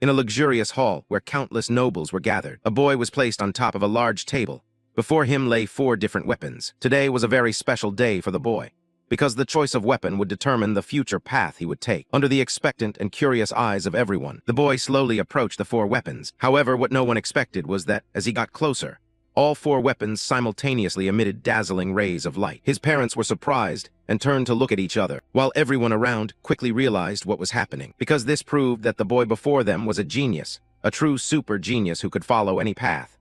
In a luxurious hall where countless nobles were gathered, a boy was placed on top of a large table. Before him lay 4 different weapons. Today was a very special day for the boy, because the choice of weapon would determine the future path he would take. Under the expectant and curious eyes of everyone, the boy slowly approached the 4 weapons. However, what no one expected was that, as he got closer, all 4 weapons simultaneously emitted dazzling rays of light. His parents were surprised and turned to look at each other, while everyone around quickly realized what was happening, because this proved that the boy before them was a genius, a true super genius who could follow any path.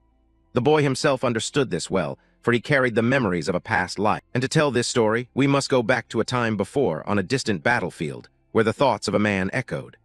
The boy himself understood this well, for he carried the memories of a past life. And to tell this story, we must go back to a time before, on a distant battlefield, where the thoughts of a man echoed.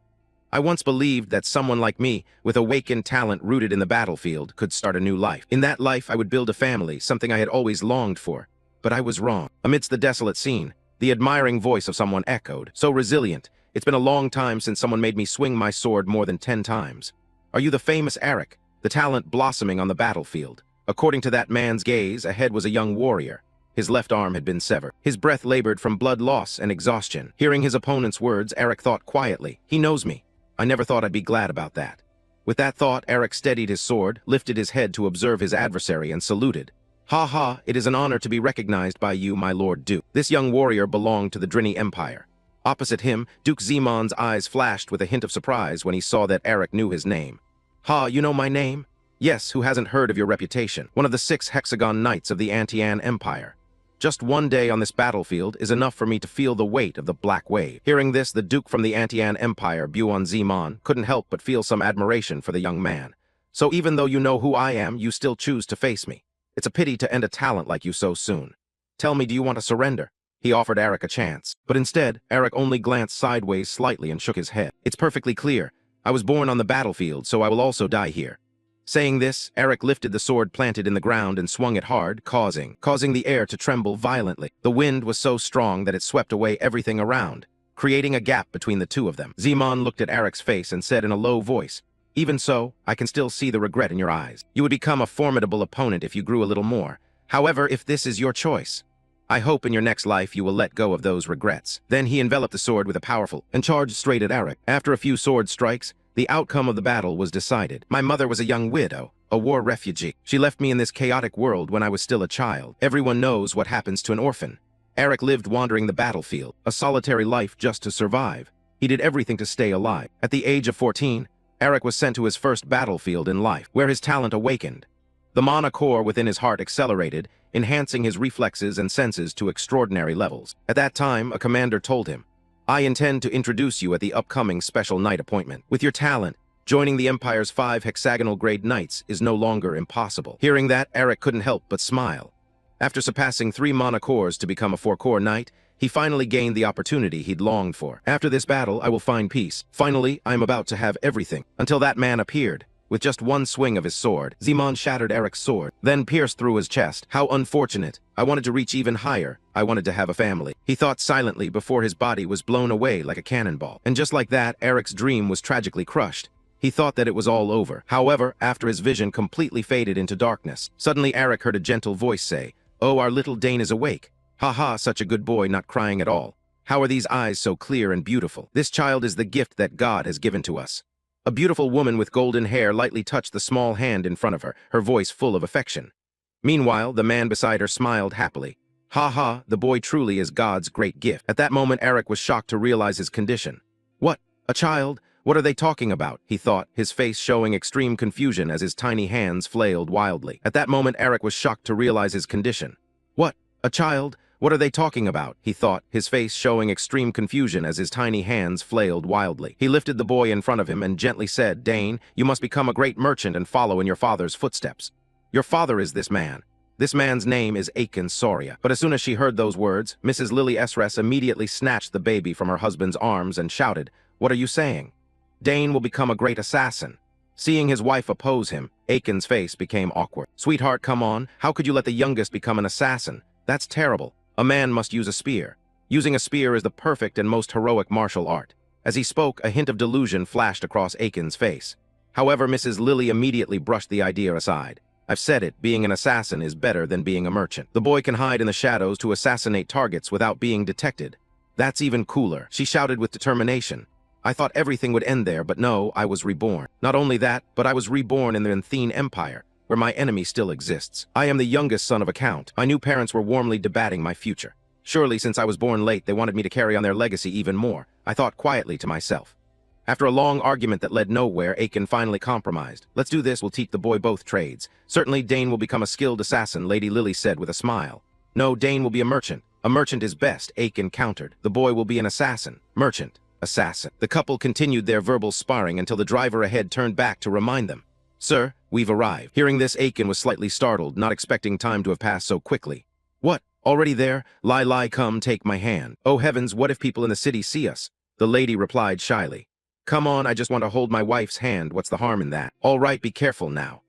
I once believed that someone like me, with awakened talent rooted in the battlefield, could start a new life. In that life, I would build a family, something I had always longed for. But I was wrong. Amidst the desolate scene, the admiring voice of someone echoed. So resilient. It's been a long time since someone made me swing my sword more than 10 times. Are you the famous Eric, the talent blossoming on the battlefield? According to that man's gaze, ahead was a young warrior. His left arm had been severed. His breath labored from blood loss and exhaustion. Hearing his opponent's words, Eric thought quietly, "He knows me. I never thought I'd be glad about that." With that thought, Eric steadied his sword, lifted his head to observe his adversary, and saluted. "Ha ha, it is an honor to be recognized by you, my Lord Duke." This young warrior belonged to the Drini Empire. Opposite him, Duke Zemon's eyes flashed with a hint of surprise when he saw that Eric knew his name. "Ha, you know my name?" "Yes, who hasn't heard of your reputation? One of the 6 Hexagon Knights of the Antian Empire. Just one day on this battlefield is enough for me to feel the weight of the Black Wave." Hearing this, the Duke from the Antian Empire, Buon Zemon, couldn't help but feel some admiration for the young man. "So even though you know who I am, you still choose to face me. It's a pity to end a talent like you so soon. Tell me, do you want to surrender?" He offered Eric a chance. But instead, Eric only glanced sideways slightly and shook his head. "It's perfectly clear. I was born on the battlefield, so I will also die here." Saying this, Eric lifted the sword planted in the ground and swung it hard, causing the air to tremble violently. The wind was so strong that it swept away everything around, creating a gap between the two of them. Zemon looked at Eric's face and said in a low voice, "Even so, I can still see the regret in your eyes. You would become a formidable opponent if you grew a little more. However, if this is your choice, I hope in your next life you will let go of those regrets." Then he enveloped the sword with a powerful and charged straight at Eric. After a few sword strikes, the outcome of the battle was decided. My mother was a young widow, a war refugee. She left me in this chaotic world when I was still a child. Everyone knows what happens to an orphan. Eric lived wandering the battlefield, a solitary life just to survive. He did everything to stay alive. At the age of 14, Eric was sent to his first battlefield in life, where his talent awakened. The mana core within his heart accelerated, enhancing his reflexes and senses to extraordinary levels. At that time, a commander told him, "I intend to introduce you at the upcoming special night appointment. With your talent, joining the Empire's 5 hexagonal grade knights is no longer impossible." Hearing that, Eric couldn't help but smile. After surpassing 3 mana cores to become a 4-core knight, he finally gained the opportunity he'd longed for. "After this battle, I will find peace. Finally, I am about to have everything." Until that man appeared. With just one swing of his sword, Zemon shattered Eric's sword, then pierced through his chest. "How unfortunate. I wanted to reach even higher. I wanted to have a family." He thought silently before his body was blown away like a cannonball. And just like that, Eric's dream was tragically crushed. He thought that it was all over. However, after his vision completely faded into darkness, suddenly Eric heard a gentle voice say, "Oh, our little Dane is awake. Ha, such a good boy, not crying at all. How are these eyes so clear and beautiful? This child is the gift that God has given to us." A beautiful woman with golden hair lightly touched the small hand in front of her, her voice full of affection. Meanwhile, the man beside her smiled happily. Ha, the boy truly is God's great gift." At that moment, Eric was shocked to realize his condition. "What? A child? What are they talking about?" he thought, his face showing extreme confusion as his tiny hands flailed wildly. At that moment, Eric was shocked to realize his condition. "What? A child? What are they talking about?" he thought, his face showing extreme confusion as his tiny hands flailed wildly. He lifted the boy in front of him and gently said, "Dane, you must become a great merchant and follow in your father's footsteps. Your father is this man. This man's name is Awakens Soria." But as soon as she heard those words, Mrs. Lily Esres immediately snatched the baby from her husband's arms and shouted, "What are you saying? Dane will become a great assassin." Seeing his wife oppose him, Awakens' face became awkward. "Sweetheart, come on. How could you let the youngest become an assassin? That's terrible. A man must use a spear. Using a spear is the perfect and most heroic martial art." As he spoke, a hint of delusion flashed across Awakens' face. However, Mrs. Lily immediately brushed the idea aside. "I've said it, being an assassin is better than being a merchant. The boy can hide in the shadows to assassinate targets without being detected. That's even cooler," she shouted with determination. I thought everything would end there, but no, I was reborn. Not only that, but I was reborn in the Unthene Empire, where my enemy still exists. I am the youngest son of a count. My new parents were warmly debating my future. Surely, since I was born late, they wanted me to carry on their legacy even more, I thought quietly to myself. After a long argument that led nowhere, Aiken finally compromised. Let's do this, we'll teach the boy both trades. Certainly, Dane will become a skilled assassin, Lady Lily said with a smile. No, Dane will be a merchant. A merchant is best, Aiken countered. The boy will be an assassin. Merchant. Assassin. The couple continued their verbal sparring until the driver ahead turned back to remind them. Sir, we've arrived. Hearing this, Aiken was slightly startled, not expecting time to have passed so quickly. What? Already there? Lie, come, take my hand. Oh heavens, what if people in the city see us? The lady replied shyly. Come on, I just want to hold my wife's hand. What's the harm in that? All right, be careful now.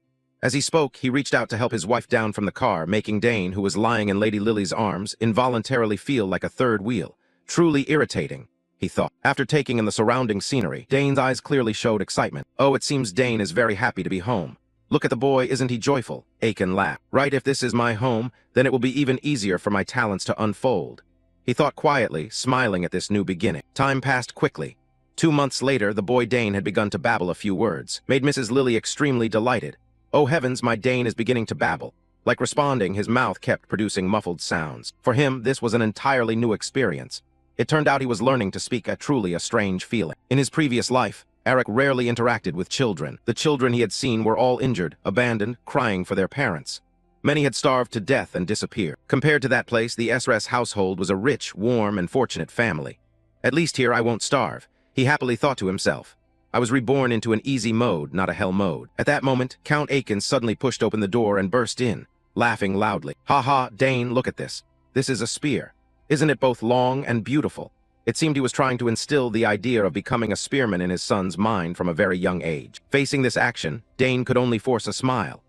As he spoke, he reached out to help his wife down from the car, making Dane, who was lying in Lady Lily's arms, involuntarily feel like a third wheel. Truly irritating, he thought. After taking in the surrounding scenery, Dane's eyes clearly showed excitement. Oh, it seems Dane is very happy to be home. Look at the boy, isn't he joyful? Aiken laughed. Right, if this is my home, then it will be even easier for my talents to unfold. He thought quietly, smiling at this new beginning. Time passed quickly. 2 months later, the boy Dane had begun to babble a few words, made Mrs. Lily extremely delighted. Oh heavens, my Dane is beginning to babble. Like responding, his mouth kept producing muffled sounds. For him, this was an entirely new experience. It turned out he was learning to speak a truly strange feeling. In his previous life, Eric rarely interacted with children. The children he had seen were all injured, abandoned, crying for their parents. Many had starved to death and disappeared. Compared to that place, the SRS household was a rich, warm, and fortunate family. At least here I won't starve, he happily thought to himself. I was reborn into an easy mode, not a hell mode. At that moment, Count Aiken suddenly pushed open the door and burst in, laughing loudly. Ha ha, Dane, look at this. This is a spear. Isn't it both long and beautiful? It seemed he was trying to instill the idea of becoming a spearman in his son's mind from a very young age. Facing this action, Dane could only force a smile.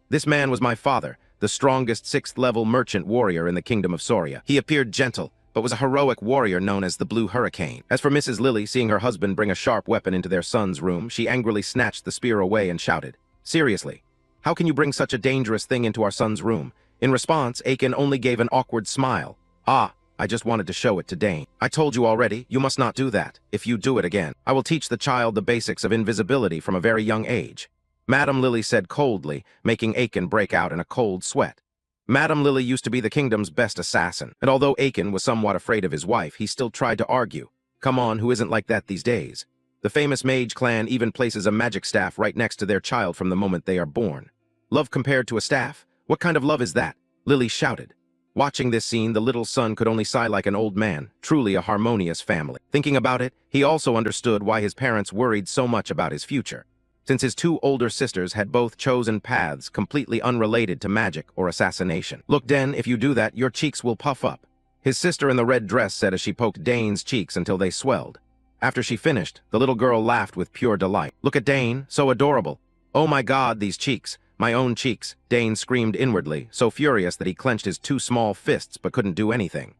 This man was my father, the strongest 6th-level merchant warrior in the Kingdom of Soria. He appeared gentle, but was a heroic warrior known as the Blue Hurricane. As for Mrs. Lily, seeing her husband bring a sharp weapon into their son's room, she angrily snatched the spear away and shouted, Seriously, how can you bring such a dangerous thing into our son's room? In response, Aiken only gave an awkward smile. Ah, I just wanted to show it to Dane. I told you already, you must not do that. If you do it again, I will teach the child the basics of invisibility from a very young age. Madame Lily said coldly, making Aiken break out in a cold sweat. Madame Lily used to be the kingdom's best assassin, and although Aiken was somewhat afraid of his wife, he still tried to argue. Come on, who isn't like that these days? The famous mage clan even places a magic staff right next to their child from the moment they are born. Love compared to a staff? What kind of love is that? Lily shouted. Watching this scene, the little son could only sigh like an old man, truly a harmonious family. Thinking about it, he also understood why his parents worried so much about his future. Since his 2 older sisters had both chosen paths completely unrelated to magic or assassination. Look, Den, if you do that, your cheeks will puff up. His sister in the red dress said as she poked Dane's cheeks until they swelled. After she finished, the little girl laughed with pure delight. Look at Dane, so adorable. Oh my God, these cheeks. My own cheeks, Dane screamed inwardly, so furious that he clenched his 2 small fists but couldn't do anything.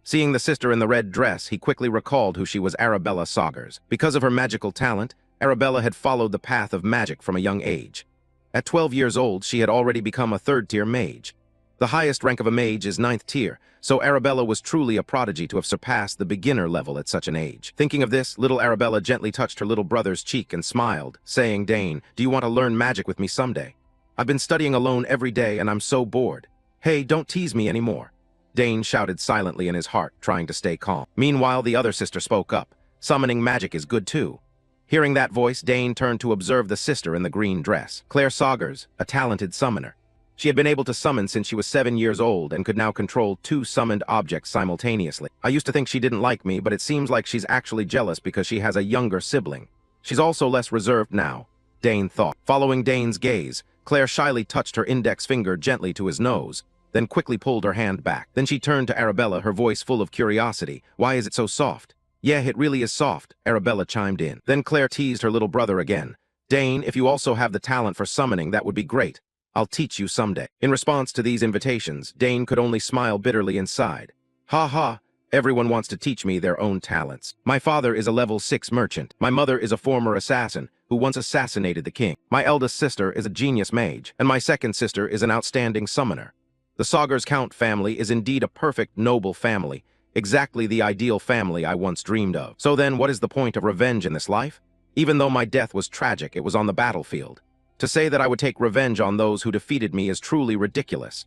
Seeing the sister in the red dress, he quickly recalled who she was. Arabella Saugers. Because of her magical talent, Arabella had followed the path of magic from a young age. At 12 years old, she had already become a 3rd-tier mage. The highest rank of a mage is 9th tier, so Arabella was truly a prodigy to have surpassed the beginner level at such an age. Thinking of this, little Arabella gently touched her little brother's cheek and smiled, saying, Dane, do you want to learn magic with me someday? I've been studying alone every day and I'm so bored. Hey, don't tease me anymore. Dane shouted silently in his heart, trying to stay calm. Meanwhile, the other sister spoke up. Summoning magic is good too. Hearing that voice, Dane turned to observe the sister in the green dress, Claire Saugers, a talented summoner. She had been able to summon since she was 7 years old and could now control 2 summoned objects simultaneously. I used to think she didn't like me, but it seems like she's actually jealous because she has a younger sibling. She's also less reserved now, Dane thought. Following Dane's gaze, Claire shyly touched her index finger gently to his nose, then quickly pulled her hand back. Then she turned to Arabella, her voice full of curiosity. Why is it so soft? Yeah, it really is soft, Arabella chimed in. Then Claire teased her little brother again. Dane, if you also have the talent for summoning, that would be great. I'll teach you someday. In response to these invitations, Dane could only smile bitterly inside. Ha ha, everyone wants to teach me their own talents. My father is a level 6 merchant. My mother is a former assassin who once assassinated the king. My eldest sister is a genius mage, and my second sister is an outstanding summoner. The Saugers Count family is indeed a perfect, noble family, Exactly the ideal family I once dreamed of. So then, what is the point of revenge in this life? Even though my death was tragic, it was on the battlefield. To say that I would take revenge on those who defeated me is truly ridiculous.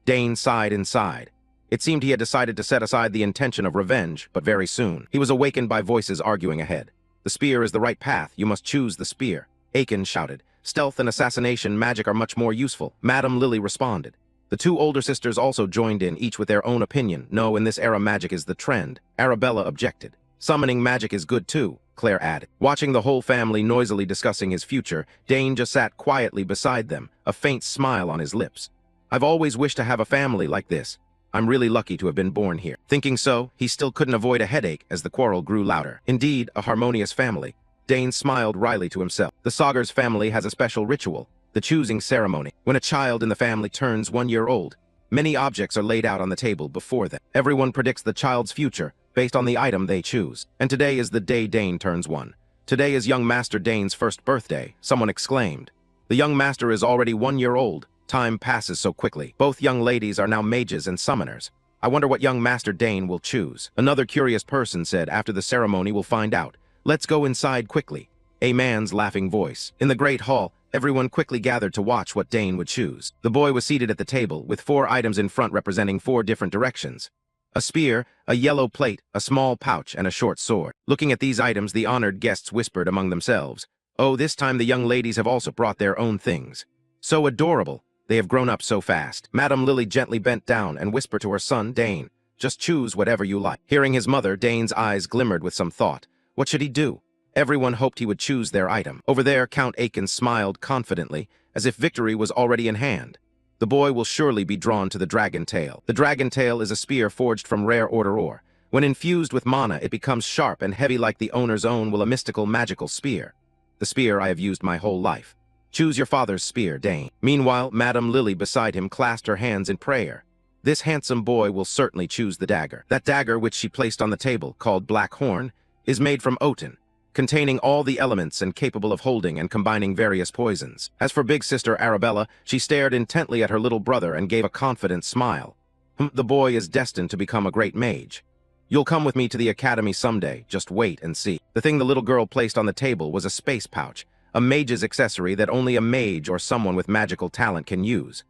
Dane sighed inside. It seemed he had decided to set aside the intention of revenge, but very soon. He was awakened by voices arguing ahead. The spear is the right path, you must choose the spear. Awakens shouted. Stealth and assassination magic are much more useful. Madame Lily responded. The two older sisters also joined in, each with their own opinion. No, in this era magic is the trend. Arabella objected. Summoning magic is good too, Claire added. Watching the whole family noisily discussing his future, Dane just sat quietly beside them, a faint smile on his lips. I've always wished to have a family like this. I'm really lucky to have been born here. Thinking so, he still couldn't avoid a headache as the quarrel grew louder. Indeed, a harmonious family. Dane smiled wryly to himself. The Saugers family has a special ritual, the choosing ceremony. When a child in the family turns 1 year old, many objects are laid out on the table before them. Everyone predicts the child's future based on the item they choose. And today is the day Dane turns 1. Today is young Master Dane's first birthday, someone exclaimed. The young master is already 1 year old. Time passes so quickly. Both young ladies are now mages and summoners. I wonder what young Master Dane will choose. Another curious person said, after the ceremony we'll find out. Let's go inside quickly. A man's laughing voice. In the great hall, everyone quickly gathered to watch what Dane would choose. The boy was seated at the table, with 4 items in front representing 4 different directions. A spear, a yellow plate, a small pouch, and a short sword. Looking at these items, the honored guests whispered among themselves. Oh, this time the young ladies have also brought their own things. So adorable. They have grown up so fast. Madame Lily gently bent down and whispered to her son, Dane, just choose whatever you like. Hearing his mother, Dane's eyes glimmered with some thought. What should he do? Everyone hoped he would choose their item. Over there, Count Awakens smiled confidently, as if victory was already in hand. The boy will surely be drawn to the dragon tail. The dragon tail is a spear forged from rare order ore. When infused with mana, it becomes sharp and heavy like the owner's own will a mystical magical spear. The spear I have used my whole life. Choose your father's spear, Dane. Meanwhile, Madame Lily beside him clasped her hands in prayer. This handsome boy will certainly choose the dagger. That dagger which she placed on the table, called Black Horn, is made from oaten, containing all the elements and capable of holding and combining various poisons. As for big sister Arabella, she stared intently at her little brother and gave a confident smile. The boy is destined to become a great mage. You'll come with me to the academy someday, just wait and see. The thing the little girl placed on the table was a space pouch, a mage's accessory that only a mage or someone with magical talent can use.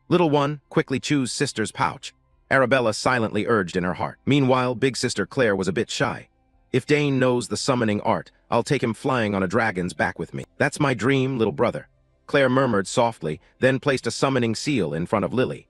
Little one, quickly choose sister's pouch, Arabella silently urged in her heart. Meanwhile, big sister Claire was a bit shy. If Dane knows the summoning art, I'll take him flying on a dragon's back with me. That's my dream, little brother. Claire murmured softly, then placed a summoning seal in front of Lily.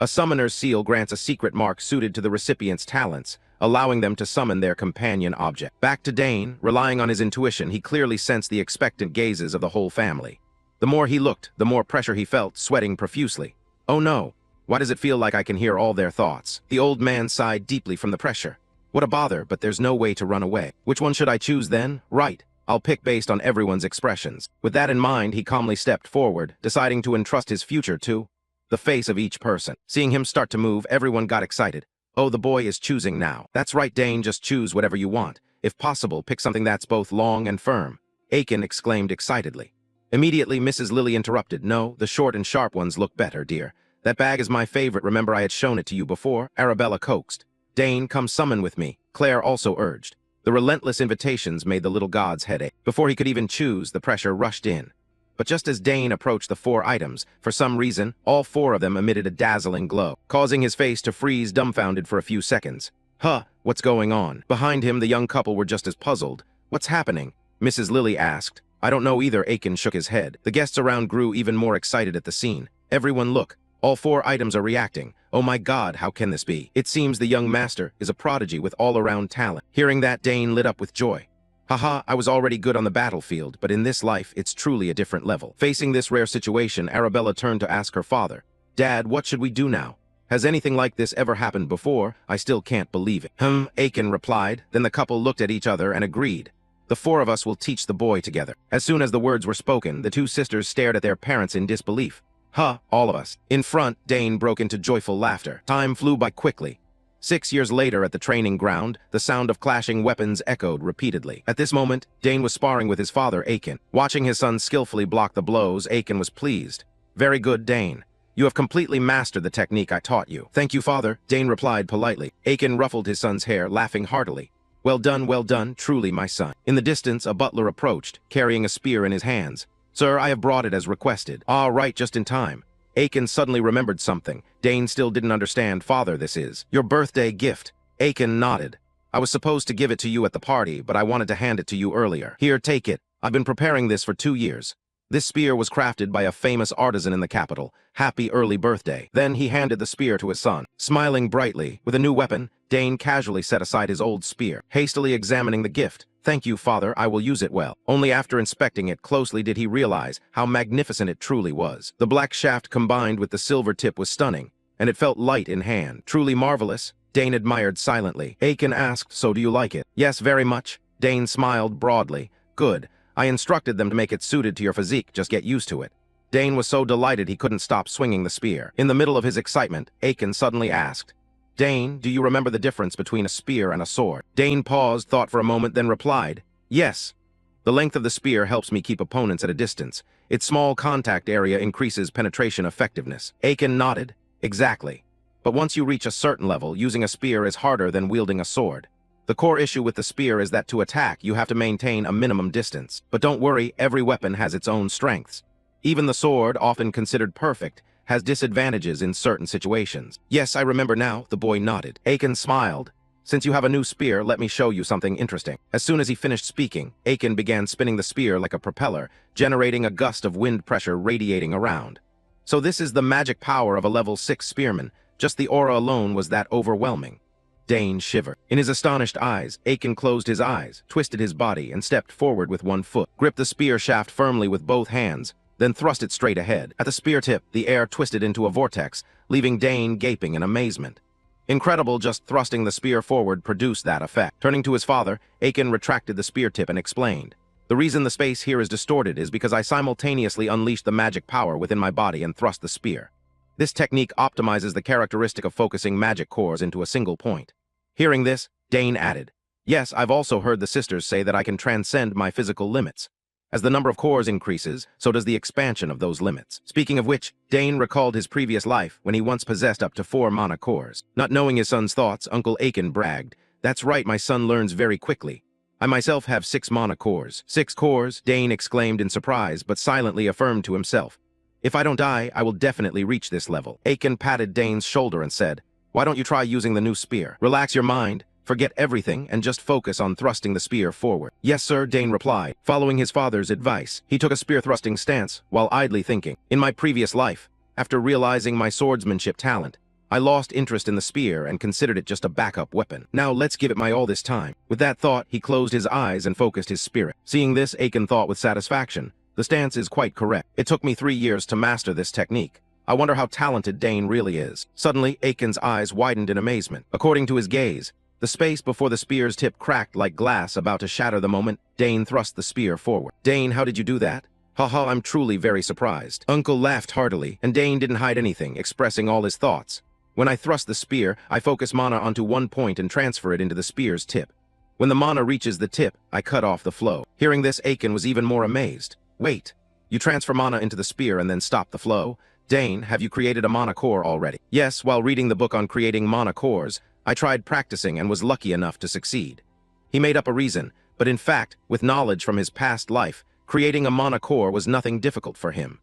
A summoner's seal grants a secret mark suited to the recipient's talents, allowing them to summon their companion object. Back to Dane, relying on his intuition, he clearly sensed the expectant gazes of the whole family. The more he looked, the more pressure he felt, sweating profusely. Oh no, why does it feel like I can hear all their thoughts? The old man sighed deeply from the pressure. What a bother, but there's no way to run away. Which one should I choose then? Right, I'll pick based on everyone's expressions. With that in mind, he calmly stepped forward, deciding to entrust his future to the face of each person. Seeing him start to move, everyone got excited. Oh, the boy is choosing now. That's right, Dane, just choose whatever you want. If possible, pick something that's both long and firm. Awakens exclaimed excitedly. Immediately, Mrs. Lily interrupted. No, the short and sharp ones look better, dear. That bag is my favorite. Remember I had shown it to you before? Arabella coaxed. Dane, come summon with me, Claire also urged. The relentless invitations made the little god's head ache. Before he could even choose, the pressure rushed in. But just as Dane approached the 4 items, for some reason, all 4 of them emitted a dazzling glow, causing his face to freeze dumbfounded for a few seconds. Huh, what's going on? Behind him, the young couple were just as puzzled. What's happening? Mrs. Lily asked. I don't know either, Awakens shook his head. The guests around grew even more excited at the scene. Everyone look. All 4 items are reacting. Oh my God, how can this be? It seems the young master is a prodigy with all-around talent. Hearing that, Dane lit up with joy. Haha, I was already good on the battlefield, but in this life, it's truly a different level. Facing this rare situation, Arabella turned to ask her father, Dad, what should we do now? Has anything like this ever happened before? I still can't believe it. Awakens replied. Then the couple looked at each other and agreed. The 4 of us will teach the boy together. As soon as the words were spoken, the 2 sisters stared at their parents in disbelief. All of us. In front, Dane broke into joyful laughter. Time flew by quickly. 6 years later at the training ground, the sound of clashing weapons echoed repeatedly. At this moment, Dane was sparring with his father, Awakens. Watching his son skillfully block the blows, Awakens was pleased. Very good, Dane. You have completely mastered the technique I taught you. Thank you, father, Dane replied politely. Aiken ruffled his son's hair, laughing heartily. Well done, truly, my son. In the distance, a butler approached, carrying a spear in his hands. Sir, I have brought it as requested. Ah, right, just in time. Aiken suddenly remembered something. Dane still didn't understand. Father, this is your birthday gift. Aiken nodded. I was supposed to give it to you at the party, but I wanted to hand it to you earlier. Here, take it. I've been preparing this for 2 years. This spear was crafted by a famous artisan in the capital. Happy early birthday. Then he handed the spear to his son. Smiling brightly, with a new weapon, Dane casually set aside his old spear, hastily examining the gift. Thank you, father, I will use it well. Only after inspecting it closely did he realize how magnificent it truly was. The black shaft combined with the silver tip was stunning, and it felt light in hand. Truly marvelous, Dane admired silently. Aiken asked, so do you like it? Yes, very much. Dane smiled broadly. Good. I instructed them to make it suited to your physique, just get used to it. Dane was so delighted he couldn't stop swinging the spear. In the middle of his excitement, Aiken suddenly asked, Dane, do you remember the difference between a spear and a sword? Dane paused, thought for a moment, then replied, yes. The length of the spear helps me keep opponents at a distance. Its small contact area increases penetration effectiveness. Aiken nodded. Exactly. But once you reach a certain level, using a spear is harder than wielding a sword. The core issue with the spear is that to attack, you have to maintain a minimum distance. But don't worry, every weapon has its own strengths. Even the sword, often considered perfect, has disadvantages in certain situations. Yes, I remember now, the boy nodded. Aiken smiled. Since you have a new spear, let me show you something interesting. As soon as he finished speaking, Aiken began spinning the spear like a propeller, generating a gust of wind pressure radiating around. So this is the magic power of a level 6 spearman. Just the aura alone was that overwhelming. Dane shivered. In his astonished eyes, Aiken closed his eyes, twisted his body, and stepped forward with one foot. Gripped the spear shaft firmly with both hands, then thrust it straight ahead. At the spear tip, the air twisted into a vortex, leaving Dane gaping in amazement. Incredible, just thrusting the spear forward produced that effect. Turning to his father, Aiken retracted the spear tip and explained, the reason the space here is distorted is because I simultaneously unleashed the magic power within my body and thrust the spear. This technique optimizes the characteristic of focusing magic cores into a single point. Hearing this, Dane added, yes, I've also heard the sisters say that I can transcend my physical limits. As the number of cores increases, so does the expansion of those limits. Speaking of which, Dane recalled his previous life when he once possessed up to 4 mana cores. Not knowing his son's thoughts, Uncle Aiken bragged, that's right, my son learns very quickly. I myself have 6 mana cores. 6 cores, Dane exclaimed in surprise, but silently affirmed to himself. If I don't die, I will definitely reach this level. Aiken patted Dane's shoulder and said, why don't you try using the new spear? Relax your mind, forget everything, and just focus on thrusting the spear forward. Yes, sir, Dane replied. Following his father's advice, he took a spear-thrusting stance while idly thinking, in my previous life, after realizing my swordsmanship talent, I lost interest in the spear and considered it just a backup weapon. Now let's give it my all this time. With that thought, he closed his eyes and focused his spirit. Seeing this, Aiken thought with satisfaction, the stance is quite correct. It took me 3 years to master this technique. I wonder how talented Dane really is. Suddenly, Aiken's eyes widened in amazement. According to his gaze, the space before the spear's tip cracked like glass about to shatter the moment Dane thrust the spear forward. Dane, how did you do that? Haha, I'm truly very surprised. Uncle laughed heartily, and Dane didn't hide anything, expressing all his thoughts. When I thrust the spear, I focus mana onto one point and transfer it into the spear's tip. When the mana reaches the tip, I cut off the flow. Hearing this, Aiken was even more amazed. Wait, you transfer mana into the spear and then stop the flow? Dane, have you created a mana core already? Yes, while reading the book on creating mana cores, I tried practicing and was lucky enough to succeed. He made up a reason, but in fact, with knowledge from his past life, creating a mana core was nothing difficult for him.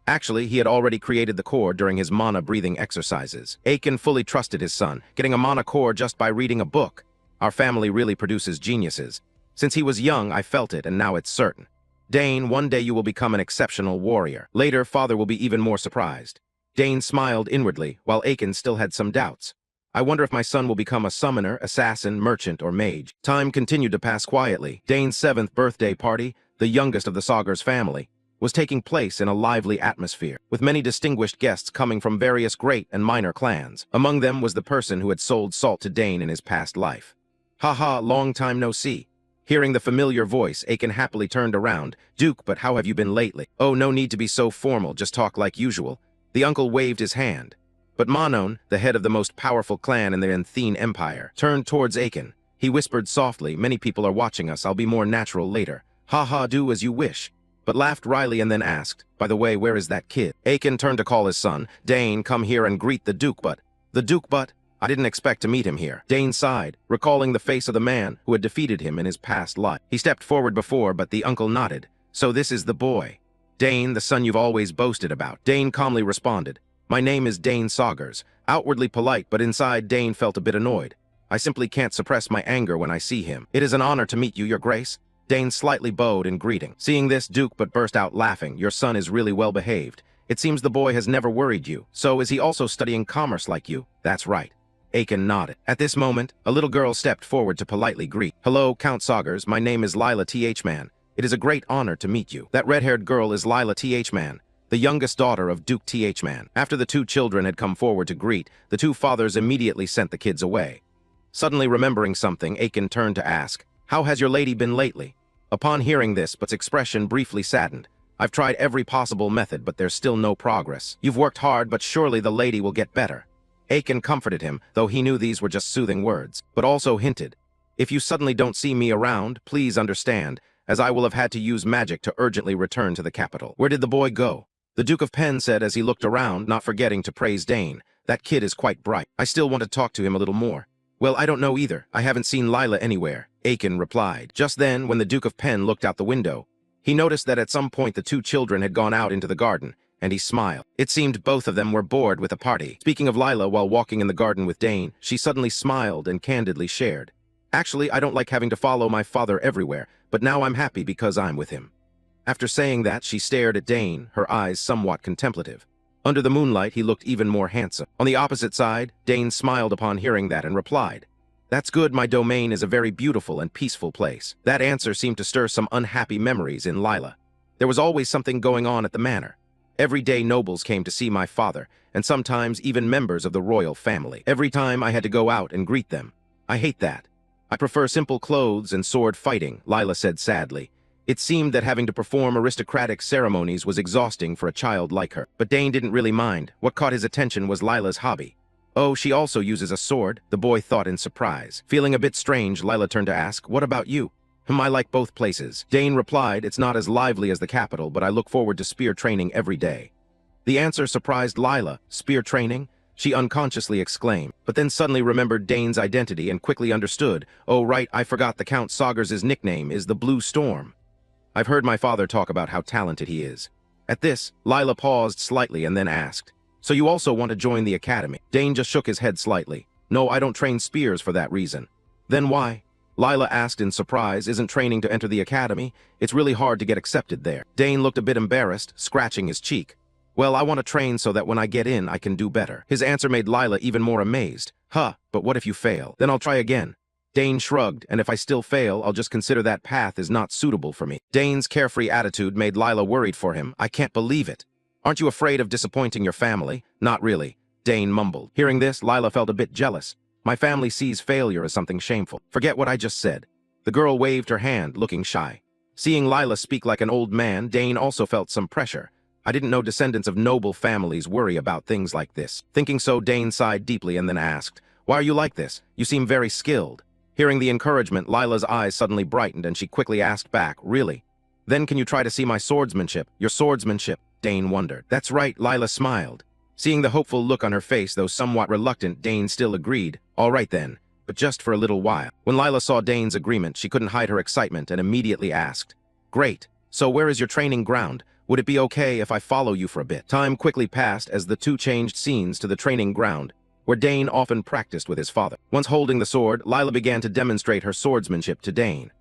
Actually, he had already created the core during his mana-breathing exercises. Aiken fully trusted his son, getting a mana core just by reading a book. Our family really produces geniuses. Since he was young, I felt it, and now it's certain. Dane, one day you will become an exceptional warrior. Later, father will be even more surprised. Dane smiled inwardly, while Aiken still had some doubts. I wonder if my son will become a summoner, assassin, merchant, or mage. Time continued to pass quietly. Dane's 7th birthday party, the youngest of the Sagar's family, was taking place in a lively atmosphere, with many distinguished guests coming from various great and minor clans. Among them was the person who had sold salt to Dane in his past life. Haha, long time no see. Hearing the familiar voice, Aiken happily turned around. Duke, but how have you been lately? Oh, no need to be so formal, just talk like usual. The uncle waved his hand. But Manon, the head of the most powerful clan in the Enthene Empire, turned towards Aiken. He whispered softly, many people are watching us, I'll be more natural later. Ha ha, do as you wish. but laughed wryly and then asked, "By the way, where is that kid?" Aiken turned to call his son. "Dane, come here and greet the Duke, but—" "The Duke, but? I didn't expect to meet him here." Dane sighed, recalling the face of the man who had defeated him in his past life. He stepped forward before, but the uncle nodded. "So this is the boy. Dane, the son you've always boasted about." Dane calmly responded, "My name is Dane Saugers." Outwardly polite, but inside Dane felt a bit annoyed. "I simply can't suppress my anger when I see him." "It is an honor to meet you, Your Grace." Dane slightly bowed in greeting. Seeing this, Duke but burst out laughing. "Your son is really well behaved. It seems the boy has never worried you. So is he also studying commerce like you?" "That's right." Aiken nodded. At this moment, a little girl stepped forward to politely greet. "Hello, Count Saugers. My name is Lila Th. Man. It is a great honor to meet you." That red-haired girl is Lila Th. Man, the youngest daughter of Duke Th. Man. After the two children had come forward to greet, the two fathers immediately sent the kids away. Suddenly remembering something, Aiken turned to ask, "How has your lady been lately?" Upon hearing this, But's expression briefly saddened. "I've tried every possible method, but there's still no progress." "You've worked hard, but surely the lady will get better." Aiken comforted him, though he knew these were just soothing words, but also hinted, "If you suddenly don't see me around, please understand, as I will have had to use magic to urgently return to the capital." "Where did the boy go?" The Duke of Penn said as he looked around, not forgetting to praise Dane. "That kid is quite bright. I still want to talk to him a little more." "Well, I don't know either. I haven't seen Lila anywhere," Aiken replied. Just then, when the Duke of Penn looked out the window, he noticed that at some point the two children had gone out into the garden, and he smiled. It seemed both of them were bored with the party. Speaking of Lila while walking in the garden with Dane, she suddenly smiled and candidly shared, "Actually, I don't like having to follow my father everywhere, but now I'm happy because I'm with him." After saying that, she stared at Dane, her eyes somewhat contemplative. Under the moonlight, he looked even more handsome. On the opposite side, Dane smiled upon hearing that and replied, "That's good. My domain is a very beautiful and peaceful place." That answer seemed to stir some unhappy memories in Lila. There was always something going on at the manor. Every day nobles came to see my father, and sometimes even members of the royal family. Every time I had to go out and greet them. I hate that. "I prefer simple clothes and sword fighting," Lila said sadly. It seemed that having to perform aristocratic ceremonies was exhausting for a child like her. But Dane didn't really mind. What caught his attention was Lila's hobby. "Oh, she also uses a sword," the boy thought in surprise. Feeling a bit strange, Lila turned to ask, "What about you?" "I like both places." Dane replied, "It's not as lively as the capital, but I look forward to spear training every day." The answer surprised Lila. "Spear training?" she unconsciously exclaimed, but then suddenly remembered Dane's identity and quickly understood. "Oh right, I forgot the Count Saugers' nickname is the Blue Storm. I've heard my father talk about how talented he is." At this, Lila paused slightly and then asked, "So you also want to join the academy?" Dane just shook his head slightly. "No, I don't train spears for that reason." "Then why?" Lila asked in surprise. "Isn't training to enter the academy? It's really hard to get accepted there." Dane looked a bit embarrassed, scratching his cheek. "Well, I want to train so that when I get in, I can do better." His answer made Lila even more amazed. "Huh, but what if you fail?" "Then I'll try again." Dane shrugged, "And if I still fail, I'll just consider that path is not suitable for me." Dane's carefree attitude made Lila worried for him. "I can't believe it. Aren't you afraid of disappointing your family?" "Not really," Dane mumbled. Hearing this, Lila felt a bit jealous. "My family sees failure as something shameful." "Forget what I just said." The girl waved her hand, looking shy. Seeing Lila speak like an old man, Dane also felt some pressure. I didn't know descendants of noble families worry about things like this. Thinking so, Dane sighed deeply and then asked, "Why are you like this? You seem very skilled." Hearing the encouragement, Lila's eyes suddenly brightened and she quickly asked back, "Really? Then can you try to see my swordsmanship?" "Your swordsmanship?" Dane wondered. "That's right," Lila smiled. Seeing the hopeful look on her face, though somewhat reluctant, Dane still agreed. "All right then, but just for a little while." When Lila saw Dane's agreement, she couldn't hide her excitement and immediately asked, "Great. So where is your training ground? Would it be okay if I follow you for a bit?" Time quickly passed as the two changed scenes to the training ground, where Dane often practiced with his father. Once holding the sword, Lila began to demonstrate her swordsmanship to Dane.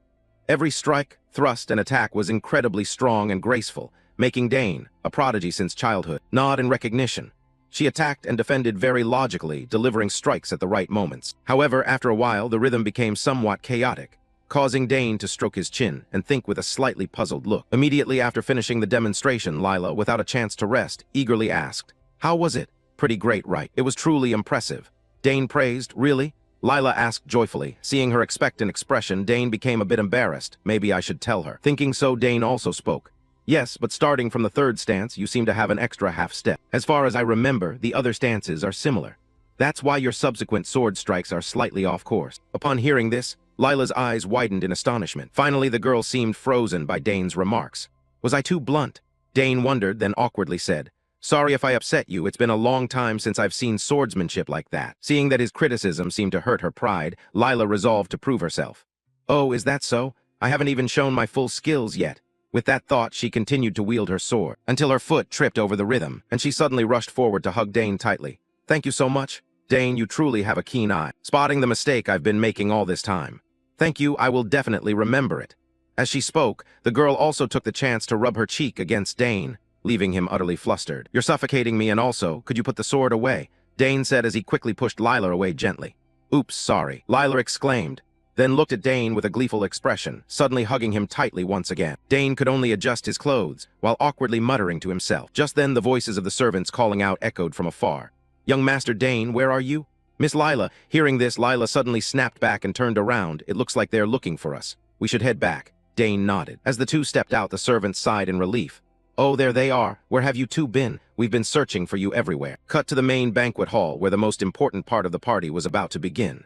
Every strike, thrust, and attack was incredibly strong and graceful, making Dane, a prodigy since childhood, nod in recognition. She attacked and defended very logically, delivering strikes at the right moments. However, after a while, the rhythm became somewhat chaotic, causing Dane to stroke his chin and think with a slightly puzzled look. Immediately after finishing the demonstration, Lila, without a chance to rest, eagerly asked, "How was it?" "Pretty great, right? It was truly impressive." Dane praised. "Really?" Lila asked joyfully. Seeing her expectant expression, Dane became a bit embarrassed. Maybe I should tell her. Thinking so, Dane also spoke. "Yes, but starting from the third stance, you seem to have an extra half step. As far as I remember, the other stances are similar. That's why your subsequent sword strikes are slightly off course." Upon hearing this, Lila's eyes widened in astonishment. Finally, the girl seemed frozen by Dane's remarks. Was I too blunt? Dane wondered, then awkwardly said, "Sorry if I upset you. It's been a long time since I've seen swordsmanship like that." Seeing that his criticism seemed to hurt her pride, Lila resolved to prove herself. "Oh, is that so? I haven't even shown my full skills yet." With that thought, she continued to wield her sword, until her foot tripped over the rhythm, and she suddenly rushed forward to hug Dane tightly. "Thank you so much. Dane, you truly have a keen eye, spotting the mistake I've been making all this time. Thank you, I will definitely remember it." As she spoke, the girl also took the chance to rub her cheek against Dane, leaving him utterly flustered. "You're suffocating me, and also, could you put the sword away?" Dane said as he quickly pushed Lila away gently. "Oops, sorry," Lila exclaimed, then looked at Dane with a gleeful expression, suddenly hugging him tightly once again. Dane could only adjust his clothes, while awkwardly muttering to himself. Just then the voices of the servants calling out echoed from afar. "Young Master Dane, where are you?" "Miss Lila." Hearing this, Lila suddenly snapped back and turned around. "It looks like they're looking for us. We should head back." Dane nodded. As the two stepped out, the servants sighed in relief. "Oh, there they are. Where have you two been? We've been searching for you everywhere." Cut to the main banquet hall, where the most important part of the party was about to begin.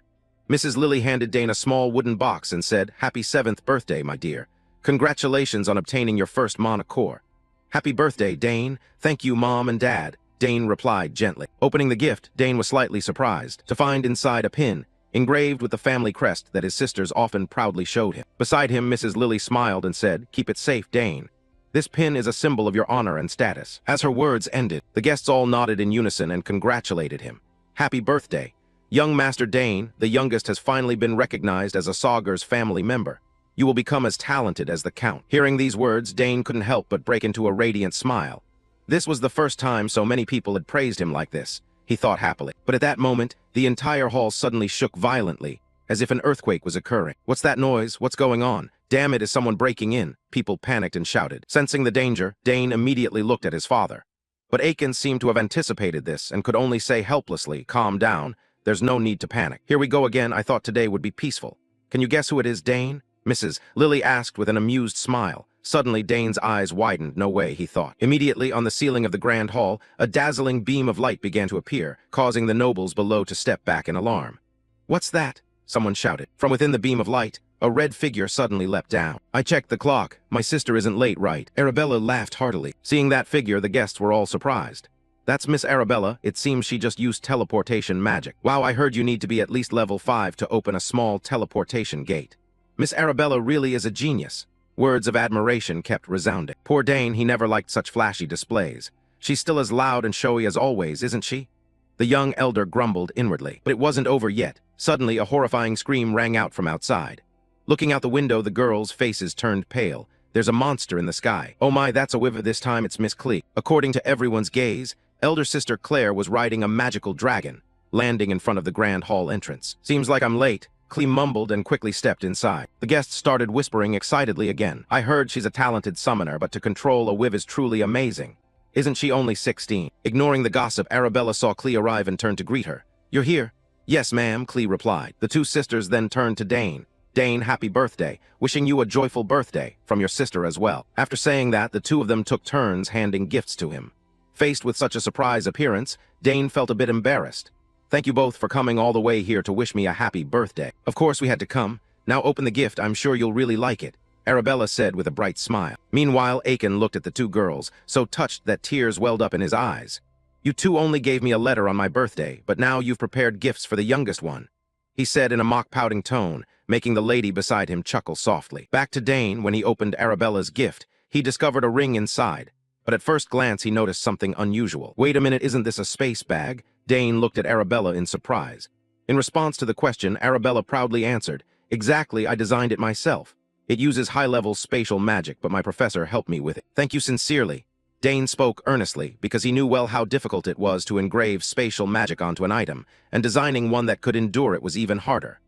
Mrs. Lily handed Dane a small wooden box and said, "Happy 7th birthday, my dear. Congratulations on obtaining your first Monocore." "Happy birthday, Dane. Thank you, Mom and Dad," Dane replied gently. Opening the gift, Dane was slightly surprised to find inside a pin, engraved with the family crest that his sisters often proudly showed him. Beside him, Mrs. Lily smiled and said, "Keep it safe, Dane. This pin is a symbol of your honor and status." As her words ended, the guests all nodded in unison and congratulated him. "Happy birthday. Young Master Dane, the youngest, has finally been recognized as a Sagar's family member. You will become as talented as the Count." Hearing these words, Dane couldn't help but break into a radiant smile. This was the first time so many people had praised him like this, he thought happily. But at that moment, the entire hall suddenly shook violently, as if an earthquake was occurring. "What's that noise? What's going on? Damn it, is someone breaking in?" People panicked and shouted. Sensing the danger, Dane immediately looked at his father. But Awakens seemed to have anticipated this and could only say helplessly, "Calm down. There's no need to panic. Here we go again. I thought today would be peaceful. Can you guess who it is, Dane?" Mrs. Lily asked with an amused smile. Suddenly, Dane's eyes widened. No way, he thought. Immediately, on the ceiling of the grand hall, a dazzling beam of light began to appear, causing the nobles below to step back in alarm. "What's that?" someone shouted. From within the beam of light, a red figure suddenly leapt down. "I checked the clock. My sister isn't late, right?" Arabella laughed heartily. Seeing that figure, the guests were all surprised. "That's Miss Arabella. It seems she just used teleportation magic. Wow, I heard you need to be at least level 5 to open a small teleportation gate. Miss Arabella really is a genius." Words of admiration kept resounding. Poor Dane, he never liked such flashy displays. "She's still as loud and showy as always, isn't she?" The young elder grumbled inwardly. But it wasn't over yet. Suddenly, a horrifying scream rang out from outside. Looking out the window, the girls' faces turned pale. "There's a monster in the sky." "Oh my, that's a whiff. This time it's Miss Clee." According to everyone's gaze, elder sister Claire was riding a magical dragon, landing in front of the grand hall entrance. "Seems like I'm late," Clee mumbled and quickly stepped inside. The guests started whispering excitedly again. "I heard she's a talented summoner, but to control a whiv is truly amazing. Isn't she only 16? Ignoring the gossip, Arabella saw Clee arrive and turned to greet her. "You're here?" "Yes, ma'am," Clee replied. The two sisters then turned to Dane. "Dane, happy birthday. Wishing you a joyful birthday, from your sister as well." After saying that, the two of them took turns handing gifts to him. Faced with such a surprise appearance, Dane felt a bit embarrassed. "Thank you both for coming all the way here to wish me a happy birthday." "Of course we had to come. Now open the gift. I'm sure you'll really like it," Arabella said with a bright smile. Meanwhile, Aiken looked at the two girls, so touched that tears welled up in his eyes. "You two only gave me a letter on my birthday, but now you've prepared gifts for the youngest one," he said in a mock-pouting tone, making the lady beside him chuckle softly. Back to Dane, when he opened Arabella's gift, he discovered a ring inside. But at first glance, he noticed something unusual. "Wait a minute, isn't this a space bag?" Dane looked at Arabella in surprise. In response to the question, Arabella proudly answered, "Exactly, I designed it myself. It uses high-level spatial magic, but my professor helped me with it." "Thank you sincerely." Dane spoke earnestly, because he knew well how difficult it was to engrave spatial magic onto an item, and designing one that could endure it was even harder.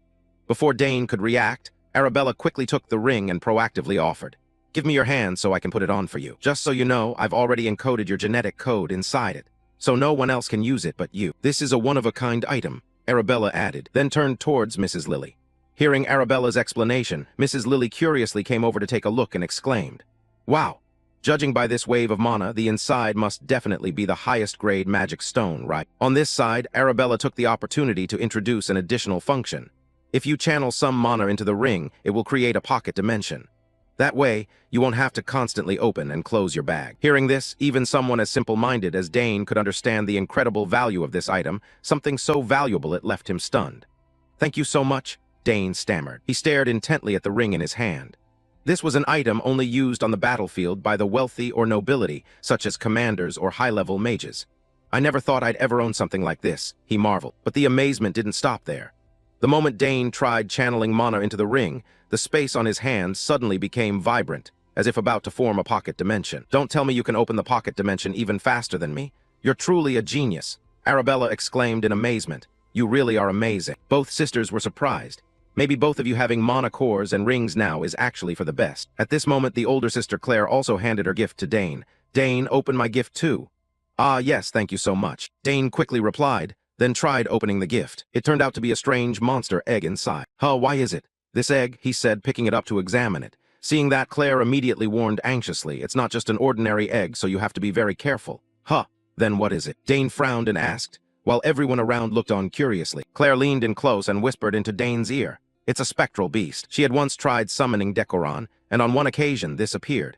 Before Dane could react, Arabella quickly took the ring and proactively offered, "Give me your hand so I can put it on for you. Just so you know, I've already encoded your genetic code inside it, so no one else can use it but you. This is a one-of-a-kind item," Arabella added, then turned towards Mrs. Lily. Hearing Arabella's explanation, Mrs. Lily curiously came over to take a look and exclaimed, "Wow! Judging by this wave of mana, the inside must definitely be the highest-grade magic stone, right?" On this side, Arabella took the opportunity to introduce an additional function. If you channel some mana into the ring, it will create a pocket dimension. That way, you won't have to constantly open and close your bag. Hearing this, even someone as simple-minded as Dane could understand the incredible value of this item, something so valuable it left him stunned. "Thank you so much," Dane stammered. He stared intently at the ring in his hand. This was an item only used on the battlefield by the wealthy or nobility, such as commanders or high-level mages. "I never thought I'd ever own something like this," he marveled. But the amazement didn't stop there. The moment Dane tried channeling mana into the ring, the space on his hand suddenly became vibrant, as if about to form a pocket dimension. "Don't tell me you can open the pocket dimension even faster than me. You're truly a genius," Arabella exclaimed in amazement. "You really are amazing." Both sisters were surprised. Maybe both of you having mana cores and rings now is actually for the best. At this moment, the older sister Claire also handed her gift to Dane. "Dane, open my gift too." "Ah, yes, thank you so much," Dane quickly replied, then tried opening the gift. It turned out to be a strange monster egg inside. "Huh, why is it? This egg," he said, picking it up to examine it. Seeing that, Claire immediately warned anxiously, "It's not just an ordinary egg, so you have to be very careful." "Huh, then what is it?" Dane frowned and asked, while everyone around looked on curiously. Claire leaned in close and whispered into Dane's ear. "It's a spectral beast. She had once tried summoning Decoron, and on one occasion this appeared.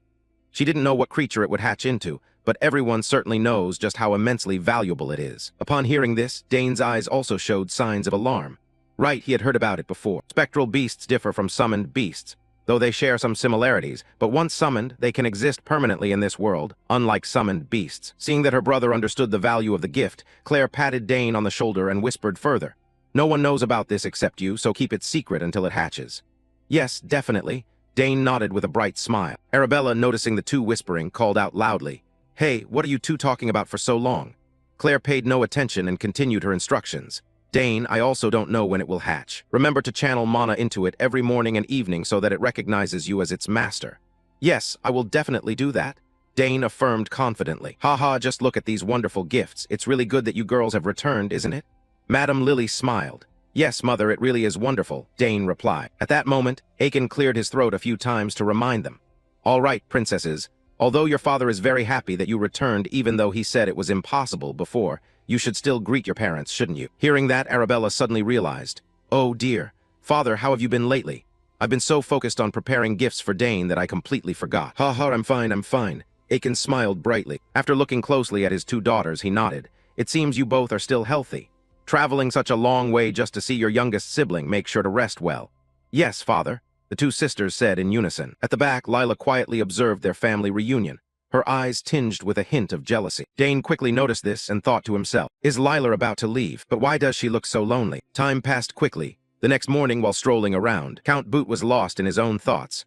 She didn't know what creature it would hatch into, but everyone certainly knows just how immensely valuable it is." Upon hearing this, Dane's eyes also showed signs of alarm. Right, he had heard about it before. Spectral beasts differ from summoned beasts, though they share some similarities, but once summoned, they can exist permanently in this world, unlike summoned beasts. Seeing that her brother understood the value of the gift, Claire patted Dane on the shoulder and whispered further, "No one knows about this except you, so keep it secret until it hatches." "Yes, definitely." Dane nodded with a bright smile. Arabella, noticing the two whispering, called out loudly, "Hey, what are you two talking about for so long?" Claire paid no attention and continued her instructions. "Dane, I also don't know when it will hatch. Remember to channel mana into it every morning and evening so that it recognizes you as its master." "Yes, I will definitely do that," Dane affirmed confidently. "Haha, just look at these wonderful gifts. It's really good that you girls have returned, isn't it?" Madame Lily smiled. "Yes, Mother, it really is wonderful," Dane replied. At that moment, Aiken cleared his throat a few times to remind them. "All right, princesses. Although your father is very happy that you returned even though he said it was impossible before, you should still greet your parents, shouldn't you?" Hearing that, Arabella suddenly realized, "Oh dear, Father, how have you been lately? I've been so focused on preparing gifts for Dane that I completely forgot." "Ha, I'm fine. Aiken smiled brightly. After looking closely at his two daughters, he nodded. "It seems you both are still healthy. Traveling such a long way just to see your youngest sibling, make sure to rest well." "Yes, Father," the two sisters said in unison. At the back, Lila quietly observed their family reunion, her eyes tinged with a hint of jealousy. Dane quickly noticed this and thought to himself, "Is Lila about to leave? But why does she look so lonely?" Time passed quickly. The next morning, while strolling around, Count Boot was lost in his own thoughts.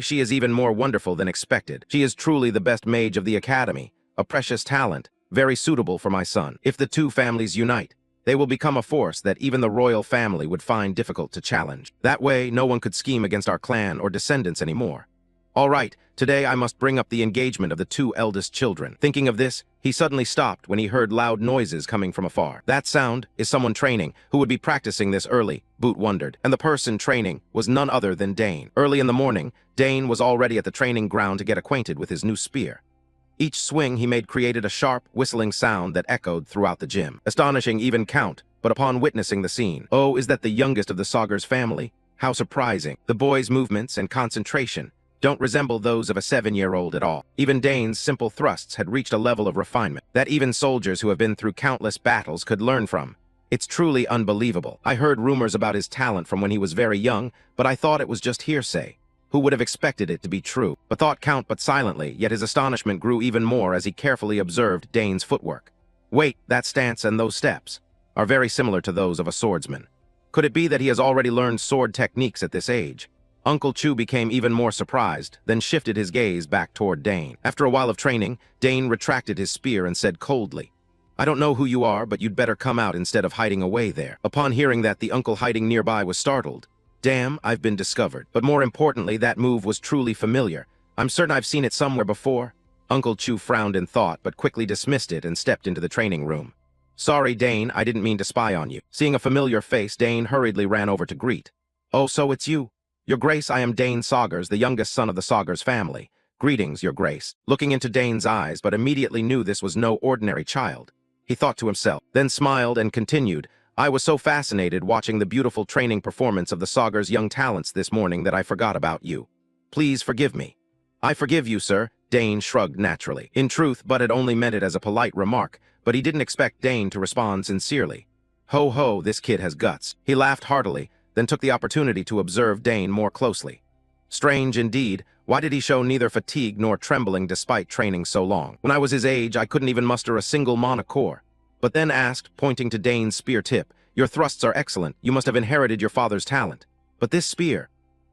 She is even more wonderful than expected. She is truly the best mage of the academy, a precious talent, very suitable for my son. If the two families unite, they will become a force that even the royal family would find difficult to challenge. That way, no one could scheme against our clan or descendants anymore. All right, today I must bring up the engagement of the two eldest children. Thinking of this, he suddenly stopped when he heard loud noises coming from afar. That sound is someone training, who would be practicing this early, Boot wondered. And the person training was none other than Dane. Early in the morning, Dane was already at the training ground to get acquainted with his new spear. Each swing he made created a sharp, whistling sound that echoed throughout the gym, astonishing even Count, but upon witnessing the scene. "Oh, is that the youngest of the Sagar's family? How surprising. The boy's movements and concentration don't resemble those of a 7-year-old at all." Even Dane's simple thrusts had reached a level of refinement that even soldiers who have been through countless battles could learn from. "It's truly unbelievable. I heard rumors about his talent from when he was very young, but I thought it was just hearsay. Who would have expected it to be true?" But thought Count but silently, yet his astonishment grew even more as he carefully observed Dane's footwork. "Wait, that stance and those steps are very similar to those of a swordsman. Could it be that he has already learned sword techniques at this age?" Uncle Chu became even more surprised, then shifted his gaze back toward Dane. After a while of training, Dane retracted his spear and said coldly, "I don't know who you are, but you'd better come out instead of hiding away there." Upon hearing that, the uncle hiding nearby was startled. "Damn, I've been discovered." But more importantly, that move was truly familiar. "I'm certain I've seen it somewhere before." Uncle Chu frowned in thought, but quickly dismissed it and stepped into the training room. "Sorry, Dane, I didn't mean to spy on you." Seeing a familiar face, Dane hurriedly ran over to greet. "Oh, so it's you. Your Grace, I am Dane Sagars, the youngest son of the Sagars family. Greetings, Your Grace." Looking into Dane's eyes, but immediately knew this was no ordinary child. He thought to himself, then smiled and continued, "I was so fascinated watching the beautiful training performance of the Sagars' young talents this morning that I forgot about you." Please forgive me. I forgive you, sir, Dane shrugged naturally. In truth, Bud had only meant it as a polite remark, but he didn't expect Dane to respond sincerely. Ho ho, this kid has guts. He laughed heartily, then took the opportunity to observe Dane more closely. Strange indeed, why did he show neither fatigue nor trembling despite training so long? When I was his age, I couldn't even muster a single mana core. But then asked, pointing to Dane's spear tip, "Your thrusts are excellent. You must have inherited your father's talent. But this spear..."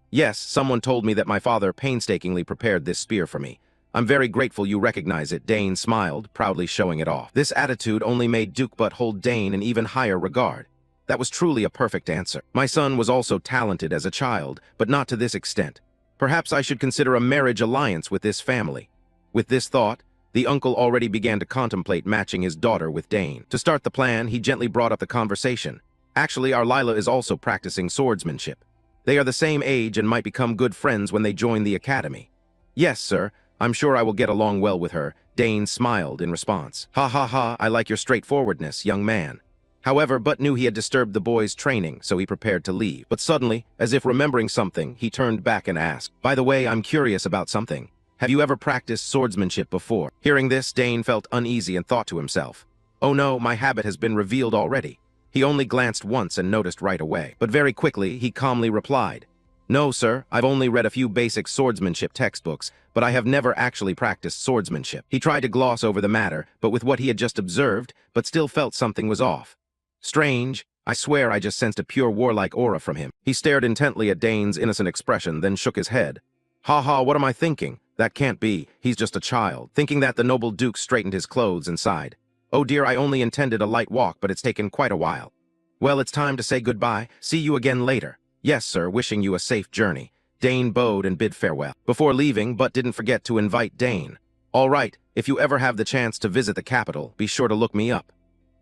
"Yes, someone told me that my father painstakingly prepared this spear for me. I'm very grateful you recognize it," Dane smiled, proudly showing it off. This attitude only made Duke Butt hold Dane in even higher regard. That was truly a perfect answer. My son was also talented as a child, but not to this extent. Perhaps I should consider a marriage alliance with this family. With this thought, the uncle already began to contemplate matching his daughter with Dane. To start the plan, he gently brought up the conversation. "Actually, our Lila is also practicing swordsmanship. They are the same age and might become good friends when they join the academy." "Yes, sir. I'm sure I will get along well with her," Dane smiled in response. "Ha ha ha, I like your straightforwardness, young man." However, Butt knew he had disturbed the boy's training, so he prepared to leave. But suddenly, as if remembering something, he turned back and asked, "By the way, I'm curious about something. Have you ever practiced swordsmanship before?" Hearing this, Dane felt uneasy and thought to himself, "Oh no, my habit has been revealed already." He only glanced once and noticed right away. But very quickly, he calmly replied, "No, sir, I've only read a few basic swordsmanship textbooks, but I have never actually practiced swordsmanship." He tried to gloss over the matter, but with what he had just observed, but still felt something was off. "Strange. I swear I just sensed a pure warlike aura from him." He stared intently at Dane's innocent expression, then shook his head. "Ha ha, what am I thinking? That can't be. He's just a child." Thinking that, the noble Duke straightened his clothes and sighed. "Oh dear, I only intended a light walk, but it's taken quite a while. Well, it's time to say goodbye. See you again later." "Yes, sir, wishing you a safe journey." Dane bowed and bid farewell. Before leaving, Butt didn't forget to invite Dane. "All right, if you ever have the chance to visit the capital, be sure to look me up.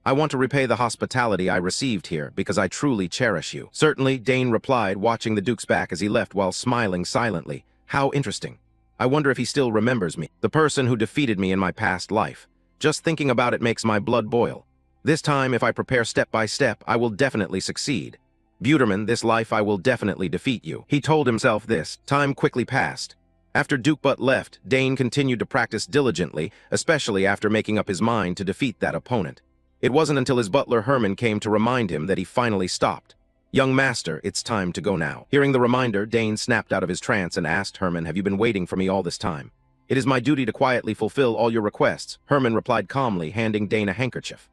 I want to repay the hospitality I received here because I truly cherish you." "Certainly," Dane replied, watching the Duke's back as he left while smiling silently. "How interesting. I wonder if he still remembers me. The person who defeated me in my past life. Just thinking about it makes my blood boil. This time, if I prepare step by step, I will definitely succeed. Buterman, this life I will definitely defeat you." He told himself this. Time quickly passed. After Duke Butt left, Dane continued to practice diligently, especially after making up his mind to defeat that opponent. It wasn't until his butler Herman came to remind him that he finally stopped. "Young master, it's time to go now." Hearing the reminder, Dane snapped out of his trance and asked Herman, "Have you been waiting for me all this time?" "It is my duty to quietly fulfill all your requests," Herman replied calmly, handing Dane a handkerchief.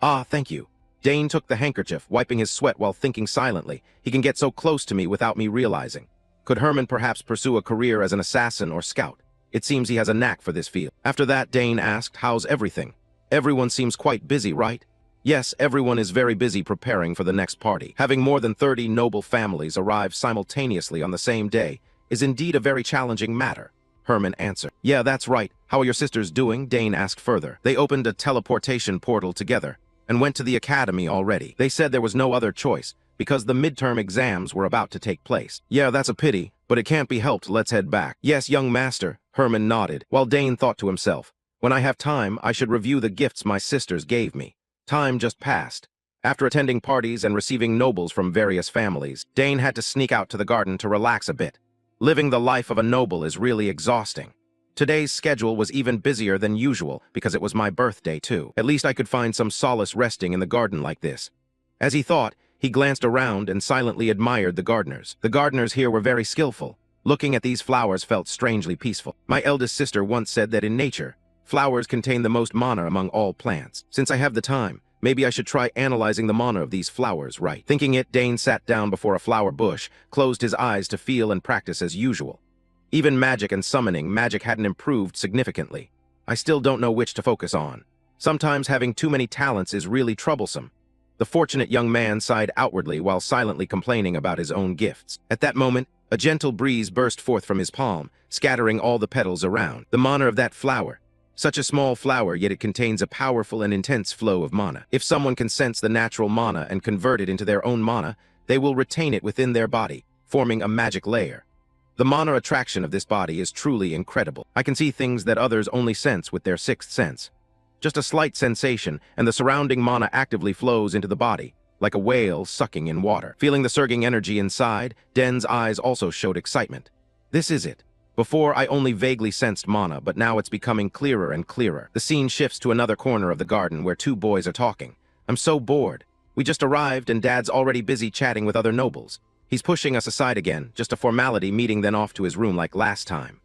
"Ah, thank you." Dane took the handkerchief, wiping his sweat while thinking silently. He can get so close to me without me realizing. Could Herman perhaps pursue a career as an assassin or scout? It seems he has a knack for this field. After that, Dane asked, "How's everything? Everyone seems quite busy, right?" "Yes, everyone is very busy preparing for the next party. Having more than 30 noble families arrive simultaneously on the same day is indeed a very challenging matter," Herman answered. "Yeah, that's right. How are your sisters doing?" Dane asked further. "They opened a teleportation portal together and went to the academy already. They said there was no other choice because the midterm exams were about to take place." "Yeah, that's a pity, but it can't be helped. Let's head back." "Yes, young master," Herman nodded, while Dane thought to himself, "When I have time, I should review the gifts my sisters gave me." Time just passed. After attending parties and receiving nobles from various families, Dane had to sneak out to the garden to relax a bit. Living the life of a noble is really exhausting. Today's schedule was even busier than usual because it was my birthday too. At least I could find some solace resting in the garden like this. As he thought, he glanced around and silently admired the gardeners. The gardeners here were very skillful. Looking at these flowers felt strangely peaceful. My eldest sister once said that in nature, flowers contain the most mana among all plants. Since I have the time, maybe I should try analyzing the mana of these flowers right. Thinking it, Dane sat down before a flower bush, closed his eyes to feel and practice as usual. Even magic and summoning magic hadn't improved significantly. I still don't know which to focus on. Sometimes having too many talents is really troublesome. The fortunate young man sighed outwardly while silently complaining about his own gifts. At that moment, a gentle breeze burst forth from his palm, scattering all the petals around. The mana of that flower. Such a small flower, yet it contains a powerful and intense flow of mana. If someone can sense the natural mana and convert it into their own mana, they will retain it within their body, forming a magic layer. The mana attraction of this body is truly incredible. I can see things that others only sense with their sixth sense. Just a slight sensation, and the surrounding mana actively flows into the body, like a whale sucking in water. Feeling the surging energy inside, Den's eyes also showed excitement. This is it. Before, I only vaguely sensed mana, but now it's becoming clearer and clearer. The scene shifts to another corner of the garden where two boys are talking. I'm so bored. We just arrived and Dad's already busy chatting with other nobles. He's pushing us aside again, just a formality, meeting then off to his room like last time.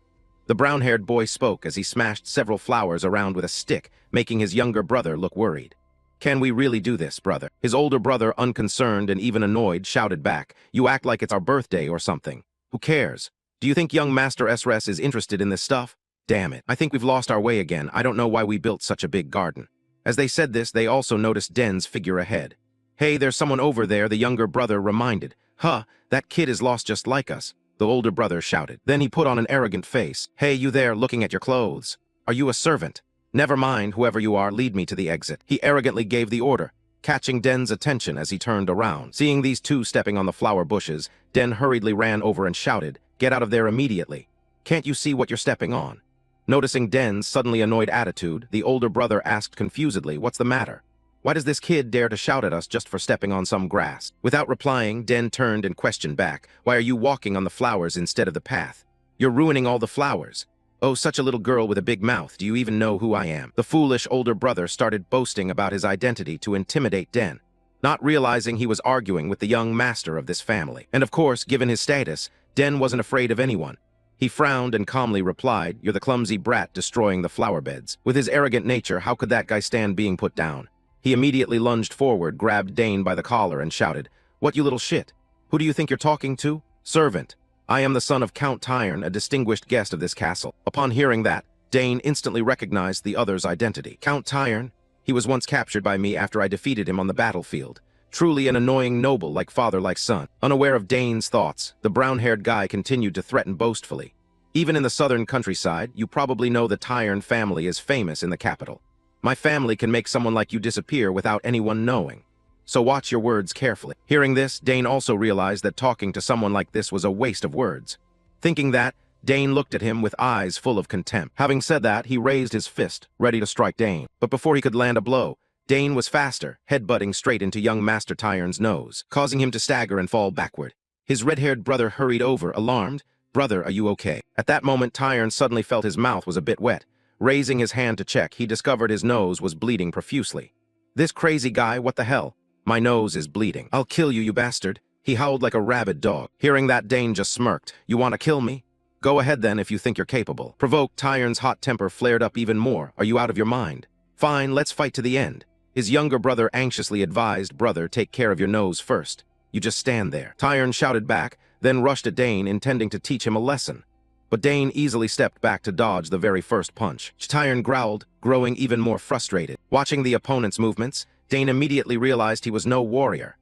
The brown-haired boy spoke as he smashed several flowers around with a stick, making his younger brother look worried. Can we really do this, brother? His older brother, unconcerned and even annoyed, shouted back, You act like it's our birthday or something. Who cares? Do you think young Master SRS is interested in this stuff? Damn it, I think we've lost our way again. I don't know why we built such a big garden. As they said this, they also noticed Den's figure ahead. Hey, there's someone over there, the younger brother reminded. Huh, that kid is lost just like us, the older brother shouted. Then he put on an arrogant face. Hey, you there looking at your clothes. Are you a servant? Never mind, whoever you are, lead me to the exit. He arrogantly gave the order, catching Den's attention as he turned around. Seeing these two stepping on the flower bushes, Den hurriedly ran over and shouted, Get out of there immediately. Can't you see what you're stepping on? Noticing Den's suddenly annoyed attitude, the older brother asked confusedly, What's the matter? Why does this kid dare to shout at us just for stepping on some grass? Without replying, Den turned and questioned back, Why are you walking on the flowers instead of the path? You're ruining all the flowers. Oh, such a little girl with a big mouth, do you even know who I am? The foolish older brother started boasting about his identity to intimidate Den, not realizing he was arguing with the young master of this family. And of course, given his status, Den wasn't afraid of anyone. He frowned and calmly replied, You're the clumsy brat destroying the flower beds. With his arrogant nature, how could that guy stand being put down? He immediately lunged forward, grabbed Dane by the collar and shouted, What, you little shit? Who do you think you're talking to? Servant. I am the son of Count Tyron, a distinguished guest of this castle. Upon hearing that, Dane instantly recognized the other's identity. Count Tyron? He was once captured by me after I defeated him on the battlefield. Truly an annoying noble, like father, like son. Unaware of Dane's thoughts, the brown-haired guy continued to threaten boastfully. Even in the southern countryside, you probably know the Tyron family is famous in the capital. My family can make someone like you disappear without anyone knowing. So watch your words carefully. Hearing this, Dane also realized that talking to someone like this was a waste of words. Thinking that, Dane looked at him with eyes full of contempt. Having said that, he raised his fist, ready to strike Dane. But before he could land a blow, Dane was faster, headbutting straight into young Master Tyron's nose, causing him to stagger and fall backward. His red-haired brother hurried over, alarmed. Brother, are you okay? At that moment, Tyron suddenly felt his mouth was a bit wet. Raising his hand to check, he discovered his nose was bleeding profusely. This crazy guy, what the hell? My nose is bleeding. I'll kill you, you bastard. He howled like a rabid dog. Hearing that, Dane just smirked. You want to kill me? Go ahead then if you think you're capable. Provoked, Tyron's hot temper flared up even more. Are you out of your mind? Fine, let's fight to the end. His younger brother anxiously advised, Brother, take care of your nose first. You just stand there. Tyron shouted back, then rushed at Dane, intending to teach him a lesson. But Dane easily stepped back to dodge the very first punch. Tyron growled, growing even more frustrated. Watching the opponent's movements, Dane immediately realized he was no warrior.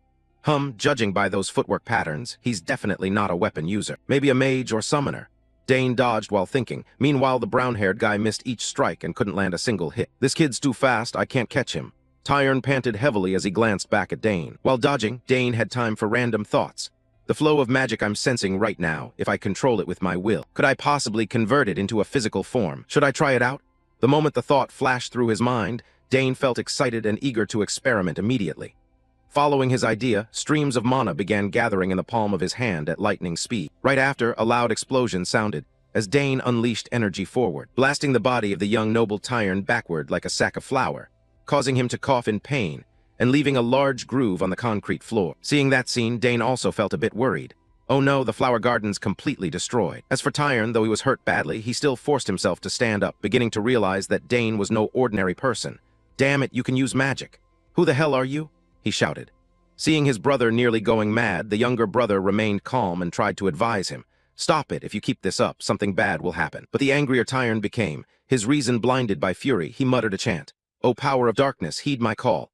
Judging by those footwork patterns, he's definitely not a weapon user. Maybe a mage or summoner. Dane dodged while thinking. Meanwhile, the brown-haired guy missed each strike and couldn't land a single hit. This kid's too fast, I can't catch him. Tyron panted heavily as he glanced back at Dane. While dodging, Dane had time for random thoughts. The flow of magic I'm sensing right now, if I control it with my will, could I possibly convert it into a physical form? Should I try it out? The moment the thought flashed through his mind, Dane felt excited and eager to experiment immediately. Following his idea, streams of mana began gathering in the palm of his hand at lightning speed. Right after, a loud explosion sounded, as Dane unleashed energy forward, blasting the body of the young noble Tyron backward like a sack of flour, causing him to cough in pain, and leaving a large groove on the concrete floor. Seeing that scene, Dane also felt a bit worried. Oh no, the flower garden's completely destroyed. As for Tyron, though he was hurt badly, he still forced himself to stand up, beginning to realize that Dane was no ordinary person. Damn it, you can use magic. Who the hell are you? He shouted. Seeing his brother nearly going mad, the younger brother remained calm and tried to advise him. Stop it, if you keep this up, something bad will happen. But the angrier Tyron became, his reason blinded by fury, he muttered a chant. O power of darkness, heed my call.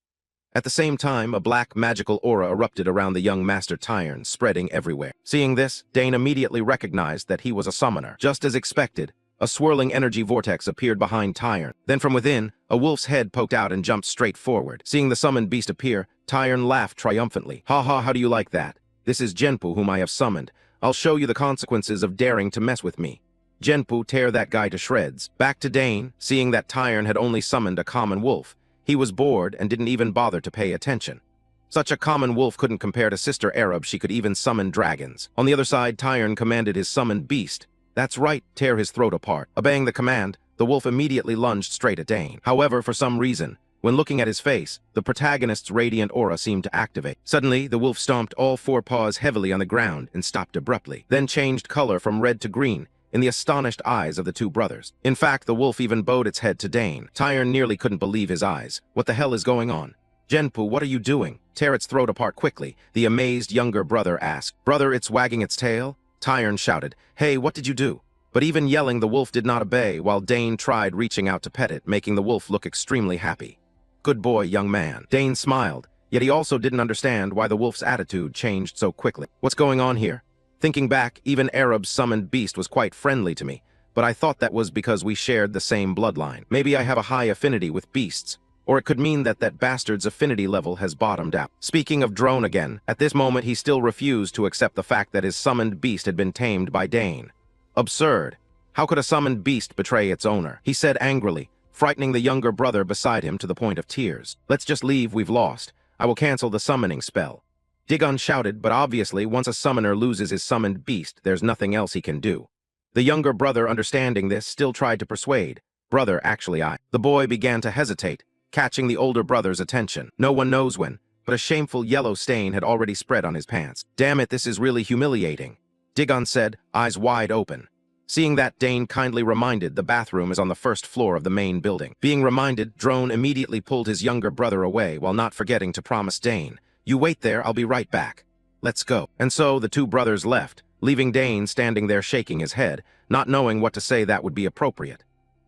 At the same time, a black magical aura erupted around the young Master Tyron, spreading everywhere. Seeing this, Dane immediately recognized that he was a summoner. Just as expected, a swirling energy vortex appeared behind Tyron. Then from within, a wolf's head poked out and jumped straight forward. Seeing the summoned beast appear, Tyron laughed triumphantly. Ha ha, how do you like that? This is Genpu whom I have summoned. I'll show you the consequences of daring to mess with me. Genpu, tear that guy to shreds. Back to Dane, seeing that Tyron had only summoned a common wolf. He was bored and didn't even bother to pay attention. Such a common wolf couldn't compare to Sister Arab, she could even summon dragons. On the other side, Tyron commanded his summoned beast, That's right, tear his throat apart. Obeying the command, the wolf immediately lunged straight at Dane. However, for some reason, when looking at his face, the protagonist's radiant aura seemed to activate. Suddenly, the wolf stomped all four paws heavily on the ground and stopped abruptly, then changed color from red to green in the astonished eyes of the two brothers. In fact, the wolf even bowed its head to Dane. Tyron nearly couldn't believe his eyes. What the hell is going on? Genpu, what are you doing? Tear its throat apart quickly, the amazed younger brother asked. Brother, it's wagging its tail? Tyron shouted. Hey, what did you do? But even yelling, the wolf did not obey, while Dane tried reaching out to pet it, making the wolf look extremely happy. Good boy, young man. Dane smiled, yet he also didn't understand why the wolf's attitude changed so quickly. What's going on here? Thinking back, even Arab's summoned beast was quite friendly to me, but I thought that was because we shared the same bloodline. Maybe I have a high affinity with beasts, or it could mean that that bastard's affinity level has bottomed out. Speaking of Drone again, at this moment he still refused to accept the fact that his summoned beast had been tamed by Dane. Absurd. How could a summoned beast betray its owner? He said angrily, frightening the younger brother beside him to the point of tears. Let's just leave, we've lost. I will cancel the summoning spell. Digon shouted, but obviously once a summoner loses his summoned beast, there's nothing else he can do. The younger brother, understanding this, still tried to persuade. Brother, actually The boy began to hesitate, catching the older brother's attention. No one knows when, but a shameful yellow stain had already spread on his pants. Damn it, this is really humiliating, Digon said, eyes wide open. Seeing that, Dane kindly reminded the bathroom is on the first floor of the main building. Being reminded, Drone immediately pulled his younger brother away while not forgetting to promise Dane, "You wait there, I'll be right back. Let's go." And so the two brothers left, leaving Dane standing there shaking his head, not knowing what to say that would be appropriate.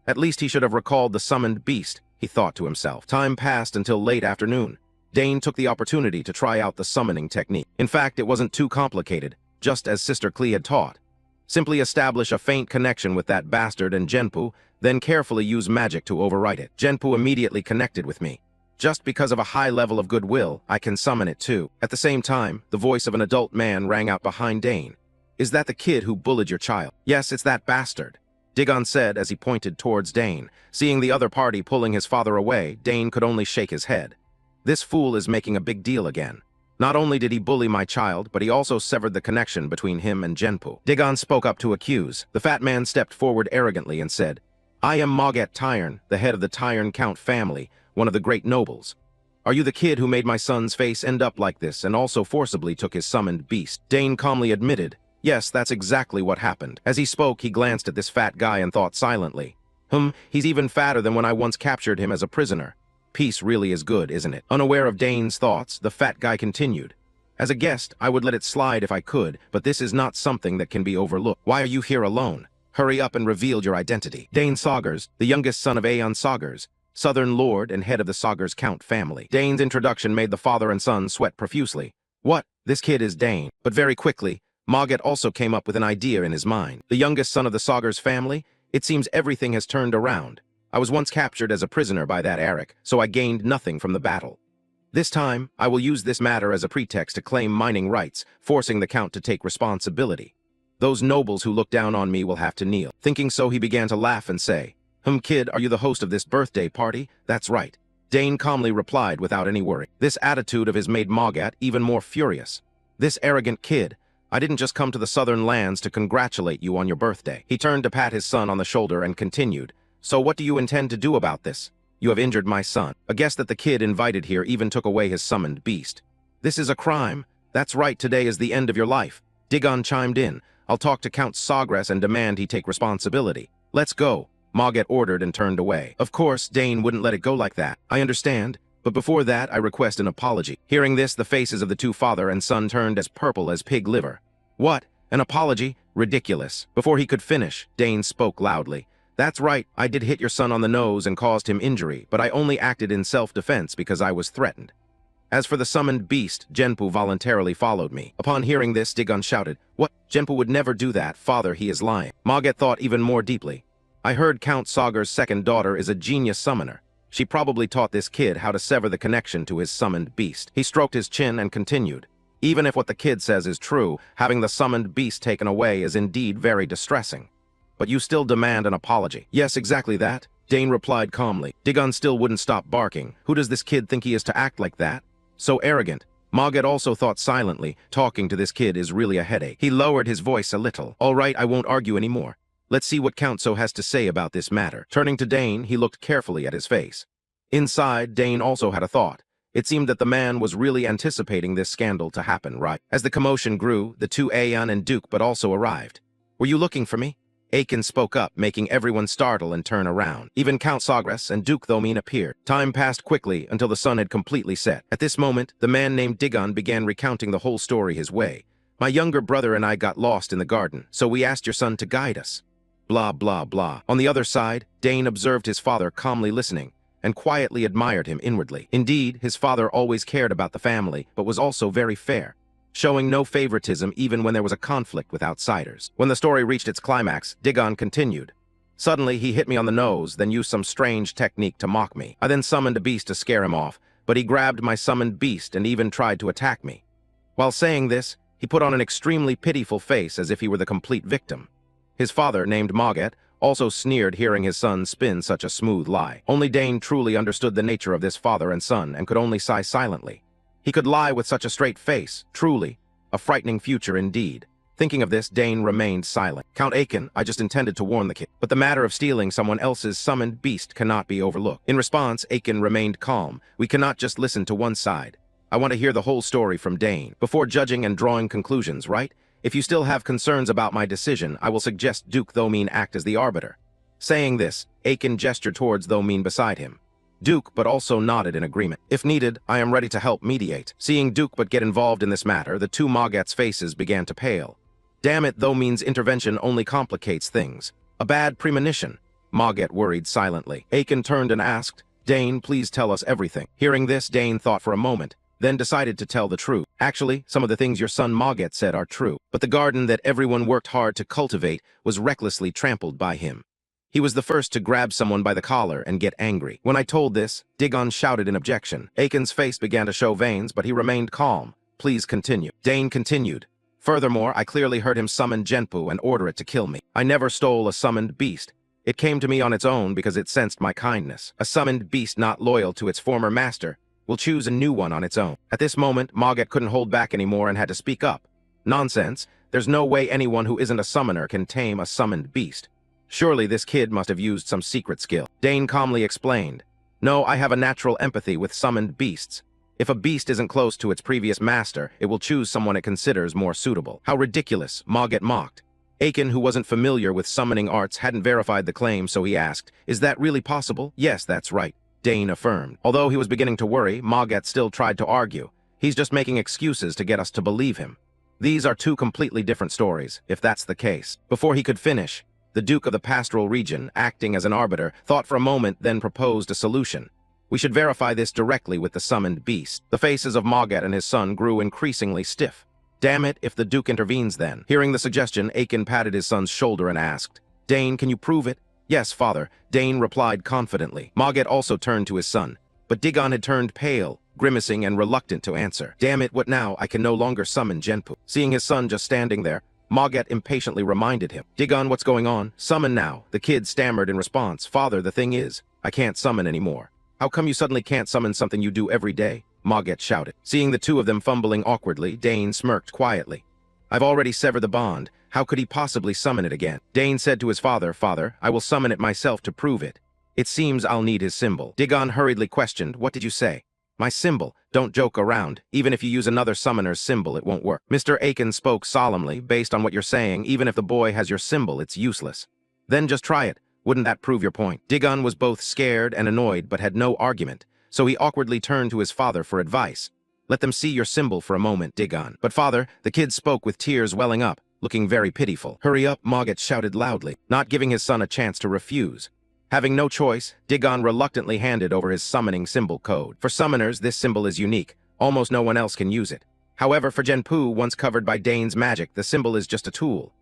At least he should have recalled the summoned beast, he thought to himself. Time passed until late afternoon. Dane took the opportunity to try out the summoning technique. In fact, it wasn't too complicated, just as Sister Klee had taught. Simply establish a faint connection with that bastard and Genpu, then carefully use magic to overwrite it. Genpu immediately connected with me. Just because of a high level of goodwill, I can summon it too. At the same time, the voice of an adult man rang out behind Dane. Is that the kid who bullied your child? Yes, it's that bastard, Digon said as he pointed towards Dane. Seeing the other party pulling his father away, Dane could only shake his head. This fool is making a big deal again. Not only did he bully my child, but he also severed the connection between him and Genpu. Digon spoke up to accuse. The fat man stepped forward arrogantly and said, I am Mogat Tyron, the head of the Tyron Count family, one of the great nobles. Are you the kid who made my son's face end up like this and also forcibly took his summoned beast? Dane calmly admitted, yes, that's exactly what happened. As he spoke, he glanced at this fat guy and thought silently, he's even fatter than when I once captured him as a prisoner. Peace really is good, isn't it? Unaware of Dane's thoughts, the fat guy continued. As a guest, I would let it slide if I could, but this is not something that can be overlooked. Why are you here alone? Hurry up and reveal your identity. Dane Saugers, the youngest son of Aeon Saugers, Southern Lord and head of the Saugers Count family. Dane's introduction made the father and son sweat profusely. What? This kid is Dane. But very quickly, Mogat also came up with an idea in his mind. The youngest son of the Saugers family? It seems everything has turned around. I was once captured as a prisoner by that Eric, so I gained nothing from the battle. This time, I will use this matter as a pretext to claim mining rights, forcing the Count to take responsibility. Those nobles who look down on me will have to kneel. Thinking so, he began to laugh and say, Kid, are you the host of this birthday party? That's right. Dane calmly replied without any worry. This attitude of his made Mogat even more furious. This arrogant kid, I didn't just come to the southern lands to congratulate you on your birthday. He turned to pat his son on the shoulder and continued, So what do you intend to do about this? You have injured my son. A guest that the kid invited here even took away his summoned beast. This is a crime. That's right, today is the end of your life. Digon chimed in. I'll talk to Count Sagres and demand he take responsibility. Let's go, Mogat ordered and turned away. Of course, Dane wouldn't let it go like that. I understand, but before that, I request an apology. Hearing this, the faces of the two father and son turned as purple as pig liver. What? An apology? Ridiculous. Before he could finish, Dane spoke loudly. That's right, I did hit your son on the nose and caused him injury, but I only acted in self-defense because I was threatened. As for the summoned beast, Genpu voluntarily followed me. Upon hearing this, Digon shouted, What? Genpu would never do that, father, he is lying. Mogat thought even more deeply. I heard Count Sagar's second daughter is a genius summoner. She probably taught this kid how to sever the connection to his summoned beast. He stroked his chin and continued. Even if what the kid says is true, having the summoned beast taken away is indeed very distressing. But you still demand an apology. Yes, exactly that, Dane replied calmly. Digon still wouldn't stop barking. Who does this kid think he is to act like that? So arrogant. Maget also thought silently, talking to this kid is really a headache. He lowered his voice a little. All right, I won't argue anymore. Let's see what Countso has to say about this matter. Turning to Dane, he looked carefully at his face. Inside, Dane also had a thought. It seemed that the man was really anticipating this scandal to happen, right? As the commotion grew, the two Aeon and Duke but also arrived. Were you looking for me? Aiken spoke up, making everyone startle and turn around. Even Count Sagres and Duke Thomin appeared. Time passed quickly until the sun had completely set. At this moment, the man named Digon began recounting the whole story his way. My younger brother and I got lost in the garden, so we asked your son to guide us. Blah, blah, blah. On the other side, Dane observed his father calmly listening, and quietly admired him inwardly. Indeed, his father always cared about the family, but was also very fair, showing no favoritism even when there was a conflict with outsiders. When the story reached its climax, Digon continued. Suddenly, he hit me on the nose, then used some strange technique to mock me. I then summoned a beast to scare him off, but he grabbed my summoned beast and even tried to attack me. While saying this, he put on an extremely pitiful face as if he were the complete victim. His father, named Maget, also sneered hearing his son spin such a smooth lie. Only Dane truly understood the nature of this father and son and could only sigh silently. He could lie with such a straight face, truly. A frightening future indeed. Thinking of this, Dane remained silent. Count Aiken, I just intended to warn the kid. But the matter of stealing someone else's summoned beast cannot be overlooked. In response, Aiken remained calm. We cannot just listen to one side. I want to hear the whole story from Dane, before judging and drawing conclusions, right? If you still have concerns about my decision, I will suggest Duke Thomin act as the arbiter. Saying this, Aiken gestured towards Thomin beside him. Duke but also nodded in agreement. If needed, I am ready to help mediate. Seeing Duke but get involved in this matter, the two Magets' faces began to pale. Damn it, Thomin's intervention only complicates things. A bad premonition. Maget worried silently. Aiken turned and asked, Dane, please tell us everything. Hearing this, Dane thought for a moment, then decided to tell the truth. Actually, some of the things your son Maget said are true, but the garden that everyone worked hard to cultivate was recklessly trampled by him. He was the first to grab someone by the collar and get angry. When I told this, Digon shouted in objection. Aiken's face began to show veins, but he remained calm. Please continue. Dane continued. Furthermore, I clearly heard him summon Genpu and order it to kill me. I never stole a summoned beast. It came to me on its own because it sensed my kindness. A summoned beast not loyal to its former master will choose a new one on its own. At this moment, Maget couldn't hold back anymore and had to speak up. Nonsense. There's no way anyone who isn't a summoner can tame a summoned beast. Surely this kid must have used some secret skill. Dane calmly explained. No, I have a natural empathy with summoned beasts. If a beast isn't close to its previous master, it will choose someone it considers more suitable. How ridiculous, Maget mocked. Aiken, who wasn't familiar with summoning arts, hadn't verified the claim, so he asked, Is that really possible? Yes, that's right, Dane affirmed. Although he was beginning to worry, Maget still tried to argue. He's just making excuses to get us to believe him. These are two completely different stories, if that's the case. Before he could finish, the Duke of the Pastoral Region, acting as an arbiter, thought for a moment, then proposed a solution. We should verify this directly with the summoned beast. The faces of Maget and his son grew increasingly stiff. Damn it, if the Duke intervenes then. Hearing the suggestion, Aiken patted his son's shoulder and asked, Dane, can you prove it? Yes, father, Dane replied confidently. Maget also turned to his son, but Digon had turned pale, grimacing and reluctant to answer. Damn it, what now? I can no longer summon Genpu. Seeing his son just standing there, Maget impatiently reminded him. Digon, what's going on? Summon now. The kid stammered in response. Father, the thing is, I can't summon anymore. How come you suddenly can't summon something you do every day? Maget shouted. Seeing the two of them fumbling awkwardly, Dane smirked quietly. I've already severed the bond. How could he possibly summon it again? Dane said to his father, Father, I will summon it myself to prove it. It seems I'll need his symbol. Digon hurriedly questioned, What did you say? My symbol. Don't joke around. Even if you use another summoner's symbol, it won't work. Mr. Aiken spoke solemnly. Based on what you're saying, even if the boy has your symbol, it's useless. Then just try it. Wouldn't that prove your point? Digon was both scared and annoyed, but had no argument, so he awkwardly turned to his father for advice. Let them see your symbol for a moment, Digon. But father, the kid spoke with tears welling up, looking very pitiful. Hurry up, Maget shouted loudly, not giving his son a chance to refuse. Having no choice, Digon reluctantly handed over his summoning symbol code. For summoners, this symbol is unique. Almost no one else can use it. However, for Genpu, once covered by Dane's magic, the symbol is just a tool.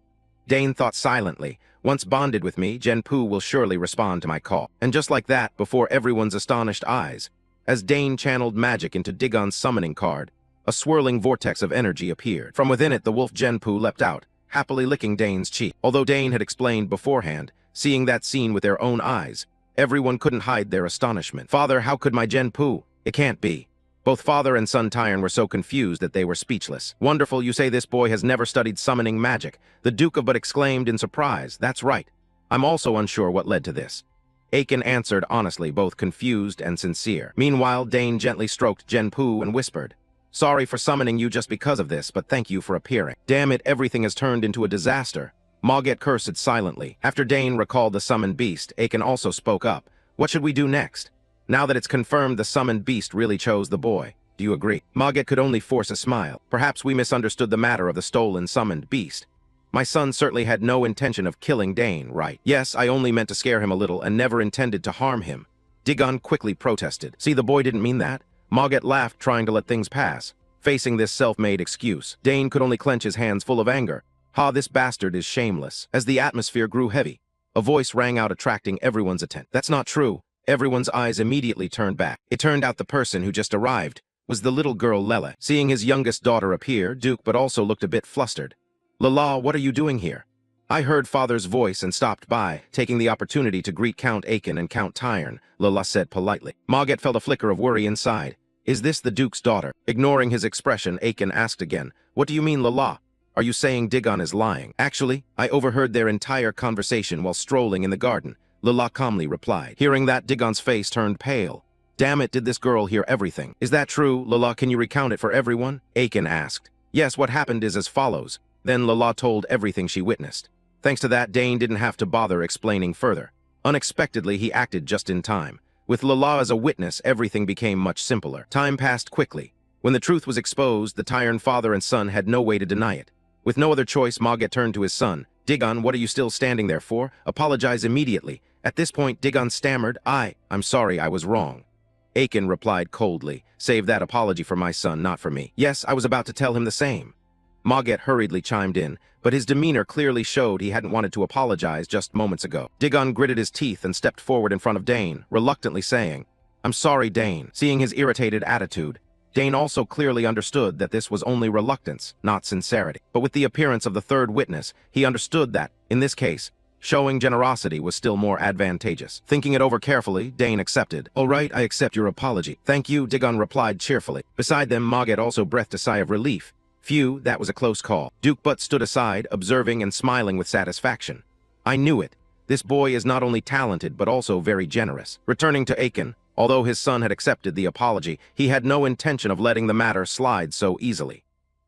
Dane thought silently. Once bonded with me, Genpu will surely respond to my call. And just like that, before everyone's astonished eyes, as Dane channeled magic into Digon's summoning card, a swirling vortex of energy appeared. From within it, the wolf Genpu leapt out, happily licking Dane's cheek. Although Dane had explained beforehand, seeing that scene with their own eyes, everyone couldn't hide their astonishment. Father, how could my Genpu? It can't be. Both father and son Tyron were so confused that they were speechless. Wonderful, you say this boy has never studied summoning magic. The Duke of But exclaimed in surprise. That's right. I'm also unsure what led to this. Aiken answered honestly, both confused and sincere. Meanwhile, Dane gently stroked Genpu and whispered, sorry for summoning you just because of this, but thank you for appearing. Damn it, everything has turned into a disaster. Mogget cursed silently. After Dane recalled the summoned beast, Aiken also spoke up. What should we do next? Now that it's confirmed the summoned beast really chose the boy. Do you agree? Mogget could only force a smile. Perhaps we misunderstood the matter of the stolen summoned beast. My son certainly had no intention of killing Dane, right? Yes, I only meant to scare him a little and never intended to harm him. Digon quickly protested. See, the boy didn't mean that. Mogget laughed, trying to let things pass. Facing this self-made excuse, Dane could only clench his hands full of anger. Ha, this bastard is shameless. As the atmosphere grew heavy, a voice rang out, attracting everyone's attention. That's not true. Everyone's eyes immediately turned back. It turned out the person who just arrived was the little girl Lele. Seeing his youngest daughter appear, Duke but also looked a bit flustered. Lala, what are you doing here? I heard father's voice and stopped by, taking the opportunity to greet Count Aiken and Count Tyron, Lala said politely. Mogget felt a flicker of worry inside. Is this the Duke's daughter? Ignoring his expression, Aiken asked again, what do you mean, Lala? Are you saying Digon is lying? Actually, I overheard their entire conversation while strolling in the garden, Lala calmly replied. Hearing that, Digon's face turned pale. Damn it, did this girl hear everything? Is that true, Lala? Can you recount it for everyone? Aiken asked. Yes, what happened is as follows. Then Lala told everything she witnessed. Thanks to that, Dane didn't have to bother explaining further. Unexpectedly, he acted just in time. With Lala as a witness, everything became much simpler. Time passed quickly. When the truth was exposed, the Tyron father and son had no way to deny it. With no other choice, Mogget turned to his son. Digon, what are you still standing there for? Apologize immediately. At this point, Digon stammered, I'm sorry, I was wrong. Aiken replied coldly, save that apology for my son, not for me. Yes, I was about to tell him the same. Mogget hurriedly chimed in, but his demeanor clearly showed he hadn't wanted to apologize just moments ago. Digon gritted his teeth and stepped forward in front of Dane, reluctantly saying, I'm sorry, Dane. Seeing his irritated attitude, Dane also clearly understood that this was only reluctance, not sincerity. But with the appearance of the third witness, he understood that, in this case, showing generosity was still more advantageous. Thinking it over carefully, Dane accepted. All right, I accept your apology. Thank you, Digon replied cheerfully. Beside them, Mogget also breathed a sigh of relief. Phew, that was a close call. Duke but stood aside, observing and smiling with satisfaction. I knew it. This boy is not only talented, but also very generous. Returning to Aiken, although his son had accepted the apology, he had no intention of letting the matter slide so easily.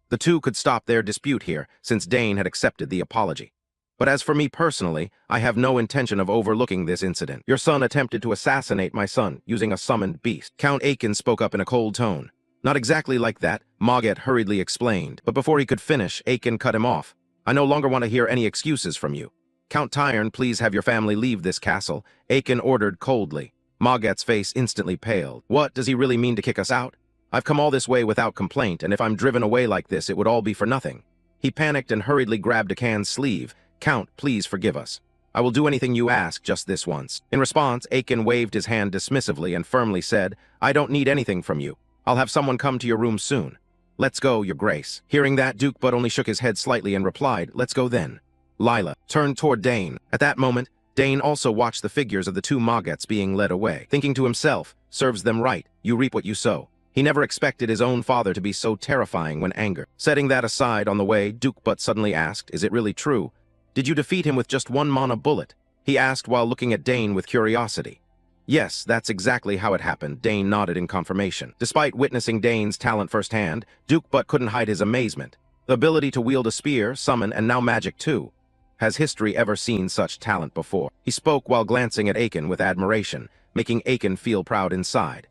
The two could stop their dispute here, since Dane had accepted the apology. But as for me personally, I have no intention of overlooking this incident. Your son attempted to assassinate my son, using a summoned beast. Count Aiken spoke up in a cold tone. Not exactly like that, Mogget hurriedly explained, but before he could finish, Aiken cut him off. I no longer want to hear any excuses from you. Count Tyron, please have your family leave this castle, Aiken ordered coldly. Mogget's face instantly paled. What, does he really mean to kick us out? I've come all this way without complaint, and if I'm driven away like this, it would all be for nothing. He panicked and hurriedly grabbed a Can's sleeve. Count, please forgive us. I will do anything you ask just this once. In response, Aiken waved his hand dismissively and firmly said, I don't need anything from you. I'll have someone come to your room soon. Let's go, your grace. Hearing that, Duke but only shook his head slightly and replied, let's go then. Lila turned toward Dane. At that moment, Dane also watched the figures of the two Moggets being led away, thinking to himself, serves them right, you reap what you sow. He never expected his own father to be so terrifying when angered. Setting that aside on the way, Duke but suddenly asked, is it really true? Did you defeat him with just one mana bullet? He asked while looking at Dane with curiosity. Yes, that's exactly how it happened, Dane nodded in confirmation. Despite witnessing Dane's talent firsthand, Duke but couldn't hide his amazement. The ability to wield a spear, summon, and now magic too. Has history ever seen such talent before? He spoke while glancing at Aiken with admiration, making Aiken feel proud inside.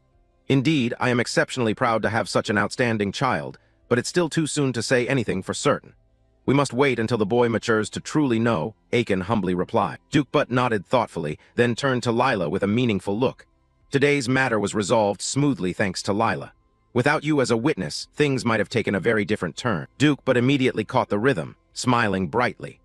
Indeed, I am exceptionally proud to have such an outstanding child, but it's still too soon to say anything for certain. We must wait until the boy matures to truly know, Aiken humbly replied. Duke but nodded thoughtfully, then turned to Lila with a meaningful look. Today's matter was resolved smoothly thanks to Lila. Without you as a witness, things might have taken a very different turn. Duke but immediately caught the rhythm, smiling brightly.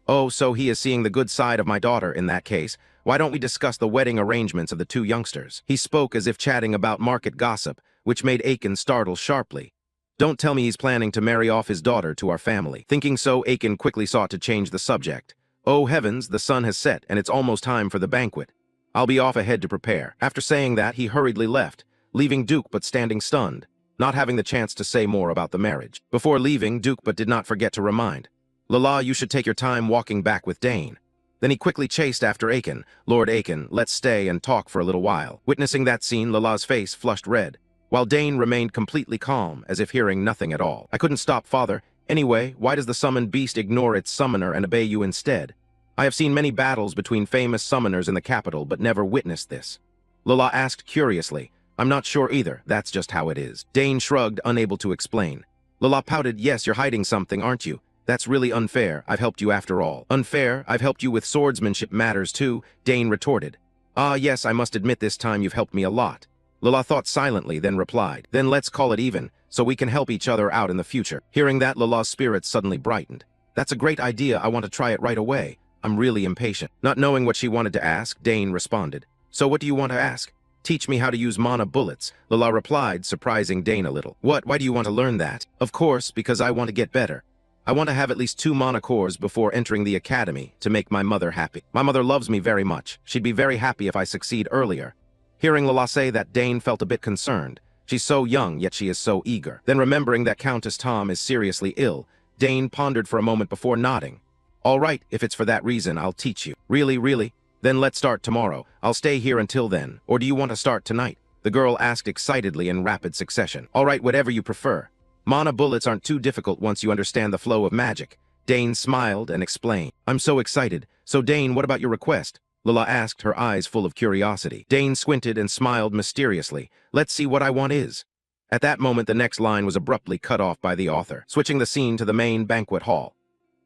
Oh, so he is seeing the good side of my daughter in that case. Why don't we discuss the wedding arrangements of the two youngsters? He spoke as if chatting about market gossip, which made Aiken startle sharply. Don't tell me he's planning to marry off his daughter to our family. Thinking so, Aiken quickly sought to change the subject. Oh heavens, the sun has set and it's almost time for the banquet. I'll be off ahead to prepare. After saying that, he hurriedly left, leaving Duke but standing stunned. not having the chance to say more about the marriage. Before leaving, Duke but did not forget to remind, Lala, you should take your time walking back with Dane. Then he quickly chased after Aiken. Lord Aiken, let's stay and talk for a little while. Witnessing that scene, Lala's face flushed red, while Dane remained completely calm, as if hearing nothing at all. I couldn't stop, father. Anyway, why does the summoned beast ignore its summoner and obey you instead? I have seen many battles between famous summoners in the capital, but never witnessed this. Lala asked curiously. I'm not sure either, that's just how it is. Dane shrugged, unable to explain. Lala pouted, yes, you're hiding something, aren't you? That's really unfair, I've helped you after all. Unfair? I've helped you with swordsmanship matters too, Dane retorted. Ah yes, I must admit this time you've helped me a lot. Lala thought silently, then replied, then let's call it even, so we can help each other out in the future. Hearing that, Lala's spirit suddenly brightened. That's a great idea, I want to try it right away. I'm really impatient. Not knowing what she wanted to ask, Dane responded. So what do you want to ask? Teach me how to use mana bullets, Lala replied, surprising Dane a little. What? Why do you want to learn that? Of course, because I want to get better. I want to have at least 2 mana cores before entering the academy to make my mother happy. My mother loves me very much. She'd be very happy if I succeed earlier. Hearing Lala say that, Dane felt a bit concerned. She's so young, yet she is so eager. Then remembering that Countess Tom is seriously ill, Dane pondered for a moment before nodding. All right, if it's for that reason, I'll teach you. Really, really? Then let's start tomorrow. I'll stay here until then. Or do you want to start tonight? The girl asked excitedly in rapid succession. All right, whatever you prefer. Mana bullets aren't too difficult once you understand the flow of magic. Dane smiled and explained. I'm so excited. So Dane, what about your request? Lala asked, her eyes full of curiosity. Dane squinted and smiled mysteriously. Let's see what I want is. At that moment, the next line was abruptly cut off by the author, switching the scene to the main banquet hall.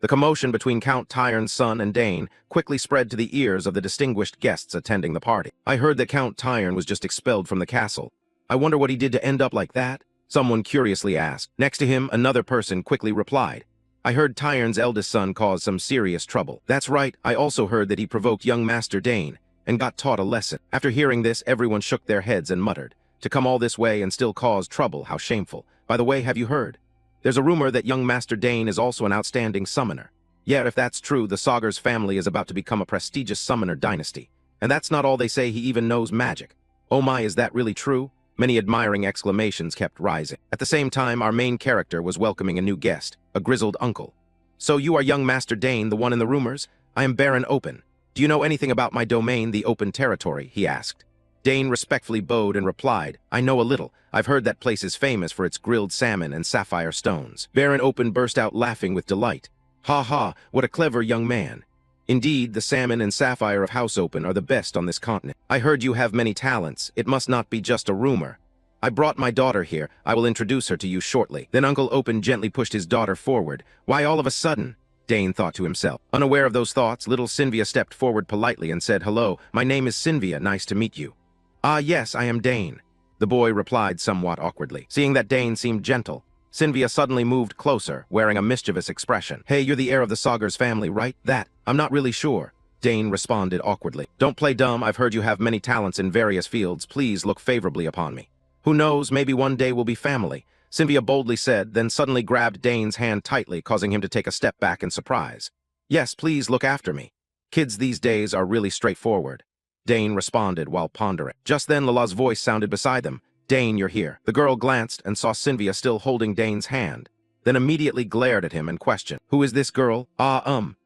The commotion between Count Tyrn's son and Dane quickly spread to the ears of the distinguished guests attending the party. I heard that Count Tyrn was just expelled from the castle. I wonder what he did to end up like that? Someone curiously asked. Next to him, another person quickly replied. I heard Tyrn's eldest son cause some serious trouble. That's right, I also heard that he provoked young Master Dane and got taught a lesson. After hearing this, everyone shook their heads and muttered. To come all this way and still cause trouble, how shameful. By the way, have you heard? There's a rumor that young Master Dane is also an outstanding summoner. Yet, if that's true, the Sagar's family is about to become a prestigious summoner dynasty. And that's not all they say, he even knows magic. Oh my, is that really true? Many admiring exclamations kept rising. At the same time, our main character was welcoming a new guest, a grizzled uncle. So you are young Master Dane, the one in the rumors? I am Baron Open. Do you know anything about my domain, the Open Territory? He asked. Dane respectfully bowed and replied, I know a little. I've heard that place is famous for its grilled salmon and sapphire stones. Baron Open burst out laughing with delight. Ha ha, what a clever young man. Indeed, the salmon and sapphire of House Open are the best on this continent. I heard you have many talents. It must not be just a rumor. I brought my daughter here. I will introduce her to you shortly. Then Uncle Open gently pushed his daughter forward. Why all of a sudden? Dane thought to himself. Unaware of those thoughts, little Sylvia stepped forward politely and said, Hello, my name is Sylvia, nice to meet you. Ah yes, I am Dane. The boy replied somewhat awkwardly. Seeing that Dane seemed gentle, Sylvia suddenly moved closer, wearing a mischievous expression. Hey, you're the heir of the Sagar's family, right? That, I'm not really sure. Dane responded awkwardly. Don't play dumb, I've heard you have many talents in various fields. Please look favorably upon me. Who knows, maybe one day we'll be family, Sylvia boldly said, then suddenly grabbed Dane's hand tightly, causing him to take a step back in surprise. Yes, please look after me. Kids these days are really straightforward. Dane responded while pondering. Just then Lala's voice sounded beside them. Dane, you're here. The girl glanced and saw Sylvia still holding Dane's hand, then immediately glared at him and questioned. Who is this girl?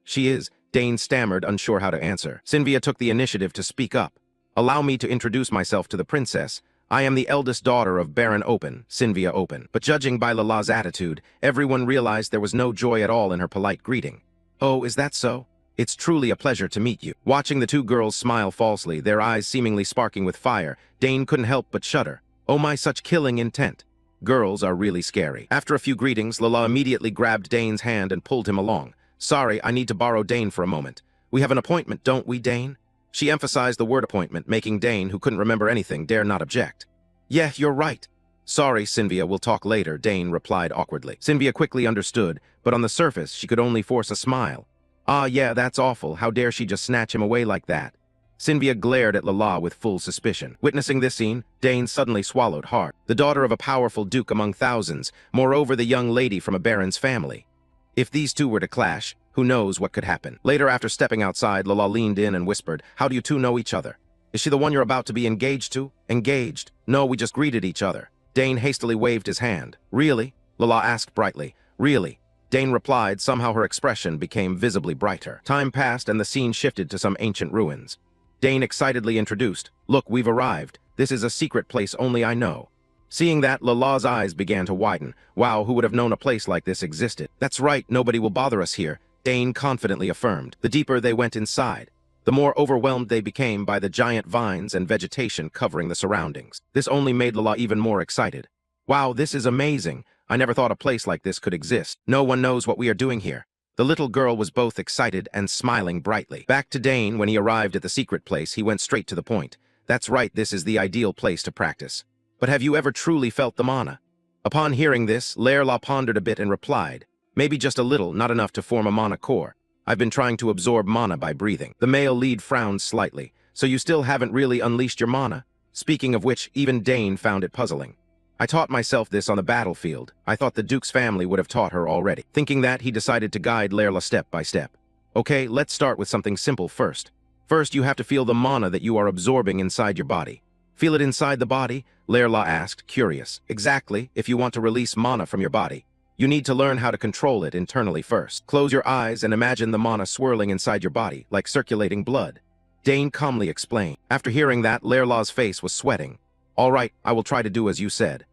She is. Dane stammered, unsure how to answer. Sylvia took the initiative to speak up. Allow me to introduce myself to the princess. I am the eldest daughter of Baron Open, Sylvia Open. But judging by Lala's attitude, everyone realized there was no joy at all in her polite greeting. Oh, is that so? It's truly a pleasure to meet you. Watching the two girls smile falsely, their eyes seemingly sparking with fire, Dane couldn't help but shudder. Oh my, such killing intent. Girls are really scary. After a few greetings, Lala immediately grabbed Dane's hand and pulled him along. Sorry, I need to borrow Dane for a moment. We have an appointment, don't we, Dane? She emphasized the word appointment, making Dane, who couldn't remember anything, dare not object. Yeah, you're right. Sorry, Sylvia, we'll talk later, Dane replied awkwardly. Sylvia quickly understood, but on the surface, she could only force a smile. Ah, yeah, that's awful. How dare she just snatch him away like that? Sylvia glared at Lala with full suspicion. Witnessing this scene, Dane suddenly swallowed hard. The daughter of a powerful duke among thousands, moreover the young lady from a baron's family. If these two were to clash, who knows what could happen. Later, after stepping outside, Lala leaned in and whispered, How do you two know each other? Is she the one you're about to be engaged to? Engaged? No, we just greeted each other. Dane hastily waved his hand. Really? Lala asked brightly. Really? Dane replied, somehow her expression became visibly brighter. Time passed and the scene shifted to some ancient ruins. Dane excitedly introduced, "Look, we've arrived. This is a secret place only I know." Seeing that, Lala's eyes began to widen. Wow, who would have known a place like this existed? "That's right, nobody will bother us here," Dane confidently affirmed. The deeper they went inside, the more overwhelmed they became by the giant vines and vegetation covering the surroundings. This only made Lala even more excited. "Wow, this is amazing. I never thought a place like this could exist. No one knows what we are doing here." The little girl was both excited and smiling brightly. Back to Dane, when he arrived at the secret place, he went straight to the point. "That's right, this is the ideal place to practice. But have you ever truly felt the mana?" Upon hearing this, Lerla pondered a bit and replied, "Maybe just a little, not enough to form a mana core. I've been trying to absorb mana by breathing." The male lead frowned slightly. "So you still haven't really unleashed your mana?" Speaking of which, even Dane found it puzzling. "I taught myself this on the battlefield. I thought the Duke's family would have taught her already." Thinking that, he decided to guide Lerla step by step. "Okay, let's start with something simple first. First, you have to feel the mana that you are absorbing inside your body." "Feel it inside the body?" Lerla asked, curious. "Exactly. If you want to release mana from your body, you need to learn how to control it internally first. Close your eyes and imagine the mana swirling inside your body, like circulating blood." Dane calmly explained. After hearing that, Lerla's face was sweating. "All right, I will try to do as you said."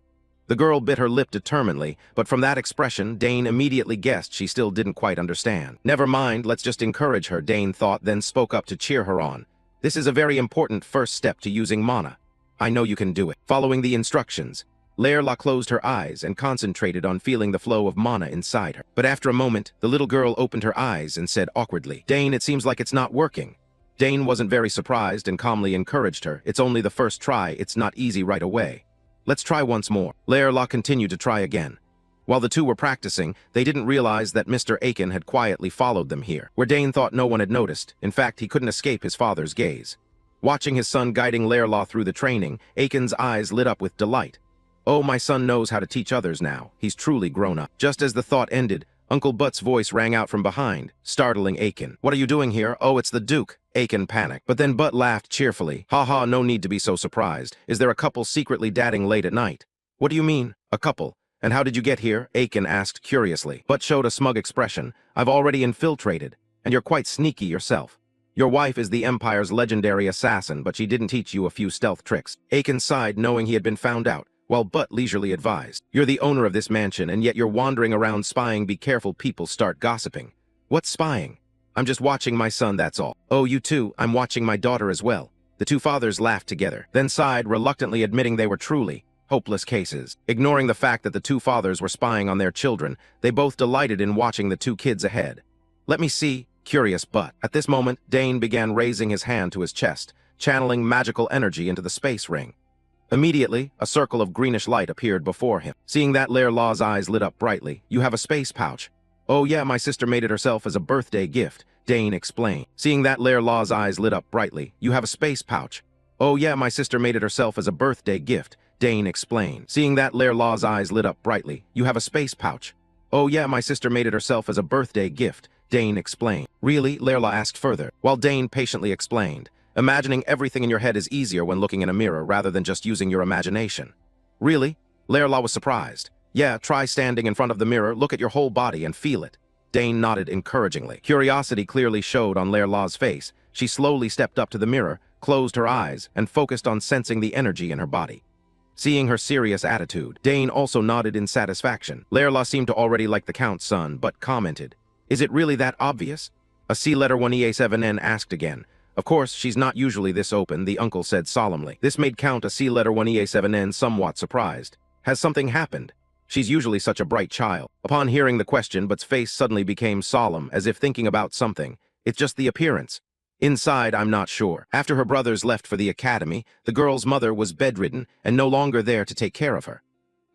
The girl bit her lip determinedly, but from that expression, Dane immediately guessed she still didn't quite understand. "Never mind, let's just encourage her," Dane thought, then spoke up to cheer her on. "This is a very important first step to using mana. I know you can do it." Following the instructions, Lerla closed her eyes and concentrated on feeling the flow of mana inside her. But after a moment, the little girl opened her eyes and said awkwardly, "Dane, it seems like it's not working." Dane wasn't very surprised and calmly encouraged her. "It's only the first try, it's not easy right away. Let's try once more." Lerla continued to try again. While the two were practicing, they didn't realize that Mr. Aiken had quietly followed them here, where Dane thought no one had noticed. In fact, he couldn't escape his father's gaze. Watching his son guiding Lerla through the training, Aiken's eyes lit up with delight. "Oh, my son knows how to teach others now. He's truly grown up." Just as the thought ended, Uncle Butt's voice rang out from behind, startling Aiken. "What are you doing here?" "Oh, it's the Duke." Aiken panicked. But then Butt laughed cheerfully. "Ha ha, no need to be so surprised. Is there a couple secretly dadding late at night?" "What do you mean, a couple? And how did you get here?" Aiken asked curiously. Butt showed a smug expression. "I've already infiltrated, and you're quite sneaky yourself. Your wife is the Empire's legendary assassin, but she didn't teach you a few stealth tricks." Aiken sighed, knowing he had been found out, while Butt leisurely advised, "You're the owner of this mansion, and yet you're wandering around spying. Be careful people start gossiping." "What's spying?" "I'm just watching my son, that's all." "Oh, you too? I'm watching my daughter as well." The two fathers laughed together, then sighed, reluctantly admitting they were truly hopeless cases. Ignoring the fact that the two fathers were spying on their children, they both delighted in watching the two kids ahead. "Let me see," curious Butt. At this moment, Dane began raising his hand to his chest, channeling magical energy into the space ring. Immediately, a circle of greenish light appeared before him. Seeing that, Lerla's eyes lit up brightly. "You have a space pouch." "Oh yeah, my sister made it herself as a birthday gift," Dane explained. Seeing that, Lerla's eyes lit up brightly. "You have a space pouch." "Oh yeah, my sister made it herself as a birthday gift," Dane explained. Seeing that, Lerla's eyes lit up brightly. "You have a space pouch." "Oh yeah, my sister made it herself as a birthday gift," Dane explained. "Really?" Lerla asked further, while Dane patiently explained. "Imagining everything in your head is easier when looking in a mirror rather than just using your imagination." "Really?" Lerla was surprised. "Yeah, try standing in front of the mirror, look at your whole body and feel it." Dane nodded encouragingly. Curiosity clearly showed on Lerla's face. She slowly stepped up to the mirror, closed her eyes, and focused on sensing the energy in her body. Seeing her serious attitude, Dane also nodded in satisfaction. Lerla seemed to already like the Count's son, but commented, "Is it really that obvious?" A C-letter 1EA7N asked again. "Of course, she's not usually this open," the uncle said solemnly. This made Count a C-letter 1EA7N somewhat surprised. "Has something happened? She's usually such a bright child." Upon hearing the question, But's face suddenly became solemn, as if thinking about something. "It's just the appearance. Inside, I'm not sure." After her brothers left for the academy, the girl's mother was bedridden and no longer there to take care of her.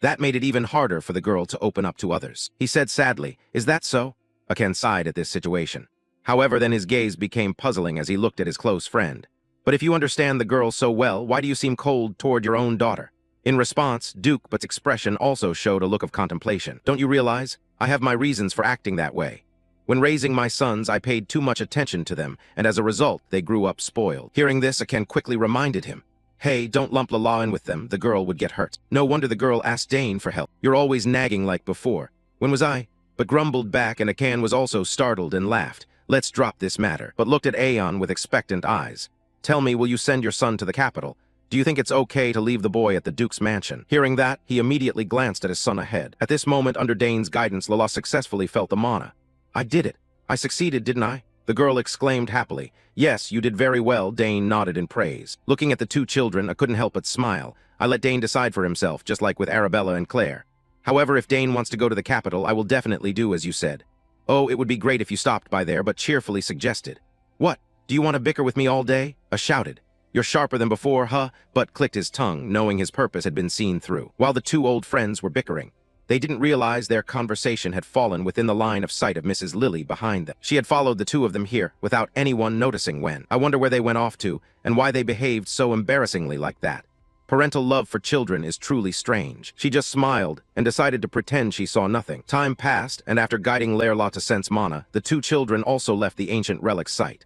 That made it even harder for the girl to open up to others. He said sadly, "Is that so?" Aken sighed at this situation. However, then his gaze became puzzling as he looked at his close friend. "But if you understand the girl so well, why do you seem cold toward your own daughter?" In response, Duke But's expression also showed a look of contemplation. "Don't you realize? I have my reasons for acting that way. When raising my sons, I paid too much attention to them, and as a result, they grew up spoiled." Hearing this, Aken quickly reminded him, Hey, don't lump Lala in with them, the girl would get hurt. No wonder the girl asked Dane for help. You're always nagging like before. When was I? But grumbled back, and Akan was also startled and laughed. Let's drop this matter, but looked at Aeon with expectant eyes. Tell me, will you send your son to the capital? Do you think it's okay to leave the boy at the Duke's mansion? Hearing that, he immediately glanced at his son ahead. At this moment, under Dane's guidance, Lala successfully felt the mana. I did it. I succeeded, didn't I? The girl exclaimed happily. Yes, you did very well, Dane nodded in praise. Looking at the two children, I couldn't help but smile. I let Dane decide for himself, just like with Arabella and Claire. However, if Dane wants to go to the capital, I will definitely do as you said. Oh, it would be great if you stopped by there, but cheerfully suggested. What? Do you want to bicker with me all day? I shouted. You're sharper than before, huh? But clicked his tongue, knowing his purpose had been seen through. While the two old friends were bickering, they didn't realize their conversation had fallen within the line of sight of Mrs. Lily behind them. She had followed the two of them here, without anyone noticing when. I wonder where they went off to, and why they behaved so embarrassingly like that. Parental love for children is truly strange. She just smiled and decided to pretend she saw nothing. Time passed, and after guiding Lerla to sense mana, the two children also left the ancient relic's site.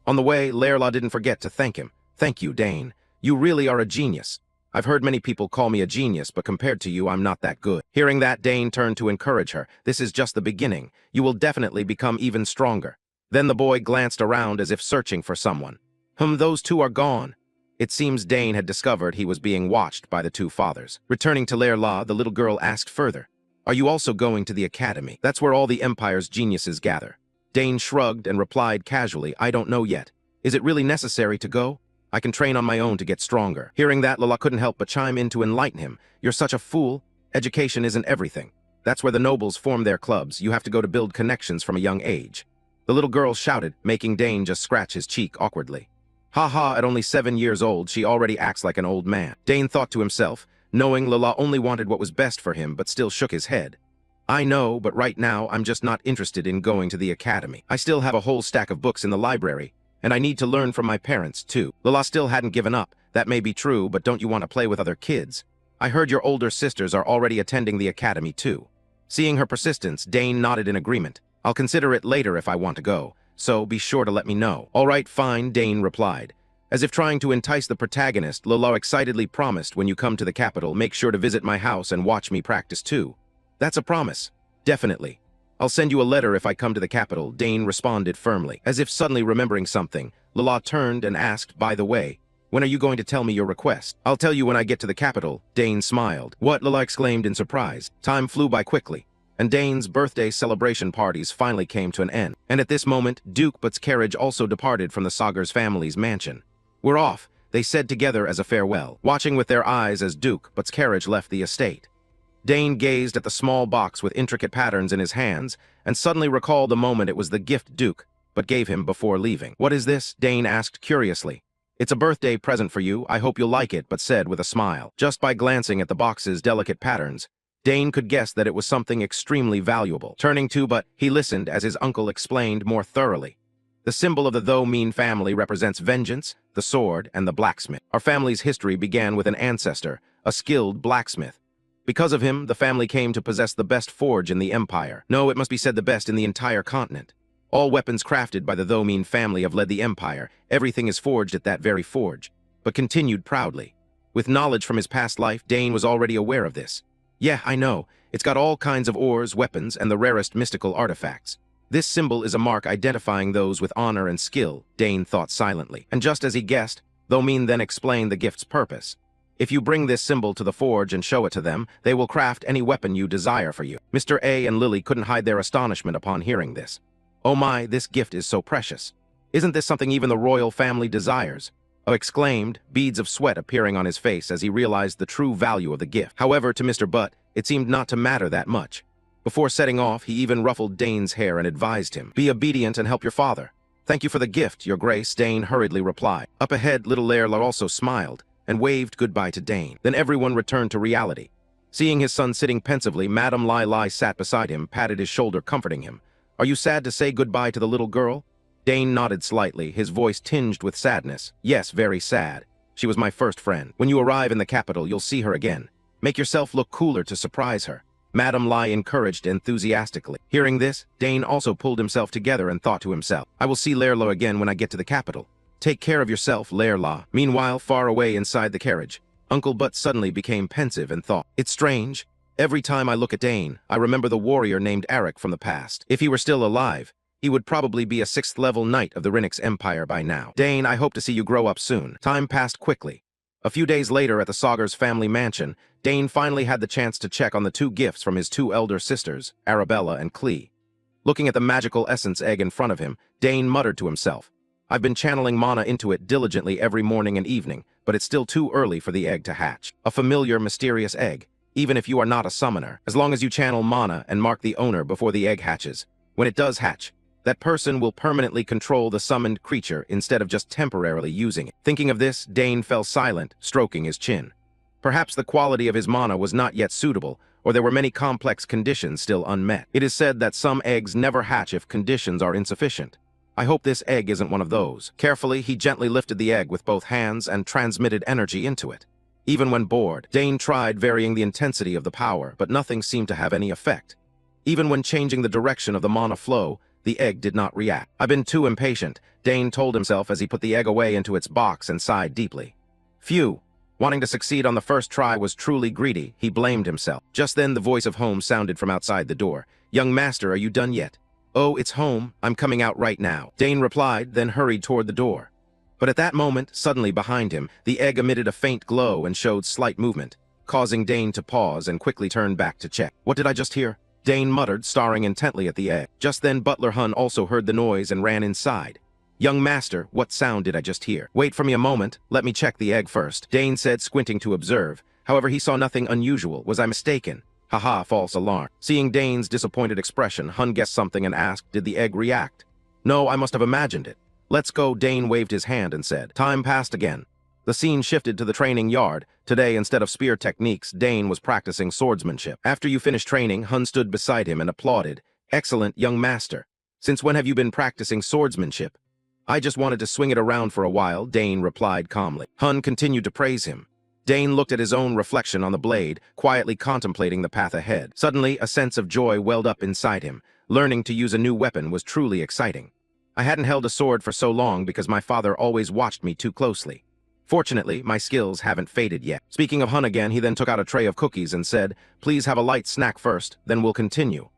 On the way, Lerla didn't forget to thank him. Thank you, Dane. You really are a genius. I've heard many people call me a genius, but compared to you, I'm not that good. Hearing that, Dane turned to encourage her. This is just the beginning. You will definitely become even stronger. Then the boy glanced around as if searching for someone. Those two are gone. It seems Dane had discovered he was being watched by the two fathers. Returning to Lerla, the little girl asked further, Are you also going to the academy? That's where all the Empire's geniuses gather. Dane shrugged and replied casually, I don't know yet. Is it really necessary to go? I can train on my own to get stronger. Hearing that, Lala couldn't help but chime in to enlighten him. You're such a fool. Education isn't everything. That's where the nobles form their clubs. You have to go to build connections from a young age. The little girl shouted, making Dane just scratch his cheek awkwardly. Ha ha, at only 7 years old, she already acts like an old man. Dane thought to himself, knowing Lala only wanted what was best for him, but still shook his head. I know, but right now I'm just not interested in going to the academy. I still have a whole stack of books in the library, and I need to learn from my parents, too. Lala still hadn't given up. That may be true, but don't you want to play with other kids? I heard your older sisters are already attending the academy, too. Seeing her persistence, Dane nodded in agreement. I'll consider it later if I want to go, so be sure to let me know. All right, fine, Dane replied. As if trying to entice the protagonist, Lala excitedly promised, when you come to the capital, make sure to visit my house and watch me practice, too. That's a promise. Definitely. I'll send you a letter if I come to the capital, Dane responded firmly. As if suddenly remembering something, Lala turned and asked, by the way, when are you going to tell me your request? I'll tell you when I get to the capital, Dane smiled. What? Lala exclaimed in surprise. Time flew by quickly, and Dane's birthday celebration parties finally came to an end. And at this moment, Duke But's carriage also departed from the Sagar's family's mansion. We're off, they said together as a farewell, watching with their eyes as Duke But's carriage left the estate. Dane gazed at the small box with intricate patterns in his hands and suddenly recalled the moment it was the gift Duke But gave him before leaving. What is this? Dane asked curiously. It's a birthday present for you. I hope you'll like it, but said with a smile. Just by glancing at the box's delicate patterns, Dane could guess that it was something extremely valuable. Turning to But, he listened as his uncle explained more thoroughly. The symbol of the Though-Mean family represents vengeance, the sword, and the blacksmith. Our family's history began with an ancestor, a skilled blacksmith. Because of him, the family came to possess the best forge in the Empire. No, it must be said the best in the entire continent. All weapons crafted by the Though-Mean family have led the Empire. Everything is forged at that very forge. But continued proudly. With knowledge from his past life, Dane was already aware of this. Yeah, I know. It's got all kinds of ores, weapons, and the rarest mystical artifacts. This symbol is a mark identifying those with honor and skill, Dane thought silently. And just as he guessed, Though-Mean then explained the gift's purpose. If you bring this symbol to the forge and show it to them, they will craft any weapon you desire for you. Mr. A and Lily couldn't hide their astonishment upon hearing this. Oh my, this gift is so precious. Isn't this something even the royal family desires? Oh, exclaimed, beads of sweat appearing on his face as he realized the true value of the gift. However, to Mr. Butt, it seemed not to matter that much. Before setting off, he even ruffled Dane's hair and advised him, "Be obedient and help your father." "Thank you for the gift, your grace," Dane hurriedly replied. Up ahead, little Lerla also smiled and waved goodbye to Dane. Then everyone returned to reality. Seeing his son sitting pensively, Madame Lai sat beside him, patted his shoulder, comforting him. "Are you sad to say goodbye to the little girl?" Dane nodded slightly, his voice tinged with sadness. "Yes, very sad. She was my first friend. When you arrive in the capital, you'll see her again. Make yourself look cooler to surprise her." Madame Lai encouraged enthusiastically. Hearing this, Dane also pulled himself together and thought to himself, "I will see Lerlo again when I get to the capital. Take care of yourself, Lerla. Meanwhile, far away inside the carriage, Uncle Butt suddenly became pensive and thought, "It's strange. Every time I look at Dane, I remember the warrior named Eric from the past. If he were still alive, he would probably be a 6th-level knight of the Rinix Empire by now. Dane, I hope to see you grow up soon." Time passed quickly. A few days later at the Saugers family mansion, Dane finally had the chance to check on the 2 gifts from his 2 elder sisters, Arabella and Clee. Looking at the magical essence egg in front of him, Dane muttered to himself, "I've been channeling mana into it diligently every morning and evening, but it's still too early for the egg to hatch. A familiar, mysterious egg, even if you are not a summoner, as long as you channel mana and mark the owner before the egg hatches. When it does hatch, that person will permanently control the summoned creature instead of just temporarily using it." Thinking of this, Dane fell silent, stroking his chin. Perhaps the quality of his mana was not yet suitable, or there were many complex conditions still unmet. It is said that some eggs never hatch if conditions are insufficient. I hope this egg isn't one of those. Carefully, he gently lifted the egg with both hands and transmitted energy into it. Even when bored, Dane tried varying the intensity of the power, but nothing seemed to have any effect. Even when changing the direction of the mana flow, the egg did not react. "I've been too impatient," Dane told himself as he put the egg away into its box and sighed deeply. Phew. Wanting to succeed on the first try was truly greedy, he blamed himself. Just then the voice of Home sounded from outside the door. "Young master, are you done yet?" "Oh, it's Home. I'm coming out right now," Dane replied, then hurried toward the door. But at that moment, suddenly behind him, the egg emitted a faint glow and showed slight movement, causing Dane to pause and quickly turn back to check. "What did I just hear?" Dane muttered, staring intently at the egg. Just then Butler Hun also heard the noise and ran inside. "Young master, what sound did I just hear?" "Wait for me a moment, let me check the egg first," Dane said, squinting to observe. However, he saw nothing unusual. Was I mistaken? Haha, false alarm. Seeing Dane's disappointed expression, Hun guessed something and asked, "Did the egg react?" "No, I must have imagined it." "Let's go," Dane waved his hand and said. Time passed again. The scene shifted to the training yard. Today, instead of spear techniques, Dane was practicing swordsmanship. After you finished training, Hun stood beside him and applauded. "Excellent, young master. Since when have you been practicing swordsmanship?" "I just wanted to swing it around for a while," Dane replied calmly. Hun continued to praise him. Dane looked at his own reflection on the blade, quietly contemplating the path ahead. Suddenly, a sense of joy welled up inside him. Learning to use a new weapon was truly exciting. I hadn't held a sword for so long because my father always watched me too closely. Fortunately, my skills haven't faded yet. Speaking of Hun again, he then took out a tray of cookies and said, "Please have a light snack first, then we'll continue."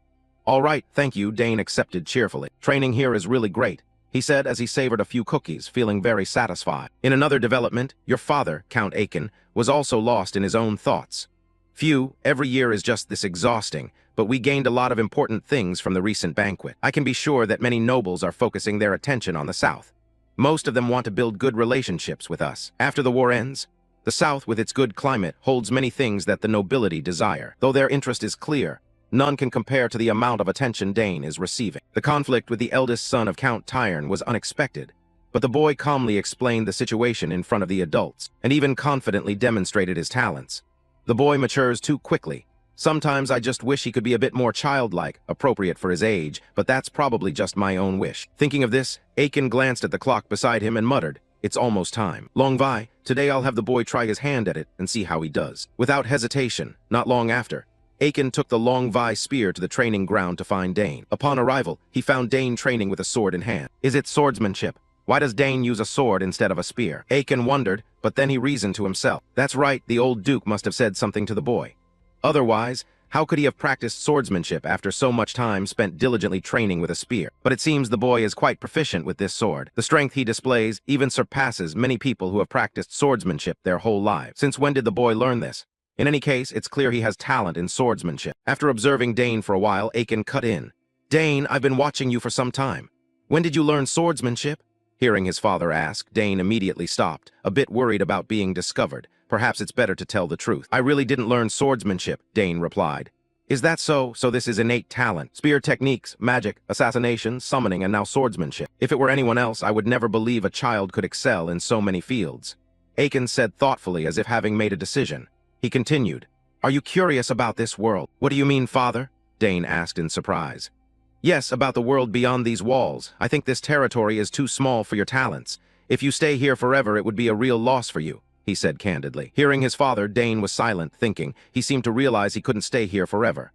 "All right, thank you," Dane accepted cheerfully. "Training here is really great," he said as he savored a few cookies, feeling very satisfied. In another development, your father, Count Aiken, was also lost in his own thoughts. "Phew, every year is just this exhausting, but we gained a lot of important things from the recent banquet. I can be sure that many nobles are focusing their attention on the South. Most of them want to build good relationships with us. After the war ends, the South, with its good climate, holds many things that the nobility desire. Though their interest is clear, none can compare to the amount of attention Dane is receiving." The conflict with the eldest son of Count Tyrn was unexpected, but the boy calmly explained the situation in front of the adults, and even confidently demonstrated his talents. The boy matures too quickly. Sometimes I just wish he could be a bit more childlike, appropriate for his age, but that's probably just my own wish. Thinking of this, Aiken glanced at the clock beside him and muttered, "It's almost time. Long Vi, today I'll have the boy try his hand at it and see how he does." Without hesitation, not long after, Aiken took the Long Vi spear to the training ground to find Dane. Upon arrival, he found Dane training with a sword in hand. Is it swordsmanship? Why does Dane use a sword instead of a spear? Aiken wondered, but then he reasoned to himself. That's right, the old Duke must have said something to the boy. Otherwise, how could he have practiced swordsmanship after so much time spent diligently training with a spear? But it seems the boy is quite proficient with this sword. The strength he displays even surpasses many people who have practiced swordsmanship their whole lives. Since when did the boy learn this? In any case, it's clear he has talent in swordsmanship. After observing Dane for a while, Aiken cut in. "Dane, I've been watching you for some time. When did you learn swordsmanship?" Hearing his father ask, Dane immediately stopped, a bit worried about being discovered. Perhaps it's better to tell the truth. "I really didn't learn swordsmanship," Dane replied. "Is that so? So this is innate talent. Spear techniques, magic, assassination, summoning, and now swordsmanship. If it were anyone else, I would never believe a child could excel in so many fields." Aiken said thoughtfully as if having made a decision. He continued, "Are you curious about this world?" "What do you mean, father?" Dane asked in surprise. "Yes, about the world beyond these walls. I think this territory is too small for your talents. If you stay here forever, it would be a real loss for you," he said candidly. Hearing his father, Dane was silent, thinking. He seemed to realize he couldn't stay here forever.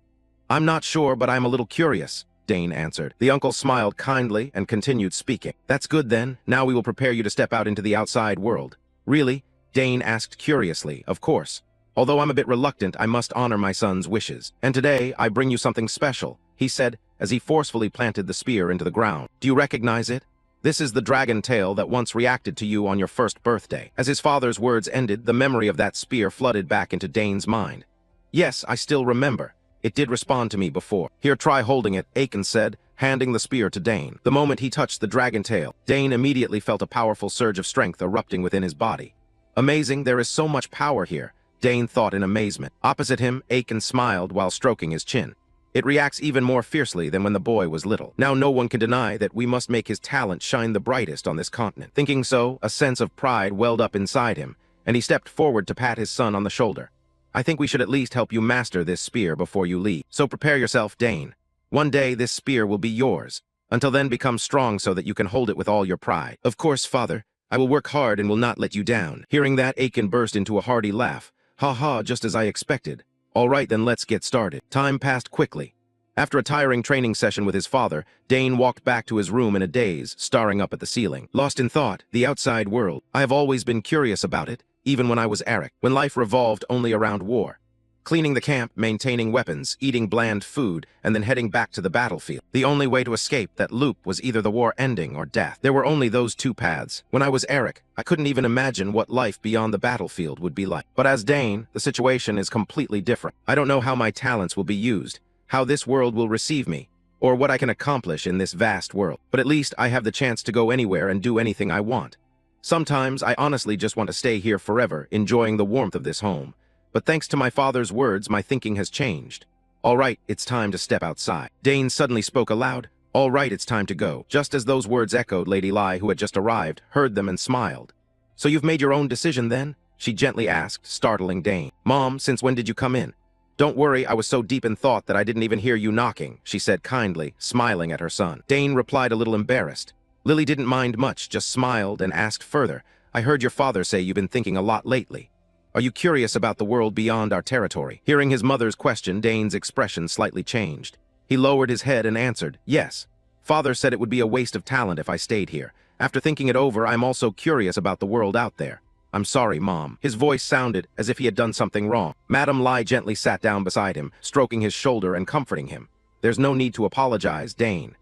"I'm not sure, but I'm a little curious," Dane answered. The uncle smiled kindly and continued speaking. That's good then. Now we will prepare you to step out into the outside world. Really? Dane asked curiously. Of course. Although I'm a bit reluctant, I must honor my son's wishes. And today, I bring you something special, he said, as he forcefully planted the spear into the ground. Do you recognize it? This is the dragon tail that once reacted to you on your first birthday. As his father's words ended, the memory of that spear flooded back into Dane's mind. Yes, I still remember. It did respond to me before. Here, try holding it, Awakens said, handing the spear to Dane. The moment he touched the dragon tail, Dane immediately felt a powerful surge of strength erupting within his body. Amazing, there is so much power here, Dane thought in amazement. Opposite him, Awakens smiled while stroking his chin. It reacts even more fiercely than when the boy was little. Now no one can deny that we must make his talent shine the brightest on this continent. Thinking so, a sense of pride welled up inside him, and he stepped forward to pat his son on the shoulder. I think we should at least help you master this spear before you leave. So prepare yourself, Dane. One day this spear will be yours. Until then, become strong so that you can hold it with all your pride. Of course, father. I will work hard and will not let you down. Hearing that, Awakens burst into a hearty laugh. Ha ha, just as I expected. All right, then let's get started. Time passed quickly. After a tiring training session with his father, Dane walked back to his room in a daze, staring up at the ceiling. Lost in thought, the outside world. I have always been curious about it, even when I was Eric, when life revolved only around war. Cleaning the camp, maintaining weapons, eating bland food, and then heading back to the battlefield. The only way to escape that loop was either the war ending or death. There were only those two paths. When I was Eric, I couldn't even imagine what life beyond the battlefield would be like. But as Dane, the situation is completely different. I don't know how my talents will be used, how this world will receive me, or what I can accomplish in this vast world. But at least I have the chance to go anywhere and do anything I want. Sometimes I honestly just want to stay here forever, enjoying the warmth of this home. But thanks to my father's words, my thinking has changed. All right, it's time to step outside. Dane suddenly spoke aloud. All right, it's time to go. Just as those words echoed, Lady Lai, who had just arrived, heard them and smiled. So you've made your own decision then? She gently asked, startling Dane. Mom, since when did you come in? Don't worry, I was so deep in thought that I didn't even hear you knocking, she said kindly, smiling at her son. Dane replied a little embarrassed. Lily didn't mind much, just smiled and asked further. I heard your father say you've been thinking a lot lately. Are you curious about the world beyond our territory? Hearing his mother's question, Dane's expression slightly changed. He lowered his head and answered, yes. Father said it would be a waste of talent if I stayed here. After thinking it over, I'm also curious about the world out there. I'm sorry, Mom. His voice sounded as if he had done something wrong. Madame Lai gently sat down beside him, stroking his shoulder and comforting him. There's no need to apologize, Dane.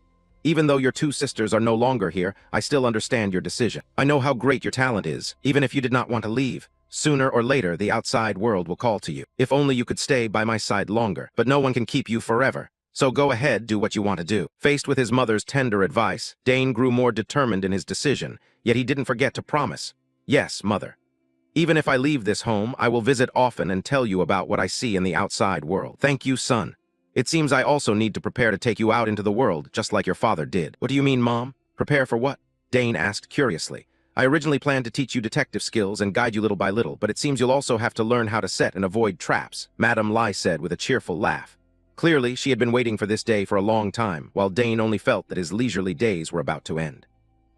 Even though your two sisters are no longer here, I still understand your decision. I know how great your talent is, even if you did not want to leave. Sooner or later, the outside world will call to you. If only you could stay by my side longer, but no one can keep you forever. So go ahead, do what you want to do. Faced with his mother's tender advice, Dane grew more determined in his decision, yet he didn't forget to promise. Yes, Mother. Even if I leave this home, I will visit often and tell you about what I see in the outside world. Thank you, son. It seems I also need to prepare to take you out into the world, just like your father did. What do you mean, Mom? Prepare for what? Dane asked curiously. I originally planned to teach you detective skills and guide you little by little, but it seems you'll also have to learn how to set and avoid traps, Madame Lai said with a cheerful laugh. Clearly, she had been waiting for this day for a long time, while Dane only felt that his leisurely days were about to end.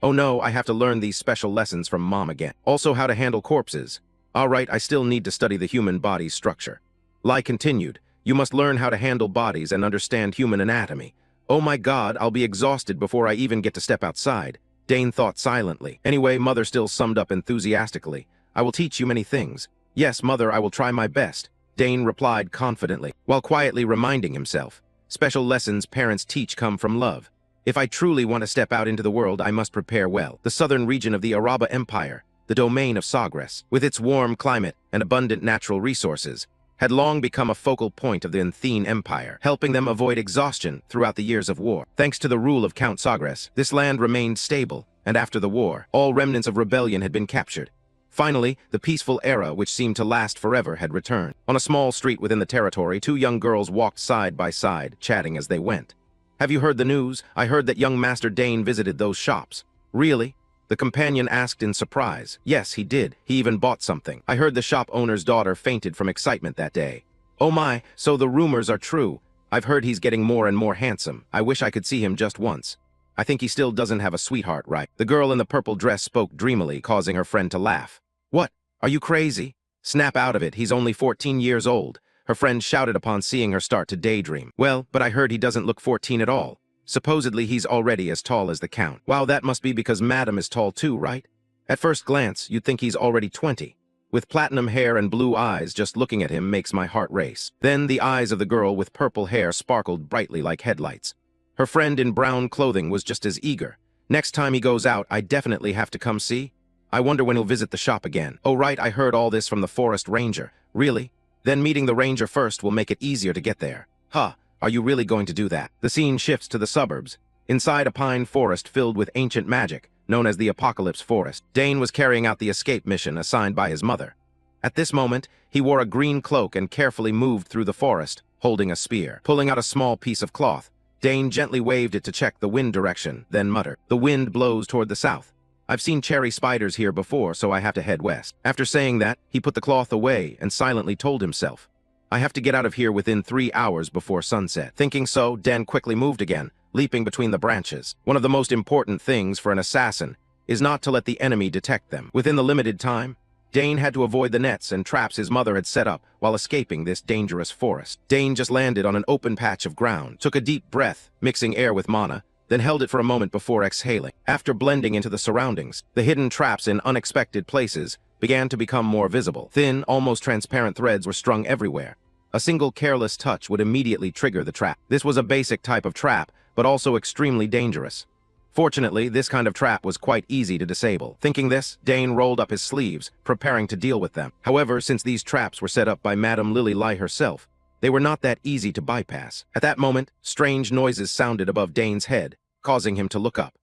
Oh no, I have to learn these special lessons from Mom again. Also how to handle corpses. All right, I still need to study the human body's structure. Lai continued, you must learn how to handle bodies and understand human anatomy. Oh my God, I'll be exhausted before I even get to step outside. Dane thought silently. Anyway, Mother still summed up enthusiastically. I will teach you many things. Yes, Mother, I will try my best. Dane replied confidently, while quietly reminding himself. Special lessons parents teach come from love. If I truly want to step out into the world, I must prepare well. The southern region of the Araba Empire, the domain of Sagres, with its warm climate and abundant natural resources, had long become a focal point of the Unthene Empire, helping them avoid exhaustion throughout the years of war. Thanks to the rule of Count Sagres, this land remained stable, and after the war, all remnants of rebellion had been captured. Finally, the peaceful era, which seemed to last forever, had returned. On a small street within the territory, two young girls walked side by side, chatting as they went. Have you heard the news? I heard that young Master Dane visited those shops. Really? The companion asked in surprise. Yes, he did. He even bought something. I heard the shop owner's daughter fainted from excitement that day. Oh my, so the rumors are true. I've heard he's getting more and more handsome. I wish I could see him just once. I think he still doesn't have a sweetheart, right? The girl in the purple dress spoke dreamily, causing her friend to laugh. What? Are you crazy? Snap out of it, he's only 14 years old. Her friend shouted upon seeing her start to daydream. Well, but I heard he doesn't look 14 at all. Supposedly he's already as tall as the Count. Wow, that must be because Madam is tall too, right? At first glance, you'd think he's already 20. With platinum hair and blue eyes, just looking at him makes my heart race. Then the eyes of the girl with purple hair sparkled brightly like headlights. Her friend in brown clothing was just as eager. Next time he goes out, I definitely have to come see. I wonder when he'll visit the shop again. Oh right, I heard all this from the forest ranger. Really? Then meeting the ranger first will make it easier to get there. Huh, are you really going to do that? The scene shifts to the suburbs. Inside a pine forest filled with ancient magic, known as the Apocalypse Forest, Dane was carrying out the escape mission assigned by his mother. At this moment, he wore a green cloak and carefully moved through the forest, holding a spear. Pulling out a small piece of cloth, Dane gently waved it to check the wind direction, then muttered, "The wind blows toward the south. I've seen cherry spiders here before, so I have to head west." After saying that, he put the cloth away and silently told himself, "I have to get out of here within 3 hours before sunset." Thinking so, Dane quickly moved again, leaping between the branches. One of the most important things for an assassin is not to let the enemy detect them. Within the limited time, Dane had to avoid the nets and traps his mother had set up while escaping this dangerous forest. Dane just landed on an open patch of ground, took a deep breath, mixing air with mana, then held it for a moment before exhaling. After blending into the surroundings, the hidden traps in unexpected places began to become more visible. Thin, almost transparent threads were strung everywhere. A single careless touch would immediately trigger the trap. This was a basic type of trap, but also extremely dangerous. Fortunately, this kind of trap was quite easy to disable. Thinking this, Dane rolled up his sleeves, preparing to deal with them. However, since these traps were set up by Madame Lily Lai herself, they were not that easy to bypass. At that moment, strange noises sounded above Dane's head, causing him to look up.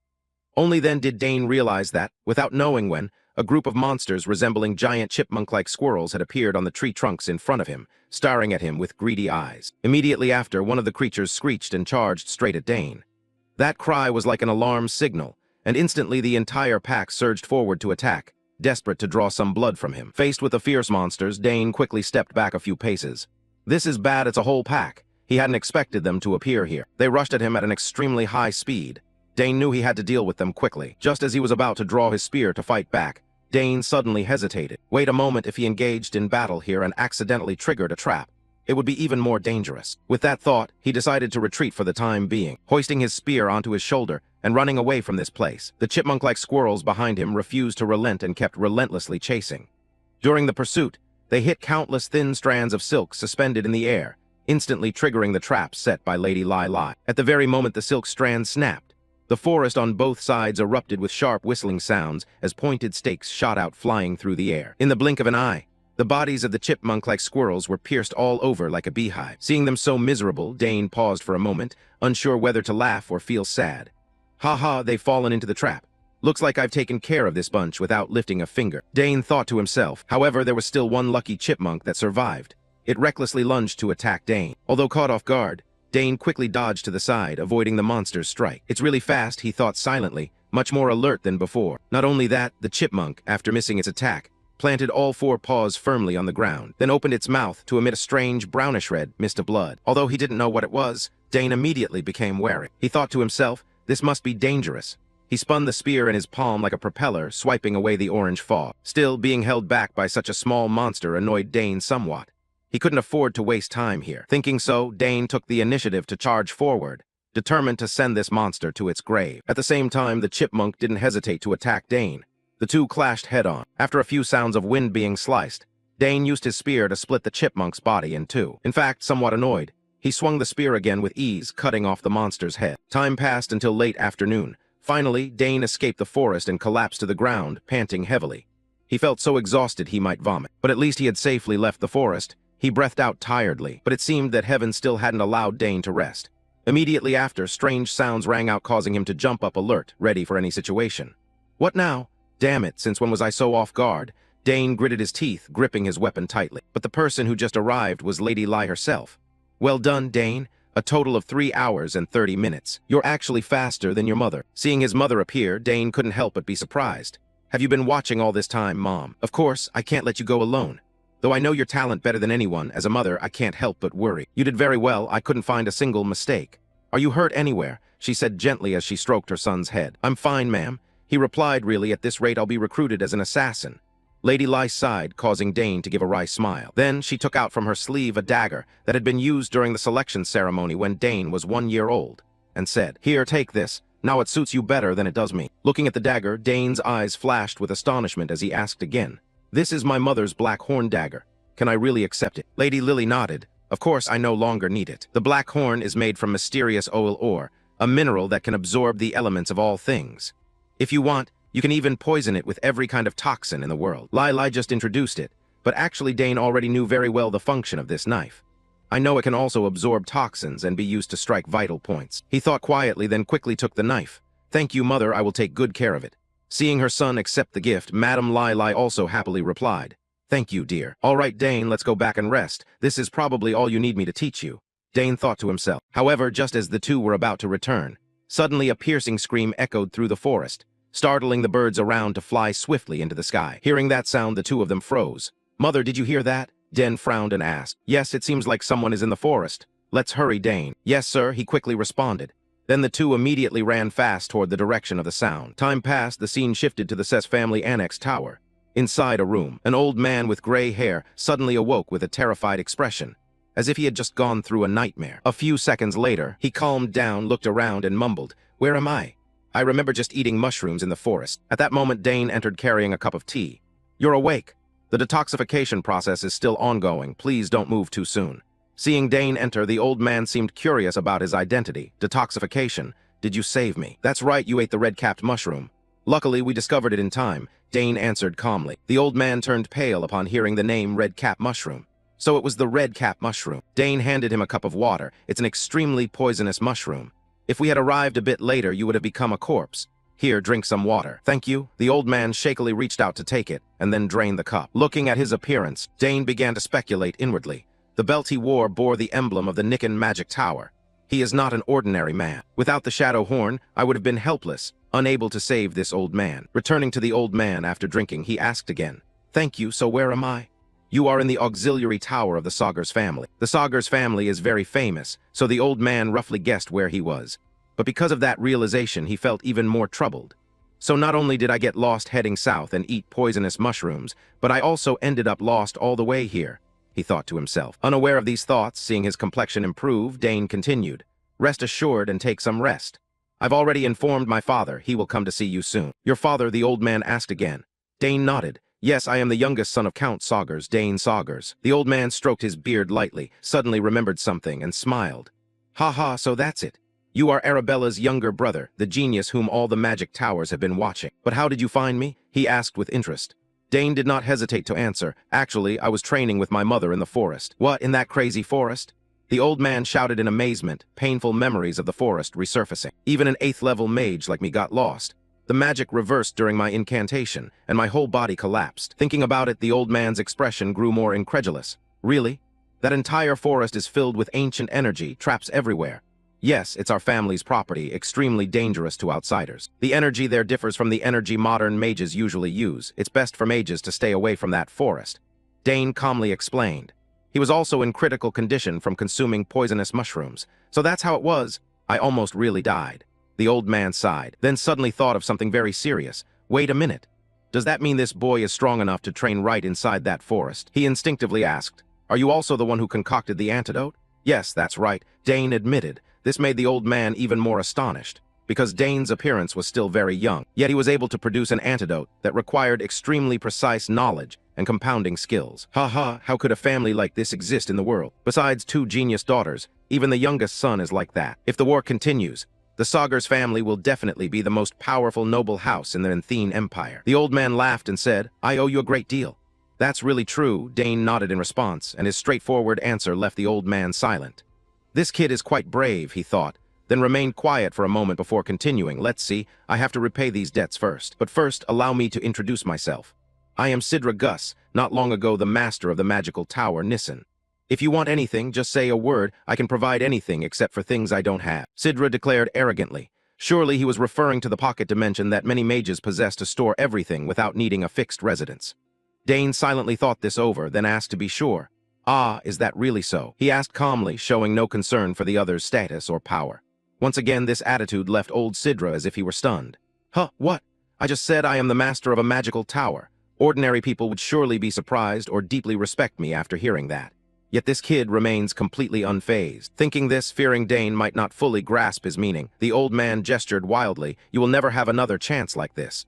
Only then did Dane realize that, without knowing when, a group of monsters resembling giant chipmunk-like squirrels had appeared on the tree trunks in front of him, staring at him with greedy eyes. Immediately after, one of the creatures screeched and charged straight at Dane. That cry was like an alarm signal, and instantly the entire pack surged forward to attack, desperate to draw some blood from him. Faced with the fierce monsters, Dane quickly stepped back a few paces. This is bad, it's a whole pack. He hadn't expected them to appear here. They rushed at him at an extremely high speed. Dane knew he had to deal with them quickly. Just as he was about to draw his spear to fight back, Dane suddenly hesitated. Wait a moment, if he engaged in battle here and accidentally triggered a trap, it would be even more dangerous. With that thought, he decided to retreat for the time being, hoisting his spear onto his shoulder and running away from this place. The chipmunk-like squirrels behind him refused to relent and kept relentlessly chasing. During the pursuit, they hit countless thin strands of silk suspended in the air, instantly triggering the traps set by Lady Lai Lai. At the very moment the silk strands snapped, the forest on both sides erupted with sharp whistling sounds as pointed stakes shot out flying through the air. In the blink of an eye, the bodies of the chipmunk-like squirrels were pierced all over like a beehive. Seeing them so miserable, Dane paused for a moment, unsure whether to laugh or feel sad. "Ha ha, they've fallen into the trap. Looks like I've taken care of this bunch without lifting a finger," Dane thought to himself. However, there was still one lucky chipmunk that survived. It recklessly lunged to attack Dane. Although caught off guard, Dane quickly dodged to the side, avoiding the monster's strike. "It's really fast," he thought silently, much more alert than before. Not only that, the chipmunk, after missing its attack, planted all 4 paws firmly on the ground, then opened its mouth to emit a strange brownish red mist of blood. Although he didn't know what it was, Dane immediately became wary. He thought to himself, this must be dangerous. He spun the spear in his palm like a propeller, swiping away the orange fog. Still, being held back by such a small monster annoyed Dane somewhat. He couldn't afford to waste time here. Thinking so, Dane took the initiative to charge forward, determined to send this monster to its grave. At the same time, the chipmunk didn't hesitate to attack Dane. The two clashed head-on. After a few sounds of wind being sliced, Dane used his spear to split the chipmunk's body in two. In fact, somewhat annoyed, he swung the spear again with ease, cutting off the monster's head. Time passed until late afternoon. Finally, Dane escaped the forest and collapsed to the ground, panting heavily. He felt so exhausted he might vomit. But at least he had safely left the forest. He breathed out tiredly, but it seemed that heaven still hadn't allowed Dane to rest. Immediately after, strange sounds rang out, causing him to jump up alert, ready for any situation. What now? Damn it, since when was I so off guard? Dane gritted his teeth, gripping his weapon tightly. But the person who just arrived was Lady Lai herself. "Well done, Dane. A total of 3 hours and 30 minutes. You're actually faster than your mother." Seeing his mother appear, Dane couldn't help but be surprised. "Have you been watching all this time, Mom? Of course, I can't let you go alone. Though I know your talent better than anyone, as a mother, I can't help but worry. You did very well, I couldn't find a single mistake. Are you hurt anywhere?" she said gently as she stroked her son's head. "I'm fine, ma'am," he replied. "Really, at this rate I'll be recruited as an assassin." Lady Lai sighed, causing Dane to give a wry smile. Then she took out from her sleeve a dagger that had been used during the selection ceremony when Dane was 1 year old. and said, "Here, take this. Now it suits you better than it does me." Looking at the dagger, Dane's eyes flashed with astonishment as he asked again, "This is my mother's black horn dagger. Can I really accept it?" Lady Lily nodded. "Of course, I no longer need it. The black horn is made from mysterious oil ore, a mineral that can absorb the elements of all things. If you want, you can even poison it with every kind of toxin in the world." Lili just introduced it, but actually Dane already knew very well the function of this knife. "I know it can also absorb toxins and be used to strike vital points." He thought quietly, then quickly took the knife. "Thank you, Mother, I will take good care of it." Seeing her son accept the gift, Madame Lili also happily replied, "Thank you, dear. All right, Dane, let's go back and rest. This is probably all you need me to teach you." Dane thought to himself. However, just as the two were about to return, suddenly a piercing scream echoed through the forest, startling the birds around to fly swiftly into the sky. Hearing that sound, the two of them froze. "Mother, did you hear that?" Den frowned and asked. "Yes, it seems like someone is in the forest. Let's hurry, Dane." "Yes, sir," he quickly responded. Then the two immediately ran fast toward the direction of the sound. Time passed, the scene shifted to the Sess family annex tower. Inside a room, an old man with gray hair suddenly awoke with a terrified expression, as if he had just gone through a nightmare. A few seconds later, he calmed down, looked around, and mumbled, "Where am I? I remember just eating mushrooms in the forest." At that moment, Dane entered carrying a cup of tea. "You're awake. The detoxification process is still ongoing. Please don't move too soon." Seeing Dane enter, the old man seemed curious about his identity. "Detoxification? Did you save me?" "That's right, you ate the red-capped mushroom. Luckily, we discovered it in time," Dane answered calmly. The old man turned pale upon hearing the name red-cap mushroom. So it was the red-cap mushroom. Dane handed him a cup of water. "It's an extremely poisonous mushroom. If we had arrived a bit later, you would have become a corpse. Here, drink some water." "Thank you." The old man shakily reached out to take it, and then drained the cup. Looking at his appearance, Dane began to speculate inwardly. The belt he wore bore the emblem of the Nikan Magic Tower. He is not an ordinary man. Without the Shadow Horn, I would have been helpless, unable to save this old man. Returning to the old man after drinking, he asked again, "Thank you, so where am I?" "You are in the auxiliary tower of the Saugers family." The Saugers family is very famous, so the old man roughly guessed where he was. But because of that realization, he felt even more troubled. "So not only did I get lost heading south and eat poisonous mushrooms, but I also ended up lost all the way here," he thought to himself. Unaware of these thoughts, seeing his complexion improve, Dane continued, "Rest assured and take some rest. I've already informed my father. He will come to see you soon." "Your father?" the old man asked again. Dane nodded. "Yes, I am the youngest son of Count Saugers, Dane Saugers." The old man stroked his beard lightly, suddenly remembered something, and smiled. "Ha ha, so that's it. You are Arabella's younger brother, the genius whom all the magic towers have been watching. But how did you find me?" he asked with interest. Dane did not hesitate to answer. "Actually, I was training with my mother in the forest." "What, in that crazy forest?" The old man shouted in amazement, painful memories of the forest resurfacing. "Even an 8th-level mage like me got lost. The magic reversed during my incantation, and my whole body collapsed." Thinking about it, the old man's expression grew more incredulous. "Really? That entire forest is filled with ancient energy, traps everywhere." "Yes, it's our family's property, extremely dangerous to outsiders. The energy there differs from the energy modern mages usually use. It's best for mages to stay away from that forest," Dane calmly explained. He was also in critical condition from consuming poisonous mushrooms. "So that's how it was. I almost really died." The old man sighed, then suddenly thought of something very serious. "Wait a minute. Does that mean this boy is strong enough to train right inside that forest?" he instinctively asked. "Are you also the one who concocted the antidote?" "Yes, that's right," Dane admitted. This made the old man even more astonished, because Dane's appearance was still very young, yet he was able to produce an antidote that required extremely precise knowledge and compounding skills. "Ha ha, how could a family like this exist in the world? Besides 2 genius daughters, even the youngest son is like that. If the war continues, the Saugers family will definitely be the most powerful noble house in the Nthene Empire." The old man laughed and said, "I owe you a great deal." "That's really true," Dane nodded in response, and his straightforward answer left the old man silent. This kid is quite brave, he thought, then remained quiet for a moment before continuing. "Let's see, I have to repay these debts first. But first, allow me to introduce myself. I am Sidra Gus, not long ago the master of the magical tower Nissen. If you want anything, just say a word. I can provide anything except for things I don't have," Sidra declared arrogantly. Surely he was referring to the pocket dimension that many mages possess to store everything without needing a fixed residence. Dane silently thought this over, then asked to be sure. "Ah, is that really so?" he asked calmly, showing no concern for the other's status or power. Once again, this attitude left old Sidra as if he were stunned. "Huh, what? I just said I am the master of a magical tower. Ordinary people would surely be surprised or deeply respect me after hearing that." Yet this kid remains completely unfazed. Thinking this, fearing Dane might not fully grasp his meaning, the old man gestured wildly. "You will never have another chance like this.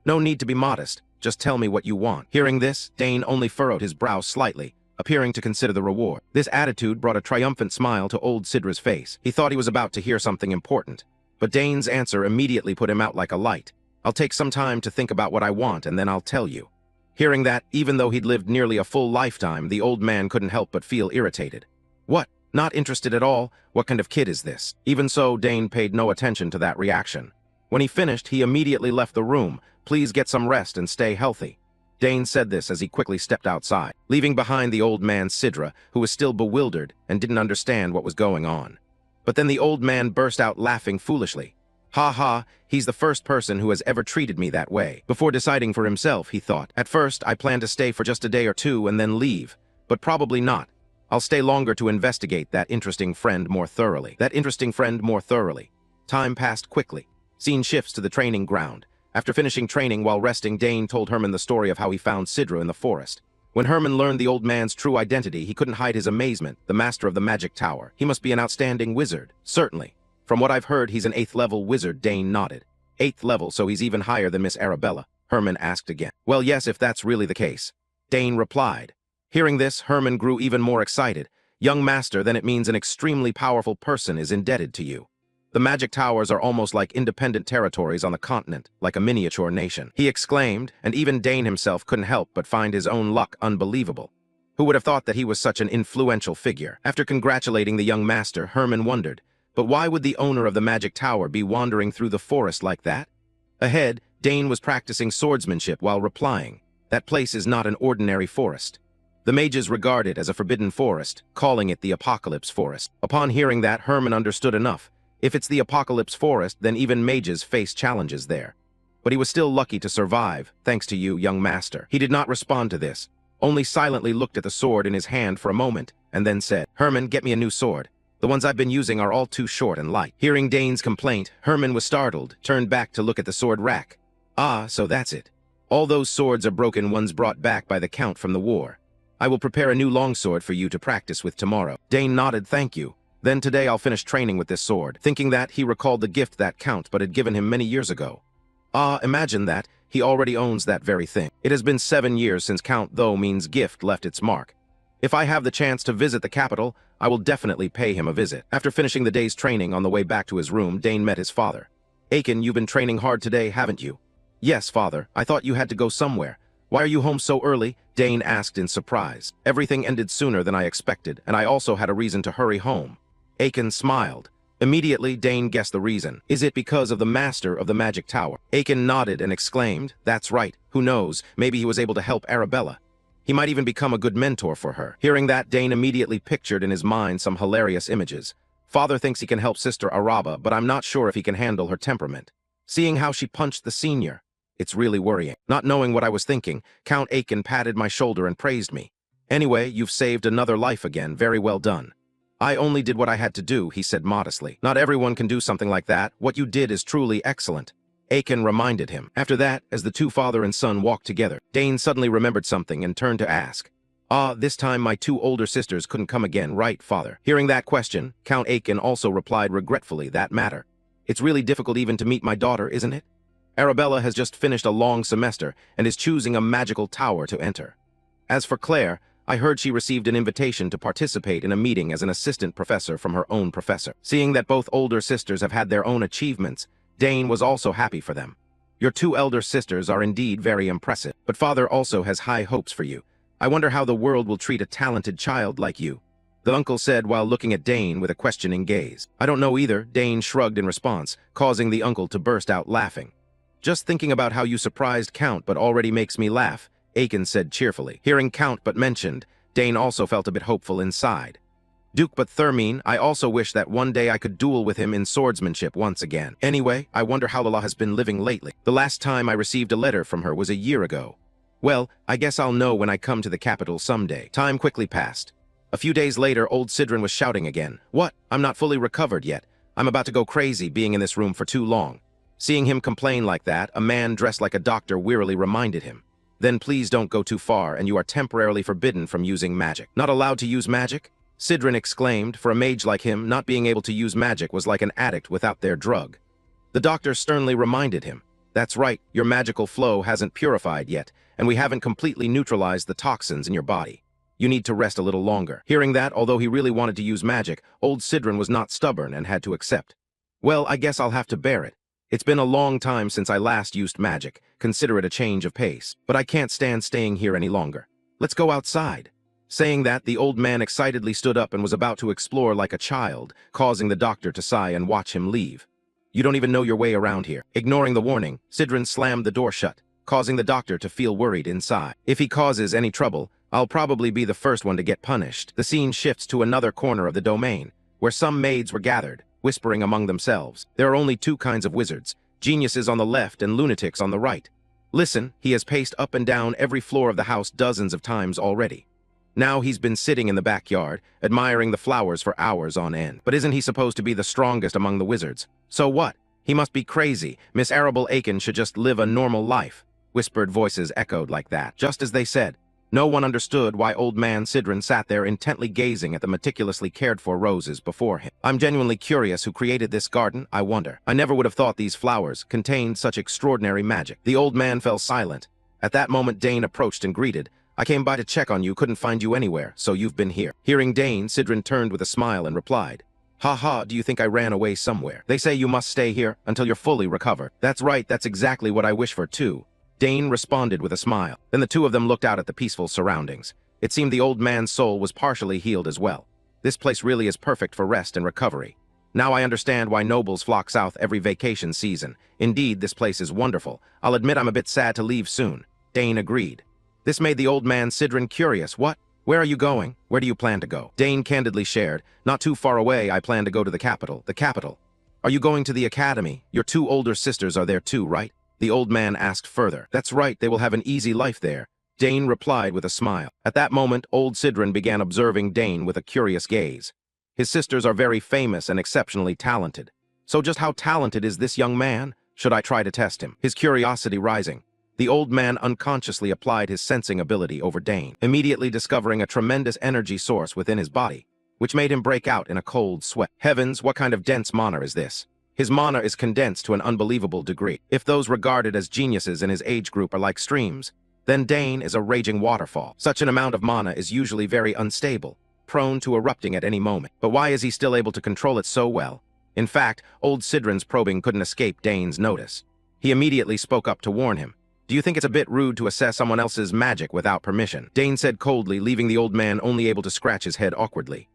No need to be modest. Just tell me what you want." Hearing this, Dane only furrowed his brow slightly, appearing to consider the reward. This attitude brought a triumphant smile to old Sidra's face. He thought he was about to hear something important, but Dane's answer immediately put him out like a light. "I'll take some time to think about what I want, and then I'll tell you." Hearing that, even though he'd lived nearly a full lifetime, the old man couldn't help but feel irritated. What? Not interested at all? What kind of kid is this? Even so, Dane paid no attention to that reaction. When he finished, he immediately left the room. "Please get some rest and stay healthy." Dane said this as he quickly stepped outside, leaving behind the old man Sidra, who was still bewildered and didn't understand what was going on. But then the old man burst out laughing foolishly. "Ha ha, he's the first person who has ever treated me that way." Before deciding for himself, he thought, "At first, I plan to stay for just a day or two and then leave, but probably not. I'll stay longer to investigate that interesting friend more thoroughly." Time passed quickly. Scene shifts to the training ground. After finishing training while resting, Dane told Herman the story of how he found Sidra in the forest. When Herman learned the old man's true identity, he couldn't hide his amazement. The master of the magic tower. He must be an outstanding wizard. Certainly. From what I've heard, he's an 8th level wizard, Dane nodded. 8th level, so he's even higher than Miss Arabella, Herman asked again. "Well, yes, if that's really the case," Dane replied. Hearing this, Herman grew even more excited. "Young master, then it means an extremely powerful person is indebted to you. The magic towers are almost like independent territories on the continent, like a miniature nation," he exclaimed, and even Dane himself couldn't help but find his own luck unbelievable. Who would have thought that he was such an influential figure? After congratulating the young master, Herman wondered, but why would the owner of the magic tower be wandering through the forest like that? Ahead, Dane was practicing swordsmanship while replying, "That place is not an ordinary forest. The mages regard it as a forbidden forest, calling it the Apocalypse Forest." Upon hearing that, Herman understood enough. If it's the Apocalypse Forest, then even mages face challenges there. But he was still lucky to survive, thanks to you, young master. He did not respond to this, only silently looked at the sword in his hand for a moment, and then said, "Herman, get me a new sword. The ones I've been using are all too short and light." Hearing Dane's complaint, Herman was startled, turned back to look at the sword rack. "Ah, so that's it. All those swords are broken ones brought back by the Count from the war. I will prepare a new longsword for you to practice with tomorrow." Dane nodded, "Thank you. Then today I'll finish training with this sword." Thinking that, he recalled the gift that Count but had given him many years ago. Imagine that. He already owns that very thing. It has been 7 years since Count though means gift left its mark. If I have the chance to visit the capital, I will definitely pay him a visit. After finishing the day's training on the way back to his room, Dane met his father. "Aiken, you've been training hard today, haven't you?" "Yes, father. I thought you had to go somewhere." "Why are you home so early?" Dane asked in surprise. "Everything ended sooner than I expected, and I also had a reason to hurry home." Aiken smiled. Immediately, Dane guessed the reason. "Is it because of the master of the magic tower?" Aiken nodded and exclaimed, "That's right. Who knows? Maybe he was able to help Arabella. He might even become a good mentor for her." Hearing that, Dane immediately pictured in his mind some hilarious images. "Father thinks he can help Sister Araba, but I'm not sure if he can handle her temperament. Seeing how she punched the senior, it's really worrying." Not knowing what I was thinking, Count Aiken patted my shoulder and praised me. "Anyway, you've saved another life again. Very well done." "I only did what I had to do," he said modestly. "Not everyone can do something like that. What you did is truly excellent." Aiken reminded him. After that, as the two father and son walked together, Dane suddenly remembered something and turned to ask, This time my 2 older sisters couldn't come again, right, father?" Hearing that question, Count Aiken also replied regretfully, "That matter. It's really difficult even to meet my daughter, isn't it? Arabella has just finished a long semester and is choosing a magical tower to enter. As for Claire, I heard she received an invitation to participate in a meeting as an assistant professor from her own professor." Seeing that both older sisters have had their own achievements, Dane was also happy for them. "Your 2 elder sisters are indeed very impressive, but father also has high hopes for you. I wonder how the world will treat a talented child like you," the uncle said while looking at Dane with a questioning gaze. "I don't know either," Dane shrugged in response, causing the uncle to burst out laughing. "Just thinking about how you surprised Count but already makes me laugh," Aiken said cheerfully. Hearing Count but mentioned, Dane also felt a bit hopeful inside. "Duke but Thermine, I also wish that one day I could duel with him in swordsmanship once again. Anyway, I wonder how Lala has been living lately. The last time I received a letter from her was a year ago. Well, I guess I'll know when I come to the capital someday." Time quickly passed. A few days later, old Sidran was shouting again. "What? I'm not fully recovered yet. I'm about to go crazy being in this room for too long." Seeing him complain like that, a man dressed like a doctor wearily reminded him. Then please don't go too far and you are temporarily forbidden from using magic. Not allowed to use magic? Sidran exclaimed. For a mage like him, not being able to use magic was like an addict without their drug. The doctor sternly reminded him, "That's right, your magical flow hasn't purified yet, and we haven't completely neutralized the toxins in your body. You need to rest a little longer." Hearing that, although he really wanted to use magic, old Sidran was not stubborn and had to accept. "Well, I guess I'll have to bear it. It's been a long time since I last used magic. Consider it a change of pace. But I can't stand staying here any longer. Let's go outside." Saying that, the old man excitedly stood up and was about to explore like a child, causing the doctor to sigh and watch him leave. "You don't even know your way around here." Ignoring the warning, Sidran slammed the door shut, causing the doctor to feel worried inside. "If he causes any trouble, I'll probably be the first one to get punished." The scene shifts to another corner of the domain, where some maids were gathered, whispering among themselves. There are only two kinds of wizards, geniuses on the left and lunatics on the right. Listen, he has paced up and down every floor of the house dozens of times already. Now he's been sitting in the backyard, admiring the flowers for hours on end. But isn't he supposed to be the strongest among the wizards? So what? He must be crazy. Miss Awakens should just live a normal life. Whispered voices echoed like that. Just as they said, no one understood why old man Sidran sat there intently gazing at the meticulously cared-for roses before him. "I'm genuinely curious who created this garden, I wonder. I never would have thought these flowers contained such extraordinary magic." The old man fell silent. At that moment, Dane approached and greeted. "I came by to check on you, couldn't find you anywhere, so you've been here." Hearing Dane, Sidran turned with a smile and replied, "Ha ha, do you think I ran away somewhere? They say you must stay here until you're fully recovered." "That's right, that's exactly what I wish for too." Dane responded with a smile. Then the two of them looked out at the peaceful surroundings. It seemed the old man's soul was partially healed as well. This place really is perfect for rest and recovery. Now I understand why nobles flock south every vacation season. Indeed, this place is wonderful. I'll admit I'm a bit sad to leave soon. Dane agreed. This made the old man Sidran curious. "What? Where are you going? Where do you plan to go?" Dane candidly shared. "Not too far away, I plan to go to the capital." "The capital? Are you going to the academy? Your two older sisters are there too, right?" The old man asked further. "That's right, they will have an easy life there." Dane replied with a smile. At that moment, old Sidran began observing Dane with a curious gaze. His sisters are very famous and exceptionally talented. So just how talented is this young man? Should I try to test him? His curiosity rising, the old man unconsciously applied his sensing ability over Dane, immediately discovering a tremendous energy source within his body, which made him break out in a cold sweat. Heavens, what kind of dense mana is this? His mana is condensed to an unbelievable degree. If those regarded as geniuses in his age group are like streams, then Dane is a raging waterfall. Such an amount of mana is usually very unstable, prone to erupting at any moment. But why is he still able to control it so well? In fact, old Sidran's probing couldn't escape Dane's notice. He immediately spoke up to warn him. "Do you think it's a bit rude to assess someone else's magic without permission?" Dane said coldly, leaving the old man only able to scratch his head awkwardly.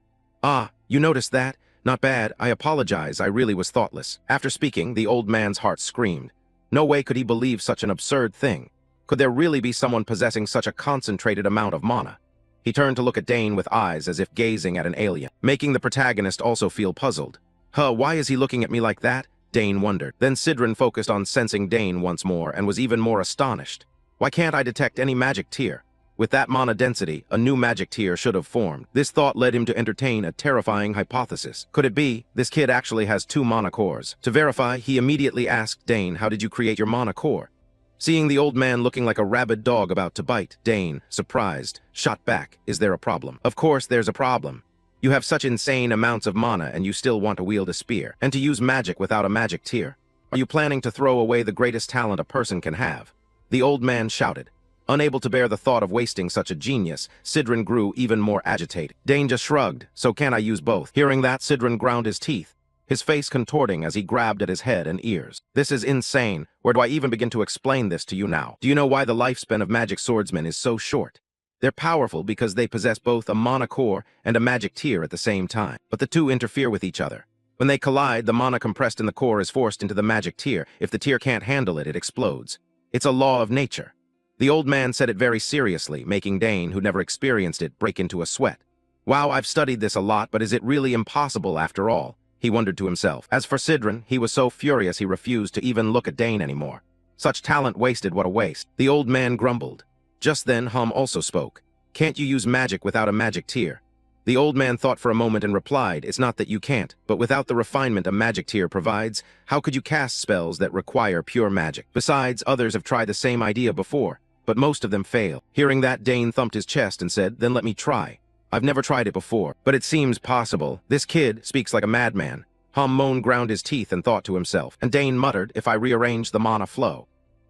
"Ah, you noticed that? Not bad. I apologize. I really was thoughtless." After speaking, the old man's heart screamed. No way could he believe such an absurd thing. Could there really be someone possessing such a concentrated amount of mana? He turned to look at Dane with eyes as if gazing at an alien, making the protagonist also feel puzzled. Why is he looking at me like that?" Dane wondered. Then Sidran focused on sensing Dane once more and was even more astonished. "Why can't I detect any magic tier? With that mana density, a new magic tier should have formed." This thought led him to entertain a terrifying hypothesis. Could it be this kid actually has 2 mana cores? To verify, he immediately asked Dane, "How did you create your mana core?" Seeing the old man looking like a rabid dog about to bite, Dane, surprised, shot back, "Is there a problem?" "Of course there's a problem. You have such insane amounts of mana and you still want to wield a spear, and to use magic without a magic tier. Are you planning to throw away the greatest talent a person can have?" The old man shouted. Unable to bear the thought of wasting such a genius, Sidran grew even more agitated. Dane just shrugged. "So can I use both?" Hearing that, Sidran ground his teeth, his face contorting as he grabbed at his head and ears. "This is insane. Where do I even begin to explain this to you now? Do you know why the lifespan of magic swordsmen is so short? They're powerful because they possess both a mana core and a magic tier at the same time. But the two interfere with each other. When they collide, the mana compressed in the core is forced into the magic tier. If the tier can't handle it, it explodes. It's a law of nature." The old man said it very seriously, making Dane, who never experienced it, break into a sweat. "Wow, I've studied this a lot, but is it really impossible after all?" he wondered to himself. As for Sidran, he was so furious he refused to even look at Dane anymore. Such talent wasted, what a waste. The old man grumbled. Just then, Hum also spoke. "Can't you use magic without a magic tier?" The old man thought for a moment and replied, "It's not that you can't, but without the refinement a magic tier provides, how could you cast spells that require pure magic? Besides, others have tried the same idea before, but most of them fail. Hearing that, Dane thumped his chest and said, "Then let me try. I've never tried it before, but it seems possible. This kid speaks like a madman." Moan ground his teeth and thought to himself, and Dane muttered, "If I rearrange the mana flow,"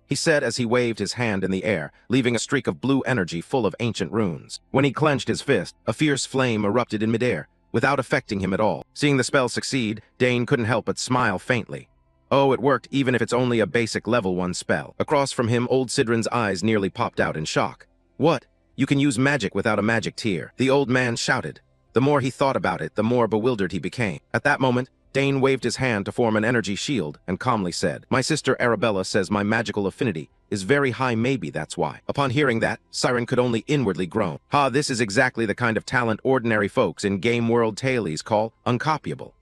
he said as he waved his hand in the air, leaving a streak of blue energy full of ancient runes. When he clenched his fist, a fierce flame erupted in midair, without affecting him at all. Seeing the spell succeed, Dane couldn't help but smile faintly. Oh, it worked even if it's only a basic level 1 spell. Across from him, old Sidron's eyes nearly popped out in shock. "What? You can use magic without a magic tier?" the old man shouted. The more he thought about it, the more bewildered he became. At that moment, Dane waved his hand to form an energy shield and calmly said, "My sister Arabella says my magical affinity is very high, maybe that's why." Upon hearing that, Siren could only inwardly groan. This is exactly the kind of talent ordinary folks in game world tailies call uncopyable.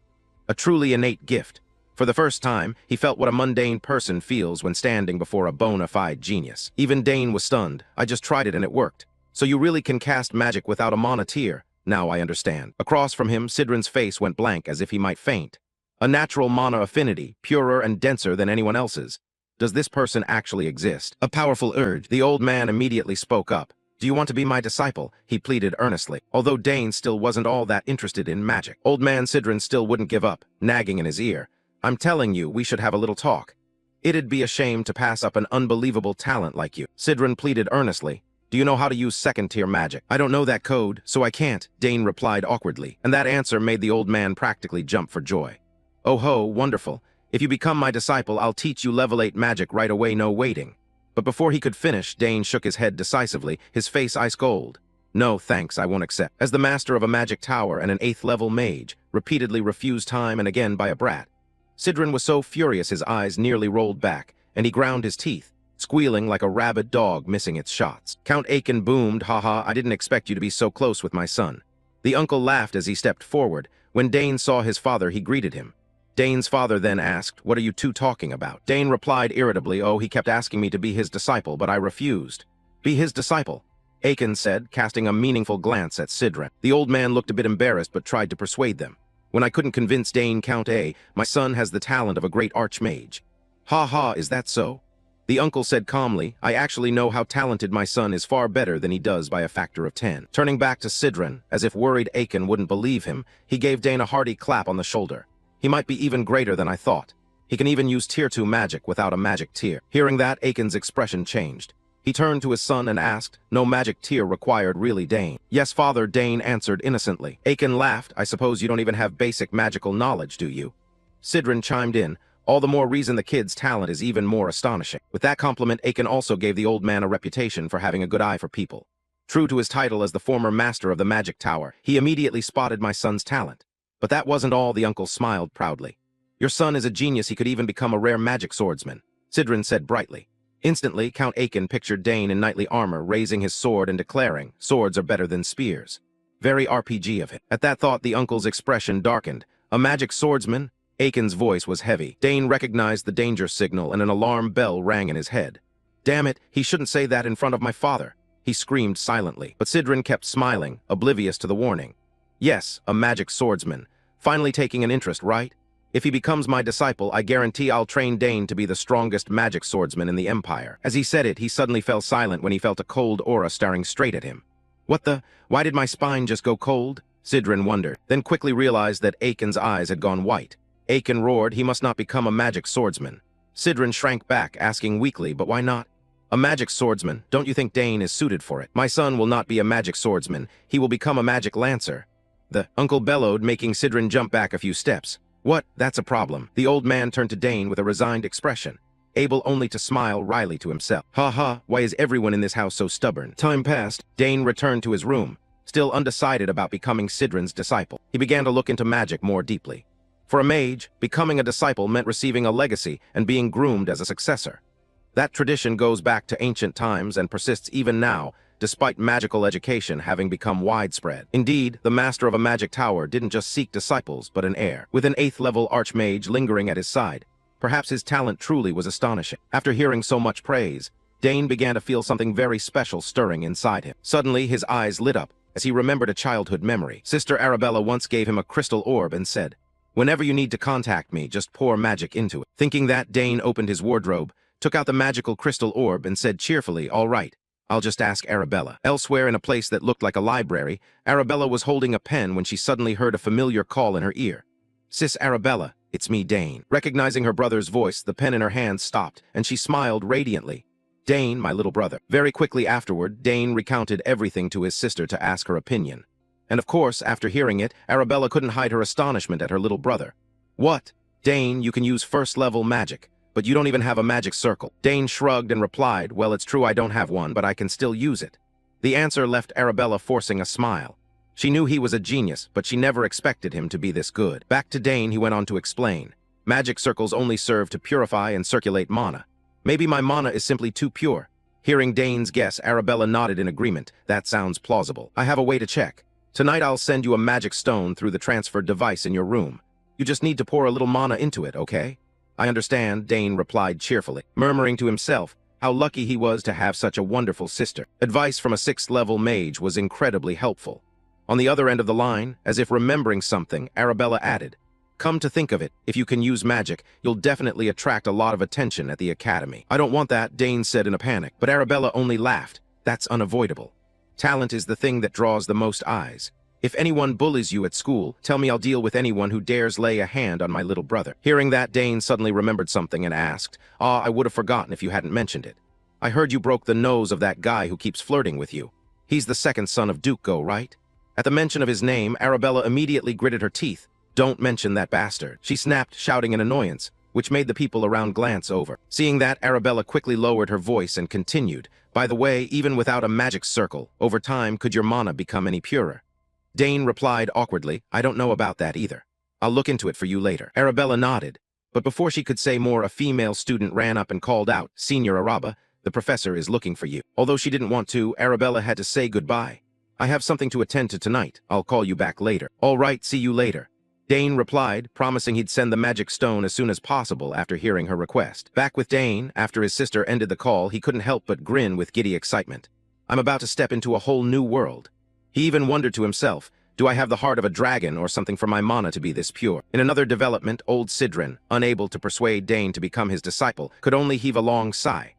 A truly innate gift. For the first time, he felt what a mundane person feels when standing before a bona fide genius. Even Dane was stunned. "I just tried it and it worked. So you really can cast magic without a mana tier? Now I understand." Across from him, Sidron's face went blank as if he might faint. A natural mana affinity, purer and denser than anyone else's. Does this person actually exist? A powerful urge. The old man immediately spoke up. "Do you want to be my disciple?" he pleaded earnestly. Although Dane still wasn't all that interested in magic, old man Sidron still wouldn't give up, nagging in his ear. "I'm telling you, we should have a little talk. It'd be a shame to pass up an unbelievable talent like you." Sidron pleaded earnestly. "Do you know how to use second-tier magic?" "I don't know that code, so I can't," Dane replied awkwardly, and that answer made the old man practically jump for joy. "Oh ho, wonderful. If you become my disciple, I'll teach you level 8 magic right away, no waiting." But before he could finish, Dane shook his head decisively, his face ice cold. "No, thanks, I won't accept." As the master of a magic tower and an 8th-level mage, repeatedly refused time and again by a brat, Sidron was so furious his eyes nearly rolled back, and he ground his teeth, squealing like a rabid dog missing its shots. Count Aiken boomed, "Haha, I didn't expect you to be so close with my son." The uncle laughed as he stepped forward. When Dane saw his father, he greeted him. Dane's father then asked, "What are you two talking about?" Dane replied irritably, "Oh, he kept asking me to be his disciple, but I refused." "Be his disciple?" Aiken said, casting a meaningful glance at Sidron. The old man looked a bit embarrassed but tried to persuade them. "When I couldn't convince Dane, Count A, my son has the talent of a great archmage." "Ha ha, is that so?" The uncle said calmly, "I actually know how talented my son is, far better than he does by a factor of 10. Turning back to Sidron, as if worried Aiken wouldn't believe him, he gave Dane a hearty clap on the shoulder. "He might be even greater than I thought. He can even use tier 2 magic without a magic tier." Hearing that, Aiken's expression changed. He turned to his son and asked, "No magic tier required, really, Dane?" "Yes, father," Dane answered innocently. Aiken laughed. "I suppose you don't even have basic magical knowledge, do you?" Sidron chimed in. "All the more reason the kid's talent is even more astonishing." With that compliment, Aiken also gave the old man a reputation for having a good eye for people. True to his title as the former master of the magic tower, he immediately spotted my son's talent. But that wasn't all, the uncle smiled proudly. "Your son is a genius, he could even become a rare magic swordsman," Sidron said brightly. Instantly, Count Aiken pictured Dane in knightly armor, raising his sword and declaring, "Swords are better than spears." Very RPG of him. At that thought, the uncle's expression darkened. "A magic swordsman?" Aiken's voice was heavy. Dane recognized the danger signal and an alarm bell rang in his head. "Damn it, he shouldn't say that in front of my father," he screamed silently. But Sidron kept smiling, oblivious to the warning. "Yes, a magic swordsman. Finally taking an interest, right? If he becomes my disciple, I guarantee I'll train Dane to be the strongest magic swordsman in the Empire." As he said it, he suddenly fell silent when he felt a cold aura staring straight at him. "What the? Why did my spine just go cold?" Sidron wondered, then quickly realized that Aiken's eyes had gone white. Aiken roared, "He must not become a magic swordsman." Sidron shrank back, asking weakly, "But why not?" "A magic swordsman? Don't you think Dane is suited for it?" "My son will not be a magic swordsman. He will become a magic lancer." The uncle bellowed, making Sidron jump back a few steps. "What? That's a problem." The old man turned to Dane with a resigned expression, able only to smile wryly to himself. "Ha ha, why is everyone in this house so stubborn?" Time passed. Dane returned to his room, still undecided about becoming Sidron's disciple. He began to look into magic more deeply. For a mage, becoming a disciple meant receiving a legacy and being groomed as a successor. That tradition goes back to ancient times and persists even now, despite magical education having become widespread. Indeed, the master of a magic tower didn't just seek disciples, but an heir. With an 8th-level archmage lingering at his side, perhaps his talent truly was astonishing. After hearing so much praise, Dane began to feel something very special stirring inside him. Suddenly, his eyes lit up as he remembered a childhood memory. Sister Arabella once gave him a crystal orb and said, "Whenever you need to contact me, just pour magic into it." Thinking that, Dane opened his wardrobe, took out the magical crystal orb, and said cheerfully, "All right, I'll just ask Arabella. Elsewhere in a place that looked like a library, Arabella was holding a pen when she suddenly heard a familiar call in her ear. Sis Arabella, it's me, Dane. Recognizing her brother's voice, the pen in her hand stopped, and she smiled radiantly. Dane, my little brother. Very quickly afterward, Dane recounted everything to his sister to ask her opinion. And of course, after hearing it, Arabella couldn't hide her astonishment at her little brother. What? Dane, you can use first-level magic, but you don't even have a magic circle. Dane shrugged and replied, well, it's true I don't have one, but I can still use it. The answer left Arabella forcing a smile. She knew he was a genius, but she never expected him to be this good. Back to Dane, he went on to explain. Magic circles only serve to purify and circulate mana. Maybe my mana is simply too pure. Hearing Dane's guess, Arabella nodded in agreement. That sounds plausible. I have a way to check. Tonight I'll send you a magic stone through the transfer device in your room. You just need to pour a little mana into it, okay? I understand, Dane replied cheerfully, murmuring to himself how lucky he was to have such a wonderful sister. Advice from a 6th-level mage was incredibly helpful. On the other end of the line, as if remembering something, Arabella added, come to think of it, if you can use magic, you'll definitely attract a lot of attention at the academy. I don't want that, Dane said in a panic, but Arabella only laughed. That's unavoidable. Talent is the thing that draws the most eyes. If anyone bullies you at school, tell me I'll deal with anyone who dares lay a hand on my little brother. Hearing that, Dane suddenly remembered something and asked, I would have forgotten if you hadn't mentioned it. I heard you broke the nose of that guy who keeps flirting with you. He's the second son of Duco, right? At the mention of his name, Arabella immediately gritted her teeth. Don't mention that bastard. She snapped, shouting in annoyance, which made the people around glance over. Seeing that, Arabella quickly lowered her voice and continued, by the way, even without a magic circle, over time could your mana become any purer? Dane replied awkwardly, I don't know about that either. I'll look into it for you later. Arabella nodded, but before she could say more, a female student ran up and called out, Senior Araba, the professor is looking for you. Although she didn't want to, Arabella had to say goodbye. I have something to attend to tonight. I'll call you back later. All right, see you later. Dane replied, promising he'd send the magic stone as soon as possible after hearing her request. Back with Dane, after his sister ended the call, he couldn't help but grin with giddy excitement. I'm about to step into a whole new world. He even wondered to himself, do I have the heart of a dragon or something for my mana to be this pure? In another development, old Sidran, unable to persuade Dane to become his disciple, could only heave a long sigh.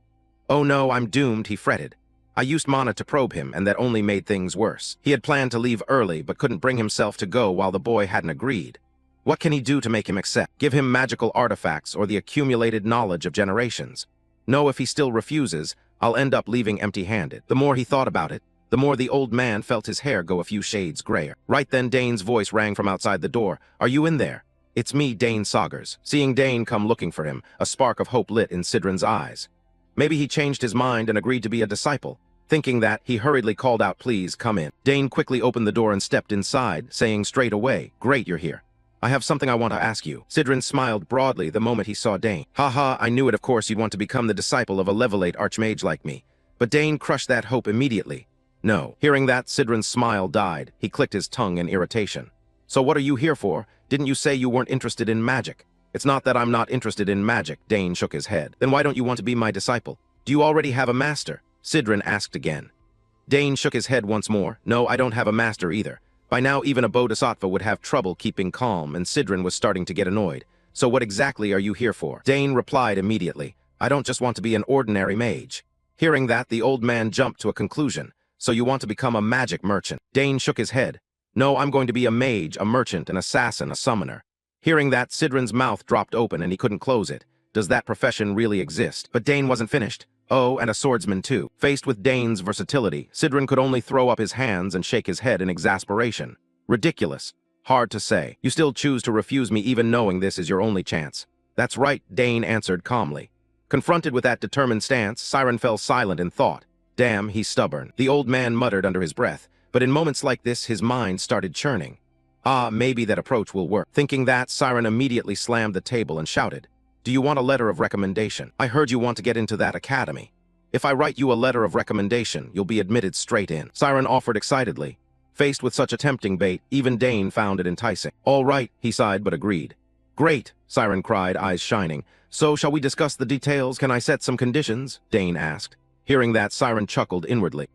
Oh no, I'm doomed, he fretted. I used mana to probe him, and that only made things worse. He had planned to leave early, but couldn't bring himself to go while the boy hadn't agreed. What can he do to make him accept? Give him magical artifacts or the accumulated knowledge of generations? No, if he still refuses, I'll end up leaving empty-handed. The more he thought about it, the more the old man felt his hair go a few shades grayer. Right then, Dane's voice rang from outside the door. Are you in there? It's me, Dane Saugers. Seeing Dane come looking for him, a spark of hope lit in Sidran's eyes. Maybe he changed his mind and agreed to be a disciple. Thinking that, he hurriedly called out, please, come in. Dane quickly opened the door and stepped inside, saying straight away, great, you're here. I have something I want to ask you. Sidran smiled broadly the moment he saw Dane. Haha, I knew it, of course you'd want to become the disciple of a level 8 archmage like me. But Dane crushed that hope immediately. No. Hearing that, Sidran's smile died. He clicked his tongue in irritation. So what are you here for? Didn't you say you weren't interested in magic? It's not that I'm not interested in magic, Dane shook his head. Then why don't you want to be my disciple? Do you already have a master? Sidran asked again. Dane shook his head once more. No, I don't have a master either. By now, even a bodhisattva would have trouble keeping calm, and Sidran was starting to get annoyed. So what exactly are you here for? Dane replied immediately. I don't just want to be an ordinary mage. Hearing that, the old man jumped to a conclusion. So you want to become a magic merchant? Dane shook his head. No, I'm going to be a mage, a merchant, an assassin, a summoner. Hearing that, Sidran's mouth dropped open and he couldn't close it. Does that profession really exist? But Dane wasn't finished. Oh, and a swordsman too. Faced with Dane's versatility, Sidran could only throw up his hands and shake his head in exasperation. Ridiculous. Hard to say. You still choose to refuse me even knowing this is your only chance. That's right, Dane answered calmly. Confronted with that determined stance, Siren fell silent in thought. Damn, he's stubborn, the old man muttered under his breath, but in moments like this, his mind started churning. Maybe that approach will work. Thinking that, Siren immediately slammed the table and shouted, do you want a letter of recommendation? I heard you want to get into that academy. If I write you a letter of recommendation, you'll be admitted straight in. Siren offered excitedly. Faced with such a tempting bait, even Dane found it enticing. All right, he sighed but agreed. Great, Siren cried, eyes shining. So shall we discuss the details? Can I set some conditions? Dane asked. Hearing that, Siren chuckled inwardly.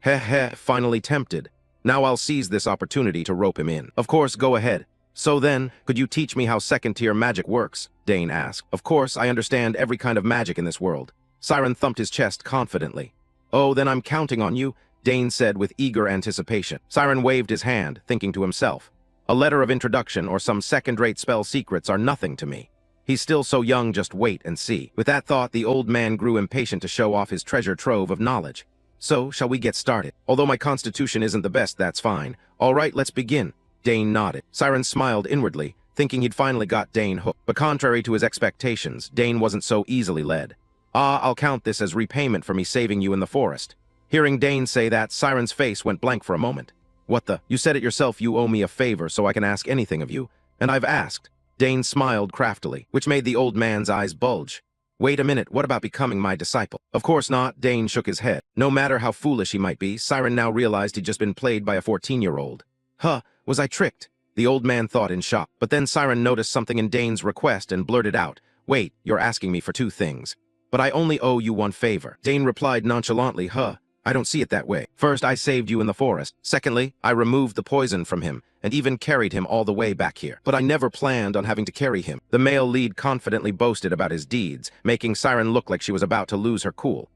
Finally tempted. Now I'll seize this opportunity to rope him in. Of course, go ahead. So then, could you teach me how second-tier magic works? Dane asked. Of course, I understand every kind of magic in this world. Siren thumped his chest confidently. "Oh, then I'm counting on you," Dane said with eager anticipation. Siren waved his hand, thinking to himself, "A letter of introduction or some second-rate spell secrets are nothing to me. He's still so young, just wait and see." With that thought, the old man grew impatient to show off his treasure trove of knowledge. "So, shall we get started? Although my constitution isn't the best, that's fine. All right, let's begin." Dane nodded. Siren smiled inwardly, thinking he'd finally got Dane hooked. But contrary to his expectations, Dane wasn't so easily led. "Ah, I'll count this as repayment for me saving you in the forest." Hearing Dane say that, Siren's face went blank for a moment. "What the? You said it yourself, you owe me a favor so I can ask anything of you. And I've asked." Dane smiled craftily, which made the old man's eyes bulge. "Wait a minute, what about becoming my disciple?" "Of course not," Dane shook his head. No matter how foolish he might be, Siren now realized he'd just been played by a 14-year-old. "Huh, was I tricked?" The old man thought in shock. But then Siren noticed something in Dane's request and blurted out, "Wait, you're asking me for two things. But I only owe you one favor." Dane replied nonchalantly, "Huh, I don't see it that way. First, I saved you in the forest. Secondly, I removed the poison from him, and even carried him all the way back here. But I never planned on having to carry him." The male lead confidently boasted about his deeds, making Siren look like she was about to lose her cool.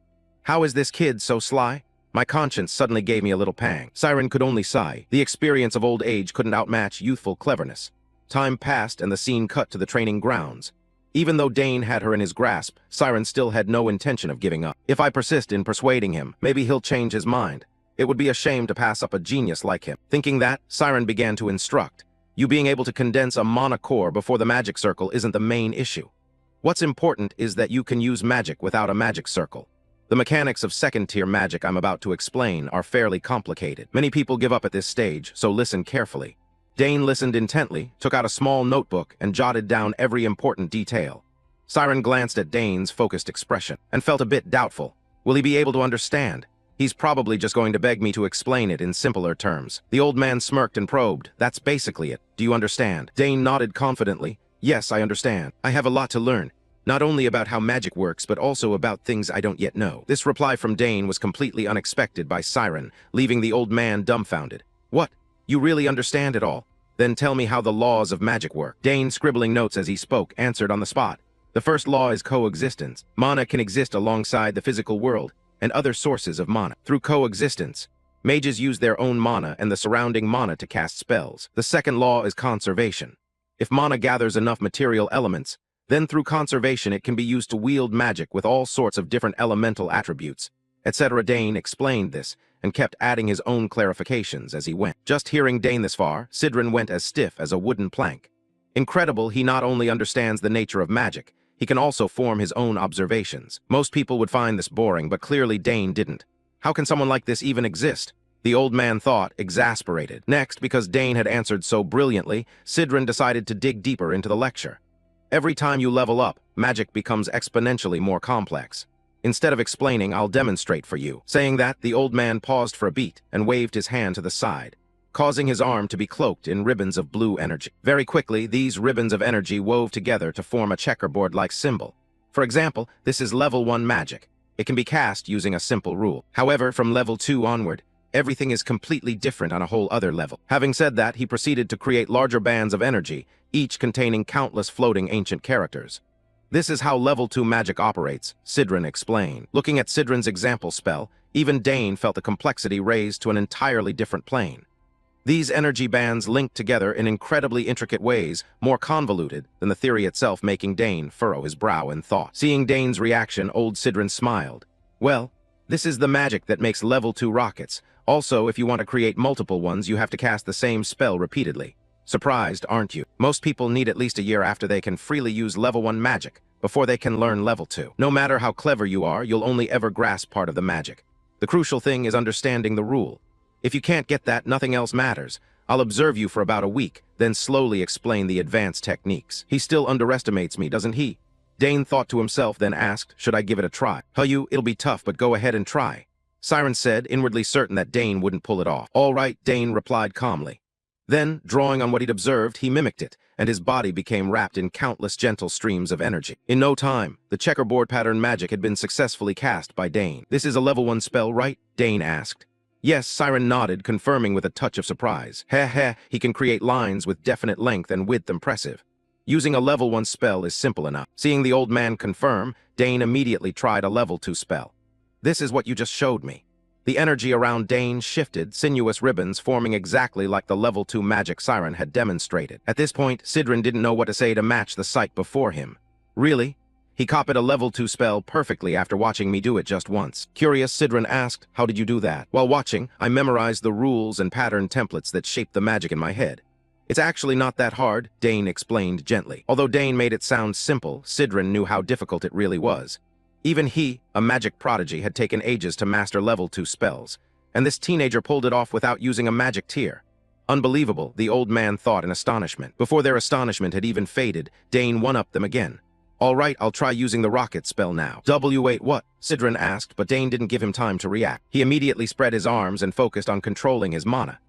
"How is this kid so sly?" My conscience suddenly gave me a little pang. Siren could only sigh. The experience of old age couldn't outmatch youthful cleverness. Time passed and the scene cut to the training grounds. Even though Dane had her in his grasp, Siren still had no intention of giving up. If I persist in persuading him, maybe he'll change his mind. It would be a shame to pass up a genius like him. Thinking that, Siren began to instruct. You being able to condense a mana core before the magic circle isn't the main issue. What's important is that you can use magic without a magic circle. The mechanics of second-tier magic I'm about to explain are fairly complicated. Many people give up at this stage, so listen carefully. Dane listened intently, took out a small notebook, and jotted down every important detail. Siren glanced at Dane's focused expression, and felt a bit doubtful. Will he be able to understand? He's probably just going to beg me to explain it in simpler terms. The old man smirked and probed. That's basically it. Do you understand? Dane nodded confidently. Yes, I understand. I have a lot to learn. Not only about how magic works, but also about things I don't yet know. This reply from Dane was completely unexpected by Siren, leaving the old man dumbfounded. What? You really understand it all? Then tell me how the laws of magic work. Dane, scribbling notes as he spoke, answered on the spot. The first law is coexistence. Mana can exist alongside the physical world and other sources of mana. Through coexistence, mages use their own mana and the surrounding mana to cast spells. The second law is conservation. If mana gathers enough material elements, then through conservation it can be used to wield magic with all sorts of different elemental attributes, etc. Dane explained this, and kept adding his own clarifications as he went. Just hearing Dane this far, Sidran went as stiff as a wooden plank. Incredible, he not only understands the nature of magic, he can also form his own observations. Most people would find this boring, but clearly Dane didn't. How can someone like this even exist? The old man thought, exasperated. Next, because Dane had answered so brilliantly, Sidran decided to dig deeper into the lecture. Every time you level up, magic becomes exponentially more complex. Instead of explaining, I'll demonstrate for you. Saying that, the old man paused for a beat and waved his hand to the side, causing his arm to be cloaked in ribbons of blue energy. Very quickly, these ribbons of energy wove together to form a checkerboard-like symbol. For example, this is level 1 magic. It can be cast using a simple rule. However, from level 2 onward, everything is completely different on a whole other level. Having said that, he proceeded to create larger bands of energy, each containing countless floating ancient characters. This is how level 2 magic operates, Sidran explained. Looking at Sidran's example spell, even Dane felt the complexity raised to an entirely different plane. These energy bands linked together in incredibly intricate ways, more convoluted than the theory itself, making Dane furrow his brow in thought. Seeing Dane's reaction, old Sidran smiled. Well, this is the magic that makes level 2 rockets. Also, if you want to create multiple ones, you have to cast the same spell repeatedly. Surprised, aren't you? Most people need at least a year after they can freely use level 1 magic, before they can learn level 2. No matter how clever you are, you'll only ever grasp part of the magic. The crucial thing is understanding the rule. If you can't get that, nothing else matters. I'll observe you for about a week, then slowly explain the advanced techniques. He still underestimates me, doesn't he? Dane thought to himself, then asked, should I give it a try? It'll be tough, but go ahead and try. Siren said, inwardly certain that Dane wouldn't pull it off. All right, Dane replied calmly. Then, drawing on what he'd observed, he mimicked it, and his body became wrapped in countless gentle streams of energy. In no time, the checkerboard pattern magic had been successfully cast by Dane. This is a level 1 spell, right? Dane asked. Yes, Siren nodded, confirming with a touch of surprise. He can create lines with definite length and width impressive. Using a level 1 spell is simple enough. Seeing the old man confirm, Dane immediately tried a level 2 spell. This is what you just showed me. The energy around Dane shifted, sinuous ribbons forming exactly like the level 2 magic siren had demonstrated. At this point, Sidran didn't know what to say to match the sight before him. Really? He copied a level 2 spell perfectly after watching me do it just once. Curious, Sidran asked, how did you do that? While watching, I memorized the rules and pattern templates that shaped the magic in my head. It's actually not that hard, Dane explained gently. Although Dane made it sound simple, Sidran knew how difficult it really was. Even he, a magic prodigy, had taken ages to master level 2 spells, and this teenager pulled it off without using a magic tier. Unbelievable, the old man thought in astonishment. Before their astonishment had even faded, Dane one-upped them again. All right, I'll try using the rocket spell now. W8 what? Sidran asked, but Dane didn't give him time to react. He immediately spread his arms and focused on controlling his mana.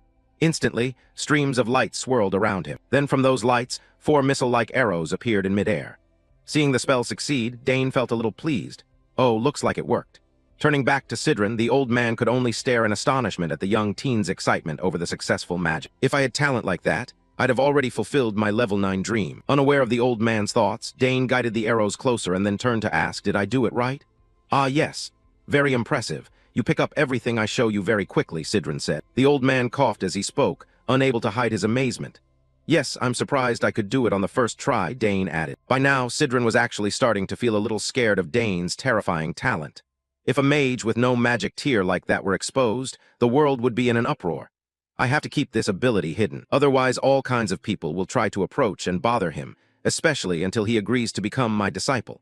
Instantly, streams of light swirled around him. Then from those lights, 4 missile-like arrows appeared in midair. Seeing the spell succeed, Dane felt a little pleased. Oh, looks like it worked. Turning back to Sidran, the old man could only stare in astonishment at the young teen's excitement over the successful magic. If I had talent like that, I'd have already fulfilled my level 9 dream. Unaware of the old man's thoughts, Dane guided the arrows closer and then turned to ask, did I do it right? Ah, yes. Very impressive. You pick up everything I show you very quickly, Sidran said. The old man coughed as he spoke, unable to hide his amazement. Yes, I'm surprised I could do it on the first try, Dane added. By now, Sidran was actually starting to feel a little scared of Dane's terrifying talent. If a mage with no magic tier like that were exposed, the world would be in an uproar. I have to keep this ability hidden, otherwise all kinds of people will try to approach and bother him, especially until he agrees to become my disciple.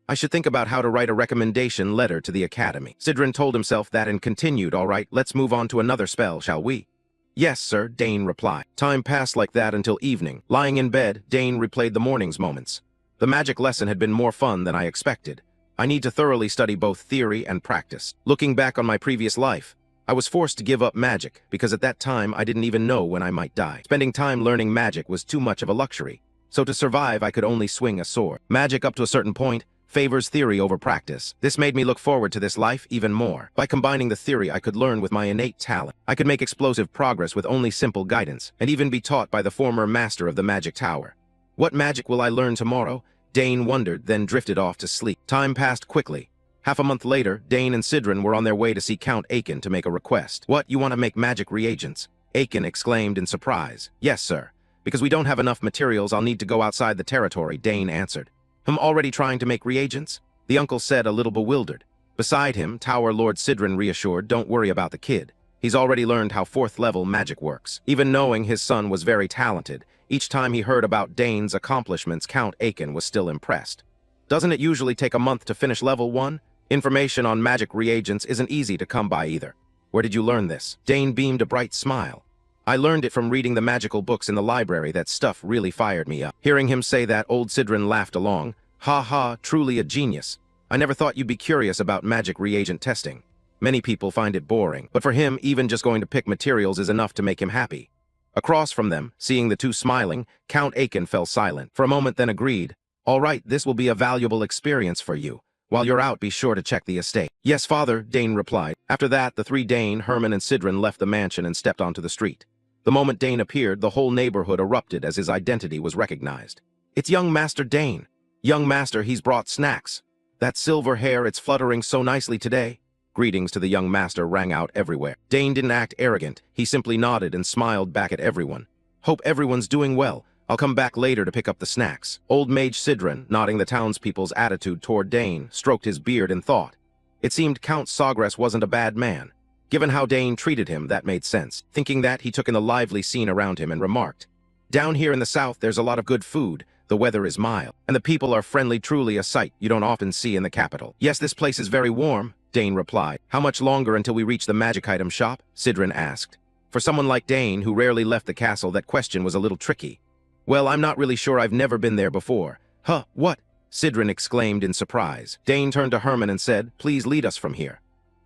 I should think about how to write a recommendation letter to the academy. Sidran told himself that and continued, all right, let's move on to another spell, shall we? Yes, sir, Dane replied. Time passed like that until evening. Lying in bed, Dane replayed the morning's moments. The magic lesson had been more fun than I expected. I need to thoroughly study both theory and practice. Looking back on my previous life, I was forced to give up magic because at that time I didn't even know when I might die. Spending time learning magic was too much of a luxury, so to survive I could only swing a sword. Magic up to a certain point favors theory over practice. This made me look forward to this life even more. By combining the theory I could learn with my innate talent, I could make explosive progress with only simple guidance, and even be taught by the former master of the magic tower. What magic will I learn tomorrow? Dane wondered, then drifted off to sleep. Time passed quickly. Half a month later, Dane and Sidran were on their way to see Count Aiken to make a request. What, you want to make magic reagents? Aiken exclaimed in surprise. Yes, sir. Because we don't have enough materials, I'll need to go outside the territory, Dane answered. I'm already trying to make reagents? The uncle said, a little bewildered. Beside him, Tower Lord Sidran reassured, don't worry about the kid. He's already learned how 4th level magic works. Even knowing his son was very talented, each time he heard about Dane's accomplishments, Count Aiken was still impressed. Doesn't it usually take a month to finish level 1? Information on magic reagents isn't easy to come by either. Where did you learn this? Dane beamed a bright smile. I learned it from reading the magical books in the library. That stuff really fired me up. Hearing him say that, old Sidran laughed along. Ha ha, truly a genius. I never thought you'd be curious about magic reagent testing. Many people find it boring, but for him, even just going to pick materials is enough to make him happy. Across from them, seeing the two smiling, Count Aiken fell silent. For a moment then agreed, all right, this will be a valuable experience for you. While you're out, be sure to check the estate. Yes, father, Dane replied. After that, the three Dane, Herman, and Sidran left the mansion and stepped onto the street. The moment Dane appeared, the whole neighborhood erupted as his identity was recognized. It's young Master Dane. Young Master, he's brought snacks. That silver hair, it's fluttering so nicely today. Greetings to the young master rang out everywhere. Dane didn't act arrogant. He simply nodded and smiled back at everyone. Hope everyone's doing well. I'll come back later to pick up the snacks. Old Mage Sidran, nodding the townspeople's attitude toward Dane, stroked his beard and thought. It seemed Count Sawgrass wasn't a bad man. Given how Dane treated him, that made sense. Thinking that, he took in the lively scene around him and remarked, down here in the south, there's a lot of good food. The weather is mild, and the people are friendly, truly a sight you don't often see in the capital. Yes, this place is very warm, Dane replied. How much longer until we reach the magic item shop? Sidran asked. For someone like Dane, who rarely left the castle, that question was a little tricky. Well, I'm not really sure. I've never been there before. Huh, what? Sidran exclaimed in surprise. Dane turned to Herman and said, please lead us from here.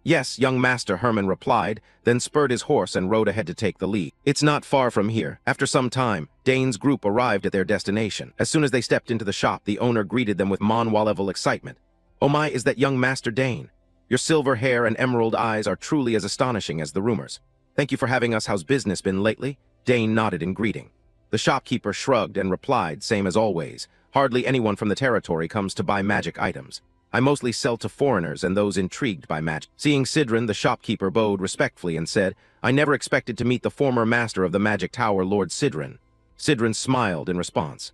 Yes, young master, Herman replied, then spurred his horse and rode ahead to take the lead. It's not far from here. After some time, Dane's group arrived at their destination. As soon as they stepped into the shop, the owner greeted them with Manhwa-level excitement. Oh my, is that young Master Dane? Your silver hair and emerald eyes are truly as astonishing as the rumors. Thank you for having us. How's business been lately? Dane nodded in greeting. The shopkeeper shrugged and replied, same as always. Hardly anyone from the territory comes to buy magic items. I mostly sell to foreigners and those intrigued by magic. Seeing Sidran, the shopkeeper bowed respectfully and said, I never expected to meet the former master of the magic tower, Lord Sidran. Sidran smiled in response.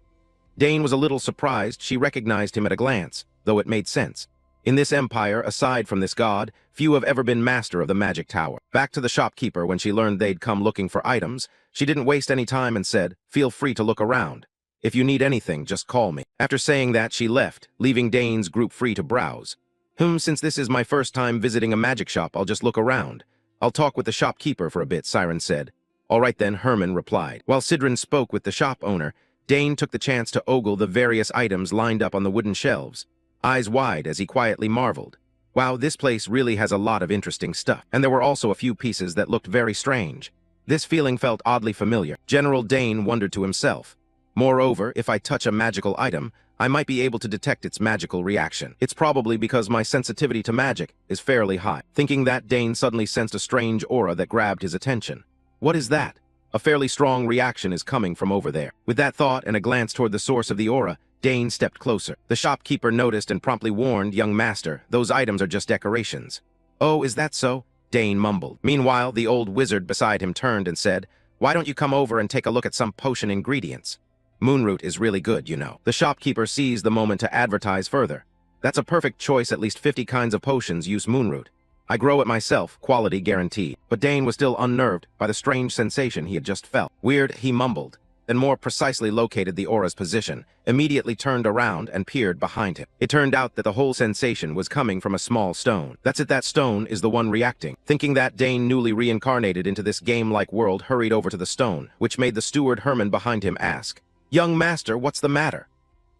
Dane was a little surprised. She recognized him at a glance, though it made sense. In this empire, aside from this god, few have ever been master of the magic tower. Back to the shopkeeper when she learned they'd come looking for items, she didn't waste any time and said, feel free to look around. If you need anything, just call me. After saying that, she left, leaving Dane's group free to browse. Since this is my first time visiting a magic shop, I'll just look around. I'll talk with the shopkeeper for a bit, Siren said. All right then, Herman replied. While Sidran spoke with the shop owner, Dane took the chance to ogle the various items lined up on the wooden shelves, eyes wide as he quietly marveled. Wow, this place really has a lot of interesting stuff. And there were also a few pieces that looked very strange. This feeling felt oddly familiar. General Dane wondered to himself. Moreover, if I touch a magical item, I might be able to detect its magical reaction. It's probably because my sensitivity to magic is fairly high. Thinking that, Dane suddenly sensed a strange aura that grabbed his attention. What is that? A fairly strong reaction is coming from over there. With that thought and a glance toward the source of the aura, Dane stepped closer. The shopkeeper noticed and promptly warned, young master, those items are just decorations. Oh, is that so? Dane mumbled. Meanwhile, the old wizard beside him turned and said, why don't you come over and take a look at some potion ingredients? Moonroot is really good, you know. The shopkeeper seized the moment to advertise further. That's a perfect choice. At least 50 kinds of potions use moonroot. I grow it myself, quality guaranteed. But Dane was still unnerved by the strange sensation he had just felt. Weird, he mumbled, then more precisely located the aura's position, immediately turned around and peered behind him. It turned out that the whole sensation was coming from a small stone. That's it, that stone is the one reacting. Thinking that, Dane, newly reincarnated into this game-like world, hurried over to the stone, which made the steward Herman behind him ask, young master, what's the matter?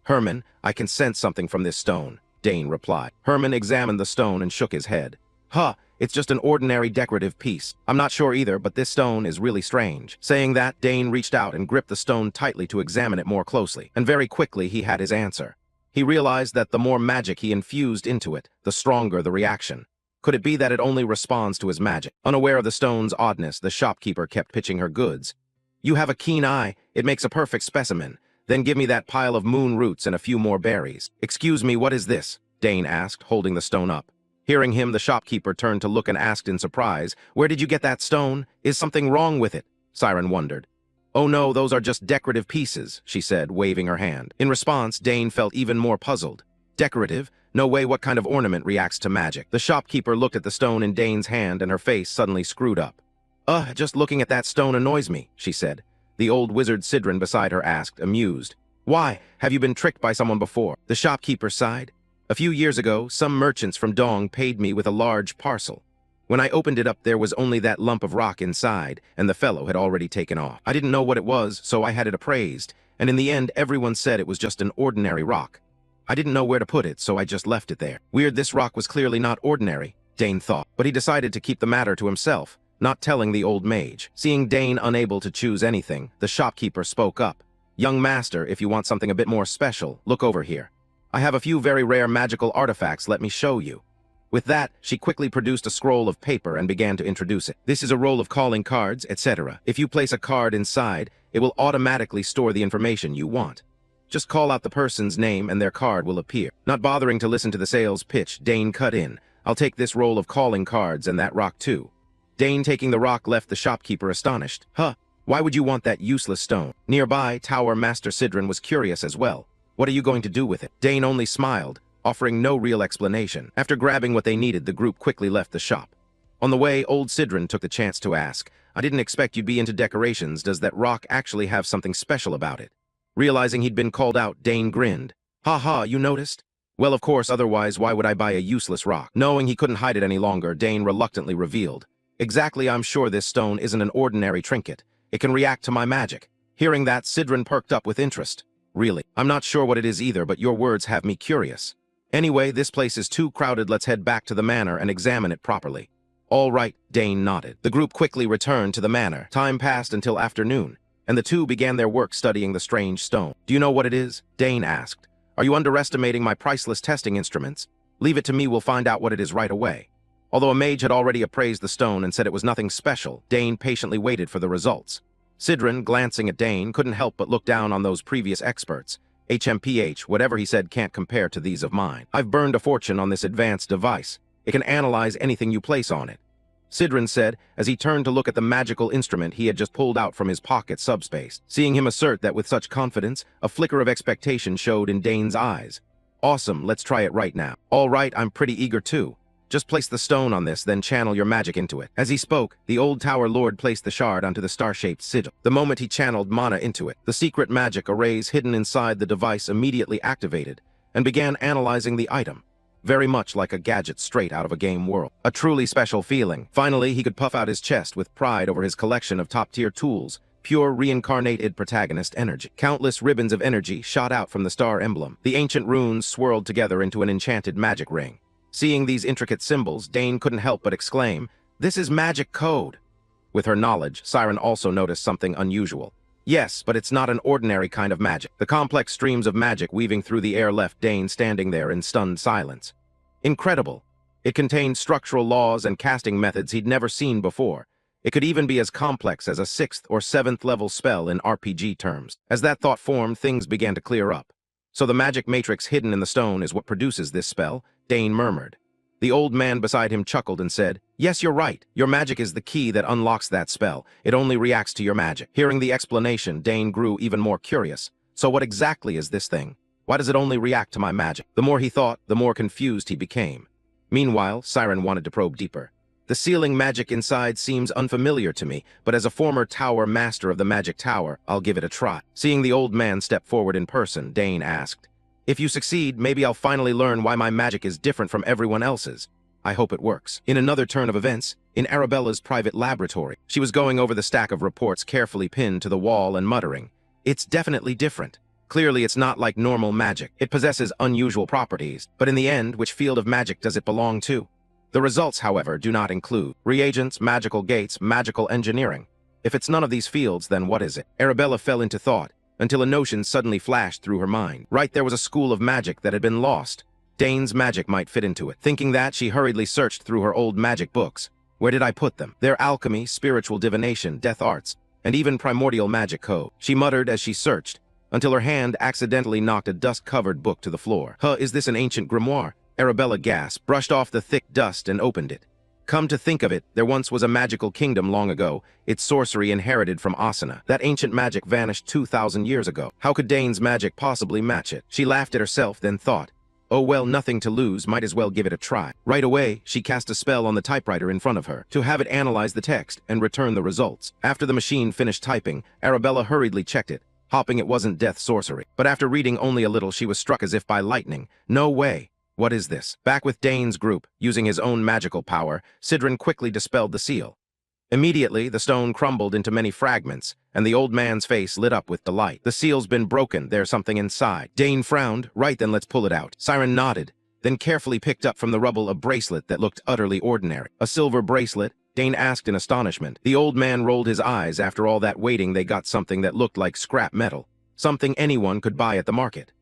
Herman, I can sense something from this stone, Dane replied. Herman examined the stone and shook his head. Huh, it's just an ordinary decorative piece. I'm not sure either, but this stone is really strange. Saying that, Dane reached out and gripped the stone tightly to examine it more closely, and very quickly he had his answer. He realized that the more magic he infused into it, the stronger the reaction. Could it be that it only responds to his magic? Unaware of the stone's oddness, the shopkeeper kept pitching her goods. You have a keen eye. It makes a perfect specimen. Then give me that pile of moon roots and a few more berries. Excuse me, what is this? Dane asked, holding the stone up. Hearing him, the shopkeeper turned to look and asked in surprise, where did you get that stone? Is something wrong with it? Siren wondered. Oh no, those are just decorative pieces, she said, waving her hand. In response, Dane felt even more puzzled. Decorative? No way, what kind of ornament reacts to magic? The shopkeeper looked at the stone in Dane's hand and her face suddenly screwed up. Just looking at that stone annoys me, she said. The old wizard Sidran beside her asked, amused. Why? Have you been tricked by someone before? The shopkeeper sighed. A few years ago, some merchants from Dong paid me with a large parcel. When I opened it up, there was only that lump of rock inside, and the fellow had already taken off. I didn't know what it was, so I had it appraised, and in the end, everyone said it was just an ordinary rock. I didn't know where to put it, so I just left it there. Weird, this rock was clearly not ordinary, Dane thought, but he decided to keep the matter to himself, not telling the old mage. Seeing Dane unable to choose anything, the shopkeeper spoke up. Young master, if you want something a bit more special, look over here. I have a few very rare magical artifacts, let me show you. With that, she quickly produced a scroll of paper and began to introduce it. This is a roll of calling cards, etc. If you place a card inside, it will automatically store the information you want. Just call out the person's name and their card will appear. Not bothering to listen to the sales pitch, Dane cut in. I'll take this roll of calling cards and that rock too. Dane, taking the rock, left the shopkeeper astonished. Why would you want that useless stone? Nearby, Tower Master Sidran was curious as well. What are you going to do with it? Dane only smiled, offering no real explanation. After grabbing what they needed, the group quickly left the shop. On the way, old Sidran took the chance to ask, I didn't expect you'd be into decorations. Does that rock actually have something special about it? Realizing he'd been called out, Dane grinned. You noticed? Well, of course, otherwise why would I buy a useless rock? Knowing he couldn't hide it any longer, Dane reluctantly revealed. Exactly, I'm sure this stone isn't an ordinary trinket. It can react to my magic. Hearing that, Sidran perked up with interest. Really, I'm not sure what it is either, but your words have me curious. Anyway, this place is too crowded. Let's head back to the manor and examine it properly. All right, Dane nodded. The group quickly returned to the manor. Time passed until afternoon, and the two began their work studying the strange stone. Do you know what it is? Dane asked. Are you underestimating my priceless testing instruments? Leave it to me, we'll find out what it is right away. Although a mage had already appraised the stone and said it was nothing special, Dane patiently waited for the results. Sidran, glancing at Dane, couldn't help but look down on those previous experts. HMPH, whatever he said can't compare to these of mine. I've burned a fortune on this advanced device. It can analyze anything you place on it. Sidran said as he turned to look at the magical instrument he had just pulled out from his pocket subspace. Seeing him assert that with such confidence, a flicker of expectation showed in Dane's eyes. Awesome, let's try it right now. All right, I'm pretty eager too. Just place the stone on this, then channel your magic into it. As he spoke, the old tower lord placed the shard onto the star-shaped sigil. The moment he channeled mana into it, the secret magic arrays hidden inside the device immediately activated and began analyzing the item, very much like a gadget straight out of a game world. A truly special feeling. Finally, he could puff out his chest with pride over his collection of top-tier tools, pure reincarnated protagonist energy. Countless ribbons of energy shot out from the star emblem. The ancient runes swirled together into an enchanted magic ring. Seeing these intricate symbols, Dane couldn't help but exclaim, "This is magic code!" With her knowledge, Siren also noticed something unusual. Yes, but it's not an ordinary kind of magic. The complex streams of magic weaving through the air left Dane standing there in stunned silence. Incredible. It contained structural laws and casting methods he'd never seen before. It could even be as complex as a 6th or 7th level spell in RPG terms. As that thought formed, things began to clear up. So the magic matrix hidden in the stone is what produces this spell, Dane murmured. The old man beside him chuckled and said, "Yes, you're right. Your magic is the key that unlocks that spell. It only reacts to your magic." Hearing the explanation, Dane grew even more curious. So what exactly is this thing? Why does it only react to my magic? The more he thought, the more confused he became. Meanwhile, Siren wanted to probe deeper. The sealing magic inside seems unfamiliar to me, but as a former tower master of the magic tower, I'll give it a try. Seeing the old man step forward in person, Dane asked, "If you succeed, maybe I'll finally learn why my magic is different from everyone else's. I hope it works." In another turn of events, in Arabella's private laboratory, she was going over the stack of reports carefully pinned to the wall and muttering, "It's definitely different. Clearly it's not like normal magic. It possesses unusual properties, but in the end, which field of magic does it belong to?" The results, however, do not include reagents, magical gates, magical engineering. If it's none of these fields, then what is it? Arabella fell into thought, until a notion suddenly flashed through her mind. Right, there was a school of magic that had been lost. Dane's magic might fit into it. Thinking that, she hurriedly searched through her old magic books. Where did I put them? Their alchemy, spiritual divination, death arts, and even primordial magic code. She muttered as she searched, until her hand accidentally knocked a dust-covered book to the floor. "Huh, is this an ancient grimoire?" Arabella gasped, brushed off the thick dust, and opened it. Come to think of it, there once was a magical kingdom long ago, its sorcery inherited from Asana. That ancient magic vanished 2,000 years ago. How could Dane's magic possibly match it? She laughed at herself, then thought, "Oh well, nothing to lose, might as well give it a try." Right away, she cast a spell on the typewriter in front of her, to have it analyze the text and return the results. After the machine finished typing, Arabella hurriedly checked it, hoping it wasn't death sorcery. But after reading only a little, she was struck as if by lightning. No way. What is this? Back with Dane's group, using his own magical power, Sidran quickly dispelled the seal. Immediately, the stone crumbled into many fragments, and the old man's face lit up with delight. "The seal's been broken, there's something inside." Dane frowned. "Right then, let's pull it out." Siren nodded, then carefully picked up from the rubble a bracelet that looked utterly ordinary. "A silver bracelet?" Dane asked in astonishment. The old man rolled his eyes. After all that waiting, they got something that looked like scrap metal, something anyone could buy at the market.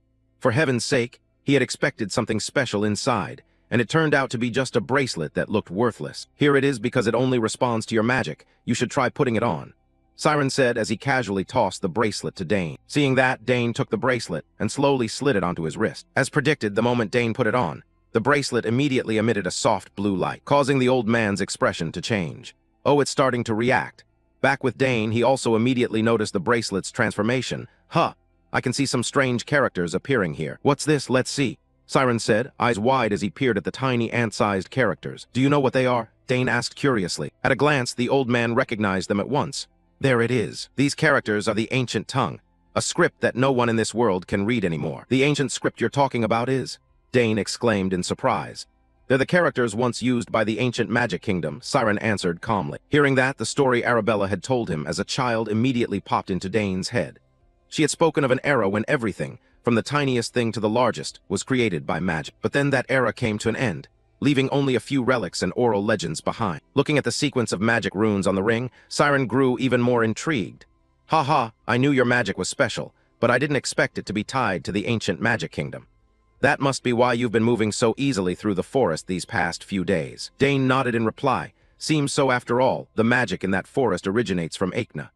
For heaven's sake, he had expected something special inside, and it turned out to be just a bracelet that looked worthless. "Here it is because it only responds to your magic. You should try putting it on," Siren said as he casually tossed the bracelet to Dane. Seeing that, Dane took the bracelet and slowly slid it onto his wrist. As predicted, the moment Dane put it on, the bracelet immediately emitted a soft blue light, causing the old man's expression to change. Oh, it's starting to react. Back with Dane, he also immediately noticed the bracelet's transformation. "Huh. I can see some strange characters appearing here." "What's this? Let's see," Siren said, eyes wide as he peered at the tiny ant-sized characters. "Do you know what they are?" Dane asked curiously. At a glance, the old man recognized them at once. There it is. These characters are the ancient tongue, a script that no one in this world can read anymore. "The ancient script you're talking about is?" Dane exclaimed in surprise. "They're the characters once used by the ancient magic kingdom," Siren answered calmly. Hearing that, the story Arabella had told him as a child immediately popped into Dane's head. She had spoken of an era when everything, from the tiniest thing to the largest, was created by magic. But then that era came to an end, leaving only a few relics and oral legends behind. Looking at the sequence of magic runes on the ring, Siren grew even more intrigued. "Ha ha, I knew your magic was special, but I didn't expect it to be tied to the ancient magic kingdom. That must be why you've been moving so easily through the forest these past few days." Dane nodded in reply. "Seems so after all. The magic in that forest originates from Akna."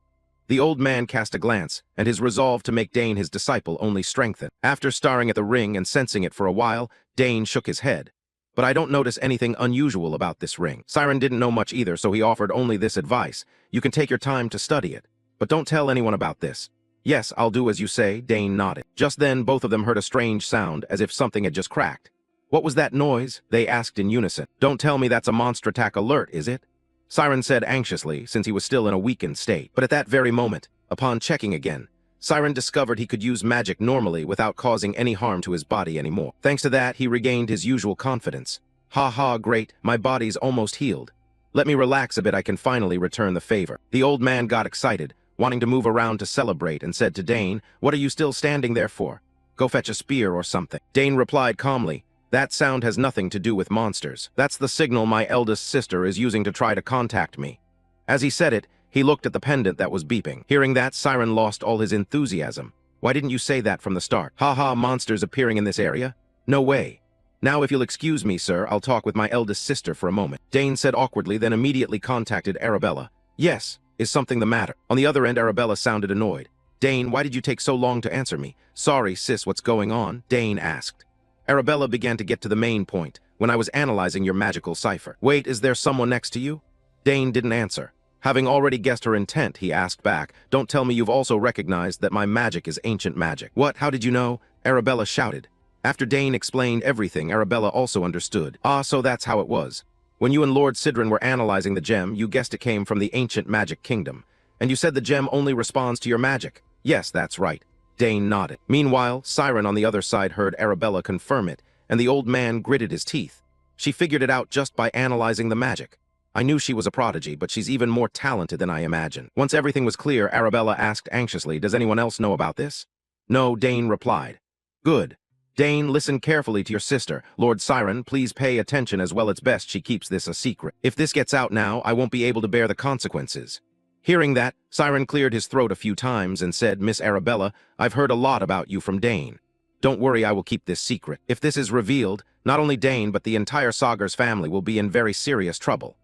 The old man cast a glance, and his resolve to make Dane his disciple only strengthened. After staring at the ring and sensing it for a while, Dane shook his head. But I don't notice anything unusual about this ring. Siren didn't know much either, so he offered only this advice. You can take your time to study it, but don't tell anyone about this. Yes, I'll do as you say, Dane nodded. Just then, both of them heard a strange sound, as if something had just cracked. What was that noise? They asked in unison. Don't tell me that's a monster attack alert, is it? Siren said anxiously, since he was still in a weakened state. But at that very moment, upon checking again, Siren discovered he could use magic normally without causing any harm to his body anymore. Thanks to that, he regained his usual confidence. Ha ha, great, my body's almost healed. Let me relax a bit, I can finally return the favor. The old man got excited, wanting to move around to celebrate, and said to Dane, what are you still standing there for? Go fetch a spear or something. Dane replied calmly, that sound has nothing to do with monsters. That's the signal my eldest sister is using to try to contact me. As he said it, he looked at the pendant that was beeping. Hearing that, Siren lost all his enthusiasm. Why didn't you say that from the start? Ha ha, monsters appearing in this area? No way. Now if you'll excuse me, sir, I'll talk with my eldest sister for a moment. Dane said awkwardly, then immediately contacted Arabella. Yes, is something the matter? On the other end, Arabella sounded annoyed. Dane, why did you take so long to answer me? Sorry, sis, what's going on? Dane asked. Arabella began to get to the main point, when I was analyzing your magical cipher. Wait, is there someone next to you? Dane didn't answer. Having already guessed her intent, he asked back, don't tell me you've also recognized that my magic is ancient magic. What, how did you know? Arabella shouted. After Dane explained everything, Arabella also understood. Ah, so that's how it was. When you and Lord Sidron were analyzing the gem, you guessed it came from the ancient magic kingdom. And you said the gem only responds to your magic. Yes, that's right. Dane nodded. Meanwhile, Siren on the other side heard Arabella confirm it, and the old man gritted his teeth. She figured it out just by analyzing the magic. I knew she was a prodigy, but she's even more talented than I imagined. Once everything was clear, Arabella asked anxiously, does anyone else know about this? No, Dane replied. Good. Dane, listen carefully to your sister. Lord Siren, please pay attention as well. It's best she keeps this a secret. If this gets out now, I won't be able to bear the consequences. Hearing that, Siren cleared his throat a few times and said, Miss Arabella, I've heard a lot about you from Dane. Don't worry, I will keep this secret. If this is revealed, not only Dane but the entire Sagar's family will be in very serious trouble.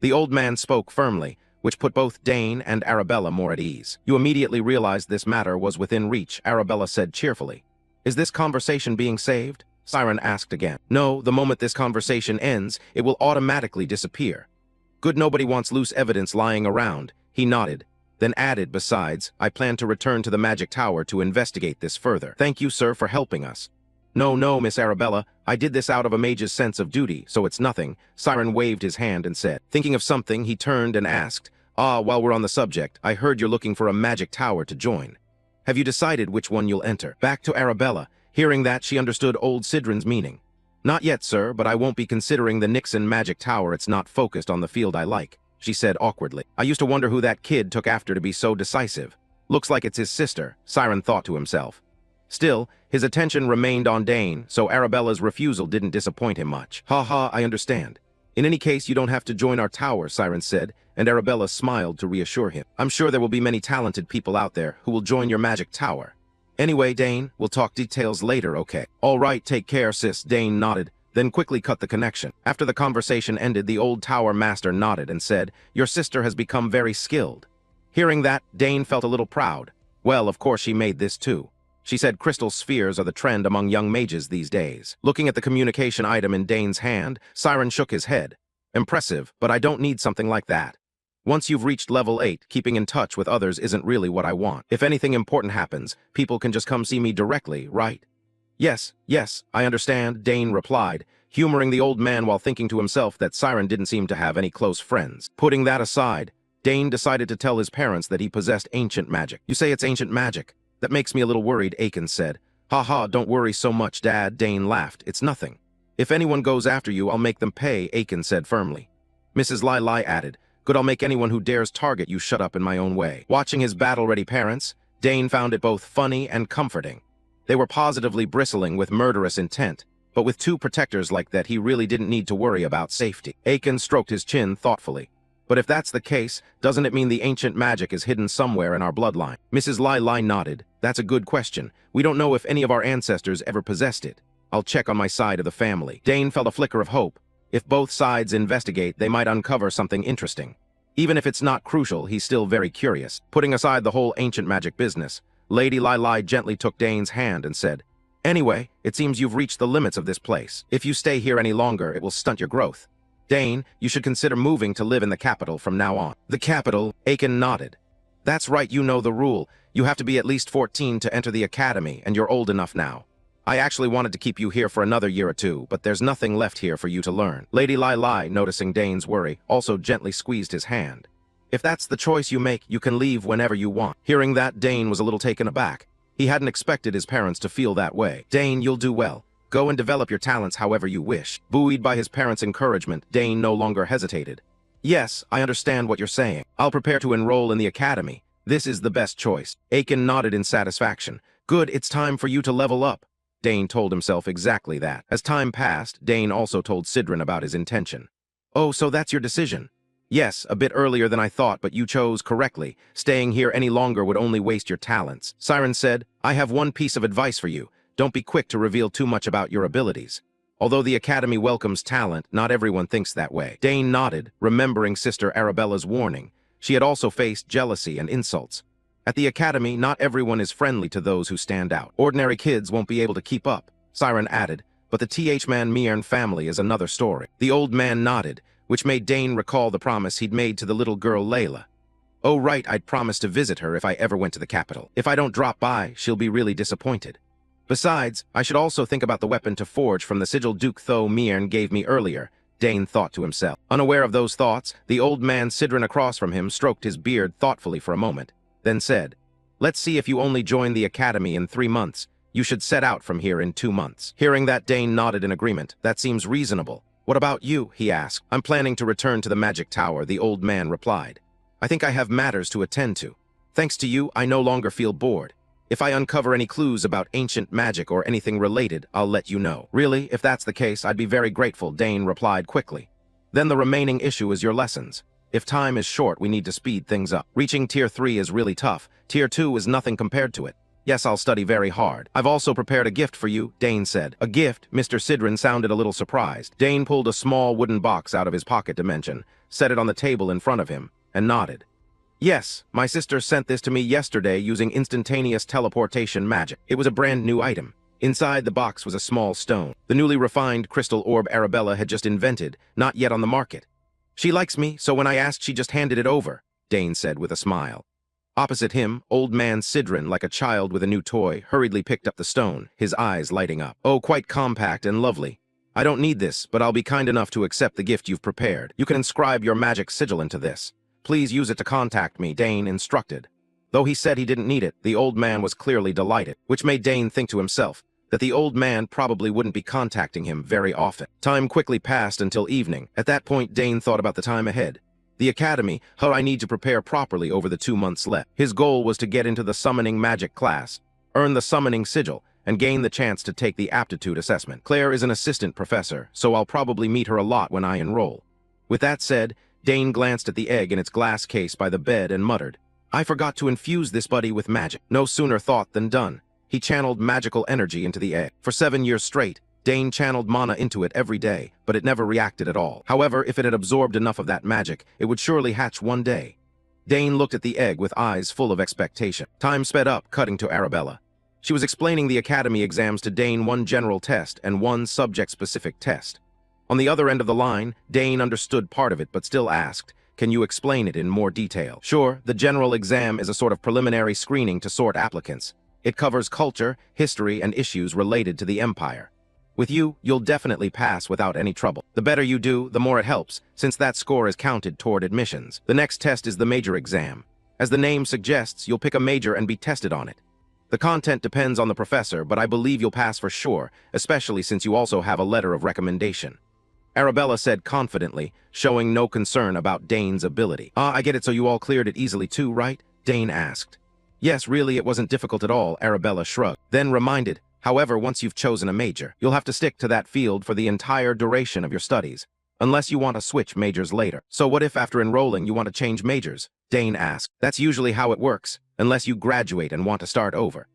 The old man spoke firmly, which put both Dane and Arabella more at ease. You immediately realized this matter was within reach, Arabella said cheerfully. Is this conversation being saved? Siren asked again. No, the moment this conversation ends, it will automatically disappear. Good, nobody wants loose evidence lying around. He nodded, then added, besides, I plan to return to the Magic Tower to investigate this further. Thank you, sir, for helping us. No, Miss Arabella, I did this out of a mage's sense of duty, so it's nothing. Siren waved his hand and said. Thinking of something, he turned and asked, while we're on the subject, I heard you're looking for a magic tower to join. Have you decided which one you'll enter? Back to Arabella. Hearing that, she understood old Sidron's meaning. Not yet, sir, but I won't be considering the Nixon Magic Tower. It's not focused on the field I like, she said awkwardly. I used to wonder who that kid took after to be so decisive. Looks like it's his sister, Siren thought to himself. Still, his attention remained on Dane, so Arabella's refusal didn't disappoint him much. Ha, I understand. In any case, you don't have to join our tower, Siren said, and Arabella smiled to reassure him. I'm sure there will be many talented people out there who will join your magic tower. Anyway, Dane, we'll talk details later, okay? All right, take care, sis, Dane nodded, then quickly cut the connection. After the conversation ended, the old tower master nodded and said, your sister has become very skilled. Hearing that, Dane felt a little proud. Well, of course she made this too. She said crystal spheres are the trend among young mages these days. Looking at the communication item in Dane's hand, Siren shook his head. Impressive, but I don't need something like that. Once you've reached level 8, keeping in touch with others isn't really what I want. If anything important happens, people can just come see me directly, right? Yes, I understand, Dane replied, humoring the old man while thinking to himself that Siren didn't seem to have any close friends. Putting that aside, Dane decided to tell his parents that he possessed ancient magic. You say it's ancient magic? That makes me a little worried, Awakens said. Ha, don't worry so much, Dad, Dane laughed. It's nothing. If anyone goes after you, I'll make them pay, Awakens said firmly. Mrs. Lai added, good, I'll make anyone who dares target you shut up in my own way. Watching his battle-ready parents, Dane found it both funny and comforting. They were positively bristling with murderous intent, but with two protectors like that, he really didn't need to worry about safety. Awakens stroked his chin thoughtfully. But if that's the case, doesn't it mean the ancient magic is hidden somewhere in our bloodline? Mrs. Lai nodded. That's a good question. We don't know if any of our ancestors ever possessed it. I'll check on my side of the family. Dane felt a flicker of hope. If both sides investigate, they might uncover something interesting. Even if it's not crucial, he's still very curious. Putting aside the whole ancient magic business, Lady Lai gently took Dane's hand and said, "Anyway, it seems you've reached the limits of this place. If you stay here any longer, it will stunt your growth. Dane, you should consider moving to live in the capital from now on." The capital? Aiken nodded. "That's right, you know the rule. You have to be at least 14 to enter the academy, and you're old enough now. I actually wanted to keep you here for another year or two, but there's nothing left here for you to learn." Lady Lai, noticing Dane's worry, also gently squeezed his hand. "If that's the choice you make, you can leave whenever you want." Hearing that, Dane was a little taken aback. He hadn't expected his parents to feel that way. "Dane, you'll do well. Go and develop your talents however you wish." Buoyed by his parents' encouragement, Dane no longer hesitated. "Yes, I understand what you're saying. I'll prepare to enroll in the academy. This is the best choice." Aiken nodded in satisfaction. "Good, it's time for you to level up." Dane told himself exactly that. As time passed, Dane also told Sidran about his intention. "Oh, so that's your decision?" "Yes, a bit earlier than I thought, but you chose correctly. Staying here any longer would only waste your talents." Siren said, "I have one piece of advice for you. Don't be quick to reveal too much about your abilities. Although the Academy welcomes talent, not everyone thinks that way." Dane nodded, remembering Sister Arabella's warning. She had also faced jealousy and insults. At the Academy, not everyone is friendly to those who stand out. Ordinary kids won't be able to keep up, Siren added, but the Th-Man Miern family is another story. The old man nodded, which made Dane recall the promise he'd made to the little girl Layla. "Oh right, I'd promised to visit her if I ever went to the capital. If I don't drop by, she'll be really disappointed. Besides, I should also think about the weapon to forge from the sigil Duke Tho Miern gave me earlier," Dane thought to himself. Unaware of those thoughts, the old man Sidran across from him stroked his beard thoughtfully for a moment, then said, "Let's see, if you only join the academy in 3 months, you should set out from here in 2 months." Hearing that, Dane nodded in agreement. "That seems reasonable." "What about you?" he asked. "I'm planning to return to the magic tower," the old man replied. "I think I have matters to attend to. Thanks to you, I no longer feel bored. If I uncover any clues about ancient magic or anything related, I'll let you know." "Really? If that's the case, I'd be very grateful," Dane replied quickly. "Then the remaining issue is your lessons. If time is short, we need to speed things up. Reaching Tier 3 is really tough. Tier 2 is nothing compared to it. Yes, I'll study very hard. I've also prepared a gift for you," Dane said. "A gift?" Mr. Sidran sounded a little surprised. Dane pulled a small wooden box out of his pocket dimension, set it on the table in front of him, and nodded. "Yes, my sister sent this to me yesterday using instantaneous teleportation magic. It was a brand new item. Inside the box was a small stone, the newly refined crystal orb Arabella had just invented, not yet on the market. She likes me, so when I asked, she just handed it over," Dane said with a smile. Opposite him, old man Sidran, like a child with a new toy, hurriedly picked up the stone, his eyes lighting up. "Oh, quite compact and lovely. I don't need this, but I'll be kind enough to accept the gift you've prepared. You can inscribe your magic sigil into this. Please use it to contact me," Dane instructed. Though he said he didn't need it, the old man was clearly delighted, which made Dane think to himself that the old man probably wouldn't be contacting him very often. Time quickly passed until evening. At that point, Dane thought about the time ahead. The academy, how I need to prepare properly over the 2 months left. His goal was to get into the summoning magic class, earn the summoning sigil, and gain the chance to take the aptitude assessment. Claire is an assistant professor, so I'll probably meet her a lot when I enroll. With that said, Dane glanced at the egg in its glass case by the bed and muttered, "I forgot to infuse this buddy with magic." No sooner thought than done. He channeled magical energy into the egg. For 7 years straight, Dane channeled mana into it every day, but it never reacted at all. However, if it had absorbed enough of that magic, it would surely hatch one day. Dane looked at the egg with eyes full of expectation. Time sped up, cutting to Arabella. She was explaining the academy exams to Dane, one general test and one subject-specific test. On the other end of the line, Dane understood part of it but still asked, "Can you explain it in more detail?" "Sure, the general exam is a sort of preliminary screening to sort applicants. It covers culture, history, and issues related to the Empire. With you, you'll definitely pass without any trouble. The better you do, the more it helps, since that score is counted toward admissions. The next test is the major exam. As the name suggests, you'll pick a major and be tested on it. The content depends on the professor, but I believe you'll pass for sure, especially since you also have a letter of recommendation," Arabella said confidently, showing no concern about Dane's ability. "Ah, I get it, so you all cleared it easily too, right?" Dane asked. "Yes, really, it wasn't difficult at all," Arabella shrugged, then reminded, "However, once you've chosen a major, you'll have to stick to that field for the entire duration of your studies, unless you want to switch majors later." "So what if after enrolling you want to change majors?" Dane asked. "That's usually how it works, unless you graduate and want to start over.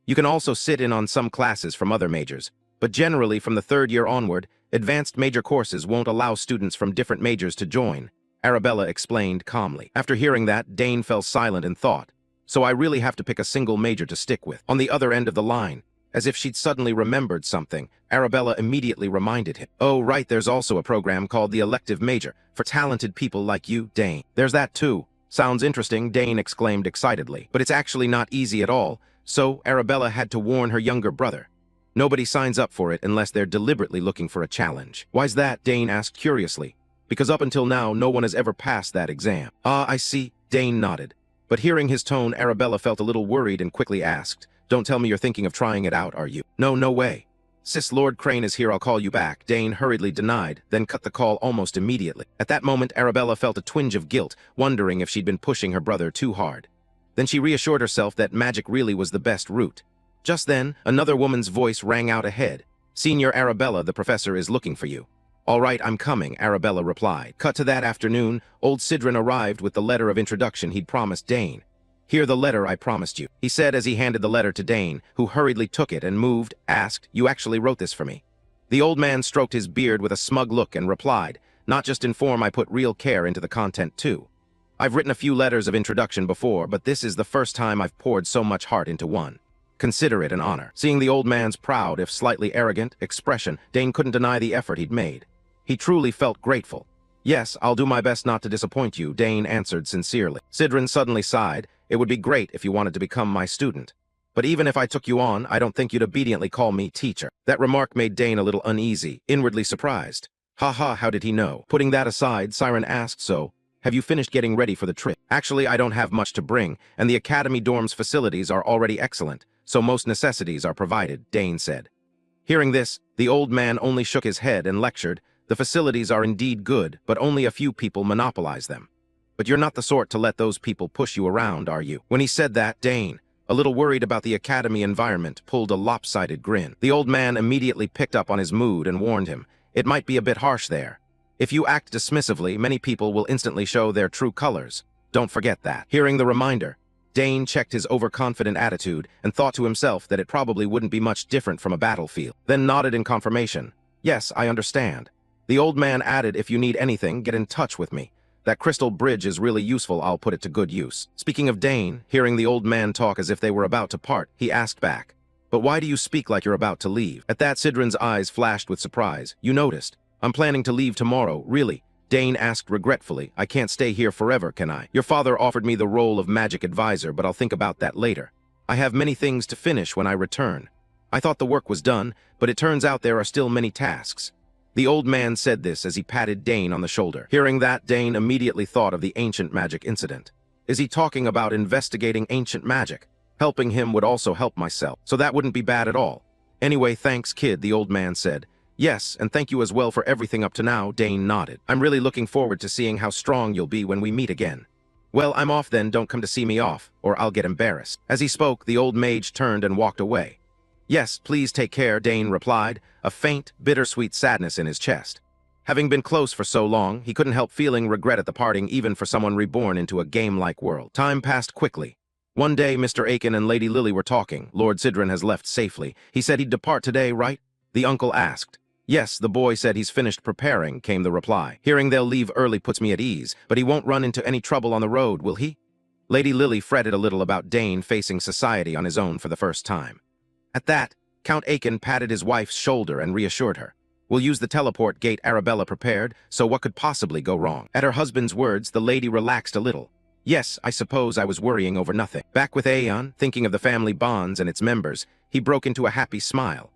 You can also sit in on some classes from other majors, but generally from the 3rd year onward, advanced major courses won't allow students from different majors to join," Arabella explained calmly. After hearing that, Dane fell silent in thought. So I really have to pick a single major to stick with. On the other end of the line, as if she'd suddenly remembered something, Arabella immediately reminded him. Oh, right, there's also a program called the elective major, for talented people like you, Dane. There's that too. Sounds interesting, Dane exclaimed excitedly. But it's actually not easy at all, so Arabella had to warn her younger brother. Nobody signs up for it unless they're deliberately looking for a challenge. Why's that? Dane asked curiously. Because up until now, no one has ever passed that exam. Ah, I see, Dane nodded. But hearing his tone, Arabella felt a little worried and quickly asked, Don't tell me you're thinking of trying it out, are you? No, no way. Sis, Lord Crane is here, I'll call you back, Dane hurriedly denied, then cut the call almost immediately. At that moment, Arabella felt a twinge of guilt, wondering if she'd been pushing her brother too hard. Then she reassured herself that magic really was the best route. Just then, another woman's voice rang out ahead. Senior Arabella, the professor is looking for you. All right, I'm coming, Arabella replied. Cut to that afternoon, old Sidran arrived with the letter of introduction he'd promised Dane. Here the letter I promised you, he said as he handed the letter to Dane, who hurriedly took it and moved, asked, You actually wrote this for me? The old man stroked his beard with a smug look and replied, Not just in form, I put real care into the content too. I've written a few letters of introduction before, but this is the first time I've poured so much heart into one. Consider it an honor. Seeing the old man's proud, if slightly arrogant, expression, Dane couldn't deny the effort he'd made. He truly felt grateful. Yes, I'll do my best not to disappoint you, Dane answered sincerely. Sidran suddenly sighed. It would be great if you wanted to become my student. But even if I took you on, I don't think you'd obediently call me teacher. That remark made Dane a little uneasy, inwardly surprised. Ha, how did he know? Putting that aside, Siren asked, So, have you finished getting ready for the trip? Actually, I don't have much to bring, and the Academy dorm's facilities are already excellent, so most necessities are provided, Dane said. Hearing this, the old man only shook his head and lectured, The facilities are indeed good, but only a few people monopolize them. But you're not the sort to let those people push you around, are you? When he said that, Dane, a little worried about the Academy environment, pulled a lopsided grin. The old man immediately picked up on his mood and warned him, It might be a bit harsh there. If you act dismissively, many people will instantly show their true colors. Don't forget that. Hearing the reminder, Dane checked his overconfident attitude and thought to himself that it probably wouldn't be much different from a battlefield, then nodded in confirmation. Yes, I understand. The old man added, If you need anything, get in touch with me. That crystal bridge is really useful, I'll put it to good use. Speaking of Dane, hearing the old man talk as if they were about to part, he asked back, But why do you speak like you're about to leave? At that, Sidran's eyes flashed with surprise. You noticed. I'm planning to leave tomorrow, really. Dane asked regretfully, I can't stay here forever, can I? Your father offered me the role of magic advisor, but I'll think about that later. I have many things to finish when I return. I thought the work was done, but it turns out there are still many tasks. The old man said this as he patted Dane on the shoulder. Hearing that, Dane immediately thought of the ancient magic incident. Is he talking about investigating ancient magic? Helping him would also help myself, so that wouldn't be bad at all. Anyway, thanks, kid, the old man said. Yes, and thank you as well for everything up to now, Dane nodded. I'm really looking forward to seeing how strong you'll be when we meet again. Well, I'm off then, don't come to see me off, or I'll get embarrassed. As he spoke, the old mage turned and walked away. Yes, please take care, Dane replied, a faint, bittersweet sadness in his chest. Having been close for so long, he couldn't help feeling regret at the parting even for someone reborn into a game-like world. Time passed quickly. One day, Mr. Aiken and Lady Lily were talking. Lord Sidran has left safely. He said he'd depart today, right? The uncle asked. Yes, the boy said he's finished preparing, came the reply. Hearing they'll leave early puts me at ease, but he won't run into any trouble on the road, will he? Lady Lily fretted a little about Dane facing society on his own for the first time. At that, Count Aiken patted his wife's shoulder and reassured her. We'll use the teleport gate Arabella prepared, so what could possibly go wrong? At her husband's words, the lady relaxed a little. Yes, I suppose I was worrying over nothing. Back with Aeon, thinking of the family bonds and its members, he broke into a happy smile.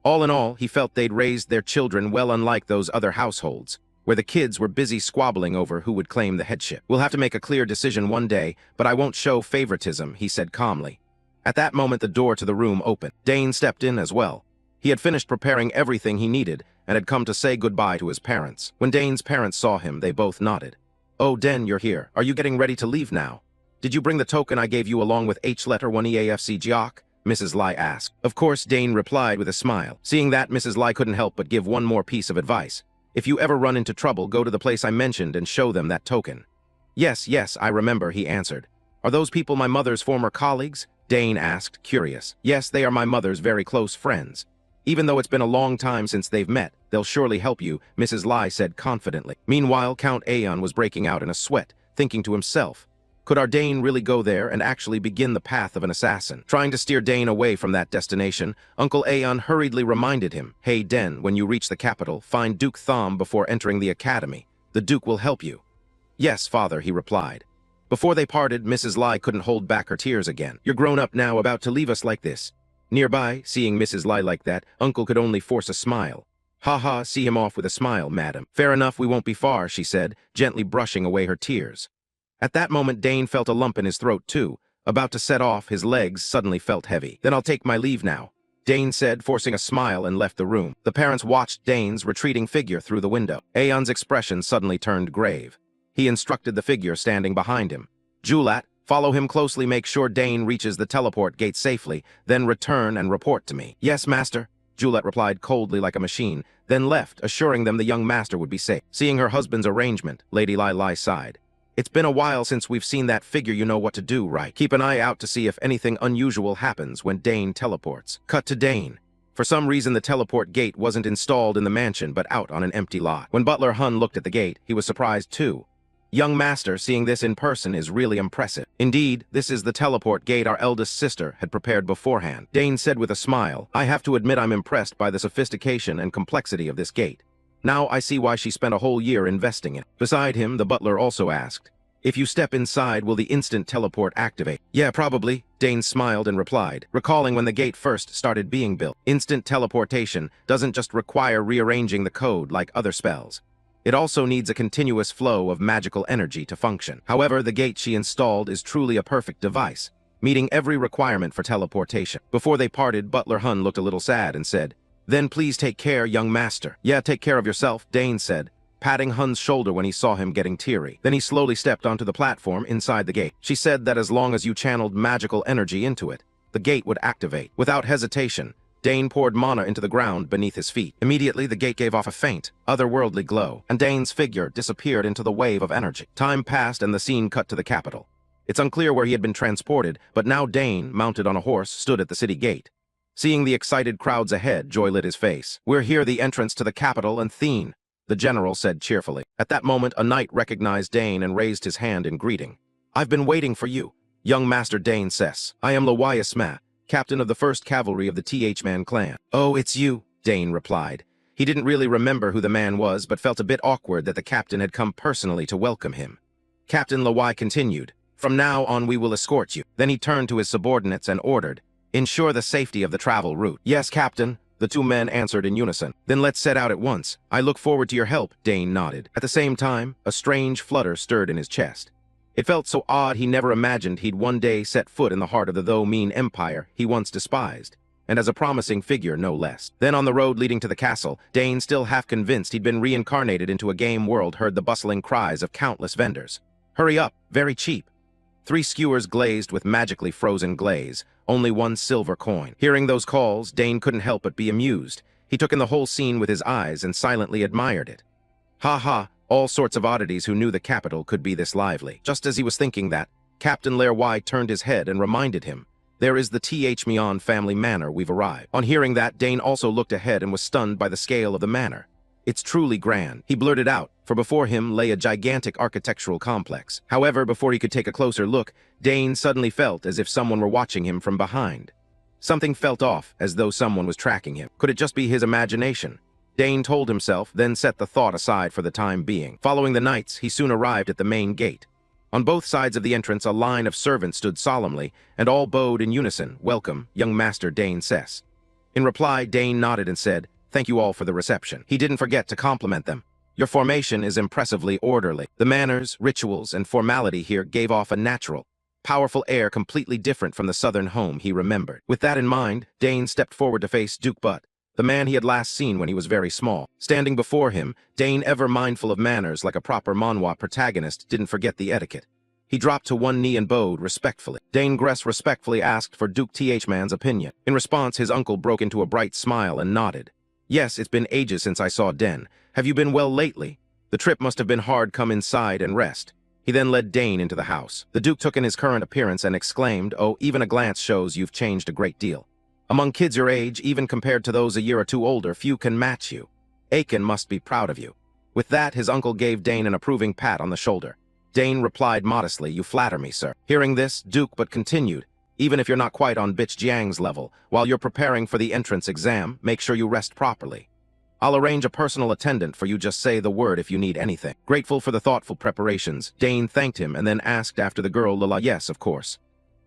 All in all, he felt they'd raised their children well unlike those other households, where the kids were busy squabbling over who would claim the headship. We'll have to make a clear decision one day, but I won't show favoritism, he said calmly. At that moment, the door to the room opened. Dane stepped in as well. He had finished preparing everything he needed and had come to say goodbye to his parents. When Dane's parents saw him, they both nodded. Oh, Den, you're here. Are you getting ready to leave now? Did you bring the token I gave you along with H-letter 1 EAFC Jock? Mrs. Lai asked. Of course, Dane replied with a smile. Seeing that, Mrs. Lai couldn't help but give one more piece of advice. If you ever run into trouble, go to the place I mentioned and show them that token. Yes, I remember, he answered. Are those people my mother's former colleagues? Dane asked, curious. Yes, they are my mother's very close friends. Even though it's been a long time since they've met, they'll surely help you, Mrs. Lai said confidently. Meanwhile, Count Aeon was breaking out in a sweat, thinking to himself, could our Dane really go there and actually begin the path of an assassin? Trying to steer Dane away from that destination, Uncle Aeon hurriedly reminded him, hey Den, when you reach the capital, find Duke Thom before entering the academy. The Duke will help you. Yes, father, he replied. Before they parted, Mrs. Lai couldn't hold back her tears again. You're grown up now, about to leave us like this. Nearby, seeing Mrs. Lai like that, Uncle could only force a smile. Ha ha, see him off with a smile, madam. Fair enough, we won't be far, she said, gently brushing away her tears. At that moment, Dane felt a lump in his throat, too. About to set off, his legs suddenly felt heavy. Then I'll take my leave now, Dane said, forcing a smile, and left the room. The parents watched Dane's retreating figure through the window. Aeon's expression suddenly turned grave. He instructed the figure standing behind him. Julat, follow him closely, make sure Dane reaches the teleport gate safely, then return and report to me. Yes, master, Julat replied coldly like a machine, then left, assuring them the young master would be safe. Seeing her husband's arrangement, Lady Lai sighed. It's been a while since we've seen that figure, you know what to do, right? Keep an eye out to see if anything unusual happens when Dane teleports. Cut to Dane. For some reason, the teleport gate wasn't installed in the mansion, but out on an empty lot. When Butler Hun looked at the gate, he was surprised too. Young master, seeing this in person is really impressive. Indeed, this is the teleport gate our eldest sister had prepared beforehand. Dane said with a smile, I have to admit I'm impressed by the sophistication and complexity of this gate. Now I see why she spent a whole year investing in it. Beside him, the butler also asked, if you step inside, will the instant teleport activate? Yeah, probably, Dane smiled and replied, recalling when the gate first started being built. Instant teleportation doesn't just require rearranging the code like other spells. It also needs a continuous flow of magical energy to function. However, the gate she installed is truly a perfect device, meeting every requirement for teleportation. Before they parted, Butler Hun looked a little sad and said, then please take care, young master. Yeah, take care of yourself, Dane said, patting Hun's shoulder when he saw him getting teary. Then he slowly stepped onto the platform inside the gate. She said that as long as you channeled magical energy into it, the gate would activate. Without hesitation, Dane poured mana into the ground beneath his feet. Immediately, the gate gave off a faint, otherworldly glow, and Dane's figure disappeared into the wave of energy. Time passed and the scene cut to the capital. It's unclear where he had been transported, but now Dane, mounted on a horse, stood at the city gate. Seeing the excited crowds ahead, joy lit his face. We're here, the entrance to the capital and Theen, the general said cheerfully. At that moment, a knight recognized Dane and raised his hand in greeting. I've been waiting for you, young master, Dane says. I am Lowias Ma, captain of the 1st Cavalry of the Th-Man clan. Oh, it's you, Dane replied. He didn't really remember who the man was, but felt a bit awkward that the captain had come personally to welcome him. Captain Lowai continued, from now on we will escort you. Then he turned to his subordinates and ordered, ensure the safety of the travel route. Yes, Captain, the two men answered in unison. Then let's set out at once. I look forward to your help, Dane nodded. At the same time, a strange flutter stirred in his chest. It felt so odd he never imagined he'd one day set foot in the heart of the though-mean empire he once despised, and as a promising figure no less. Then on the road leading to the castle, Dane, still half convinced he'd been reincarnated into a game world, heard the bustling cries of countless vendors. Hurry up, very cheap. 3 skewers glazed with magically frozen glaze, only 1 silver coin. Hearing those calls, Dane couldn't help but be amused. He took in the whole scene with his eyes and silently admired it. Ha ha, all sorts of oddities who knew the capital could be this lively. Just as he was thinking that, Captain Lerwai turned his head and reminded him, there is the Th-Mion family manor, we've arrived. On hearing that, Dane also looked ahead and was stunned by the scale of the manor. It's truly grand, he blurted out, for before him lay a gigantic architectural complex. However, before he could take a closer look, Dane suddenly felt as if someone were watching him from behind. Something felt off, as though someone was tracking him. Could it just be his imagination? Dane told himself, then set the thought aside for the time being. Following the knights, he soon arrived at the main gate. On both sides of the entrance, a line of servants stood solemnly, and all bowed in unison, welcome, young master Dane Sess. In reply, Dane nodded and said, thank you all for the reception. He didn't forget to compliment them. Your formation is impressively orderly. The manners, rituals, and formality here gave off a natural, powerful air completely different from the southern home he remembered. With that in mind, Dane stepped forward to face Duke Butt, the man he had last seen when he was very small. Standing before him, Dane, ever mindful of manners like a proper Manhwa protagonist, didn't forget the etiquette. He dropped to one knee and bowed respectfully. Dane Gress respectfully asked for Duke Th-Man's opinion. In response, his uncle broke into a bright smile and nodded. Yes, it's been ages since I saw Den. Have you been well lately? The trip must have been hard. Come inside and rest. He then led Dane into the house. The Duke took in his current appearance and exclaimed, oh, even a glance shows you've changed a great deal. Among kids your age, even compared to those a year or two older, few can match you. Aiken must be proud of you." With that, his uncle gave Dane an approving pat on the shoulder. Dane replied modestly, "You flatter me, sir." Hearing this, Duke but continued, "Even if you're not quite on Bitch Jiang's level, while you're preparing for the entrance exam, make sure you rest properly. I'll arrange a personal attendant for you, just say the word if you need anything." Grateful for the thoughtful preparations, Dane thanked him and then asked after the girl Lila. "Yes, of course.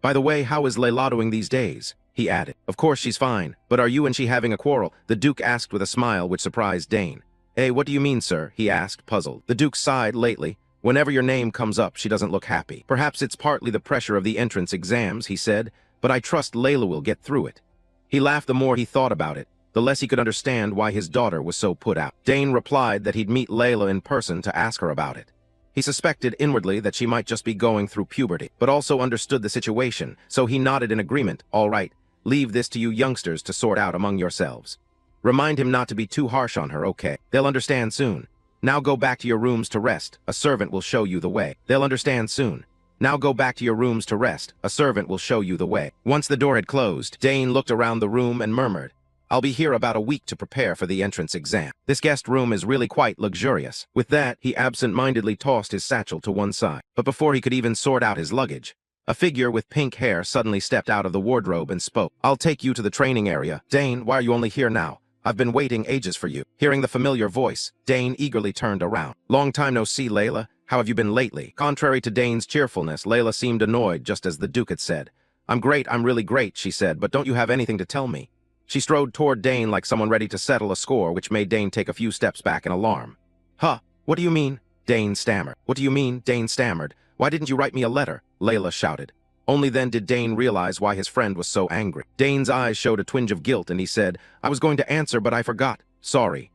By the way, how is Layla doing these days?" he added. "Of course she's fine, but are you and she having a quarrel?" the Duke asked with a smile which surprised Dane. What do you mean, sir?" he asked, puzzled. The Duke sighed. "Lately, whenever your name comes up, she doesn't look happy. Perhaps it's partly the pressure of the entrance exams," he said, "but I trust Layla will get through it." He laughed. The more he thought about it, the less he could understand why his daughter was so put out. Dane replied that he'd meet Layla in person to ask her about it. He suspected inwardly that she might just be going through puberty, but also understood the situation, so he nodded in agreement. "All right, leave this to you youngsters to sort out among yourselves. Remind him not to be too harsh on her, okay? They'll understand soon. Now go back to your rooms to rest. A servant will show you the way." "They'll understand soon. Now go back to your rooms to rest. A servant will show you the way." Once the door had closed, Dane looked around the room and murmured, "I'll be here about a week to prepare for the entrance exam. This guest room is really quite luxurious." With that, he absent-mindedly tossed his satchel to one side. But before he could even sort out his luggage, a figure with pink hair suddenly stepped out of the wardrobe and spoke. "I'll take you to the training area." "Dane, why are you only here now? I've been waiting ages for you." Hearing the familiar voice, Dane eagerly turned around. "Long time no see, Layla. How have you been lately?" Contrary to Dane's cheerfulness, Layla seemed annoyed, just as the Duke had said. I'm really great," she said, "but don't you have anything to tell me?" She strode toward Dane like someone ready to settle a score, which made Dane take a few steps back in alarm. "Huh? What do you mean?" Dane stammered. "What do you mean?" Dane stammered. "Why didn't you write me a letter?" Layla shouted. Only then did Dane realize why his friend was so angry. Dane's eyes showed a twinge of guilt, and he said, "I was going to answer, but I forgot. Sorry."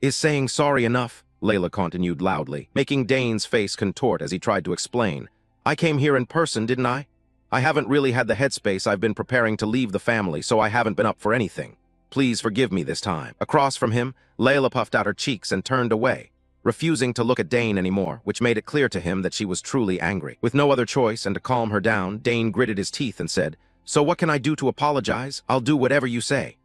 "Is saying sorry enough?" Layla continued loudly, making Dane's face contort as he tried to explain. "I came here in person, didn't I? I haven't really had the headspace. I've been preparing to leave the family, so I haven't been up for anything. Please forgive me this time." Across from him, Layla puffed out her cheeks and turned away, refusing to look at Dane anymore, which made it clear to him that she was truly angry. With no other choice and to calm her down, Dane gritted his teeth and said, "So what can I do to apologize? I'll do whatever you say."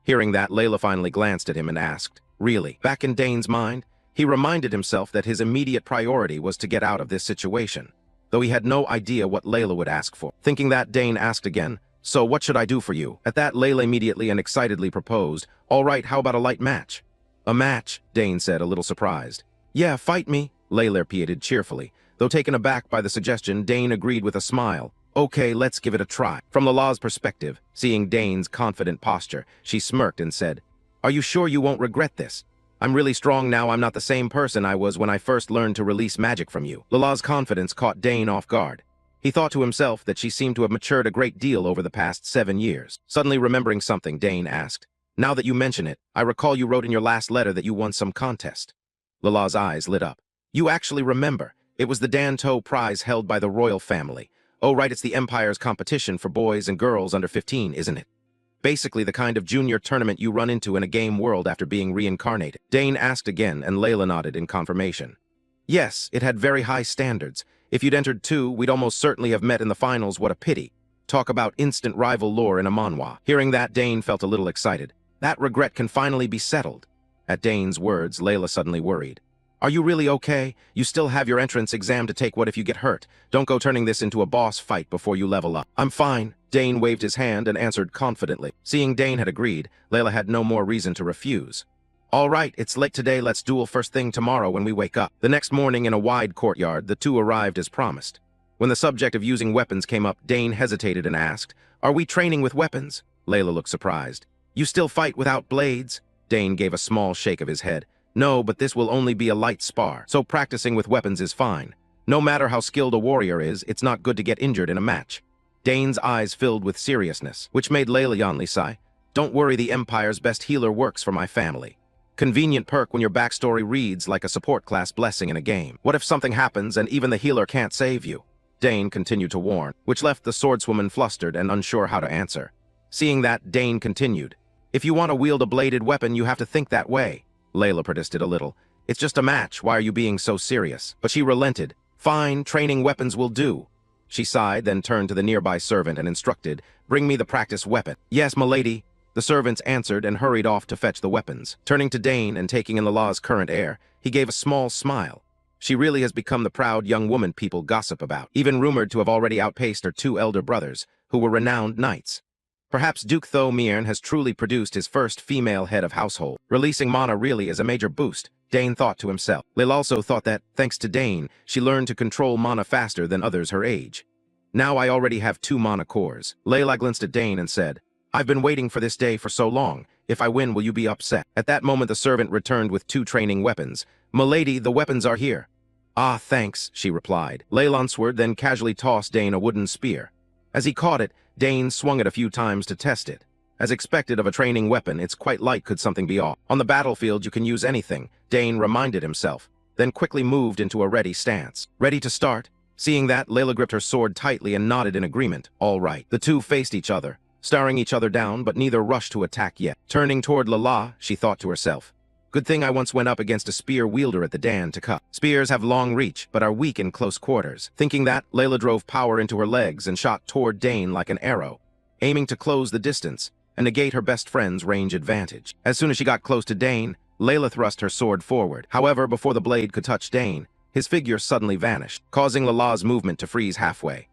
Hearing that, Layla finally glanced at him and asked, "Really?" Back in Dane's mind, he reminded himself that his immediate priority was to get out of this situation, though he had no idea what Layla would ask for. Thinking that, Dane asked again, "So what should I do for you?" At that, Layla immediately and excitedly proposed, "All right, how about a light match?" "A match?" Dane said, a little surprised. "Yeah, fight me," Layla repeated cheerfully. Though taken aback by the suggestion, Dane agreed with a smile. "Okay, let's give it a try." From Lala's perspective, seeing Dane's confident posture, she smirked and said, "Are you sure you won't regret this? I'm really strong now. I'm not the same person I was when I first learned to release magic from you." Lala's confidence caught Dane off guard. He thought to himself that she seemed to have matured a great deal over the past 7 years. Suddenly remembering something, Dane asked, "Now that you mention it, I recall you wrote in your last letter that you won some contest." Lala's eyes lit up. "You actually remember? It was the Danto prize held by the royal family. Oh right, it's the Empire's competition for boys and girls under 15, isn't it? Basically the kind of junior tournament you run into in a game world after being reincarnated." Dane asked again, and Layla nodded in confirmation. "Yes, it had very high standards. If you'd entered too, we'd almost certainly have met in the finals. What a pity. Talk about instant rival lore in a manhwa." Hearing that, Dane felt a little excited. That regret can finally be settled. At Dane's words, Layla suddenly worried. "Are you really okay? You still have your entrance exam to take. What if you get hurt? Don't go turning this into a boss fight before you level up." "I'm fine." Dane waved his hand and answered confidently. Seeing Dane had agreed, Layla had no more reason to refuse. "All right, it's late today. Let's duel first thing tomorrow when we wake up." The next morning in a wide courtyard, the two arrived as promised. When the subject of using weapons came up, Dane hesitated and asked, "Are we training with weapons?" Layla looked surprised. "You still fight without blades?" Dane gave a small shake of his head. "No, but this will only be a light spar, so practicing with weapons is fine. No matter how skilled a warrior is, it's not good to get injured in a match." Dane's eyes filled with seriousness, which made Layla yawnly sigh. "Don't worry, the Empire's best healer works for my family." Convenient perk when your backstory reads like a support class blessing in a game. What if something happens and even the healer can't save you? Dane continued to warn, which left the swordswoman flustered and unsure how to answer. Seeing that, Dane continued, "If you want to wield a bladed weapon, you have to think that way." Layla protested a little. "It's just a match. Why are you being so serious?" But she relented. "Fine, training weapons will do." She sighed, then turned to the nearby servant and instructed, "Bring me the practice weapon." "Yes, m'lady." The servants answered and hurried off to fetch the weapons. Turning to Dane and taking in Lala's current air, he gave a small smile. She really has become the proud young woman people gossip about, even rumored to have already outpaced her two elder brothers, who were renowned knights. Perhaps Duke Tho Miern has truly produced his first female head of household. Releasing mana really is a major boost, Dane thought to himself. Lil also thought that, thanks to Dane, she learned to control mana faster than others her age. "Now I already have 2 mana cores." Layla glanced at Dane and said, "I've been waiting for this day for so long. If I win, will you be upset?" At that moment the servant returned with 2 training weapons. "M'lady, the weapons are here." "Ah, thanks," she replied. Layla sword then casually tossed Dane a wooden spear. As he caught it, Dane swung it a few times to test it. As expected of a training weapon, it's quite light could something be off. "On the battlefield you can use anything," Dane reminded himself, then quickly moved into a ready stance. "Ready to start?" Seeing that, Layla gripped her sword tightly and nodded in agreement. "All right." The two faced each other, staring each other down, but neither rushed to attack yet. Turning toward Lala, she thought to herself, "Good thing I once went up against a spear wielder at the Dan to cut. Spears have long reach, but are weak in close quarters." Thinking that, Layla drove power into her legs and shot toward Dane like an arrow, aiming to close the distance and negate her best friend's range advantage. As soon as she got close to Dane, Layla thrust her sword forward. However, before the blade could touch Dane, his figure suddenly vanished, causing Lala's movement to freeze halfway.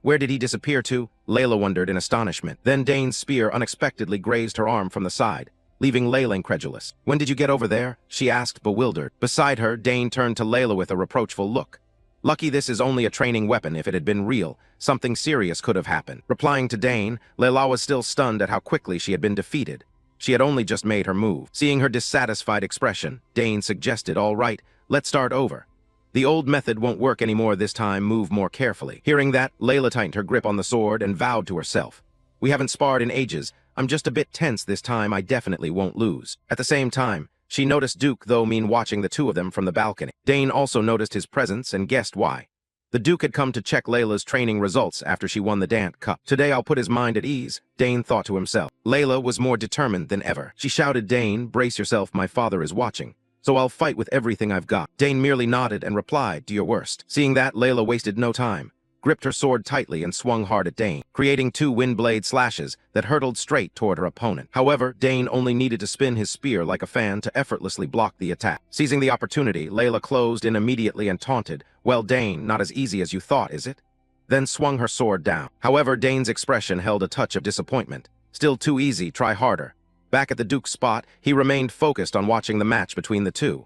Where did he disappear to? Layla wondered in astonishment. Then Dane's spear unexpectedly grazed her arm from the side, leaving Layla incredulous. "When did you get over there?" she asked, bewildered. Beside her, Dane turned to Layla with a reproachful look. "Lucky this is only a training weapon. If it had been real, something serious could have happened." Replying to Dane, Layla was still stunned at how quickly she had been defeated. She had only just made her move. Seeing her dissatisfied expression, Dane suggested, "All right, let's start over. The old method won't work anymore this time, move more carefully." Hearing that, Layla tightened her grip on the sword and vowed to herself, "We haven't sparred in ages. I'm just a bit tense this time. I definitely won't lose." At the same time, she noticed Duke Tho Miern watching the two of them from the balcony. Dane also noticed his presence and guessed why. The Duke had come to check Layla's training results after she won the Dant Cup. Today I'll put his mind at ease, Dane thought to himself. Layla was more determined than ever. She shouted, "Dane, brace yourself, my father is watching. So I'll fight with everything I've got." Dane merely nodded and replied, "Do your worst." Seeing that, Layla wasted no time, gripped her sword tightly and swung hard at Dane, creating 2 wind blade slashes that hurtled straight toward her opponent. However, Dane only needed to spin his spear like a fan to effortlessly block the attack. Seizing the opportunity, Layla closed in immediately and taunted, "Well, Dane, not as easy as you thought, is it?" Then swung her sword down. However, Dane's expression held a touch of disappointment. "Still too easy, try harder." Back at the Duke's spot, he remained focused on watching the match between the two.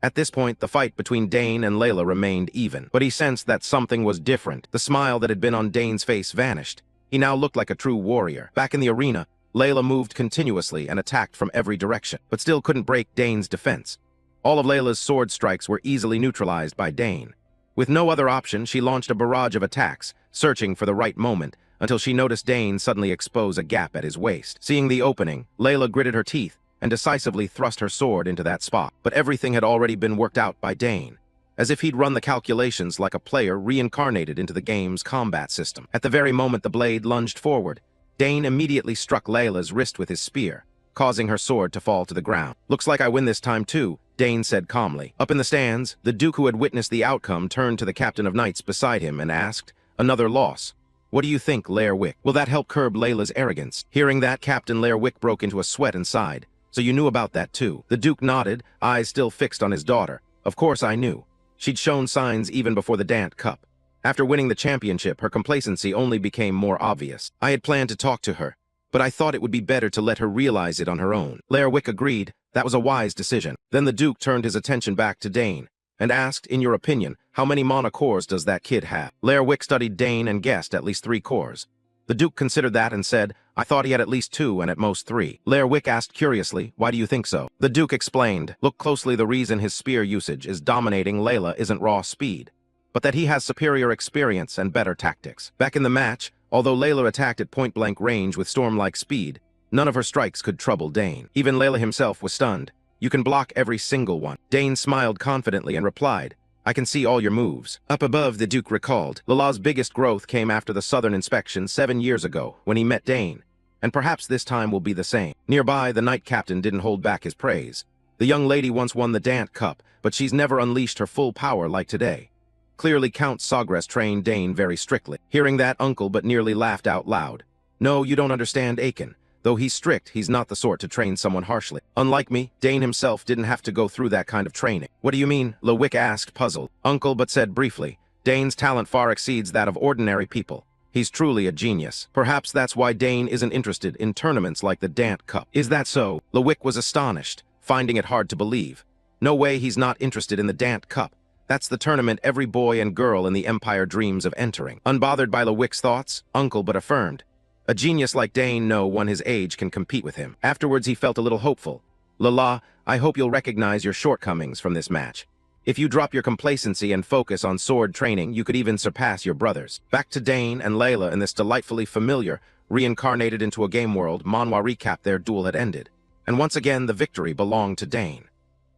At this point, the fight between Dane and Layla remained even, but he sensed that something was different. The smile that had been on Dane's face vanished. He now looked like a true warrior. Back in the arena, Layla moved continuously and attacked from every direction, but still couldn't break Dane's defense. All of Layla's sword strikes were easily neutralized by Dane. With no other option, she launched a barrage of attacks, searching for the right moment, until she noticed Dane suddenly expose a gap at his waist. Seeing the opening, Layla gritted her teeth and decisively thrust her sword into that spot. But everything had already been worked out by Dane, as if he'd run the calculations like a player reincarnated into the game's combat system. At the very moment the blade lunged forward, Dane immediately struck Layla's wrist with his spear, causing her sword to fall to the ground. "Looks like I win this time too," Dane said calmly. Up in the stands, the Duke who had witnessed the outcome turned to the captain of knights beside him and asked, "Another loss. What do you think, Lair Wick? Will that help curb Layla's arrogance?" Hearing that, Captain Lair Wick broke into a sweat and sighed. "So you knew about that too?" The Duke nodded, eyes still fixed on his daughter. "Of course I knew. She'd shown signs even before the Dant Cup. After winning the championship, her complacency only became more obvious. I had planned to talk to her, but I thought it would be better to let her realize it on her own." Lair Wick agreed. That was a wise decision. Then the Duke turned his attention back to Dane and asked, "In your opinion, how many mana cores does that kid have?" Lair Wick studied Dane and guessed at least 3 cores. The Duke considered that and said, "I thought he had at least 2 and at most 3. Lair Wick asked curiously, "Why do you think so?" The Duke explained, "Look closely, the reason his spear usage is dominating Layla isn't raw speed, but that he has superior experience and better tactics." Back in the match, although Layla attacked at point-blank range with storm-like speed, none of her strikes could trouble Dane. Even Layla himself was stunned. "You can block every single one." Dane smiled confidently and replied, "I can see all your moves." Up above, the Duke recalled, Lala's biggest growth came after the southern inspection 7 years ago, when he met Dane, and perhaps this time will be the same. Nearby, the knight captain didn't hold back his praise. "The young lady once won the Dant Cup, but she's never unleashed her full power like today. Clearly Count Sagres trained Dane very strictly. Hearing that, Uncle but nearly laughed out loud. No, you don't understand Aiken. Though he's strict, he's not the sort to train someone harshly. Unlike me, Dane himself didn't have to go through that kind of training. What do you mean? Lewick asked, puzzled. Uncle but said briefly, Dane's talent far exceeds that of ordinary people. He's truly a genius. Perhaps that's why Dane isn't interested in tournaments like the Dant Cup. Is that so? Lewick was astonished, finding it hard to believe. No way he's not interested in the Dant Cup. That's the tournament every boy and girl in the Empire dreams of entering. Unbothered by Lewick's thoughts, Uncle but affirmed. A genius like Dane, no one his age can compete with him. Afterwards he felt a little hopeful. Lala, I hope you'll recognize your shortcomings from this match. If you drop your complacency and focus on sword training, you could even surpass your brothers. Back to Dane and Layla in this delightfully familiar, reincarnated into a game world, Manhwa recapped their duel had ended. And once again, the victory belonged to Dane.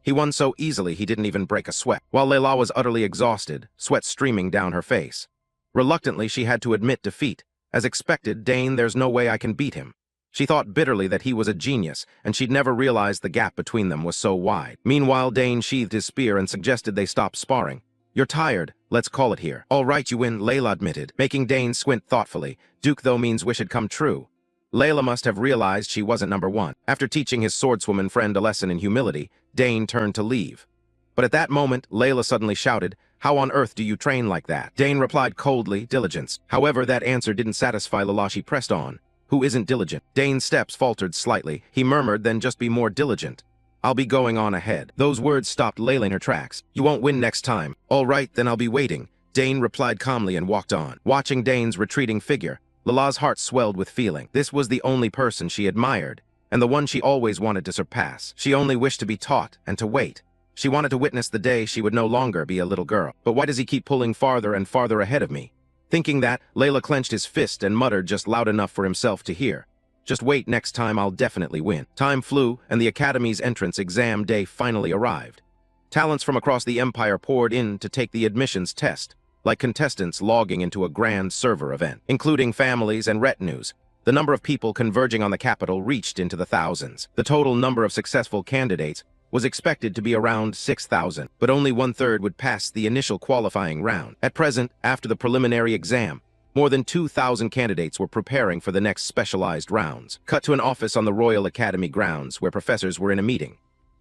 He won so easily he didn't even break a sweat, while Layla was utterly exhausted, sweat streaming down her face. Reluctantly, she had to admit defeat. As expected, Dane, there's no way I can beat him. She thought bitterly that he was a genius, and she'd never realized the gap between them was so wide. Meanwhile, Dane sheathed his spear and suggested they stop sparring. You're tired, let's call it here. All right, you win, Layla admitted, making Dane squint thoughtfully. Duke, though, means wish had come true. Layla must have realized she wasn't number one. After teaching his swordswoman friend a lesson in humility, Dane turned to leave. But at that moment, Layla suddenly shouted, How on earth do you train like that? Dane replied coldly, Diligence. However, that answer didn't satisfy Layla. She pressed on. Who isn't diligent? Dane's steps faltered slightly. He murmured, then just be more diligent. I'll be going on ahead. Those words stopped Layla in her tracks. You won't win next time. All right, then I'll be waiting. Dane replied calmly and walked on. Watching Dane's retreating figure, Lala's heart swelled with feeling. This was the only person she admired, and the one she always wanted to surpass. She only wished to be taught and to wait. She wanted to witness the day she would no longer be a little girl. But why does he keep pulling farther and farther ahead of me? Thinking that, Layla clenched his fist and muttered just loud enough for himself to hear. Just wait, next time I'll definitely win. Time flew, and the Academy's entrance exam day finally arrived. Talents from across the Empire poured in to take the admissions test, like contestants logging into a grand server event, including families and retinues. The number of people converging on the capital reached into the thousands. The total number of successful candidates was expected to be around 6,000, but only one-third would pass the initial qualifying round. At present, after the preliminary exam, more than 2,000 candidates were preparing for the next specialized rounds. Cut to an office on the Royal Academy grounds where professors were in a meeting.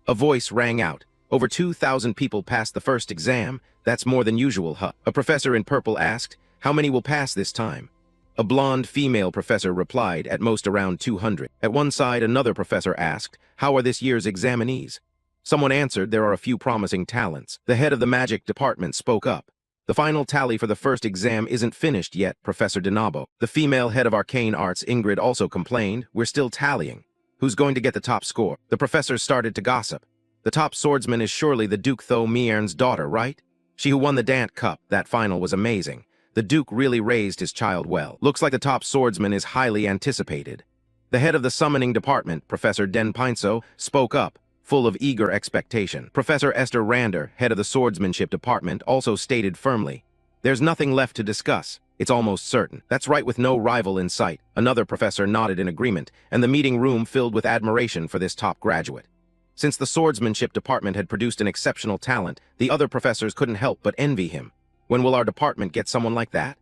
A voice rang out. Over 2,000 people passed the first exam. That's more than usual, huh? A professor in purple asked, How many will pass this time? A blonde female professor replied, at most around 200. At one side, another professor asked, How are this year's examinees? Someone answered, There are a few promising talents. The head of the magic department spoke up. The final tally for the first exam isn't finished yet, Professor Denabo. The female head of arcane arts, Ingrid, also complained, We're still tallying. Who's going to get the top score? The professors started to gossip. The top swordsman is surely the Duke Tho Miern's daughter, right? She who won the Dant Cup. That final was amazing. The Duke really raised his child well. Looks like the top swordsman is highly anticipated. The head of the summoning department, Professor Den Pinso, spoke up, full of eager expectation. Professor Esther Rander, head of the swordsmanship department, also stated firmly, There's nothing left to discuss. It's almost certain. That's right, with no rival in sight. Another professor nodded in agreement, and the meeting room filled with admiration for this top graduate. Since the swordsmanship department had produced an exceptional talent, the other professors couldn't help but envy him. When will our department get someone like that?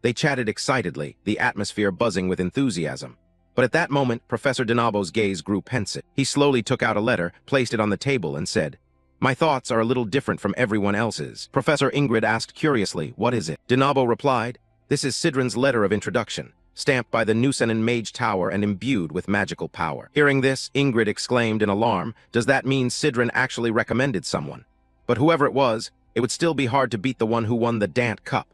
They chatted excitedly, the atmosphere buzzing with enthusiasm. But at that moment, Professor Denabo's gaze grew pensive. He slowly took out a letter, placed it on the table, and said, My thoughts are a little different from everyone else's. Professor Ingrid asked curiously, What is it? Denabo replied, This is Sidran's letter of introduction, stamped by the Nusenin Mage Tower and imbued with magical power. Hearing this, Ingrid exclaimed in alarm, Does that mean Sidran actually recommended someone? But whoever it was, it would still be hard to beat the one who won the Dant Cup.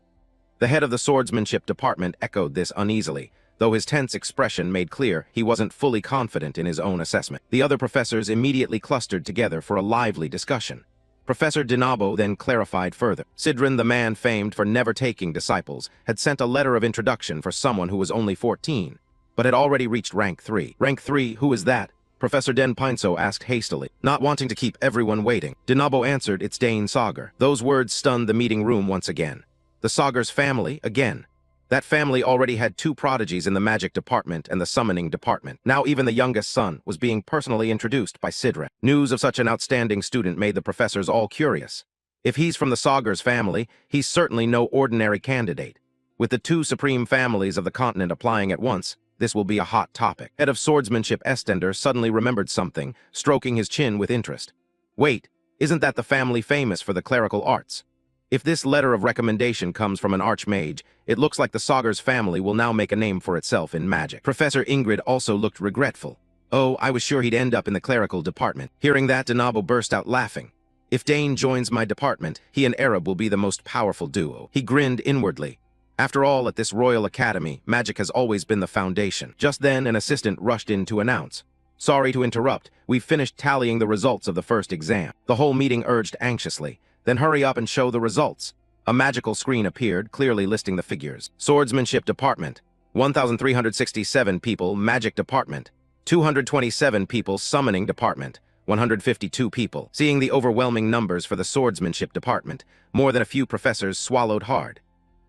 The head of the swordsmanship department echoed this uneasily, though his tense expression made clear he wasn't fully confident in his own assessment. The other professors immediately clustered together for a lively discussion. Professor Denabo then clarified further. Sidran, the man famed for never taking disciples, had sent a letter of introduction for someone who was only 14, but had already reached rank 3. Rank 3, who is that? Professor Den Pinso asked hastily, not wanting to keep everyone waiting. Denabo answered, It's Dane Sagar. Those words stunned the meeting room once again. The Sagar's family, again. That family already had 2 prodigies in the magic department and the summoning department. Now even the youngest son was being personally introduced by Sidran. News of such an outstanding student made the professors all curious. If he's from the Sagar's family, he's certainly no ordinary candidate. With the two supreme families of the continent applying at once, this will be a hot topic. Head of swordsmanship Estender suddenly remembered something, stroking his chin with interest. Wait, isn't that the family famous for the clerical arts? If this letter of recommendation comes from an archmage, it looks like the Sagar's family will now make a name for itself in magic. Professor Ingrid also looked regretful. Oh, I was sure he'd end up in the clerical department. Hearing that, Denabo burst out laughing. If Dane joins my department, he and Arab will be the most powerful duo. He grinned inwardly. After all, at this Royal Academy, magic has always been the foundation. Just then, an assistant rushed in to announce. Sorry to interrupt, we've finished tallying the results of the first exam. The whole meeting urged anxiously. Then hurry up and show the results. A magical screen appeared, clearly listing the figures. Swordsmanship Department, 1,367 people, Magic Department, 227 people, Summoning Department, 152 people. Seeing the overwhelming numbers for the Swordsmanship Department, more than a few professors swallowed hard.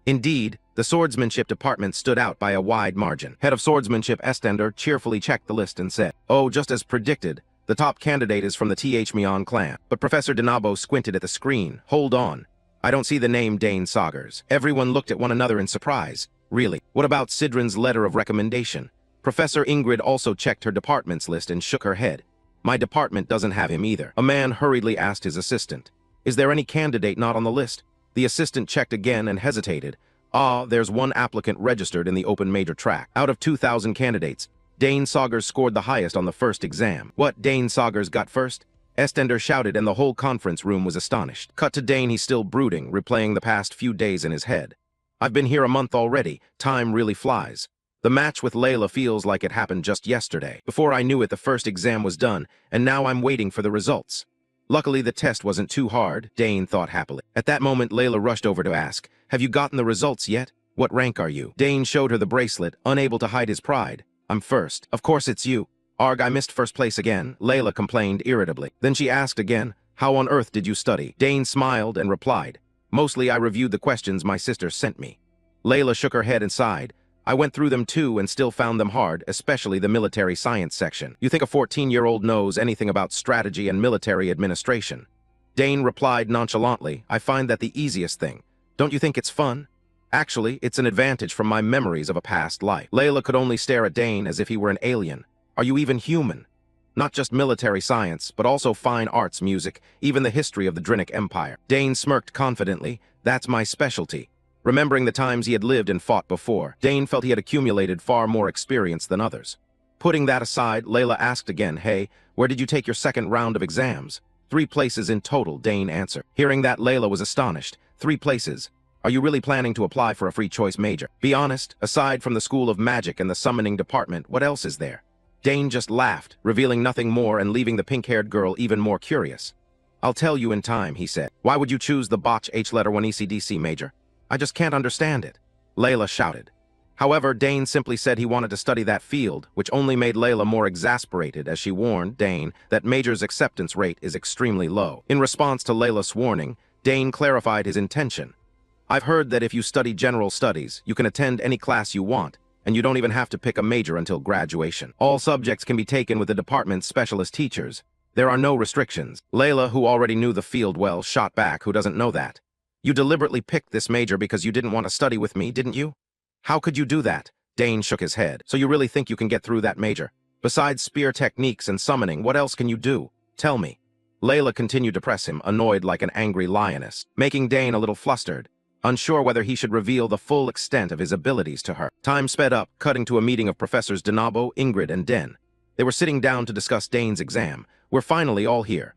Indeed, the Swordsmanship Department stood out by a wide margin. Head of Swordsmanship Estender cheerfully checked the list and said, "Oh, just as predicted, the top candidate is from the Mion clan." But Professor Denabo squinted at the screen. Hold on. I don't see the name Dane Sagars. Everyone looked at one another in surprise. Really? What about Sidran's letter of recommendation? Professor Ingrid also checked her department's list and shook her head. My department doesn't have him either. A man hurriedly asked his assistant. Is there any candidate not on the list? The assistant checked again and hesitated. There's one applicant registered in the open major track. Out of 2,000 candidates, Dane Sagars scored the highest on the first exam. What, Dane Sagars got first? Estender shouted, and the whole conference room was astonished. Cut to Dane, he's still brooding, replaying the past few days in his head. I've been here a month already. Time really flies. The match with Layla feels like it happened just yesterday. Before I knew it, the first exam was done, and now I'm waiting for the results. Luckily, the test wasn't too hard, Dane thought happily. At that moment, Layla rushed over to ask, have you gotten the results yet? What rank are you? Dane showed her the bracelet, unable to hide his pride. I'm first. Of course it's you. Arg, I missed first place again, Layla complained irritably. Then she asked again, how on earth did you study? Dane smiled and replied, mostly I reviewed the questions my sister sent me. Layla shook her head and sighed. I went through them too and still found them hard, especially the military science section. You think a 14-year-old knows anything about strategy and military administration? Dane replied nonchalantly, I find that the easiest thing. Don't you think it's fun? Actually, it's an advantage from my memories of a past life. Layla could only stare at Dane as if he were an alien. Are you even human? Not just military science, but also fine arts, music, even the history of the Drinic Empire. Dane smirked confidently. That's my specialty. Remembering the times he had lived and fought before, Dane felt he had accumulated far more experience than others. Putting that aside, Layla asked again, hey, where did you take your second round of exams? 3 places in total, Dane answered. Hearing that, Layla was astonished. 3 places. Are you really planning to apply for a free choice major? Be honest, aside from the School of Magic and the Summoning Department, what else is there? Dane just laughed, revealing nothing more and leaving the pink-haired girl even more curious. I'll tell you in time, he said. Why would you choose the botch H-letter 1 ECDC major? I just can't understand it. Layla shouted. However, Dane simply said he wanted to study that field, which only made Layla more exasperated as she warned Dane that major's acceptance rate is extremely low. In response to Layla's warning, Dane clarified his intention. I've heard that if you study general studies, you can attend any class you want, and you don't even have to pick a major until graduation. All subjects can be taken with the department's specialist teachers. There are no restrictions. Layla, who already knew the field well, shot back, who doesn't know that? You deliberately picked this major because you didn't want to study with me, didn't you? How could you do that? Dane shook his head. So you really think you can get through that major? Besides spear techniques and summoning, what else can you do? Tell me. Layla continued to press him, annoyed like an angry lioness, making Dane a little flustered, unsure whether he should reveal the full extent of his abilities to her. Time sped up, cutting to a meeting of Professors Denabo, Ingrid, and Den. They were sitting down to discuss Dane's exam. We're finally all here.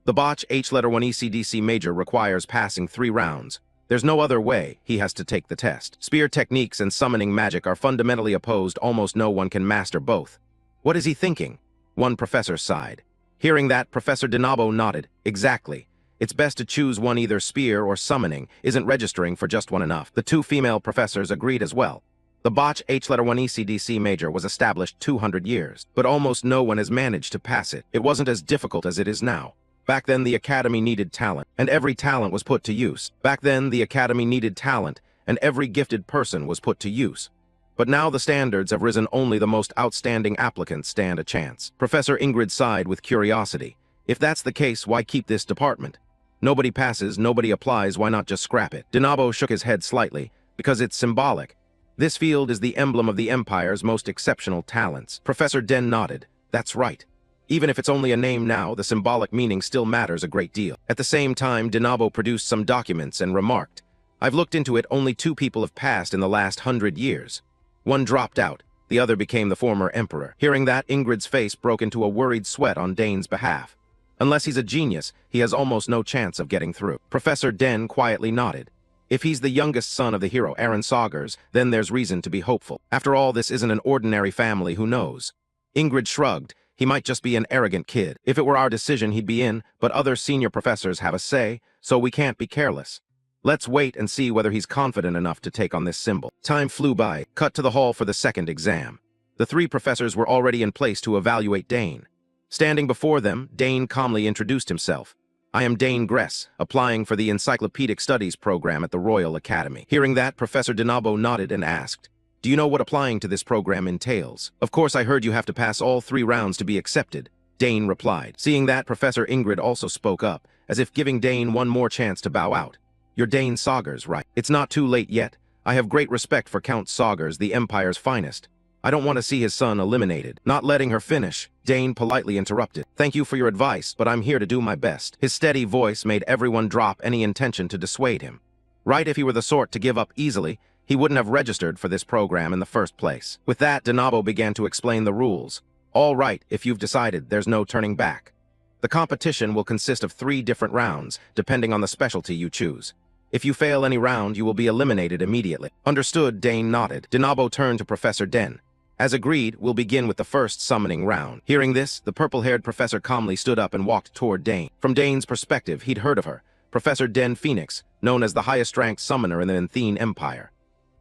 The botch H-letter 1 ECDC major requires passing 3 rounds. There's no other way. He has to take the test. Spear techniques and summoning magic are fundamentally opposed. Almost no one can master both. What is he thinking? One professor sighed. Hearing that, Professor Denabo nodded. Exactly. It's best to choose one, either spear or summoning. Isn't registering for just one enough? The 2 female professors agreed as well. The botch H-letter 1 ECDC major was established 200 years, but almost no one has managed to pass it. It wasn't as difficult as it is now. Back then, the Academy needed talent, and every talent was put to use. Back then, the Academy needed talent, and every gifted person was put to use. But now the standards have risen. Only the most outstanding applicants stand a chance. Professor Ingrid sighed with curiosity. If that's the case, why keep this department? Nobody passes, nobody applies, why not just scrap it? Denabo shook his head slightly, because it's symbolic. This field is the emblem of the Empire's most exceptional talents. Professor Den nodded. That's right. Even if it's only a name now, the symbolic meaning still matters a great deal. At the same time, Denabo produced some documents and remarked, I've looked into it, only 2 people have passed in the last 100 years. One dropped out, the other became the former emperor. Hearing that, Ingrid's face broke into a worried sweat on Dane's behalf. Unless he's a genius, he has almost no chance of getting through. Professor Den quietly nodded. If he's the youngest son of the hero Aaron Saugers, then there's reason to be hopeful. After all, this isn't an ordinary family, who knows? Ingrid shrugged. He might just be an arrogant kid. If it were our decision, he'd be in, but other senior professors have a say, so we can't be careless. Let's wait and see whether he's confident enough to take on this symbol. Time flew by. Cut to the hall for the second exam. The 3 professors were already in place to evaluate Dane. Standing before them, Dane calmly introduced himself. I am Dane Gress, applying for the Encyclopedic Studies program at the Royal Academy. Hearing that, Professor Denabo nodded and asked, Do you know what applying to this program entails? Of course, I heard you have to pass all 3 rounds to be accepted, Dane replied. Seeing that, Professor Ingrid also spoke up, as if giving Dane one more chance to bow out. You're Dane Saugers, right? It's not too late yet. I have great respect for Count Saugers, the Empire's finest. I don't want to see his son eliminated. Not letting her finish, Dane politely interrupted. Thank you for your advice, but I'm here to do my best. His steady voice made everyone drop any intention to dissuade him. Right, if he were the sort to give up easily, he wouldn't have registered for this program in the first place. With that, Denabo began to explain the rules. All right, if you've decided, there's no turning back. The competition will consist of 3 different rounds, depending on the specialty you choose. If you fail any round, you will be eliminated immediately. Understood, Dane nodded. Denabo turned to Professor Den. As agreed, we'll begin with the first summoning round. Hearing this, the purple-haired professor calmly stood up and walked toward Dane. From Dane's perspective, he'd heard of her, Professor Den Phoenix, known as the highest-ranked summoner in the Enthene Empire.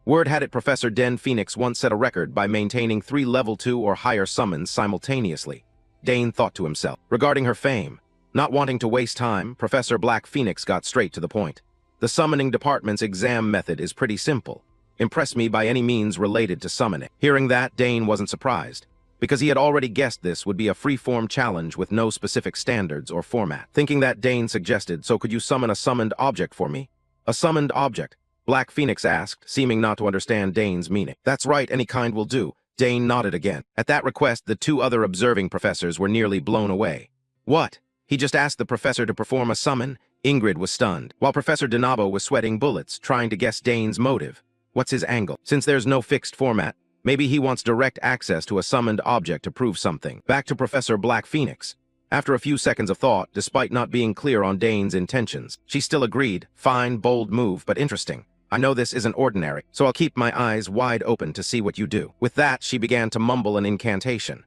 Word had it Professor Den Phoenix once set a record by maintaining 3 level 2 or higher summons simultaneously. Dane thought to himself. Regarding her fame, not wanting to waste time, Professor Black Phoenix got straight to the point. The summoning department's exam method is pretty simple. Impress me by any means related to summoning. Hearing that, Dane wasn't surprised, because he had already guessed this would be a free-form challenge with no specific standards or format. Thinking that, Dane suggested, so could you summon a summoned object for me? A summoned object? Black Phoenix asked, seeming not to understand Dane's meaning. That's right, any kind will do. Dane nodded again. At that request, the 2 other observing professors were nearly blown away. What? He just asked the professor to perform a summon? Ingrid was stunned, while Professor Denabo was sweating bullets, trying to guess Dane's motive. What's his angle? Since there's no fixed format, maybe he wants direct access to a summoned object to prove something. Back to Professor Black Phoenix. After a few seconds of thought, despite not being clear on Dane's intentions, she still agreed. Fine, bold move, but interesting. I know this isn't ordinary, so I'll keep my eyes wide open to see what you do. With that, she began to mumble an incantation.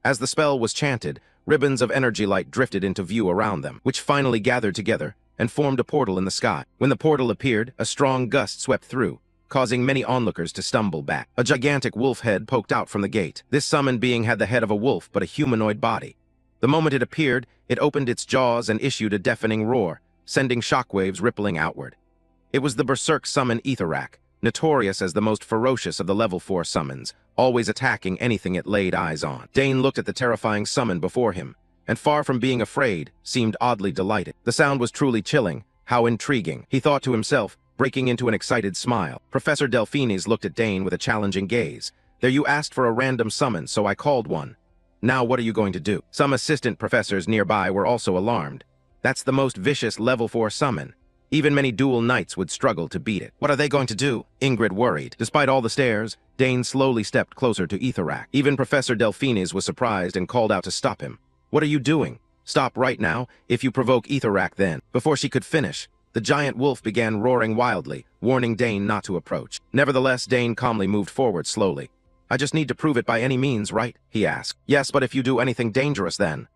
As the spell was chanted, ribbons of energy light drifted into view around them, which finally gathered together and formed a portal in the sky. When the portal appeared, a strong gust swept through, causing many onlookers to stumble back. A gigantic wolf head poked out from the gate. This summoned being had the head of a wolf but a humanoid body. The moment it appeared, it opened its jaws and issued a deafening roar, sending shockwaves rippling outward. It was the berserk summon Etherak, notorious as the most ferocious of the level 4 summons, always attacking anything it laid eyes on. Dane looked at the terrifying summon before him, and far from being afraid, seemed oddly delighted. The sound was truly chilling. How intriguing, he thought to himself, breaking into an excited smile. Professor Delphines looked at Dane with a challenging gaze. There, you asked for a random summon, so I called one. Now what are you going to do? Some assistant professors nearby were also alarmed. That's the most vicious level 4 summon. Even many dual knights would struggle to beat it. What are they going to do? Ingrid worried. Despite all the stares, Dane slowly stepped closer to Etherak. Even Professor Delphines was surprised and called out to stop him. What are you doing? Stop right now. If you provoke Etherak then. Before she could finish, the giant wolf began roaring wildly, warning Dane not to approach. Nevertheless, Dane calmly moved forward slowly. I just need to prove it by any means, right? He asked. Yes, but if you do anything dangerous then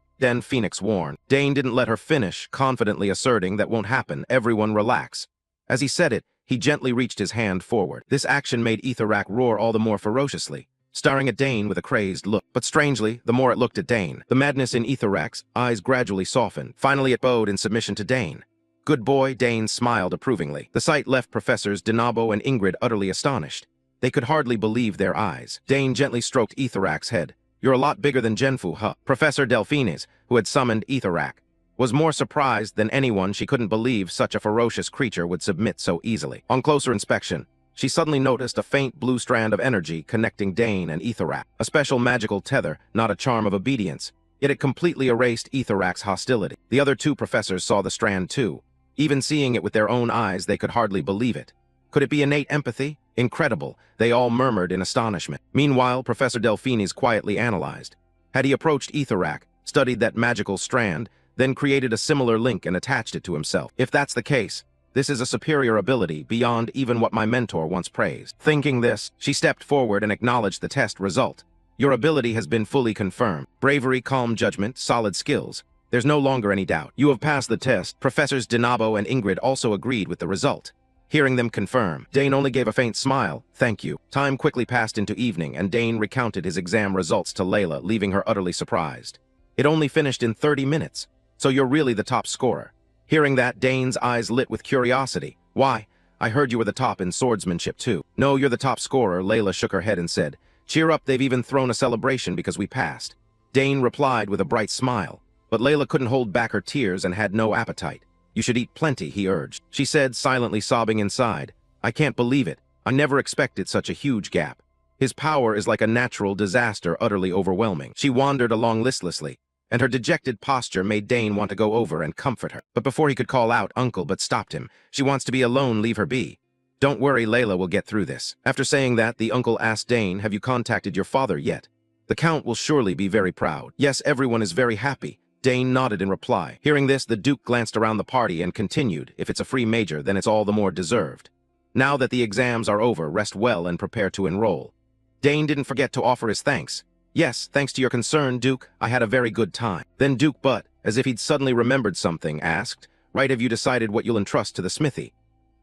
Phoenix warned. Dane didn't let her finish, confidently asserting that won't happen. Everyone relax. As he said it, he gently reached his hand forward. This action made Etherak roar all the more ferociously, staring at Dane with a crazed look. But strangely, the more it looked at Dane, the madness in Etherak's eyes gradually softened. Finally it bowed in submission to Dane. Good boy, Dane smiled approvingly. The sight left Professors Denabo and Ingrid utterly astonished. They could hardly believe their eyes. Dane gently stroked Etherak's head. You're a lot bigger than Genfu, huh? Professor Delphines, who had summoned Etherak, was more surprised than anyone. She couldn't believe such a ferocious creature would submit so easily. On closer inspection, she suddenly noticed a faint blue strand of energy connecting Dane and Etherak. A special magical tether, not a charm of obedience. Yet it completely erased Etherak's hostility. The other two professors saw the strand too. Even seeing it with their own eyes, they could hardly believe it. Could it be innate empathy? Incredible, they all murmured in astonishment. Meanwhile, Professor Delphinis quietly analyzed. Had he approached Etherak, studied that magical strand, then created a similar link and attached it to himself? If that's the case, this is a superior ability beyond even what my mentor once praised. Thinking this, she stepped forward and acknowledged the test result. Your ability has been fully confirmed. Bravery, calm judgment, solid skills. There's no longer any doubt. You have passed the test. Professors Denabo and Ingrid also agreed with the result. Hearing them confirm, Dane only gave a faint smile. Thank you. Time quickly passed into evening, and Dane recounted his exam results to Layla, leaving her utterly surprised. It only finished in 30 minutes, so you're really the top scorer. Hearing that, Dane's eyes lit with curiosity. Why? I heard you were the top in swordsmanship too. No, you're the top scorer, Layla shook her head and said. Cheer up, they've even thrown a celebration because we passed. Dane replied with a bright smile, but Layla couldn't hold back her tears and had no appetite. You should eat plenty, he urged. She said, silently sobbing inside. I can't believe it. I never expected such a huge gap. His power is like a natural disaster, utterly overwhelming. She wandered along listlessly, and her dejected posture made Dane want to go over and comfort her. But before he could call out uncle but stopped him. She wants to be alone, leave her be. Don't worry, Layla will get through this. After saying that, the uncle asked Dane, have you contacted your father yet? The count will surely be very proud. Yes, everyone is very happy. Dane nodded in reply. Hearing this, the Duke glanced around the party and continued, if it's a free major, then it's all the more deserved. Now that the exams are over, rest well and prepare to enroll. Dane didn't forget to offer his thanks. Yes, thanks to your concern, Duke, I had a very good time. Then Duke Butt, as if he'd suddenly remembered something, asked, right, have you decided what you'll entrust to the smithy?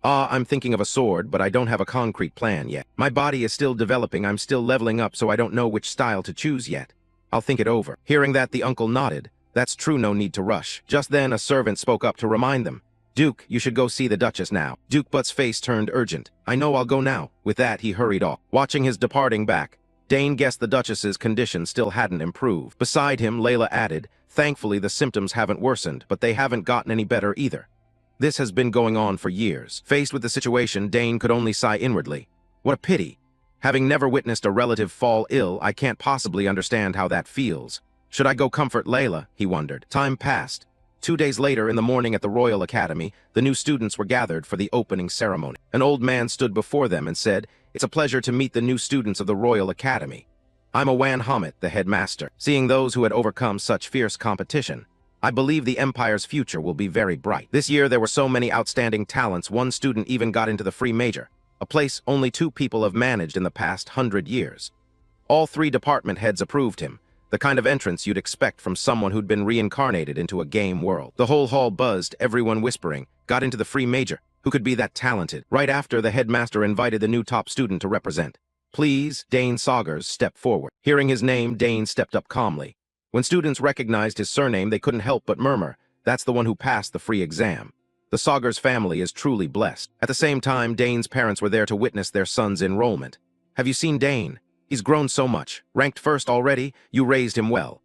I'm thinking of a sword, but I don't have a concrete plan yet. My body is still developing, I'm still leveling up, so I don't know which style to choose yet. I'll think it over. Hearing that, the uncle nodded. That's true, no need to rush. Just then, a servant spoke up to remind them. Duke, you should go see the Duchess now. Duke Butt's face turned urgent. I know, I'll go now. With that, he hurried off. Watching his departing back, Dane guessed the Duchess's condition still hadn't improved. Beside him, Layla added, thankfully the symptoms haven't worsened, but they haven't gotten any better either. This has been going on for years. Faced with the situation, Dane could only sigh inwardly. What a pity. Having never witnessed a relative fall ill, I can't possibly understand how that feels. Should I go comfort Layla? He wondered. Time passed. 2 days later, in the morning at the Royal Academy, the new students were gathered for the opening ceremony. An old man stood before them and said, it's a pleasure to meet the new students of the Royal Academy. I'm Awan Hamet, the headmaster. Seeing those who had overcome such fierce competition, I believe the Empire's future will be very bright. This year there were so many outstanding talents, one student even got into the free major, a place only 2 people have managed in the past 100 years. All 3 department heads approved him, the kind of entrance you'd expect from someone who'd been reincarnated into a game world. The whole hall buzzed, everyone whispering, got into the free major. Who could be that talented? Right after, the headmaster invited the new top student to represent. Please, Dane Saugers stepped forward. Hearing his name, Dane stepped up calmly. When students recognized his surname, they couldn't help but murmur, that's the one who passed the free exam. The Saugers family is truly blessed. At the same time, Dane's parents were there to witness their son's enrollment. Have you seen Dane? He's grown so much. Ranked first already, you raised him well.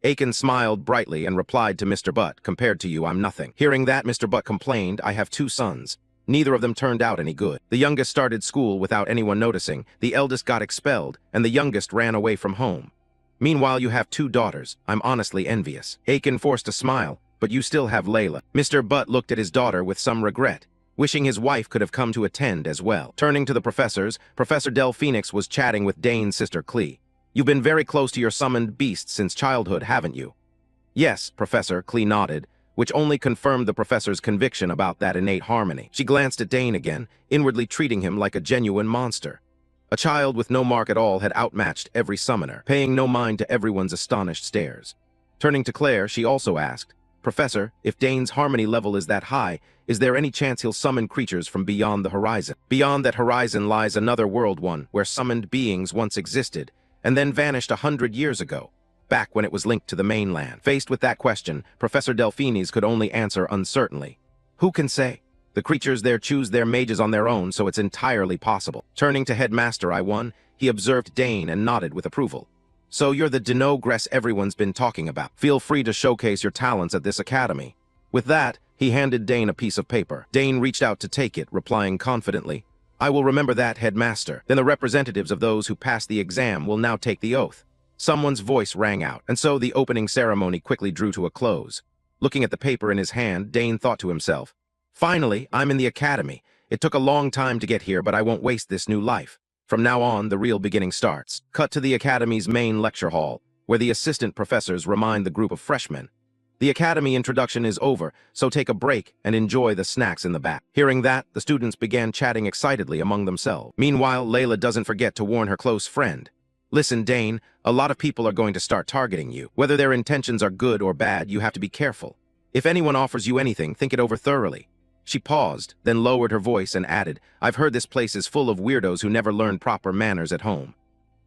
Aiken smiled brightly and replied to Mr. Butt, compared to you, I'm nothing. Hearing that, Mr. Butt complained, I have 2 sons. Neither of them turned out any good. The youngest started school without anyone noticing, the eldest got expelled, and the youngest ran away from home. Meanwhile, you have 2 daughters. I'm honestly envious. Aiken forced a smile, but you still have Layla. Mr. Butt looked at his daughter with some regret, wishing his wife could have come to attend as well. Turning to the professors, Professor Delphinix was chatting with Dane's sister Klee. You've been very close to your summoned beast since childhood, haven't you? Yes, Professor, Klee nodded, which only confirmed the professor's conviction about that innate harmony. She glanced at Dane again, inwardly treating him like a genuine monster. A child with no mark at all had outmatched every summoner, paying no mind to everyone's astonished stares. Turning to Claire, she also asked, Professor, if Dane's harmony level is that high, is there any chance he'll summon creatures from beyond the horizon? Beyond that horizon lies another world, one where summoned beings once existed, and then vanished 100 years ago, back when it was linked to the mainland. Faced with that question, Professor Delphinis could only answer uncertainly. Who can say? The creatures there choose their mages on their own, so it's entirely possible. Turning to Headmaster I1, he observed Dane and nodded with approval. So you're the Denogress everyone's been talking about. Feel free to showcase your talents at this academy. With that, he handed Dane a piece of paper. Dane reached out to take it, replying confidently, "I will remember that, headmaster. Then the representatives of those who passed the exam will now take the oath." Someone's voice rang out, and so the opening ceremony quickly drew to a close. Looking at the paper in his hand, Dane thought to himself, "Finally, I'm in the academy. It took a long time to get here, but I won't waste this new life. From now on, the real beginning starts." Cut to the academy's main lecture hall, where the assistant professors remind the group of freshmen, "The academy introduction is over, so take a break and enjoy the snacks in the back." Hearing that, the students began chatting excitedly among themselves. Meanwhile, Layla doesn't forget to warn her close friend, "Listen, Dane, a lot of people are going to start targeting you. Whether their intentions are good or bad, you have to be careful. If anyone offers you anything, think it over thoroughly." She paused, then lowered her voice and added, "I've heard this place is full of weirdos who never learn proper manners at home."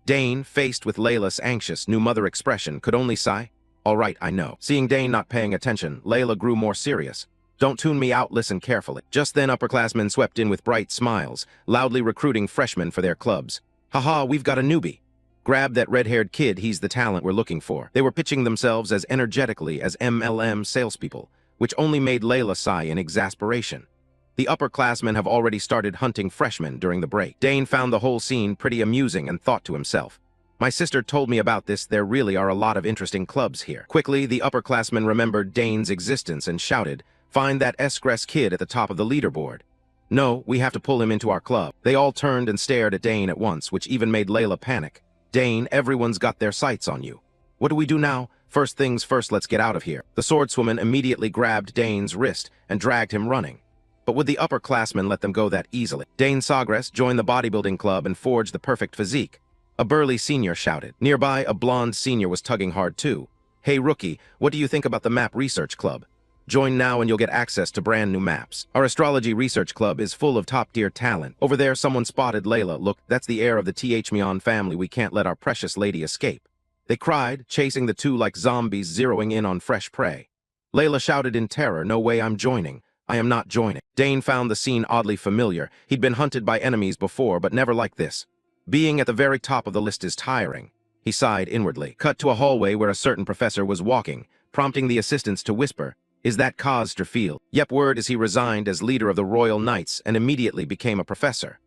Dane, faced with Layla's anxious, new mother expression, could only sigh, "All right, I know." Seeing Dane not paying attention, Layla grew more serious. "Don't tune me out, listen carefully." Just then, upperclassmen swept in with bright smiles, loudly recruiting freshmen for their clubs. "Haha, we've got a newbie. Grab that red-haired kid, he's the talent we're looking for." They were pitching themselves as energetically as MLM salespeople, which only made Layla sigh in exasperation. The upperclassmen have already started hunting freshmen during the break. Dane found the whole scene pretty amusing and thought to himself, "My sister told me about this. There really are a lot of interesting clubs here." Quickly, the upperclassmen remembered Dane's existence and shouted, "Find that S-Gress kid at the top of the leaderboard. No, we have to pull him into our club." They all turned and stared at Dane at once, which even made Layla panic. "Dane, everyone's got their sights on you. What do we do now? First things first, let's get out of here." The swordswoman immediately grabbed Dane's wrist and dragged him running. But would the upperclassmen let them go that easily? Dane S-Gress joined the bodybuilding club and forged the perfect physique. A burly senior shouted. Nearby, a blonde senior was tugging hard too. "Hey rookie, what do you think about the map research club? Join now and you'll get access to brand new maps. Our astrology research club is full of top-tier talent." Over there, someone spotted Layla. "Look, that's the heir of the Mion family. We can't let our precious lady escape." They cried, chasing the two like zombies zeroing in on fresh prey. Layla shouted in terror, "No way, I'm joining. I am not joining." Dane found the scene oddly familiar. He'd been hunted by enemies before, but never like this. Being at the very top of the list is tiring. He sighed inwardly. Cut to a hallway where a certain professor was walking, prompting the assistants to whisper, "Is that Field?" Yep, word is he resigned as leader of the Royal Knights and immediately became a professor.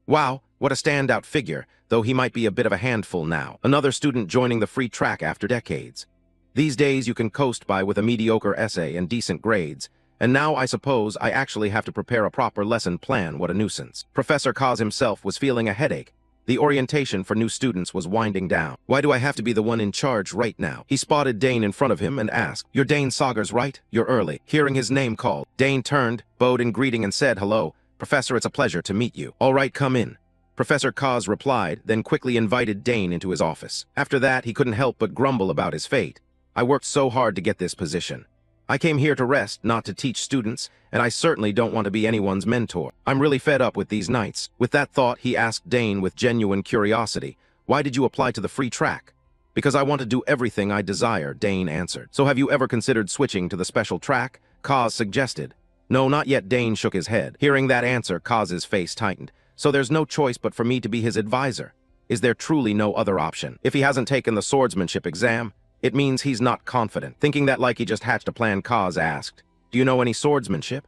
Wow, what a standout figure, though he might be a bit of a handful now. Another student joining the free track after decades. These days you can coast by with a mediocre essay and decent grades, and now I suppose I actually have to prepare a proper lesson plan. What a nuisance. Professor Kaz himself was feeling a headache. The orientation for new students was winding down. Why do I have to be the one in charge right now? He spotted Dane in front of him and asked, "You're Dane S-Gress, right? You're early." Hearing his name called, Dane turned, bowed in greeting and said, "Hello, Professor, it's a pleasure to meet you." "All right, come in." Professor Kaz replied, then quickly invited Dane into his office. After that, he couldn't help but grumble about his fate. "I worked so hard to get this position. I came here to rest, not to teach students, and I certainly don't want to be anyone's mentor. I'm really fed up with these nights." With that thought, he asked Dane with genuine curiosity, "Why did you apply to the free track?" "Because I want to do everything I desire," Dane answered. "So have you ever considered switching to the special track?" Kaz suggested. "No, not yet." Dane shook his head. Hearing that answer, Kaz's face tightened. "So there's no choice but for me to be his advisor. Is there truly no other option? If he hasn't taken the swordsmanship exam, it means he's not confident." Thinking that like he just hatched a plan, Kaz asked, "Do you know any swordsmanship?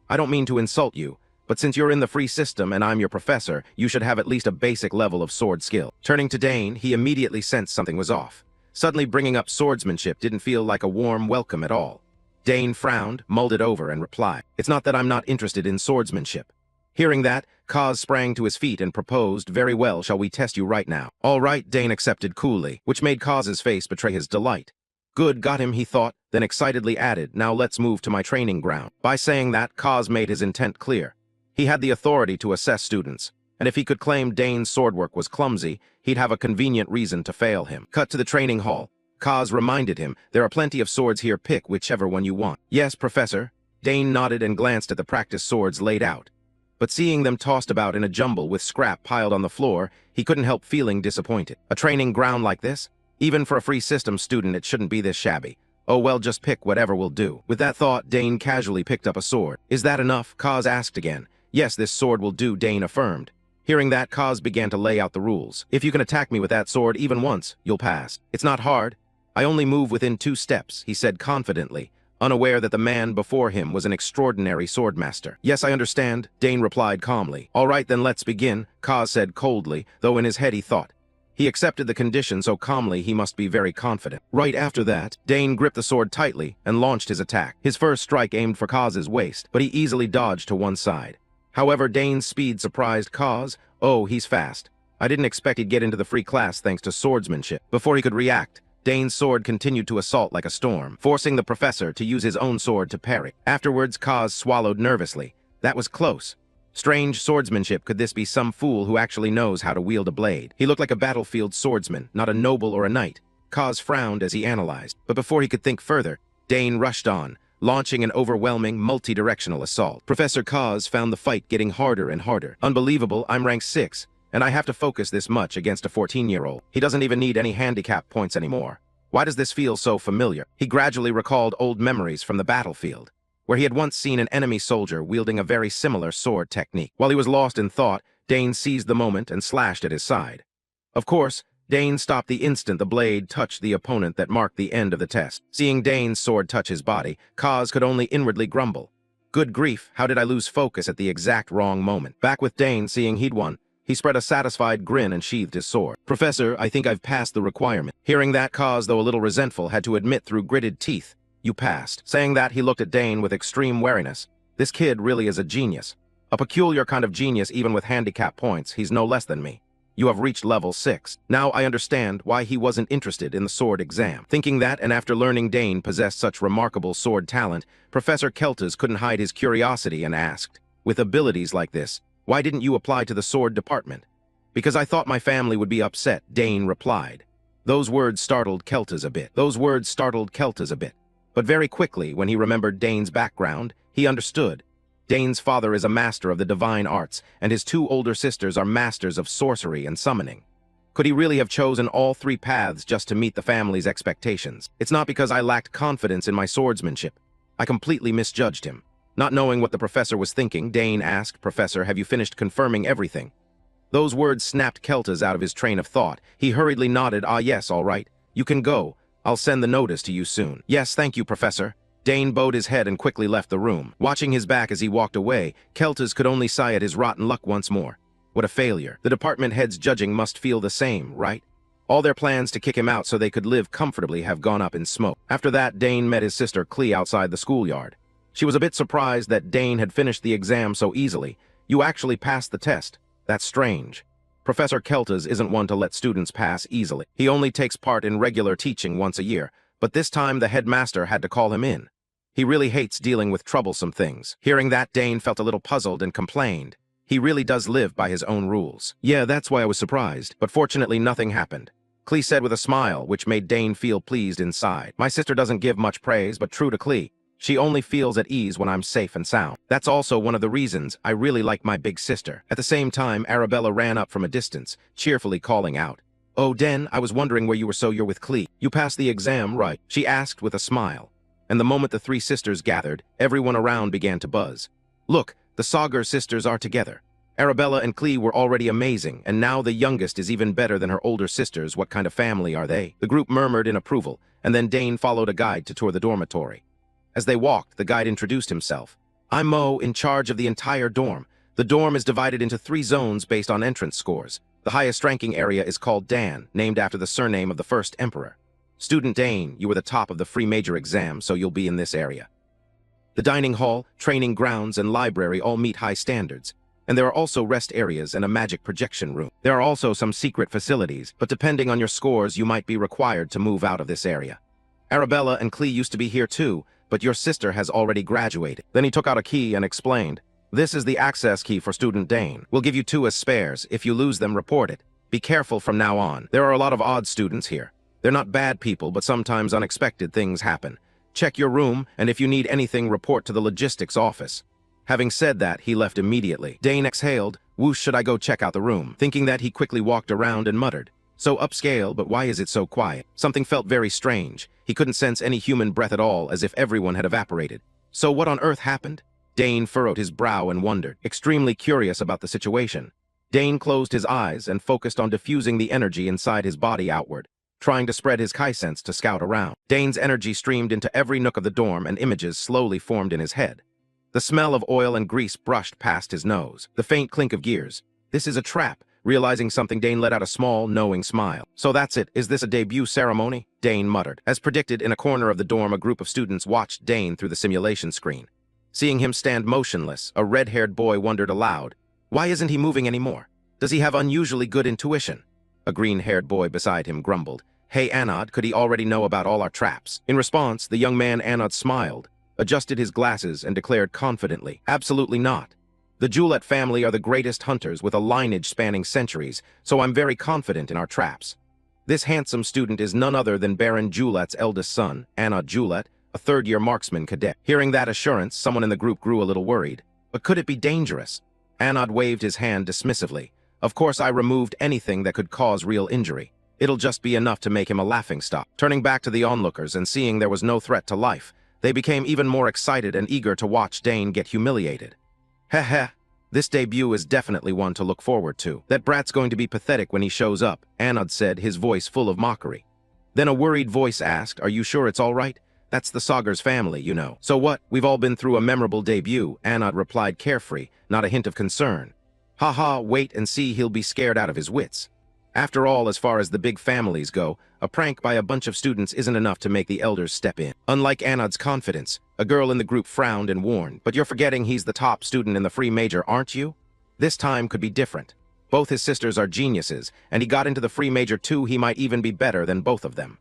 I don't mean to insult you, but since you're in the free system and I'm your professor, you should have at least a basic level of sword skill." Turning to Dane, he immediately sensed something was off. Suddenly bringing up swordsmanship didn't feel like a warm welcome at all. Dane frowned, mulled it over, and replied, "It's not that I'm not interested in swordsmanship." Hearing that, Kaz sprang to his feet and proposed, "Very well, shall we test you right now?" "All right," Dane accepted coolly, which made Kaz's face betray his delight. "Good, got him," he thought, then excitedly added, "Now let's move to my training ground." By saying that, Kaz made his intent clear. He had the authority to assess students, and if he could claim Dane's swordwork was clumsy, he'd have a convenient reason to fail him. Cut to the training hall. Kaz reminded him, "There are plenty of swords here, pick whichever one you want." "Yes, Professor." Dane nodded and glanced at the practice swords laid out. But seeing them tossed about in a jumble with scrap piled on the floor, he couldn't help feeling disappointed. A training ground like this? Even for a free system student, it shouldn't be this shabby. Oh well, just pick whatever will do. With that thought, Dane casually picked up a sword. "Is that enough?" Kaz asked again. "Yes, this sword will do," Dane affirmed. Hearing that, Kaz began to lay out the rules. "If you can attack me with that sword even once, you'll pass. It's not hard. I only move within 2 steps," he said confidently, unaware that the man before him was an extraordinary swordmaster. "Yes, I understand," Dane replied calmly. "All right, then let's begin," Kaz said coldly, though in his head he thought. He accepted the condition so calmly he must be very confident. Right after that, Dane gripped the sword tightly and launched his attack. His first strike aimed for Kaz's waist, but he easily dodged to one side. However, Dane's speed surprised Kaz. "Oh, he's fast. I didn't expect he'd get into the free class thanks to swordsmanship." Before he could react, Dane's sword continued to assault like a storm, forcing the professor to use his own sword to parry. Afterwards, Kaz swallowed nervously. That was close. Strange swordsmanship. Could this be some fool who actually knows how to wield a blade? He looked like a battlefield swordsman, not a noble or a knight. Kaz frowned as he analyzed, but before he could think further, Dane rushed on, launching an overwhelming, multi-directional assault. Professor Kaz found the fight getting harder and harder. "Unbelievable, I'm rank 6, and I have to focus this much against a 14-year-old. He doesn't even need any handicap points anymore. Why does this feel so familiar?" He gradually recalled old memories from the battlefield, where he had once seen an enemy soldier wielding a very similar sword technique. While he was lost in thought, Dane seized the moment and slashed at his side. Of course, Dane stopped the instant the blade touched the opponent that marked the end of the test. Seeing Dane's sword touch his body, Kaz could only inwardly grumble. "Good grief, how did I lose focus at the exact wrong moment?" Back with Dane, seeing he'd won, he spread a satisfied grin and sheathed his sword. "Professor, I think I've passed the requirement." Hearing that, Kaz, though a little resentful, had to admit through gritted teeth, "You passed." Saying that, he looked at Dane with extreme wariness. This kid really is a genius. A peculiar kind of genius even with handicap points. He's no less than me. You have reached level 6. Now I understand why he wasn't interested in the sword exam. Thinking that, and after learning Dane possessed such remarkable sword talent, Professor Keltas couldn't hide his curiosity and asked, "With abilities like this, why didn't you apply to the sword department?" "Because I thought my family would be upset," Dane replied. Those words startled Keltas a bit. But very quickly, when he remembered Dane's background, he understood. Dane's father is a master of the divine arts, and his 2 older sisters are masters of sorcery and summoning. Could he really have chosen all 3 paths just to meet the family's expectations? "It's not because I lacked confidence in my swordsmanship. I completely misjudged him." Not knowing what the professor was thinking, Dane asked, "Professor, have you finished confirming everything?" Those words snapped Keltas out of his train of thought. He hurriedly nodded. "Ah, yes, all right. You can go. I'll send the notice to you soon." "Yes, thank you, Professor." Dane bowed his head and quickly left the room. Watching his back as he walked away, Keltas could only sigh at his rotten luck once more. What a failure. The department heads judging must feel the same, right? All their plans to kick him out so they could live comfortably have gone up in smoke. After that, Dane met his sister Klee outside the schoolyard. She was a bit surprised that Dane had finished the exam so easily. "You actually passed the test. That's strange. Professor Keltas isn't one to let students pass easily. He only takes part in regular teaching once a year, but this time the headmaster had to call him in. He really hates dealing with troublesome things." Hearing that, Dane felt a little puzzled and complained. He really does live by his own rules. "Yeah, that's why I was surprised, but fortunately nothing happened," Klee said with a smile, which made Dane feel pleased inside. "My sister doesn't give much praise, but true to Klee, she only feels at ease when I'm safe and sound. That's also one of the reasons I really like my big sister." At the same time, Arabella ran up from a distance, cheerfully calling out, "Oh, Den, I was wondering where you were, so you're with Klee. You passed the exam, right?" she asked with a smile. And the moment the 3 sisters gathered, everyone around began to buzz. "Look, the Sagar sisters are together." Arabella and Klee were already amazing, and now the youngest is even better than her older sisters. What kind of family are they? The group murmured in approval, and then Dane followed a guide to tour the dormitory. As they walked, the guide introduced himself. "I'm Mo, in charge of the entire dorm. The dorm is divided into 3 zones based on entrance scores. The highest ranking area is called Dan, named after the surname of the first emperor. Student Dane, you were the top of the free major exam, so you'll be in this area. The dining hall, training grounds, and library all meet high standards, and there are also rest areas and a magic projection room. There are also some secret facilities, but depending on your scores, you might be required to move out of this area. Arabella and Klee used to be here too, but your sister has already graduated." Then he took out a key and explained, "This is the access key for Student Dane. We'll give you 2 as spares. If you lose them, report it. Be careful from now on. There are a lot of odd students here. They're not bad people, but sometimes unexpected things happen. Check your room, and if you need anything, report to the logistics office." Having said that, he left immediately. Dane exhaled. "Whoosh, should I go check out the room?" Thinking that, he quickly walked around and muttered, "So upscale, but why is it so quiet?" Something felt very strange. He couldn't sense any human breath at all, as if everyone had evaporated. So what on earth happened? Dane furrowed his brow and wondered, extremely curious about the situation. Dane closed his eyes and focused on diffusing the energy inside his body outward, trying to spread his kai sense to scout around. Dane's energy streamed into every nook of the dorm and images slowly formed in his head. The smell of oil and grease brushed past his nose. The faint clink of gears. This is a trap. Realizing something, Dane let out a small, knowing smile. So that's it. Is this a debut ceremony? Dane muttered. As predicted, in a corner of the dorm, a group of students watched Dane through the simulation screen. Seeing him stand motionless, a red-haired boy wondered aloud, why isn't he moving anymore? Does he have unusually good intuition? A green-haired boy beside him grumbled. Hey, Anod, could he already know about all our traps? In response, the young man Anod smiled, adjusted his glasses, and declared confidently, absolutely not. The Juliet family are the greatest hunters with a lineage spanning centuries, so I'm very confident in our traps. This handsome student is none other than Baron Juliet's eldest son, Anod Juliet, a third-year marksman cadet. Hearing that assurance, someone in the group grew a little worried. But could it be dangerous? Anod waved his hand dismissively. Of course, I removed anything that could cause real injury. It'll just be enough to make him a laughingstock. Turning back to the onlookers and seeing there was no threat to life, they became even more excited and eager to watch Dane get humiliated. Heh, this debut is definitely one to look forward to. That brat's going to be pathetic when he shows up, Anod said, his voice full of mockery. Then a worried voice asked, are you sure it's all right? That's the Sagar's family, you know. So what? We've all been through a memorable debut, Anod replied carefree, not a hint of concern. Haha, wait and see, he'll be scared out of his wits. After all, as far as the big families go, a prank by a bunch of students isn't enough to make the elders step in. Unlike Anod's confidence, a girl in the group frowned and warned, but you're forgetting he's the top student in the free major, aren't you? This time could be different. Both his sisters are geniuses, and he got into the free major too. He might even be better than both of them.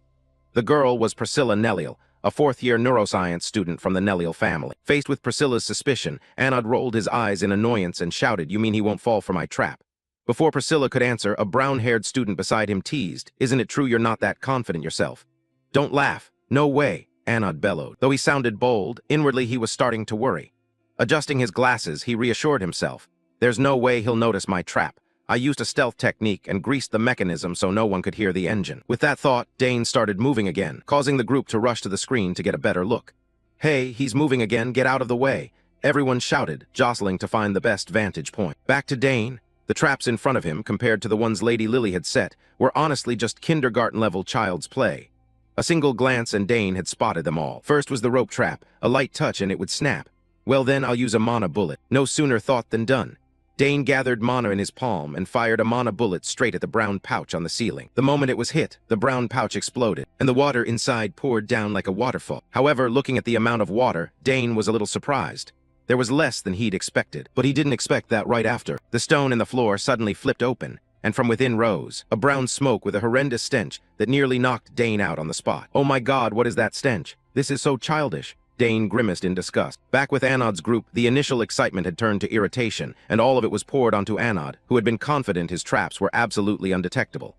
The girl was Priscilla Nelliel, a fourth-year neuroscience student from the Nelliel family. Faced with Priscilla's suspicion, Anod rolled his eyes in annoyance and shouted, you mean he won't fall for my trap? Before Priscilla could answer, a brown-haired student beside him teased, isn't it true you're not that confident yourself? Don't laugh. No way, Anod bellowed. Though he sounded bold, inwardly he was starting to worry. Adjusting his glasses, he reassured himself. There's no way he'll notice my trap. I used a stealth technique and greased the mechanism so no one could hear the engine. With that thought, Dane started moving again, causing the group to rush to the screen to get a better look. Hey, he's moving again, get out of the way. Everyone shouted, jostling to find the best vantage point. Back to Dane. The traps in front of him, compared to the ones Lady Lily had set, were honestly just kindergarten-level child's play. A single glance and Dane had spotted them all. First was the rope trap, a light touch and it would snap. Well then, I'll use a mana bullet. No sooner thought than done. Dane gathered mana in his palm and fired a mana bullet straight at the brown pouch on the ceiling. The moment it was hit, the brown pouch exploded, and the water inside poured down like a waterfall. However, looking at the amount of water, Dane was a little surprised. There was less than he'd expected, but he didn't expect that right after. The stone in the floor suddenly flipped open, and from within rose a brown smoke with a horrendous stench that nearly knocked Dane out on the spot. Oh my god, what is that stench? This is so childish. Dane grimaced in disgust. Back with Anod's group, the initial excitement had turned to irritation, and all of it was poured onto Anod, who had been confident his traps were absolutely undetectable.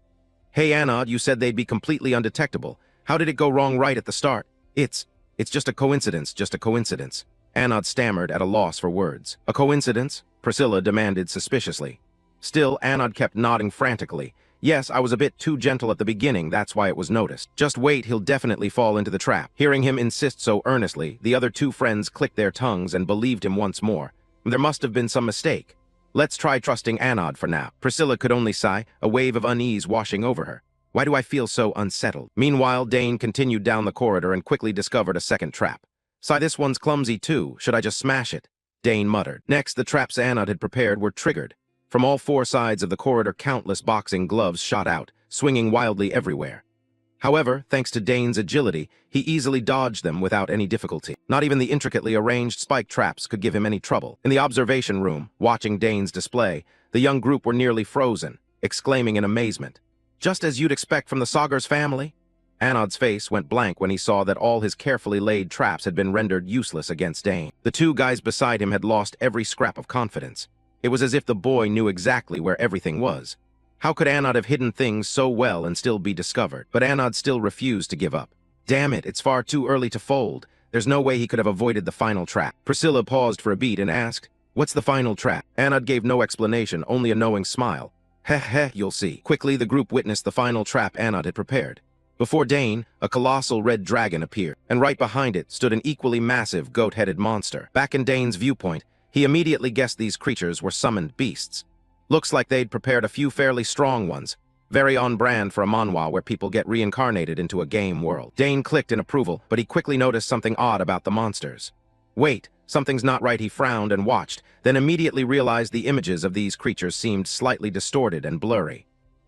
Hey Anod, you said they'd be completely undetectable. How did it go wrong right at the start? It's just a coincidence, just a coincidence. Anod stammered at a loss for words. A coincidence? Priscilla demanded suspiciously. Still, Anod kept nodding frantically. Yes, I was a bit too gentle at the beginning, that's why it was noticed. Just wait, he'll definitely fall into the trap. Hearing him insist so earnestly, the other two friends clicked their tongues and believed him once more. There must have been some mistake. Let's try trusting Anod for now. Priscilla could only sigh, a wave of unease washing over her. Why do I feel so unsettled? Meanwhile, Dane continued down the corridor and quickly discovered a second trap. Sigh, this one's clumsy too. Should I just smash it? Dane muttered. Next, the traps Anod had prepared were triggered. From all four sides of the corridor, countless boxing gloves shot out, swinging wildly everywhere. However, thanks to Dane's agility, he easily dodged them without any difficulty. Not even the intricately arranged spike traps could give him any trouble. In the observation room, watching Dane's display, the young group were nearly frozen, exclaiming in amazement. Just as you'd expect from the Sagar's family? Anod's face went blank when he saw that all his carefully laid traps had been rendered useless against Dane. The two guys beside him had lost every scrap of confidence. It was as if the boy knew exactly where everything was. How could Anod have hidden things so well and still be discovered? But Anod still refused to give up. Damn it, it's far too early to fold. There's no way he could have avoided the final trap. Priscilla paused for a beat and asked, what's the final trap? Anod gave no explanation, only a knowing smile. Heh, you'll see. Quickly, the group witnessed the final trap Anod had prepared. Before Dane, a colossal red dragon appeared, and right behind it stood an equally massive goat-headed monster. Back in Dane's viewpoint, he immediately guessed these creatures were summoned beasts. Looks like they'd prepared a few fairly strong ones. Very on brand for a manhwa where people get reincarnated into a game world. Dane clicked in approval, but he quickly noticed something odd about the monsters. Wait, something's not right, he frowned and watched, then immediately realized the images of these creatures seemed slightly distorted and blurry.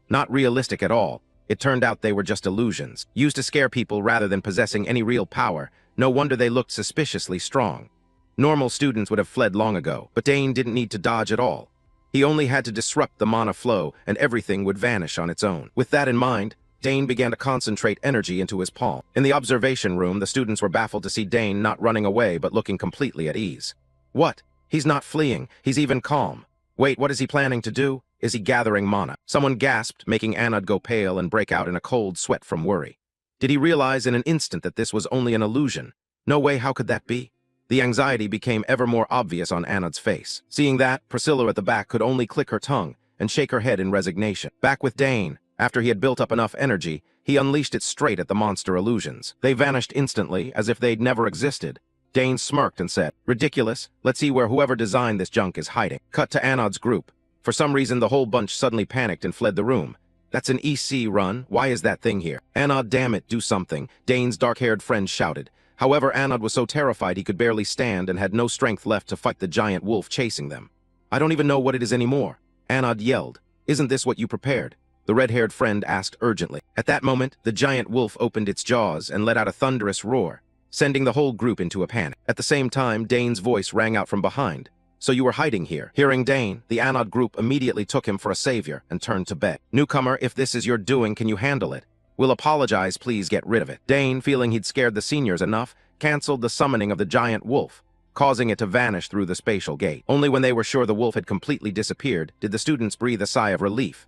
Not realistic at all. It turned out they were just illusions, used to scare people rather than possessing any real power. No wonder they looked suspiciously strong. Normal students would have fled long ago, but Dane didn't need to dodge at all. He only had to disrupt the mana flow, and everything would vanish on its own. With that in mind, Dane began to concentrate energy into his palm. In the observation room, the students were baffled to see Dane not running away but looking completely at ease. What? He's not fleeing, he's even calm. Wait, what is he planning to do? Is he gathering mana? Someone gasped, making Anod go pale and break out in a cold sweat from worry. Did he realize in an instant that this was only an illusion? No way, how could that be? The anxiety became ever more obvious on Anod's face. Seeing that, Priscilla at the back could only click her tongue and shake her head in resignation. Back with Dane, after he had built up enough energy, he unleashed it straight at the monster illusions. They vanished instantly, as if they'd never existed. Dane smirked and said, "Ridiculous, let's see where whoever designed this junk is hiding." Cut to Anod's group. For some reason, the whole bunch suddenly panicked and fled the room. "That's an EC run, why is that thing here?" "Anod, damn it, do something," Dane's dark-haired friend shouted. However, Anod was so terrified he could barely stand and had no strength left to fight the giant wolf chasing them. "I don't even know what it is anymore," Anod yelled. "Isn't this what you prepared?" the red-haired friend asked urgently. At that moment, the giant wolf opened its jaws and let out a thunderous roar, sending the whole group into a panic. At the same time, Dane's voice rang out from behind. "So you were hiding here." Hearing Dane, the Anod group immediately took him for a savior and turned to beg. "Newcomer, if this is your doing, can you handle it? We'll apologize, please get rid of it." Dane, feeling he'd scared the seniors enough, canceled the summoning of the giant wolf, causing it to vanish through the spatial gate. Only when they were sure the wolf had completely disappeared did the students breathe a sigh of relief.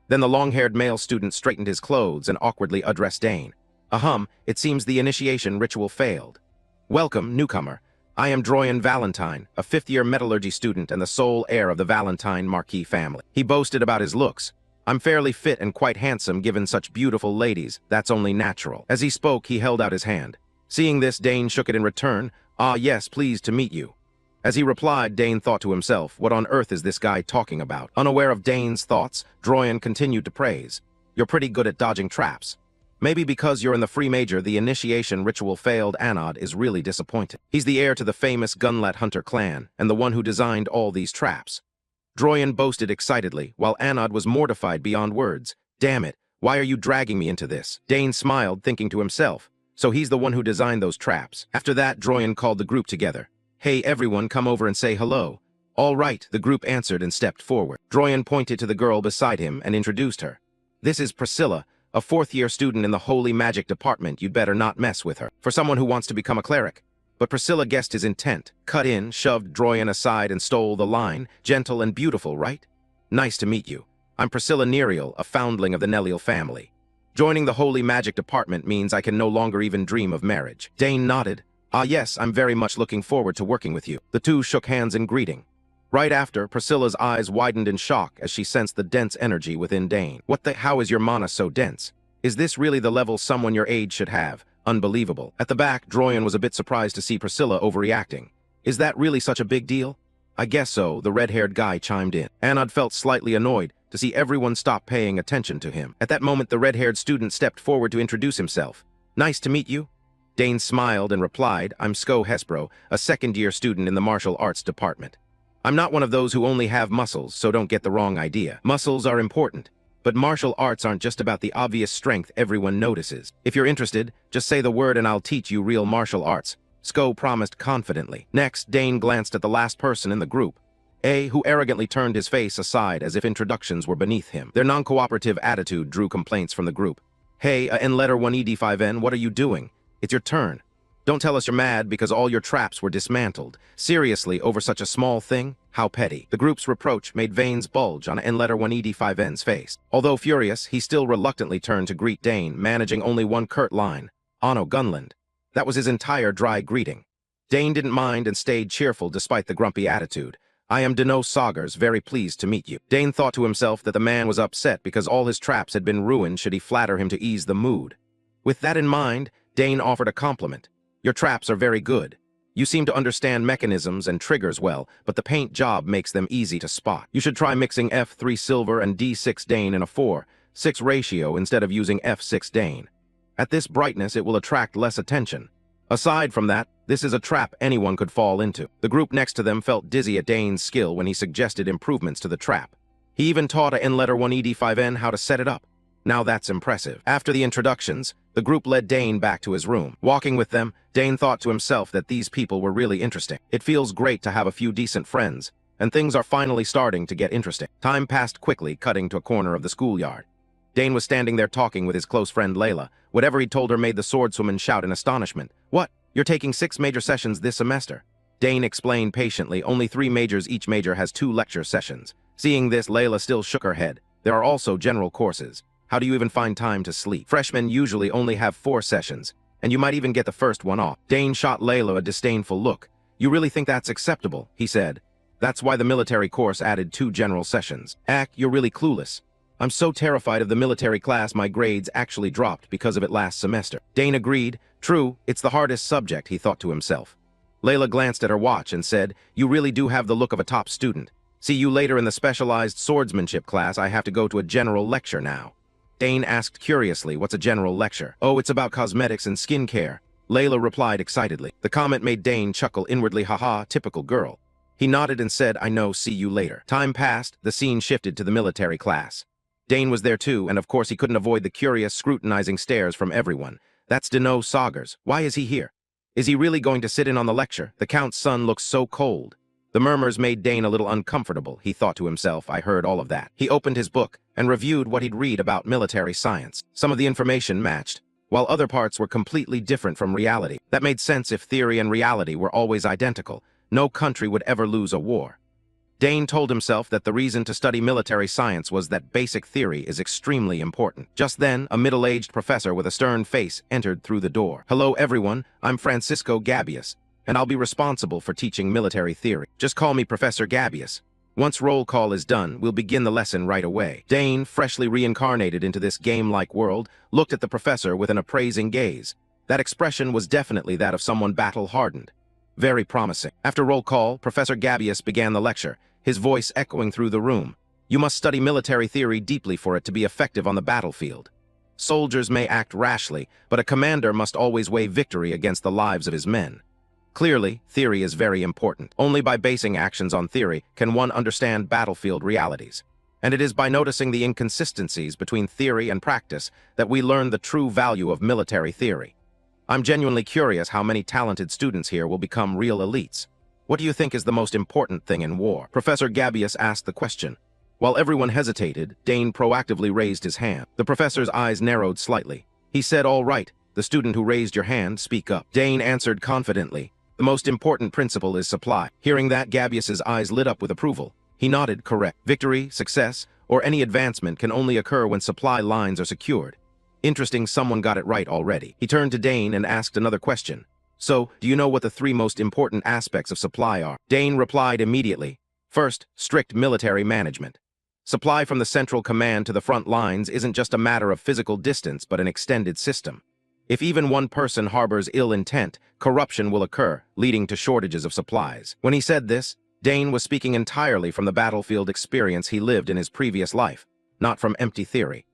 Then the long-haired male student straightened his clothes and awkwardly addressed Dane. "Ahem, it seems the initiation ritual failed. Welcome, newcomer. I am Droyan Valentine, a fifth-year metallurgy student and the sole heir of the Valentine Marquis family." He boasted about his looks. "I'm fairly fit and quite handsome given such beautiful ladies, that's only natural." As he spoke, he held out his hand. Seeing this, Dane shook it in return. "Ah yes, pleased to meet you." As he replied, Dane thought to himself, what on earth is this guy talking about? Unaware of Dane's thoughts, Droyan continued to praise. "You're pretty good at dodging traps. Maybe because you're in the free major, the initiation ritual failed. Anod is really disappointed. He's the heir to the famous Gunlet Hunter clan, and the one who designed all these traps." Droyan boasted excitedly, while Anod was mortified beyond words. "Damn it, why are you dragging me into this?" Dane smiled, thinking to himself, so he's the one who designed those traps. After that, Droyan called the group together. "Hey everyone, come over and say hello." "All right," the group answered and stepped forward. Droyan pointed to the girl beside him and introduced her. "This is Priscilla, a fourth-year student in the Holy Magic Department. You'd better not mess with her. For someone who wants to become a cleric." But Priscilla guessed his intent, cut in, shoved Droyan aside and stole the line. "Gentle and beautiful, right? Nice to meet you. I'm Priscilla Neriel, a foundling of the Neliel family. Joining the Holy Magic Department means I can no longer even dream of marriage." Dane nodded. "Ah yes, I'm very much looking forward to working with you." The two shook hands in greeting. Right after, Priscilla's eyes widened in shock as she sensed the dense energy within Dane. How is your mana so dense? Is this really the level someone your age should have? Unbelievable." At the back, Droyan was a bit surprised to see Priscilla overreacting. "Is that really such a big deal?" "I guess so," the red-haired guy chimed in. Anod felt slightly annoyed to see everyone stop paying attention to him. At that moment, the red-haired student stepped forward to introduce himself. "Nice to meet you." Dane smiled and replied, "I'm Sko Hespro, a second-year student in the martial arts department. I'm not one of those who only have muscles, so don't get the wrong idea. Muscles are important, but martial arts aren't just about the obvious strength everyone notices. If you're interested, just say the word and I'll teach you real martial arts," Sko promised confidently. Next, Dane glanced at the last person in the group, who arrogantly turned his face aside as if introductions were beneath him. Their non-cooperative attitude drew complaints from the group. "Hey, N letter 1ED5N, what are you doing? It's your turn. Don't tell us you're mad because all your traps were dismantled. Seriously, over such a small thing? How petty." The group's reproach made veins bulge on N letter 1ED5N's face. Although furious, he still reluctantly turned to greet Dane, managing only one curt line. "Anno Gunland." That was his entire dry greeting. Dane didn't mind and stayed cheerful despite the grumpy attitude. "I am Dano Saugers, very pleased to meet you." Dane thought to himself that the man was upset because all his traps had been ruined should he flatter him to ease the mood. With that in mind, Dane offered a compliment. "Your traps are very good. You seem to understand mechanisms and triggers well, but the paint job makes them easy to spot. You should try mixing F3 silver and D6 Dane in a 4, 6 ratio instead of using f6 Dane. At this brightness, it will attract less attention. Aside from that, this is a trap anyone could fall into. The group next to them felt dizzy at Dane's skill when he suggested improvements to the trap. He even taught a N-letter 1ED5N how to set it up. Now that's impressive. After the introductions, the group led Dane back to his room. Walking with them, Dane thought to himself that these people were really interesting. It feels great to have a few decent friends, and things are finally starting to get interesting. Time passed quickly, cutting to a corner of the schoolyard. Dane was standing there talking with his close friend Layla. Whatever he'd told her made the swordswoman shout in astonishment. "What? You're taking 6 major sessions this semester?" Dane explained patiently, "Only 3 majors, each major has 2 lecture sessions." Seeing this, Layla still shook her head. "There are also general courses. How do you even find time to sleep? Freshmen usually only have 4 sessions, and you might even get the first one off." Dane shot Layla a disdainful look. "You really think that's acceptable?" he said. "That's why the military course added 2 general sessions." You're really clueless. I'm so terrified of the military class my grades actually dropped because of it last semester." Dane agreed. True, it's the hardest subject, he thought to himself. Layla glanced at her watch and said, "You really do have the look of a top student. See you later in the specialized swordsmanship class. I have to go to a general lecture now." Dane asked curiously, "What's a general lecture?" "Oh, it's about cosmetics and skincare," Layla replied excitedly. The comment made Dane chuckle inwardly. Haha, typical girl. He nodded and said, "I know, see you later." Time passed, the scene shifted to the military class. Dane was there too, and of course he couldn't avoid the curious, scrutinizing stares from everyone. "That's Dano Saugers. Why is he here? Is he really going to sit in on the lecture? The Count's son looks so cold." The murmurs made Dane a little uncomfortable. He thought to himself, "I heard all of that." He opened his book and reviewed what he'd read about military science. Some of the information matched, while other parts were completely different from reality. That made sense if theory and reality were always identical. No country would ever lose a war. Dane told himself that the reason to study military science was that basic theory is extremely important. Just then, a middle-aged professor with a stern face entered through the door. "Hello, everyone. I'm Francisco Gabius, and I'll be responsible for teaching military theory. Just call me Professor Gabius. Once roll call is done, we'll begin the lesson right away." Dane, freshly reincarnated into this game-like world, looked at the professor with an appraising gaze. That expression was definitely that of someone battle-hardened. Very promising. After roll call, Professor Gabius began the lecture, his voice echoing through the room. "You must study military theory deeply for it to be effective on the battlefield. Soldiers may act rashly, but a commander must always weigh victory against the lives of his men. Clearly, theory is very important. Only by basing actions on theory can one understand battlefield realities. And it is by noticing the inconsistencies between theory and practice that we learn the true value of military theory. I'm genuinely curious how many talented students here will become real elites. What do you think is the most important thing in war?" Professor Gabius asked the question. While everyone hesitated, Dane proactively raised his hand. The professor's eyes narrowed slightly. He said, "All right, the student who raised your hand, speak up." Dane answered confidently, "The most important principle is supply." Hearing that, Gabius's eyes lit up with approval. He nodded, "Correct. Victory, success, or any advancement can only occur when supply lines are secured." Interesting, someone got it right already. He turned to Dane and asked another question. "So, do you know what the 3 most important aspects of supply are?" Dane replied immediately. First, strict military management. Supply from the central command to the front lines isn't just a matter of physical distance, but an extended system. If even one person harbors ill intent, corruption will occur, leading to shortages of supplies. When he said this, Dane was speaking entirely from the battlefield experience he lived in his previous life, not from empty theory.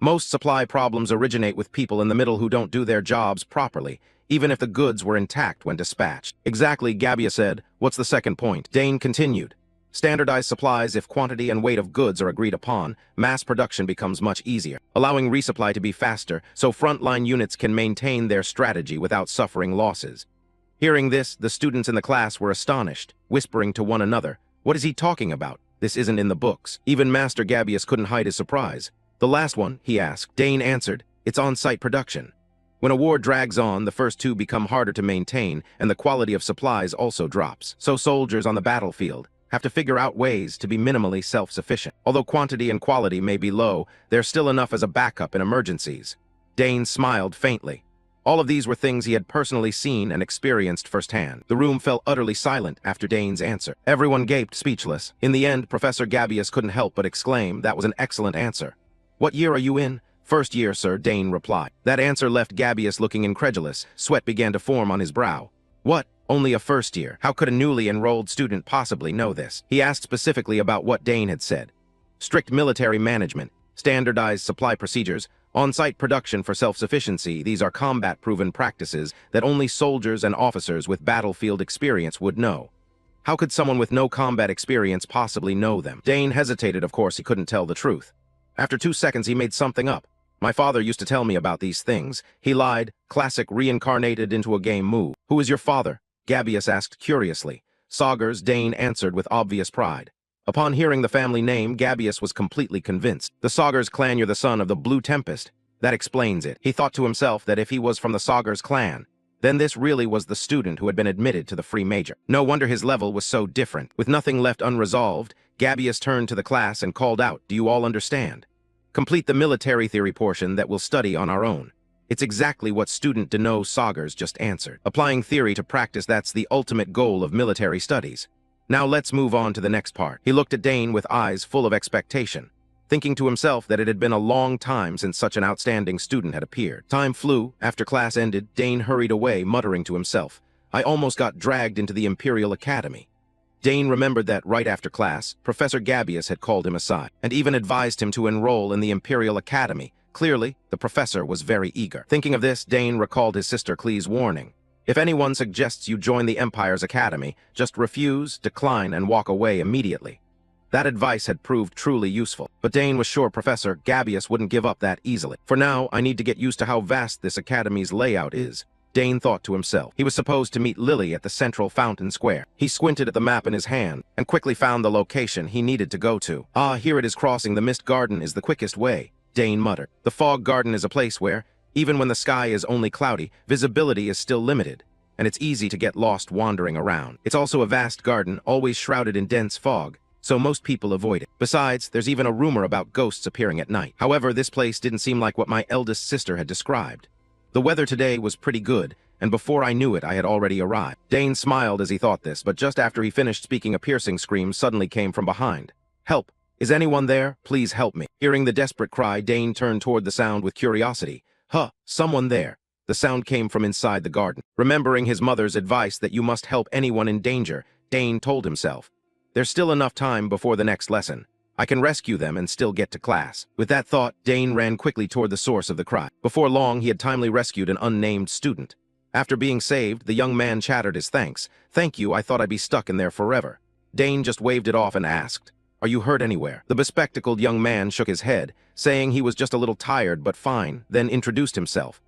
Most supply problems originate with people in the middle who don't do their jobs properly, even if the goods were intact when dispatched. "Exactly," Gabius said. "What's the second point?" Dane continued. "Standardized supplies. If quantity and weight of goods are agreed upon, mass production becomes much easier, allowing resupply to be faster so frontline units can maintain their strategy without suffering losses." Hearing this, the students in the class were astonished, whispering to one another, "What is he talking about? This isn't in the books." Even Master Gabius couldn't hide his surprise. "The last one?" he asked. Dane answered, "It's on-site production. When a war drags on, the first 2 become harder to maintain, and the quality of supplies also drops. So soldiers on the battlefield have to figure out ways to be minimally self-sufficient. Although quantity and quality may be low, there's still enough as a backup in emergencies." Dane smiled faintly. All of these were things he had personally seen and experienced firsthand. The room fell utterly silent after Dane's answer. Everyone gaped, speechless. In the end, Professor Gabius couldn't help but exclaim, "That was an excellent answer." "What year are you in?" "First year, sir," Dane replied. That answer left Gabius looking incredulous. Sweat began to form on his brow. "What? Only a first year? How could a newly enrolled student possibly know this?" He asked specifically about what Dane had said. "Strict military management. Standardized supply procedures, on-site production for self-sufficiency, these are combat-proven practices that only soldiers and officers with battlefield experience would know. How could someone with no combat experience possibly know them? Dane hesitated. Of course, he couldn't tell the truth. After 2 seconds, he made something up. My father used to tell me about these things. He lied, classic reincarnated into a game move. Who is your father? Gabius asked curiously. Saugers, Dane answered with obvious pride. Upon hearing the family name, Gabius was completely convinced. The Saugers clan, you're the son of the Blue Tempest. That explains it. He thought to himself that if he was from the Saugers clan, then this really was the student who had been admitted to the free major. No wonder his level was so different. With nothing left unresolved, Gabius turned to the class and called out, "Do you all understand? Complete the military theory portion that we'll study on our own." It's exactly what student Deno Saugers just answered. Applying theory to practice, that's the ultimate goal of military studies. Now let's move on to the next part. He looked at Dane with eyes full of expectation, thinking to himself that it had been a long time since such an outstanding student had appeared. Time flew. After class ended, Dane hurried away, muttering to himself, "I almost got dragged into the Imperial Academy." Dane remembered that right after class, Professor Gabius had called him aside and even advised him to enroll in the Imperial Academy. Clearly, the professor was very eager. Thinking of this, Dane recalled his sister Klee's warning. If anyone suggests you join the Empire's Academy, just refuse, decline, and walk away immediately. That advice had proved truly useful, but Dane was sure Professor Gabius wouldn't give up that easily. For now, I need to get used to how vast this academy's layout is, Dane thought to himself. He was supposed to meet Lily at the central fountain square. He squinted at the map in his hand and quickly found the location he needed to go to. Ah, here it is. Crossing the mist garden is the quickest way, Dane muttered. The fog garden is a place where, even when the sky is only cloudy, visibility is still limited, and it's easy to get lost wandering around. It's also a vast garden, always shrouded in dense fog, so most people avoid it. Besides, there's even a rumor about ghosts appearing at night. However, this place didn't seem like what my eldest sister had described. The weather today was pretty good, and before I knew it, I had already arrived. Dane smiled as he thought this, but just after he finished speaking, a piercing scream suddenly came from behind. "Help! Is anyone there? Please help me." Hearing the desperate cry, Dane turned toward the sound with curiosity. Huh, someone there. The sound came from inside the garden. Remembering his mother's advice that you must help anyone in danger, Dane told himself, "There's still enough time before the next lesson. I can rescue them and still get to class." With that thought, Dane ran quickly toward the source of the cry. Before long, he had timely rescued an unnamed student. After being saved, the young man chattered his thanks. "Thank you, I thought I'd be stuck in there forever." Dane just waved it off and asked, "Are you hurt anywhere?" The bespectacled young man shook his head, saying he was just a little tired but fine, then introduced himself.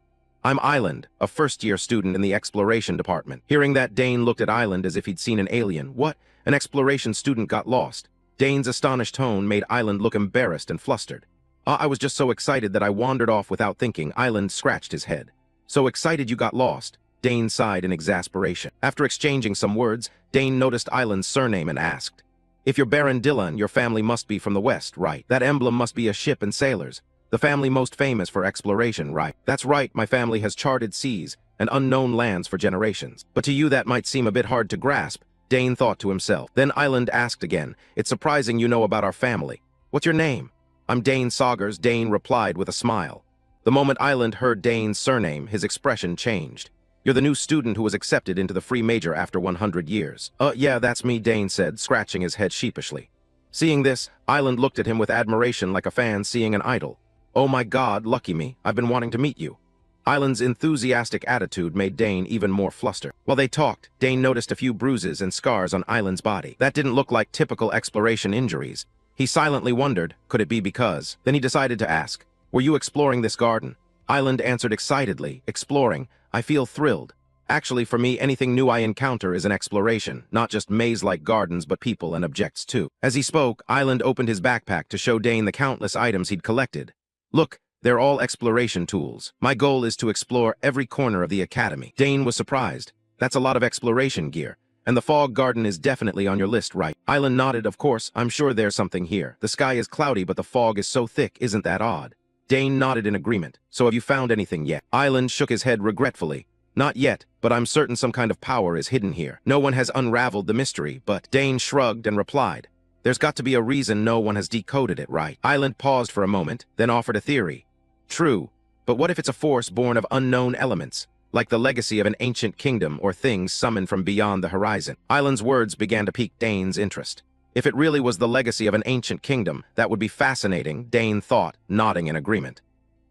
"I'm Island, a first-year student in the exploration department." Hearing that, Dane looked at Island as if he'd seen an alien. What? An exploration student got lost? Dane's astonished tone made Island look embarrassed and flustered. I was just so excited that I wandered off without thinking." Island scratched his head. "So excited you got lost?" Dane sighed in exasperation. After exchanging some words, Dane noticed Island's surname and asked, "If you're Baron Dillon, your family must be from the West, right? That emblem must be a ship and sailors. The family most famous for exploration, right?" "That's right, my family has charted seas and unknown lands for generations. But to you that might seem a bit hard to grasp," Dane thought to himself. Then Island asked again, "It's surprising you know about our family. What's your name?" "I'm Dane Saugers," Dane replied with a smile. The moment Island heard Dane's surname, his expression changed. "You're the new student who was accepted into the free major after 100 years. Yeah, that's me," Dane said, scratching his head sheepishly. Seeing this, Island looked at him with admiration like a fan seeing an idol. "Oh my God, lucky me. I've been wanting to meet you." Island's enthusiastic attitude made Dane even more flustered. While they talked, Dane noticed a few bruises and scars on Island's body. That didn't look like typical exploration injuries. He silently wondered, could it be because? Then he decided to ask, "Were you exploring this garden?" Island answered excitedly, "Exploring? I feel thrilled. Actually, for me, anything new I encounter is an exploration, not just maze-like gardens, but people and objects too." As he spoke, Island opened his backpack to show Dane the countless items he'd collected. "Look, they're all exploration tools. My goal is to explore every corner of the academy." Dane was surprised. "That's a lot of exploration gear. And the fog garden is definitely on your list, right?" Island nodded. "Of course, I'm sure there's something here. The sky is cloudy, but the fog is so thick, isn't that odd?" Dane nodded in agreement. "So have you found anything yet?" Island shook his head regretfully. "Not yet, but I'm certain some kind of power is hidden here. No one has unraveled the mystery, but..." Dane shrugged and replied, "There's got to be a reason no one has decoded it, right?" Island paused for a moment, then offered a theory. "True, but what if it's a force born of unknown elements, like the legacy of an ancient kingdom or things summoned from beyond the horizon?" Island's words began to pique Dane's interest. If it really was the legacy of an ancient kingdom, that would be fascinating, Dane thought, nodding in agreement.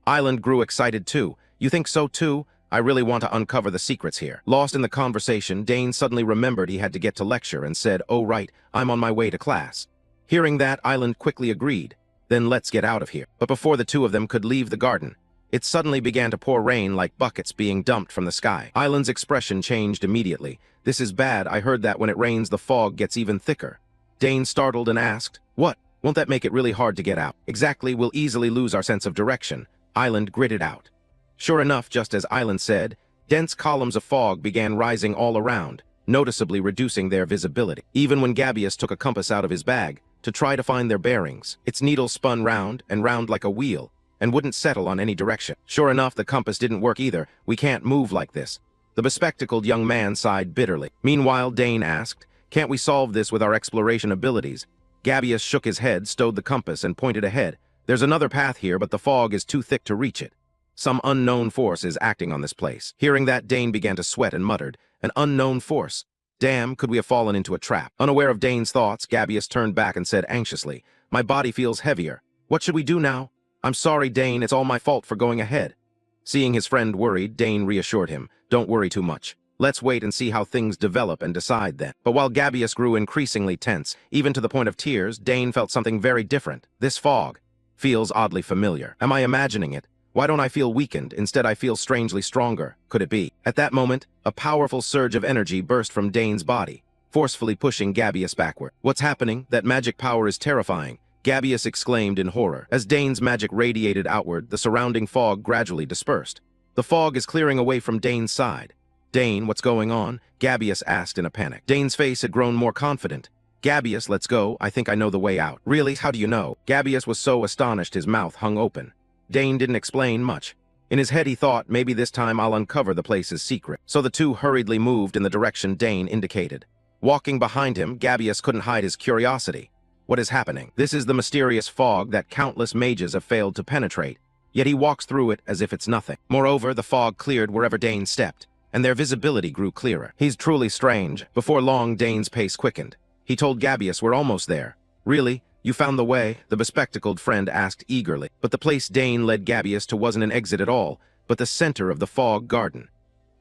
Island grew excited too. You think so too? I really want to uncover the secrets here. Lost in the conversation, Dane suddenly remembered he had to get to lecture and said, "Oh right, I'm on my way to class." Hearing that, Island quickly agreed. Then let's get out of here. But before the two of them could leave the garden, it suddenly began to pour rain like buckets being dumped from the sky. Island's expression changed immediately. "This is bad. I heard that when it rains, the fog gets even thicker." Dane startled and asked, "What? Won't that make it really hard to get out?" "Exactly, we'll easily lose our sense of direction," Island gritted out. Sure enough, just as Island said, dense columns of fog began rising all around, noticeably reducing their visibility. Even when Gabius took a compass out of his bag to try to find their bearings, its needle spun round and round like a wheel and wouldn't settle on any direction. Sure enough, the compass didn't work either. "We can't move like this." The bespectacled young man sighed bitterly. Meanwhile, Dane asked, "Can't we solve this with our exploration abilities?" Gabius shook his head, stowed the compass, and pointed ahead. "There's another path here, but the fog is too thick to reach it. Some unknown force is acting on this place." Hearing that, Dane began to sweat and muttered, "An unknown force? Damn, could we have fallen into a trap?" Unaware of Dane's thoughts, Gabius turned back and said anxiously, "My body feels heavier. What should we do now?" "I'm sorry, Dane, it's all my fault for going ahead." Seeing his friend worried, Dane reassured him, "Don't worry too much. Let's wait and see how things develop and decide then." But while Gabius grew increasingly tense, even to the point of tears, Dane felt something very different. This fog feels oddly familiar. Am I imagining it? Why don't I feel weakened? Instead, I feel strangely stronger. Could it be? At that moment, a powerful surge of energy burst from Dane's body, forcefully pushing Gabius backward. "What's happening? That magic power is terrifying," Gabius exclaimed in horror. As Dane's magic radiated outward, the surrounding fog gradually dispersed. The fog is clearing away from Dane's side. "Dane, what's going on?" Gabius asked in a panic. Dane's face had grown more confident. "Gabius, let's go. I think I know the way out." "Really? How do you know?" Gabius was so astonished his mouth hung open. Dane didn't explain much. In his head he thought, maybe this time I'll uncover the place's secret. So the two hurriedly moved in the direction Dane indicated. Walking behind him, Gabius couldn't hide his curiosity. What is happening? This is the mysterious fog that countless mages have failed to penetrate, yet he walks through it as if it's nothing. Moreover, the fog cleared wherever Dane stepped, and their visibility grew clearer. He's truly strange. Before long, Dane's pace quickened. He told Gabius, "We're almost there." "Really? You found the way?" the bespectacled friend asked eagerly. But the place Dane led Gabius to wasn't an exit at all, but the center of the fog garden.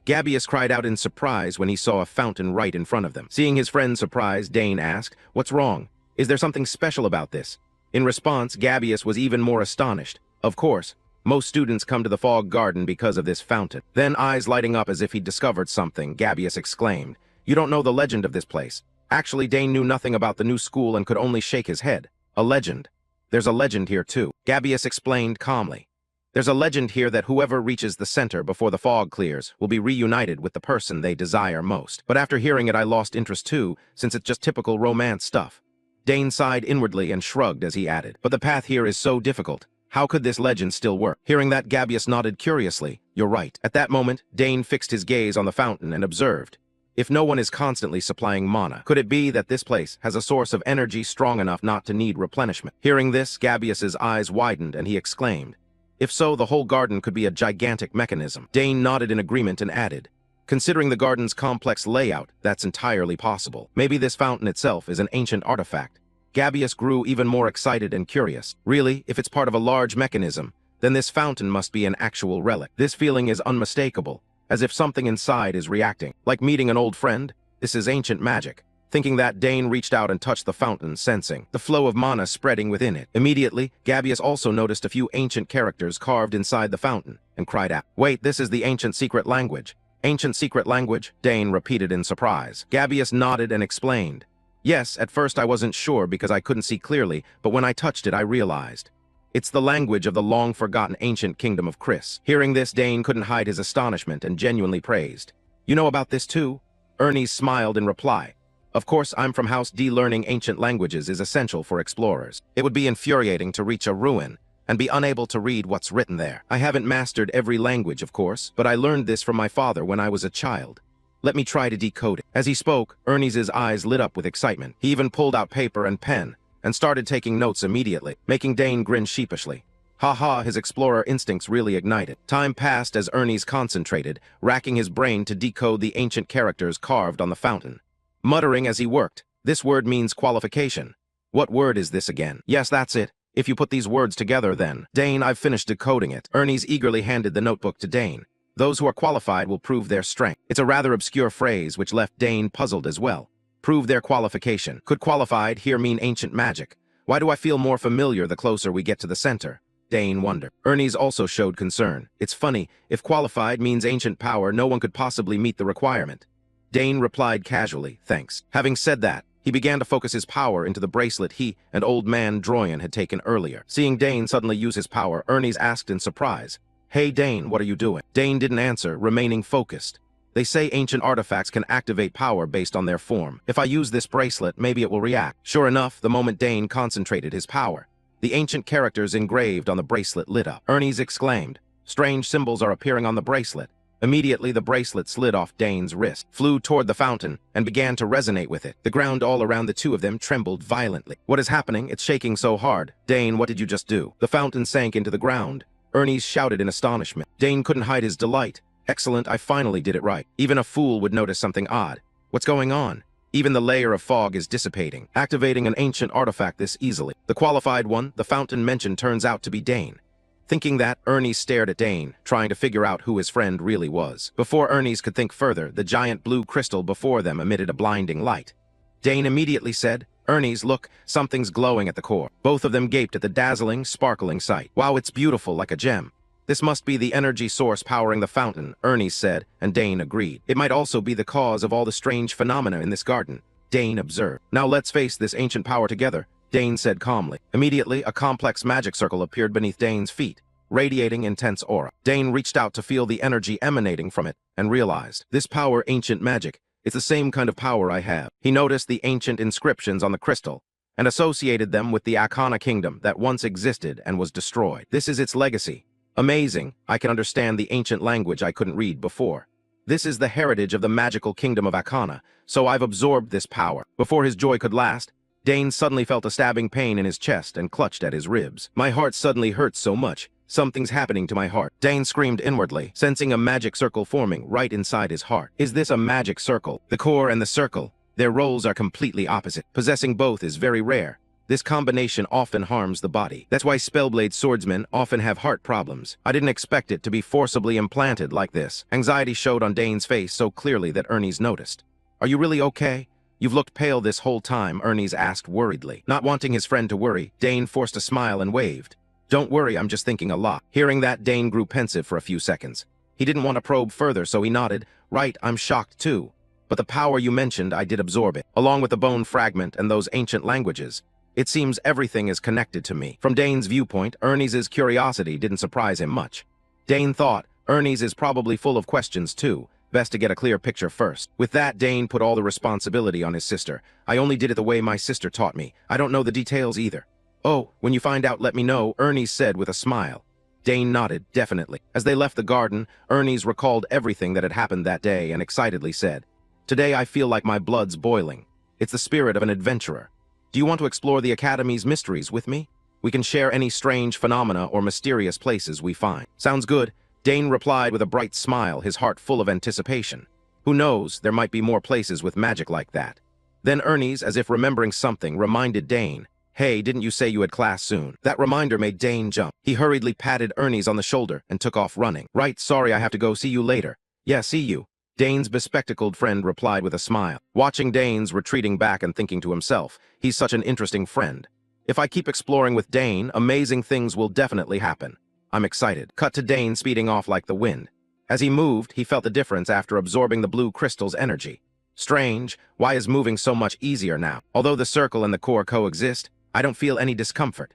Gabius cried out in surprise when he saw a fountain right in front of them. Seeing his friend's surprise, Dane asked, "What's wrong? Is there something special about this?" In response, Gabius was even more astonished. Of course, most students come to the fog garden because of this fountain. Then, eyes lighting up as if he'd discovered something, Gabius exclaimed, "You don't know the legend of this place." Actually, Dane knew nothing about the new school and could only shake his head. "A legend? There's a legend here too," Gabius explained calmly. "There's a legend here that whoever reaches the center before the fog clears will be reunited with the person they desire most." But after hearing it, I lost interest too, since it's just typical romance stuff. Dane sighed inwardly and shrugged as he added, "But the path here is so difficult. How could this legend still work?" Hearing that, Gabius nodded curiously. "You're right." At that moment, Dane fixed his gaze on the fountain and observed, "If no one is constantly supplying mana, could it be that this place has a source of energy strong enough not to need replenishment?" Hearing this, Gabius's eyes widened and he exclaimed, "If so, the whole garden could be a gigantic mechanism." Dane nodded in agreement and added, "Considering the garden's complex layout, that's entirely possible. Maybe this fountain itself is an ancient artifact." Gabius grew even more excited and curious. Really, if it's part of a large mechanism, then this fountain must be an actual relic. This feeling is unmistakable, as if something inside is reacting. Like meeting an old friend, this is ancient magic. Thinking that, Dane reached out and touched the fountain, sensing the flow of mana spreading within it. Immediately, Gabius also noticed a few ancient characters carved inside the fountain, and cried out, "Wait, this is the ancient secret language." "Ancient secret language?" Dane repeated in surprise. Gabius nodded and explained, "Yes, at first I wasn't sure because I couldn't see clearly, but when I touched it I realized. It's the language of the long-forgotten ancient kingdom of Chris." Hearing this, Dane couldn't hide his astonishment and genuinely praised, "You know about this too?" Ernie smiled in reply. "Of course, I'm from House D. Learning ancient languages is essential for explorers. It would be infuriating to reach a ruin and be unable to read what's written there. I haven't mastered every language, of course, but I learned this from my father when I was a child. Let me try to decode it." As he spoke, Ernie's eyes lit up with excitement. He even pulled out paper and pen and started taking notes immediately, making Dane grin sheepishly. Ha, his explorer instincts really ignited. Time passed as Ernie's concentrated, racking his brain to decode the ancient characters carved on the fountain. Muttering as he worked, This word means qualification. What word is this again? Yes, that's it. If you put these words together then. Dane, I've finished decoding it. Ernie's eagerly handed the notebook to Dane. Those who are qualified will prove their strength. It's a rather obscure phrase which left Dane puzzled as well. Prove their qualification. Could qualified here mean ancient magic? Why do I feel more familiar the closer we get to the center? Dane wondered. Ernie's also showed concern. It's funny, if qualified means ancient power, no one could possibly meet the requirement. Dane replied casually, thanks. Having said that, he began to focus his power into the bracelet he and old man Droyan had taken earlier. Seeing Dane suddenly use his power, Ernie's asked in surprise, "Hey Dane, what are you doing?" Dane didn't answer, remaining focused. They say ancient artifacts can activate power based on their form. If I use this bracelet, maybe it will react. Sure enough, the moment Dane concentrated his power, the ancient characters engraved on the bracelet lit up. Ernie's exclaimed, "Strange symbols are appearing on the bracelet." Immediately, the bracelet slid off Dane's wrist, flew toward the fountain, and began to resonate with it. The ground all around the two of them trembled violently. "What is happening? It's shaking so hard. Dane, what did you just do?" The fountain sank into the ground. Ernie shouted in astonishment. Dane couldn't hide his delight. "Excellent, I finally did it right. Even a fool would notice something odd. What's going on? Even the layer of fog is dissipating, activating an ancient artifact this easily. The qualified one, the fountain mentioned, turns out to be Dane." Thinking that, Ernie stared at Dane, trying to figure out who his friend really was. Before Ernie's could think further, the giant blue crystal before them emitted a blinding light. Dane immediately said, "Ernie's, look, something's glowing at the core." Both of them gaped at the dazzling, sparkling sight. "Wow, it's beautiful, like a gem." "This must be the energy source powering the fountain," Ernie said, and Dane agreed. "It might also be the cause of all the strange phenomena in this garden," Dane observed. "Now let's face this ancient power together," Dane said calmly. Immediately, a complex magic circle appeared beneath Dane's feet, radiating intense aura. Dane reached out to feel the energy emanating from it, and realized, this power, ancient magic, it's the same kind of power I have. He noticed the ancient inscriptions on the crystal, and associated them with the Akana kingdom that once existed and was destroyed. This is its legacy. Amazing, I can understand the ancient language I couldn't read before. This is the heritage of the magical kingdom of Akana, so I've absorbed this power. Before his joy could last, Dane suddenly felt a stabbing pain in his chest and clutched at his ribs. "My heart suddenly hurts so much. Something's happening to my heart." Dane screamed inwardly, sensing a magic circle forming right inside his heart. Is this a magic circle? The core and the circle, their roles are completely opposite. Possessing both is very rare. This combination often harms the body. That's why Spellblade swordsmen often have heart problems. I didn't expect it to be forcibly implanted like this. Anxiety showed on Dane's face so clearly that Ernie's noticed. "Are you really okay? You've looked pale this whole time," Ernie's asked worriedly. Not wanting his friend to worry, Dane forced a smile and waved. "Don't worry, I'm just thinking a lot." Hearing that, Dane grew pensive for a few seconds. He didn't want to probe further, so he nodded. "Right, I'm shocked too. But the power you mentioned, I did absorb it, along with the bone fragment and those ancient languages. It seems everything is connected to me." From Dane's viewpoint, Ernie's curiosity didn't surprise him much. Dane thought, Ernie's is probably full of questions too. Best to get a clear picture first. With that, Dane put all the responsibility on his sister. "I only did it the way my sister taught me. I don't know the details either." "Oh, when you find out, let me know," Ernie said with a smile. Dane nodded, definitely. As they left the garden, Ernie's recalled everything that had happened that day and excitedly said, "Today I feel like my blood's boiling. It's the spirit of an adventurer. Do you want to explore the Academy's mysteries with me? We can share any strange phenomena or mysterious places we find." "Sounds good," Dane replied with a bright smile, his heart full of anticipation. Who knows, there might be more places with magic like that. Then Ernie's, as if remembering something, reminded Dane, "Hey, didn't you say you had class soon?" That reminder made Dane jump. He hurriedly patted Ernie's on the shoulder and took off running. "Right, sorry, I have to go. See you later." "Yeah, see you," Dane's bespectacled friend replied with a smile. Watching Dane's retreating back and thinking to himself, he's such an interesting friend. If I keep exploring with Dane, amazing things will definitely happen. I'm excited. Cut to Dane speeding off like the wind. As he moved, he felt the difference after absorbing the blue crystal's energy. Strange, why is moving so much easier now? Although the circle and the core coexist, I don't feel any discomfort.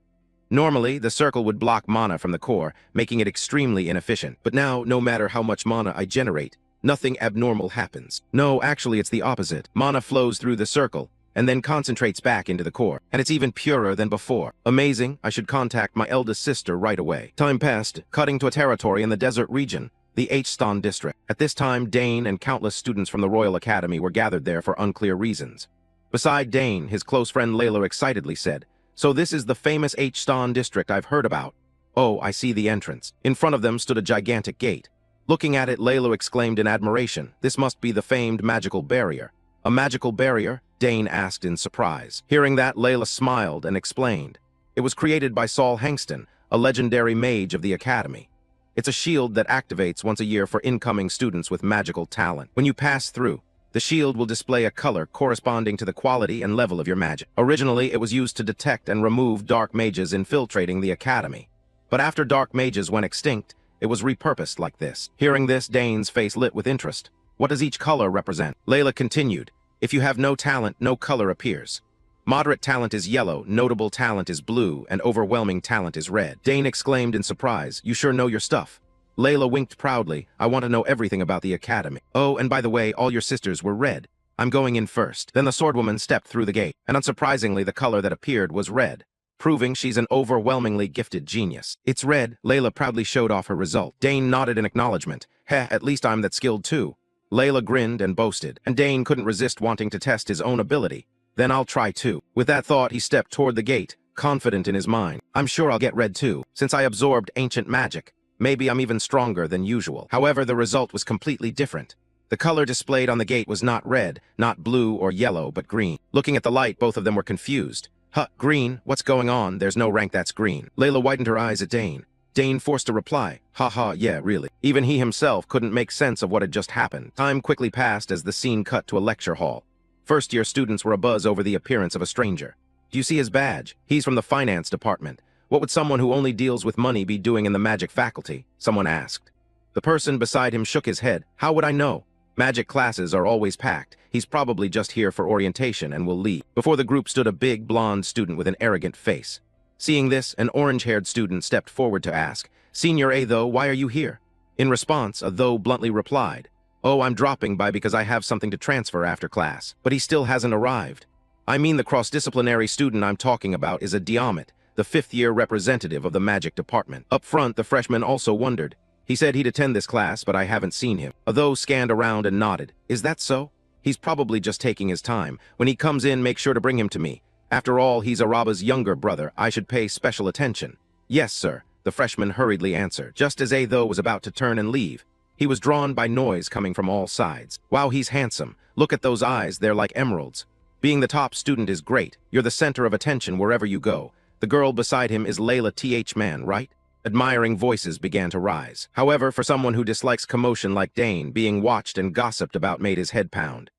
Normally, the circle would block mana from the core, making it extremely inefficient. But now, no matter how much mana I generate, nothing abnormal happens. No, actually it's the opposite. Mana flows through the circle, and then concentrates back into the core, and it's even purer than before. Amazing, I should contact my eldest sister right away. Time passed, cutting to a territory in the desert region, the H-Stan district. At this time, Dane and countless students from the Royal Academy were gathered there for unclear reasons. Beside Dane, his close friend Layla excitedly said, "So this is the famous H-Stan district I've heard about. Oh, I see the entrance." In front of them stood a gigantic gate. Looking at it, Layla exclaimed in admiration, "This must be the famed magical barrier." "A magical barrier?" Dane asked in surprise. Hearing that, Layla smiled and explained. It was created by Saul Hangston, a legendary mage of the Academy. It's a shield that activates once a year for incoming students with magical talent. When you pass through, the shield will display a color corresponding to the quality and level of your magic. Originally, it was used to detect and remove dark mages infiltrating the Academy. But after dark mages went extinct, it was repurposed like this. Hearing this, Dane's face lit with interest. What does each color represent? Layla continued. If you have no talent, no color appears. Moderate talent is yellow, notable talent is blue, and overwhelming talent is red. Dane exclaimed in surprise, you sure know your stuff. Layla winked proudly, I want to know everything about the Academy. Oh, and by the way, all your sisters were red. I'm going in first. Then the swordwoman stepped through the gate, and unsurprisingly the color that appeared was red, proving she's an overwhelmingly gifted genius. It's red, Layla proudly showed off her result. Dane nodded in acknowledgement. Heh, at least I'm that skilled too. Layla grinned and boasted, and Dane couldn't resist wanting to test his own ability. Then I'll try too. With that thought, he stepped toward the gate, confident in his mind. I'm sure I'll get red too, since I absorbed ancient magic. Maybe I'm even stronger than usual. However, the result was completely different. The color displayed on the gate was not red, not blue or yellow, but green. Looking at the light, both of them were confused. Huh, green? What's going on? There's no rank that's green. Layla widened her eyes at Dane. Dane forced a reply. Haha, yeah, really. Even he himself couldn't make sense of what had just happened. Time quickly passed as the scene cut to a lecture hall. First-year students were abuzz over the appearance of a stranger. Do you see his badge? He's from the finance department. What would someone who only deals with money be doing in the magic faculty? Someone asked. The person beside him shook his head. How would I know? Magic classes are always packed. He's probably just here for orientation and will leave. Before the group stood a big, blonde student with an arrogant face. Seeing this, an orange-haired student stepped forward to ask, Senior A, though, why are you here? In response, a though bluntly replied, Oh, I'm dropping by because I have something to transfer after class. But he still hasn't arrived. I mean, the cross-disciplinary student I'm talking about is a Diamant, the fifth-year representative of the magic department. Up front, the freshman also wondered. He said he'd attend this class, but I haven't seen him. Although scanned around and nodded. Is that so? He's probably just taking his time. When he comes in, make sure to bring him to me. After all, he's Araba's younger brother. I should pay special attention. Yes, sir, the freshman hurriedly answered. Just as Atho was about to turn and leave, he was drawn by noise coming from all sides. Wow, he's handsome. Look at those eyes, they're like emeralds. Being the top student is great. You're the center of attention wherever you go. The girl beside him is Layla Th. Man, right? Admiring voices began to rise. However, for someone who dislikes commotion like Dane, being watched and gossiped about made his head pound.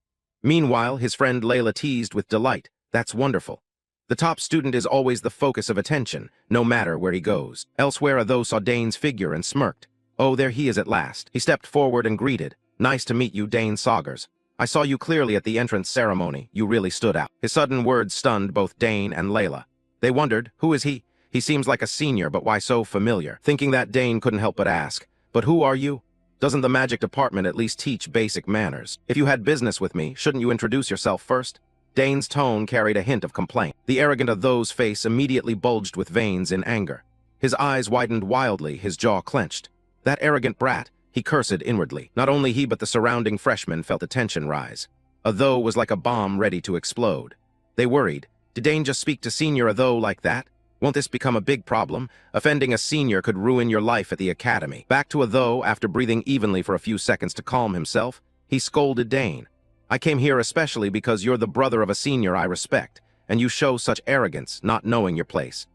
Meanwhile, his friend Layla teased with delight. That's wonderful. The top student is always the focus of attention, no matter where he goes. Elsewhere, Atho saw Dane's figure and smirked. Oh, there he is at last. He stepped forward and greeted. Nice to meet you, Dane Saugers. I saw you clearly at the entrance ceremony. You really stood out. His sudden words stunned both Dane and Layla. They wondered, who is he? He seems like a senior, but why so familiar? Thinking that, Dane couldn't help but ask, but who are you? Doesn't the magic department at least teach basic manners? If you had business with me, shouldn't you introduce yourself first? Dane's tone carried a hint of complaint. The arrogant Atho's face immediately bulged with veins in anger. His eyes widened wildly, his jaw clenched. That arrogant brat, he cursed inwardly. Not only he but the surrounding freshmen felt the tension rise. Atho was like a bomb ready to explode. They worried. Did Dane just speak to Senior Atho like that? Won't this become a big problem? Offending a senior could ruin your life at the academy. Back to Atho, after breathing evenly for a few seconds to calm himself, he scolded Dane. I came here especially because you're the brother of a senior I respect, and you show such arrogance, not knowing your place.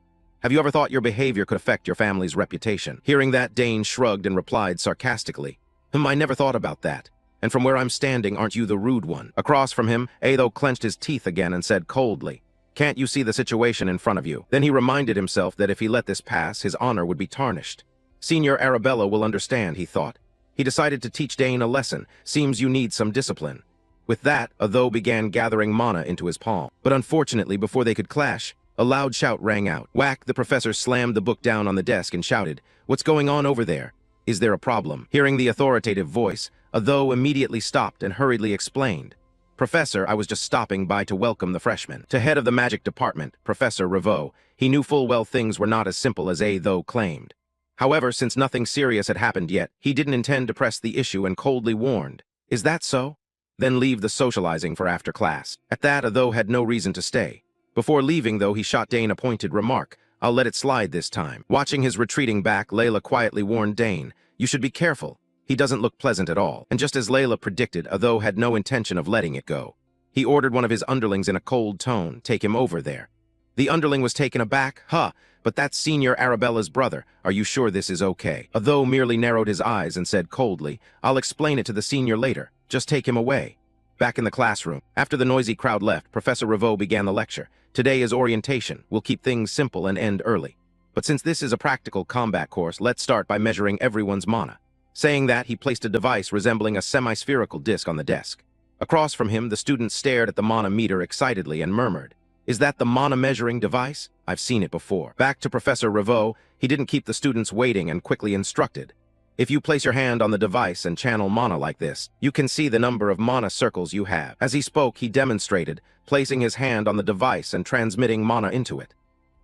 Have you ever thought your behavior could affect your family's reputation? Hearing that, Dane shrugged and replied sarcastically, I never thought about that. And from where I'm standing, aren't you the rude one? Across from him, Atho clenched his teeth again and said coldly, Can't you see the situation in front of you? Then he reminded himself that if he let this pass, his honor would be tarnished. Senior Arabella will understand, he thought. He decided to teach Dane a lesson. Seems you need some discipline. With that, Atho began gathering mana into his palm. But unfortunately, before they could clash, a loud shout rang out. Whack! The professor slammed the book down on the desk and shouted, What's going on over there? Is there a problem? Hearing the authoritative voice, Atho immediately stopped and hurriedly explained. Professor, I was just stopping by to welcome the freshman. To head of the magic department, Professor Revo, he knew full well things were not as simple as Atho claimed. However, since nothing serious had happened yet, he didn't intend to press the issue and coldly warned, Is that so? Then leave the socializing for after class. At that, Atho had no reason to stay. Before leaving, though, he shot Dane a pointed remark. I'll let it slide this time. Watching his retreating back, Layla quietly warned Dane, You should be careful. He doesn't look pleasant at all. And just as Layla predicted, Atho had no intention of letting it go. He ordered one of his underlings in a cold tone, take him over there. The underling was taken aback. But that's Senior Arabella's brother. Are you sure this is okay? Although merely narrowed his eyes and said coldly, I'll explain it to the senior later. Just take him away. Back in the classroom, after the noisy crowd left, Professor Reborn began the lecture. Today is orientation. We'll keep things simple and end early. But since this is a practical combat course, let's start by measuring everyone's mana. Saying that, he placed a device resembling a semi-spherical disc on the desk. Across from him, the student stared at the mana meter excitedly and murmured, Is that the mana measuring device? I've seen it before. Back to Professor Reborn, he didn't keep the students waiting and quickly instructed. If you place your hand on the device and channel mana like this, you can see the number of mana circles you have. As he spoke, he demonstrated, placing his hand on the device and transmitting mana into it.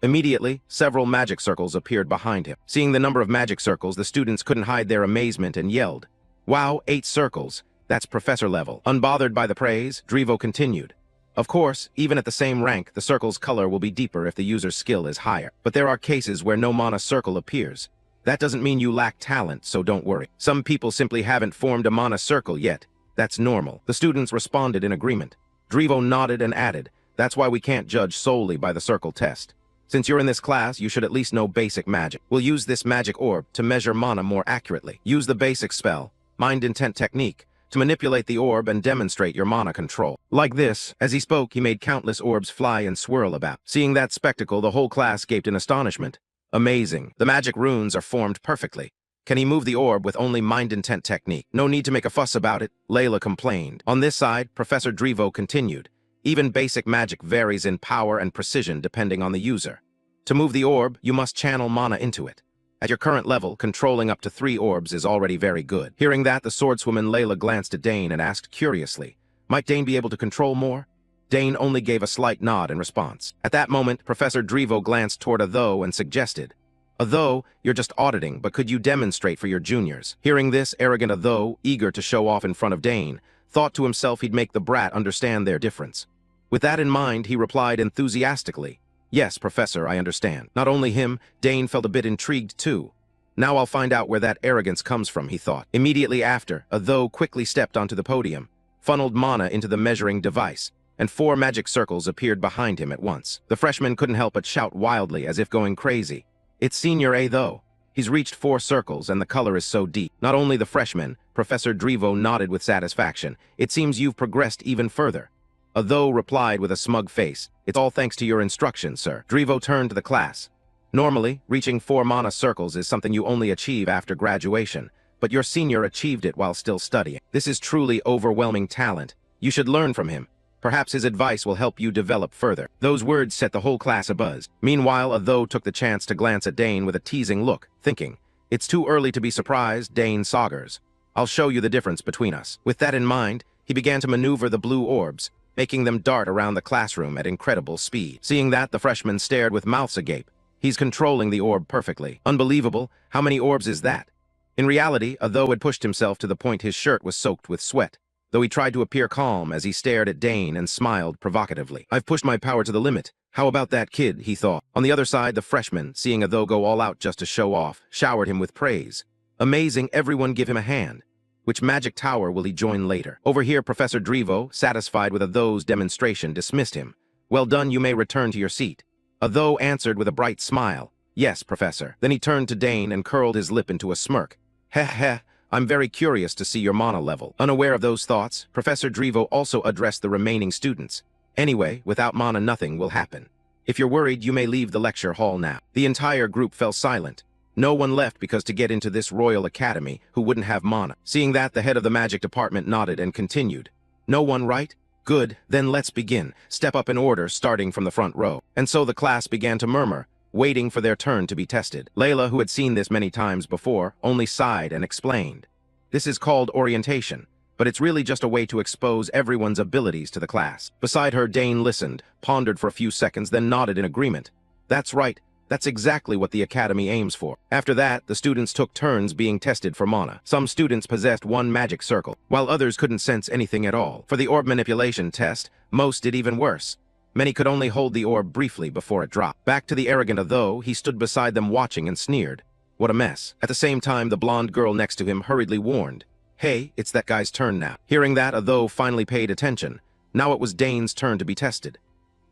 Immediately, several magic circles appeared behind him. Seeing the number of magic circles, the students couldn't hide their amazement and yelled, Wow, 8 circles. That's professor level. Unbothered by the praise, Reborn continued. Of course, even at the same rank, the circle's color will be deeper if the user's skill is higher. But there are cases where no mana circle appears. That doesn't mean you lack talent, so don't worry. Some people simply haven't formed a mana circle yet. That's normal. The students responded in agreement. Reborn nodded and added, That's why we can't judge solely by the circle test. Since you're in this class, you should at least know basic magic. We'll use this magic orb to measure mana more accurately. Use the basic spell, Mind Intent Technique, to manipulate the orb and demonstrate your mana control. Like this, as he spoke, he made countless orbs fly and swirl about. Seeing that spectacle, the whole class gaped in astonishment. Amazing. The magic runes are formed perfectly. Can he move the orb with only Mind Intent Technique? No need to make a fuss about it, Layla complained. On this side, Professor Reborn continued. Even basic magic varies in power and precision depending on the user. To move the orb, you must channel mana into it. At your current level, controlling up to 3 orbs is already very good. Hearing that, the swordswoman Layla glanced at Dane and asked curiously, Might Dane be able to control more? Dane only gave a slight nod in response. At that moment, Professor Reborn glanced toward Atho and suggested, Atho, you're just auditing, but could you demonstrate for your juniors? Hearing this, arrogant Atho, eager to show off in front of Dane, thought to himself he'd make the brat understand their difference. With that in mind, he replied enthusiastically, Yes, Professor, I understand. Not only him, Dane felt a bit intrigued too. Now I'll find out where that arrogance comes from, he thought. Immediately after, Atho quickly stepped onto the podium, funneled mana into the measuring device, and 4 magic circles appeared behind him at once. The freshman couldn't help but shout wildly as if going crazy. It's Senior A though. He's reached 4 circles and the color is so deep. Not only the freshman, Professor Reborn nodded with satisfaction. It seems you've progressed even further. Atho replied with a smug face, It's all thanks to your instructions, sir. Reborn turned to the class. Normally, reaching 4 mana circles is something you only achieve after graduation, but your senior achieved it while still studying. This is truly overwhelming talent. You should learn from him. Perhaps his advice will help you develop further. Those words set the whole class abuzz. Meanwhile, Atho took the chance to glance at Dane with a teasing look, thinking, It's too early to be surprised, Dane Saugers. I'll show you the difference between us. With that in mind, he began to maneuver the blue orbs, making them dart around the classroom at incredible speed. Seeing that, the freshmen stared with mouths agape. He's controlling the orb perfectly. Unbelievable. How many orbs is that? In reality, Atho had pushed himself to the point his shirt was soaked with sweat, though he tried to appear calm as he stared at Dane and smiled provocatively. I've pushed my power to the limit. How about that kid, he thought. On the other side, the freshman, seeing Atho go all out just to show off, showered him with praise. Amazing, everyone give him a hand. Which magic tower will he join later? Over here, Professor Reborn, satisfied with Atho's demonstration, dismissed him. Well done, you may return to your seat. Atho answered with a bright smile. Yes, Professor. Then he turned to Dane and curled his lip into a smirk. Heh, I'm very curious to see your mana level. Unaware of those thoughts, Professor Reborn also addressed the remaining students. Anyway, without mana nothing will happen. If you're worried, you may leave the lecture hall now. The entire group fell silent. No one left because to get into this Royal Academy who wouldn't have mana. Seeing that, the head of the magic department nodded and continued. No one, right? Good, then let's begin. Step up in order, starting from the front row. And so the class began to murmur, waiting for their turn to be tested. Layla, who had seen this many times before, only sighed and explained. This is called orientation, but it's really just a way to expose everyone's abilities to the class. Beside her, Dane listened, pondered for a few seconds, then nodded in agreement. That's right. That's exactly what the academy aims for. After that, the students took turns being tested for mana. Some students possessed 1 magic circle, while others couldn't sense anything at all. For the orb manipulation test, most did even worse. Many could only hold the orb briefly before it dropped. Back to the arrogant Atho, he stood beside them watching and sneered. What a mess. At the same time, the blonde girl next to him hurriedly warned, Hey, it's that guy's turn now. Hearing that, Atho finally paid attention. Now it was Dane's turn to be tested.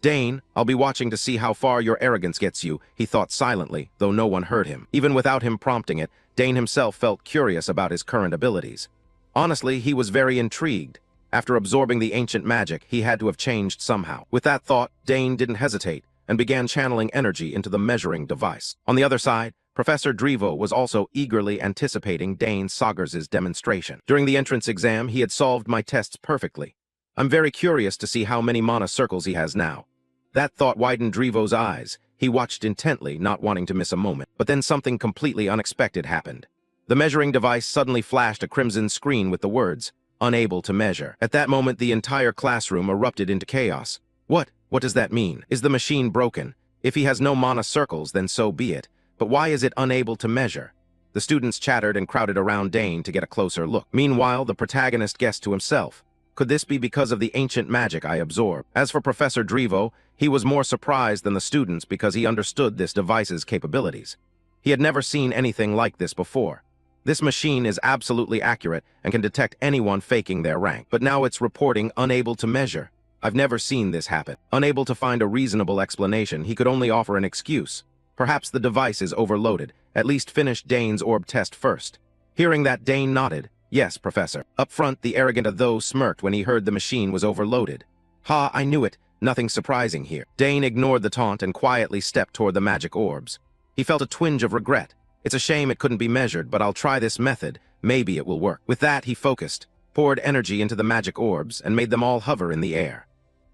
"Dane, I'll be watching to see how far your arrogance gets you," he thought silently, though no one heard him. Even without him prompting it, Dane himself felt curious about his current abilities. Honestly, he was very intrigued. After absorbing the ancient magic, he had to have changed somehow. With that thought, Dane didn't hesitate and began channeling energy into the measuring device. On the other side, Professor Drevo was also eagerly anticipating Dane Sagers' demonstration. "During the entrance exam, he had solved my tests perfectly. I'm very curious to see how many mana circles he has now." That thought widened Drevo's eyes. He watched intently, not wanting to miss a moment. But then something completely unexpected happened. The measuring device suddenly flashed a crimson screen with the words, "Unable to measure." At that moment, the entire classroom erupted into chaos. What does that mean? Is the machine broken? If he has no mana circles, then so be it. But why is it unable to measure? The students chattered and crowded around Dane to get a closer look. Meanwhile, the protagonist guessed to himself, "Could this be because of the ancient magic I absorb?" As for Professor Drevo, he was more surprised than the students because he understood this device's capabilities. He had never seen anything like this before. This machine is absolutely accurate and can detect anyone faking their rank. But now it's reporting unable to measure. I've never seen this happen. Unable to find a reasonable explanation, he could only offer an excuse. Perhaps the device is overloaded. At least finish Dane's orb test first. Hearing that, Dane nodded. "Yes, Professor." Up front, the arrogant Atho smirked when he heard the machine was overloaded. "Ha, I knew it. Nothing surprising here." Dane ignored the taunt and quietly stepped toward the magic orbs. He felt a twinge of regret. "It's a shame it couldn't be measured, but I'll try this method. Maybe it will work." With that, he focused, poured energy into the magic orbs, and made them all hover in the air.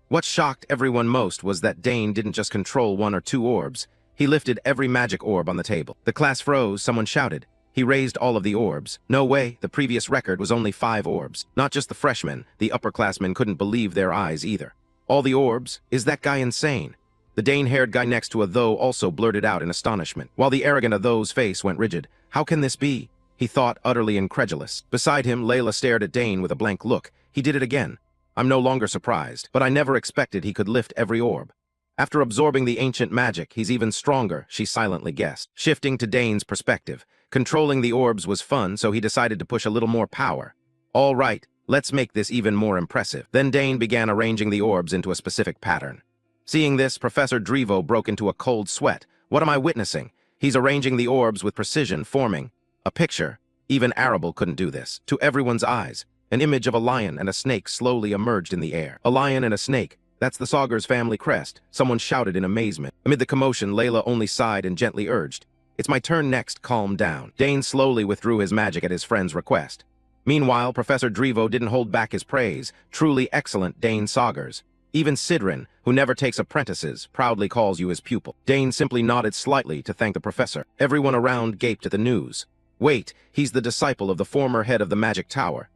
What shocked everyone most was that Dane didn't just control one or two orbs. He lifted every magic orb on the table. The class froze. Someone shouted. He raised all of the orbs. No way, the previous record was only 5 orbs. Not just the freshmen, the upperclassmen couldn't believe their eyes either. All the orbs? Is that guy insane? The Dane-haired guy next to Atho also blurted out in astonishment, while the arrogant Atho's face went rigid. How can this be? He thought, utterly incredulous. Beside him, Layla stared at Dane with a blank look. He did it again. "I'm no longer surprised, but I never expected he could lift every orb. After absorbing the ancient magic, he's even stronger," she silently guessed. Shifting to Dane's perspective, controlling the orbs was fun, so he decided to push a little more power. "All right, let's make this even more impressive." Then Dane began arranging the orbs into a specific pattern. Seeing this, Professor Drevo broke into a cold sweat. What am I witnessing? He's arranging the orbs with precision, forming a picture. Even Arable couldn't do this. To everyone's eyes, an image of a lion and a snake slowly emerged in the air. A lion and a snake. That's the Sagers family crest, someone shouted in amazement. Amid the commotion, Layla only sighed and gently urged, "It's my turn next, calm down." Dane slowly withdrew his magic at his friend's request. Meanwhile, Professor Drevo didn't hold back his praise. Truly excellent, Dane Sagers. Even Sidrin, who never takes apprentices, proudly calls you his pupil. Dane simply nodded slightly to thank the professor. Everyone around gaped at the news. Wait, he's the disciple of the former head of the Magic Tower.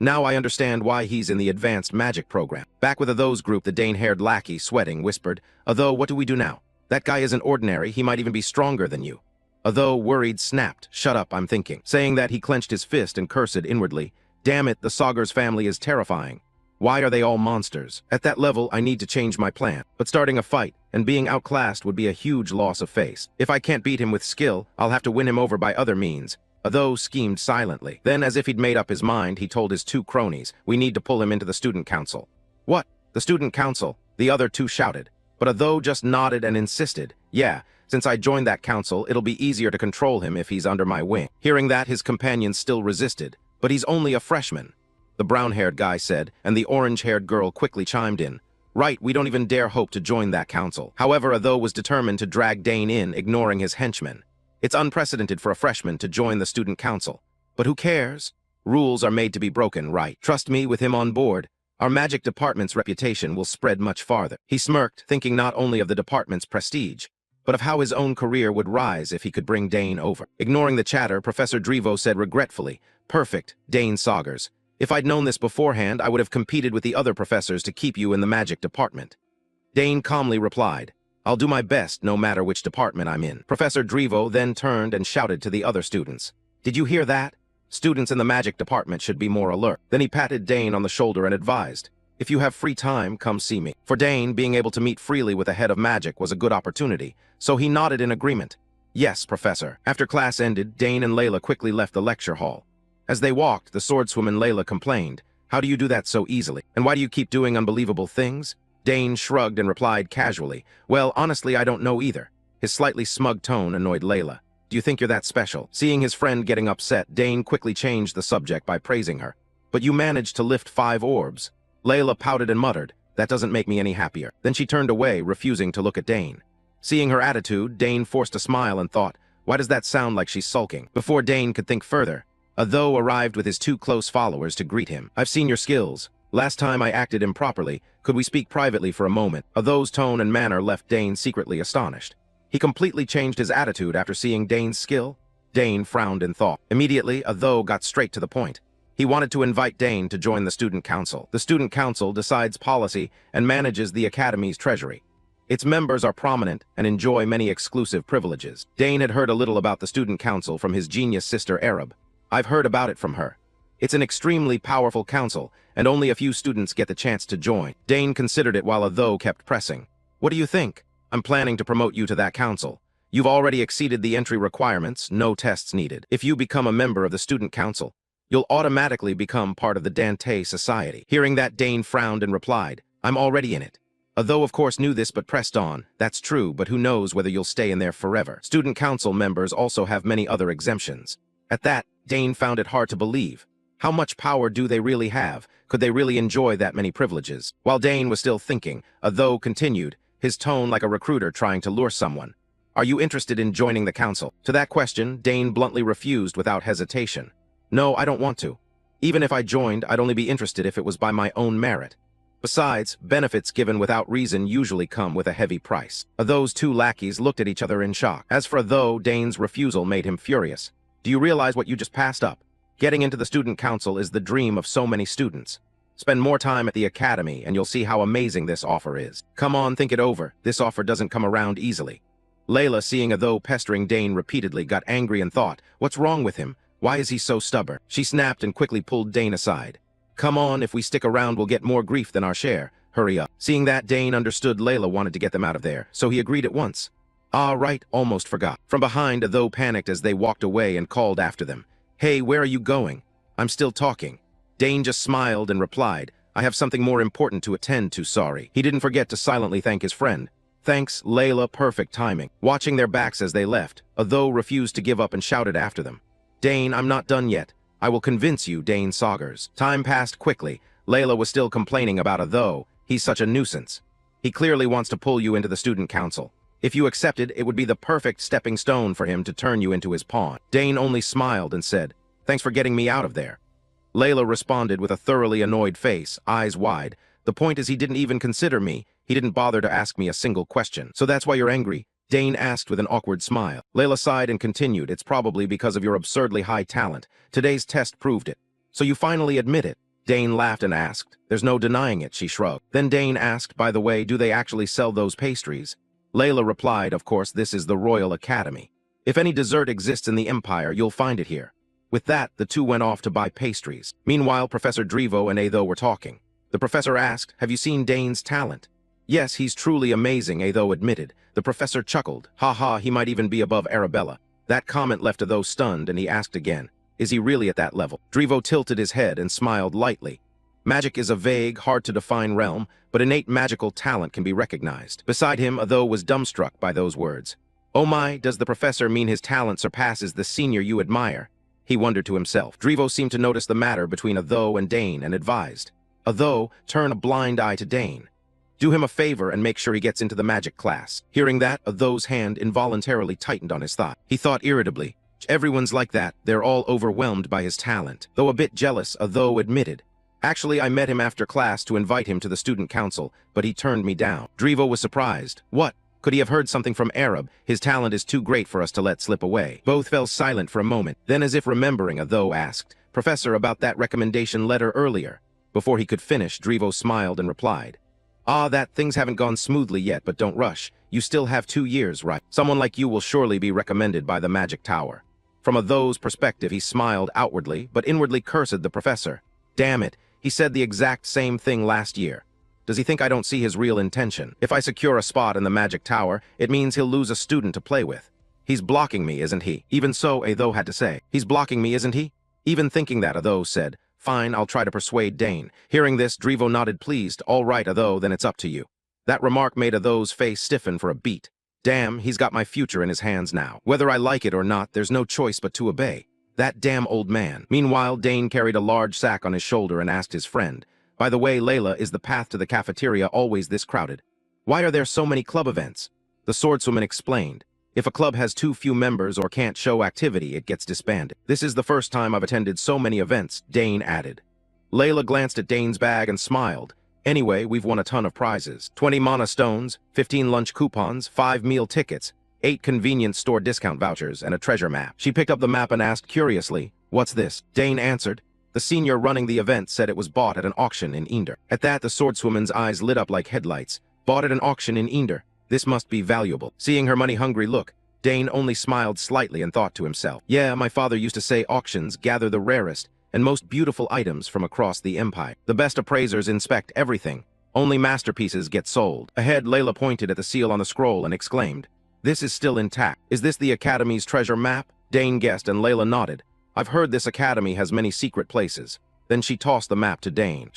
Now I understand why he's in the advanced magic program. Back with Atho's group, the Dane-haired lackey, sweating, whispered, "Atho, what do we do now? That guy isn't ordinary, he might even be stronger than you." Atho, worried, snapped, "Shut up, I'm thinking." Saying that, he clenched his fist and cursed inwardly. Damn it, the Sagers family is terrifying. Why are they all monsters? At that level, I need to change my plan. But starting a fight and being outclassed would be a huge loss of face. If I can't beat him with skill, I'll have to win him over by other means. Atho schemed silently. Then, as if he'd made up his mind, he told his 2 cronies, "We need to pull him into the student council." "What? The student council?" the other 2 shouted. But Atho just nodded and insisted, "Yeah, since I joined that council, it'll be easier to control him if he's under my wing." Hearing that, his companions still resisted. "But he's only a freshman," the brown-haired guy said, and the orange-haired girl quickly chimed in. "Right, we don't even dare hope to join that council." However, Atho was determined to drag Dane in, ignoring his henchmen. It's unprecedented for a freshman to join the student council. But who cares? Rules are made to be broken, right? Trust me, with him on board, our magic department's reputation will spread much farther. He smirked, thinking not only of the department's prestige, but of how his own career would rise if he could bring Dane over. Ignoring the chatter, Professor Drevo said regretfully, "Perfect, Dane Sagers. If I'd known this beforehand, I would have competed with the other professors to keep you in the magic department." Dane calmly replied, "I'll do my best no matter which department I'm in." Professor Drevo then turned and shouted to the other students, "Did you hear that? Students in the magic department should be more alert." Then he patted Dane on the shoulder and advised, "If you have free time, come see me." For Dane, being able to meet freely with a head of magic was a good opportunity, so he nodded in agreement. "Yes, Professor." After class ended, Dane and Layla quickly left the lecture hall. As they walked, the swordswoman Layla complained, How do you do that so easily? And why do you keep doing unbelievable things? Dane shrugged and replied casually, "Well, honestly, I don't know either." His slightly smug tone annoyed Layla. "Do you think you're that special?" Seeing his friend getting upset, Dane quickly changed the subject by praising her. "But you managed to lift 5 orbs." Layla pouted and muttered, "That doesn't make me any happier." Then she turned away, refusing to look at Dane. Seeing her attitude, Dane forced a smile and thought, "Why does that sound like she's sulking?" Before Dane could think further, Atho arrived with his 2 close followers to greet him. "I've seen your skills. Last time I acted improperly. Could we speak privately for a moment?" Atho's tone and manner left Dane secretly astonished. He completely changed his attitude after seeing Dane's skill. Dane frowned in thought. Immediately, Atho got straight to the point. He wanted to invite Dane to join the student council. The student council decides policy and manages the academy's treasury. Its members are prominent and enjoy many exclusive privileges. Dane had heard a little about the student council from his genius sister Arab. "I've heard about it from her. It's an extremely powerful council, and only a few students get the chance to join." Dane considered it while Atho kept pressing. "What do you think? I'm planning to promote you to that council. You've already exceeded the entry requirements, no tests needed. If you become a member of the student council, you'll automatically become part of the Dante Society." Hearing that, Dane frowned and replied, "I'm already in it." Atho of course knew this but pressed on. "That's true, but who knows whether you'll stay in there forever. Student council members also have many other exemptions." At that, Dane found it hard to believe. How much power do they really have? Could they really enjoy that many privileges? While Dane was still thinking, Atho continued, his tone like a recruiter trying to lure someone. "Are you interested in joining the council?" To that question, Dane bluntly refused without hesitation. "No, I don't want to. Even if I joined, I'd only be interested if it was by my own merit. Besides, benefits given without reason usually come with a heavy price." Atho's 2 lackeys looked at each other in shock. As for Atho, Dane's refusal made him furious. "Do you realize what you just passed up? Getting into the student council is the dream of so many students. Spend more time at the academy and you'll see how amazing this offer is. Come on, think it over. This offer doesn't come around easily." Layla, seeing Atho pestering Dane repeatedly, got angry and thought, "What's wrong with him? Why is he so stubborn?" She snapped and quickly pulled Dane aside. "Come on, if we stick around we'll get more grief than our share. Hurry up." Seeing that, Dane understood Layla wanted to get them out of there, so he agreed at once. "Ah, right, almost forgot." From behind, Atho panicked as they walked away and called after them. "Hey, where are you going?" "I'm still talking." Dane just smiled and replied, "I have something more important to attend to, sorry." He didn't forget to silently thank his friend. "Thanks, Layla, perfect timing." Watching their backs as they left, Atho refused to give up and shouted after them. "Dane, I'm not done yet. I will convince you, Dane Saugers." Time passed quickly. Layla was still complaining about Atho. "He's such a nuisance. He clearly wants to pull you into the student council. If you accepted, it would be the perfect stepping stone for him to turn you into his pawn." Dane only smiled and said, "Thanks for getting me out of there." Layla responded with a thoroughly annoyed face, eyes wide. "The point is he didn't even consider me. He didn't bother to ask me a single question." "So that's why you're angry?" Dane asked with an awkward smile. Layla sighed and continued, "It's probably because of your absurdly high talent. Today's test proved it." "So you finally admit it?" Dane laughed and asked. "There's no denying it," she shrugged. Then Dane asked, "By the way, do they actually sell those pastries?" Layla replied, "Of course, this is the Royal Academy. If any dessert exists in the Empire, you'll find it here." With that, the 2 went off to buy pastries. Meanwhile, Professor Drivo and Atho were talking. The professor asked, "Have you seen Dane's talent?" "Yes, he's truly amazing," Atho admitted. The professor chuckled. "Ha ha, he might even be above Arabella." That comment left Atho stunned, and he asked again, "Is he really at that level?" Drivo tilted his head and smiled lightly. Magic is a vague, hard-to-define realm, but innate magical talent can be recognized. Beside him, Atho was dumbstruck by those words. "Oh my, does the professor mean his talent surpasses the senior you admire?" He wondered to himself. Drivo seemed to notice the matter between Atho and Dane and advised, "Atho, turn a blind eye to Dane. Do him a favor and make sure he gets into the magic class." Hearing that, Atho's hand involuntarily tightened on his thigh. He thought irritably, "Everyone's like that. They're all overwhelmed by his talent." Though a bit jealous, Atho admitted, "Actually, I met him after class to invite him to the student council, but he turned me down." Drivo was surprised. "What? Could he have heard something from Arab? His talent is too great for us to let slip away." Both fell silent for a moment. Then, as if remembering, Atho asked, "Professor, about that recommendation letter earlier." Before he could finish, Drivo smiled and replied, "Ah, that things haven't gone smoothly yet, but don't rush. You still have 2 years, right? Someone like you will surely be recommended by the Magic Tower." From Atho's perspective, he smiled outwardly, but inwardly cursed the professor. Damn it, he said the exact same thing last year. Does he think I don't see his real intention? If I secure a spot in the Magic Tower, it means he'll lose a student to play with. He's blocking me, isn't he? Even so, Atho had to say, "He's blocking me, isn't he?" Even thinking that, Atho said, Fine, I'll try to persuade Dane. Hearing this, Drivo nodded pleased. All right, although, then it's up to you. That remark made Atho's face stiffen for a beat. Damn, he's got my future in his hands now. Whether I like it or not, there's no choice but to obey. That damn old man. Meanwhile, Dane carried a large sack on his shoulder and asked his friend, "By the way, Layla, is the path to the cafeteria always this crowded? Why are there so many club events?" The swordswoman explained, "If a club has too few members or can't show activity, it gets disbanded. This is the first time I've attended so many events," Dane added. Layla glanced at Dane's bag and smiled. "Anyway, we've won a ton of prizes. 20 mana stones, 15 lunch coupons, 5 meal tickets, 8 convenience store discount vouchers, and a treasure map." She picked up the map and asked curiously, "What's this?" Dane answered. The senior running the event said it was bought at an auction in Inder. At that, the swordswoman's eyes lit up like headlights. Bought at an auction in Inder. This must be valuable. Seeing her money-hungry look, Dane only smiled slightly and thought to himself, "Yeah, my father used to say auctions gather the rarest and most beautiful items from across the empire. The best appraisers inspect everything. Only masterpieces get sold." Ahead, Layla pointed at the seal on the scroll and exclaimed, "This is still intact. Is this the Academy's treasure map?" Dane guessed and Layla nodded. "I've heard this Academy has many secret places." Then she tossed the map to Dane.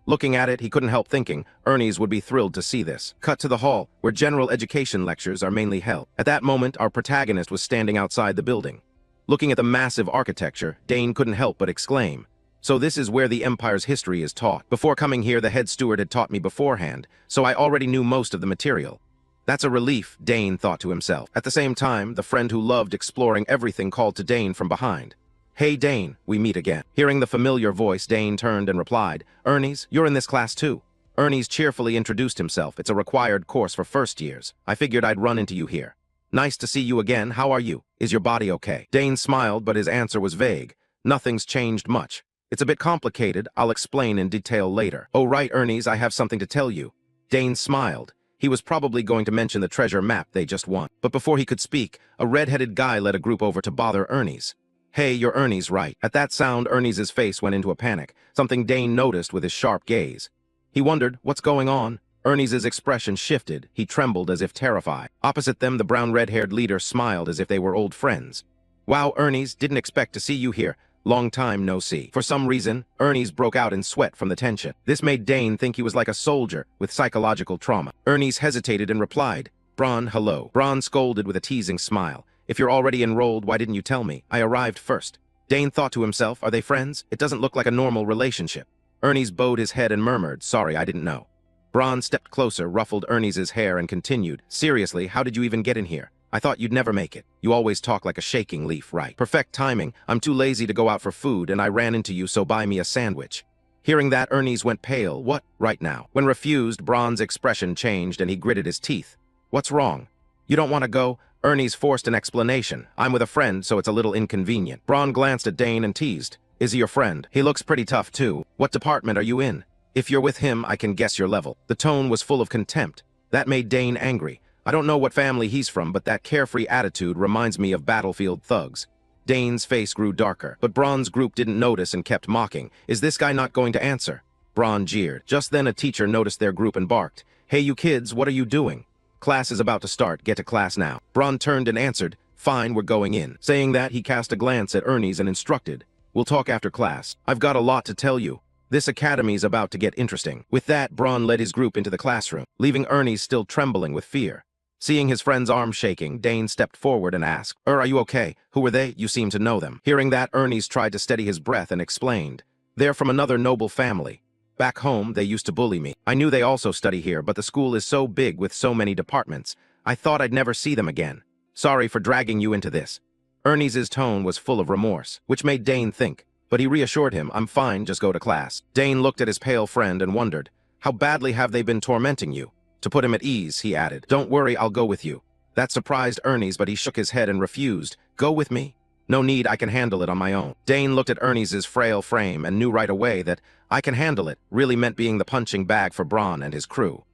Looking at it, he couldn't help thinking, Ernie's would be thrilled to see this. Cut to the hall, where general education lectures are mainly held. At that moment, our protagonist was standing outside the building. Looking at the massive architecture, Dane couldn't help but exclaim, "So this is where the Empire's history is taught. Before coming here, the head steward had taught me beforehand, so I already knew most of the material." That's a relief, Dane thought to himself. At the same time, the friend who loved exploring everything called to Dane from behind. "Hey Dane, we meet again." Hearing the familiar voice, Dane turned and replied, "Ernie's, you're in this class too." Ernie's cheerfully introduced himself. "It's a required course for first years. I figured I'd run into you here." "Nice to see you again. How are you? Is your body okay?" Dane smiled, but his answer was vague. "Nothing's changed much. It's a bit complicated. I'll explain in detail later." "Oh right, Ernie's, I have something to tell you." Dane smiled. He was probably going to mention the treasure map they just won. But before he could speak, a red-headed guy led a group over to bother Ernie's. "Hey, you're Ernie's, right?" At that sound, Ernie's face went into a panic, something Dane noticed with his sharp gaze. He wondered, what's going on? Ernie's expression shifted. He trembled as if terrified. Opposite them, the brown red-haired leader smiled as if they were old friends. "Wow, Ernie's, didn't expect to see you here. Long time no see." For some reason, Ernie's broke out in sweat from the tension. This made Dane think he was like a soldier with psychological trauma. Ernie's hesitated and replied, "Bron, hello." Bron scolded with a teasing smile. "If you're already enrolled, why didn't you tell me? I arrived first." Dane thought to himself, are they friends? It doesn't look like a normal relationship. Ernie's bowed his head and murmured, "Sorry, I didn't know." Bron stepped closer, ruffled Ernie's hair, and continued, "Seriously, how did you even get in here? I thought you'd never make it. You always talk like a shaking leaf, right?" "Perfect timing. I'm too lazy to go out for food, and I ran into you, so buy me a sandwich." Hearing that, Ernie's went pale. "What? Right now?" When refused, Bron's expression changed, and he gritted his teeth. "What's wrong? You don't want to go?" Ernie's forced an explanation. "I'm with a friend, so it's a little inconvenient." Bron glanced at Dane and teased, "Is he your friend? He looks pretty tough, too. What department are you in? If you're with him, I can guess your level." The tone was full of contempt. That made Dane angry. "I don't know what family he's from, but that carefree attitude reminds me of battlefield thugs." Dane's face grew darker, but Bron's group didn't notice and kept mocking. "Is this guy not going to answer?" Bron jeered. Just then a teacher noticed their group and barked, "Hey you kids, what are you doing? Class is about to start. Get to class now." Bron turned and answered, "Fine, we're going in." Saying that, he cast a glance at Ernie's and instructed, "We'll talk after class. I've got a lot to tell you. This academy's about to get interesting." With that, Bron led his group into the classroom, leaving Ernie still trembling with fear. Seeing his friend's arm shaking, Dane stepped forward and asked, Are you okay? Who are they? You seem to know them." Hearing that, Ernie's tried to steady his breath and explained, "They're from another noble family. Back home, they used to bully me. I knew they also study here, but the school is so big with so many departments. I thought I'd never see them again. Sorry for dragging you into this." Ernie's tone was full of remorse, which made Dane think, but he reassured him, "I'm fine, just go to class." Dane looked at his pale friend and wondered, "How badly have they been tormenting you?" To put him at ease, he added, "Don't worry, I'll go with you." That surprised Ernie's, but he shook his head and refused. "Go with me? No need, I can handle it on my own." Dane looked at Ernie's frail frame and knew right away that "I can handle it" really meant being the punching bag for Bron and his crew.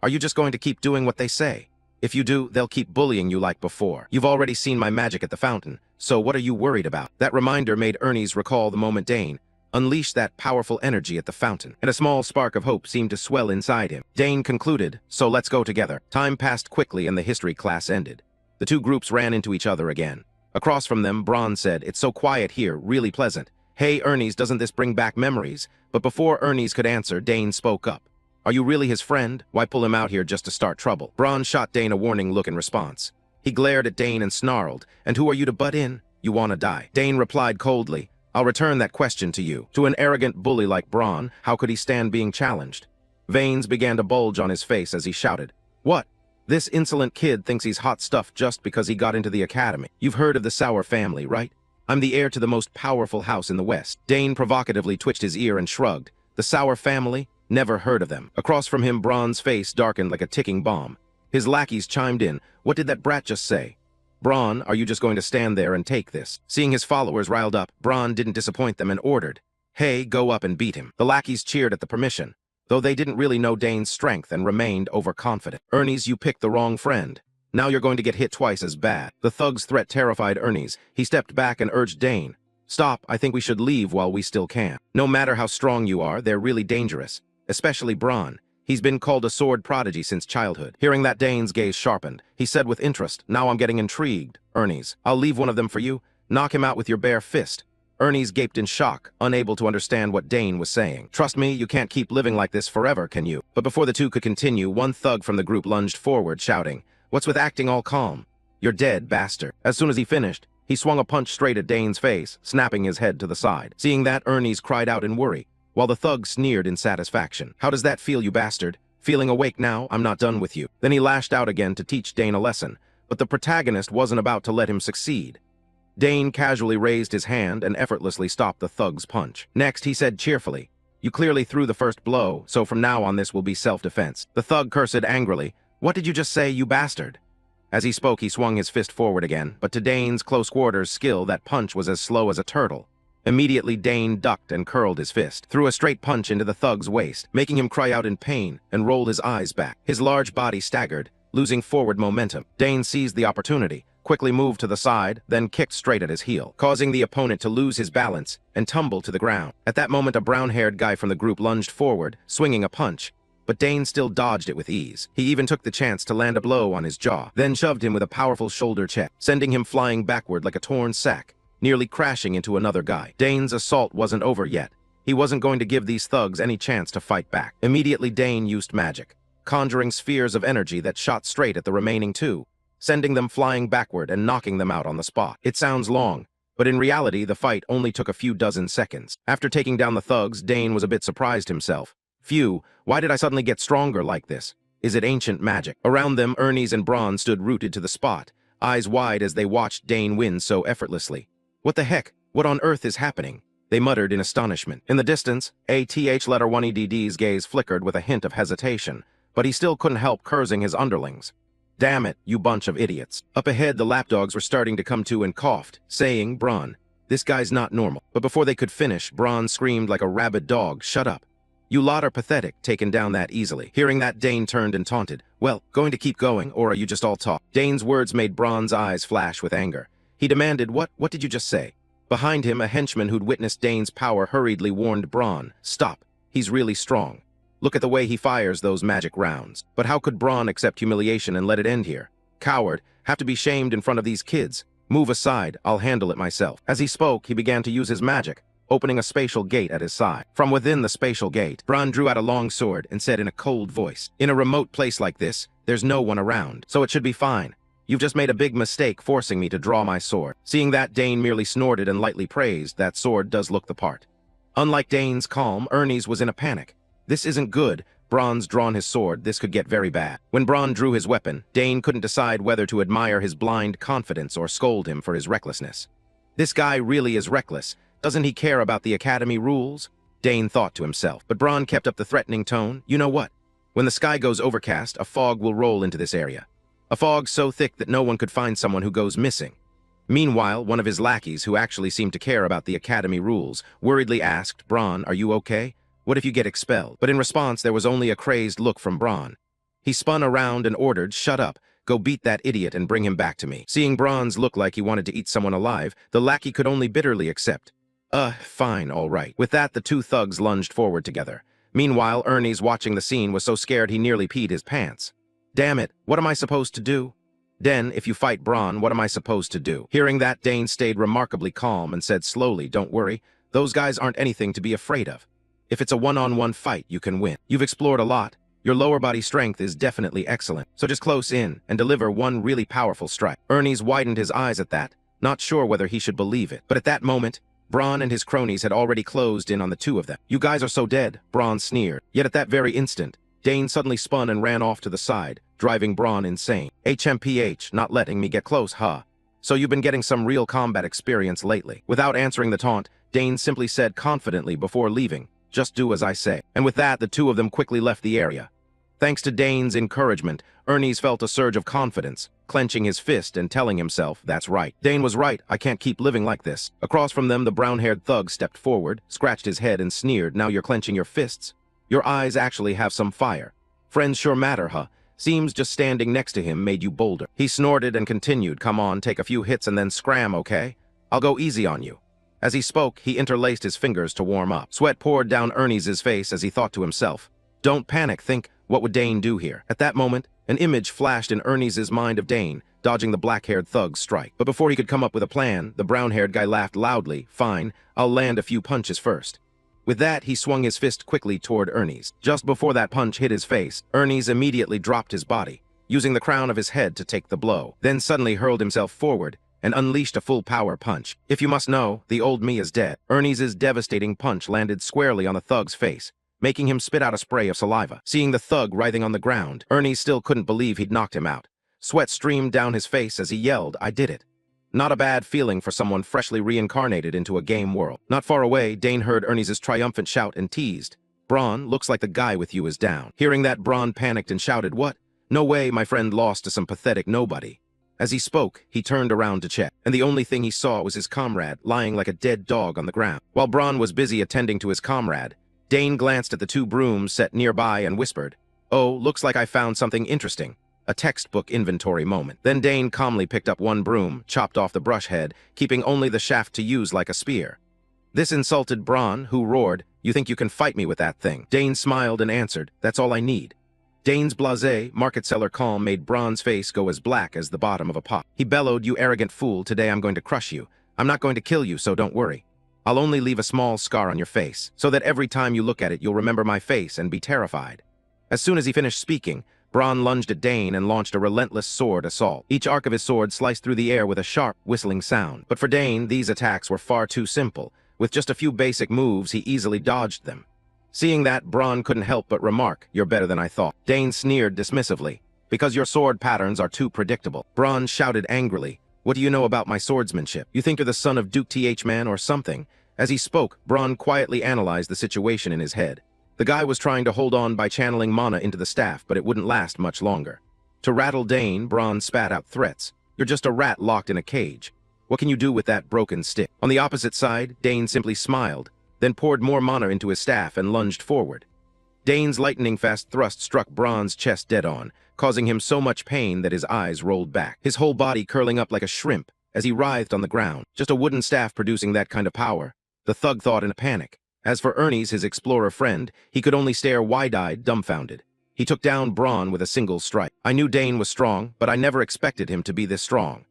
"Are you just going to keep doing what they say? If you do, they'll keep bullying you like before. You've already seen my magic at the fountain, so what are you worried about?" That reminder made Ernie's recall the moment Dane unleashed that powerful energy at the fountain, and a small spark of hope seemed to swell inside him. Dane concluded, "So let's go together." Time passed quickly and the history class ended. The two groups ran into each other again. Across from them, Bron said, "It's so quiet here, really pleasant. Hey, Ernie's, doesn't this bring back memories? But before Ernie's could answer, Dane spoke up. Are you really his friend? Why pull him out here just to start trouble? Bron shot Dane a warning look in response. He glared at Dane and snarled, and who are you to butt in? You wanna die. Dane replied coldly, I'll return that question to you. To an arrogant bully like Bron, how could he stand being challenged? Veins began to bulge on his face as he shouted, What? This insolent kid thinks he's hot stuff just because he got into the academy. You've heard of the Sauer family, right? I'm the heir to the most powerful house in the West. Dane provocatively twitched his ear and shrugged. The Sauer family? Never heard of them. Across from him, Bron's face darkened like a ticking bomb. His lackeys chimed in. What did that brat just say? Bron, are you just going to stand there and take this? Seeing his followers riled up, Bron didn't disappoint them and ordered, Hey, go up and beat him. The lackeys cheered at the permission, though they didn't really know Dane's strength and remained overconfident. Ernie's, you picked the wrong friend. Now you're going to get hit twice as bad. The thug's threat terrified Ernie's. He stepped back and urged Dane, Stop, I think we should leave while we still can. No matter how strong you are, they're really dangerous. Especially Bron. He's been called a sword prodigy since childhood. Hearing that, Dane's gaze sharpened. He said with interest, Now I'm getting intrigued. Ernie's, I'll leave one of them for you. Knock him out with your bare fist. Ernie's gaped in shock, unable to understand what Dane was saying. Trust me, you can't keep living like this forever, can you? But before the two could continue, one thug from the group lunged forward, shouting, What's with acting all calm? You're dead, bastard. As soon as he finished, he swung a punch straight at Dane's face, snapping his head to the side. Seeing that, Ernie's cried out in worry, while the thug sneered in satisfaction. How does that feel, you bastard? Feeling awake now? I'm not done with you. Then he lashed out again to teach Dane a lesson, but the protagonist wasn't about to let him succeed. Dane casually raised his hand and effortlessly stopped the thug's punch. Next, he said cheerfully, You clearly threw the first blow, so from now on this will be self-defense. The thug cursed angrily, What did you just say, you bastard? As he spoke, he swung his fist forward again, but to Dane's close quarters skill, that punch was as slow as a turtle. Immediately, Dane ducked and curled his fist, threw a straight punch into the thug's waist, making him cry out in pain and rolled his eyes back. His large body staggered, losing forward momentum. Dane seized the opportunity, quickly moved to the side, then kicked straight at his heel, causing the opponent to lose his balance and tumble to the ground. At that moment, a brown-haired guy from the group lunged forward, swinging a punch, but Dane still dodged it with ease. He even took the chance to land a blow on his jaw, then shoved him with a powerful shoulder check, sending him flying backward like a torn sack, nearly crashing into another guy. Dane's assault wasn't over yet. He wasn't going to give these thugs any chance to fight back. Immediately, Dane used magic, conjuring spheres of energy that shot straight at the remaining two, sending them flying backward and knocking them out on the spot. It sounds long, but in reality, the fight only took a few dozen seconds. After taking down the thugs, Dane was a bit surprised himself. Phew, why did I suddenly get stronger like this? Is it ancient magic? Around them, Ernie's and Bron stood rooted to the spot, eyes wide as they watched Dane win so effortlessly. What the heck? What on earth is happening? They muttered in astonishment. In the distance, letter 1EDD's gaze flickered with a hint of hesitation, but he still couldn't help cursing his underlings. Damn it, you bunch of idiots. Up ahead, the lapdogs were starting to come to and coughed, saying, Bron, this guy's not normal. But before they could finish, Bron screamed like a rabid dog, Shut up. You lot are pathetic, taken down that easily. Hearing that, Dane turned and taunted. Well, going to keep going, or are you just all talk? Dane's words made Bron's eyes flash with anger. He demanded, What did you just say? Behind him, a henchman who'd witnessed Dane's power hurriedly warned Bron, Stop, he's really strong. Look at the way he fires those magic rounds. But how could Bron accept humiliation and let it end here? Coward, have to be shamed in front of these kids. Move aside, I'll handle it myself. As he spoke, he began to use his magic, opening a spatial gate at his side. From within the spatial gate, Bron drew out a long sword and said in a cold voice, In a remote place like this, there's no one around, so it should be fine. You've just made a big mistake forcing me to draw my sword. Seeing that, Dane merely snorted and lightly praised, That sword does look the part. Unlike Dane's calm, Ernie's was in a panic. This isn't good. Bron's drawn his sword. This could get very bad. When Bron drew his weapon, Dane couldn't decide whether to admire his blind confidence or scold him for his recklessness. This guy really is reckless. Doesn't he care about the academy rules? Dane thought to himself. But Bron kept up the threatening tone. You know what? When the sky goes overcast, a fog will roll into this area. A fog so thick that no one could find someone who goes missing. Meanwhile, one of his lackeys, who actually seemed to care about the academy rules, worriedly asked, Bron, are you okay? What if you get expelled? But in response, there was only a crazed look from Bron. He spun around and ordered, Shut up. Go beat that idiot and bring him back to me. Seeing Bron's look like he wanted to eat someone alive, the lackey could only bitterly accept. Fine, all right. With that, the two thugs lunged forward together. Meanwhile, Ernie's watching the scene was so scared he nearly peed his pants. Damn it, what am I supposed to do? Den, if you fight Bron, what am I supposed to do? Hearing that, Dane stayed remarkably calm and said slowly, Don't worry, Those guys aren't anything to be afraid of. If it's a one-on-one fight, you can win. You've explored a lot. Your lower body strength is definitely excellent. So just close in and deliver one really powerful strike. Ernie's widened his eyes at that, not sure whether he should believe it. But at that moment, Braun and his cronies had already closed in on the two of them. You guys are so dead, Braun sneered. Yet at that very instant, Dane suddenly spun and ran off to the side, driving Braun insane. HMPH, not letting me get close, huh? So you've been getting some real combat experience lately. Without answering the taunt, Dane simply said confidently before leaving, "Just do as I say." And with that, the two of them quickly left the area. Thanks to Dane's encouragement, Ernie's felt a surge of confidence, clenching his fist and telling himself, "That's right. Dane was right. I can't keep living like this." Across from them, the brown-haired thug stepped forward, scratched his head and sneered, "Now you're clenching your fists? Your eyes actually have some fire. Friends sure matter, huh? Seems just standing next to him made you bolder." He snorted and continued, "Come on, take a few hits and then scram, okay? I'll go easy on you." As he spoke, he interlaced his fingers to warm up. Sweat poured down Ernie's face as he thought to himself, "Don't panic, think, what would Dane do here?" At that moment, an image flashed in Ernie's mind of Dane, dodging the black-haired thug's strike. But before he could come up with a plan, the brown-haired guy laughed loudly. "Fine, I'll land a few punches first." With that, he swung his fist quickly toward Ernie's. Just before that punch hit his face, Ernie's immediately dropped his body, using the crown of his head to take the blow, then suddenly hurled himself forward and unleashed a full-power punch. If you must know, the old me is dead. Ernie's devastating punch landed squarely on the thug's face, making him spit out a spray of saliva. Seeing the thug writhing on the ground, Ernie still couldn't believe he'd knocked him out. Sweat streamed down his face as he yelled, "I did it." Not a bad feeling for someone freshly reincarnated into a game world. Not far away, Dane heard Ernie's triumphant shout and teased, "Braun, looks like the guy with you is down." Hearing that, Braun panicked and shouted, "What? No way my friend lost to some pathetic nobody." As he spoke, he turned around to check, and the only thing he saw was his comrade lying like a dead dog on the ground. While Braun was busy attending to his comrade, Dane glanced at the two brooms set nearby and whispered, "Oh, looks like I found something interesting." A textbook inventory moment. Then Dane calmly picked up one broom, chopped off the brush head, keeping only the shaft to use like a spear. This insulted Braun, who roared, "You think you can fight me with that thing?" Dane smiled and answered, "That's all I need." Dane's blasé, market-seller calm made Braun's face go as black as the bottom of a pot. He bellowed, "You arrogant fool, today I'm going to crush you. I'm not going to kill you, so don't worry. I'll only leave a small scar on your face, so that every time you look at it you'll remember my face and be terrified." As soon as he finished speaking, Braun lunged at Dane and launched a relentless sword assault. Each arc of his sword sliced through the air with a sharp, whistling sound. But for Dane, these attacks were far too simple. With just a few basic moves, he easily dodged them. Seeing that, Braun couldn't help but remark, "You're better than I thought." Dane sneered dismissively, "Because your sword patterns are too predictable." Braun shouted angrily, "What do you know about my swordsmanship? You think you're the son of Duke Th Man or something?" As he spoke, Braun quietly analyzed the situation in his head. The guy was trying to hold on by channeling mana into the staff, but it wouldn't last much longer. To rattle Dane, Braun spat out threats. "You're just a rat locked in a cage. What can you do with that broken stick?" On the opposite side, Dane simply smiled, then poured more mana into his staff and lunged forward. Dane's lightning-fast thrust struck Braun's chest dead-on, causing him so much pain that his eyes rolled back, his whole body curling up like a shrimp as he writhed on the ground. Just a wooden staff producing that kind of power, the thug thought in a panic. As for Ernie's, his explorer friend, he could only stare wide-eyed, dumbfounded. He took down Braun with a single strike. "I knew Dane was strong, but I never expected him to be this strong."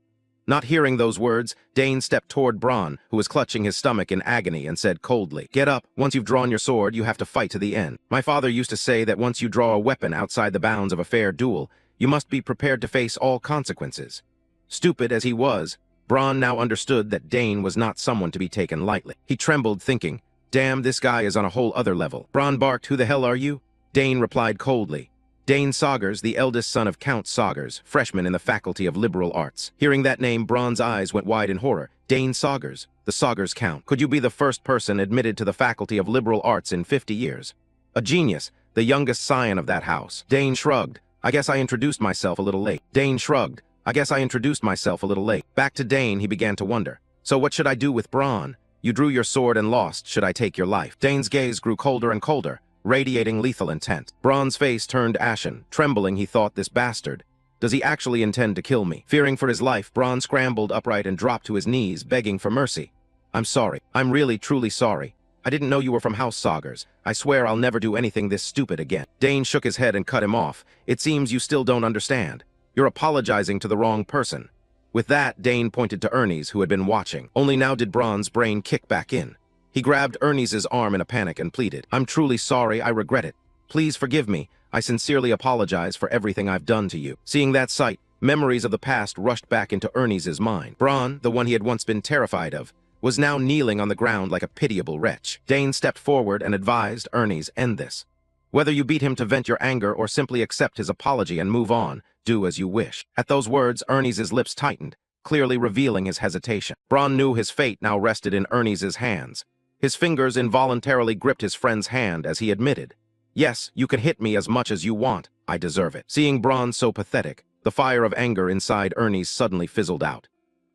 Not hearing those words, Dane stepped toward Braun, who was clutching his stomach in agony, and said coldly, "Get up. Once you've drawn your sword, you have to fight to the end. My father used to say that once you draw a weapon outside the bounds of a fair duel, you must be prepared to face all consequences." Stupid as he was, Braun now understood that Dane was not someone to be taken lightly. He trembled, thinking, "Damn, this guy is on a whole other level." Braun barked, "Who the hell are you?" Dane replied coldly, "Dane Saugers, the eldest son of Count Saugers, freshman in the Faculty of Liberal Arts." Hearing that name, Braun's eyes went wide in horror. "Dane Saugers, the Saugers Count. Could you be the first person admitted to the Faculty of Liberal Arts in 50 years? A genius, the youngest scion of that house." Dane shrugged, "I guess I introduced myself a little late." Dane shrugged, "I guess I introduced myself a little late." Back to Dane, he began to wonder, "So what should I do with Braun? You drew your sword and lost. Should I take your life?" Dane's gaze grew colder and colder, radiating lethal intent. Braun's face turned ashen. Trembling, he thought, "This bastard. Does he actually intend to kill me?" Fearing for his life, Braun scrambled upright and dropped to his knees, begging for mercy. "I'm sorry. I'm really, truly sorry. I didn't know you were from House Saugers. I swear I'll never do anything this stupid again." Dane shook his head and cut him off. "It seems you still don't understand. You're apologizing to the wrong person." With that, Dane pointed to Ernie's, who had been watching. Only now did Braun's brain kick back in. He grabbed Ernie's arm in a panic and pleaded, "I'm truly sorry, I regret it. Please forgive me. I sincerely apologize for everything I've done to you." Seeing that sight, memories of the past rushed back into Ernie's mind. Braun, the one he had once been terrified of, was now kneeling on the ground like a pitiable wretch. Dane stepped forward and advised Ernie's, "End this. Whether you beat him to vent your anger or simply accept his apology and move on, do as you wish." At those words, Ernie's lips tightened, clearly revealing his hesitation. Braun knew his fate now rested in Ernie's hands. His fingers involuntarily gripped his friend's hand as he admitted, "Yes, you can hit me as much as you want. I deserve it." Seeing Braun so pathetic, the fire of anger inside Ernie's suddenly fizzled out.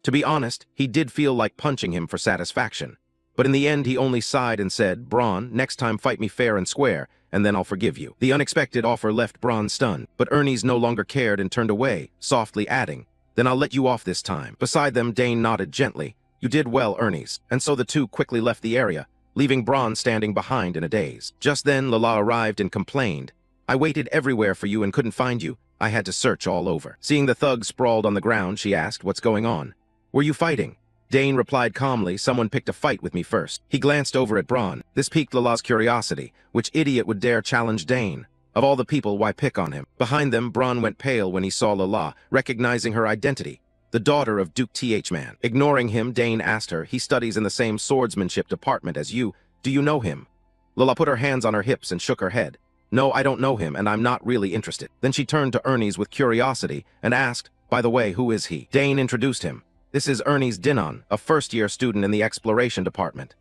To be honest, he did feel like punching him for satisfaction. But in the end, he only sighed and said, "Braun, next time fight me fair and square, and then I'll forgive you." The unexpected offer left Braun stunned, but Ernie's no longer cared and turned away, softly adding, "Then I'll let you off this time." Beside them, Dane nodded gently. "You did well, Ernie's." And so the two quickly left the area, leaving Braun standing behind in a daze. Just then, Lala arrived and complained, "I waited everywhere for you and couldn't find you. I had to search all over." Seeing the thug sprawled on the ground, she asked, "What's going on?" "Were you fighting?" Dane replied calmly, "Someone picked a fight with me first." He glanced over at Braun. This piqued Lala's curiosity. Which idiot would dare challenge Dane? Of all the people, why pick on him? Behind them, Braun went pale when he saw Lala, recognizing her identity. The daughter of Duke Th-Man. Ignoring him, Dane asked her, "He studies in the same swordsmanship department as you. Do you know him?" Lala put her hands on her hips and shook her head. "No, I don't know him, and I'm not really interested." Then she turned to Ernie's with curiosity and asked, "By the way, who is he?" Dane introduced him. "This is Ernie's Dinon, a first-year student in the exploration department."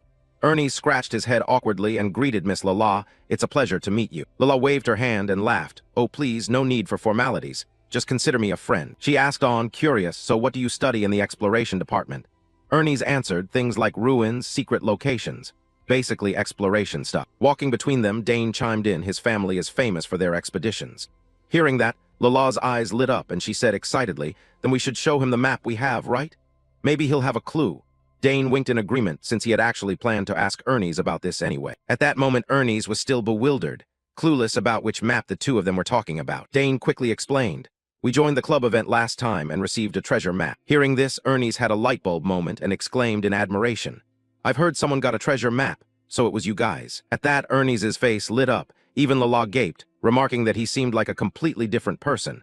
Ernie scratched his head awkwardly and greeted Miss Lala. "It's a pleasure to meet you." Lala waved her hand and laughed. "Oh, please, no need for formalities. Just consider me a friend." She asked on, curious, "So what do you study in the exploration department?" Ernie's answered, "Things like ruins, secret locations. Basically exploration stuff." Walking between them, Dane chimed in, "His family is famous for their expeditions." Hearing that, Lala's eyes lit up and she said excitedly, "Then we should show him the map we have, right? Maybe he'll have a clue." Dane winked in agreement, since he had actually planned to ask Ernie's about this anyway. At that moment, Ernie's was still bewildered, clueless about which map the two of them were talking about. Dane quickly explained, "We joined the club event last time and received a treasure map." Hearing this, Ernie's had a light bulb moment and exclaimed in admiration, "I've heard someone got a treasure map, so it was you guys." At that, Ernie's face lit up. Even Lala gaped, remarking that he seemed like a completely different person.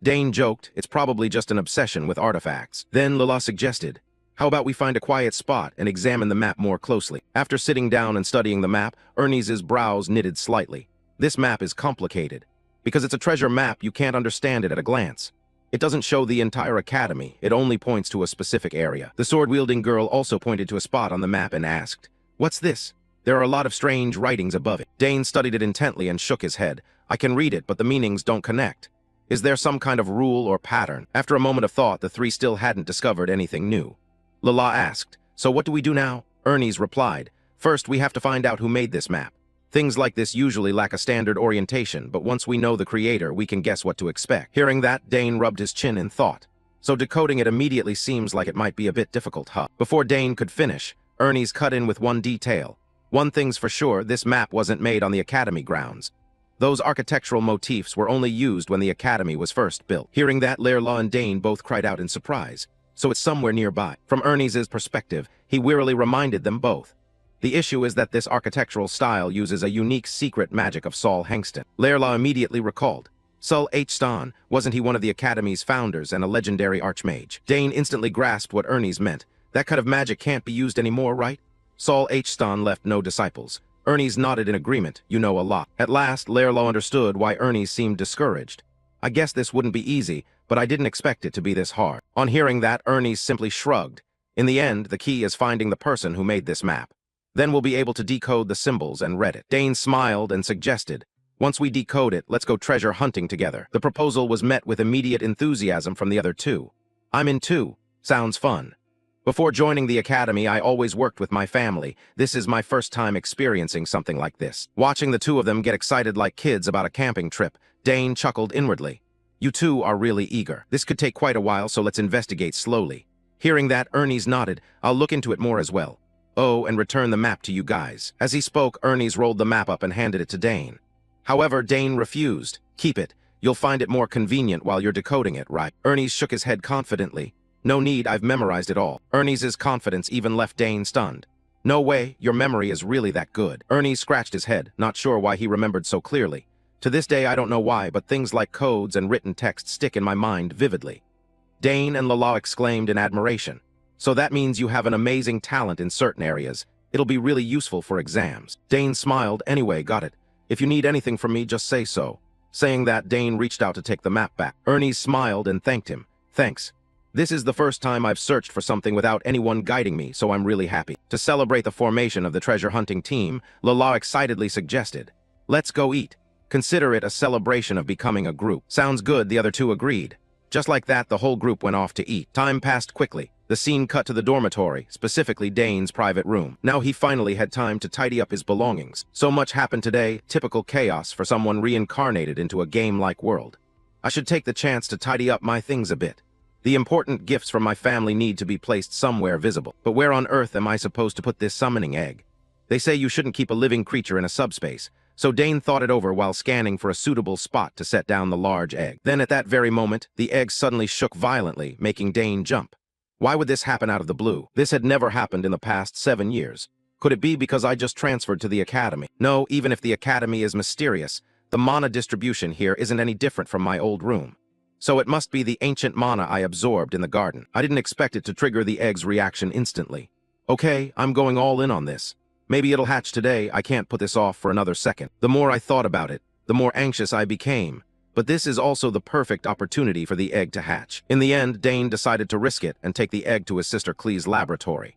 Dane joked, "It's probably just an obsession with artifacts." Then Lala suggested, "How about we find a quiet spot and examine the map more closely?" After sitting down and studying the map, Ernie's brows knitted slightly. This map is complicated. Because it's a treasure map, you can't understand it at a glance. It doesn't show the entire academy, it only points to a specific area. The sword-wielding girl also pointed to a spot on the map and asked, "What's this? There are a lot of strange writings above it." Dane studied it intently and shook his head. "I can read it, but the meanings don't connect. Is there some kind of rule or pattern?" After a moment of thought, the three still hadn't discovered anything new. Lala asked, "So what do we do now?" Ernie's replied, "First, we have to find out who made this map. Things like this usually lack a standard orientation, but once we know the creator, we can guess what to expect." Hearing that, Dane rubbed his chin in thought. "So decoding it immediately seems like it might be a bit difficult, huh?" Before Dane could finish, Ernie's cut in with one detail. "One thing's for sure, this map wasn't made on the academy grounds. Those architectural motifs were only used when the academy was first built." Hearing that, Lerla and Dane both cried out in surprise. "So it's somewhere nearby." From Ernie's perspective, he wearily reminded them both. "The issue is that this architectural style uses a unique secret magic of Saul Hangston." Lerla immediately recalled, "Saul Hangston, wasn't he one of the academy's founders and a legendary archmage?" Dane instantly grasped what Ernie's meant. "That kind of magic can't be used anymore, right?" Saul Hangston left no disciples. Ernie's nodded in agreement. "You know a lot." At last, Lerla understood why Ernie seemed discouraged. "I guess this wouldn't be easy, but I didn't expect it to be this hard." On hearing that, Ernie simply shrugged. "In the end, the key is finding the person who made this map. Then we'll be able to decode the symbols and read it." Dane smiled and suggested, "Once we decode it, let's go treasure hunting together." The proposal was met with immediate enthusiasm from the other two. "I'm in too. Sounds fun. Before joining the academy, I always worked with my family. This is my first time experiencing something like this." Watching the two of them get excited like kids about a camping trip, Dane chuckled inwardly. "You two are really eager. This could take quite a while, so let's investigate slowly." Hearing that, Ernie's nodded. "I'll look into it more as well. Oh, and return the map to you guys." As he spoke, Ernie's rolled the map up and handed it to Dane. However, Dane refused. "Keep it. You'll find it more convenient while you're decoding it, right?" Ernie's shook his head confidently. "No need, I've memorized it all." Ernie's confidence even left Dane stunned. No way, your memory is really that good. Ernie scratched his head, not sure why he remembered so clearly. To this day I don't know why, but things like codes and written text stick in my mind vividly. Dane and Lala exclaimed in admiration. So that means you have an amazing talent in certain areas. It'll be really useful for exams. Dane smiled. Anyway, got it. If you need anything from me, just say so. Saying that, Dane reached out to take the map back. Ernie smiled and thanked him. Thanks. This is the first time I've searched for something without anyone guiding me, so I'm really happy. To celebrate the formation of the treasure hunting team, Lala excitedly suggested, "Let's go eat. Consider it a celebration of becoming a group." Sounds good, the other two agreed. Just like that, the whole group went off to eat. Time passed quickly. The scene cut to the dormitory, specifically Dane's private room. Now he finally had time to tidy up his belongings. So much happened today, typical chaos for someone reincarnated into a game-like world. I should take the chance to tidy up my things a bit. The important gifts from my family need to be placed somewhere visible. But where on earth am I supposed to put this summoning egg? They say you shouldn't keep a living creature in a subspace, so Dane thought it over while scanning for a suitable spot to set down the large egg. Then at that very moment, the egg suddenly shook violently, making Dane jump. Why would this happen out of the blue? This had never happened in the past 7 years. Could it be because I just transferred to the academy? No, even if the academy is mysterious, the mana distribution here isn't any different from my old room. So it must be the ancient mana I absorbed in the garden. I didn't expect it to trigger the egg's reaction instantly. Okay, I'm going all in on this. Maybe it'll hatch today. I can't put this off for another second. The more I thought about it, the more anxious I became. But this is also the perfect opportunity for the egg to hatch. In the end, Dane decided to risk it and take the egg to his sister Klee's laboratory.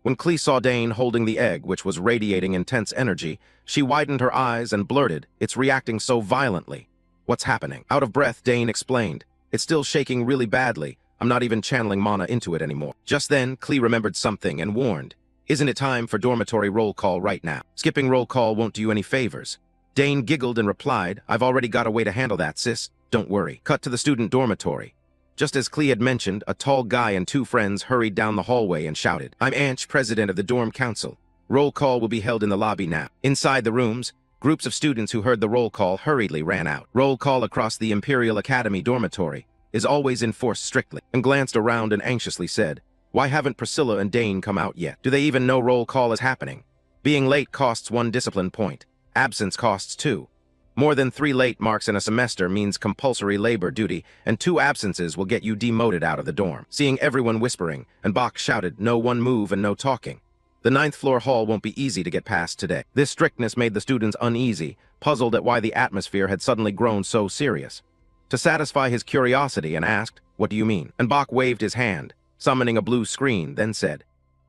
When Klee saw Dane holding the egg, which was radiating intense energy, she widened her eyes and blurted, "It's reacting so violently. What's happening?" Out of breath, Dane explained, "It's still shaking really badly. I'm not even channeling mana into it anymore." Just then, Klee remembered something and warned, "Isn't it time for dormitory roll call right now? Skipping roll call won't do you any favors." Dane giggled and replied, "I've already got a way to handle that, sis. Don't worry." Cut to the student dormitory. Just as Klee had mentioned, a tall guy and two friends hurried down the hallway and shouted, "I'm Anch, president of the dorm council. Roll call will be held in the lobby now." Inside the rooms, groups of students who heard the roll call hurriedly ran out. Roll call across the Imperial Academy dormitory is always enforced strictly, and glanced around and anxiously said, "Why haven't Priscilla and Dane come out yet? Do they even know roll call is happening? Being late costs 1 discipline point. Absence costs 2. More than 3 late marks in a semester means compulsory labor duty, and 2 absences will get you demoted out of the dorm." Seeing everyone whispering, and Bach shouted, "No one move and no talking. The 9th floor hall won't be easy to get past today." This strictness made the students uneasy, puzzled at why the atmosphere had suddenly grown so serious. To satisfy his curiosity and asked, "What do you mean?" And Bach waved his hand, summoning a blue screen, then said,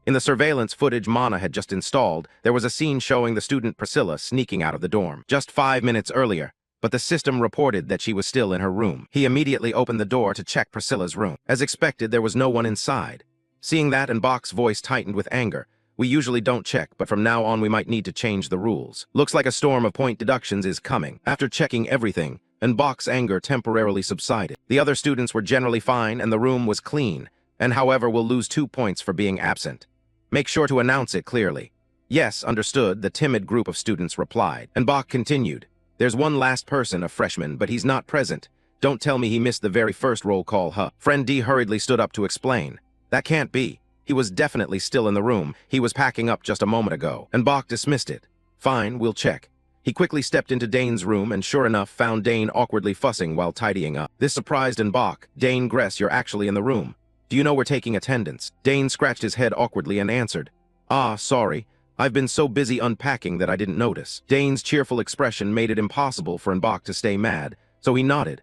"In the surveillance footage Mana had just installed, there was a scene showing the student Priscilla sneaking out of the dorm just 5 minutes earlier, but the system reported that she was still in her room." He immediately opened the door to check Priscilla's room. As expected, there was no one inside. Seeing that, and Bach's voice tightened with anger, "We usually don't check, but from now on we might need to change the rules. Looks like a storm of point deductions is coming." After checking everything, and Bach's anger temporarily subsided. The other students were generally fine and the room was clean, and however will lose 2 points for being absent. Make sure to announce it clearly. "Yes, understood," the timid group of students replied. And Bach continued, "There's one last person, a freshman, but he's not present. Don't tell me he missed the very first roll call, huh?" Friend D hurriedly stood up to explain. "That can't be. He was definitely still in the room. He was packing up just a moment ago." And Bach dismissed it. "Fine, we'll check." He quickly stepped into Dane's room and sure enough found Dane awkwardly fussing while tidying up. This surprised and Bach, "Dane Gress, you're actually in the room. Do you know we're taking attendance?" Dane scratched his head awkwardly and answered, "Ah, sorry. I've been so busy unpacking that I didn't notice." Dane's cheerful expression made it impossible for N'Bak to stay mad, so he nodded.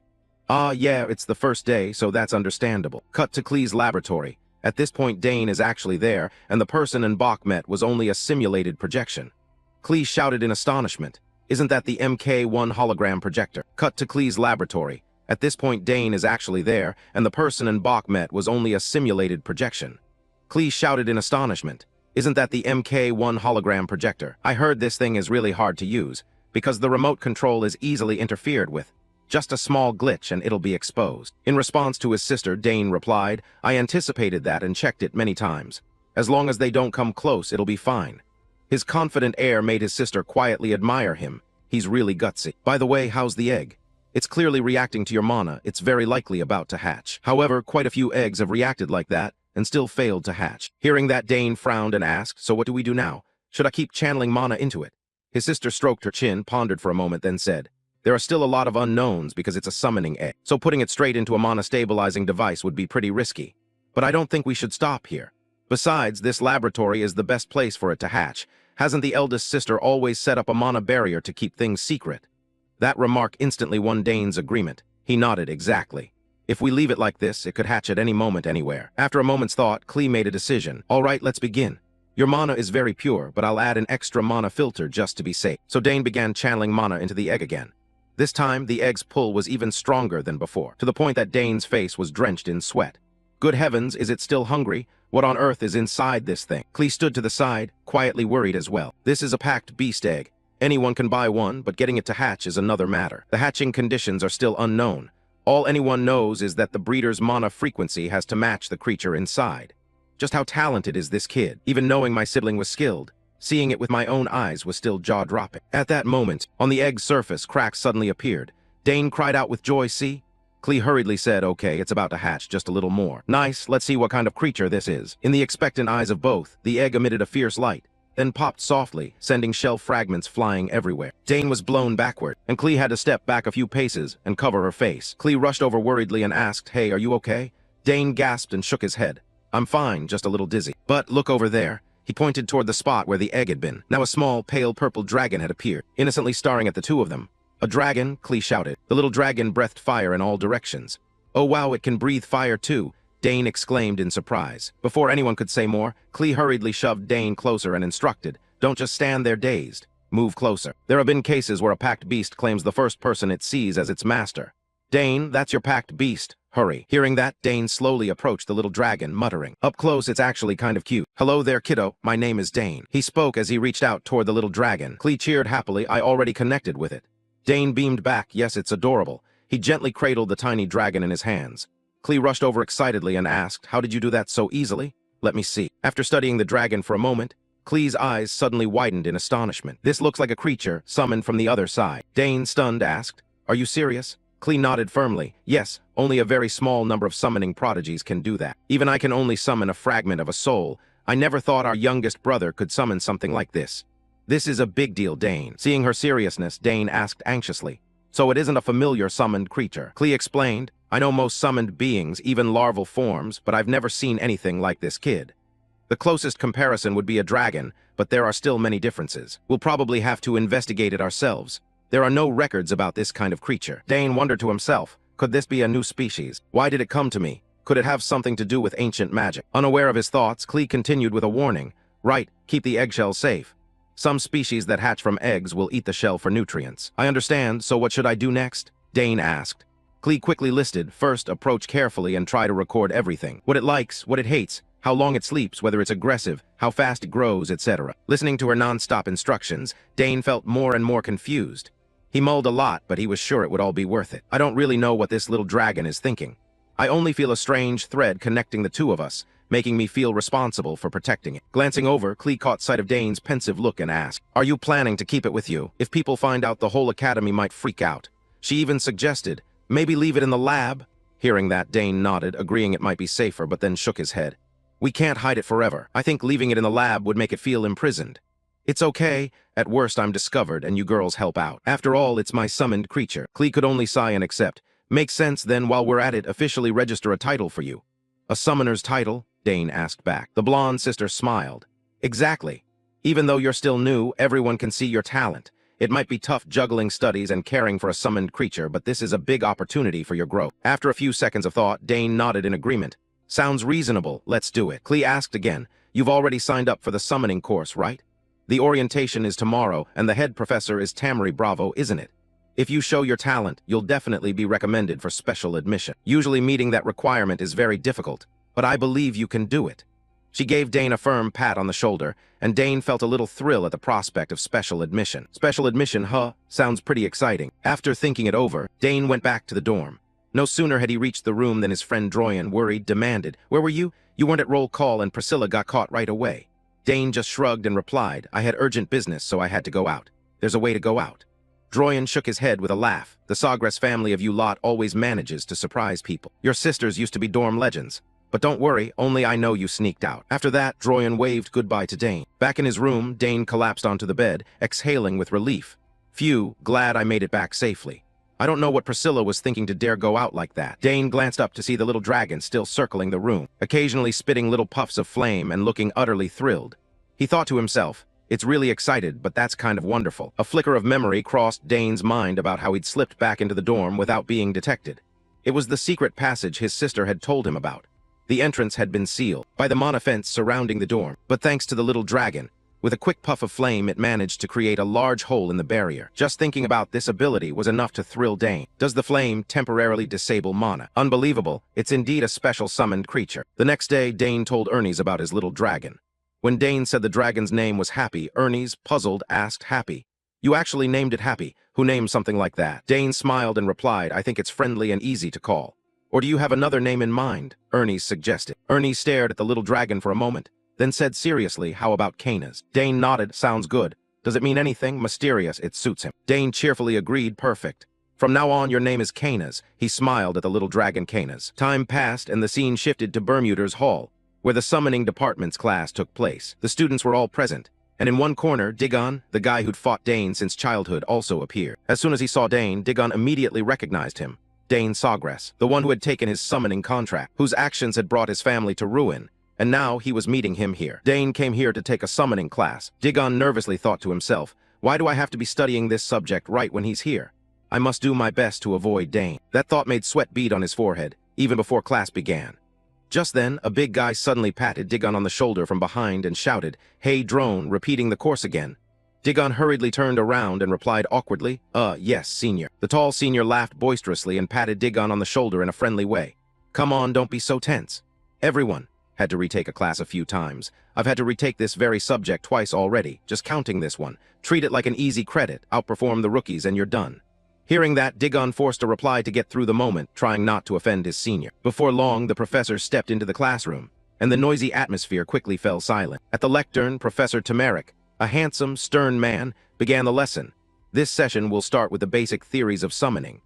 "Ah, yeah, it's the first day, so that's understandable." Cut to Klee's laboratory. At this point, Dane is actually there, and the person N'Bak met was only a simulated projection. Klee shouted in astonishment, "Isn't that the MK1 hologram projector?" Cut to Klee's laboratory. At this point, Dane is actually there, and the person N'Bak met was only a simulated projection. Klee shouted in astonishment, "Isn't that the MK1 hologram projector? I heard this thing is really hard to use, because the remote control is easily interfered with. Just a small glitch and it'll be exposed." In response to his sister, Dane replied, "I anticipated that and checked it many times. As long as they don't come close, it'll be fine." His confident air made his sister quietly admire him. He's really gutsy. "By the way, how's the egg? It's clearly reacting to your mana. It's very likely about to hatch." However, quite a few eggs have reacted like that, and still failed to hatch. Hearing that, Dane frowned and asked, "So what do we do now? Should I keep channeling mana into it?" His sister stroked her chin, pondered for a moment, then said, "There are still a lot of unknowns because it's a summoning egg, so putting it straight into a mana-stabilizing device would be pretty risky. But I don't think we should stop here. Besides, this laboratory is the best place for it to hatch. Hasn't the eldest sister always set up a mana barrier to keep things secret?" That remark instantly won Dane's agreement. He nodded exactly. If we leave it like this, it could hatch at any moment anywhere. After a moment's thought, Klee made a decision. "All right, let's begin. Your mana is very pure, but I'll add an extra mana filter just to be safe." So Dane began channeling mana into the egg again. This time, the egg's pull was even stronger than before, to the point that Dane's face was drenched in sweat. Good heavens, is it still hungry? What on earth is inside this thing? Klee stood to the side, quietly worried as well. This is a packed beast egg. Anyone can buy one, but getting it to hatch is another matter. The hatching conditions are still unknown. All anyone knows is that the breeder's mana frequency has to match the creature inside. Just how talented is this kid? Even knowing my sibling was skilled, seeing it with my own eyes was still jaw-dropping. At that moment, on the egg's surface, cracks suddenly appeared. Dane cried out with joy, "See?" Klee hurriedly said, "Okay, it's about to hatch, just a little more." "Nice, let's see what kind of creature this is." In the expectant eyes of both, the egg emitted a fierce light, then popped softly, sending shell fragments flying everywhere. Dane was blown backward, and Klee had to step back a few paces and cover her face. Klee rushed over worriedly and asked, "Hey, are you okay?" Dane gasped and shook his head. "I'm fine, just a little dizzy." "But look over there." He pointed toward the spot where the egg had been. Now a small, pale purple dragon had appeared, innocently staring at the two of them. "A dragon?" Klee shouted. The little dragon breathed fire in all directions. "Oh wow, it can breathe fire too," Dane exclaimed in surprise. Before anyone could say more, Klee hurriedly shoved Dane closer and instructed, "Don't just stand there dazed. Move closer." There have been cases where a packed beast claims the first person it sees as its master. "Dane, that's your packed beast. Hurry." Hearing that, Dane slowly approached the little dragon, muttering, "Up close, it's actually kind of cute. Hello there, kiddo. My name is Dane." He spoke as he reached out toward the little dragon. Klee cheered happily. "I already connected with it." Dane beamed back, "Yes, it's adorable." He gently cradled the tiny dragon in his hands. Klee rushed over excitedly and asked, "How did you do that so easily?" "Let me see." After studying the dragon for a moment, Klee's eyes suddenly widened in astonishment. "This looks like a creature summoned from the other side." Dane, stunned, asked, "Are you serious?" Klee nodded firmly. "Yes, only a very small number of summoning prodigies can do that. Even I can only summon a fragment of a soul. I never thought our youngest brother could summon something like this." "This is a big deal, Dane." Seeing her seriousness, Dane asked anxiously, "So it isn't a familiar summoned creature?" Klee explained, "I know most summoned beings, even larval forms, but I've never seen anything like this kid. The closest comparison would be a dragon, but there are still many differences. We'll probably have to investigate it ourselves. There are no records about this kind of creature." Dane wondered to himself, could this be a new species? Why did it come to me? Could it have something to do with ancient magic? Unaware of his thoughts, Klee continued with a warning. "Right, keep the eggshell safe. Some species that hatch from eggs will eat the shell for nutrients." "I understand, so what should I do next?" Dane asked. Klee quickly listed, "First, approach carefully and try to record everything. What it likes, what it hates, how long it sleeps, whether it's aggressive, how fast it grows, etc." Listening to her non-stop instructions, Dane felt more and more confused. He mulled a lot, but he was sure it would all be worth it. "I don't really know what this little dragon is thinking. I only feel a strange thread connecting the two of us, making me feel responsible for protecting it." Glancing over, Klee caught sight of Dane's pensive look and asked, "Are you planning to keep it with you? If people find out, the whole academy might freak out." She even suggested, "Maybe leave it in the lab?" Hearing that, Dane nodded, agreeing it might be safer, but then shook his head. "We can't hide it forever. I think leaving it in the lab would make it feel imprisoned." "It's okay. At worst, I'm discovered, and you girls help out. After all, it's my summoned creature." Klee could only sigh and accept. "Makes sense, then, while we're at it, officially register a title for you." "A summoner's title?" Dane asked back. The blonde sister smiled. "Exactly. Even though you're still new, everyone can see your talent. It might be tough juggling studies and caring for a summoned creature, but this is a big opportunity for your growth." After a few seconds of thought, Dane nodded in agreement. "Sounds reasonable. Let's do it." Klee asked again, "You've already signed up for the summoning course, right? The orientation is tomorrow, and the head professor is Tamari Bravo, isn't it? If you show your talent, you'll definitely be recommended for special admission. Usually meeting that requirement is very difficult, but I believe you can do it." She gave Dane a firm pat on the shoulder, and Dane felt a little thrill at the prospect of special admission. Special admission, huh? Sounds pretty exciting. After thinking it over, Dane went back to the dorm. No sooner had he reached the room than his friend Droyan, worried, demanded, "Where were you? You weren't at roll call and Priscilla got caught right away." Dane just shrugged and replied, "I had urgent business, so I had to go out." "There's a way to go out." Droyan shook his head with a laugh. "The Sawgrass family of you lot always manages to surprise people. Your sisters used to be dorm legends. But don't worry, only I know you sneaked out. After that, Droyan waved goodbye to Dane. Back in his room, Dane collapsed onto the bed, exhaling with relief. Phew, glad I made it back safely. I don't know what Priscilla was thinking to dare go out like that. Dane glanced up to see the little dragon still circling the room, occasionally spitting little puffs of flame and looking utterly thrilled. He thought to himself, it's really excited, but that's kind of wonderful. A flicker of memory crossed Dane's mind about how he'd slipped back into the dorm without being detected. It was the secret passage his sister had told him about. The entrance had been sealed by the monofence surrounding the dorm, but thanks to the little dragon, with a quick puff of flame it managed to create a large hole in the barrier. Just thinking about this ability was enough to thrill Dane. Does the flame temporarily disable mana? Unbelievable, it's indeed a special summoned creature. The next day, Dane told Ernest about his little dragon. When Dane said the dragon's name was Happy, Ernest, puzzled, asked Happy, "You actually named it Happy? Who named something like that?" Dane smiled and replied, "I think it's friendly and easy to call." "Or do you have another name in mind?" Ernest suggested. Ernest stared at the little dragon for a moment, then said seriously, "How about Canas?" Dane nodded, "Sounds good. Does it mean anything mysterious? It suits him." Dane cheerfully agreed, "Perfect. From now on, your name is Canas." He smiled at the little dragon Canas. Time passed and the scene shifted to Bermuda's Hall, where the summoning department's class took place. The students were all present, and in one corner, Digon, the guy who'd fought Dane since childhood, also appeared. As soon as he saw Dane, Digon immediately recognized him. Dane Sawgrass, the one who had taken his summoning contract, whose actions had brought his family to ruin, and now he was meeting him here. Dane came here to take a summoning class. Digon nervously thought to himself, why do I have to be studying this subject right when he's here? I must do my best to avoid Dane. That thought made sweat bead on his forehead, even before class began. Just then, a big guy suddenly patted Digon on the shoulder from behind and shouted, "Hey, drone," repeating the course again. Digon hurriedly turned around and replied awkwardly, yes, senior." The tall senior laughed boisterously and patted Digon on the shoulder in a friendly way. "Come on, don't be so tense. Everyone had to retake a class a few times. I've had to retake this very subject twice already, just counting this one. Treat it like an easy credit, outperform the rookies, and you're done." Hearing that, Digon forced a reply to get through the moment, trying not to offend his senior. Before long, the professor stepped into the classroom, and the noisy atmosphere quickly fell silent. At the lectern, Professor Tamaric, a handsome, stern man, began the lesson. This session will start with the basic theories of summoning.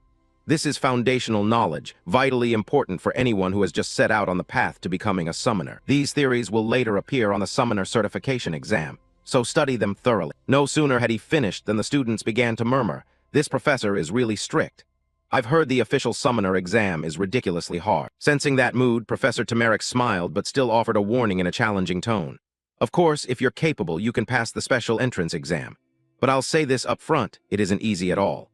This is foundational knowledge, vitally important for anyone who has just set out on the path to becoming a summoner. These theories will later appear on the summoner certification exam, so study them thoroughly. No sooner had he finished than the students began to murmur, "This professor is really strict. I've heard the official summoner exam is ridiculously hard." Sensing that mood, Professor Tamaric smiled but still offered a warning in a challenging tone. "Of course, if you're capable, you can pass the special entrance exam. But I'll say this up front, it isn't easy at all."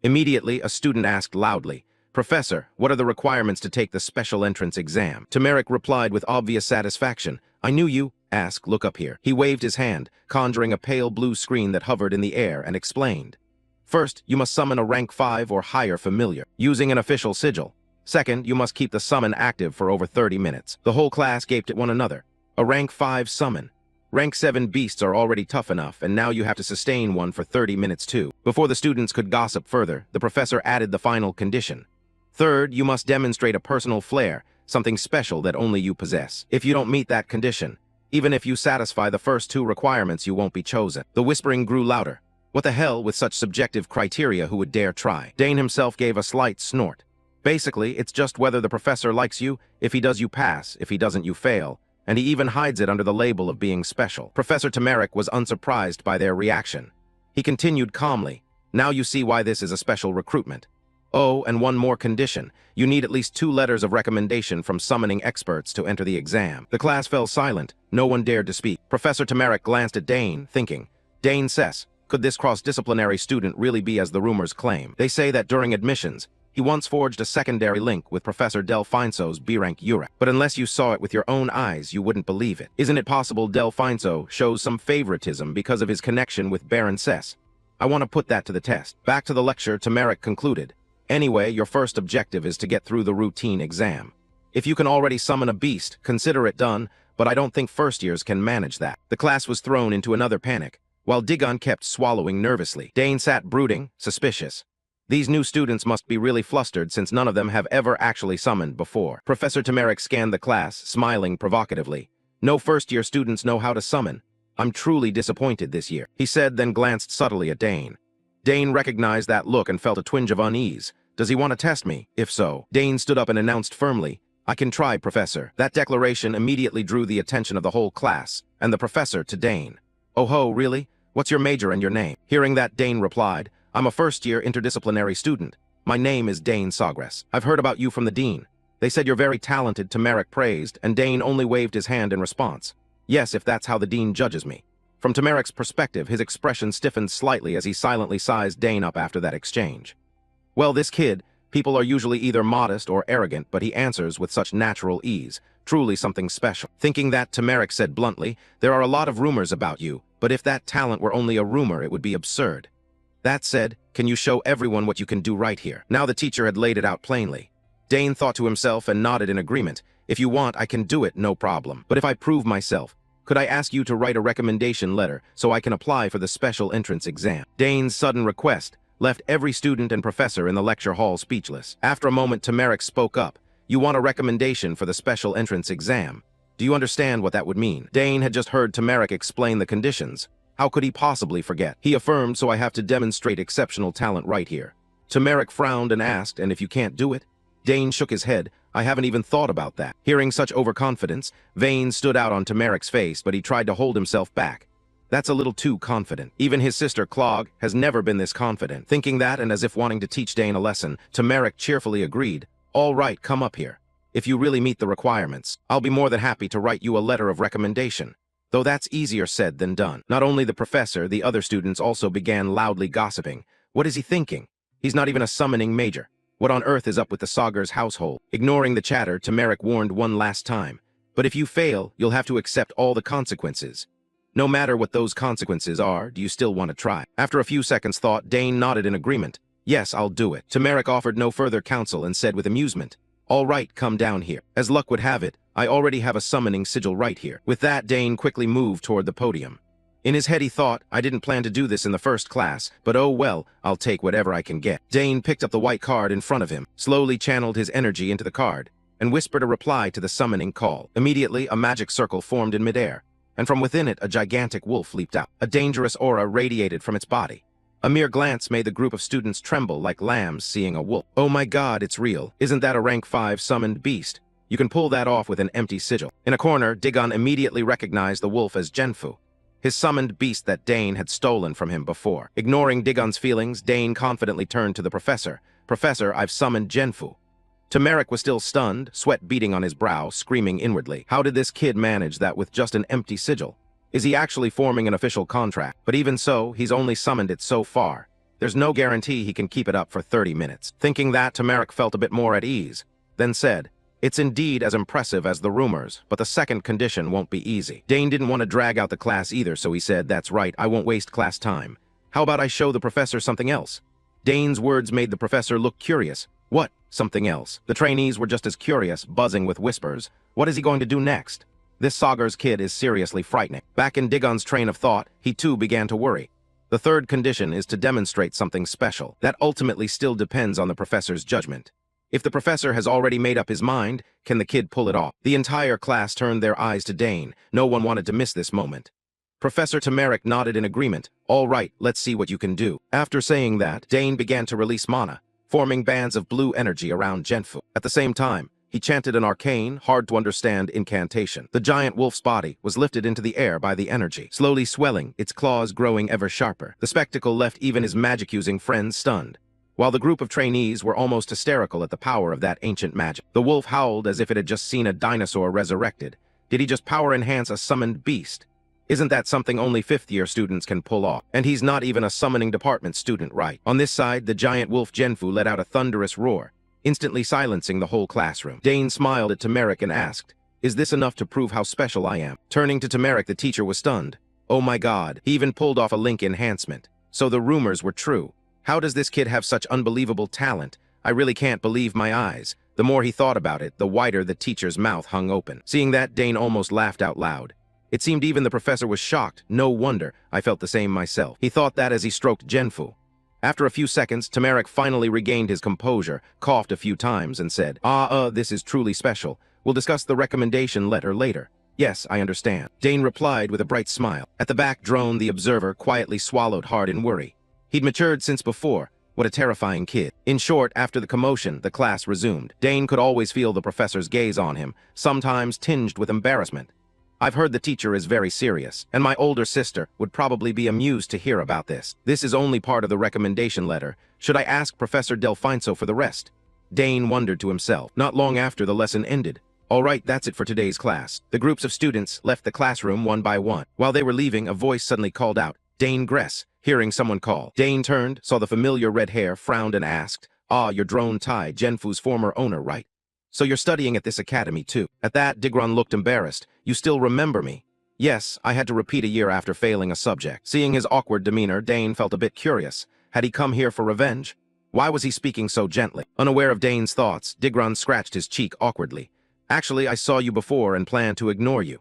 Immediately, a student asked loudly, "Professor, what are the requirements to take the special entrance exam?" Tamaric replied with obvious satisfaction, "I knew you. Ask, look up here." He waved his hand, conjuring a pale blue screen that hovered in the air, and explained. "First, you must summon a rank 5 or higher familiar, using an official sigil. Second, you must keep the summon active for over 30 minutes. The whole class gaped at one another. A rank 5 summon. Rank 7 beasts are already tough enough, and now you have to sustain one for 30 minutes too. Before the students could gossip further, the professor added the final condition. Third, you must demonstrate a personal flair, something special that only you possess. If you don't meet that condition, even if you satisfy the first 2 requirements, you won't be chosen." The whispering grew louder. What the hell, with such subjective criteria, who would dare try? Dane himself gave a slight snort. Basically, it's just whether the professor likes you. If he does, you pass. If he doesn't, you fail. And he even hides it under the label of being special. Professor Tamaric was unsurprised by their reaction. He continued calmly, "Now you see why this is a special recruitment. Oh, and one more condition. You need at least 2 letters of recommendation from summoning experts to enter the exam." The class fell silent. No one dared to speak. Professor Tamaric glanced at Dane, thinking, "Dane Sess, could this cross-disciplinary student really be as the rumors claim? They say that during admissions, he once forged a secondary link with Professor Delfinso's B-rank Urek. But unless you saw it with your own eyes, you wouldn't believe it. Isn't it possible Delfinso shows some favoritism because of his connection with Baron Sess? I want to put that to the test." Back to the lecture, Tamaric concluded. "Anyway, your first objective is to get through the routine exam. If you can already summon a beast, consider it done, but I don't think first years can manage that." The class was thrown into another panic, while Digon kept swallowing nervously. Dane sat brooding, suspicious. These new students must be really flustered since none of them have ever actually summoned before. Professor Tamaric scanned the class, smiling provocatively. "No first-year students know how to summon. I'm truly disappointed this year," he said, then glanced subtly at Dane. Dane recognized that look and felt a twinge of unease. "Does he want to test me? If so?" Dane stood up and announced firmly, "I can try, Professor." That declaration immediately drew the attention of the whole class, and the professor to Dane. "Oh ho, really? What's your major and your name?" Hearing that, Dane replied, "I'm a first-year interdisciplinary student. My name is Dane Sawgrass. I've heard about you from the dean. They said you're very talented," Tamarick praised, and Dane only waved his hand in response. "Yes, if that's how the dean judges me." From Tamarick's perspective, his expression stiffened slightly as he silently sized Dane up after that exchange. Well, this kid, people are usually either modest or arrogant, but he answers with such natural ease. Truly something special. Thinking that, Tamarick said bluntly, "There are a lot of rumors about you, but if that talent were only a rumor, it would be absurd. That said, can you show everyone what you can do right here?" Now the teacher had laid it out plainly. Dane thought to himself and nodded in agreement. "If you want, I can do it, no problem. But if I prove myself, could I ask you to write a recommendation letter so I can apply for the special entrance exam?" Dane's sudden request left every student and professor in the lecture hall speechless. After a moment, Tamarick spoke up. "You want a recommendation for the special entrance exam? Do you understand what that would mean?" Dane had just heard Tamarick explain the conditions. How could he possibly forget? He affirmed, "So I have to demonstrate exceptional talent right here." Tamarick frowned and asked, "And if you can't do it?" Dane shook his head. "I haven't even thought about that." Hearing such overconfidence, veins stood out on Tamarick's face, but he tried to hold himself back. That's a little too confident. Even his sister, Clog, has never been this confident. Thinking that, and as if wanting to teach Dane a lesson, Tamarick cheerfully agreed. "All right, come up here. If you really meet the requirements, I'll be more than happy to write you a letter of recommendation." Though that's easier said than done. Not only the professor, the other students also began loudly gossiping. What is he thinking? He's not even a summoning major. What on earth is up with the Saugers household? Ignoring the chatter, Tamarick warned one last time. "But if you fail, you'll have to accept all the consequences. No matter what those consequences are, do you still want to try?" After a few seconds' thought, Dane nodded in agreement. "Yes, I'll do it." Tamarick offered no further counsel and said with amusement, "All right, come down here. As luck would have it, I already have a summoning sigil right here." With that, Dane quickly moved toward the podium. In his head he thought, "I didn't plan to do this in the first class, but oh well, I'll take whatever I can get." Dane picked up the white card in front of him, slowly channeled his energy into the card, and whispered a reply to the summoning call. Immediately, a magic circle formed in midair, and from within it, a gigantic wolf leaped out. A dangerous aura radiated from its body. A mere glance made the group of students tremble like lambs seeing a wolf. "Oh my god, it's real. Isn't that a rank 5 summoned beast? You can pull that off with an empty sigil." In a corner, Digon immediately recognized the wolf as Genfu, his summoned beast that Dane had stolen from him before. Ignoring Digon's feelings, Dane confidently turned to the professor. "Professor, I've summoned Genfu." Tamarick was still stunned, sweat beading on his brow, screaming inwardly. How did this kid manage that with just an empty sigil? Is he actually forming an official contract? But even so, he's only summoned it so far. There's no guarantee he can keep it up for 30 minutes. Thinking that, Tamarick felt a bit more at ease, then said, "It's indeed as impressive as the rumors, but the second condition won't be easy." Dane didn't want to drag out the class either, so he said, "That's right, I won't waste class time. How about I show the professor something else?" Dane's words made the professor look curious. What? Something else? The trainees were just as curious, buzzing with whispers. What is he going to do next? This Saugers kid is seriously frightening. Back in Digon's train of thought, he too began to worry. The third condition is to demonstrate something special. That ultimately still depends on the professor's judgment. If the professor has already made up his mind, can the kid pull it off? The entire class turned their eyes to Dane. No one wanted to miss this moment. Professor Tamarick nodded in agreement. "All right, let's see what you can do." After saying that, Dane began to release mana, forming bands of blue energy around Genfu. At the same time, he chanted an arcane, hard-to-understand incantation. The giant wolf's body was lifted into the air by the energy, slowly swelling, its claws growing ever sharper. The spectacle left even his magic-using friends stunned, while the group of trainees were almost hysterical at the power of that ancient magic. The wolf howled as if it had just seen a dinosaur resurrected. Did he just power-enhance a summoned beast? Isn't that something only fifth-year students can pull off? And he's not even a summoning department student, right? On this side, the giant wolf Genfu let out a thunderous roar, instantly silencing the whole classroom. Dane smiled at Tamarick and asked, "Is this enough to prove how special I am?" Turning to Tamarick, the teacher was stunned. Oh my god, he even pulled off a link enhancement. So the rumors were true. How does this kid have such unbelievable talent? I really can't believe my eyes. The more he thought about it, the wider the teacher's mouth hung open. Seeing that, Dane almost laughed out loud. It seemed even the professor was shocked. No wonder, I felt the same myself. He thought that as he stroked Genfu. After a few seconds, Tamarick finally regained his composure, coughed a few times, and said, this is truly special. We'll discuss the recommendation letter later." "Yes, I understand," Dane replied with a bright smile. At the back, Drone, the observer, quietly swallowed hard in worry. He'd matured since before, What a terrifying kid. In short, after the commotion, the class resumed. Dane could always feel the professor's gaze on him, sometimes tinged with embarrassment. I've heard the teacher is very serious, and my older sister would probably be amused to hear about this. This is only part of the recommendation letter. Should I ask Professor Delfinso for the rest? Dane wondered to himself. Not long after the lesson ended. All right, that's it for today's class. The groups of students left the classroom one by one. While they were leaving, a voice suddenly called out, "Dane Gress." Hearing someone call, Dane turned, saw the familiar red hair, frowned and asked, "Ah, you're Drone Tai, Genfu's former owner, right? So you're studying at this academy too." At that, Digron looked embarrassed. "You still remember me?" "Yes, I had to repeat a year after failing a subject." Seeing his awkward demeanor, Dane felt a bit curious. Had he come here for revenge? Why was he speaking so gently? Unaware of Dane's thoughts, Digron scratched his cheek awkwardly. "Actually, I saw you before and planned to ignore you.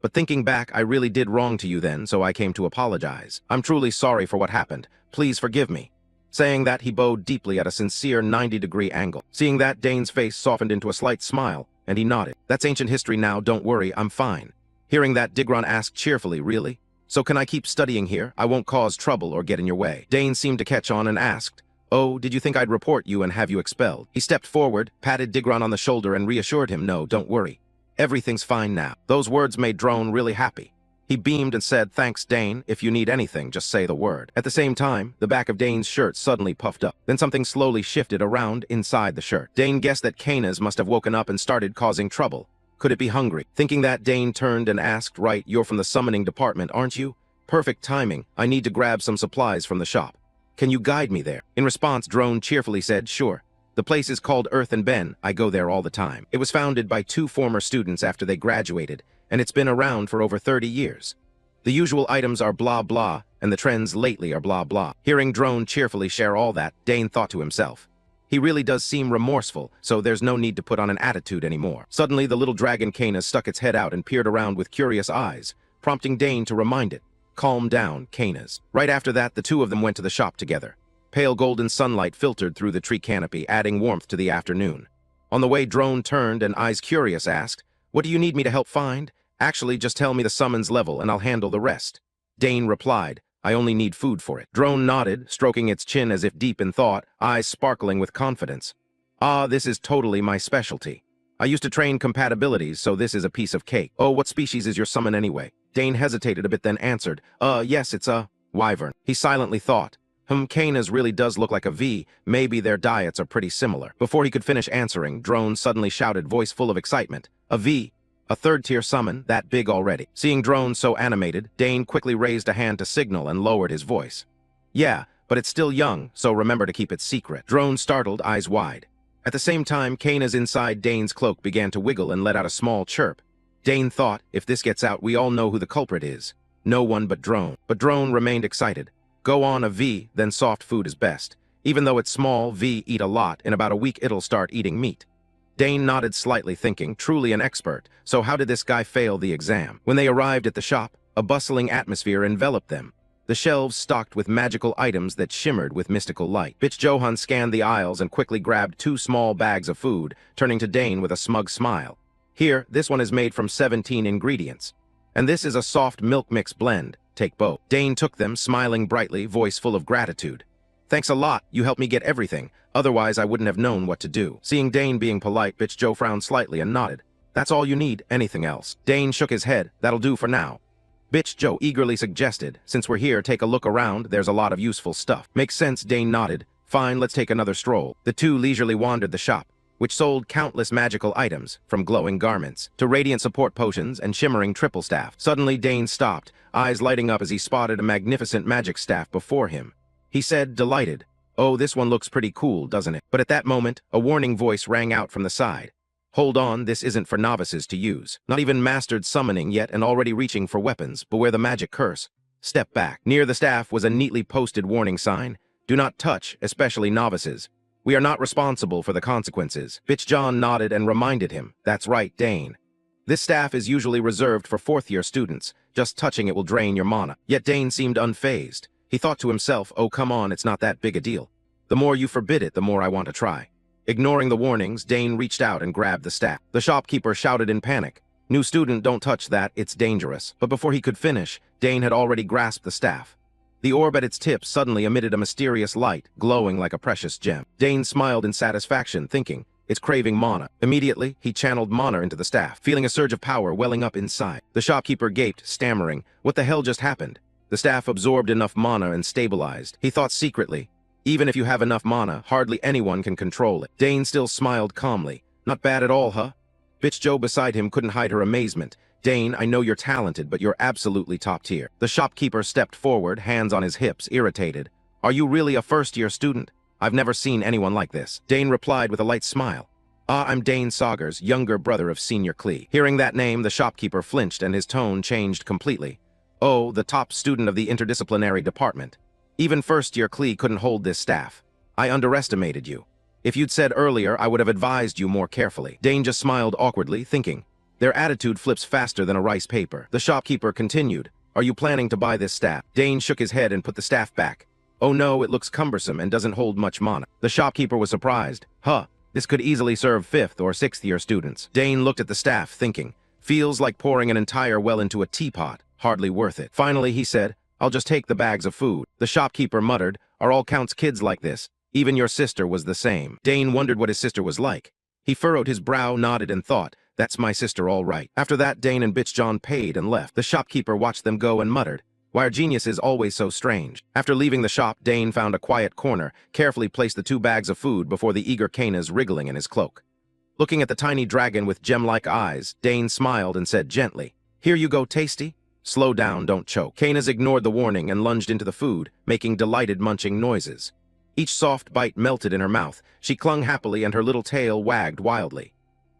But thinking back, I really did wrong to you then, so I came to apologize. I'm truly sorry for what happened. Please forgive me." Saying that, he bowed deeply at a sincere 90-degree angle. Seeing that, Dane's face softened into a slight smile, and he nodded. "That's ancient history now, don't worry, I'm fine." Hearing that, Digron asked cheerfully, "Really? So can I keep studying here? I won't cause trouble or get in your way." Dane seemed to catch on and asked, "Oh, did you think I'd report you and have you expelled?" He stepped forward, patted Digron on the shoulder and reassured him, "No, don't worry. Everything's fine now." Those words made Drone really happy. He beamed and said, "Thanks, Dane. If you need anything, just say the word." At the same time, the back of Dane's shirt suddenly puffed up. Then something slowly shifted around inside the shirt. Dane guessed that Canas must have woken up and started causing trouble. Could it be hungry? Thinking that, Dane turned and asked, "Right, you're from the summoning department, aren't you? Perfect timing. I need to grab some supplies from the shop. Can you guide me there?" In response, Drone cheerfully said, "Sure. The place is called Earth and Ben. I go there all the time." It was founded by 2 former students after they graduated, and it's been around for over 30 years. The usual items are blah blah, and the trends lately are blah blah. Hearing Drone cheerfully share all that, Dane thought to himself, he really does seem remorseful, so there's no need to put on an attitude anymore. Suddenly, the little dragon Canis stuck its head out and peered around with curious eyes, prompting Dane to remind it, "Calm down, Canis." Right after that, the two of them went to the shop together. Pale golden sunlight filtered through the tree canopy, adding warmth to the afternoon. On the way, Drone turned and, eyes curious, asked, "What do you need me to help find?" "Actually, just tell me the summons level and I'll handle the rest." Dane replied, "I only need food for it." Drone nodded, stroking its chin as if deep in thought, eyes sparkling with confidence. "Ah, this is totally my specialty. I used to train compatibilities, so this is a piece of cake." "Oh, what species is your summon anyway?" Dane hesitated a bit, then answered, Yes, it's a wyvern." He silently thought, Canas really does look like a V. Maybe their diets are pretty similar." Before he could finish answering, Drone suddenly shouted, voice full of excitement, "A V? A third-tier summon? That big already?" Seeing Drone so animated, Dane quickly raised a hand to signal and lowered his voice. "Yeah, but it's still young, so remember to keep it secret." Drone startled, eyes wide. At the same time, Canas inside Dane's cloak began to wiggle and let out a small chirp. Dane thought, if this gets out, we all know who the culprit is. No one but Drone. But Drone remained excited. "Go on, a V, then soft food is best. Even though it's small, V eat a lot. In about a week it'll start eating meat." Dane nodded slightly, thinking, truly an expert. So how did this guy fail the exam? When they arrived at the shop, a bustling atmosphere enveloped them. The shelves stocked with magical items that shimmered with mystical light. Bitch Johan scanned the aisles and quickly grabbed 2 small bags of food, turning to Dane with a smug smile. "Here, this one is made from 17 ingredients. And this is a soft milk mix blend. Take both." Dane took them, smiling brightly, voice full of gratitude. "Thanks a lot, you helped me get everything. Otherwise, I wouldn't have known what to do." Seeing Dane being polite, Bitch Joe frowned slightly and nodded. "That's all you need, anything else?" Dane shook his head. "That'll do for now." Bitch Joe eagerly suggested, "Since we're here, take a look around, there's a lot of useful stuff." "Makes sense," Dane nodded. "Fine, let's take another stroll." The two leisurely wandered the shop, which sold countless magical items, from glowing garments to radiant support potions and shimmering triple staff. Suddenly, Dane stopped, eyes lighting up as he spotted a magnificent magic staff before him. He said, delighted, "Oh, this one looks pretty cool, doesn't it?" But at that moment, a warning voice rang out from the side. "Hold on, this isn't for novices to use. Not even mastered summoning yet and already reaching for weapons. Beware the magic curse. Step back." Near the staff was a neatly posted warning sign. "Do not touch, especially novices. We are not responsible for the consequences." Bitch John nodded and reminded him, "That's right, Dane. This staff is usually reserved for 4th-year students. Just touching it will drain your mana." Yet Dane seemed unfazed. He thought to himself, "Oh, come on, it's not that big a deal. The more you forbid it, the more I want to try." Ignoring the warnings, Dane reached out and grabbed the staff. The shopkeeper shouted in panic, "New student, don't touch that, it's dangerous." But before he could finish, Dane had already grasped the staff. The orb at its tip suddenly emitted a mysterious light, glowing like a precious gem. Dane smiled in satisfaction, thinking, it's craving mana. Immediately, he channeled mana into the staff, feeling a surge of power welling up inside. The shopkeeper gaped, stammering, what the hell just happened? The staff absorbed enough mana and stabilized. He thought secretly, even if you have enough mana, hardly anyone can control it. Dane still smiled calmly. Not bad at all, huh? Bitch Joe beside him couldn't hide her amazement. Dane, I know you're talented, but you're absolutely top tier. The shopkeeper stepped forward, hands on his hips, irritated. Are you really a first-year student? I've never seen anyone like this. Dane replied with a light smile. I'm Dane Saugers, younger brother of Senior Klee. Hearing that name, the shopkeeper flinched and his tone changed completely. Oh, the top student of the interdisciplinary department. Even first-year Klee couldn't hold this staff. I underestimated you. If you'd said earlier, I would have advised you more carefully. Dane just smiled awkwardly, thinking, their attitude flips faster than a rice paper. The shopkeeper continued, are you planning to buy this staff? Dane shook his head and put the staff back. Oh no, it looks cumbersome and doesn't hold much mana. The shopkeeper was surprised. This could easily serve 5th or 6th year students. Dane looked at the staff, thinking, feels like pouring an entire well into a teapot. Hardly worth it. Finally, he said, I'll just take the bags of food. The shopkeeper muttered, are all Count's kids like this? Even your sister was the same. Dane wondered what his sister was like. He furrowed his brow, nodded, and thought, that's my sister all right. After that, Dane and Bitch John paid and left. The shopkeeper watched them go and muttered, why are geniuses always so strange? After leaving the shop, Dane found a quiet corner, carefully placed the 2 bags of food before the eager Kanas wriggling in his cloak. Looking at the tiny dragon with gem-like eyes, Dane smiled and said gently, here you go, tasty. Slow down, don't choke. Kanas ignored the warning and lunged into the food, making delighted munching noises. Each soft bite melted in her mouth. She clung happily and her little tail wagged wildly.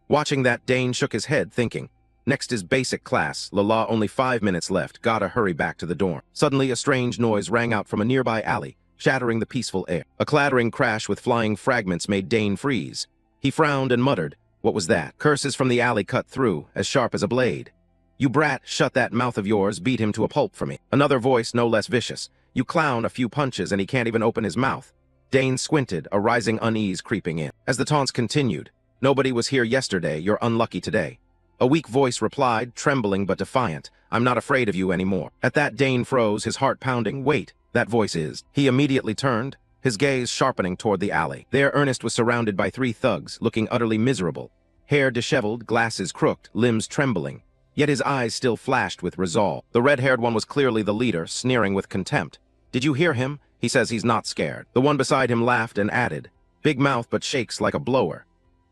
Watching that, Dane shook his head, thinking, next is basic class. Lala, only 5 minutes left. Gotta hurry back to the dorm. Suddenly, a strange noise rang out from a nearby alley, shattering the peaceful air. A clattering crash with flying fragments made Dane freeze. He frowned and muttered, what was that? Curses from the alley cut through, as sharp as a blade. You brat, shut that mouth of yours, beat him to a pulp for me. Another voice, no less vicious. You clown, a few punches and he can't even open his mouth. Dane squinted, a rising unease creeping in. As the taunts continued, nobody was here yesterday, you're unlucky today. A weak voice replied, trembling but defiant, I'm not afraid of you anymore. At that, Dane froze, his heart pounding. Wait, that voice is. He immediately turned, his gaze sharpening toward the alley. There, Ernest was surrounded by 3 thugs, looking utterly miserable. Hair disheveled, glasses crooked, limbs trembling. Yet his eyes still flashed with resolve. The red-haired one was clearly the leader, sneering with contempt. Did you hear him? He says he's not scared. The one beside him laughed and added, big mouth but shakes like a blower.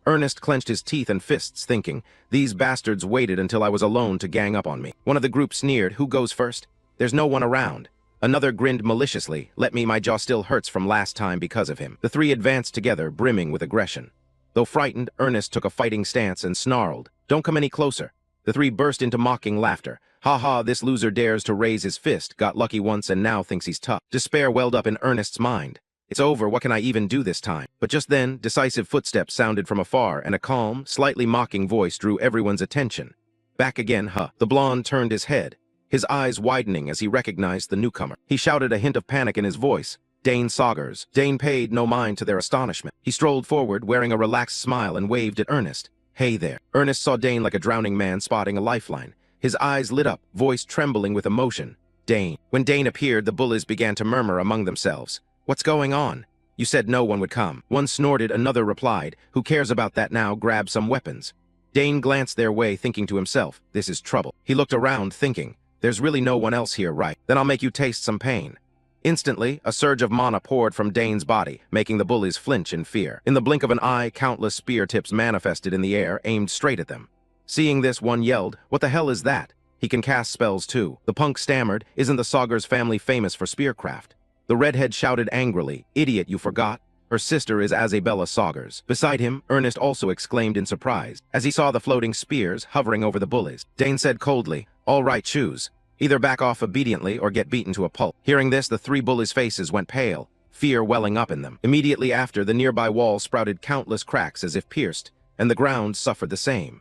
Ernest clenched his teeth and fists, thinking, these bastards waited until I was alone to gang up on me. One of the group sneered, who goes first? There's no one around. Another grinned maliciously, let me, my jaw still hurts from last time because of him. The 3 advanced together, brimming with aggression. Though frightened, Ernest took a fighting stance and snarled, don't come any closer. The 3 burst into mocking laughter. Ha ha, this loser dares to raise his fist, got lucky once and now thinks he's tough. Despair welled up in Ernest's mind. It's over, what can I even do this time? But just then, decisive footsteps sounded from afar, and a calm, slightly mocking voice drew everyone's attention. Back again, huh? The blonde turned his head, his eyes widening as he recognized the newcomer. He shouted, a hint of panic in his voice, Dane Saugers. Dane paid no mind to their astonishment. He strolled forward, wearing a relaxed smile, and waved at Ernest. Hey there. Ernest saw Dane like a drowning man spotting a lifeline. His eyes lit up, voice trembling with emotion. Dane. When Dane appeared, the bullies began to murmur among themselves. What's going on? You said no one would come. One snorted, another replied, who cares about that now, grab some weapons. Dane glanced their way, thinking to himself, this is trouble. He looked around, thinking, there's really no one else here, right? Then I'll make you taste some pain. Instantly, a surge of mana poured from Dane's body, making the bullies flinch in fear. In the blink of an eye, countless spear tips manifested in the air, aimed straight at them. Seeing this, one yelled, what the hell is that? He can cast spells too. The punk stammered, isn't the Saugers family famous for spearcraft? The redhead shouted angrily, idiot, you forgot? Her sister is Azabella Saugers. Beside him, Ernest also exclaimed in surprise, as he saw the floating spears hovering over the bullies. Dane said coldly, all right, choose. Either back off obediently or get beaten to a pulp. Hearing this, the 3 bullies' faces went pale, fear welling up in them. Immediately after, the nearby wall sprouted countless cracks as if pierced, and the ground suffered the same.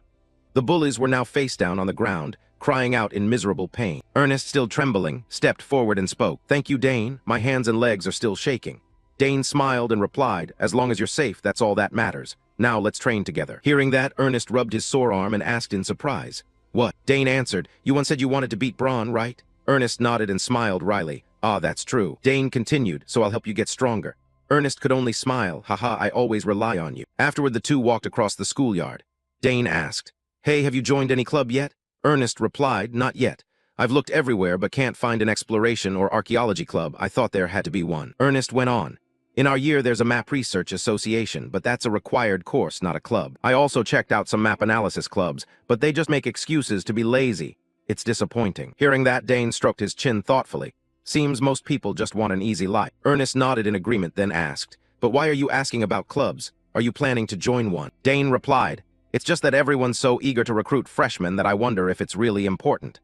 The bullies were now face down on the ground, crying out in miserable pain. Ernest, still trembling, stepped forward and spoke. Thank you, Dane. My hands and legs are still shaking. Dane smiled and replied, as long as you're safe, that's all that matters. Now let's train together. Hearing that, Ernest rubbed his sore arm and asked in surprise. What? Dane answered, you once said you wanted to beat Braun, right? Ernest nodded and smiled wryly. Ah, that's true. Dane continued, so I'll help you get stronger. Ernest could only smile. Haha, I always rely on you. Afterward, the two walked across the schoolyard. Dane asked, Hey, have you joined any club yet? Ernest replied, Not yet. I've looked everywhere but can't find an exploration or archaeology club. I thought there had to be one. Ernest went on. In our year, there's a map research association, but that's a required course, not a club. I also checked out some map analysis clubs, but they just make excuses to be lazy. It's disappointing. Hearing that, Dane stroked his chin thoughtfully. Seems most people just want an easy life. Ernest nodded in agreement, then asked, But why are you asking about clubs? Are you planning to join one? Dane replied, It's just that everyone's so eager to recruit freshmen that I wonder if it's really important.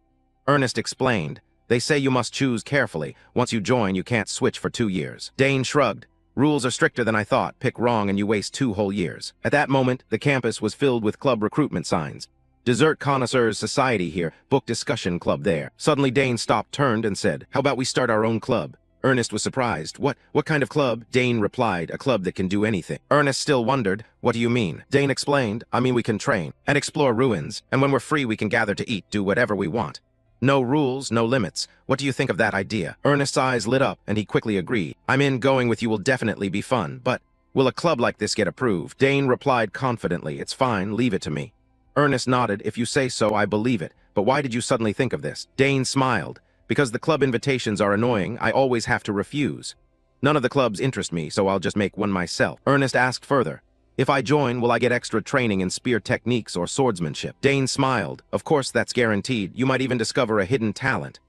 Ernest explained, They say you must choose carefully. Once you join, you can't switch for 2 years. Dane shrugged. Rules are stricter than I thought. Pick wrong and you waste 2 whole years. At that moment, the campus was filled with club recruitment signs. Dessert Connoisseurs Society here, book discussion club there. Suddenly Dane stopped, turned, and said, How about we start our own club? Ernest was surprised. What kind of club? Dane replied, A club that can do anything. Ernest still wondered, What do you mean? Dane explained, I mean we can train and explore ruins, and when we're free we can gather to eat, do whatever we want. No rules, no limits. What do you think of that idea? Ernest's eyes lit up, and he quickly agreed. I'm in. Going with you will definitely be fun, but will a club like this get approved? Dane replied confidently, It's fine, leave it to me. Ernest nodded, If you say so, I believe it. But why did you suddenly think of this? Dane smiled. Because the club invitations are annoying, I always have to refuse. None of the clubs interest me, so I'll just make one myself. Ernest asked further, If I join, will I get extra training in spear techniques or swordsmanship? Dane smiled. Of course, that's guaranteed. You might even discover a hidden talent.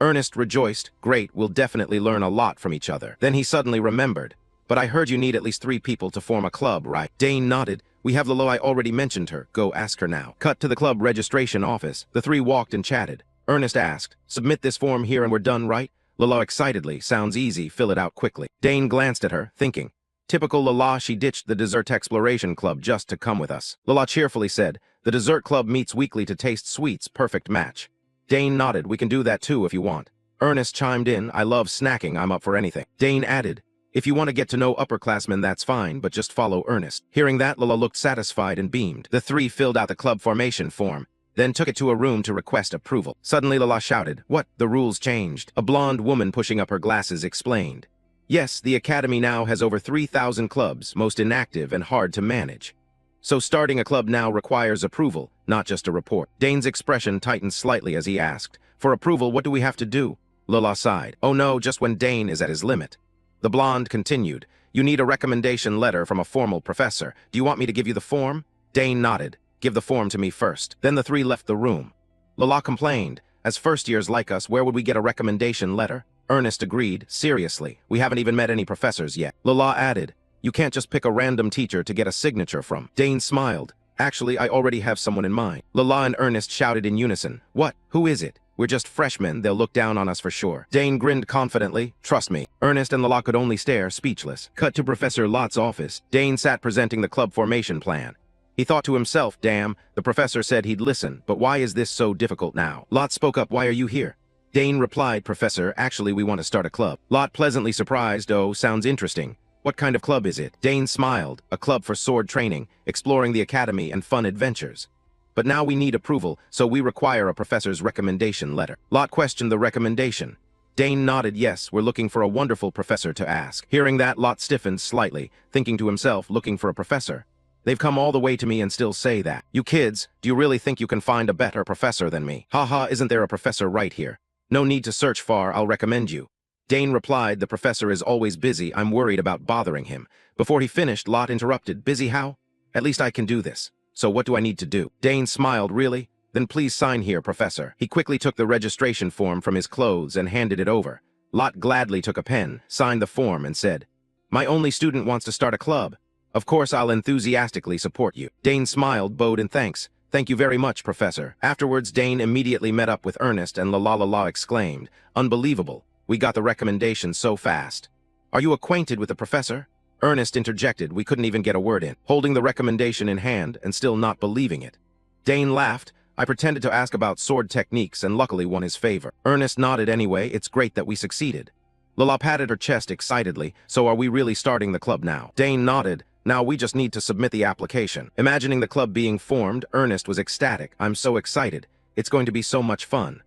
Ernest rejoiced. Great, we'll definitely learn a lot from each other. Then he suddenly remembered. But I heard you need at least 3 people to form a club, right? Dane nodded. We have Lolo, I already mentioned her. Go ask her now. Cut to the club registration office. The 3 walked and chatted. Ernest asked, Submit this form here and we're done, right? Lolo excitedly, Sounds easy, fill it out quickly. Dane glanced at her, thinking. Typical Lala, she ditched the Dessert Exploration Club just to come with us. Lala cheerfully said, The Dessert Club meets weekly to taste sweets, perfect match. Dane nodded, We can do that too if you want. Ernest chimed in, I love snacking, I'm up for anything. Dane added, If you want to get to know upperclassmen, that's fine, but just follow Ernest. Hearing that, Lala looked satisfied and beamed. The 3 filled out the club formation form, then took it to a room to request approval. Suddenly Lala shouted, What? The rules changed. A blonde woman pushing up her glasses explained. Yes, the Academy now has over 3,000 clubs, most inactive and hard to manage. So starting a club now requires approval, not just a report. Dane's expression tightened slightly as he asked, For approval, what do we have to do? Lala sighed. Oh no, just when Dane is at his limit. The blonde continued, You need a recommendation letter from a formal professor. Do you want me to give you the form? Dane nodded. Give the form to me first. Then the 3 left the room. Lala complained, As first years like us, where would we get a recommendation letter? Ernest agreed, Seriously, we haven't even met any professors yet. Lala added, You can't just pick a random teacher to get a signature from. Dane smiled. Actually, I already have someone in mind. Lala and Ernest shouted in unison. What? Who is it? We're just freshmen, they'll look down on us for sure. Dane grinned confidently. Trust me. Ernest and Lala could only stare, speechless. Cut to Professor Lott's office. Dane sat presenting the club formation plan. He thought to himself, Damn, the professor said he'd listen, but why is this so difficult now? Lott spoke up, Why are you here? Dane replied, Professor, actually we want to start a club. Lott pleasantly surprised, Oh, sounds interesting. What kind of club is it? Dane smiled, A club for sword training, exploring the academy, and fun adventures. But now we need approval, so we require a professor's recommendation letter. Lott questioned the recommendation. Dane nodded, Yes, we're looking for a wonderful professor to ask. Hearing that, Lott stiffened slightly, thinking to himself, looking for a professor. They've come all the way to me and still say that. You kids, do you really think you can find a better professor than me? Haha, isn't there a professor right here? No need to search far, I'll recommend you. Dane replied, The professor is always busy, I'm worried about bothering him. Before he finished, Lott interrupted, Busy how? At least I can do this. So what do I need to do? Dane smiled, Really? Then please sign here, Professor. He quickly took the registration form from his clothes and handed it over. Lott gladly took a pen, signed the form, and said, My only student wants to start a club. Of course I'll enthusiastically support you. Dane smiled, bowed in thanks. Thank you very much, Professor. Afterwards, Dane immediately met up with Ernest and La exclaimed, Unbelievable. We got the recommendation so fast. Are you acquainted with the professor? Ernest interjected, We couldn't even get a word in, holding the recommendation in hand and still not believing it. Dane laughed. I pretended to ask about sword techniques and luckily won his favor. Ernest nodded anyway, It's great that we succeeded. Lala patted her chest excitedly, So are we really starting the club now? Dane nodded. Now we just need to submit the application. Imagining the club being formed, Ernest was ecstatic. I'm so excited. It's going to be so much fun.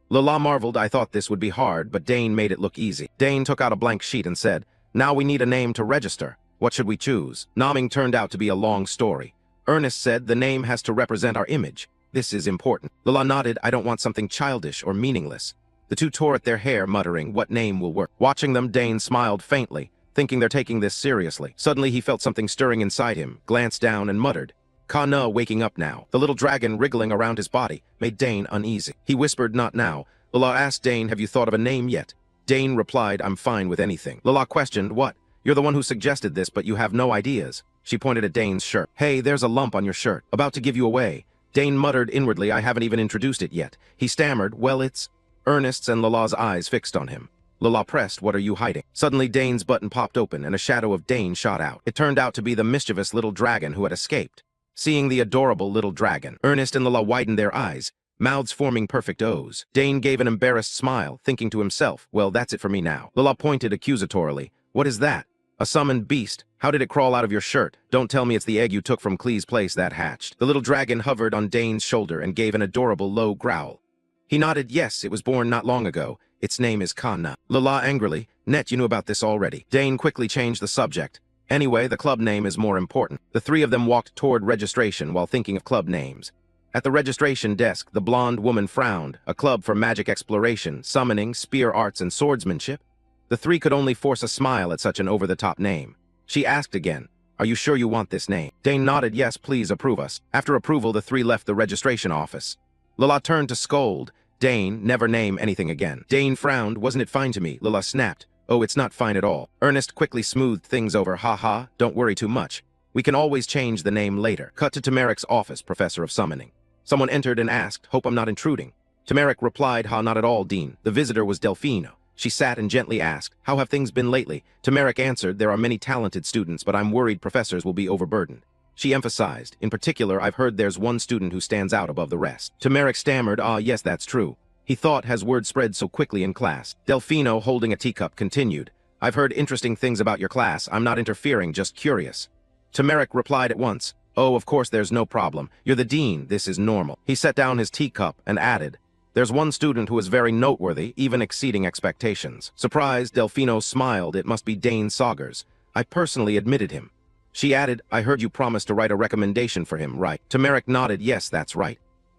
Lala marveled. I thought this would be hard, but Dane made it look easy. Dane took out a blank sheet and said, now we need a name to register. What should we choose? Naming turned out to be a long story. Ernest said the name has to represent our image. This is important. Lala nodded. I don't want something childish or meaningless. The two tore at their hair, muttering, what name will work? Watching them, Dane smiled faintly, thinking they're taking this seriously. Suddenly he felt something stirring inside him, glanced down and muttered. Kana waking up now. The little dragon wriggling around his body made Dane uneasy. He whispered, not now. Lala asked Dane, have you thought of a name yet? Dane replied, I'm fine with anything. Lala questioned, what? You're the one who suggested this, but you have no ideas. She pointed at Dane's shirt. Hey, there's a lump on your shirt. About to give you away. Dane muttered inwardly, I haven't even introduced it yet. He stammered, well, it's... Ernest's and Lala's eyes fixed on him. Lala pressed, what are you hiding? Suddenly Dane's button popped open and a shadow of Dane shot out. It turned out to be the mischievous little dragon who had escaped. Seeing the adorable little dragon, Ernest and Lala widened their eyes, mouths forming perfect O's. Dane gave an embarrassed smile, thinking to himself, well, that's it for me now. Lala pointed accusatorily, what is that? A summoned beast? How did it crawl out of your shirt? Don't tell me it's the egg you took from Klee's place that hatched. The little dragon hovered on Dane's shoulder and gave an adorable low growl. He nodded, yes, it was born not long ago. Its name is Kana. Lala angrily, Net, you knew about this already. Dane quickly changed the subject. Anyway, the club name is more important. The three of them walked toward registration while thinking of club names. At the registration desk, the blonde woman frowned. A club for magic exploration, summoning, spear arts, and swordsmanship? The three could only force a smile at such an over-the-top name. She asked again, are you sure you want this name? Dane nodded, yes, please approve us. After approval, the three left the registration office. Lala turned to scold. Dane, never name anything again. Dane frowned, wasn't it fine to me? Lala snapped. Oh, it's not fine at all. Ernest quickly smoothed things over. Ha, don't worry too much. We can always change the name later. Cut to Tamarik's office, Professor of Summoning. Someone entered and asked, hope I'm not intruding. Tamarik replied, ha, not at all, Dean. The visitor was Delfino. She sat and gently asked, how have things been lately? Tamarik answered, there are many talented students, but I'm worried professors will be overburdened. She emphasized, in particular, I've heard there's one student who stands out above the rest. Tamarik stammered, ah, yes, that's true. He thought, has word spread so quickly in class? Delfino, holding a teacup, continued, I've heard interesting things about your class. I'm not interfering, just curious. Tamarik replied at once, oh, of course there's no problem. You're the dean, this is normal. He set down his teacup and added, there's one student who is very noteworthy, even exceeding expectations. Surprised, Delfino smiled, it must be Dane Saugers. I personally admitted him. She added, I heard you promised to write a recommendation for him, right? Tamarik nodded, yes, that's right.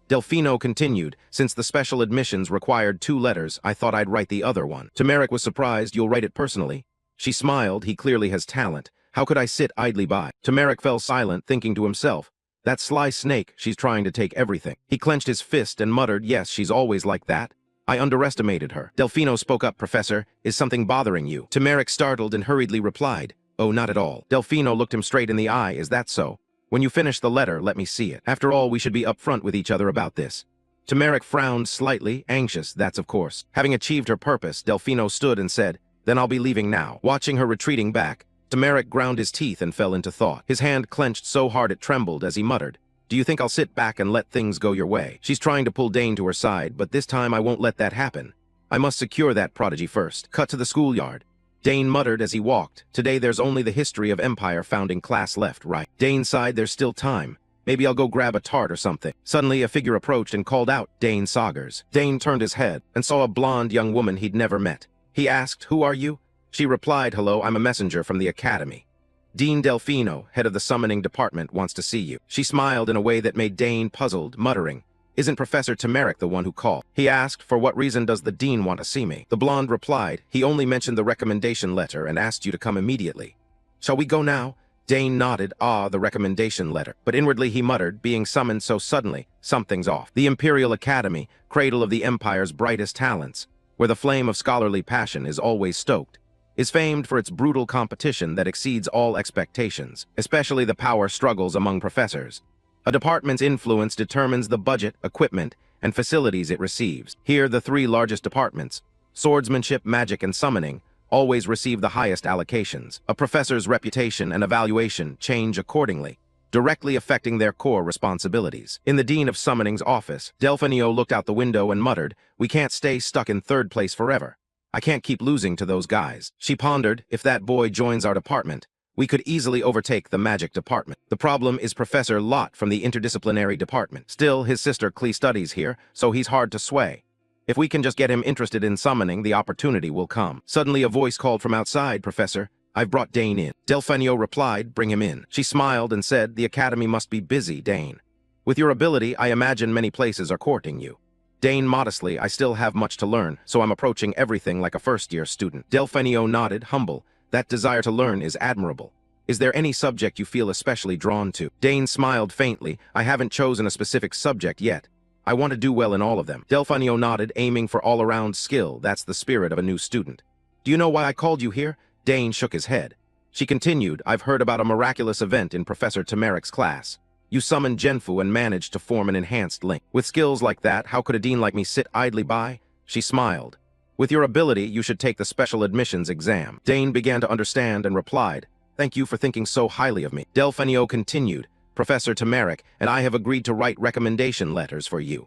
Delfino continued, since the special admissions required 2 letters, I thought I'd write the other one. Tamarik was surprised, you'll write it personally? She smiled, he clearly has talent. How could I sit idly by? Tamarik fell silent, thinking to himself, that sly snake, she's trying to take everything. He clenched his fist and muttered, yes, she's always like that. I underestimated her. Delfino spoke up, Professor, is something bothering you? Tamarik startled and hurriedly replied, oh, not at all. Delfino looked him straight in the eye, is that so? When you finish the letter, let me see it. After all, we should be upfront with each other about this. Tamarik frowned slightly, anxious, that's of course. Having achieved her purpose, Delfino stood and said, then I'll be leaving now. Watching her retreating back, Tamarik ground his teeth and fell into thought. His hand clenched so hard it trembled as he muttered, do you think I'll sit back and let things go your way? She's trying to pull Dane to her side, but this time I won't let that happen. I must secure that prodigy first. Cut to the schoolyard. Dane muttered as he walked, today there's only the history of Empire founding class left, right? Dane sighed, there's still time. Maybe I'll go grab a tart or something. Suddenly a figure approached and called out, Dane Saugers. Dane turned his head and saw a blonde young woman he'd never met. He asked, who are you? She replied, hello, I'm a messenger from the academy. Dean Delfino, head of the summoning department, wants to see you. She smiled in a way that made Dane puzzled, muttering, isn't Professor Tamarik the one who called? He asked, for what reason does the dean want to see me? The blonde replied, he only mentioned the recommendation letter and asked you to come immediately. Shall we go now? Dane nodded, ah, the recommendation letter. But inwardly he muttered, being summoned so suddenly, something's off. The Imperial Academy, cradle of the Empire's brightest talents, where the flame of scholarly passion is always stoked, is famed for its brutal competition that exceeds all expectations, especially the power struggles among professors. A department's influence determines the budget, equipment, and facilities it receives. Here, the 3 largest departments, swordsmanship, magic, and summoning, always receive the highest allocations. A professor's reputation and evaluation change accordingly, directly affecting their core responsibilities. In the Dean of Summoning's office, Delfino looked out the window and muttered, we can't stay stuck in 3rd place forever. I can't keep losing to those guys. She pondered, if that boy joins our department, we could easily overtake the magic department. The problem is Professor Lot from the interdisciplinary department. Still, his sister Klee studies here, so he's hard to sway. If we can just get him interested in summoning, the opportunity will come. Suddenly a voice called from outside, "Professor, I've brought Dane in." Delphinio replied, "Bring him in." She smiled and said, "The academy must be busy, Dane. With your ability, I imagine many places are courting you." Dane modestly, "I still have much to learn, so I'm approaching everything like a first-year student." Delphinio nodded, humble. "That desire to learn is admirable. Is there any subject you feel especially drawn to?" Dane smiled faintly. "I haven't chosen a specific subject yet. I want to do well in all of them." Delphinio nodded, aiming for all-around skill. "That's the spirit of a new student." "Do you know why I called you here?" Dane shook his head. She continued, "I've heard about a miraculous event in Professor Tamarek's class. You summoned Genfu and managed to form an enhanced link. With skills like that, how could a dean like me sit idly by?" She smiled. "With your ability, you should take the special admissions exam." Dane began to understand and replied, "Thank you for thinking so highly of me." Delphinio continued, "Professor Tamarek and I have agreed to write recommendation letters for you.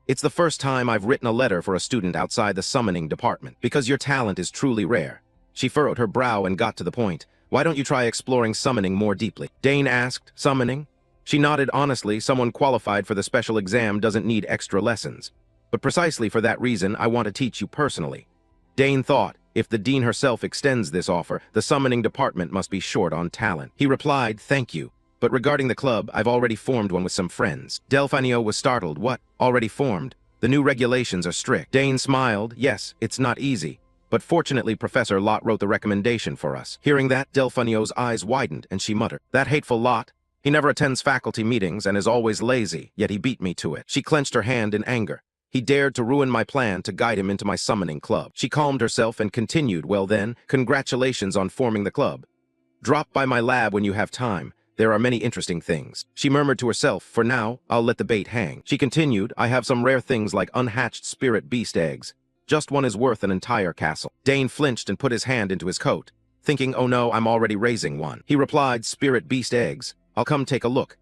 It's the first time I've written a letter for a student outside the summoning department, because your talent is truly rare." She furrowed her brow and got to the point. "Why don't you try exploring summoning more deeply?" Dane asked, "Summoning?" She nodded honestly. "Someone qualified for the special exam doesn't need extra lessons. But precisely for that reason, I want to teach you personally." Dane thought, if the dean herself extends this offer, the summoning department must be short on talent. He replied, "Thank you. But regarding the club, I've already formed one with some friends." Delphinio was startled. "What? Already formed? The new regulations are strict." Dane smiled. "Yes, it's not easy. But fortunately, Professor Lot wrote the recommendation for us." Hearing that, Delphinio's eyes widened, and she muttered, "That hateful Lot. He never attends faculty meetings and is always lazy, yet he beat me to it." She clenched her hand in anger. "He dared to ruin my plan to guide him into my summoning club." She calmed herself and continued, "Well then, congratulations on forming the club. Drop by my lab when you have time. There are many interesting things." She murmured to herself, "For now, I'll let the bait hang." She continued, "I have some rare things like unhatched spirit beast eggs. Just one is worth an entire castle." Dane flinched and put his hand into his coat, thinking, "Oh no, I'm already raising one." He replied, "Spirit beast eggs. I'll come take a look."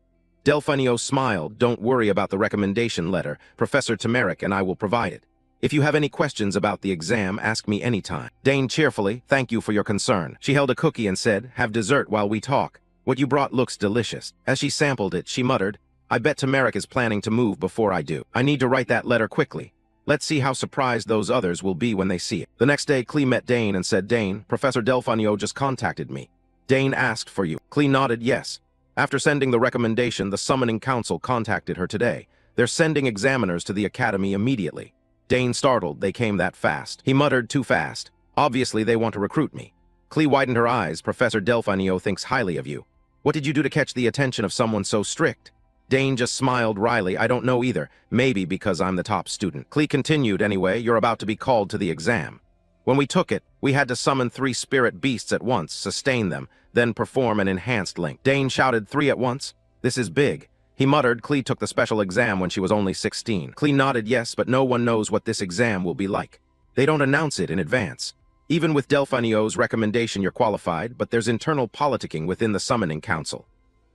Delphinio smiled. "Don't worry about the recommendation letter. Professor Tamarek and I will provide it. If you have any questions about the exam, ask me anytime." Dane cheerfully, "Thank you for your concern." She held a cookie and said, "Have dessert while we talk. What you brought looks delicious." As she sampled it, she muttered, "I bet Tamarek is planning to move before I do. I need to write that letter quickly. Let's see how surprised those others will be when they see it." The next day, Klee met Dane and said, "Dane, Professor Delphinio just contacted me. Dane asked for you." Klee nodded, "Yes. After sending the recommendation, the Summoning Council contacted her today. They're sending examiners to the academy immediately." Dane startled. "They came that fast." He muttered, "Too fast. Obviously, they want to recruit me." Klee widened her eyes. "Professor Delphinio thinks highly of you. What did you do to catch the attention of someone so strict?" Dane just smiled wryly. "I don't know either. Maybe because I'm the top student." Klee continued, "Anyway, you're about to be called to the exam. When we took it, we had to summon 3 spirit beasts at once, sustain them, then perform an enhanced link." Dane shouted, "3 at once? This is big." He muttered, "Klee took the special exam when she was only 16. Klee nodded, "Yes, but no one knows what this exam will be like. They don't announce it in advance. Even with Delphinio's recommendation, you're qualified, but there's internal politicking within the Summoning Council."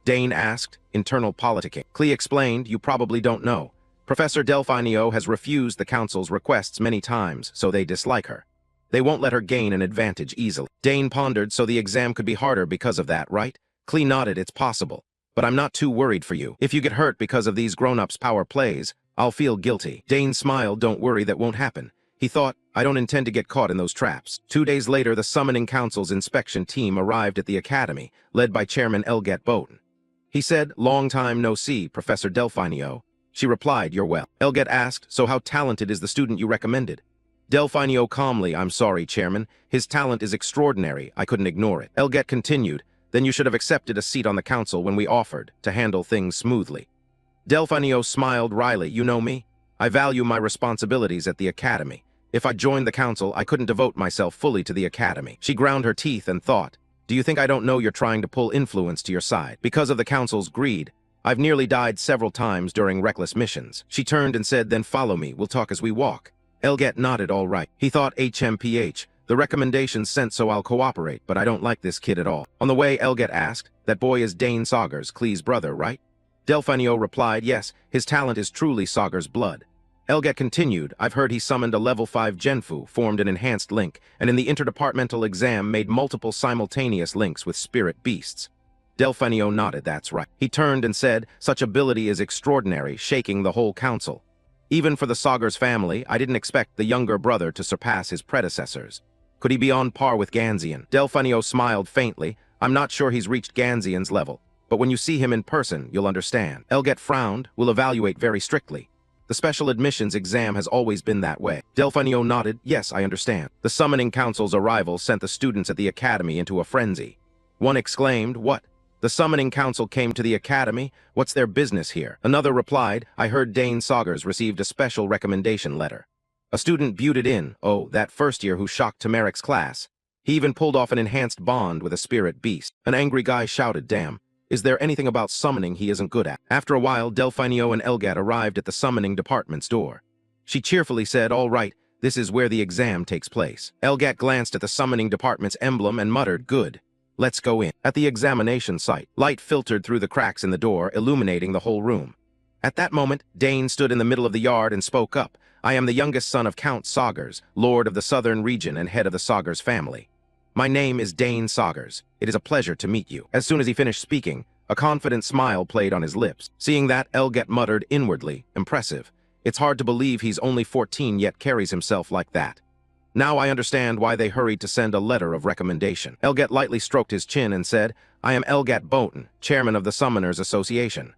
Dane asked, "Internal politicking?" Klee explained, "You probably don't know. Professor Delphinio has refused the Council's requests many times, so they dislike her. They won't let her gain an advantage easily." Dane pondered, "So the exam could be harder because of that, right?" Klee nodded, "It's possible. But I'm not too worried for you. If you get hurt because of these grown-ups' power plays, I'll feel guilty." Dane smiled, "Don't worry, that won't happen." He thought, "I don't intend to get caught in those traps." 2 days later, the Summoning Council's inspection team arrived at the academy, led by Chairman Elget Bowden. He said, "Long time no see, Professor Delphinio." She replied, "You're well." Elget asked, "So how talented is the student you recommended?" Delphinio calmly, "I'm sorry, Chairman. His talent is extraordinary. I couldn't ignore it." Elget continued, "Then you should have accepted a seat on the council when we offered, to handle things smoothly." Delphinio smiled wryly, "You know me. I value my responsibilities at the academy. If I joined the council, I couldn't devote myself fully to the academy." She ground her teeth and thought, "Do you think I don't know you're trying to pull influence to your side? Because of the council's greed, I've nearly died several times during reckless missions." She turned and said, "Then follow me. We'll talk as we walk." Elget nodded, "All right." He thought, HMPH, the recommendation's sent so I'll cooperate, but I don't like this kid at all. On the way, Elget asked, "That boy is Dane Saugers, Klee's brother, right?" Delphinio replied, "Yes, his talent is truly Saugers' blood." Elget continued, "I've heard he summoned a level 5 Genfu, formed an enhanced link, and in the interdepartmental exam made multiple simultaneous links with spirit beasts." Delphinio nodded, "That's right." He turned and said, "Such ability is extraordinary, shaking the whole council." Even for the Sagar's family, I didn't expect the younger brother to surpass his predecessors. Could he be on par with Ganzian? Delphinio smiled faintly. I'm not sure he's reached Ganzian's level, but when you see him in person, you'll understand. Elget frowned. We'll evaluate very strictly. The special admissions exam has always been that way. Delphinio nodded. Yes, I understand. The summoning council's arrival sent the students at the academy into a frenzy. One exclaimed, what? The summoning council came to the academy? What's their business here? Another replied, I heard Dane Saugers received a special recommendation letter. A student buted in, oh, that first year who shocked Tamarik's class. He even pulled off an enhanced bond with a spirit beast. An angry guy shouted, damn. Is there anything about summoning he isn't good at? After a while, Delphinio and Elgat arrived at the summoning department's door. She cheerfully said, all right, this is where the exam takes place. Elgat glanced at the summoning department's emblem and muttered, good. Let's go in. At the examination site, light filtered through the cracks in the door, illuminating the whole room. At that moment, Dane stood in the middle of the yard and spoke up. I am the youngest son of Count Saugers, lord of the southern region and head of the Saugers family. My name is Dane Saugers. It is a pleasure to meet you. As soon as he finished speaking, a confident smile played on his lips. Seeing that, Elget muttered inwardly, impressive. It's hard to believe he's only 14 yet carries himself like that. Now I understand why they hurried to send a letter of recommendation. Elget lightly stroked his chin and said, I am Elgat Boaton, chairman of the Summoners Association.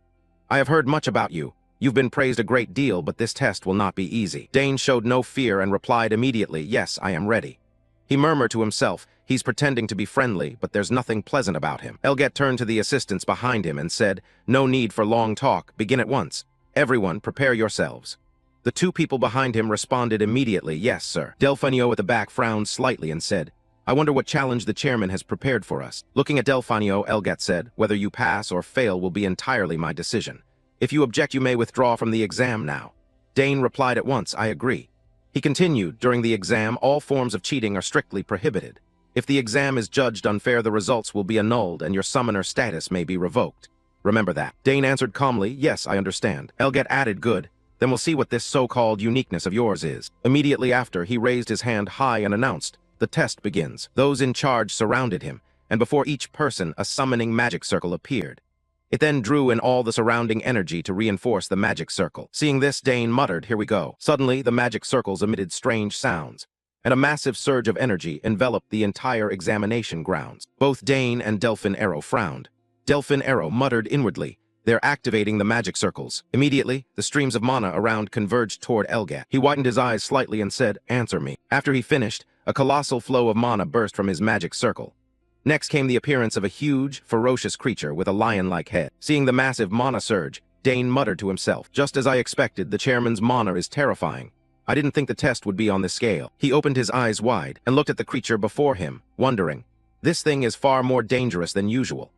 I have heard much about you. You've been praised a great deal, but this test will not be easy. Dane showed no fear and replied immediately, yes, I am ready. He murmured to himself, he's pretending to be friendly, but there's nothing pleasant about him. Elget turned to the assistants behind him and said, no need for long talk, begin at once. Everyone, prepare yourselves. The two people behind him responded immediately, yes, sir. Delphinio at the back frowned slightly and said, I wonder what challenge the chairman has prepared for us. Looking at Delphinio, Elget said, whether you pass or fail will be entirely my decision. If you object, you may withdraw from the exam now. Dane replied at once, I agree. He continued, during the exam, all forms of cheating are strictly prohibited. If the exam is judged unfair, the results will be annulled and your summoner status may be revoked. Remember that. Dane answered calmly, yes, I understand. Elget added, good. Then we'll see what this so-called uniqueness of yours is. Immediately after, he raised his hand high and announced, the test begins. Those in charge surrounded him, and before each person, a summoning magic circle appeared. It then drew in all the surrounding energy to reinforce the magic circle. Seeing this, Dane muttered, here we go. Suddenly, the magic circles emitted strange sounds, and a massive surge of energy enveloped the entire examination grounds. Both Dane and Delphin Arrow frowned. Delphin Arrow muttered inwardly, they're activating the magic circles. Immediately, the streams of mana around converged toward Elgat. He widened his eyes slightly and said, answer me. After he finished, a colossal flow of mana burst from his magic circle. Next came the appearance of a huge, ferocious creature with a lion-like head. Seeing the massive mana surge, Dane muttered to himself, just as I expected, the chairman's mana is terrifying. I didn't think the test would be on this scale. He opened his eyes wide and looked at the creature before him, wondering, this thing is far more dangerous than usual.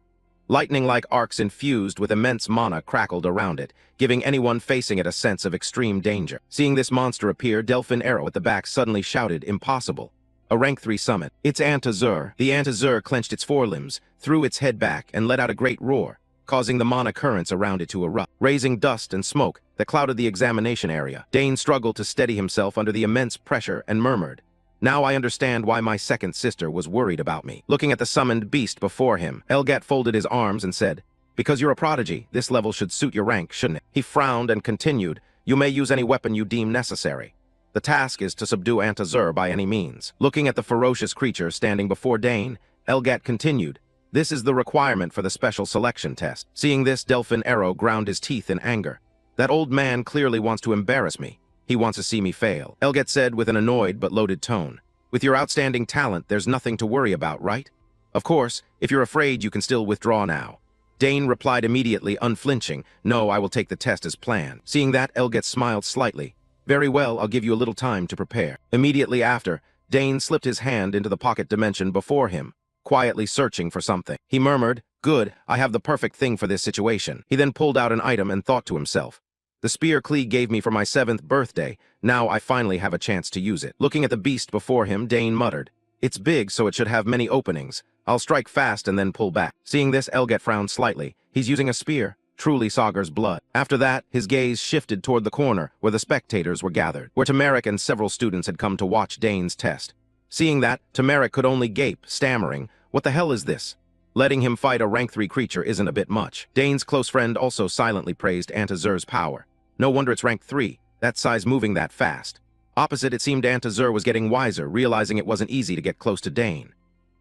Lightning-like arcs infused with immense mana crackled around it, giving anyone facing it a sense of extreme danger. Seeing this monster appear, Delphin Arrow at the back suddenly shouted, impossible. A rank 3 summit. It's Antazur. The Antazur clenched its forelimbs, threw its head back, and let out a great roar, causing the mana currents around it to erupt, raising dust and smoke that clouded the examination area. Dane struggled to steady himself under the immense pressure and murmured, now I understand why my second sister was worried about me. Looking at the summoned beast before him, Elgat folded his arms and said, because you're a prodigy, this level should suit your rank, shouldn't it? He frowned and continued, you may use any weapon you deem necessary. The task is to subdue Antazur by any means. Looking at the ferocious creature standing before Dane, Elgat continued, this is the requirement for the special selection test. Seeing this, Delphin Arrow ground his teeth in anger. That old man clearly wants to embarrass me. He wants to see me fail. Elget said with an annoyed but loaded tone, with your outstanding talent, there's nothing to worry about, right? Of course, if you're afraid, you can still withdraw now. Dane replied immediately, unflinching, no, I will take the test as planned. Seeing that, Elget smiled slightly. Very well, I'll give you a little time to prepare. Immediately after, Dane slipped his hand into the pocket dimension before him, quietly searching for something. He murmured, good, I have the perfect thing for this situation. He then pulled out an item and thought to himself, the spear Klee gave me for my 7th birthday, now I finally have a chance to use it. Looking at the beast before him, Dane muttered, it's big so it should have many openings. I'll strike fast and then pull back. Seeing this, Elget frowned slightly. He's using a spear. Truly Sagar's blood. After that, his gaze shifted toward the corner where the spectators were gathered, where Tamarik and several students had come to watch Dane's test. Seeing that, Tamarik could only gape, stammering, what the hell is this? Letting him fight a rank 3 creature isn't a bit much. Dane's close friend also silently praised Antazur's power. No wonder it's rank 3. that size moving that fast. Opposite, it seemed Antazur was getting wiser, realizing it wasn't easy to get close to Dane.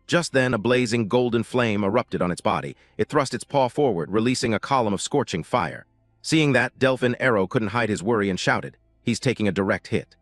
Just then, a blazing golden flame erupted on its body. It thrust its paw forward, releasing a column of scorching fire. Seeing that, Delphin Arrow couldn't hide his worry and shouted, "He's taking a direct hit."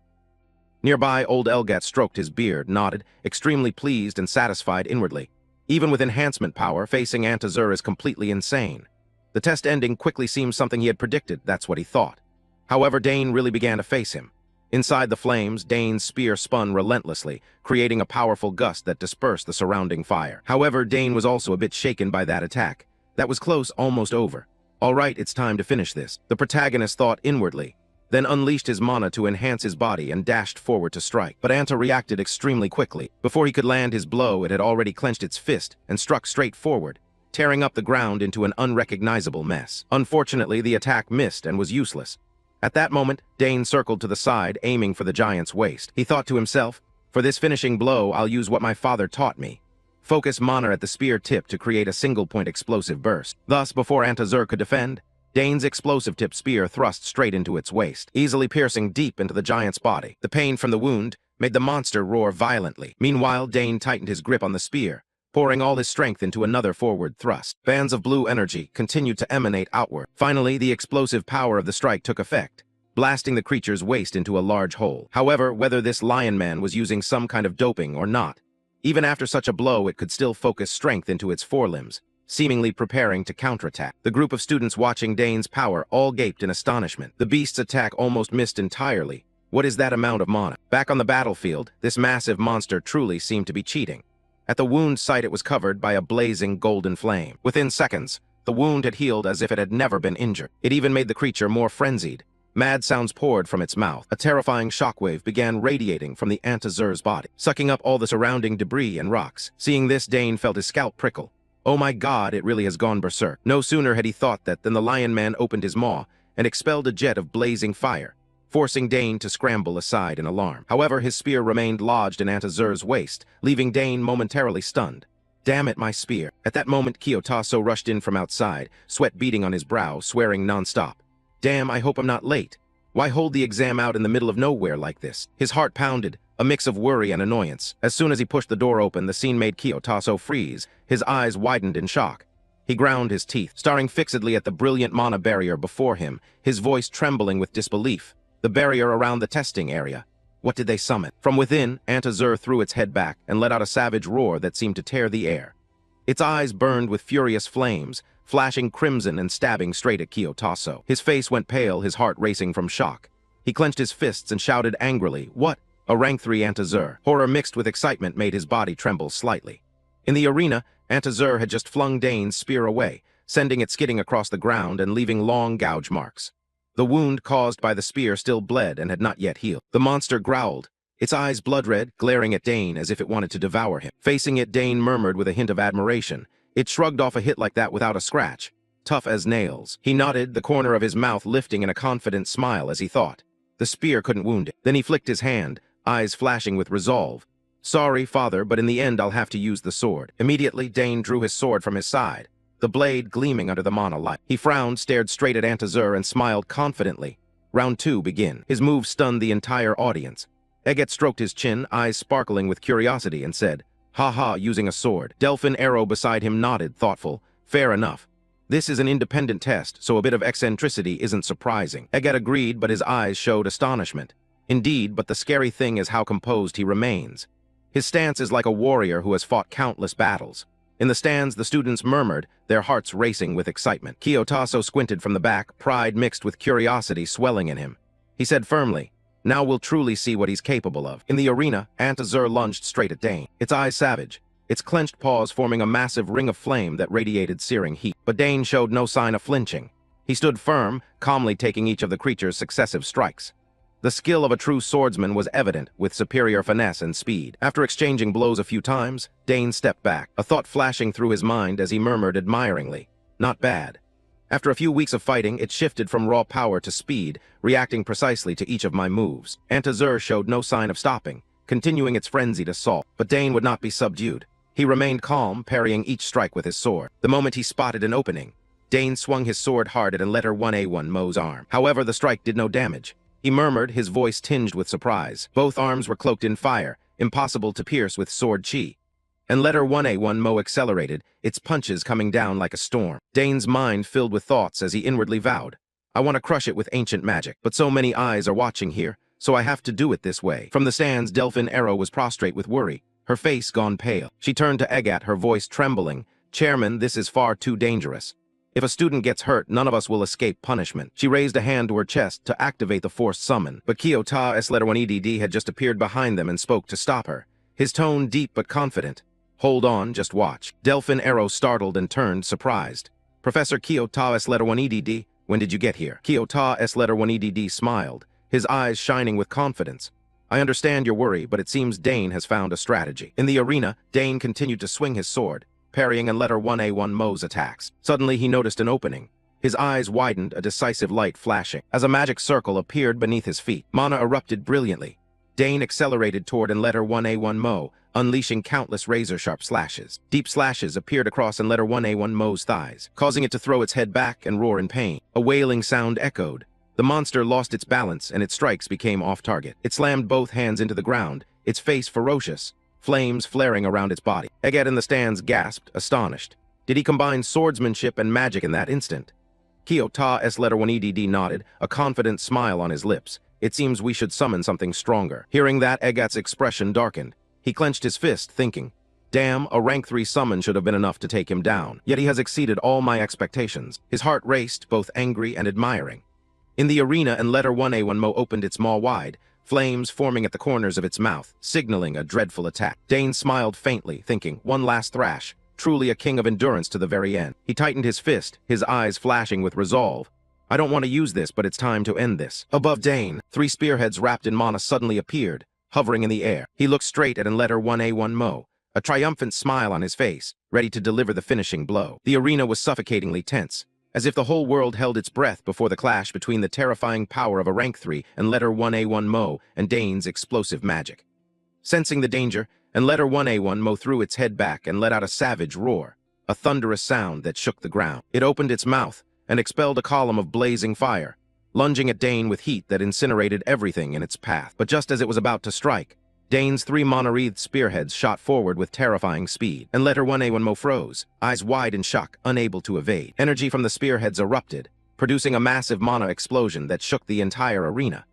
Nearby, old Elgat stroked his beard, nodded, extremely pleased and satisfied inwardly. Even with enhancement power, facing Antazur is completely insane. The test ending quickly seemed something he had predicted, that's what he thought. However, Dane really began to face him. Inside the flames, Dane's spear spun relentlessly, creating a powerful gust that dispersed the surrounding fire. However, Dane was also a bit shaken by that attack. That was close, almost over. All right, it's time to finish this, the protagonist thought inwardly, then unleashed his mana to enhance his body and dashed forward to strike. But Anta reacted extremely quickly. Before he could land his blow, it had already clenched its fist and struck straight forward, tearing up the ground into an unrecognizable mess. Unfortunately, the attack missed and was useless. At that moment, Dane circled to the side, aiming for the giant's waist. He thought to himself, "For this finishing blow, I'll use what my father taught me. Focus mana at the spear tip to create a single-point explosive burst." Thus, before Antazur could defend, Dane's explosive-tipped spear thrust straight into its waist, easily piercing deep into the giant's body. The pain from the wound made the monster roar violently. Meanwhile, Dane tightened his grip on the spear, pouring all his strength into another forward thrust. Bands of blue energy continued to emanate outward. Finally, the explosive power of the strike took effect, blasting the creature's waist into a large hole. However, whether this lion man was using some kind of doping or not, even after such a blow, it could still focus strength into its forelimbs, seemingly preparing to counterattack. The group of students watching Dane's power all gaped in astonishment. The beast's attack almost missed entirely. What is that amount of mana? Back on the battlefield, this massive monster truly seemed to be cheating. At the wound site, it was covered by a blazing golden flame. Within seconds, the wound had healed as if it had never been injured. It even made the creature more frenzied. Mad sounds poured from its mouth. A terrifying shockwave began radiating from the Antazur's body, sucking up all the surrounding debris and rocks. Seeing this, Dane felt his scalp prickle. Oh my god, it really has gone berserk. No sooner had he thought that than the lion man opened his maw and expelled a jet of blazing fire, forcing Dane to scramble aside in alarm. However, his spear remained lodged in Antazur's waist, leaving Dane momentarily stunned. Damn it, my spear. At that moment, Kiyotaso rushed in from outside, sweat beading on his brow, swearing nonstop. Damn, I hope I'm not late. Why hold the exam out in the middle of nowhere like this? His heart pounded, a mix of worry and annoyance. As soon as he pushed the door open, the scene made Kiyotaso freeze. His eyes widened in shock. He ground his teeth, staring fixedly at the brilliant mana barrier before him, his voice trembling with disbelief. The barrier around the testing area. What did they summon? From within, Antazur threw its head back and let out a savage roar that seemed to tear the air. Its eyes burned with furious flames, flashing crimson and stabbing straight at Kiyotaso. His face went pale, his heart racing from shock. He clenched his fists and shouted angrily, "What?" A rank 3 Antazur. Horror mixed with excitement made his body tremble slightly. In the arena, Antazur had just flung Dane's spear away, sending it skidding across the ground and leaving long gouge marks. The wound caused by the spear still bled and had not yet healed. The monster growled, its eyes blood-red, glaring at Dane as if it wanted to devour him. Facing it, Dane murmured with a hint of admiration. It shrugged off a hit like that without a scratch, tough as nails. He nodded, the corner of his mouth lifting in a confident smile as he thought. The spear couldn't wound it. Then he flicked his hand, eyes flashing with resolve. "Sorry, father, but in the end I'll have to use the sword." Immediately, Dane drew his sword from his side, the blade gleaming under the mana light. He frowned, stared straight at Antazur, and smiled confidently. Round 2 begin. His move stunned the entire audience. Eget stroked his chin, eyes sparkling with curiosity, and said, "Ha ha, using a sword." Delphin Arrow beside him nodded, thoughtful. "Fair enough. This is an independent test, so a bit of eccentricity isn't surprising." Eget agreed, but his eyes showed astonishment. Indeed, but the scary thing is how composed he remains. His stance is like a warrior who has fought countless battles. In the stands, the students murmured, their hearts racing with excitement. Kiyotaso squinted from the back, pride mixed with curiosity swelling in him. He said firmly, "Now we'll truly see what he's capable of." In the arena, Antazur lunged straight at Dane, its eyes savage, its clenched paws forming a massive ring of flame that radiated searing heat. But Dane showed no sign of flinching. He stood firm, calmly taking each of the creature's successive strikes. The skill of a true swordsman was evident, with superior finesse and speed. After exchanging blows a few times, Dane stepped back, a thought flashing through his mind as he murmured admiringly, "Not bad." After a few weeks of fighting, it shifted from raw power to speed, reacting precisely to each of my moves. Antazur showed no sign of stopping, continuing its frenzied assault. But Dane would not be subdued. He remained calm, parrying each strike with his sword. The moment he spotted an opening, Dane swung his sword hard and let her 1A1 Mo's arm. However, the strike did no damage. He murmured, his voice tinged with surprise. Both arms were cloaked in fire, impossible to pierce with sword chi. And letter 1A1 Mo accelerated, its punches coming down like a storm. Dane's mind filled with thoughts as he inwardly vowed, I want to crush it with ancient magic, but so many eyes are watching here, so I have to do it this way. From the stands, Delphine Arrow was prostrate with worry, her face gone pale. She turned to Egat, her voice trembling. Chairman, this is far too dangerous. If a student gets hurt, none of us will escape punishment. She raised a hand to her chest to activate the forced summon, but Kyota S letter 1 EDD had just appeared behind them and spoke to stop her. His tone deep but confident. Hold on, just watch. Delphine Arrow startled and turned, surprised. Professor Kyota S letter 1 EDD, when did you get here? Kyota S letter 1 EDD smiled, his eyes shining with confidence. I understand your worry, but it seems Dane has found a strategy. In the arena, Dane continued to swing his sword, parrying in letter 1A1 Mo's attacks. Suddenly he noticed an opening. His eyes widened, a decisive light flashing. As a magic circle appeared beneath his feet, mana erupted brilliantly. Dane accelerated toward in letter 1A1 Mo, unleashing countless razor-sharp slashes. Deep slashes appeared across in letter 1A1 Mo's thighs, causing it to throw its head back and roar in pain. A wailing sound echoed. The monster lost its balance and its strikes became off-target. It slammed both hands into the ground, its face ferocious, flames flaring around its body. Egat in the stands gasped, astonished. Did he combine swordsmanship and magic in that instant? Kyota S letter 1 EDD nodded, a confident smile on his lips. It seems we should summon something stronger. Hearing that, Egat's expression darkened. He clenched his fist, thinking, damn, a rank 3 summon should have been enough to take him down. Yet he has exceeded all my expectations. His heart raced, both angry and admiring. In the arena, and letter 1A1 Mo opened its maw wide, flames forming at the corners of its mouth, signaling a dreadful attack. Dane smiled faintly, thinking, one last thrash, truly a king of endurance to the very end. He tightened his fist, his eyes flashing with resolve. I don't want to use this, but it's time to end this. Above Dane, 3 spearheads wrapped in mana suddenly appeared, hovering in the air. He looked straight at in letter 1A1 Mo, a triumphant smile on his face, ready to deliver the finishing blow. The arena was suffocatingly tense, as if the whole world held its breath before the clash between the terrifying power of a rank 3 and letter 1A1 Mo and Dane's explosive magic. Sensing the danger, and letter 1A1 Mo threw its head back and let out a savage roar, a thunderous sound that shook the ground. It opened its mouth and expelled a column of blazing fire, lunging at Dane with heat that incinerated everything in its path. But just as it was about to strike, Dane's 3 mana-wreathed spearheads shot forward with terrifying speed, and letter 1A1 Mo froze, eyes wide in shock, unable to evade. Energy from the spearheads erupted, producing a massive mana explosion that shook the entire arena.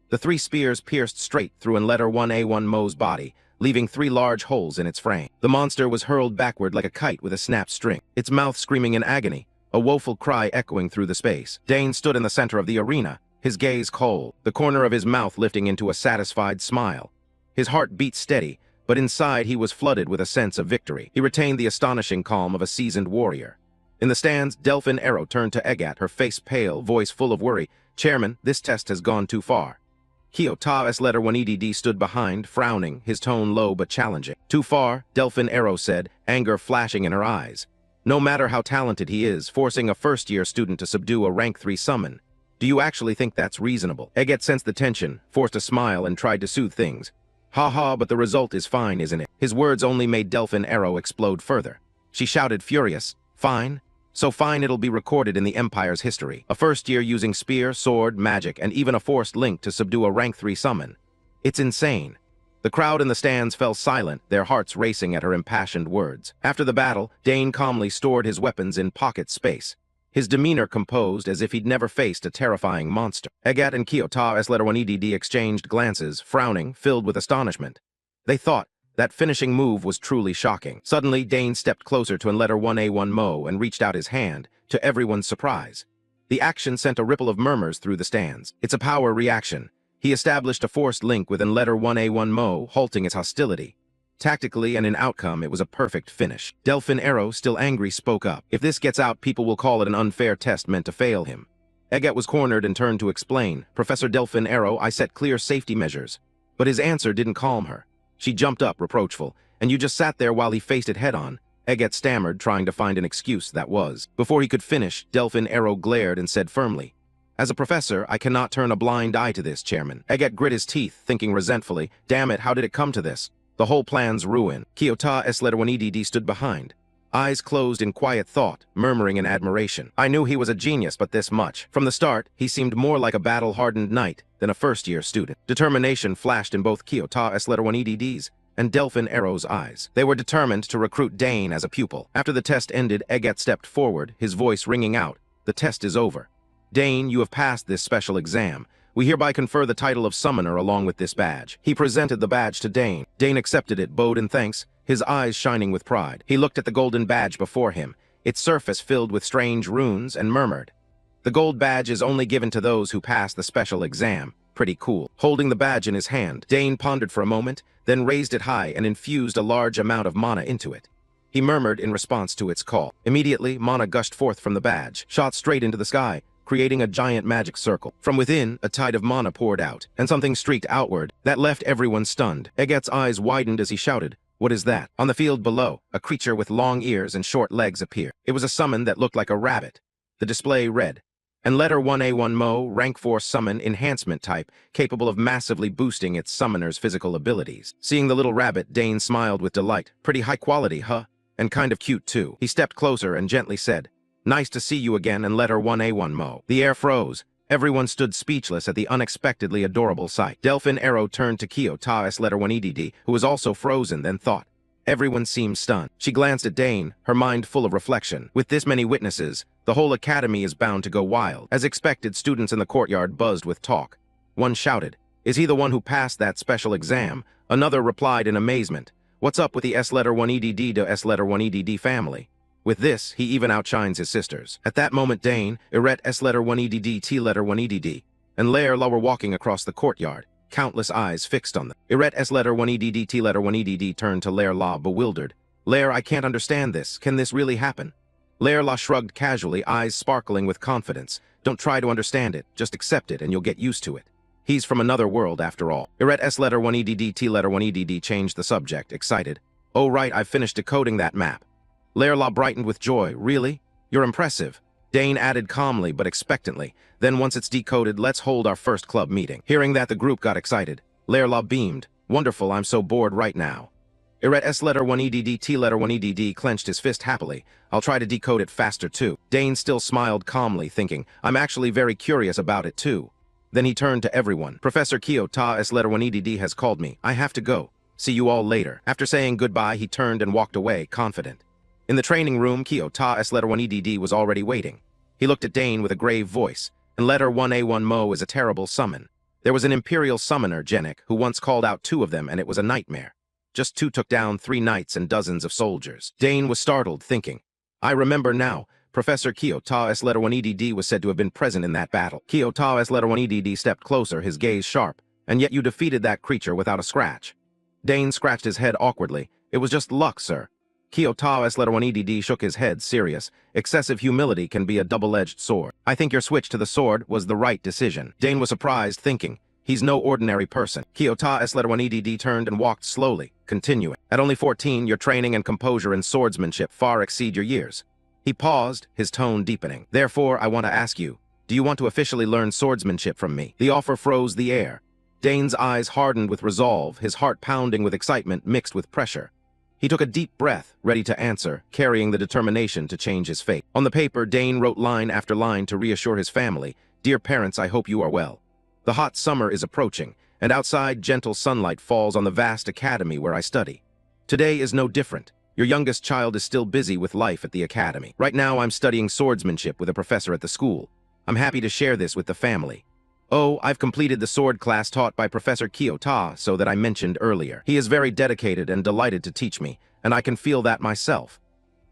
The 3 spears pierced straight through in letter 1A1 Mo's body, leaving 3 large holes in its frame. The monster was hurled backward like a kite with a snapped string, its mouth screaming in agony, a woeful cry echoing through the space. Dane stood in the center of the arena, his gaze cold, the corner of his mouth lifting into a satisfied smile. His heart beat steady, but inside he was flooded with a sense of victory. He retained the astonishing calm of a seasoned warrior. In the stands, Delphine Arrow turned to Egat, her face pale, voice full of worry. Chairman, this test has gone too far. Kyota S letter 1 EDD stood behind, frowning, his tone low but challenging. Too far, Delphine Arrow said, anger flashing in her eyes. No matter how talented he is, forcing a first-year student to subdue a rank 3 summon. Do you actually think that's reasonable? Egat sensed the tension, forced a smile, and tried to soothe things. Ha ha, but the result is fine, isn't it? His words only made Delphine Arrow explode further. She shouted, furious, fine? So fine it'll be recorded in the Empire's history. A first year using spear, sword, magic, and even a forced link to subdue a rank 3 summon. It's insane. The crowd in the stands fell silent, their hearts racing at her impassioned words. After the battle, Dane calmly stored his weapons in pocket space, his demeanor composed as if he'd never faced a terrifying monster. Egat and Kyota S letter 1 EDD exchanged glances, frowning, filled with astonishment. They thought that finishing move was truly shocking. Suddenly, Dane stepped closer to in letter 1A1 Mo and reached out his hand, to everyone's surprise. The action sent a ripple of murmurs through the stands. It's a power reaction. He established a forced link with in letter 1A1 Mo, halting its hostility. Tactically and in outcome, it was a perfect finish. Delphine Arrow, still angry, spoke up. If this gets out, people will call it an unfair test meant to fail him. Egat was cornered and turned to explain. Professor Delphine Arrow, I set clear safety measures. But his answer didn't calm her. She jumped up, reproachful. And you just sat there while he faced it head-on. Egat stammered, trying to find an excuse that was. Before he could finish, Delphine Arrow glared and said firmly, as a professor, I cannot turn a blind eye to this, Chairman. Egat grit his teeth, thinking resentfully, damn it, how did it come to this? The whole plan's ruin. Kyota S letter 1 EDD stood behind, eyes closed in quiet thought, murmuring in admiration. I knew he was a genius, but this much. From the start, he seemed more like a battle-hardened knight than than a first-year student. Determination flashed in both Kyota's letter 1 EDD's and Delphin Arrow's eyes. They were determined to recruit Dane as a pupil. After the test ended, Eget stepped forward, his voice ringing out, "The test is over. Dane, you have passed this special exam. We hereby confer the title of Summoner along with this badge." He presented the badge to Dane. Dane accepted it, bowed in thanks, his eyes shining with pride. He looked at the golden badge before him, its surface filled with strange runes, and murmured, "The gold badge is only given to those who pass the special exam. Pretty cool." Holding the badge in his hand, Dane pondered for a moment, then raised it high and infused a large amount of mana into it. He murmured in response to its call. Immediately, mana gushed forth from the badge, shot straight into the sky, creating a giant magic circle. From within, a tide of mana poured out, and something streaked outward that left everyone stunned. Eget's eyes widened as he shouted, "What is that?" On the field below, a creature with long ears and short legs appeared. It was a summon that looked like a rabbit. The display read, and letter 1A1 Mo, rank 4 summon enhancement type, capable of massively boosting its summoner's physical abilities. Seeing the little rabbit, Dane smiled with delight. "Pretty high quality, huh? And kind of cute too." He stepped closer and gently said, "Nice to see you again, and letter 1A1 Mo." The air froze. Everyone stood speechless at the unexpectedly adorable sight. Delphin Arrow turned to Kyota's letter 1 EDD, who was also frozen, then thought. Everyone seemed stunned. She glanced at Dane, her mind full of reflection. With this many witnesses, the whole academy is bound to go wild. As expected, students in the courtyard buzzed with talk. One shouted, "Is he the one who passed that special exam?" Another replied in amazement, "What's up with the S letter 1 EDD to S letter 1 EDD family? With this, he even outshines his sisters." At that moment, Dane, Eret S letter 1 EDD, T letter 1 EDD, and Lair La were walking across the courtyard, countless eyes fixed on them. Eret S letter 1 EDD, T letter 1 EDD turned to Lair La, bewildered. "Lair, I can't understand this. Can this really happen?" Lair La shrugged casually, eyes sparkling with confidence. "Don't try to understand it. Just accept it and you'll get used to it. He's from another world after all." Eret S letter 1 EDD, T letter 1 EDD changed the subject, excited. "Oh right, I've finished decoding that map." Lair La brightened with joy. "Really? You're impressive." Dane added calmly but expectantly, "Then once it's decoded, let's hold our first club meeting." Hearing that, the group got excited. Lair La beamed. "Wonderful, I'm so bored right now." Eret S letter 1 EDD, T letter 1 EDD clenched his fist happily. "I'll try to decode it faster too." Dane still smiled calmly, thinking, "I'm actually very curious about it too." Then he turned to everyone. "Professor Kyota's letter 1 EDD has called me. I have to go. See you all later." After saying goodbye, he turned and walked away, confident. In the training room, Kyota's letter 1 EDD was already waiting. He looked at Dane with a grave voice, and letter 1A1 Mo is a terrible summon. There was an Imperial summoner, Genik, who once called out 2 of them, and it was a nightmare. Just 2 took down 3 knights and dozens of soldiers. Dane was startled, thinking, "I remember now. Professor Kyota's letter 1 EDD was said to have been present in that battle." Kyota's letter 1 EDD stepped closer, his gaze sharp. "And yet you defeated that creature without a scratch." Dane scratched his head awkwardly. "It was just luck, sir." Kyota's letter 1 EDD shook his head, serious. "Excessive humility can be a double-edged sword. I think your switch to the sword was the right decision." Dane was surprised, thinking, "He's no ordinary person." Kyota's letter 1 EDD turned and walked slowly, continuing, "At only 14, your training and composure in swordsmanship far exceed your years." He paused, his tone deepening. "Therefore, I want to ask you, do you want to officially learn swordsmanship from me?" The offer froze the air. Dane's eyes hardened with resolve, his heart pounding with excitement mixed with pressure. He took a deep breath, ready to answer, carrying the determination to change his fate. On the paper, Dane wrote line after line to reassure his family, "Dear parents, I hope you are well. The hot summer is approaching, and outside gentle sunlight falls on the vast academy where I study. Today is no different. Your youngest child is still busy with life at the academy. Right now, I'm studying swordsmanship with a professor at the school. I'm happy to share this with the family. Oh, I've completed the sword class taught by Professor Kyota, so that I mentioned earlier. He is very dedicated and delighted to teach me, and I can feel that myself.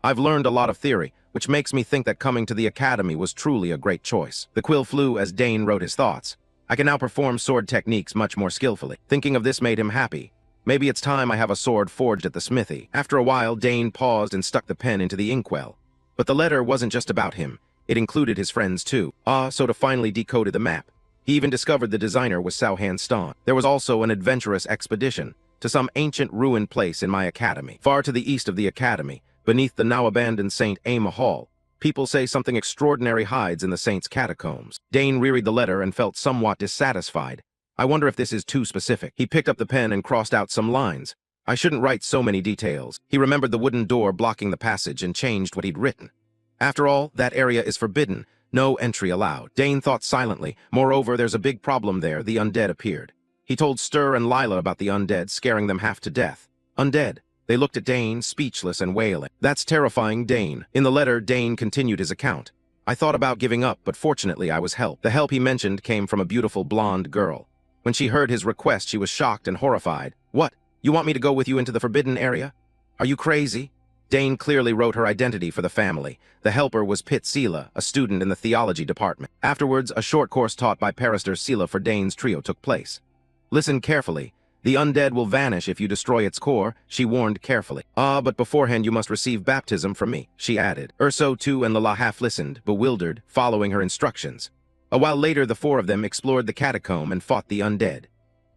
I've learned a lot of theory, which makes me think that coming to the academy was truly a great choice." The quill flew as Dane wrote his thoughts. "I can now perform sword techniques much more skillfully." Thinking of this made him happy. Maybe it's time I have a sword forged at the smithy. After a while, Dane paused and stuck the pen into the inkwell. But the letter wasn't just about him. It included his friends too. So to finally decoded the map. He even discovered the designer was Sauhan Stan. There was also an adventurous expedition to some ancient ruined place in my academy. Far to the east of the academy, beneath the now-abandoned St. Ama Hall, people say something extraordinary hides in the saint's catacombs. Dane reread the letter and felt somewhat dissatisfied. I wonder if this is too specific. He picked up the pen and crossed out some lines. I shouldn't write so many details. He remembered the wooden door blocking the passage and changed what he'd written. After all, that area is forbidden. No entry allowed. Dane thought silently. Moreover, there's a big problem there. The undead appeared. He told Stir and Lila about the undead, scaring them half to death. Undead. They looked at Dane, speechless and wailing. That's terrifying, Dane. In the letter, Dane continued his account. I thought about giving up, but fortunately I was helped. The help he mentioned came from a beautiful blonde girl. When she heard his request, she was shocked and horrified. What? You want me to go with you into the forbidden area? Are you crazy? Dane clearly wrote her identity for the family. The helper was Pit Sela, a student in the theology department. Afterwards, a short course taught by Parister Sela for Dane's trio took place. Listen carefully. The undead will vanish if you destroy its core, she warned carefully. But beforehand you must receive baptism from me, she added. Urso too and Lala half listened, bewildered, following her instructions. A while later, the four of them explored the catacomb and fought the undead.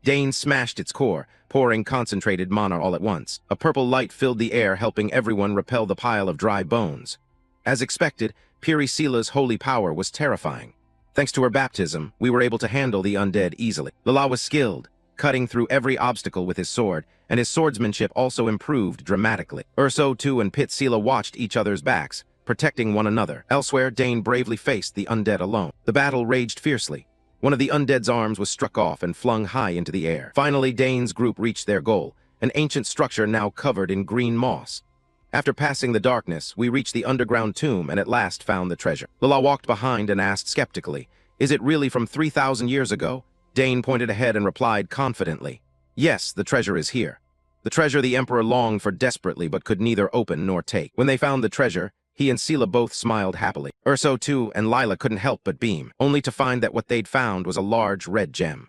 Dane smashed its core, pouring concentrated mana all at once. A purple light filled the air, helping everyone repel the pile of dry bones. As expected, Piri Sela's holy power was terrifying. Thanks to her baptism, we were able to handle the undead easily. Lala was skilled, cutting through every obstacle with his sword, and his swordsmanship also improved dramatically. Urso too and Pit Sela watched each other's backs, protecting one another. Elsewhere, Dane bravely faced the undead alone. The battle raged fiercely. One of the undead's arms was struck off and flung high into the air. Finally, Dane's group reached their goal, an ancient structure now covered in green moss. After passing the darkness, we reached the underground tomb and at last found the treasure. Lala walked behind and asked skeptically, "Is it really from 3,000 years ago?" Dane pointed ahead and replied confidently, "Yes, the treasure is here." The treasure the Emperor longed for desperately but could neither open nor take. When they found the treasure, he and Sela both smiled happily. Urso too and Lila couldn't help but beam, only to find that what they'd found was a large red gem.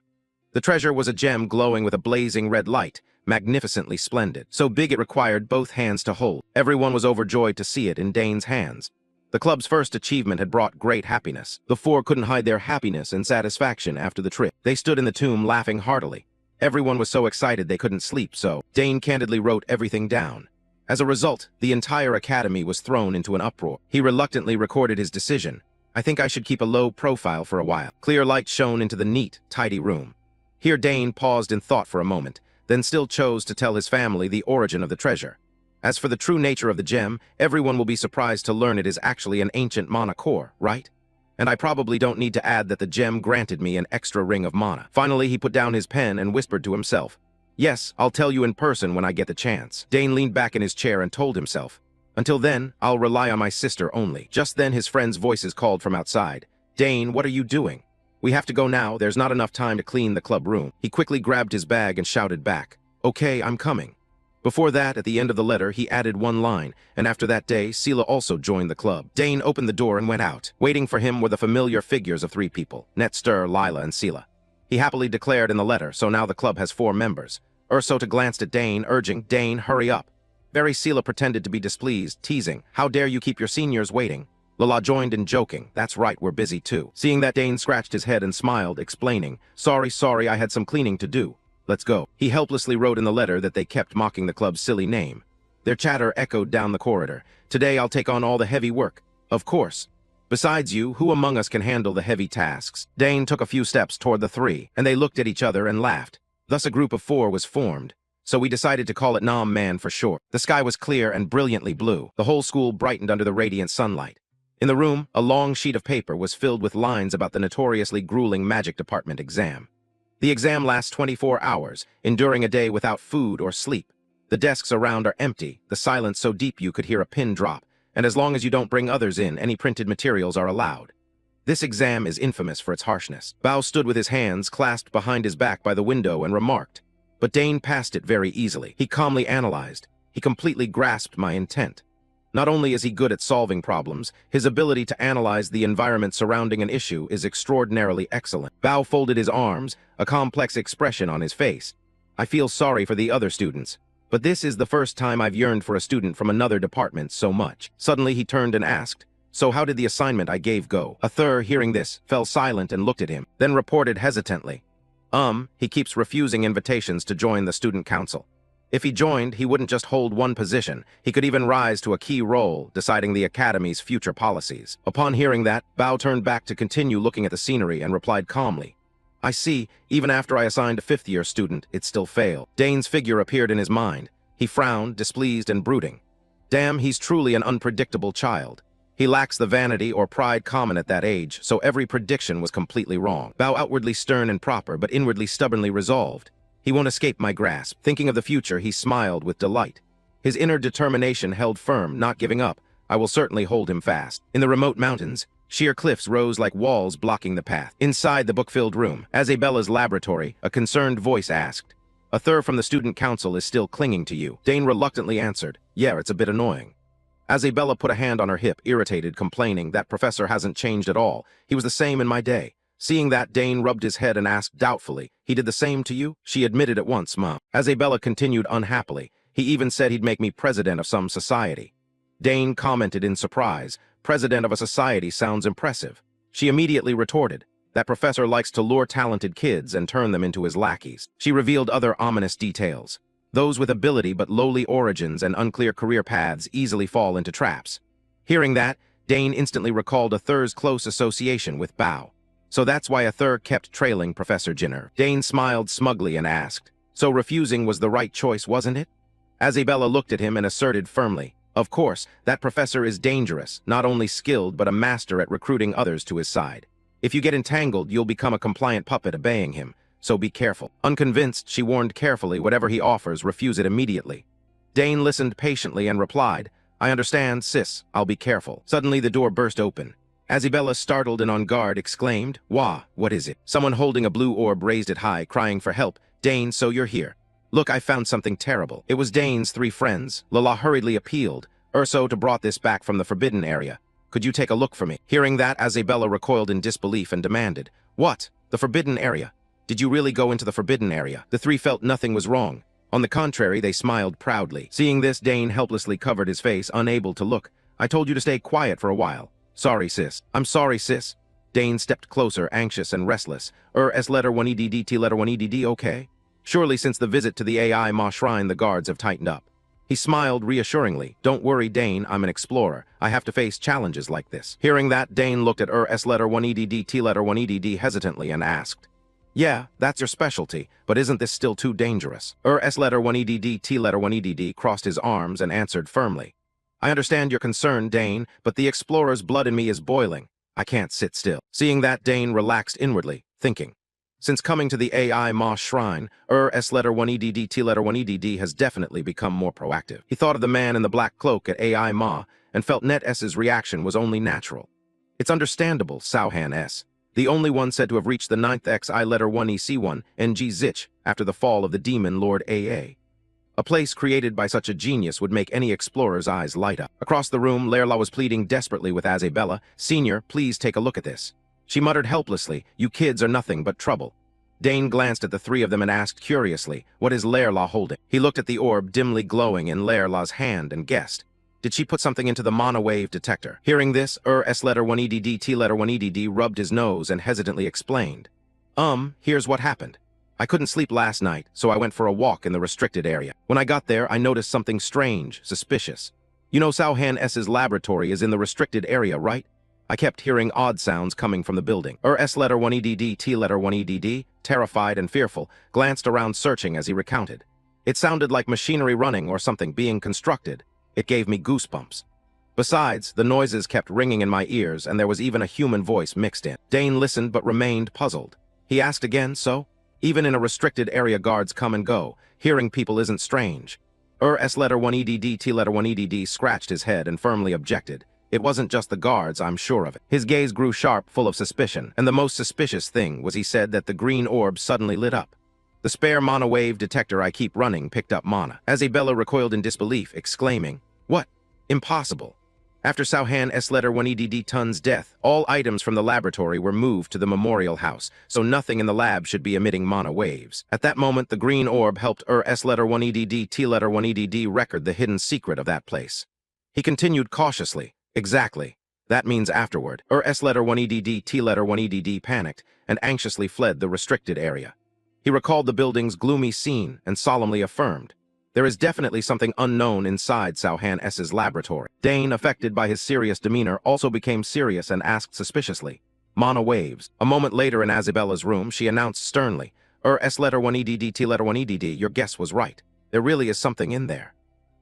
The treasure was a gem glowing with a blazing red light, magnificently splendid, so big it required both hands to hold. Everyone was overjoyed to see it in Dane's hands. The club's first achievement had brought great happiness. The four couldn't hide their happiness and satisfaction after the trip. They stood in the tomb laughing heartily. Everyone was so excited they couldn't sleep, so Dane candidly wrote everything down. As a result, the entire academy was thrown into an uproar. He reluctantly recorded his decision. I think I should keep a low profile for a while. Clear light shone into the neat, tidy room. Here Dane paused in thought for a moment, then still chose to tell his family the origin of the treasure. As for the true nature of the gem, everyone will be surprised to learn it is actually an ancient mana core, right? And I probably don't need to add that the gem granted me an extra ring of mana. Finally, he put down his pen and whispered to himself, "Yes, I'll tell you in person when I get the chance." Dane leaned back in his chair and told himself, "Until then, I'll rely on my sister only." Just then his friends' voices called from outside. "Dane, what are you doing? We have to go now, there's not enough time to clean the club room." He quickly grabbed his bag and shouted back, "Okay, I'm coming." Before that, at the end of the letter, he added one line, and after that day, Sela also joined the club. Dane opened the door and went out. Waiting for him were the familiar figures of three people, Stir, Lila, and Sela. He happily declared in the letter, so now the club has 4 members. Urso glanced at Dane, urging, "Dane, hurry up." Very Sela pretended to be displeased, teasing, "How dare you keep your seniors waiting?" Lala joined in joking, "That's right, we're busy too." Seeing that, Dane scratched his head and smiled, explaining, Sorry, I had some cleaning to do. Let's go." He helplessly wrote in the letter that they kept mocking the club's silly name. Their chatter echoed down the corridor. "Today I'll take on all the heavy work." "Of course. Besides you, who among us can handle the heavy tasks?" Dane took a few steps toward the 3, and they looked at each other and laughed. Thus a group of 4 was formed, so we decided to call it Nam Man for short. The sky was clear and brilliantly blue. The whole school brightened under the radiant sunlight. In the room, a long sheet of paper was filled with lines about the notoriously grueling magic department exam. The exam lasts 24 hours, enduring a day without food or sleep. The desks around are empty, the silence so deep you could hear a pin drop, and as long as you don't bring others in, any printed materials are allowed. This exam is infamous for its harshness. Bao stood with his hands clasped behind his back by the window and remarked, but Dane passed it very easily. He calmly analyzed. He completely grasped my intent. Not only is he good at solving problems, his ability to analyze the environment surrounding an issue is extraordinarily excellent. Bao folded his arms, a complex expression on his face. I feel sorry for the other students, but this is the first time I've yearned for a student from another department so much. Suddenly he turned and asked, "So how did the assignment I gave go?" Athur, hearing this, fell silent and looked at him, then reported hesitantly, He keeps refusing invitations to join the student council. If he joined, he wouldn't just hold one position. He could even rise to a key role, deciding the academy's future policies." Upon hearing that, Bao turned back to continue looking at the scenery and replied calmly, "I see, even after I assigned a 5th-year student, it still failed." Dane's figure appeared in his mind. He frowned, displeased and brooding. Damn, he's truly an unpredictable child. He lacks the vanity or pride common at that age, so every prediction was completely wrong. Bao outwardly stern and proper, but inwardly stubbornly resolved. He won't escape my grasp. Thinking of the future, he smiled with delight. His inner determination held firm, not giving up. I will certainly hold him fast. In the remote mountains, sheer cliffs rose like walls blocking the path. Inside the book-filled room, Azabella's laboratory, a concerned voice asked, "A third from the student council is still clinging to you." Dane reluctantly answered, "Yeah, it's a bit annoying." Azabella put a hand on her hip, irritated, complaining, "That professor hasn't changed at all. He was the same in my day." Seeing that, Dane rubbed his head and asked doubtfully, "He did the same to you?" She admitted at once, "Mom." Azabella continued unhappily, "He even said he'd make me president of some society." Dane commented in surprise, "President of a society sounds impressive." She immediately retorted, "That professor likes to lure talented kids and turn them into his lackeys." She revealed other ominous details. Those with ability but lowly origins and unclear career paths easily fall into traps. Hearing that, Dane instantly recalled Athur's close association with Bao. "So that's why Athur kept trailing Professor Jinner." Dane smiled smugly and asked, "So refusing was the right choice, wasn't it?" Azabella looked at him and asserted firmly, "Of course, that professor is dangerous, not only skilled but a master at recruiting others to his side. If you get entangled, you'll become a compliant puppet obeying him, so be careful." Unconvinced, she warned carefully, "Whatever he offers, refuse it immediately." Dane listened patiently and replied, "I understand, sis, I'll be careful." Suddenly the door burst open. Azabella, startled and on guard, exclaimed, "Wah, what is it?" Someone holding a blue orb raised it high, crying for help. "Dane, so you're here. Look, I found something terrible." It was Dane's three friends. Lala hurriedly appealed, "Urso to brought this back from the forbidden area. Could you take a look for me?" Hearing that, Azabella recoiled in disbelief and demanded, "What? The forbidden area? Did you really go into the forbidden area?" The three felt nothing was wrong. On the contrary, they smiled proudly. Seeing this, Dane helplessly covered his face, unable to look. "I told you to stay quiet for a while." "Sorry, sis." "I'm sorry, sis." Dane stepped closer, anxious and restless. S letter 1 EDD, T letter 1 EDD, okay? Surely since the visit to the AI Ma Shrine, the guards have tightened up. He smiled reassuringly. "Don't worry, Dane, I'm an explorer. I have to face challenges like this." Hearing that, Dane looked at S letter 1 EDD, T letter 1 EDD hesitantly and asked, "Yeah, that's your specialty, but isn't this still too dangerous?" S letter 1 EDD, T letter 1 EDD crossed his arms and answered firmly, "I understand your concern, Dane, but the explorer's blood in me is boiling. I can't sit still." Seeing that, Dane relaxed inwardly, thinking, since coming to the AI Ma Shrine, S letter 1 EDD, T letter 1 EDD has definitely become more proactive. He thought of the man in the black cloak at AI Ma and felt Net S's reaction was only natural. It's understandable, Sauhan S, the only one said to have reached the 9th XI letter 1 EC1, NG Zich, after the fall of the demon Lord AA. A place created by such a genius would make any explorer's eyes light up. Across the room, Lerla was pleading desperately with Azabella, "Senior, please take a look at this." She muttered helplessly, "You kids are nothing but trouble." Dane glanced at the three of them and asked curiously, "What is Lerla holding?" He looked at the orb dimly glowing in Lerla's hand and guessed, "Did she put something into the mana wave detector?" Hearing this, S letter 1 EDD, T letter 1 EDD rubbed his nose and hesitantly explained, Here's what happened. I couldn't sleep last night, so I went for a walk in the restricted area. When I got there, I noticed something strange, suspicious. You know Sauhan S's laboratory is in the restricted area, right? I kept hearing odd sounds coming from the building. S letter 1 EDD, T letter 1 EDD, terrified and fearful, glanced around searching as he recounted. It sounded like machinery running or something being constructed. It gave me goosebumps. Besides, the noises kept ringing in my ears and there was even a human voice mixed in. Dane listened but remained puzzled. He asked again, "So? Even in a restricted area, guards come and go. Hearing people isn't strange." S letter 1 EDD, T letter 1 EDD scratched his head and firmly objected. "It wasn't just the guards, I'm sure of it." His gaze grew sharp, full of suspicion, and the most suspicious thing was he said that the green orb suddenly lit up. "The spare mana wave detector I keep running picked up mana." Azabella recoiled in disbelief, exclaiming, "What? Impossible." After Sauhan S letter 1 EDD Tun's death, all items from the laboratory were moved to the memorial house, so nothing in the lab should be emitting mana waves. At that moment, the green orb helped S letter 1 EDD, T letter 1 EDD record the hidden secret of that place. He continued cautiously, "Exactly. That means afterward." S letter 1 EDD, T letter 1 EDD panicked and anxiously fled the restricted area. He recalled the building's gloomy scene and solemnly affirmed, "There is definitely something unknown inside Sauhan S's laboratory." Dane, affected by his serious demeanor, also became serious and asked suspiciously, "Mana waves." A moment later in Azabella's room, she announced sternly, S letter 1 EDD, T letter 1 EDD, your guess was right. There really is something in there."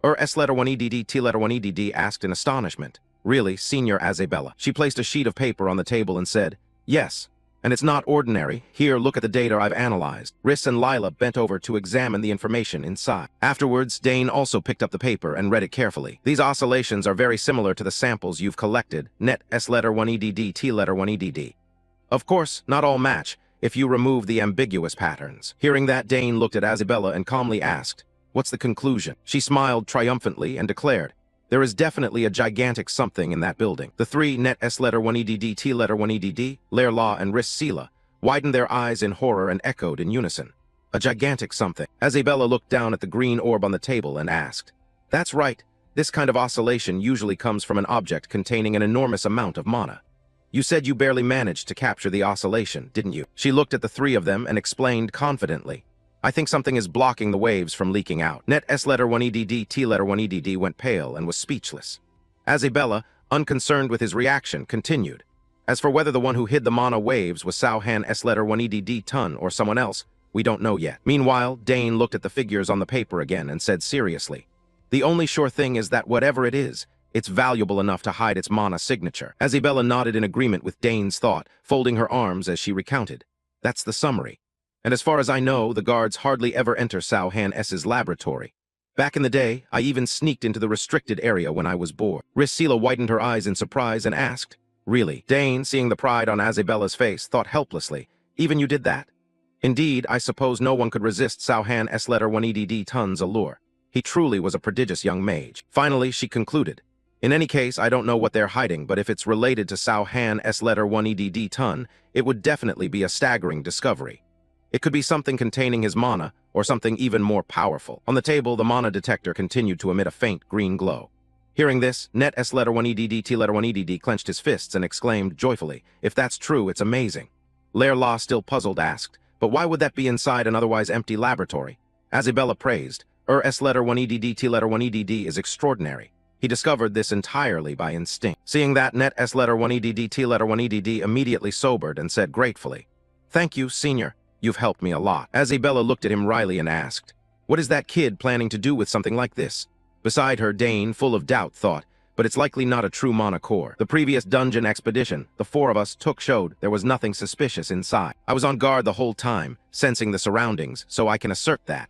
S letter 1 EDD, T letter 1 EDD asked in astonishment, Really, Senior Azabella? She placed a sheet of paper on the table and said, yes. And it's not ordinary. Here, look at the data I've analyzed. Rhys and Lila bent over to examine the information inside. Afterwards, Dane also picked up the paper and read it carefully. These oscillations are very similar to the samples you've collected. Net S letter 1EDD, T letter 1EDD. Of course, not all match, if you remove the ambiguous patterns. Hearing that, Dane looked at Azabella and calmly asked, what's the conclusion? She smiled triumphantly and declared, there is definitely a gigantic something in that building. The three, Net S letter 1EDD, T letter 1EDD, Lairlaw and Rhys widened their eyes in horror and echoed in unison. A gigantic something. Azabella looked down at the green orb on the table and asked, that's right, this kind of oscillation usually comes from an object containing an enormous amount of mana. You said you barely managed to capture the oscillation, didn't you? She looked at the three of them and explained confidently, I think something is blocking the waves from leaking out. Net S letter 1EDD, T letter 1EDD went pale and was speechless. Azabella, unconcerned with his reaction, continued. As for whether the one who hid the mana waves was Sauhan S letter 1EDD Tun or someone else, we don't know yet. Meanwhile, Dane looked at the figures on the paper again and said seriously, the only sure thing is that whatever it is, it's valuable enough to hide its mana signature. Azabella nodded in agreement with Dane's thought, folding her arms as she recounted. That's the summary. And as far as I know, the guards hardly ever enter Sauhan S's laboratory. Back in the day, I even sneaked into the restricted area when I was bored. Rhys widened her eyes in surprise and asked, really? Dane, seeing the pride on Azabella's face, thought helplessly, even you did that? Indeed, I suppose no one could resist Sauhan S letter 1EDD Tun's allure. He truly was a prodigious young mage. Finally, she concluded, in any case, I don't know what they're hiding, but if it's related to Sauhan S letter 1EDD Tun, it would definitely be a staggering discovery. It could be something containing his mana, or something even more powerful. On the table, the mana detector continued to emit a faint green glow. Hearing this, Net S letter 1EDD, T letter 1EDD clenched his fists and exclaimed joyfully, if that's true, it's amazing. Lairlaw, still puzzled, asked, but why would that be inside an otherwise empty laboratory? Azabella praised, S letter 1EDD, T letter 1EDD is extraordinary. He discovered this entirely by instinct. Seeing that, Net S letter 1EDD, T letter 1EDD immediately sobered and said gratefully, thank you, Senior. You've helped me a lot. Azabella looked at him wryly and asked, what is that kid planning to do with something like this? Beside her, Dane, full of doubt, thought, but it's likely not a true mana core. The previous dungeon expedition, the four of us showed there was nothing suspicious inside. I was on guard the whole time, sensing the surroundings, so I can assert that.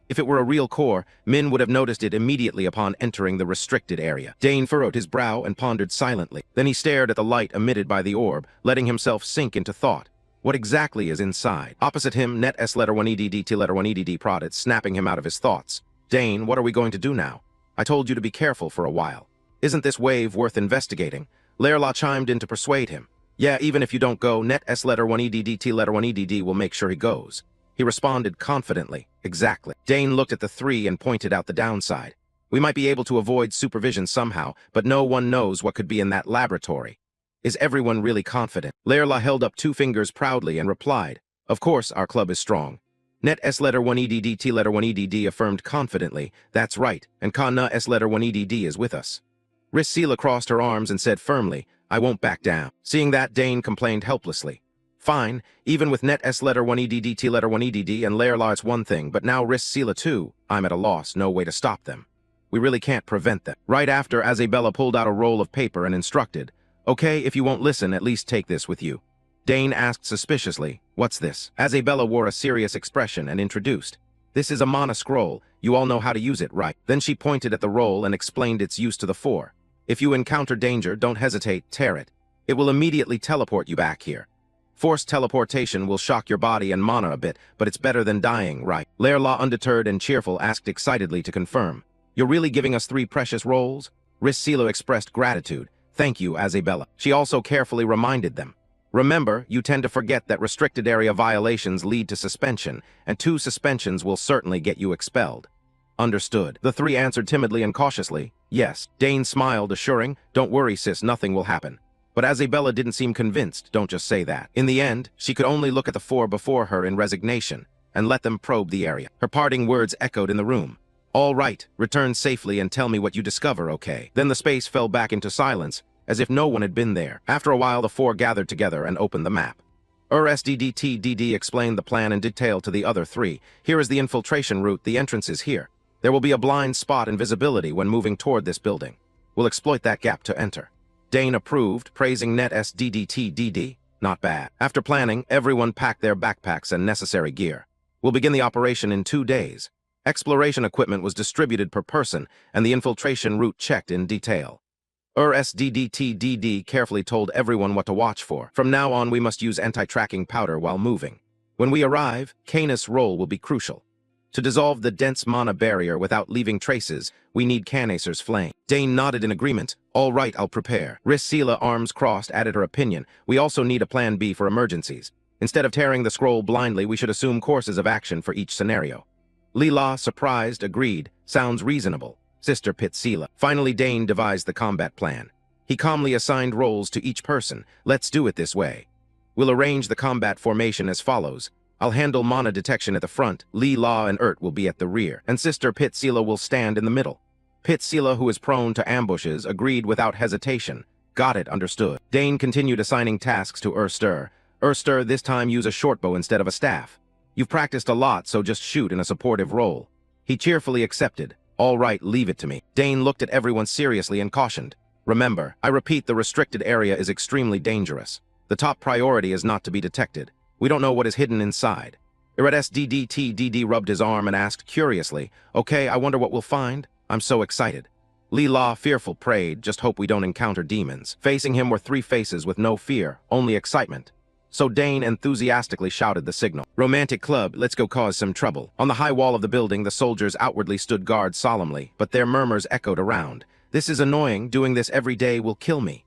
If it were a real core, Min would have noticed it immediately upon entering the restricted area. Dane furrowed his brow and pondered silently. Then he stared at the light emitted by the orb, letting himself sink into thought. What exactly is inside? Opposite him, Net S letter 1EDD, T letter 1EDD prodded, snapping him out of his thoughts. Dane, what are we going to do now? I told you to be careful for a while. Isn't this wave worth investigating? Lairlaw chimed in to persuade him. Yeah, even if you don't go, Net S letter 1EDD, T letter 1EDD will make sure he goes. He responded confidently. Exactly. Dane looked at the three and pointed out the downside. We might be able to avoid supervision somehow, but no one knows what could be in that laboratory. Is everyone really confident? Lairlaw held up two fingers proudly and replied, of course our club is strong. Net S letter 1EDD, T letter 1EDD affirmed confidently, that's right, and Kana S letter 1EDD is with us. Rhys crossed her arms and said firmly, I won't back down. Seeing that, Dane complained helplessly. Fine, even with Net S letter 1EDD, T letter 1EDD and Lairlaw it's one thing, but now Rhys too, I'm at a loss, no way to stop them. We really can't prevent them. Right after, Azabella pulled out a roll of paper and instructed, okay, if you won't listen, at least take this with you. Dane asked suspiciously, what's this? Azabella wore a serious expression and introduced, this is a mana scroll, you all know how to use it, right? Then she pointed at the roll and explained its use to the four. If you encounter danger, don't hesitate, tear it. It will immediately teleport you back here. Forced teleportation will shock your body and mana a bit, but it's better than dying, right? Lairlaw, undeterred and cheerful, asked excitedly to confirm. You're really giving us 3 precious rolls? Rhys expressed gratitude. Thank you, Azabella. She also carefully reminded them. Remember, you tend to forget that restricted area violations lead to suspension, and 2 suspensions will certainly get you expelled. Understood. The 3 answered timidly and cautiously, yes. Dane smiled, assuring, don't worry, sis, nothing will happen. But Azabella didn't seem convinced, don't just say that. In the end, she could only look at the 4 before her in resignation, and let them probe the area. Her parting words echoed in the room. All right, return safely and tell me what you discover, okay? Then the space fell back into silence, as if no one had been there. After a while, the 4 gathered together and opened the map. SDDTDD explained the plan in detail to the other 3. Here is the infiltration route, the entrance is here. There will be a blind spot in visibility when moving toward this building. We'll exploit that gap to enter. Dane approved, praising net SDDTDD. Not bad. After planning, everyone packed their backpacks and necessary gear. We'll begin the operation in 2 days. Exploration equipment was distributed per person, and the infiltration route checked in detail. SDDTDD carefully told everyone what to watch for. From now on, we must use anti-tracking powder while moving. When we arrive, Canis' role will be crucial. To dissolve the dense mana barrier without leaving traces, we need Canacer's flame. Dane nodded in agreement. All right, I'll prepare. Rissila, arms crossed, added her opinion. We also need a plan B for emergencies. Instead of tearing the scroll blindly, we should assume courses of action for each scenario. Lila, surprised, agreed. Sounds reasonable. Sister Pitsila. Finally, Dane devised the combat plan. He calmly assigned roles to each person. Let's do it this way. We'll arrange the combat formation as follows. I'll handle mana detection at the front, Lila and Urt will be at the rear, and Sister Pitsila will stand in the middle. Pitsila, who is prone to ambushes, agreed without hesitation. Got it, understood. Dane continued assigning tasks to Urstur. Urstur, this time use a shortbow instead of a staff. You've practiced a lot, so just shoot in a supportive role. He cheerfully accepted. All right, leave it to me. Dane looked at everyone seriously and cautioned. Remember, I repeat, the restricted area is extremely dangerous. The top priority is not to be detected. We don't know what is hidden inside. SDDTDD rubbed his arm and asked curiously, Okay, I wonder what we'll find? I'm so excited. Lila, fearful, prayed, just hope we don't encounter demons. Facing him were 3 faces with no fear, only excitement. So Dane enthusiastically shouted the signal. Romantic club, let's go cause some trouble. On the high wall of the building, the soldiers outwardly stood guard solemnly, but their murmurs echoed around. This is annoying, doing this every day will kill me.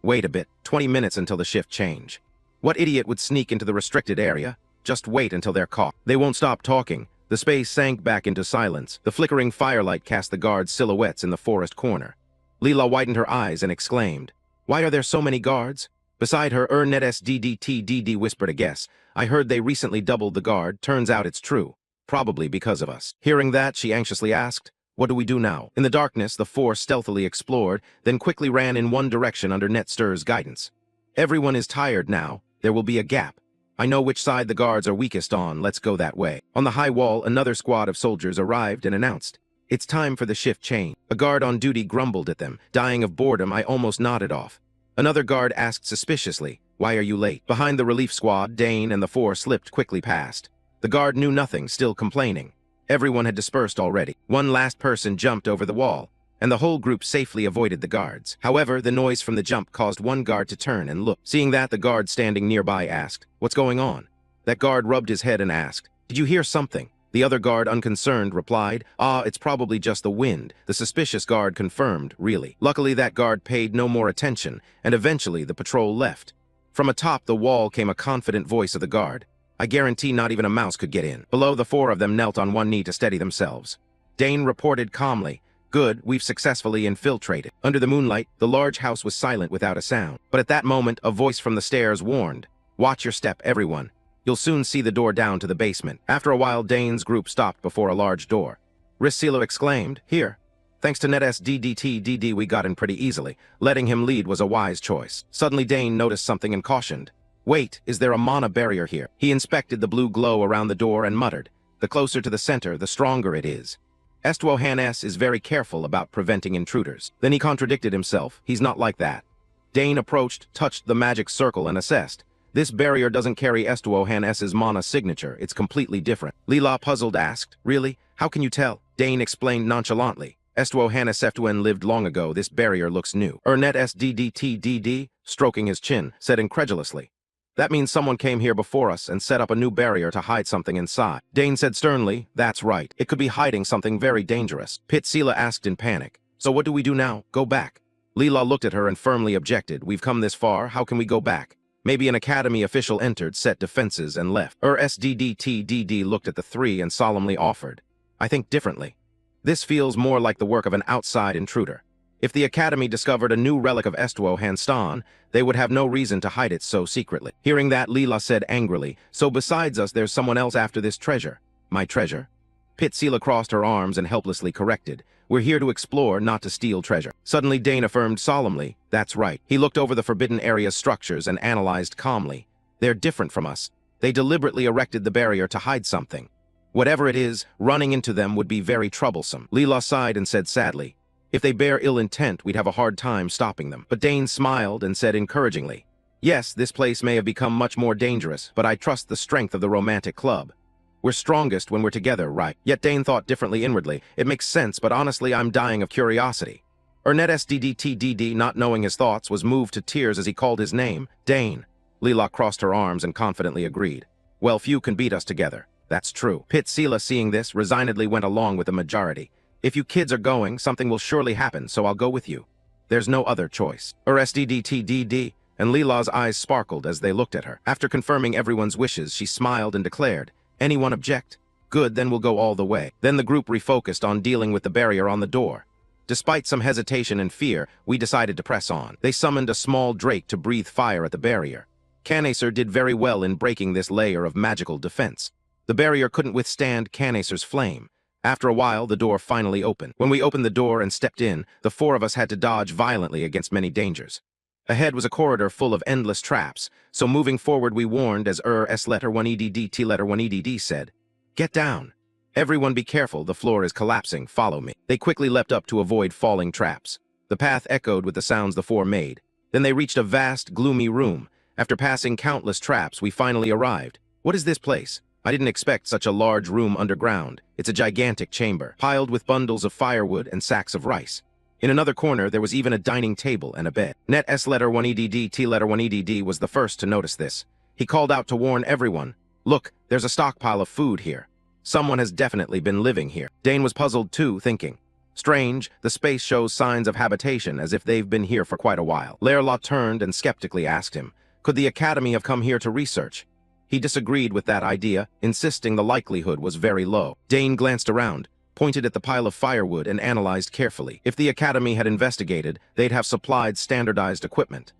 Wait a bit, 20 minutes until the shift change. What idiot would sneak into the restricted area? Just wait until they're caught. They won't stop talking. The space sank back into silence. The flickering firelight cast the guards' silhouettes in the forest corner. Lila widened her eyes and exclaimed, Why are there so many guards? Beside her, Ernet SDDTDD whispered a guess. I heard they recently doubled the guard. Turns out it's true. Probably because of us. Hearing that, she anxiously asked, What do we do now? In the darkness, the 4 stealthily explored, then quickly ran in one direction under Netstir's guidance. Everyone is tired now. There will be a gap. I know which side the guards are weakest on. Let's go that way. On the high wall, another squad of soldiers arrived and announced, It's time for the shift change. A guard on duty grumbled at them. Dying of boredom, I almost nodded off. Another guard asked suspiciously, Why are you late? Behind the relief squad, Dane and the 4 slipped quickly past. The guard knew nothing, still complaining. Everyone had dispersed already. One last person jumped over the wall, and the whole group safely avoided the guards. However, the noise from the jump caused one guard to turn and look. Seeing that, the guard standing nearby asked, What's going on? That guard rubbed his head and asked, Did you hear something? The other guard, unconcerned, replied, It's probably just the wind. The suspicious guard confirmed, really. Luckily, that guard paid no more attention, and eventually the patrol left. From atop the wall came a confident voice of the guard. I guarantee not even a mouse could get in. Below, the 4 of them knelt on one knee to steady themselves. Dane reported calmly, Good, we've successfully infiltrated. Under the moonlight, the large house was silent without a sound. But at that moment, a voice from the stairs warned, Watch your step, everyone. You'll soon see the door down to the basement. After a while, Dane's group stopped before a large door. Rissila exclaimed, Here. Thanks to NetSDDTDD, we got in pretty easily. Letting him lead was a wise choice. Suddenly, Dane noticed something and cautioned, Wait, is there a mana barrier here? He inspected the blue glow around the door and muttered, The closer to the center, the stronger it is. Estwohanes is very careful about preventing intruders. Then he contradicted himself. He's not like that. Dane approached, touched the magic circle, and assessed. This barrier doesn't carry Estwohanes's mana signature. It's completely different. Lila, puzzled, asked, Really? How can you tell? Dane explained nonchalantly. Estwohanes lived long ago. This barrier looks new. Ernet SDDTDD, stroking his chin, said incredulously. That means someone came here before us and set up a new barrier to hide something inside. Dane said sternly, That's right. It could be hiding something very dangerous. Pitsila asked in panic. So what do we do now? Go back. Lila looked at her and firmly objected. We've come this far. How can we go back? Maybe an academy official entered, set defenses, and left. SDDTDD looked at the 3 and solemnly offered. I think differently. This feels more like the work of an outside intruder. If the Academy discovered a new relic of Estwohanes, they would have no reason to hide it so secretly. Hearing that, Lila said angrily, So besides us, there's someone else after this treasure. My treasure? Pitsila crossed her arms and helplessly corrected. We're here to explore, not to steal treasure. Suddenly, Dane affirmed solemnly, That's right. He looked over the forbidden area's structures and analyzed calmly. They're different from us. They deliberately erected the barrier to hide something. Whatever it is, running into them would be very troublesome. Lila sighed and said sadly, If they bear ill intent, we'd have a hard time stopping them. But Dane smiled and said encouragingly, "Yes, this place may have become much more dangerous, but I trust the strength of the romantic club. We're strongest when we're together, right?" Yet Dane thought differently inwardly. It makes sense, but honestly, I'm dying of curiosity. Ernest SDDTDD, not knowing his thoughts, was moved to tears as he called his name. "Dane." Leela crossed her arms and confidently agreed. "Well, few can beat us together. That's true." Pitsila, seeing this, resignedly went along with the majority. "If you kids are going, something will surely happen, so I'll go with you. There's no other choice." SDDTDD, and Leela's eyes sparkled as they looked at her. After confirming everyone's wishes, she smiled and declared, "Anyone object? Good, then we'll go all the way." Then the group refocused on dealing with the barrier on the door. Despite some hesitation and fear, we decided to press on. They summoned a small drake to breathe fire at the barrier. Canacer did very well in breaking this layer of magical defense. The barrier couldn't withstand Canacer's flame. After a while, the door finally opened. When we opened the door and stepped in, the four of us had to dodge violently against many dangers. Ahead was a corridor full of endless traps, so moving forward we warned as S letter 1 EDD T letter 1 EDD said, "Get down. Everyone be careful, the floor is collapsing, follow me." They quickly leapt up to avoid falling traps. The path echoed with the sounds the four made. Then they reached a vast, gloomy room. After passing countless traps, we finally arrived. What is this place? I didn't expect such a large room underground. It's a gigantic chamber, piled with bundles of firewood and sacks of rice. In another corner, there was even a dining table and a bed. Net S letter 1 EDD T letter 1 EDD was the first to notice this. He called out to warn everyone, "Look, there's a stockpile of food here. Someone has definitely been living here." Dane was puzzled too, thinking, "Strange, the space shows signs of habitation as if they've been here for quite a while." Lairlaw turned and skeptically asked him, "Could the Academy have come here to research?" He disagreed with that idea, insisting the likelihood was very low. Dane glanced around, pointed at the pile of firewood and analyzed carefully. If the Academy had investigated, they'd have supplied standardized equipment.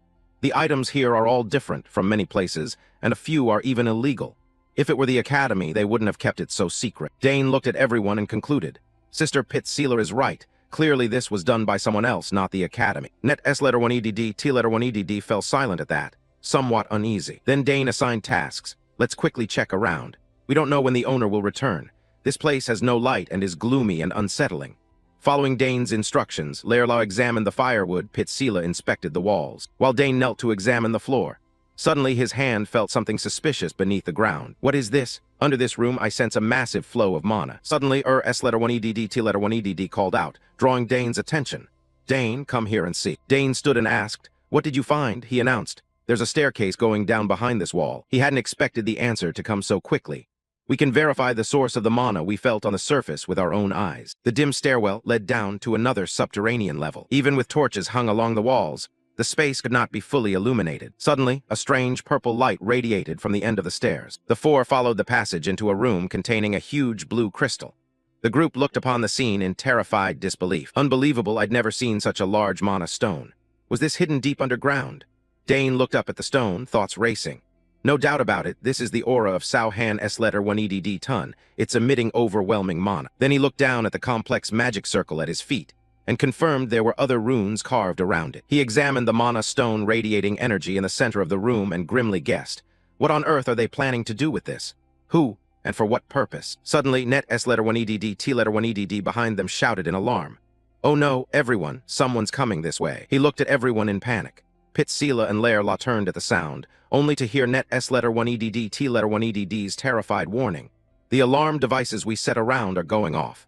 The items here are all different from many places, and a few are even illegal. If it were the Academy, they wouldn't have kept it so secret. Dane looked at everyone and concluded, "Sister Pitsila is right. Clearly this was done by someone else, not the Academy." Net S letter 1 EDD T letter 1 EDD fell silent at that, somewhat uneasy. Then Dane assigned tasks. "Let's quickly check around. We don't know when the owner will return. This place has no light and is gloomy and unsettling." Following Dane's instructions, Lairlaw examined the firewood. Pitsila inspected the walls, while Dane knelt to examine the floor. Suddenly, his hand felt something suspicious beneath the ground. "What is this? Under this room, I sense a massive flow of mana." Suddenly, S letter 1 EDD T letter 1 EDD called out, drawing Dane's attention. "Dane, come here and see." Dane stood and asked, "What did you find?" He announced, "There's a staircase going down behind this wall." He hadn't expected the answer to come so quickly. "We can verify the source of the mana we felt on the surface with our own eyes." The dim stairwell led down to another subterranean level. Even with torches hung along the walls, the space could not be fully illuminated. Suddenly, a strange purple light radiated from the end of the stairs. The four followed the passage into a room containing a huge blue crystal. The group looked upon the scene in terrified disbelief. Unbelievable, I'd never seen such a large mana stone. Was this hidden deep underground? Dane looked up at the stone, thoughts racing. No doubt about it, this is the aura of Sauhan S letter 1 EDD Tun. It's emitting overwhelming mana. Then he looked down at the complex magic circle at his feet and confirmed there were other runes carved around it. He examined the mana stone radiating energy in the center of the room and grimly guessed, "What on earth are they planning to do with this? Who, and for what purpose?" Suddenly, Net S letter 1 EDD T letter 1 EDD behind them shouted in alarm, "Oh no, everyone, someone's coming this way." He looked at everyone in panic. Pitsila and Lairlaw turned at the sound, only to hear Net S letter 1 EDD T letter 1 EDD's terrified warning. "The alarm devices we set around are going off."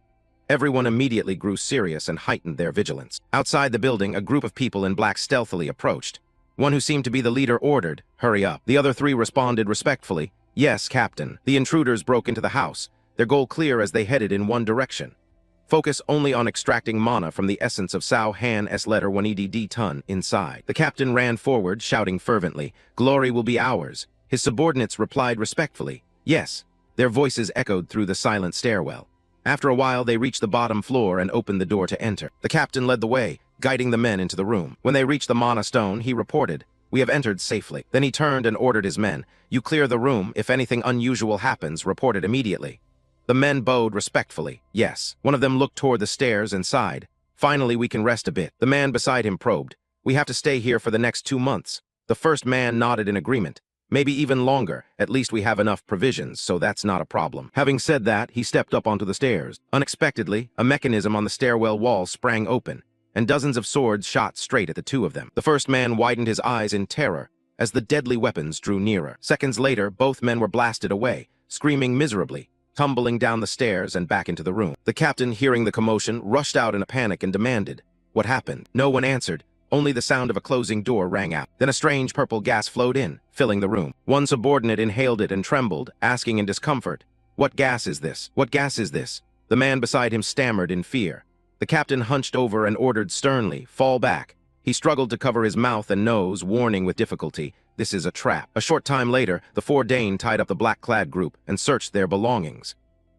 Everyone immediately grew serious and heightened their vigilance. Outside the building, a group of people in black stealthily approached. One who seemed to be the leader ordered, "Hurry up." The other three responded respectfully, "Yes, Captain." The intruders broke into the house, their goal clear as they headed in one direction. Focus only on extracting mana from the essence of Sauhan S letter 1 EDD Tun inside. The captain ran forward, shouting fervently, "Glory will be ours." His subordinates replied respectfully, "Yes." Their voices echoed through the silent stairwell. After a while, they reached the bottom floor and opened the door to enter. The captain led the way, guiding the men into the room. When they reached the mana stone, he reported, "We have entered safely." Then he turned and ordered his men, "You clear the room. If anything unusual happens, report it immediately." The men bowed respectfully, "Yes." One of them looked toward the stairs and sighed, "Finally, we can rest a bit." The man beside him probed, "We have to stay here for the next 2 months." The first man nodded in agreement. "Maybe even longer. At least we have enough provisions, so that's not a problem." Having said that, he stepped up onto the stairs. Unexpectedly, a mechanism on the stairwell wall sprang open. and dozens of swords shot straight at the two of them. The first man widened his eyes in terror as the deadly weapons drew nearer. Seconds later, both men were blasted away, screaming miserably, tumbling down the stairs and back into the room. The captain, hearing the commotion, rushed out in a panic and demanded, "What happened?" No one answered. Only the sound of a closing door rang out. Then a strange purple gas flowed in, filling the room. One subordinate inhaled it and trembled, asking in discomfort, "What gas is this? What gas is this?" The man beside him stammered in fear. The captain hunched over and ordered sternly, "Fall back." He struggled to cover his mouth and nose, warning with difficulty, "This is a trap." A short time later, the four Dane tied up the black-clad group and searched their belongings.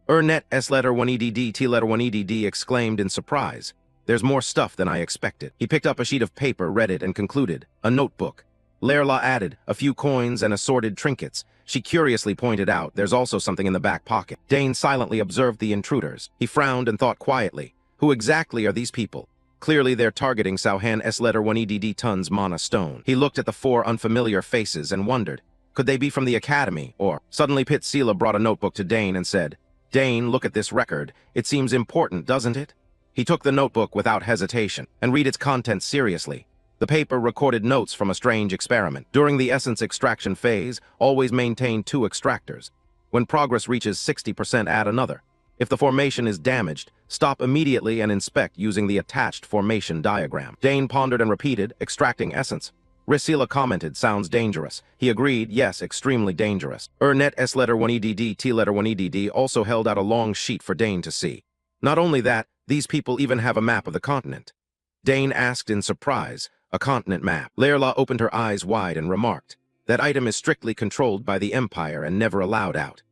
Net S letter 1EDD T letter 1EDD exclaimed in surprise, "There's more stuff than I expected." He picked up a sheet of paper, read it, and concluded, "A notebook." Lerla added, "A few coins and assorted trinkets." She curiously pointed out, "There's also something in the back pocket." Dane silently observed the intruders. He frowned and thought quietly, "Who exactly are these people? Clearly they're targeting Sauhan S letter 1EDD Tun's Mana Stone." He looked at the four unfamiliar faces and wondered, could they be from the academy, or... Suddenly Pit Sela brought a notebook to Dane and said, "Dane, look at this record. It seems important, doesn't it?" He took the notebook without hesitation and read its contents seriously. The paper recorded notes from a strange experiment. During the essence extraction phase, always maintain 2 extractors. When progress reaches 60%, add another. If the formation is damaged, stop immediately and inspect using the attached formation diagram. Dane pondered and repeated, "Extracting essence." Risila commented, "Sounds dangerous." He agreed, "Yes, extremely dangerous." Net S letter 1EDD T letter 1EDD also held out a long sheet for Dane to see. Not only that, these people even have a map of the continent. Dane asked in surprise, "A continent map?" Lerla opened her eyes wide and remarked, "That item is strictly controlled by the Empire and never allowed out."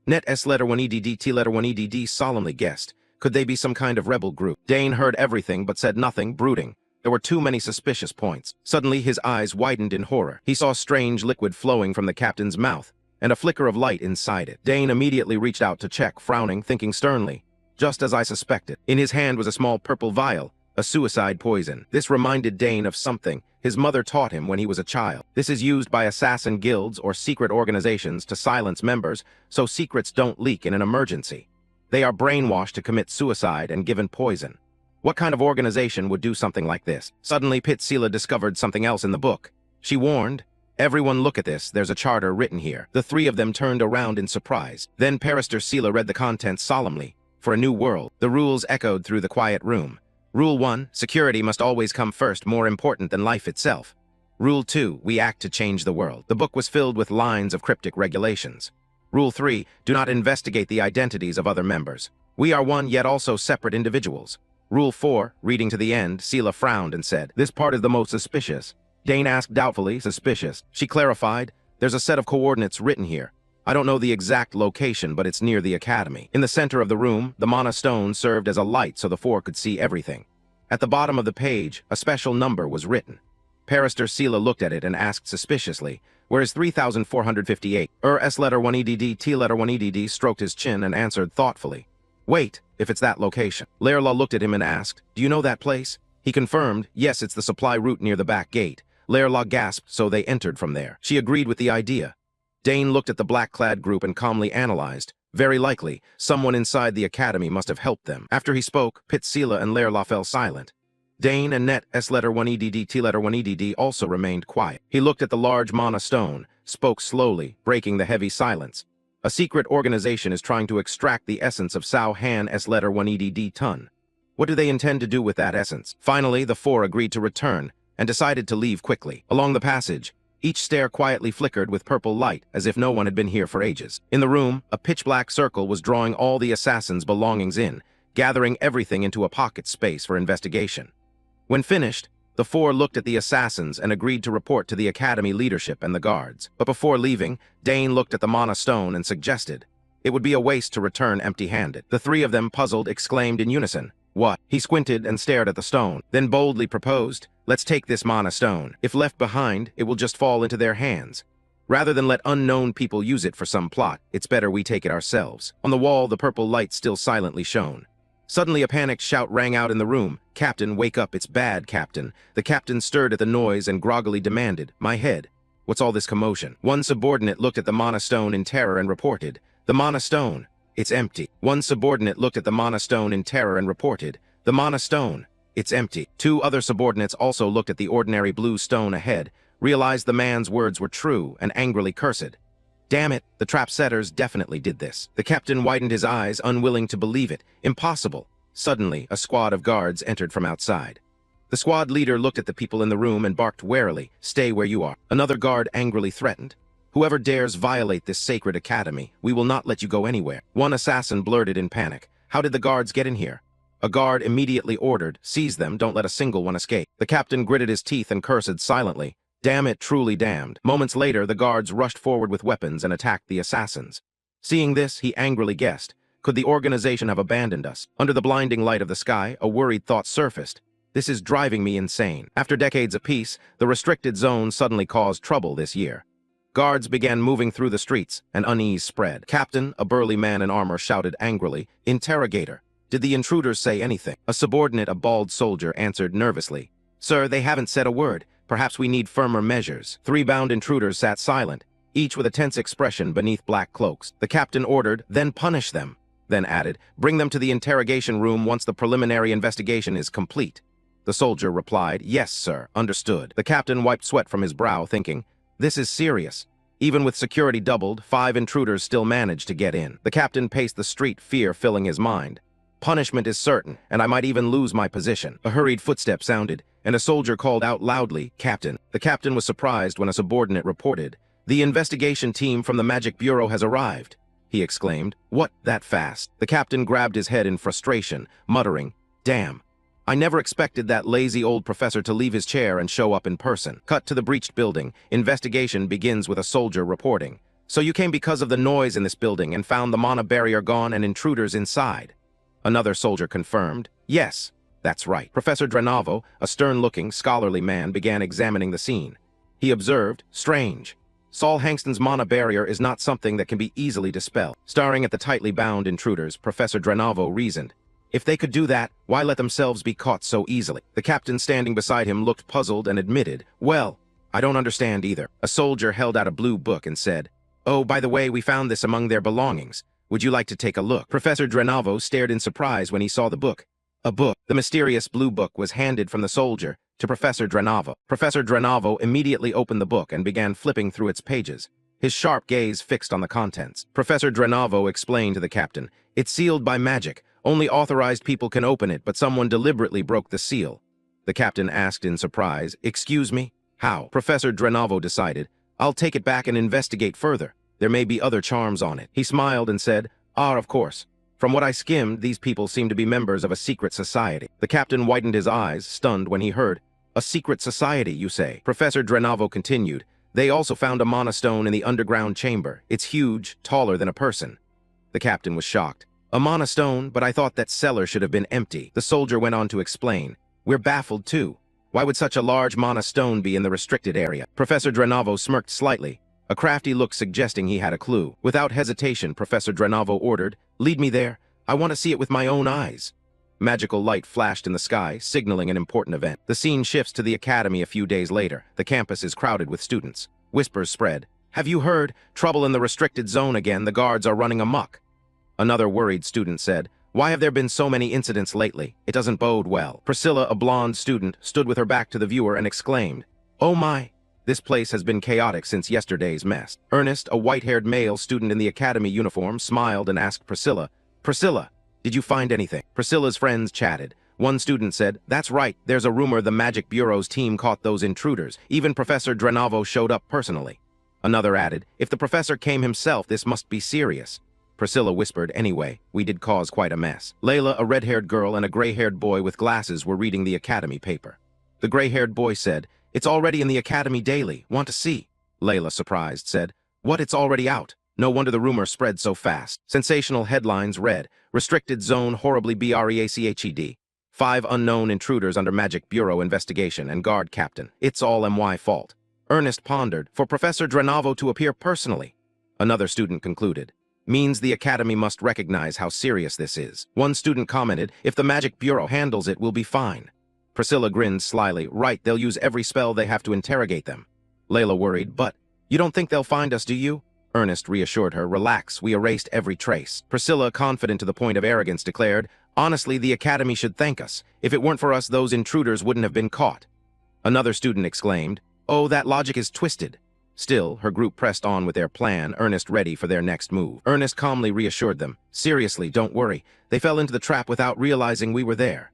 Net S letter 1EDD T letter 1EDD solemnly guessed, could they be some kind of rebel group? Dane heard everything but said nothing, brooding. There were too many suspicious points. Suddenly his eyes widened in horror. He saw strange liquid flowing from the captain's mouth, and a flicker of light inside it. Dane immediately reached out to check, frowning, thinking sternly, "Just as I suspected." In his hand was a small purple vial, a suicide poison. This reminded Dane of something his mother taught him when he was a child. This is used by assassin guilds or secret organizations to silence members so secrets don't leak in an emergency. They are brainwashed to commit suicide and given poison. What kind of organization would do something like this? Suddenly Pit Sela discovered something else in the book. She warned, "Everyone look at this, there's a charter written here." The three of them turned around in surprise. Then Perister Sela read the contents solemnly. "For a new world." The rules echoed through the quiet room. Rule 1, security must always come first, more important than life itself. Rule 2, we act to change the world. The book was filled with lines of cryptic regulations. Rule 3, do not investigate the identities of other members. We are one yet also separate individuals. Rule 4, reading to the end, Sela frowned and said, "This part is the most suspicious." Dane asked doubtfully, "Suspicious?" She clarified, "There's a set of coordinates written here. I don't know the exact location, but it's near the academy." In the center of the room, the Mana Stone served as a light so the four could see everything. At the bottom of the page, a special number was written. Perister Sela looked at it and asked suspiciously, "Where is 3458? S letter 1EDD T letter 1EDD stroked his chin and answered thoughtfully, "Wait, if it's that location." Lerla looked at him and asked, "Do you know that place?" He confirmed, "Yes, it's the supply route near the back gate." Lerla gasped, so they entered from there. She agreed with the idea. Dane looked at the black-clad group and calmly analyzed. Very likely, someone inside the academy must have helped them. After he spoke, Pit Sela and Lerla fell silent. Dane and Net S letter 1EDD T letter 1EDD also remained quiet. He looked at the large Mana Stone, spoke slowly, breaking the heavy silence. "A secret organization is trying to extract the essence of Sao Han S letter 1EDD Tun. What do they intend to do with that essence?" Finally, the four agreed to return and decided to leave quickly. Along the passage, each stair quietly flickered with purple light, as if no one had been here for ages. In the room, a pitch-black circle was drawing all the assassins' belongings in, gathering everything into a pocket space for investigation. When finished, the four looked at the assassins and agreed to report to the academy leadership and the guards. But before leaving, Dane looked at the Mana Stone and suggested, "It would be a waste to return empty-handed." The three of them, puzzled, exclaimed in unison, "What?" He squinted and stared at the stone, then boldly proposed, "Let's take this Mana Stone. If left behind, it will just fall into their hands. Rather than let unknown people use it for some plot, it's better we take it ourselves." On the wall, the purple light still silently shone. Suddenly, a panicked shout rang out in the room. "Captain, wake up, it's bad, Captain." The captain stirred at the noise and groggily demanded, "My head. What's all this commotion?" One subordinate looked at the Mana Stone in terror and reported, "The Mana Stone. It's empty." One subordinate looked at the Mana Stone in terror and reported, "The Mana Stone. It's empty. Two other subordinates also looked at the ordinary blue stone ahead, realized the man's words were true, and angrily cursed. Damn it, the trap setters definitely did this. The captain widened his eyes, unwilling to believe it. Impossible. Suddenly, a squad of guards entered from outside. The squad leader looked at the people in the room and barked warily, "Stay where you are." Another guard angrily threatened, "Whoever dares violate this sacred academy, we will not let you go anywhere." One assassin blurted in panic, "How did the guards get in here?" A guard immediately ordered, "Seize them, don't let a single one escape." The captain gritted his teeth and cursed silently. Damn it, truly damned. Moments later, the guards rushed forward with weapons and attacked the assassins. Seeing this, he angrily guessed, could the organization have abandoned us? Under the blinding light of the sky, a worried thought surfaced. This is driving me insane. After decades of peace, the restricted zone suddenly caused trouble this year. Guards began moving through the streets, and unease spread. Captain, a burly man in armor, shouted angrily, "Interrogator, did the intruders say anything?" A subordinate, a bald soldier, answered nervously, "Sir, they haven't said a word. Perhaps we need firmer measures." Three bound intruders sat silent, each with a tense expression beneath black cloaks. The captain ordered, "Then punish them," then added, "Bring them to the interrogation room once the preliminary investigation is complete." The soldier replied, "Yes, sir, understood." The captain wiped sweat from his brow, thinking, "This is serious." Even with security doubled, 5 intruders still managed to get in. The captain paced the street, fear filling his mind. Punishment is certain, and I might even lose my position. A hurried footstep sounded, and a soldier called out loudly, "Captain." The captain was surprised when a subordinate reported, "The investigation team from the Magic Bureau has arrived." He exclaimed, "What, that fast?" The captain grabbed his head in frustration, muttering, "Damn. I never expected that lazy old professor to leave his chair and show up in person." Cut to the breached building. Investigation begins with a soldier reporting, "So you came because of the noise in this building and found the mana barrier gone and intruders inside?" Another soldier confirmed, "Yes, that's right." Professor Drenavo, a stern-looking, scholarly man, began examining the scene. He observed, "Strange. Saul Hangston's mana barrier is not something that can be easily dispelled." Staring at the tightly bound intruders, Professor Drenavo reasoned, "If they could do that, why let themselves be caught so easily?" The captain standing beside him looked puzzled and admitted, "Well, I don't understand either." A soldier held out a blue book and said, "Oh, by the way, we found this among their belongings. Would you like to take a look?" Professor Drenavo stared in surprise when he saw the book. A book. The mysterious blue book was handed from the soldier to Professor Drenavo. Professor Drenavo immediately opened the book and began flipping through its pages, his sharp gaze fixed on the contents. Professor Drenavo explained to the captain, "It's sealed by magic. Only authorized people can open it, but someone deliberately broke the seal." The captain asked in surprise, "Excuse me? How?" Professor Drenavo decided, "I'll take it back and investigate further. There may be other charms on it." He smiled and said, "Ah, of course. From what I skimmed, these people seem to be members of a secret society." The captain widened his eyes, stunned when he heard, "A secret society, you say?" Professor Drenavo continued, "They also found a mana stone in the underground chamber. It's huge, taller than a person." The captain was shocked. "A mana stone, but I thought that cellar should have been empty." The soldier went on to explain, "We're baffled too. Why would such a large mana stone be in the restricted area?" Professor Drenavo smirked slightly, a crafty look suggesting he had a clue. Without hesitation, Professor Drenavo ordered, "Lead me there. I want to see it with my own eyes." Magical light flashed in the sky, signaling an important event. The scene shifts to the academy a few days later. The campus is crowded with students. Whispers spread. "Have you heard? Trouble in the restricted zone again. The guards are running amok." Another worried student said, "Why have there been so many incidents lately? It doesn't bode well." Priscilla, a blonde student, stood with her back to the viewer and exclaimed, "Oh my! This place has been chaotic since yesterday's mess." Ernest, a white-haired male student in the academy uniform, smiled and asked Priscilla, "Priscilla, did you find anything?" Priscilla's friends chatted. One student said, "That's right, there's a rumor the Magic Bureau's team caught those intruders. Even Professor Drenavo showed up personally." Another added, "If the professor came himself, this must be serious." Priscilla whispered, "Anyway, we did cause quite a mess." Layla, a red-haired girl, and a gray-haired boy with glasses were reading the academy paper. The gray-haired boy said, "It's already in the Academy Daily. Want to see?" Layla, surprised, said, "What, it's already out? No wonder the rumor spread so fast." Sensational headlines read, "Restricted Zone horribly BREACHED. 5 unknown intruders under Magic Bureau investigation and guard captain. It's all MY fault." Ernest pondered, "For Professor Drenavo to appear personally." Another student concluded, "Means the Academy must recognize how serious this is." One student commented, "If the Magic Bureau handles it, we'll be fine." Priscilla grinned slyly, "Right, they'll use every spell they have to interrogate them." Layla worried, "But you don't think they'll find us, do you?" Ernest reassured her, "Relax, we erased every trace." Priscilla, confident to the point of arrogance, declared, Honestly, the academy should thank us. If it weren't for us, those intruders wouldn't have been caught. Another student exclaimed, "Oh, that logic is twisted." Still, her group pressed on with their plan, Ernest ready for their next move. Ernest calmly reassured them, "Seriously, don't worry. They fell into the trap without realizing we were there."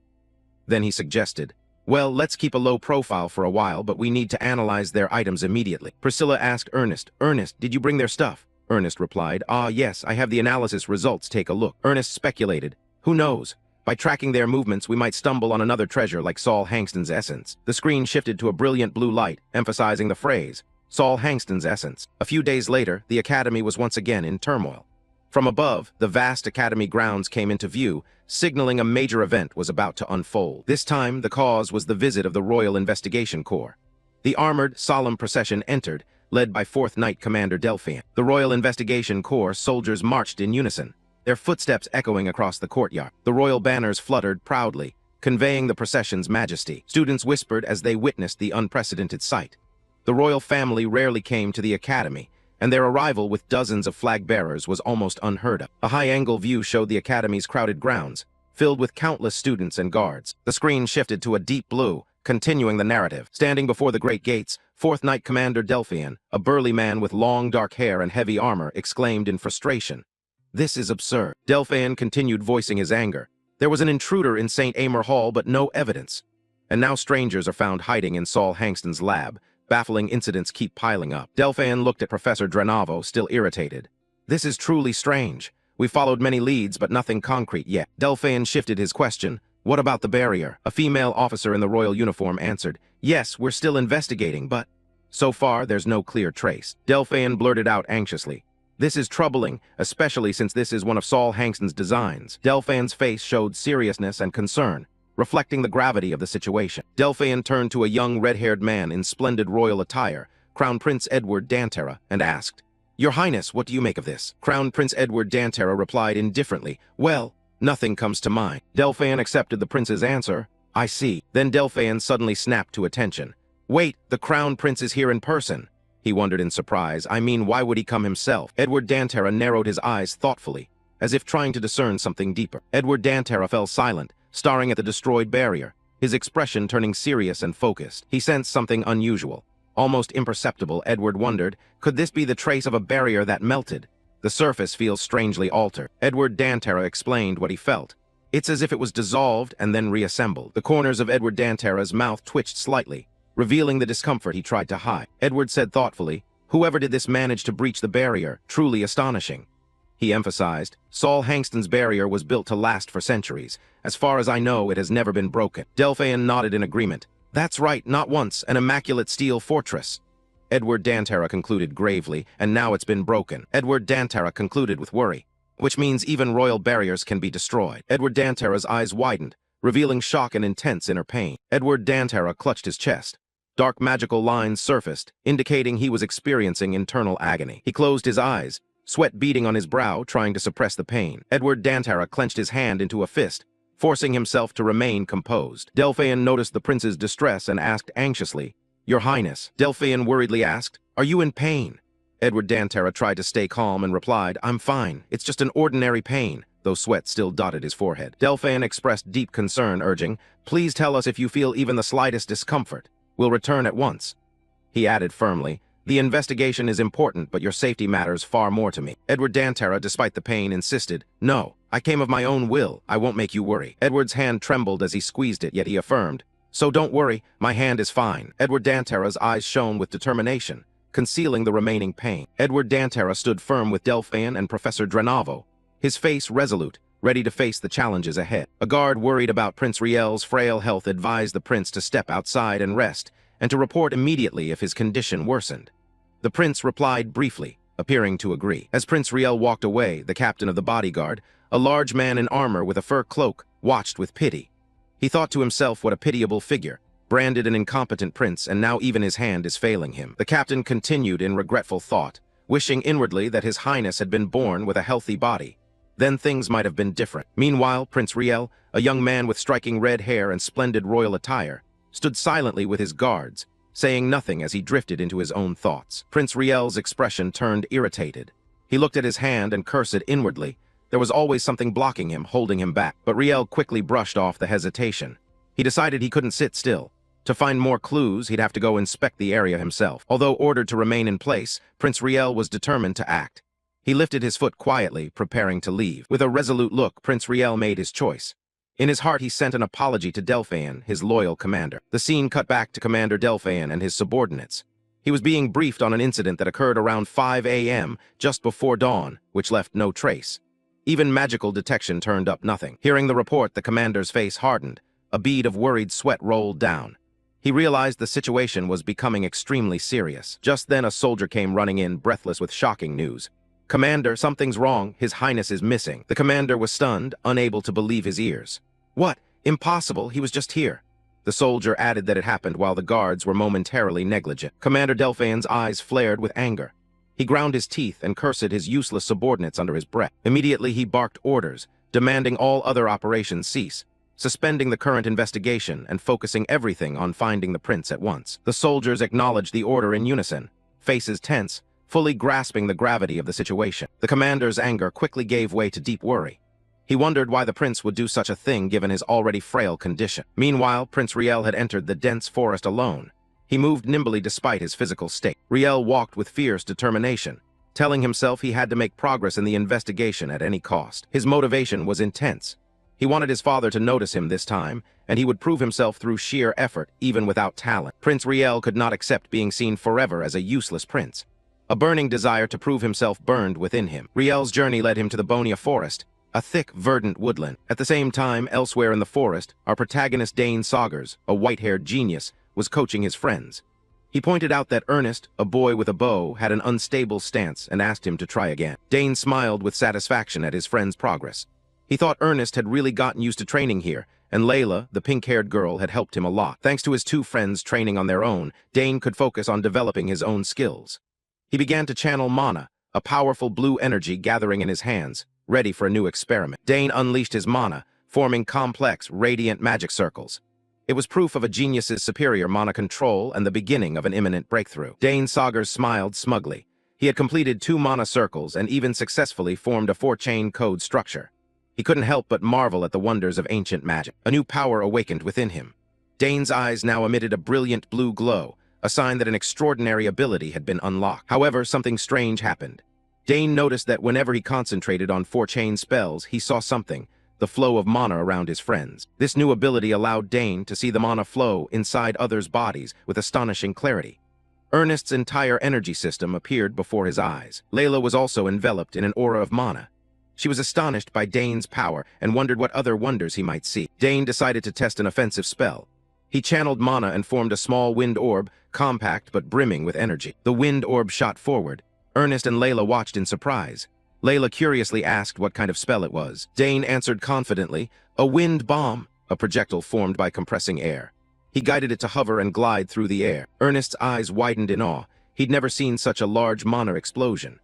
Then he suggested, "Well, let's keep a low profile for a while, but we need to analyze their items immediately." Priscilla asked Ernest, "Ernest, did you bring their stuff?" Ernest replied, "Ah, yes, I have the analysis results. Take a look." Ernest speculated, "Who knows? By tracking their movements, we might stumble on another treasure like Saul Hangston's essence." The screen shifted to a brilliant blue light, emphasizing the phrase, Saul Hangston's essence. A few days later, the academy was once again in turmoil. From above, the vast academy grounds came into view, signaling a major event was about to unfold. This time, the cause was the visit of the Royal Investigation Corps. The armored, solemn procession entered, led by 4th Knight Commander Delphian. The Royal Investigation Corps soldiers marched in unison, their footsteps echoing across the courtyard. The royal banners fluttered proudly, conveying the procession's majesty. Students whispered as they witnessed the unprecedented sight. The royal family rarely came to the academy, and their arrival with dozens of flag-bearers was almost unheard of. A high-angle view showed the academy's crowded grounds, filled with countless students and guards. The screen shifted to a deep blue, continuing the narrative. Standing before the great gates, 4th Knight Commander Delphian, a burly man with long dark hair and heavy armor, exclaimed in frustration, "This is absurd." Delphian continued voicing his anger. There was an intruder in St. Amer Hall, but no evidence. And now strangers are found hiding in Saul Hangston's lab. Baffling incidents keep piling up. Delphian looked at Professor Drenavo, still irritated. "This is truly strange. We followed many leads, but nothing concrete yet." Delphian shifted his question. "What about the barrier?" A female officer in the royal uniform answered, "Yes, we're still investigating, but so far there's no clear trace." Delphian blurted out anxiously, "This is troubling, especially since this is one of Saul Hangston's designs." Delphian's face showed seriousness and concern, reflecting the gravity of the situation. Delphian turned to a young red-haired man in splendid royal attire, Crown Prince Edward Dantera, and asked, "Your Highness, what do you make of this?" Crown Prince Edward Dantera replied indifferently, "Well, nothing comes to mind." Delphian accepted the prince's answer. "I see." Then Delphian suddenly snapped to attention. "Wait, the Crown Prince is here in person." He wondered in surprise. "I mean, why would he come himself?" Edward Dantera narrowed his eyes thoughtfully, as if trying to discern something deeper. Edward Dantera fell silent, staring at the destroyed barrier, his expression turning serious and focused. He sensed something unusual, almost imperceptible. Edward wondered, could this be the trace of a barrier that melted? The surface feels strangely altered. Edward Dantera explained what he felt. It's as if it was dissolved and then reassembled. The corners of Edward Dantera's mouth twitched slightly, revealing the discomfort he tried to hide. Edward said thoughtfully, "Whoever did this managed to breach the barrier, truly astonishing." He emphasized, "Saul Hangston's barrier was built to last for centuries. As far as I know, it has never been broken." Delphian nodded in agreement. "That's right, not once, an immaculate steel fortress." Edward Dantera concluded gravely, "And now it's been broken." Edward Dantera concluded with worry, "Which means even royal barriers can be destroyed." Edward Dantera's eyes widened, revealing shock and intense inner pain. Edward Dantera clutched his chest. Dark magical lines surfaced, indicating he was experiencing internal agony. He closed his eyes, sweat beading on his brow, trying to suppress the pain. Edward Dantera clenched his hand into a fist, forcing himself to remain composed. Delphian noticed the prince's distress and asked anxiously, "Your Highness." Delphian worriedly asked, "Are you in pain?" Edward Dantera tried to stay calm and replied, "I'm fine. It's just an ordinary pain," though sweat still dotted his forehead. Delphian expressed deep concern, urging, "Please tell us if you feel even the slightest discomfort. We'll return at once." He added firmly, "The investigation is important, but your safety matters far more to me." Edward Dantera, despite the pain, insisted, "No, I came of my own will. I won't make you worry." Edward's hand trembled as he squeezed it, yet he affirmed, "So don't worry, my hand is fine." Edward Dantera's eyes shone with determination, concealing the remaining pain. Edward Dantera stood firm with Delphian and Professor Drenavo, his face resolute, ready to face the challenges ahead. A guard worried about Prince Riel's frail health advised the prince to step outside and rest, and to report immediately if his condition worsened. The prince replied briefly, appearing to agree. As Prince Riel walked away, the captain of the bodyguard, a large man in armor with a fur cloak, watched with pity. He thought to himself, what a pitiable figure, branded an incompetent prince, and now even his hand is failing him. The captain continued in regretful thought, wishing inwardly that his highness had been born with a healthy body. Then things might have been different. Meanwhile, Prince Riel, a young man with striking red hair and splendid royal attire, stood silently with his guards, saying nothing as he drifted into his own thoughts. Prince Riel's expression turned irritated. He looked at his hand and cursed inwardly, There was always something blocking him, holding him back. But Riel quickly brushed off the hesitation. He decided he couldn't sit still. To find more clues, he'd have to go inspect the area himself. Although ordered to remain in place, Prince Riel was determined to act. He lifted his foot quietly, preparing to leave. With a resolute look, Prince Riel made his choice. In his heart, he sent an apology to Delphian, his loyal commander. The scene cut back to Commander Delphian and his subordinates. He was being briefed on an incident that occurred around 5 a.m., just before dawn, which left no trace. Even magical detection turned up nothing. Hearing the report, the commander's face hardened. A bead of worried sweat rolled down. He realized the situation was becoming extremely serious. Just then, a soldier came running in, breathless with shocking news. "Commander, something's wrong. His Highness is missing." The commander was stunned, unable to believe his ears. "What? Impossible. He was just here." The soldier added that it happened while the guards were momentarily negligent. Commander Delphian's eyes flared with anger. He ground his teeth and cursed his useless subordinates under his breath. Immediately, he barked orders, demanding all other operations cease, suspending the current investigation and focusing everything on finding the prince at once. The soldiers acknowledged the order in unison, faces tense, fully grasping the gravity of the situation. The commander's anger quickly gave way to deep worry. He wondered why the prince would do such a thing given his already frail condition. Meanwhile, Prince Riel had entered the dense forest alone. He moved nimbly despite his physical state. Riel walked with fierce determination, telling himself he had to make progress in the investigation at any cost. His motivation was intense. He wanted his father to notice him this time, and he would prove himself through sheer effort, even without talent. Prince Riel could not accept being seen forever as a useless prince. A burning desire to prove himself burned within him. Riel's journey led him to the Bonia forest, a thick, verdant woodland. At the same time, elsewhere in the forest, our protagonist Dane Saugers, a white-haired genius, was coaching his friends. He pointed out that Ernest, a boy with a bow, had an unstable stance and asked him to try again. Dane smiled with satisfaction at his friend's progress. He thought Ernest had really gotten used to training here, and Layla, the pink-haired girl, had helped him a lot. Thanks to his two friends training on their own, Dane could focus on developing his own skills. He began to channel mana, a powerful blue energy gathering in his hands, ready for a new experiment. Dane unleashed his mana, forming complex, radiant magic circles. It was proof of a genius's superior mana control and the beginning of an imminent breakthrough. Dane Saugers smiled smugly. He had completed 2 mana circles and even successfully formed a 4-chain code structure. He couldn't help but marvel at the wonders of ancient magic. A new power awakened within him. Dane's eyes now emitted a brilliant blue glow, a sign that an extraordinary ability had been unlocked. However, something strange happened. Dane noticed that whenever he concentrated on 4-chain spells, he saw something, the flow of mana around his friends. This new ability allowed Dane to see the mana flow inside others' bodies with astonishing clarity. Ernest's entire energy system appeared before his eyes. Layla was also enveloped in an aura of mana. She was astonished by Dane's power and wondered what other wonders he might see. Dane decided to test an offensive spell. He channeled mana and formed a small wind orb, compact but brimming with energy. The wind orb shot forward. Ernest and Layla watched in surprise. Layla curiously asked what kind of spell it was. Dane answered confidently, "A wind bomb," a projectile formed by compressing air. He guided it to hover and glide through the air. Ernest's eyes widened in awe. He'd never seen such a large mana explosion.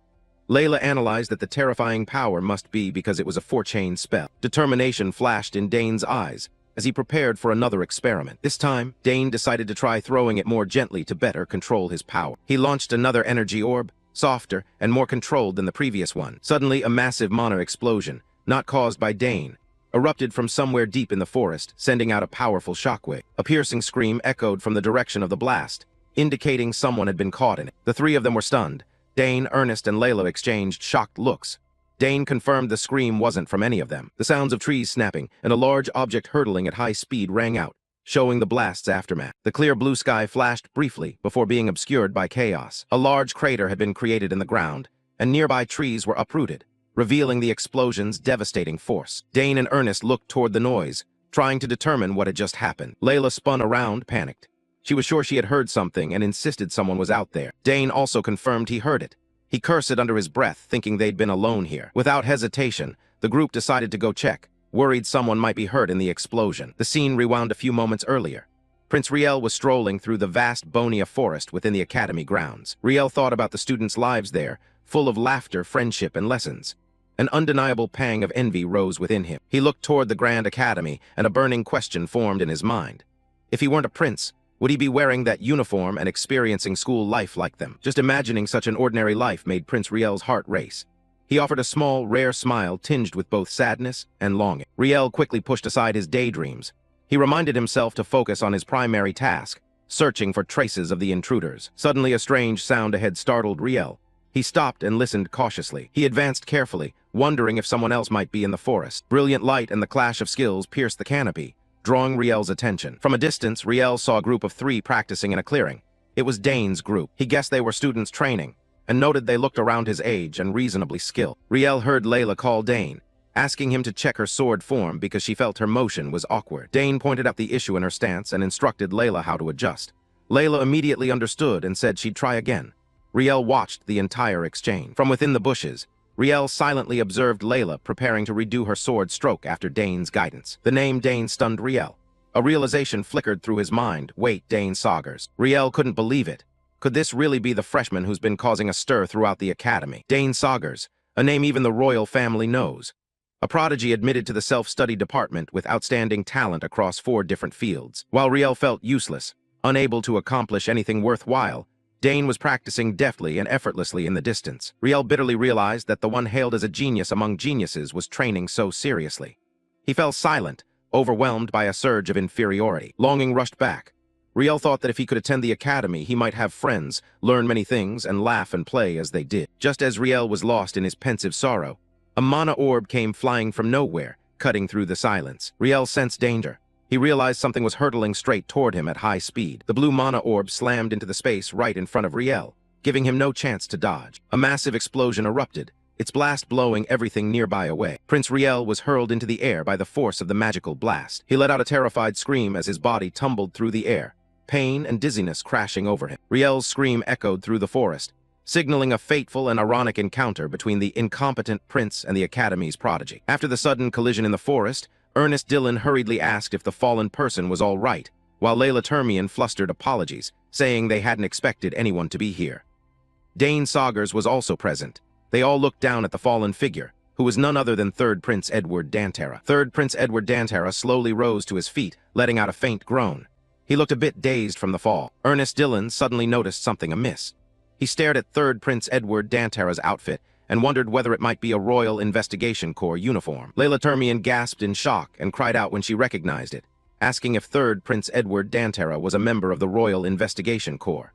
Layla analyzed that the terrifying power must be because it was a 4-chain spell. Determination flashed in Dane's eyes as he prepared for another experiment. This time, Dane decided to try throwing it more gently to better control his power. He launched another energy orb, softer and more controlled than the previous one. Suddenly, a massive mana explosion, not caused by Dane, erupted from somewhere deep in the forest, sending out a powerful shockwave. A piercing scream echoed from the direction of the blast, indicating someone had been caught in it. The 3 of them were stunned. Dane, Ernest, and Layla exchanged shocked looks. Dane confirmed the scream wasn't from any of them. The sounds of trees snapping and a large object hurtling at high speed rang out, showing the blast's aftermath. The clear blue sky flashed briefly before being obscured by chaos. A large crater had been created in the ground, and nearby trees were uprooted, revealing the explosion's devastating force. Dane and Ernest looked toward the noise, trying to determine what had just happened. Layla spun around, panicked. She was sure she had heard something and insisted someone was out there. Dane also confirmed he heard it. He cursed under his breath, thinking they'd been alone here. Without hesitation, the group decided to go check, worried someone might be hurt in the explosion. The scene rewound a few moments earlier. Prince Riel was strolling through the vast Bonia forest within the academy grounds. Riel thought about the students' lives there, full of laughter, friendship, and lessons. An undeniable pang of envy rose within him. He looked toward the Grand Academy, and a burning question formed in his mind. If he weren't a prince, would he be wearing that uniform and experiencing school life like them? Just imagining such an ordinary life made Prince Riel's heart race. He offered a small, rare smile tinged with both sadness and longing. Riel quickly pushed aside his daydreams. He reminded himself to focus on his primary task, searching for traces of the intruders. Suddenly, a strange sound ahead startled Riel. He stopped and listened cautiously. He advanced carefully, wondering if someone else might be in the forest. Brilliant light and the clash of skills pierced the canopy, drawing Riel's attention. From a distance, Riel saw a group of 3 practicing in a clearing. It was Dane's group. He guessed they were students training, and noted they looked around his age and reasonably skilled. Riel heard Layla call Dane, asking him to check her sword form because she felt her motion was awkward. Dane pointed out the issue in her stance and instructed Layla how to adjust. Layla immediately understood and said she'd try again. Riel watched the entire exchange. From within the bushes, Riel silently observed Layla preparing to redo her sword stroke after Dane's guidance. The name Dane stunned Riel. A realization flickered through his mind. Wait, Dane Saugers. Riel couldn't believe it. Could this really be the freshman who's been causing a stir throughout the academy? Dane Saugers, a name even the royal family knows. A prodigy admitted to the self-study department with outstanding talent across 4 different fields. While Riel felt useless, unable to accomplish anything worthwhile, Dane was practicing deftly and effortlessly in the distance. Riel bitterly realized that the one hailed as a genius among geniuses was training so seriously. He fell silent, overwhelmed by a surge of inferiority. Longing rushed back. Riel thought that if he could attend the academy, he might have friends, learn many things, and laugh and play as they did. Just as Riel was lost in his pensive sorrow, a mana orb came flying from nowhere, cutting through the silence. Riel sensed danger. He realized something was hurtling straight toward him at high speed. The blue mana orb slammed into the space right in front of Riel, giving him no chance to dodge. A massive explosion erupted, its blast blowing everything nearby away. Prince Riel was hurled into the air by the force of the magical blast. He let out a terrified scream as his body tumbled through the air, pain and dizziness crashing over him. Riel's scream echoed through the forest, signaling a fateful and ironic encounter between the incompetent prince and the academy's prodigy. After the sudden collision in the forest, Ernest Dillon hurriedly asked if the fallen person was all right, while Layla Termian flustered apologies, saying they hadn't expected anyone to be here. Dane Saugers was also present. They all looked down at the fallen figure, who was none other than 3rd Prince Edward Dantara. 3rd Prince Edward Dantara slowly rose to his feet, letting out a faint groan. He looked a bit dazed from the fall. Ernest Dillon suddenly noticed something amiss. He stared at 3rd Prince Edward Dantara's outfit and wondered whether it might be a Royal Investigation Corps uniform. Layla Termian gasped in shock and cried out when she recognized it, asking if 3rd Prince Edward Dantara was a member of the Royal Investigation Corps.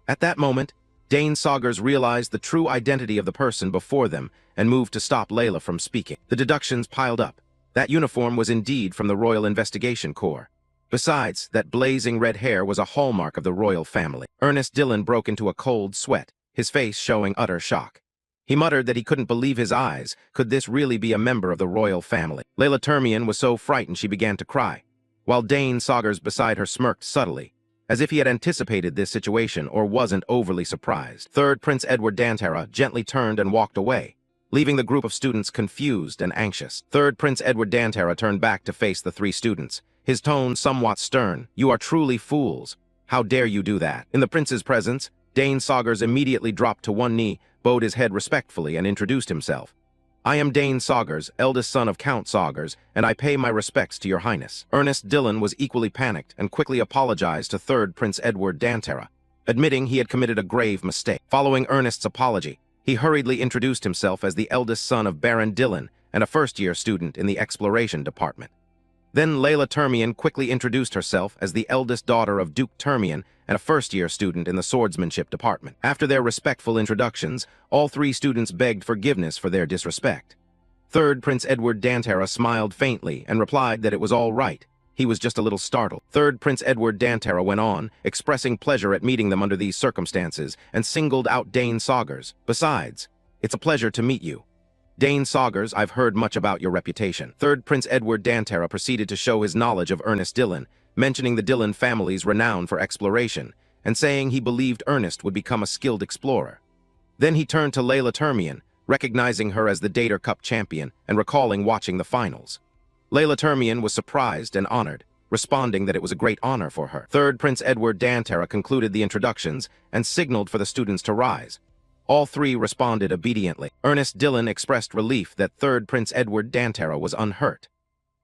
At that moment, Dane Saugers realized the true identity of the person before them and moved to stop Layla from speaking. The deductions piled up. That uniform was indeed from the Royal Investigation Corps. Besides, that blazing red hair was a hallmark of the royal family. Ernest Dillon broke into a cold sweat, his face showing utter shock. He muttered that he couldn't believe his eyes. Could this really be a member of the royal family? Layla Termian was so frightened she began to cry, while Dane Saugers beside her smirked subtly, as if he had anticipated this situation or wasn't overly surprised. 3rd Prince Edward Dantara gently turned and walked away, leaving the group of students confused and anxious. 3rd Prince Edward Dantara turned back to face the 3 students, his tone somewhat stern. "You are truly fools. How dare you do that?" In the prince's presence, Dane Saugers immediately dropped to one knee, bowed his head respectfully, and introduced himself. "I am Dane Saugers, eldest son of Count Saugers, and I pay my respects to your highness." Ernest Dillon was equally panicked and quickly apologized to 3rd Prince Edward Dantara, admitting he had committed a grave mistake. Following Ernest's apology, he hurriedly introduced himself as the eldest son of Baron Dillon and a first-year student in the Exploration Department. Then Layla Termian quickly introduced herself as the eldest daughter of Duke Termian and a first-year student in the Swordsmanship Department. After their respectful introductions, all 3 students begged forgiveness for their disrespect. 3rd Prince Edward Dantara smiled faintly and replied that it was all right. He was just a little startled. 3rd Prince Edward Dantara went on, expressing pleasure at meeting them under these circumstances, and singled out Dane Saugers. "Besides, it's a pleasure to meet you. Dane Saugers, I've heard much about your reputation." 3rd Prince Edward Dantara proceeded to show his knowledge of Ernest Dillon, mentioning the Dillon family's renown for exploration, and saying he believed Ernest would become a skilled explorer. Then he turned to Layla Termian, recognizing her as the Dater Cup champion and recalling watching the finals. Layla Termian was surprised and honored, responding that it was a great honor for her. 3rd Prince Edward Dantara concluded the introductions and signaled for the students to rise. All 3 responded obediently. Ernest Dillon expressed relief that 3rd Prince Edward Dantara was unhurt.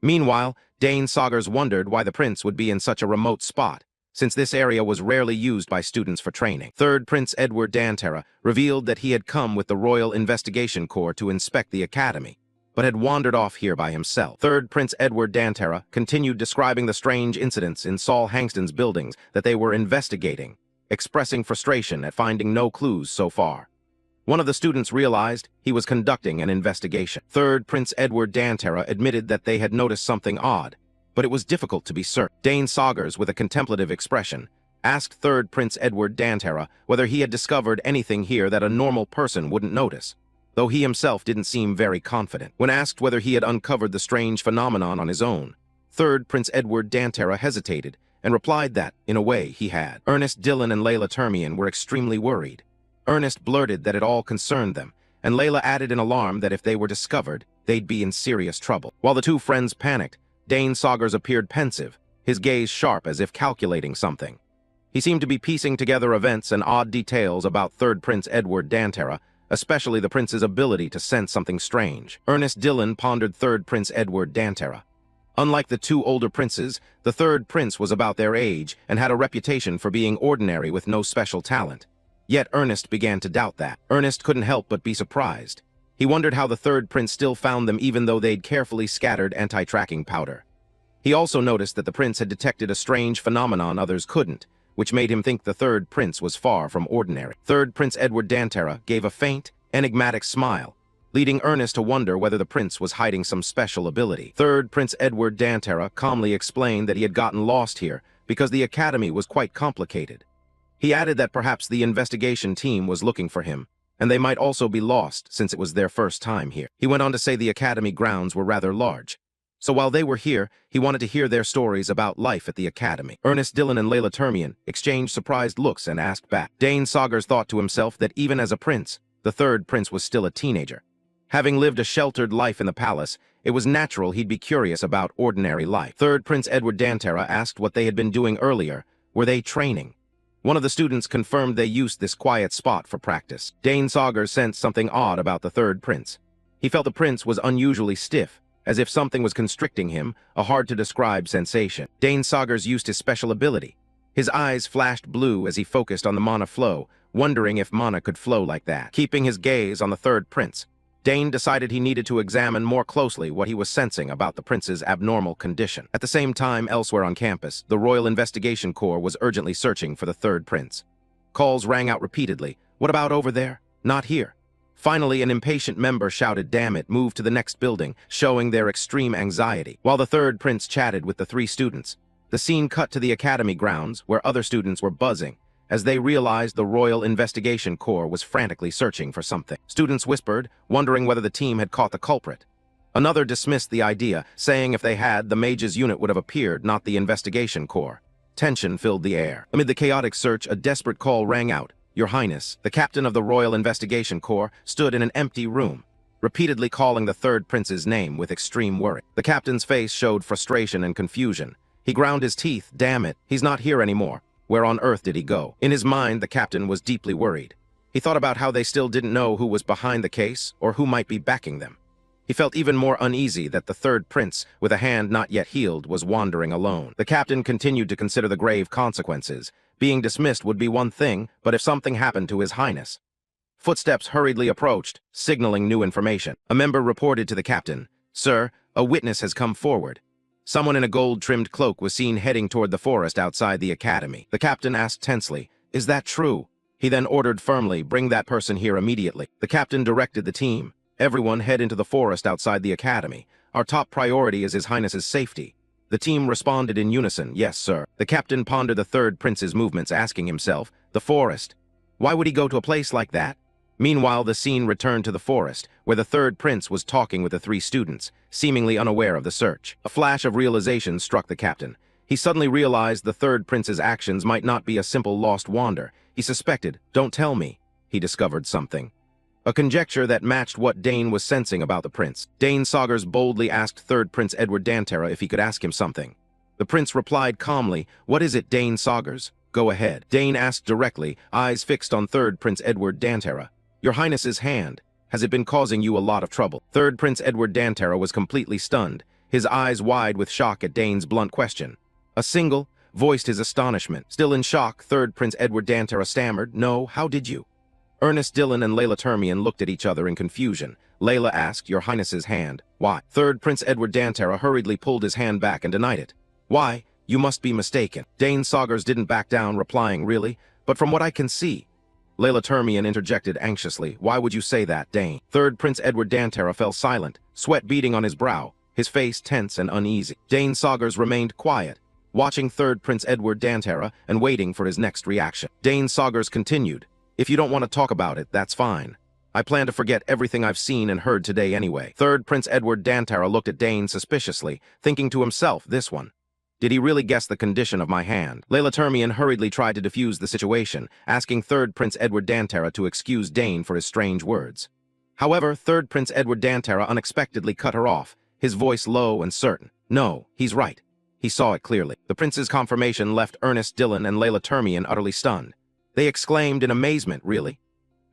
Meanwhile, Dane Saugers wondered why the prince would be in such a remote spot, since this area was rarely used by students for training. Third Prince Edward Dantera revealed that he had come with the Royal Investigation Corps to inspect the academy, but had wandered off here by himself. Third Prince Edward Dantera continued describing the strange incidents in Saul Hangston's buildings that they were investigating, expressing frustration at finding no clues so far. One of the students realized he was conducting an investigation. Third Prince Edward Dantera admitted that they had noticed something odd, but it was difficult to be certain. Dane Saugers, with a contemplative expression, asked Third Prince Edward Dantera whether he had discovered anything here that a normal person wouldn't notice, though he himself didn't seem very confident. When asked whether he had uncovered the strange phenomenon on his own, Third Prince Edward Dantera hesitated and replied that, in a way, he had. Ernest Dillon and Layla Termian were extremely worried. Ernest blurted that it all concerned them, and Layla added in alarm that if they were discovered, they'd be in serious trouble. While the two friends panicked, Dane Saugers appeared pensive, his gaze sharp as if calculating something. He seemed to be piecing together events and odd details about Third Prince Edward Dantera, especially the prince's ability to sense something strange. Ernest Dillon pondered Third Prince Edward Dantera. Unlike the two older princes, the third prince was about their age and had a reputation for being ordinary with no special talent. Yet Ernest began to doubt that. Ernest couldn't help but be surprised. He wondered how the third prince still found them even though they'd carefully scattered anti-tracking powder. He also noticed that the prince had detected a strange phenomenon others couldn't, which made him think the third prince was far from ordinary. Third Prince Edward Dantera gave a faint, enigmatic smile, leading Ernest to wonder whether the prince was hiding some special ability. Third Prince Edward Dantera calmly explained that he had gotten lost here because the academy was quite complicated. He added that perhaps the investigation team was looking for him, and they might also be lost since it was their first time here. He went on to say the academy grounds were rather large, so while they were here, he wanted to hear their stories about life at the academy. Ernest Dillon and Layla Termian exchanged surprised looks and asked back. Dane Saugers thought to himself that even as a prince, the third prince was still a teenager. Having lived a sheltered life in the palace, it was natural he'd be curious about ordinary life. Third Prince Edward Dantera asked what they had been doing earlier. Were they training? One of the students confirmed they used this quiet spot for practice. Dane Saugers sensed something odd about the third prince. He felt the prince was unusually stiff, as if something was constricting him, a hard-to-describe sensation. Dane Saugers used his special ability. His eyes flashed blue as he focused on the mana flow, wondering if mana could flow like that. Keeping his gaze on the third prince, Dane decided he needed to examine more closely what he was sensing about the prince's abnormal condition. At the same time, elsewhere on campus, the Royal Investigation Corps was urgently searching for the third prince. Calls rang out repeatedly. What about over there? Not here. Finally, an impatient member shouted, "Damn it," moved to the next building, showing their extreme anxiety. While the third prince chatted with the three students, the scene cut to the academy grounds, where other students were buzzing, as they realized the Royal Investigation Corps was frantically searching for something. Students whispered, wondering whether the team had caught the culprit. Another dismissed the idea, saying if they had, the mage's unit would have appeared, not the Investigation Corps. Tension filled the air. Amid the chaotic search, a desperate call rang out. "Your Highness." The captain of the Royal Investigation Corps stood in an empty room, repeatedly calling the third prince's name with extreme worry. The captain's face showed frustration and confusion. He ground his teeth. "Damn it, he's not here anymore. Where on earth did he go?" In his mind, the captain was deeply worried. He thought about how they still didn't know who was behind the case or who might be backing them. He felt even more uneasy that the third prince, with a hand not yet healed, was wandering alone. The captain continued to consider the grave consequences. Being dismissed would be one thing, but if something happened to His Highness? Footsteps hurriedly approached, signaling new information. A member reported to the captain, "Sir, a witness has come forward." Someone in a gold-trimmed cloak was seen heading toward the forest outside the academy. The captain asked tensely, "Is that true?" He then ordered firmly, "Bring that person here immediately." The captain directed the team, "Everyone head into the forest outside the academy. Our top priority is His Highness's safety." The team responded in unison, "Yes, sir." The captain pondered the third prince's movements, asking himself, "The forest? Why would he go to a place like that?" Meanwhile, the scene returned to the forest, where the third prince was talking with the three students, seemingly unaware of the search. A flash of realization struck the captain. He suddenly realized the third prince's actions might not be a simple lost wander. He suspected, "Don't tell me," he discovered something. A conjecture that matched what Dane was sensing about the prince. Dane Saugers boldly asked third Prince Edward Dantera if he could ask him something. The prince replied calmly, "What is it, Dane Saugers? Go ahead." Dane asked directly, eyes fixed on third Prince Edward Dantera, "Your Highness's hand, has it been causing you a lot of trouble?" Third Prince Edward Dantera was completely stunned, his eyes wide with shock at Dane's blunt question. A single, voiced his astonishment. Still in shock, third Prince Edward Dantara stammered, "No, how did you?" Ernest Dillon and Layla Termian looked at each other in confusion. Layla asked, "Your Highness's hand." "Why?" Third Prince Edward Dantara hurriedly pulled his hand back and denied it. "Why? You must be mistaken." Dane Saugers didn't back down, replying, "Really? But from what I can see." Layla Termian interjected anxiously, "Why would you say that, Dane?" Third Prince Edward Dantara fell silent, sweat beading on his brow, his face tense and uneasy. Dane Saugers remained quiet, watching third Prince Edward Dantara and waiting for his next reaction. Dane Saugers continued, "If you don't want to talk about it, that's fine. I plan to forget everything I've seen and heard today anyway." Third Prince Edward Dantara looked at Dane suspiciously, thinking to himself, "This one. Did he really guess the condition of my hand?" Layla Termian hurriedly tried to defuse the situation, asking third Prince Edward Dantara to excuse Dane for his strange words. However, third Prince Edward Dantara unexpectedly cut her off, his voice low and certain. "No, he's right. He saw it clearly." The prince's confirmation left Ernest Dillon and Layla Termian utterly stunned. They exclaimed in amazement, "Really?"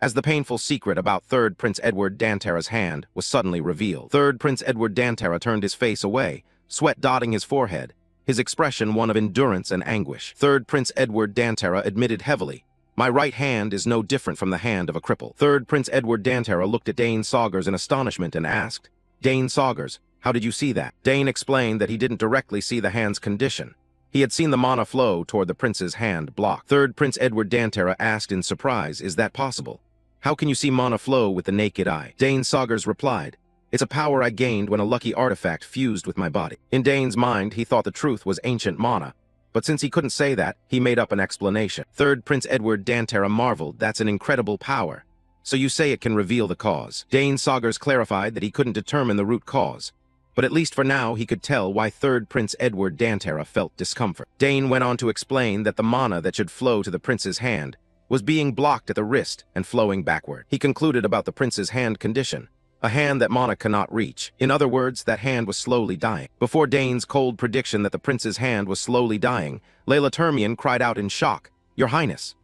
As the painful secret about third Prince Edward Dantara's hand was suddenly revealed. Third Prince Edward Dantara turned his face away, sweat dotting his forehead, his expression one of endurance and anguish. Third Prince Edward Dantara admitted heavily, "My right hand is no different from the hand of a cripple." Third Prince Edward Dantara looked at Dane Saugers in astonishment and asked, "Dane Saugers, how did you see that?" Dane explained that he didn't directly see the hand's condition. He had seen the mana flow toward the prince's hand blocked. Third Prince Edward Dantara asked in surprise, "Is that possible? How can you see mana flow with the naked eye?" Dane Saugers replied, "It's a power I gained when a lucky artifact fused with my body." In Dane's mind, he thought the truth was ancient mana, but since he couldn't say that, he made up an explanation. Third Prince Edward Dantara marveled, "That's an incredible power. So you say it can reveal the cause?" Dane Saugers clarified that he couldn't determine the root cause, but at least for now he could tell why third Prince Edward Dantara felt discomfort. Dane went on to explain that the mana that should flow to the prince's hand was being blocked at the wrist and flowing backward. He concluded about the prince's hand condition, a hand that mana cannot reach. In other words, that hand was slowly dying. Before Dane's cold prediction that the prince's hand was slowly dying, Layla Termian cried out in shock, "Your Highness!"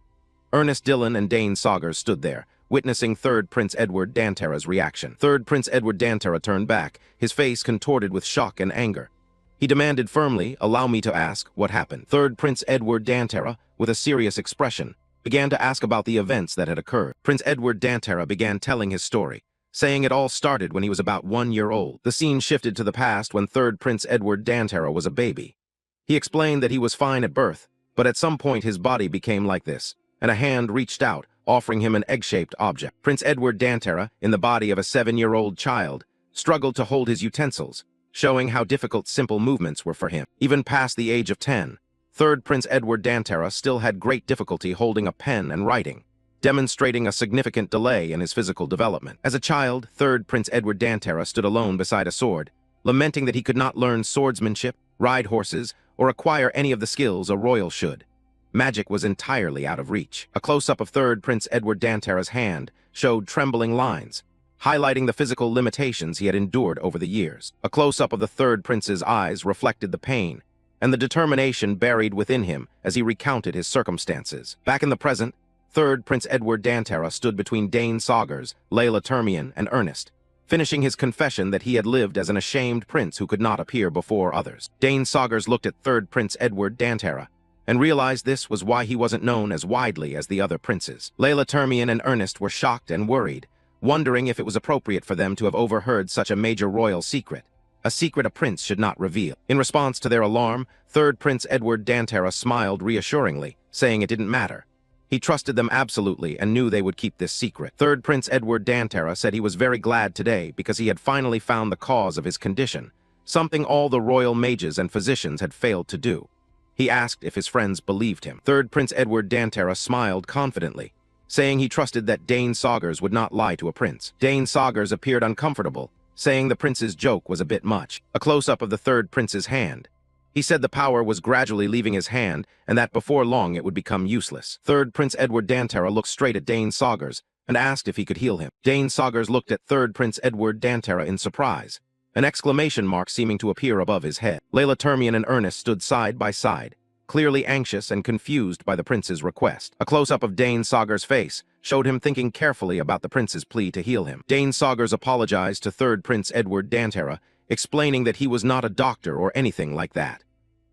Ernest Dillon and Dane Saugers stood there, witnessing third Prince Edward Dantara's reaction. Third Prince Edward Dantara turned back, his face contorted with shock and anger. He demanded firmly, "Allow me to ask, what happened?" Third Prince Edward Dantara, with a serious expression, began to ask about the events that had occurred. Prince Edward Dantara began telling his story, saying it all started when he was about 1 year old. The scene shifted to the past when third Prince Edward Dantara was a baby. He explained that he was fine at birth, but at some point his body became like this, and a hand reached out, offering him an egg-shaped object. Prince Edward Dantara, in the body of a 7-year-old child, struggled to hold his utensils, showing how difficult simple movements were for him. Even past the age of 10, third Prince Edward Dantara still had great difficulty holding a pen and writing, demonstrating a significant delay in his physical development. As a child, third Prince Edward Dantara stood alone beside a sword, lamenting that he could not learn swordsmanship, ride horses, or acquire any of the skills a royal should. Magic was entirely out of reach. A close-up of third Prince Edward Dantara's hand showed trembling lines, highlighting the physical limitations he had endured over the years. A close-up of the third prince's eyes reflected the pain and the determination buried within him as he recounted his circumstances. Back in the present, third Prince Edward Dantara stood between Dane Saugers, Layla Termian, and Ernest, finishing his confession that he had lived as an ashamed prince who could not appear before others. Dane Saugers looked at third Prince Edward Dantara and realized this was why he wasn't known as widely as the other princes. Layla Termian and Ernest were shocked and worried, wondering if it was appropriate for them to have overheard such a major royal secret, a secret a prince should not reveal. In response to their alarm, third Prince Edward Dantara smiled reassuringly, saying it didn't matter. He trusted them absolutely and knew they would keep this secret. Third Prince Edward Dantara said he was very glad today because he had finally found the cause of his condition, something all the royal mages and physicians had failed to do. He asked if his friends believed him. Third Prince Edward Dantara smiled confidently, saying he trusted that Dane Saugers would not lie to a prince. Dane Saugers appeared uncomfortable, saying the prince's joke was a bit much. A close-up of the third prince's hand. He said the power was gradually leaving his hand and that before long it would become useless. Third Prince Edward Dantara looked straight at Dane Saugers and asked if he could heal him. Dane Saugers looked at third Prince Edward Dantara in surprise, an exclamation mark seeming to appear above his head. Layla Termian and Ernest stood side by side, clearly anxious and confused by the prince's request. A close-up of Dane Saugers' face showed him thinking carefully about the prince's plea to heal him. Dane Saugers apologized to third Prince Edward Dantara, explaining that he was not a doctor or anything like that.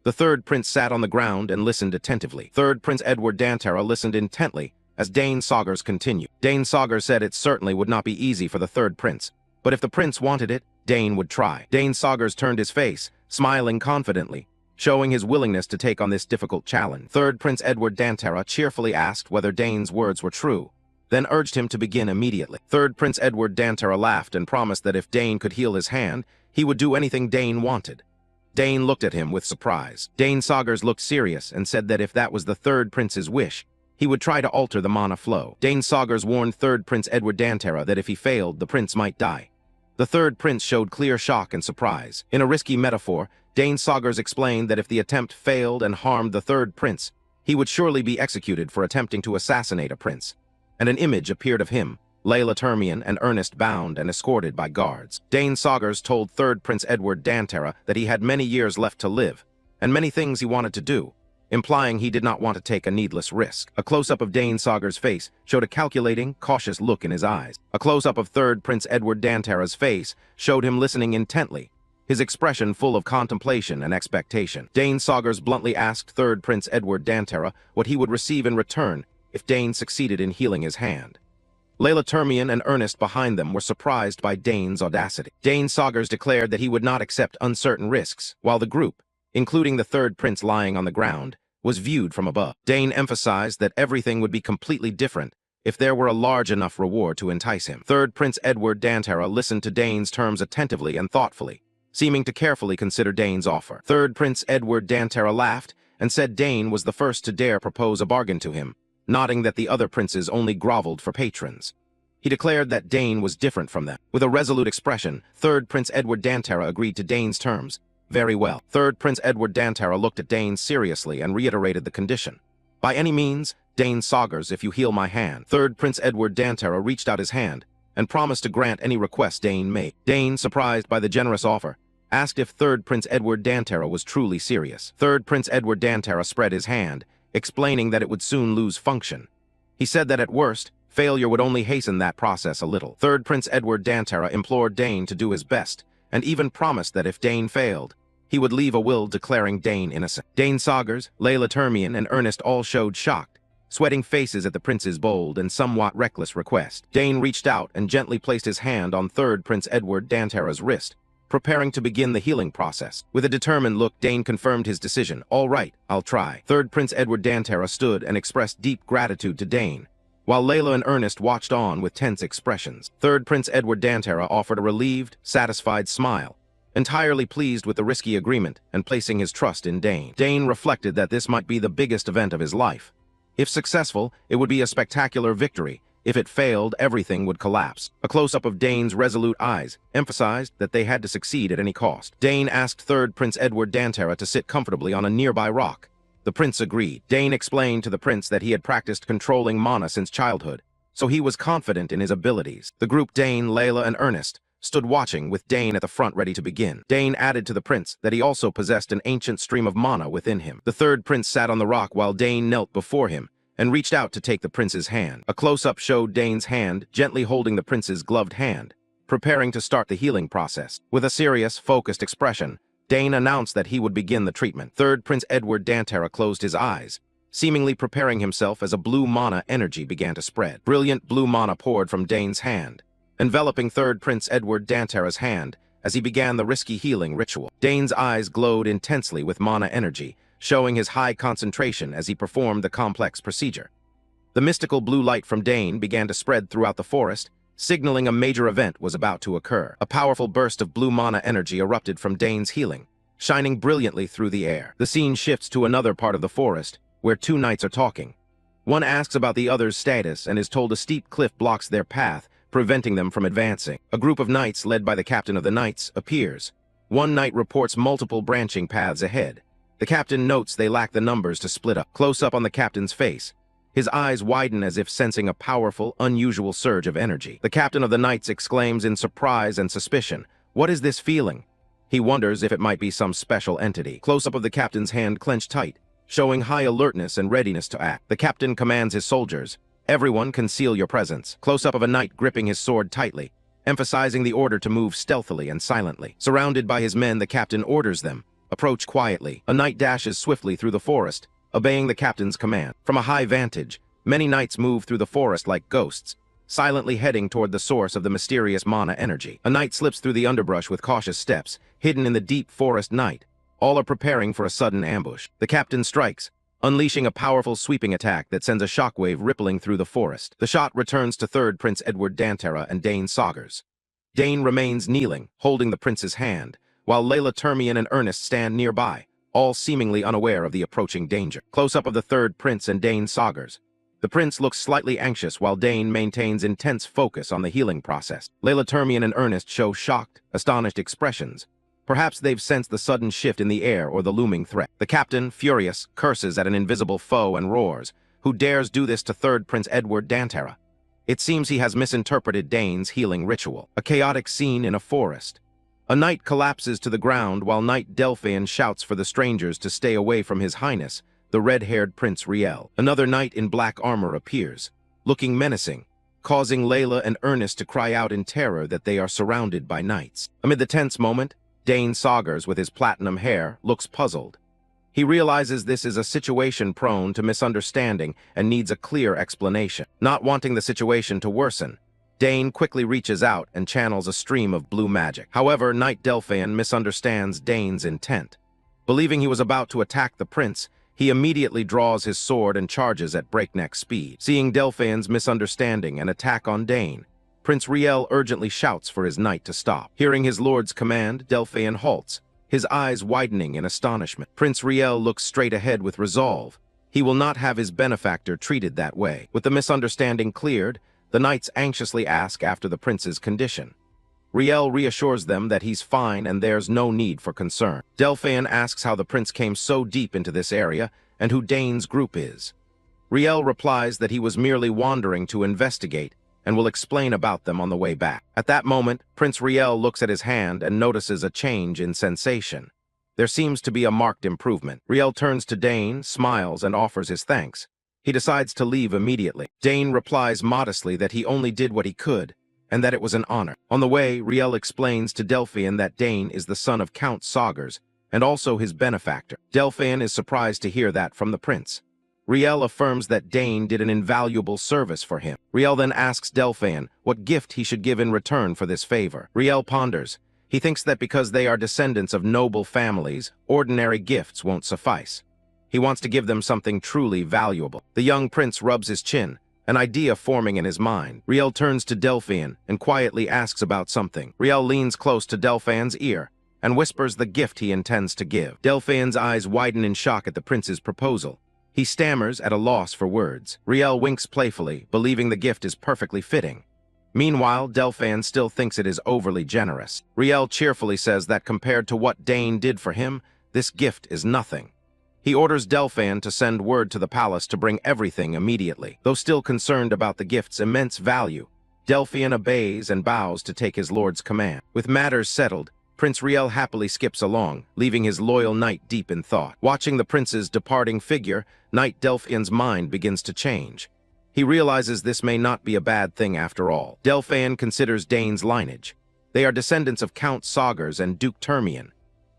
The third prince sat on the ground and listened attentively. Third Prince Edward Dantara listened intently as Dane Saugers continued. Dane Saugers said it certainly would not be easy for the third prince, but if the prince wanted it, Dane would try. Dane Saugers turned his face, smiling confidently, showing his willingness to take on this difficult challenge. Third Prince Edward Dantara cheerfully asked whether Dane's words were true, then urged him to begin immediately. Third Prince Edward Dantara laughed and promised that if Dane could heal his hand, he would do anything Dane wanted. Dane looked at him with surprise. Dane Saugers looked serious and said that if that was the third prince's wish, he would try to alter the mana flow. Dane Saugers warned third Prince Edward Dantara that if he failed, the prince might die. The third prince showed clear shock and surprise. In a risky metaphor, Dane Saugers explained that if the attempt failed and harmed the third prince, he would surely be executed for attempting to assassinate a prince. And an image appeared of him, Layla Termian and Ernest bound and escorted by guards. Dane Saugers told third Prince Edward Dantara that he had many years left to live, and many things he wanted to do, implying he did not want to take a needless risk. A close-up of Dane Saugers' face showed a calculating, cautious look in his eyes. A close-up of third Prince Edward Dantara's face showed him listening intently, his expression full of contemplation and expectation. Dane Saugers bluntly asked third Prince Edward Dantara what he would receive in return if Dane succeeded in healing his hand. Layla Termian and Ernest behind them were surprised by Dane's audacity. Dane Saugers declared that he would not accept uncertain risks, while the group, including the third prince lying on the ground, was viewed from above. Dane emphasized that everything would be completely different if there were a large enough reward to entice him. Third Prince Edward Dantara listened to Dane's terms attentively and thoughtfully, seeming to carefully consider Dane's offer. Third Prince Edward Dantara laughed and said Dane was the first to dare propose a bargain to him, nodding that the other princes only groveled for patrons. He declared that Dane was different from them. With a resolute expression, third Prince Edward Dantara agreed to Dane's terms. Very well. Third Prince Edward Dantara looked at Dane seriously and reiterated the condition. By any means, Dane Saugers, if you heal my hand. Third Prince Edward Dantara reached out his hand and promised to grant any request Dane made. Dane, surprised by the generous offer, asked if third Prince Edward Dantara was truly serious. Third Prince Edward Dantara spread his hand, explaining that it would soon lose function. He said that at worst, failure would only hasten that process a little. Third Prince Edward Dantara implored Dane to do his best, and even promised that if Dane failed, he would leave a will declaring Dane innocent. Dane Saugers, Layla Termian, and Ernest all showed shocked, sweating faces at the prince's bold and somewhat reckless request. Dane reached out and gently placed his hand on third Prince Edward Dantara's wrist, preparing to begin the healing process. With a determined look, Dane confirmed his decision. All right, I'll try. Third Prince Edward Dantara stood and expressed deep gratitude to Dane, while Layla and Ernest watched on with tense expressions. Third Prince Edward Dantara offered a relieved, satisfied smile, entirely pleased with the risky agreement and placing his trust in Dane. Dane reflected that this might be the biggest event of his life. If successful, it would be a spectacular victory. If it failed, everything would collapse. A close-up of Dane's resolute eyes emphasized that they had to succeed at any cost. Dane asked third Prince Edward Dantara to sit comfortably on a nearby rock. The prince agreed. Dane explained to the prince that he had practiced controlling mana since childhood, so he was confident in his abilities. The group Dane, Layla, and Ernest stood watching with Dane at the front ready to begin. Dane added to the prince that he also possessed an ancient stream of mana within him. The third prince sat on the rock while Dane knelt before him and reached out to take the prince's hand. A close-up showed Dane's hand gently holding the prince's gloved hand, preparing to start the healing process. With a serious, focused expression, Dane announced that he would begin the treatment. Third Prince Edward Dantara closed his eyes, seemingly preparing himself as a blue mana energy began to spread. Brilliant blue mana poured from Dane's hand, enveloping third Prince Edward Dantara's hand as he began the risky healing ritual. Dane's eyes glowed intensely with mana energy, showing his high concentration as he performed the complex procedure. The mystical blue light from Dane began to spread throughout the forest, signaling a major event was about to occur. A powerful burst of blue mana energy erupted from Dane's healing, shining brilliantly through the air. The scene shifts to another part of the forest, where two knights are talking. One asks about the other's status and is told a steep cliff blocks their path, preventing them from advancing. A group of knights led by the captain of the knights appears. One knight reports multiple branching paths ahead. The captain notes they lack the numbers to split up. Close up on the captain's face, his eyes widen as if sensing a powerful, unusual surge of energy. The captain of the knights exclaims in surprise and suspicion, "What is this feeling?" He wonders if it might be some special entity. Close-up of the captain's hand clenched tight, showing high alertness and readiness to act. The captain commands his soldiers, "Everyone conceal your presence." Close-up of a knight gripping his sword tightly, emphasizing the order to move stealthily and silently. Surrounded by his men, the captain orders them, Approach quietly. A knight dashes swiftly through the forest, obeying the captain's command. From a high vantage, many knights move through the forest like ghosts, silently heading toward the source of the mysterious mana energy. A knight slips through the underbrush with cautious steps, hidden in the deep forest night. All are preparing for a sudden ambush. The captain strikes, unleashing a powerful sweeping attack that sends a shockwave rippling through the forest. The shot returns to third Prince Edward Dantera and Dane Saugers. Dane remains kneeling, holding the prince's hand, while Layla, Termian, and Ernest stand nearby, all seemingly unaware of the approaching danger. Close-up of the third prince and Dane Saugers. The prince looks slightly anxious while Dane maintains intense focus on the healing process. Layla, Termian, and Ernest show shocked, astonished expressions. Perhaps they've sensed the sudden shift in the air or the looming threat. The captain, furious, curses at an invisible foe and roars, "Who dares do this to third Prince Edward Dantera?" It seems he has misinterpreted Dane's healing ritual. A chaotic scene in a forest. A knight collapses to the ground while Knight Delphian shouts for the strangers to stay away from His Highness, the red-haired Prince Riel. Another knight in black armor appears, looking menacing, causing Layla and Ernest to cry out in terror that they are surrounded by knights. Amid the tense moment, Dane Saugers, with his platinum hair, looks puzzled. He realizes this is a situation prone to misunderstanding and needs a clear explanation. Not wanting the situation to worsen, Dane quickly reaches out and channels a stream of blue magic. However, Knight Delphian misunderstands Dane's intent. Believing he was about to attack the prince, he immediately draws his sword and charges at breakneck speed. Seeing Delphian's misunderstanding and attack on Dane, Prince Riel urgently shouts for his knight to stop. Hearing his lord's command, Delphian halts, his eyes widening in astonishment. Prince Riel looks straight ahead with resolve. He will not have his benefactor treated that way. With the misunderstanding cleared, the knights anxiously ask after the prince's condition. Riel reassures them that he's fine and there's no need for concern. Delphian asks how the prince came so deep into this area and who Dane's group is. Riel replies that he was merely wandering to investigate and will explain about them on the way back. At that moment, Prince Riel looks at his hand and notices a change in sensation. There seems to be a marked improvement. Riel turns to Dane, smiles, and offers his thanks. He decides to leave immediately. Dane replies modestly that he only did what he could, and that it was an honor. On the way, Riel explains to Delphian that Dane is the son of Count Saugers, and also his benefactor. Delphian is surprised to hear that from the prince. Riel affirms that Dane did an invaluable service for him. Riel then asks Delphian what gift he should give in return for this favor. Riel ponders. He thinks that because they are descendants of noble families, ordinary gifts won't suffice. He wants to give them something truly valuable. The young prince rubs his chin, an idea forming in his mind. Riel turns to Delphian and quietly asks about something. Riel leans close to Delphian's ear and whispers the gift he intends to give. Delphian's eyes widen in shock at the prince's proposal. He stammers at a loss for words. Riel winks playfully, believing the gift is perfectly fitting. Meanwhile, Delphian still thinks it is overly generous. Riel cheerfully says that compared to what Dane did for him, this gift is nothing. He orders Delphian to send word to the palace to bring everything immediately. Though still concerned about the gift's immense value, Delphian obeys and bows to take his lord's command. With matters settled, Prince Riel happily skips along, leaving his loyal knight deep in thought. Watching the prince's departing figure, Knight Delphian's mind begins to change. He realizes this may not be a bad thing after all. Delphian considers Dane's lineage. They are descendants of Count Saugers and Duke Termian.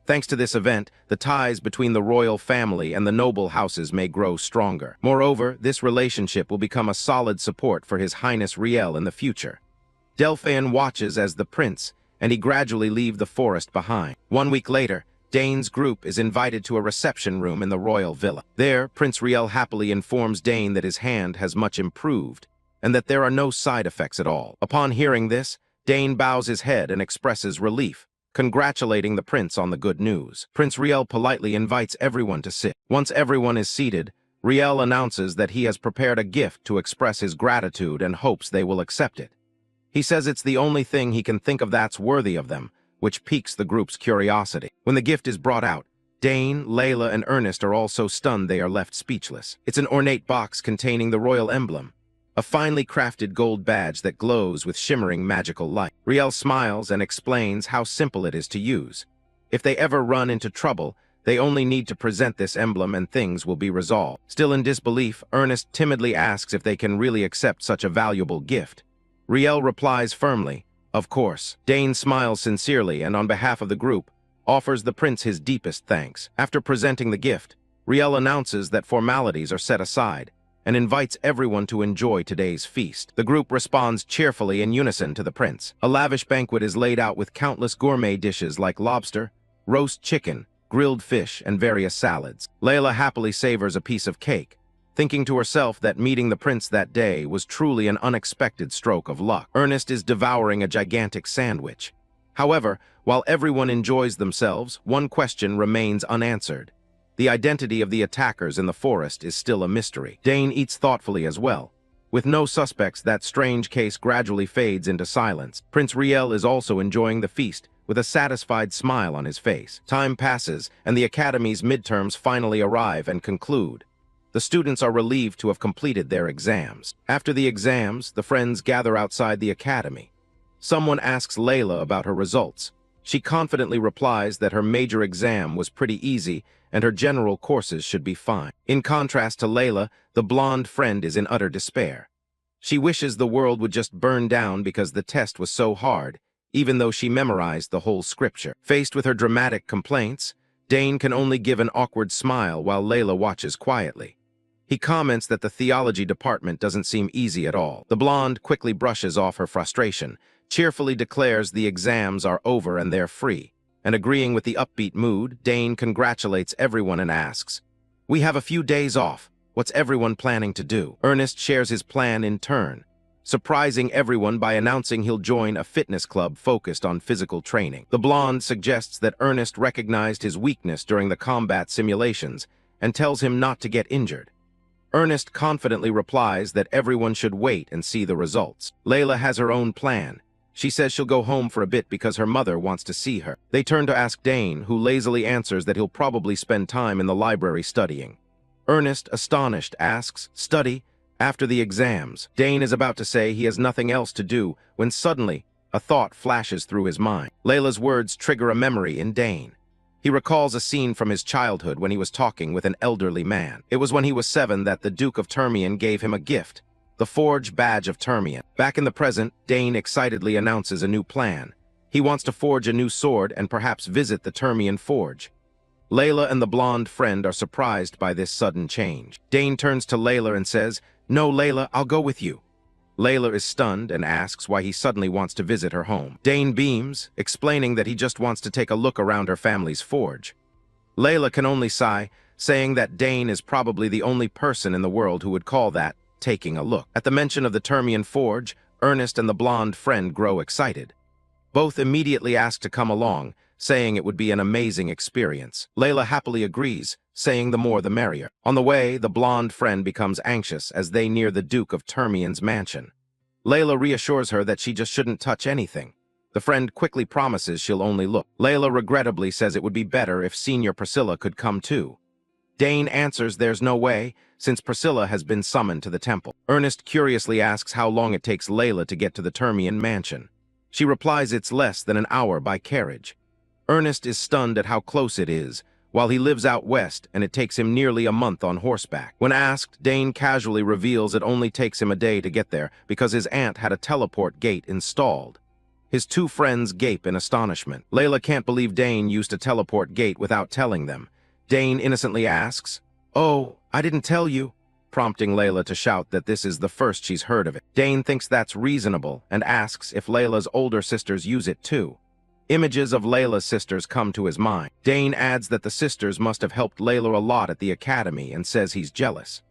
Thanks to this event, the ties between the royal family and the noble houses may grow stronger. Moreover, this relationship will become a solid support for His Highness Riel in the future. Delphian watches as the prince and he gradually leave the forest behind. 1 week later, Dane's group is invited to a reception room in the royal villa. There, Prince Riel happily informs Dane that his hand has much improved and that there are no side effects at all. Upon hearing this, Dane bows his head and expresses relief, congratulating the prince on the good news. Prince Riel politely invites everyone to sit. Once everyone is seated, Riel announces that he has prepared a gift to express his gratitude and hopes they will accept it. He says it's the only thing he can think of that's worthy of them, which piques the group's curiosity. When the gift is brought out, Dane, Layla, and Ernest are all so stunned they are left speechless. It's an ornate box containing the royal emblem, a finely crafted gold badge that glows with shimmering magical light. Riel smiles and explains how simple it is to use. If they ever run into trouble, they only need to present this emblem and things will be resolved. Still in disbelief, Ernest timidly asks if they can really accept such a valuable gift. Riel replies firmly, "Of course." Dane smiles sincerely and on behalf of the group, offers the prince his deepest thanks. After presenting the gift, Riel announces that formalities are set aside and invites everyone to enjoy today's feast. The group responds cheerfully in unison to the prince. A lavish banquet is laid out with countless gourmet dishes like lobster, roast chicken, grilled fish, and various salads. Layla happily savors a piece of cake, thinking to herself that meeting the prince that day was truly an unexpected stroke of luck. Ernest is devouring a gigantic sandwich. However, while everyone enjoys themselves, one question remains unanswered. The identity of the attackers in the forest is still a mystery. Dane eats thoughtfully as well. With no suspects, that strange case gradually fades into silence. Prince Riel is also enjoying the feast, with a satisfied smile on his face. Time passes, and the academy's midterms finally arrive and conclude. The students are relieved to have completed their exams. After the exams, the friends gather outside the academy. Someone asks Layla about her results. She confidently replies that her major exam was pretty easy and her general courses should be fine. In contrast to Layla, the blonde friend is in utter despair. She wishes the world would just burn down because the test was so hard, even though she memorized the whole scripture. Faced with her dramatic complaints, Dane can only give an awkward smile while Layla watches quietly. He comments that the theology department doesn't seem easy at all. The blonde quickly brushes off her frustration, cheerfully declares the exams are over and they're free, and agreeing with the upbeat mood, Dane congratulates everyone and asks, "We have a few days off. What's everyone planning to do?" Ernest shares his plan in turn, surprising everyone by announcing he'll join a fitness club focused on physical training. The blonde suggests that Ernest recognized his weakness during the combat simulations and tells him not to get injured. Ernest confidently replies that everyone should wait and see the results. Layla has her own plan. She says she'll go home for a bit because her mother wants to see her. They turn to ask Dane, who lazily answers that he'll probably spend time in the library studying. Ernest, astonished, asks, "Study? After the exams?" Dane is about to say he has nothing else to do when suddenly a thought flashes through his mind. Layla's words trigger a memory in Dane. He recalls a scene from his childhood when he was talking with an elderly man. It was when he was 7 that the Duke of Termian gave him a gift, the Forge Badge of Termian. Back in the present, Dane excitedly announces a new plan. He wants to forge a new sword and perhaps visit the Termian Forge. Layla and the blonde friend are surprised by this sudden change. Dane turns to Layla and says, "No, Layla, I'll go with you." Layla is stunned and asks why he suddenly wants to visit her home. Dane beams, explaining that he just wants to take a look around her family's forge. Layla can only sigh, saying that Dane is probably the only person in the world who would call that taking a look. At the mention of the Termian Forge, Ernest and the blonde friend grow excited. Both immediately ask to come along, saying it would be an amazing experience. Layla happily agrees, saying the more the merrier. On the way, the blonde friend becomes anxious as they near the Duke of Termian's mansion. Layla reassures her that she just shouldn't touch anything. The friend quickly promises she'll only look. Layla regrettably says it would be better if Senior Priscilla could come too. Dane answers there's no way, since Priscilla has been summoned to the temple. Ernest curiously asks how long it takes Layla to get to the Termian mansion. She replies it's less than an hour by carriage. Ernest is stunned at how close it is, while he lives out west and it takes him nearly a month on horseback. When asked, Dane casually reveals it only takes him a day to get there because his aunt had a teleport gate installed. His two friends gape in astonishment. Layla can't believe Dane used a teleport gate without telling them. Dane innocently asks, "Oh, I didn't tell you," prompting Layla to shout that this is the first she's heard of it. Dane thinks that's reasonable and asks if Layla's older sisters use it too. Images of Layla's sisters come to his mind. Dane adds that the sisters must have helped Layla a lot at the academy and says he's jealous.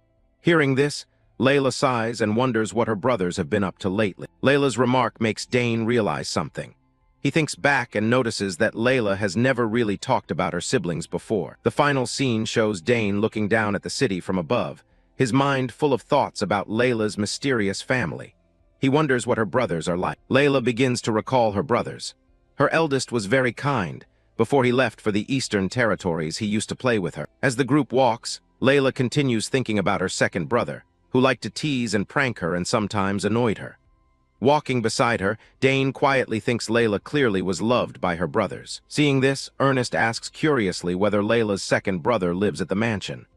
Hearing this, Layla sighs and wonders what her brothers have been up to lately. Layla's remark makes Dane realize something. He thinks back and notices that Layla has never really talked about her siblings before. The final scene shows Dane looking down at the city from above, his mind full of thoughts about Layla's mysterious family. He wonders what her brothers are like. Layla begins to recall her brothers. Her eldest was very kind. Before he left for the Eastern Territories, he used to play with her. As the group walks, Layla continues thinking about her second brother, who liked to tease and prank her and sometimes annoyed her. Walking beside her, Dane quietly thinks Layla clearly was loved by her brothers. Seeing this, Ernest asks curiously whether Layla's second brother lives at the mansion.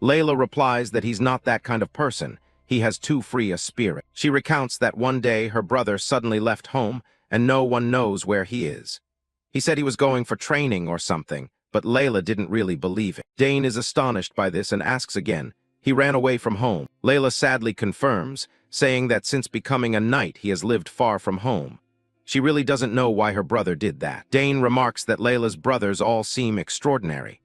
Layla replies that he's not that kind of person. He has too free a spirit. She recounts that one day her brother suddenly left home and no one knows where he is. He said he was going for training or something, but Layla didn't really believe it. Dane is astonished by this and asks again. He ran away from home. Layla sadly confirms, saying that since becoming a knight he has lived far from home. She really doesn't know why her brother did that. Dane remarks that Layla's brothers all seem extraordinary.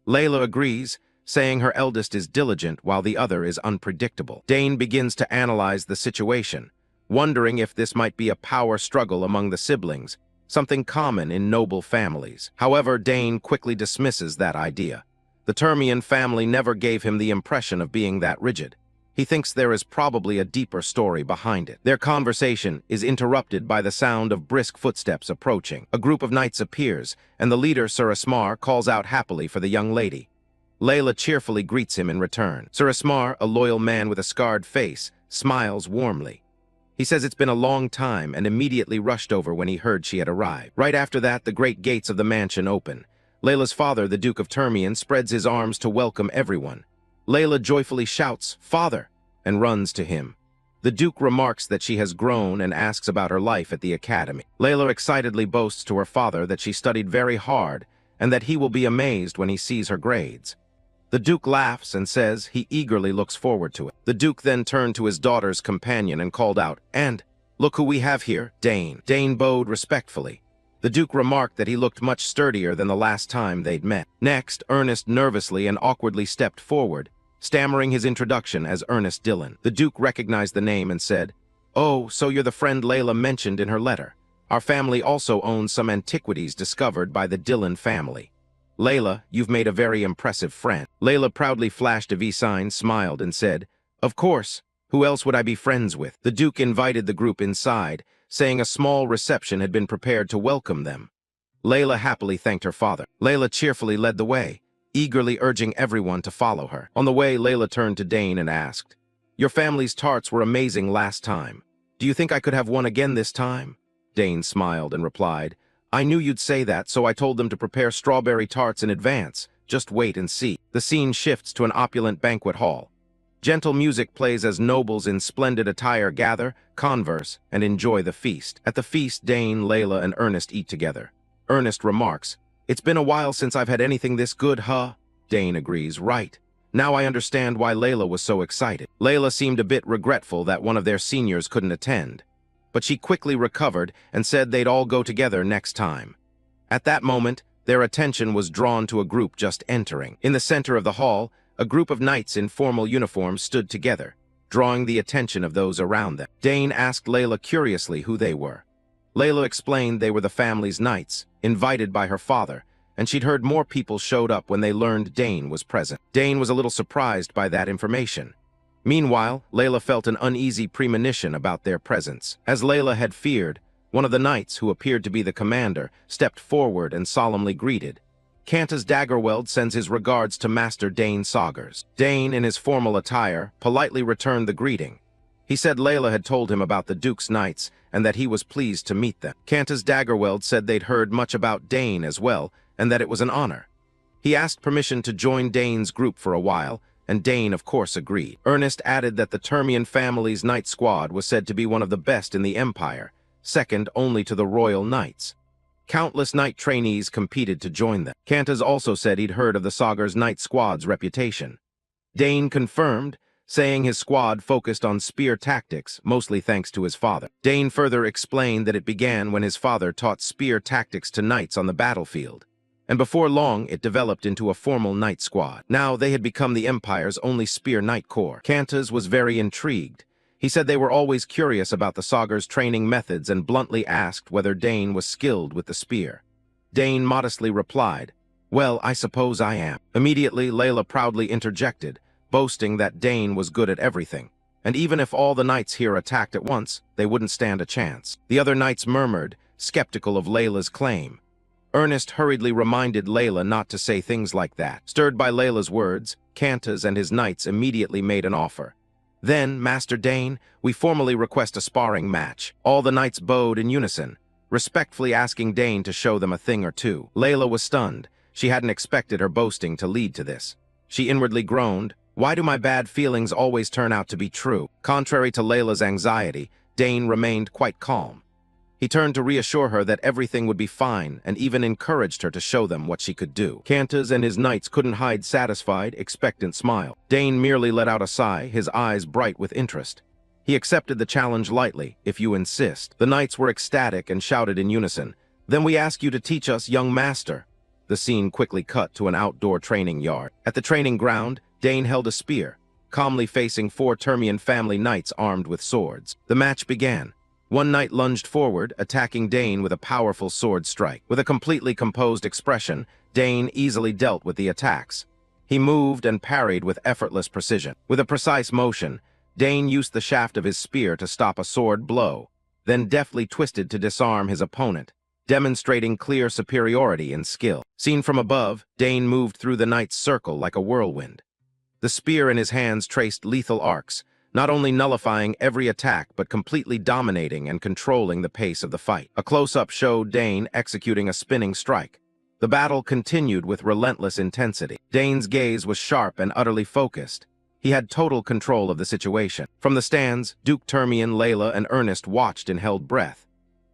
Layla agrees, saying her eldest is diligent while the other is unpredictable. Dane begins to analyze the situation, wondering if this might be a power struggle among the siblings, something common in noble families. However, Dane quickly dismisses that idea. The Termian family never gave him the impression of being that rigid. He thinks there is probably a deeper story behind it. Their conversation is interrupted by the sound of brisk footsteps approaching. A group of knights appears, and the leader, Sir Ismar, calls out happily for the young lady. Layla cheerfully greets him in return. Sir Ismar, a loyal man with a scarred face, smiles warmly. He says it's been a long time and immediately rushed over when he heard she had arrived. Right after that, the great gates of the mansion open. Layla's father, the Duke of Termian, spreads his arms to welcome everyone. Layla joyfully shouts, "Father!" and runs to him. The Duke remarks that she has grown and asks about her life at the academy. Layla excitedly boasts to her father that she studied very hard and that he will be amazed when he sees her grades. The Duke laughs and says he eagerly looks forward to it. The Duke then turned to his daughter's companion and called out, "And, look who we have here, Dane." Dane bowed respectfully. The Duke remarked that he looked much sturdier than the last time they'd met. Next, Ernest nervously and awkwardly stepped forward, stammering his introduction as Ernest Dillon. The Duke recognized the name and said, "Oh, so you're the friend Layla mentioned in her letter. Our family also owns some antiquities discovered by the Dillon family. Layla, you've made a very impressive friend." Layla proudly flashed a V sign, smiled, and said, "Of course, who else would I be friends with?" The Duke invited the group inside, saying a small reception had been prepared to welcome them. Layla happily thanked her father. Layla cheerfully led the way, eagerly urging everyone to follow her. On the way, Layla turned to Dane and asked, "Your family's tarts were amazing last time. Do you think I could have one again this time?" Dane smiled and replied, "I knew you'd say that, so I told them to prepare strawberry tarts in advance. Just wait and see." The scene shifts to an opulent banquet hall. Gentle music plays as nobles in splendid attire gather, converse, and enjoy the feast. At the feast, Dane, Layla, and Ernest eat together. Ernest remarks, "It's been a while since I've had anything this good, huh?" Dane agrees, "Right. Now I understand why Layla was so excited." Layla seemed a bit regretful that one of their seniors couldn't attend, but she quickly recovered and said they'd all go together next time. At that moment, their attention was drawn to a group just entering. In the center of the hall, a group of knights in formal uniforms stood together, drawing the attention of those around them. Dane asked Layla curiously who they were. Layla explained they were the family's knights, invited by her father, and she'd heard more people showed up when they learned Dane was present. Dane was a little surprised by that information. Meanwhile, Layla felt an uneasy premonition about their presence. As Layla had feared, one of the knights, who appeared to be the commander, stepped forward and solemnly greeted. Cantus Daggerweld sends his regards to Master Dane Saugers. Dane, in his formal attire, politely returned the greeting. He said Layla had told him about the Duke's knights and that he was pleased to meet them. Cantus Daggerweld said they'd heard much about Dane as well, and that it was an honor. He asked permission to join Dane's group for a while, and Dane of course agreed. Ernest added that the Termian family's knight squad was said to be one of the best in the Empire, second only to the Royal Knights. Countless knight trainees competed to join them. Cantus also said he'd heard of the Saugers Knight Squad's reputation. Dane confirmed, saying his squad focused on spear tactics, mostly thanks to his father. Dane further explained that it began when his father taught spear tactics to knights on the battlefield, and before long it developed into a formal knight squad. Now they had become the Empire's only spear knight corps. Cantus was very intrigued. He said they were always curious about the Saugers' training methods and bluntly asked whether Dane was skilled with the spear. Dane modestly replied, "Well, I suppose I am." Immediately, Layla proudly interjected, boasting that Dane was good at everything, and even if all the knights here attacked at once, they wouldn't stand a chance. The other knights murmured, skeptical of Layla's claim. Ernest hurriedly reminded Layla not to say things like that. Stirred by Layla's words, Cantus and his knights immediately made an offer. "Then, Master Dane, we formally request a sparring match." All the knights bowed in unison, respectfully asking Dane to show them a thing or two. Layla was stunned. She hadn't expected her boasting to lead to this. She inwardly groaned, "Why do my bad feelings always turn out to be true?" Contrary to Layla's anxiety, Dane remained quite calm. He turned to reassure her that everything would be fine and even encouraged her to show them what she could do. Cantus and his knights couldn't hide satisfied, expectant smile. Dane merely let out a sigh, his eyes bright with interest. He accepted the challenge lightly, if you insist. The knights were ecstatic and shouted in unison, "Then we ask you to teach us, young master." The scene quickly cut to an outdoor training yard. At the training ground, Dane held a spear, calmly facing 4 Termian family knights armed with swords. The match began. One knight lunged forward, attacking Dane with a powerful sword strike. With a completely composed expression, Dane easily dealt with the attacks. He moved and parried with effortless precision. With a precise motion, Dane used the shaft of his spear to stop a sword blow, then deftly twisted to disarm his opponent, demonstrating clear superiority in skill. Seen from above, Dane moved through the knight's circle like a whirlwind. The spear in his hands traced lethal arcs, not only nullifying every attack but completely dominating and controlling the pace of the fight. A close-up showed Dane executing a spinning strike. The battle continued with relentless intensity. Dane's gaze was sharp and utterly focused. He had total control of the situation. From the stands, Duke Termian, Layla, and Ernest watched in held breath.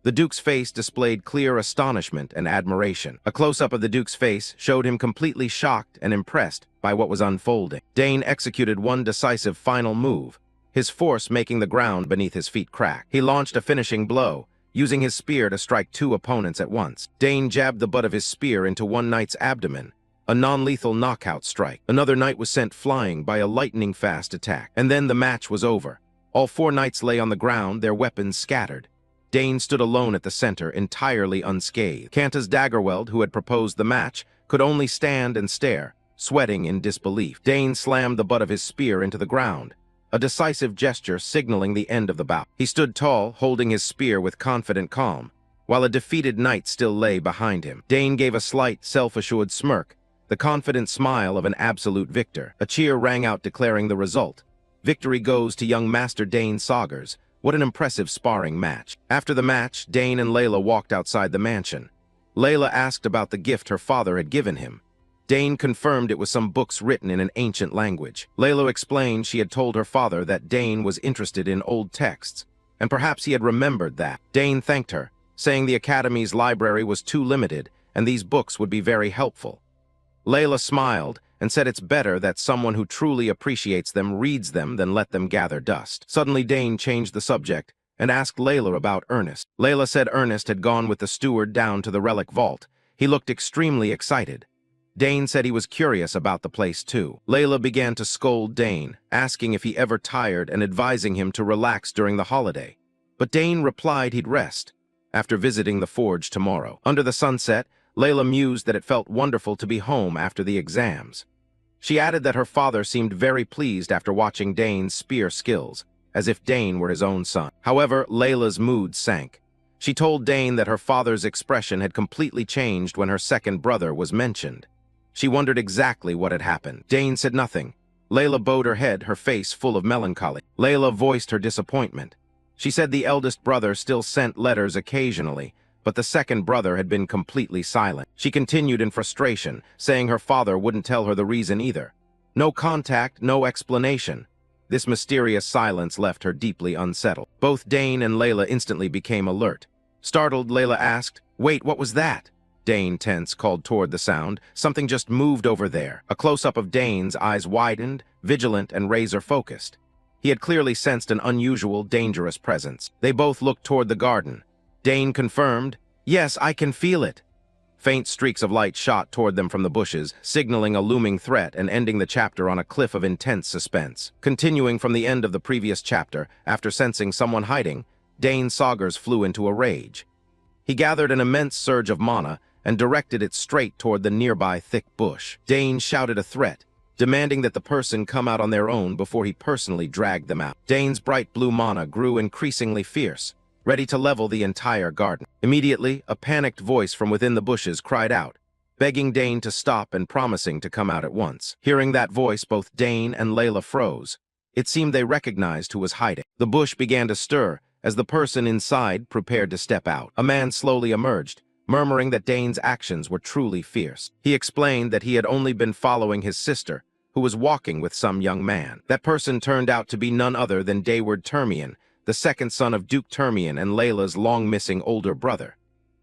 The Duke's face displayed clear astonishment and admiration. A close-up of the Duke's face showed him completely shocked and impressed by what was unfolding. Dane executed one decisive final move, his force making the ground beneath his feet crack. He launched a finishing blow, using his spear to strike 2 opponents at once. Dane jabbed the butt of his spear into one knight's abdomen, a non-lethal knockout strike. Another knight was sent flying by a lightning-fast attack. And then the match was over. All 4 knights lay on the ground, their weapons scattered. Dane stood alone at the center, entirely unscathed. Cantus Daggerweld, who had proposed the match, could only stand and stare, sweating in disbelief. Dane slammed the butt of his spear into the ground, a decisive gesture signaling the end of the bout. He stood tall, holding his spear with confident calm, while a defeated knight still lay behind him. Dane gave a slight, self-assured smirk, the confident smile of an absolute victor. A cheer rang out declaring the result. Victory goes to young Master Dane Saugers. What an impressive sparring match. After the match, Dane and Layla walked outside the mansion. Layla asked about the gift her father had given him. Dane confirmed it was some books written in an ancient language. Layla explained she had told her father that Dane was interested in old texts, and perhaps he had remembered that. Dane thanked her, saying the Academy's library was too limited and these books would be very helpful. Layla smiled and said it's better that someone who truly appreciates them reads them than let them gather dust. Suddenly Dane changed the subject and asked Layla about Ernest. Layla said Ernest had gone with the steward down to the relic vault. He looked extremely excited. Dane said he was curious about the place too. Layla began to scold Dane, asking if he ever tired and advising him to relax during the holiday. But Dane replied he'd rest after visiting the forge tomorrow. Under the sunset, Layla mused that it felt wonderful to be home after the exams. She added that her father seemed very pleased after watching Dane's spear skills, as if Dane were his own son. However, Layla's mood sank. She told Dane that her father's expression had completely changed when her second brother was mentioned. She wondered exactly what had happened. Dane said nothing. Layla bowed her head, her face full of melancholy. Layla voiced her disappointment. She said the eldest brother still sent letters occasionally, but the second brother had been completely silent. She continued in frustration, saying her father wouldn't tell her the reason either. No contact, no explanation. This mysterious silence left her deeply unsettled. Both Dane and Layla instantly became alert. Startled, Layla asked, "Wait, what was that?" Dane, tense, called toward the sound. Something just moved over there. A close-up of Dane's eyes widened, vigilant and razor-focused. He had clearly sensed an unusual, dangerous presence. They both looked toward the garden. Dane confirmed, "Yes, I can feel it." Faint streaks of light shot toward them from the bushes, signaling a looming threat and ending the chapter on a cliff of intense suspense. Continuing from the end of the previous chapter, after sensing someone hiding, Dane Saugers flew into a rage. He gathered an immense surge of mana and directed it straight toward the nearby thick bush. Dane shouted a threat, demanding that the person come out on their own before he personally dragged them out. Dane's bright blue mana grew increasingly fierce, ready to level the entire garden. Immediately, a panicked voice from within the bushes cried out, begging Dane to stop and promising to come out at once. Hearing that voice, both Dane and Layla froze. It seemed they recognized who was hiding. The bush began to stir as the person inside prepared to step out. A man slowly emerged, murmuring that Dane's actions were truly fierce. He explained that he had only been following his sister, who was walking with some young man. That person turned out to be none other than Dayward Termian, the second son of Duke Termian and Layla's long-missing older brother.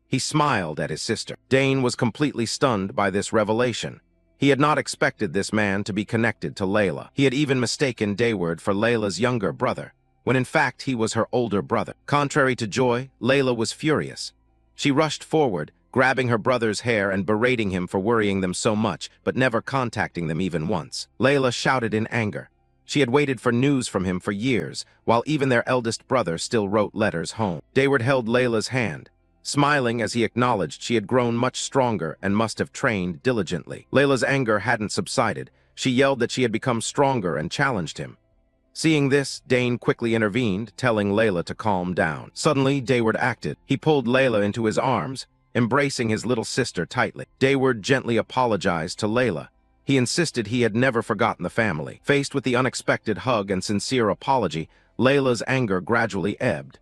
He smiled at his sister. Dane was completely stunned by this revelation. He had not expected this man to be connected to Layla. He had even mistaken Dayward for Layla's younger brother, when in fact he was her older brother. Contrary to Joy, Layla was furious. She rushed forward, grabbing her brother's hair and berating him for worrying them so much, but never contacting them even once. Layla shouted in anger. She had waited for news from him for years, while even their eldest brother still wrote letters home. Dayward held Layla's hand, smiling as he acknowledged she had grown much stronger and must have trained diligently. Layla's anger hadn't subsided. She yelled that she had become stronger and challenged him. Seeing this, Dane quickly intervened, telling Layla to calm down. Suddenly, Dayward acted. He pulled Layla into his arms, embracing his little sister tightly. Dayward gently apologized to Layla. He insisted he had never forgotten the family. Faced with the unexpected hug and sincere apology, Layla's anger gradually ebbed.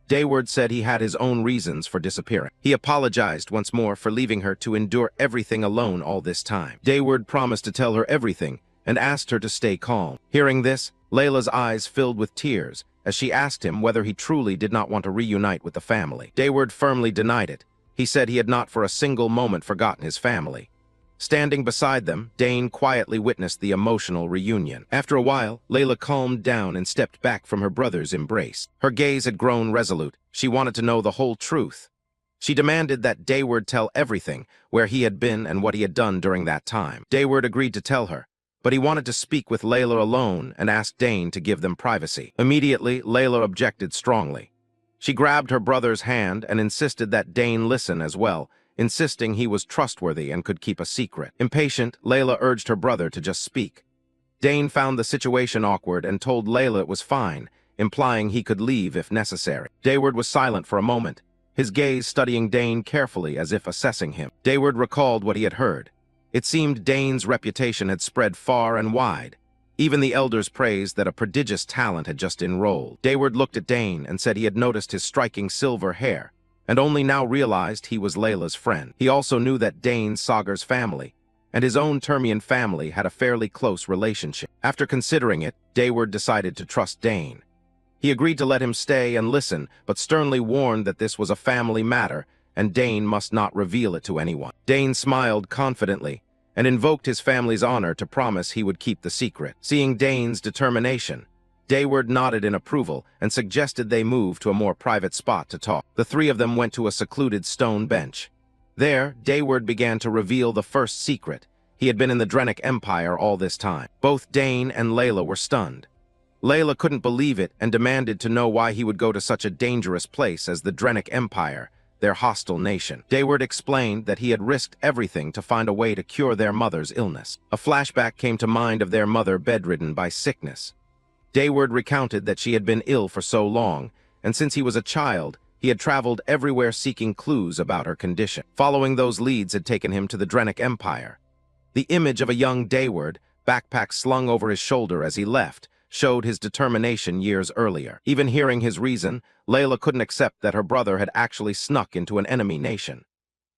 Dayward said he had his own reasons for disappearing. He apologized once more for leaving her to endure everything alone all this time. Dayward promised to tell her everything and asked her to stay calm. Hearing this, Layla's eyes filled with tears as she asked him whether he truly did not want to reunite with the family. Dayward firmly denied it. He said he had not for a single moment forgotten his family. Standing beside them, Dane quietly witnessed the emotional reunion. After a while, Layla calmed down and stepped back from her brother's embrace. Her gaze had grown resolute. She wanted to know the whole truth. She demanded that Dayward tell everything, where he had been and what he had done during that time. Dayward agreed to tell her, but he wanted to speak with Layla alone and asked Dane to give them privacy. Immediately, Layla objected strongly. She grabbed her brother's hand and insisted that Dane listen as well, insisting he was trustworthy and could keep a secret. Impatient, Layla urged her brother to just speak. Dane found the situation awkward and told Layla it was fine, implying he could leave if necessary. Dayward was silent for a moment, his gaze studying Dane carefully as if assessing him. Dayward recalled what he had heard. It seemed Dane's reputation had spread far and wide. Even the elders praised that a prodigious talent had just enrolled. Dayward looked at Dane and said he had noticed his striking silver hair, and only now realized he was Layla's friend. He also knew that Dane, Sagar's family, and his own Termian family had a fairly close relationship. After considering it, Dayward decided to trust Dane. He agreed to let him stay and listen, but sternly warned that this was a family matter, and Dane must not reveal it to anyone. Dane smiled confidently and invoked his family's honor to promise he would keep the secret. Seeing Dane's determination, Dayward nodded in approval and suggested they move to a more private spot to talk. The three of them went to a secluded stone bench. There, Dayward began to reveal the first secret. He had been in the Drenic Empire all this time. Both Dane and Layla were stunned. Layla couldn't believe it and demanded to know why he would go to such a dangerous place as the Drenic Empire, their hostile nation. Dayward explained that he had risked everything to find a way to cure their mother's illness. A flashback came to mind of their mother bedridden by sickness. Dayward recounted that she had been ill for so long, and since he was a child, he had traveled everywhere seeking clues about her condition. Following those leads had taken him to the Drenic Empire. The image of a young Dayward, backpack slung over his shoulder as he left, showed his determination years earlier. Even hearing his reason, Layla couldn't accept that her brother had actually snuck into an enemy nation.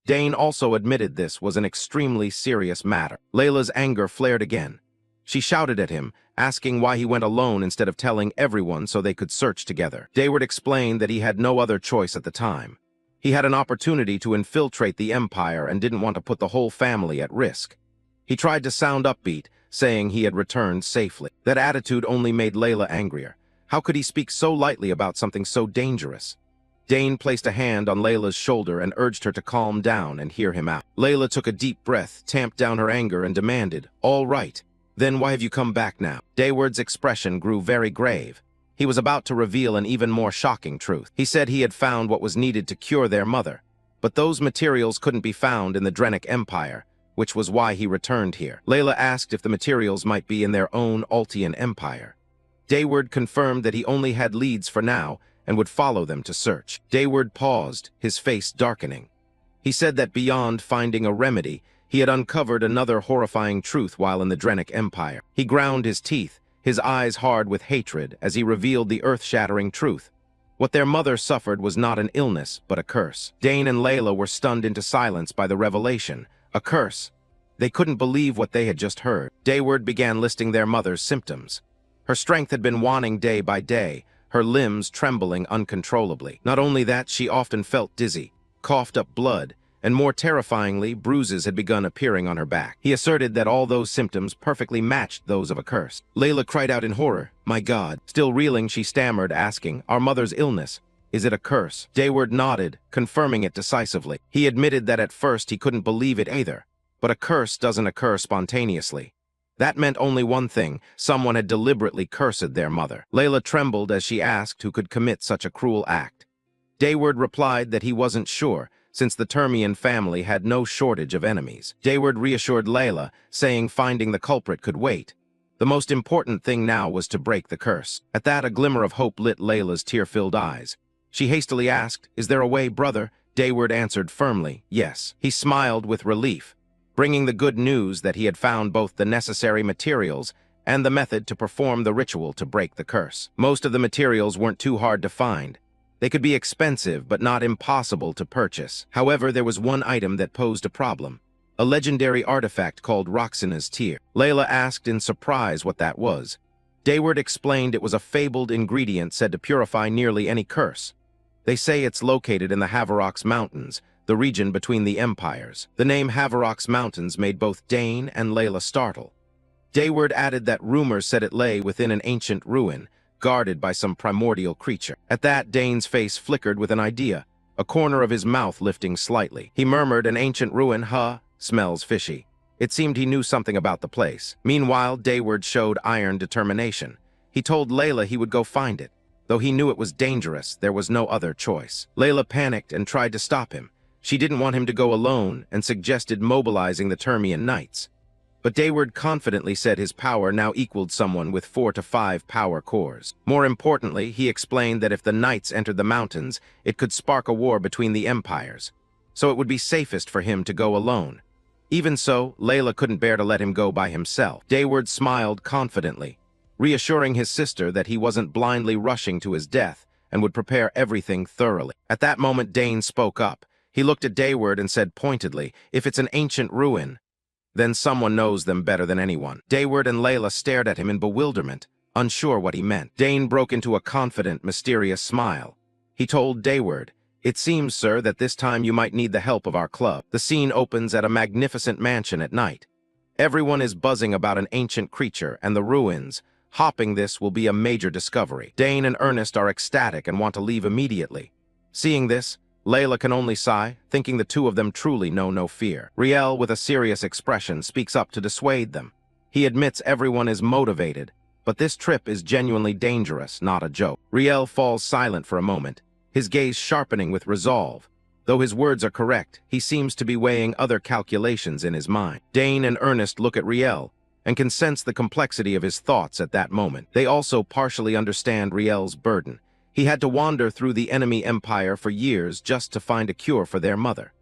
Dane also admitted this was an extremely serious matter. Layla's anger flared again. She shouted at him, asking why he went alone instead of telling everyone so they could search together. Dayward explained that he had no other choice at the time. He had an opportunity to infiltrate the Empire and didn't want to put the whole family at risk. He tried to sound upbeat, saying he had returned safely. That attitude only made Layla angrier. How could he speak so lightly about something so dangerous? Dane placed a hand on Layla's shoulder and urged her to calm down and hear him out. Layla took a deep breath, tamped down her anger, and demanded, "All right. Then why have you come back now?" Dayward's expression grew very grave. He was about to reveal an even more shocking truth. He said he had found what was needed to cure their mother, but those materials couldn't be found in the Drenic Empire, which was why he returned here. Layla asked if the materials might be in their own Altian Empire. Dayward confirmed that he only had leads for now and would follow them to search. Dayward paused, his face darkening. He said that beyond finding a remedy, he had uncovered another horrifying truth while in the Drenic Empire. He ground his teeth, his eyes hard with hatred, as he revealed the earth-shattering truth. What their mother suffered was not an illness, but a curse. Dane and Layla were stunned into silence by the revelation. A curse. They couldn't believe what they had just heard. Dayward began listing their mother's symptoms. Her strength had been waning day by day. her limbs trembling uncontrollably. Not only that, she often felt dizzy, coughed up blood, and more terrifyingly, bruises had begun appearing on her back. He asserted that all those symptoms perfectly matched those of a curse. Layla cried out in horror, "My God!" Still reeling, she stammered, asking, "Our mother's illness, is it a curse?" Dayward nodded, confirming it decisively. He admitted that at first he couldn't believe it either, but a curse doesn't occur spontaneously. That meant only one thing: someone had deliberately cursed their mother. Layla trembled as she asked who could commit such a cruel act. Dayward replied that he wasn't sure, since the Termian family had no shortage of enemies. Dayward reassured Layla, saying finding the culprit could wait. The most important thing now was to break the curse. At that, a glimmer of hope lit Layla's tear-filled eyes. She hastily asked, "Is there a way, brother?" Dayward answered firmly, "Yes." He smiled with relief, bringing the good news that he had found both the necessary materials and the method to perform the ritual to break the curse. Most of the materials weren't too hard to find. They could be expensive, but not impossible to purchase. However, there was one item that posed a problem: a legendary artifact called Roxana's Tear. Layla asked in surprise what that was. Dayward explained it was a fabled ingredient said to purify nearly any curse. They say it's located in the Haverox Mountains, the region between the empires. The name Haverox Mountains made both Dane and Layla startle. Dayward added that rumors said it lay within an ancient ruin, guarded by some primordial creature. At that, Dane's face flickered with an idea, a corner of his mouth lifting slightly. He murmured, "An ancient ruin, huh? Smells fishy." It seemed he knew something about the place. Meanwhile, Dayward showed iron determination. He told Layla he would go find it. Though he knew it was dangerous, there was no other choice. Layla panicked and tried to stop him. She didn't want him to go alone and suggested mobilizing the Termian Knights. But Dayward confidently said his power now equaled someone with 4 to 5 power cores. More importantly, he explained that if the Knights entered the mountains, it could spark a war between the empires, so it would be safest for him to go alone. Even so, Layla couldn't bear to let him go by himself. Dayward smiled confidently, reassuring his sister that he wasn't blindly rushing to his death and would prepare everything thoroughly. At that moment, Dane spoke up. He looked at Dayward and said pointedly, "If it's an ancient ruin, then someone knows them better than anyone." Dayward and Layla stared at him in bewilderment, unsure what he meant. Dane broke into a confident, mysterious smile. He told Dayward, "It seems, sir, that this time you might need the help of our club." The scene opens at a magnificent mansion at night. Everyone is buzzing about an ancient creature and the ruins. Hopping this will be a major discovery. Dane and Ernest are ecstatic and want to leave immediately. Seeing this, Layla can only sigh, thinking the two of them truly know no fear. Riel, with a serious expression, speaks up to dissuade them. He admits everyone is motivated, but this trip is genuinely dangerous, not a joke. Riel falls silent for a moment, his gaze sharpening with resolve. Though his words are correct, he seems to be weighing other calculations in his mind. Dane and Ernest look at Riel and can sense the complexity of his thoughts at that moment. They also partially understand Riel's burden. He had to wander through the enemy empire for years just to find a cure for their mother.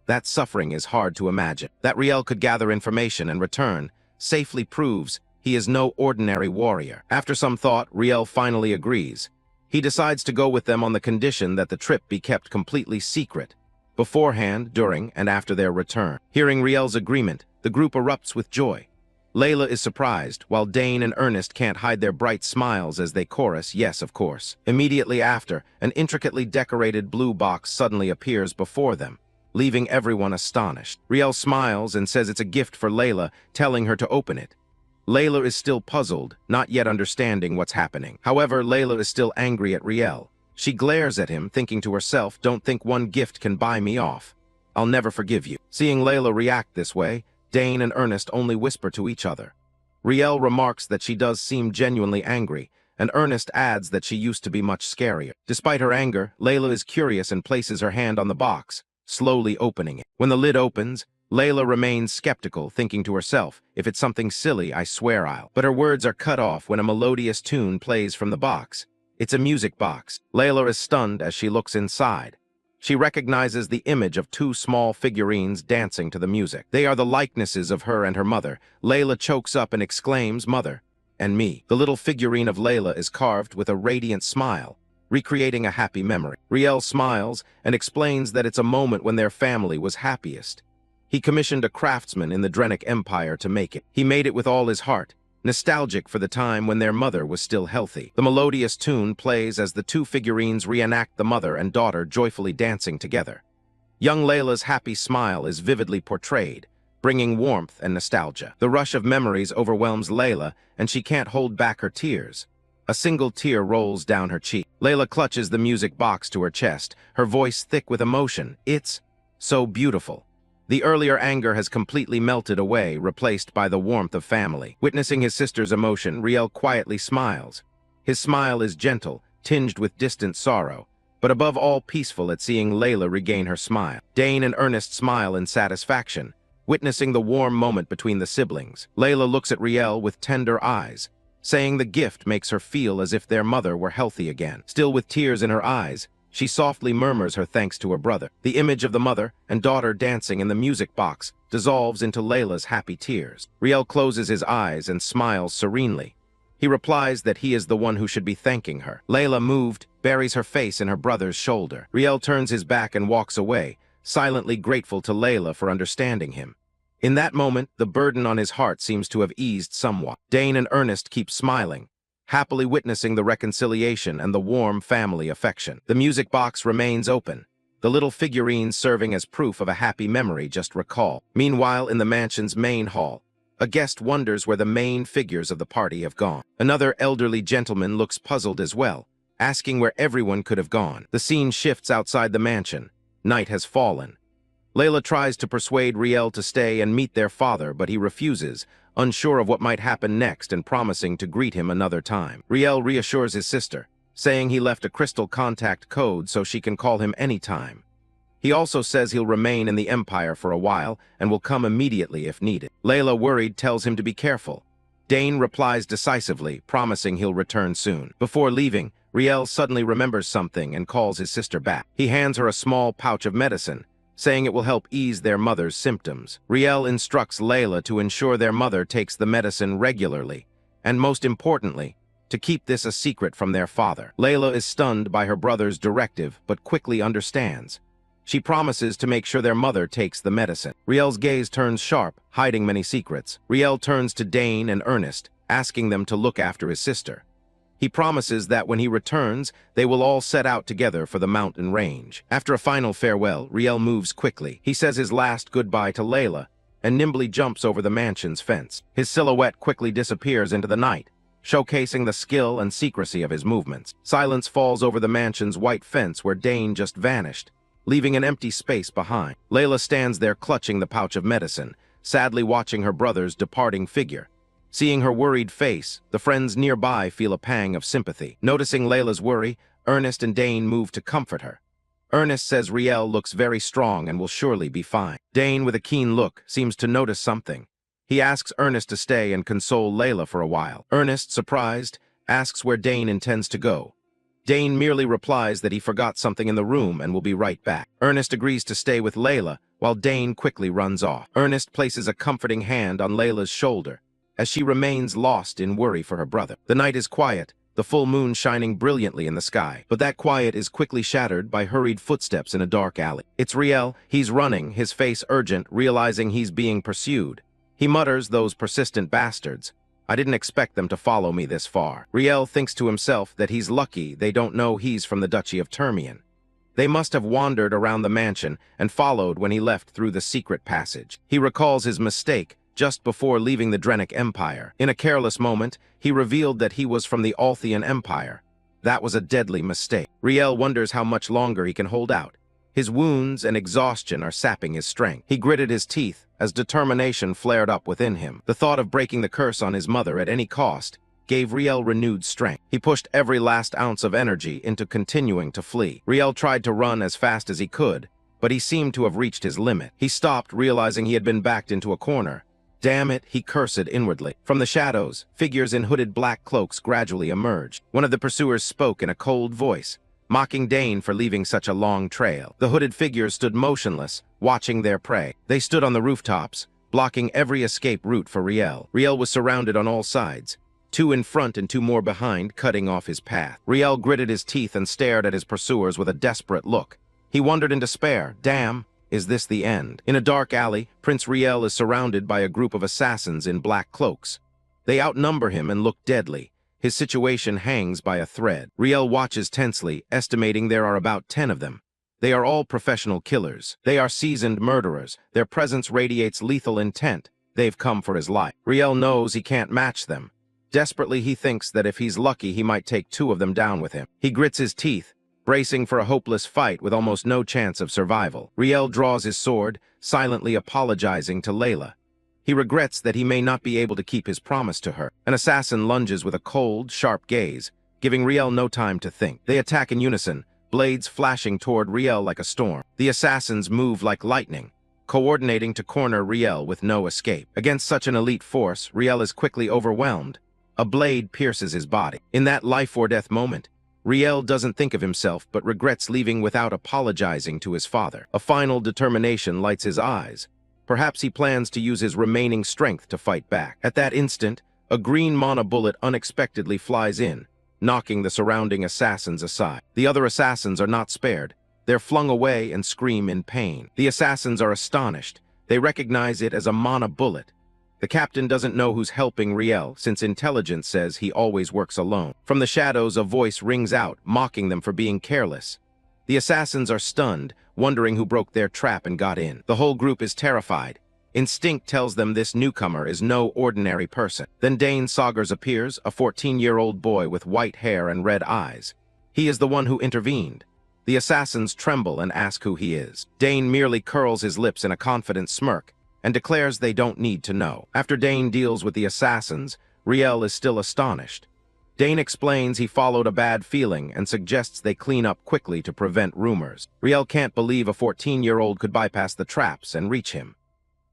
That suffering is hard to imagine. That Riel could gather information and return safely proves he is no ordinary warrior. After some thought, Riel finally agrees. He decides to go with them on the condition that the trip be kept completely secret, beforehand, during, and after their return. Hearing Riel's agreement, the group erupts with joy. Layla is surprised, while Dane and Ernest can't hide their bright smiles as they chorus, "Yes, of course." Immediately after, an intricately decorated blue box suddenly appears before them, leaving everyone astonished. Riel smiles and says it's a gift for Layla, telling her to open it. Layla is still puzzled, not yet understanding what's happening. However, Layla is still angry at Riel. She glares at him, thinking to herself, "Don't think one gift can buy me off. I'll never forgive you." Seeing Layla react this way, Dane and Ernest only whisper to each other. Riel remarks that she does seem genuinely angry, and Ernest adds that she used to be much scarier. Despite her anger, Layla is curious and places her hand on the box, slowly opening it. When the lid opens, Layla remains skeptical, thinking to herself, "If it's something silly, I swear I'll." But her words are cut off when a melodious tune plays from the box. It's a music box. Layla is stunned as she looks inside. She recognizes the image of 2 small figurines dancing to the music. They are the likenesses of her and her mother. Layla chokes up and exclaims, "Mother, and me." The little figurine of Layla is carved with a radiant smile, recreating a happy memory. Riel smiles and explains that it's a moment when their family was happiest. He commissioned a craftsman in the Drenic Empire to make it. He made it with all his heart, nostalgic for the time when their mother was still healthy. The melodious tune plays as the two figurines reenact the mother and daughter joyfully dancing together. Young Layla's happy smile is vividly portrayed, bringing warmth and nostalgia. The rush of memories overwhelms Layla, and she can't hold back her tears. A single tear rolls down her cheek. Layla clutches the music box to her chest, her voice thick with emotion. It's so beautiful. The earlier anger has completely melted away, replaced by the warmth of family. Witnessing his sister's emotion, Riel quietly smiles. His smile is gentle, tinged with distant sorrow, but above all peaceful at seeing Layla regain her smile. Dane and Ernest smile in satisfaction, witnessing the warm moment between the siblings. Layla looks at Riel with tender eyes, saying the gift makes her feel as if their mother were healthy again. Still with tears in her eyes, she softly murmurs her thanks to her brother. The image of the mother and daughter dancing in the music box dissolves into Layla's happy tears. Riel closes his eyes and smiles serenely. He replies that he is the one who should be thanking her. Layla, moved, buries her face in her brother's shoulder. Riel turns his back and walks away, silently grateful to Layla for understanding him. In that moment, the burden on his heart seems to have eased somewhat. Dane and Ernest keep smiling, happily witnessing the reconciliation and the warm family affection. The music box remains open, the little figurines serving as proof of a happy memory just recalled. Meanwhile, in the mansion's main hall, a guest wonders where the main figures of the party have gone. Another elderly gentleman looks puzzled as well, asking where everyone could have gone. The scene shifts outside the mansion. Night has fallen. Layla tries to persuade Riel to stay and meet their father, but he refuses, unsure of what might happen next and promising to greet him another time. Riel reassures his sister, saying he left a crystal contact code so she can call him anytime. He also says he'll remain in the Empire for a while and will come immediately if needed. Layla, worried, tells him to be careful. Dane replies decisively, promising he'll return soon. Before leaving, Riel suddenly remembers something and calls his sister back. He hands her a small pouch of medicine, saying it will help ease their mother's symptoms. Riel instructs Layla to ensure their mother takes the medicine regularly, and most importantly, to keep this a secret from their father. Layla is stunned by her brother's directive, but quickly understands. She promises to make sure their mother takes the medicine. Riel's gaze turns sharp, hiding many secrets. Riel turns to Dane and Ernest, asking them to look after his sister. He promises that when he returns, they will all set out together for the mountain range. After a final farewell, Riel moves quickly. He says his last goodbye to Layla and nimbly jumps over the mansion's fence. His silhouette quickly disappears into the night, showcasing the skill and secrecy of his movements. Silence falls over the mansion's white fence where Dane just vanished, leaving an empty space behind. Layla stands there clutching the pouch of medicine, sadly watching her brother's departing figure. Seeing her worried face, the friends nearby feel a pang of sympathy. Noticing Layla's worry, Ernest and Dane move to comfort her. Ernest says Riel looks very strong and will surely be fine. Dane, with a keen look, seems to notice something. He asks Ernest to stay and console Layla for a while. Ernest, surprised, asks where Dane intends to go. Dane merely replies that he forgot something in the room and will be right back. Ernest agrees to stay with Layla, while Dane quickly runs off. Ernest places a comforting hand on Layla's shoulder, as she remains lost in worry for her brother. The night is quiet, the full moon shining brilliantly in the sky. But that quiet is quickly shattered by hurried footsteps in a dark alley. It's Riel. He's running, his face urgent, realizing he's being pursued. He mutters, "Those persistent bastards. I didn't expect them to follow me this far." Riel thinks to himself that he's lucky they don't know he's from the Duchy of Termian. They must have wandered around the mansion and followed when he left through the secret passage. He recalls his mistake just before leaving the Drenic Empire. In a careless moment, he revealed that he was from the Althian Empire. That was a deadly mistake. Riel wonders how much longer he can hold out. His wounds and exhaustion are sapping his strength. He gritted his teeth as determination flared up within him. The thought of breaking the curse on his mother at any cost gave Riel renewed strength. He pushed every last ounce of energy into continuing to flee. Riel tried to run as fast as he could, but he seemed to have reached his limit. He stopped, realizing he had been backed into a corner. Damn it, he cursed inwardly. From the shadows, figures in hooded black cloaks gradually emerged. One of the pursuers spoke in a cold voice, mocking Dane for leaving such a long trail. The hooded figures stood motionless, watching their prey. They stood on the rooftops, blocking every escape route for Riel. Riel was surrounded on all sides, two in front and two more behind, cutting off his path. Riel gritted his teeth and stared at his pursuers with a desperate look. He wondered in despair, damn, is this the end? In a dark alley, Prince Riel is surrounded by a group of assassins in black cloaks. They outnumber him and look deadly. His situation hangs by a thread. Riel watches tensely, estimating there are about 10 of them. They are all professional killers. They are seasoned murderers. Their presence radiates lethal intent. They've come for his life. Riel knows he can't match them. Desperately, he thinks that if he's lucky, he might take 2 of them down with him. He grits his teeth, bracing for a hopeless fight with almost no chance of survival. Riel draws his sword, silently apologizing to Layla. He regrets that he may not be able to keep his promise to her. An assassin lunges with a cold, sharp gaze, giving Riel no time to think. They attack in unison, blades flashing toward Riel like a storm. The assassins move like lightning, coordinating to corner Riel with no escape. Against such an elite force, Riel is quickly overwhelmed. A blade pierces his body. In that life-or-death moment, Riel doesn't think of himself but regrets leaving without apologizing to his father. A final determination lights his eyes. Perhaps he plans to use his remaining strength to fight back. At that instant, a green mana bullet unexpectedly flies in, knocking the surrounding assassins aside. The other assassins are not spared. They're flung away and scream in pain. The assassins are astonished. They recognize it as a mana bullet. The captain doesn't know who's helping Riel, since intelligence says he always works alone. From the shadows, a voice rings out, mocking them for being careless. The assassins are stunned, wondering who broke their trap and got in. The whole group is terrified. Instinct tells them this newcomer is no ordinary person. Then Dane Saugers appears, a 14-year-old boy with white hair and red eyes. He is the one who intervened. The assassins tremble and ask who he is. Dane merely curls his lips in a confident smirk and declares they don't need to know. After Dane deals with the assassins, Riel is still astonished. Dane explains he followed a bad feeling and suggests they clean up quickly to prevent rumors. Riel can't believe a 14-year-old could bypass the traps and reach him.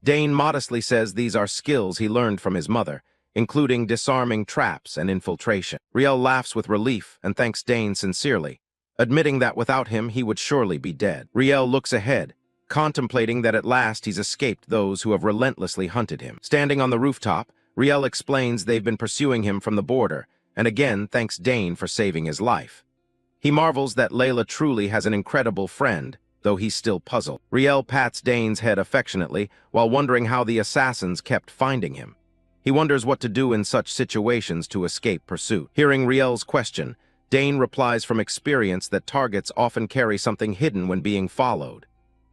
Dane modestly says these are skills he learned from his mother, including disarming traps and infiltration. Riel laughs with relief and thanks Dane sincerely, admitting that without him he would surely be dead. Riel looks ahead, contemplating that at last he's escaped those who have relentlessly hunted him. Standing on the rooftop, Riel explains they've been pursuing him from the border, and again thanks Dane for saving his life. He marvels that Layla truly has an incredible friend, though he's still puzzled. Riel pats Dane's head affectionately while wondering how the assassins kept finding him. He wonders what to do in such situations to escape pursuit. Hearing Riel's question, Dane replies from experience that targets often carry something hidden when being followed.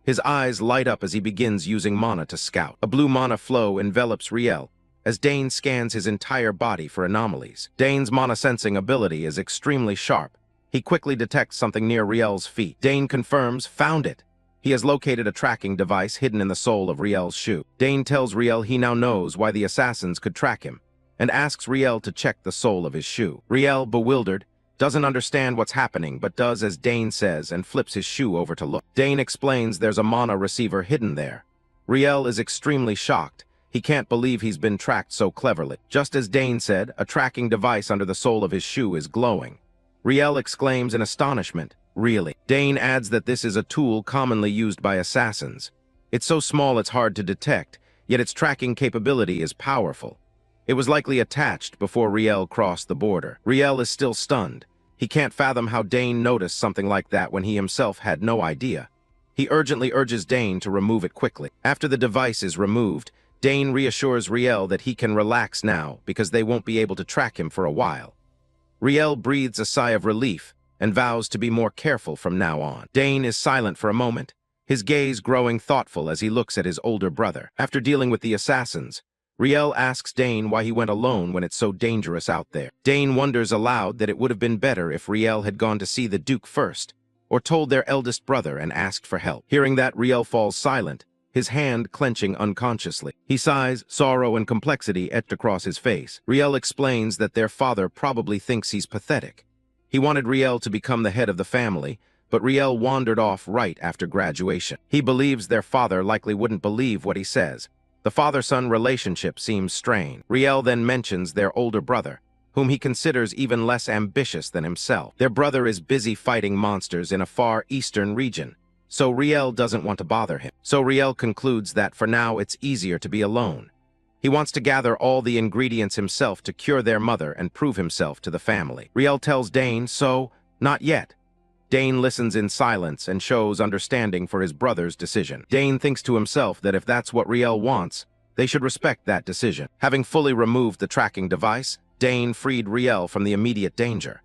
His eyes light up as he begins using mana to scout. A blue mana flow envelops Riel as Dane scans his entire body for anomalies. Dane's mana-sensing ability is extremely sharp. He quickly detects something near Riel's feet. Dane confirms, found it. He has located a tracking device hidden in the sole of Riel's shoe. Dane tells Riel he now knows why the assassins could track him, and asks Riel to check the sole of his shoe. Riel, bewildered, doesn't understand what's happening, but does as Dane says and flips his shoe over to look. Dane explains there's a mana receiver hidden there. Riel is extremely shocked. He can't believe he's been tracked so cleverly. Just as Dane said, a tracking device under the sole of his shoe is glowing. Riel exclaims in astonishment, "Really?" Dane adds that this is a tool commonly used by assassins. It's so small it's hard to detect, yet its tracking capability is powerful. It was likely attached before Riel crossed the border. Riel is still stunned. He can't fathom how Dane noticed something like that when he himself had no idea. He urgently urges Dane to remove it quickly. After the device is removed, Dane reassures Riel that he can relax now because they won't be able to track him for a while. Riel breathes a sigh of relief and vows to be more careful from now on. Dane is silent for a moment, his gaze growing thoughtful as he looks at his older brother. After dealing with the assassins, Riel asks Dane why he went alone when it's so dangerous out there. Dane wonders aloud that it would have been better if Riel had gone to see the Duke first, or told their eldest brother and asked for help. Hearing that, Riel falls silent, his hand clenching unconsciously. He sighs, sorrow and complexity etched across his face. Riel explains that their father probably thinks he's pathetic. He wanted Riel to become the head of the family, but Riel wandered off right after graduation. He believes their father likely wouldn't believe what he says. The father-son relationship seems strained. Riel then mentions their older brother, whom he considers even less ambitious than himself. Their brother is busy fighting monsters in a far eastern region, so Riel doesn't want to bother him. So Riel concludes that for now it's easier to be alone. He wants to gather all the ingredients himself to cure their mother and prove himself to the family. Riel tells Dane, so, not yet. Dane listens in silence and shows understanding for his brother's decision. Dane thinks to himself that if that's what Riel wants, They should respect that decision. Having fully removed the tracking device, Dane freed Riel from the immediate danger.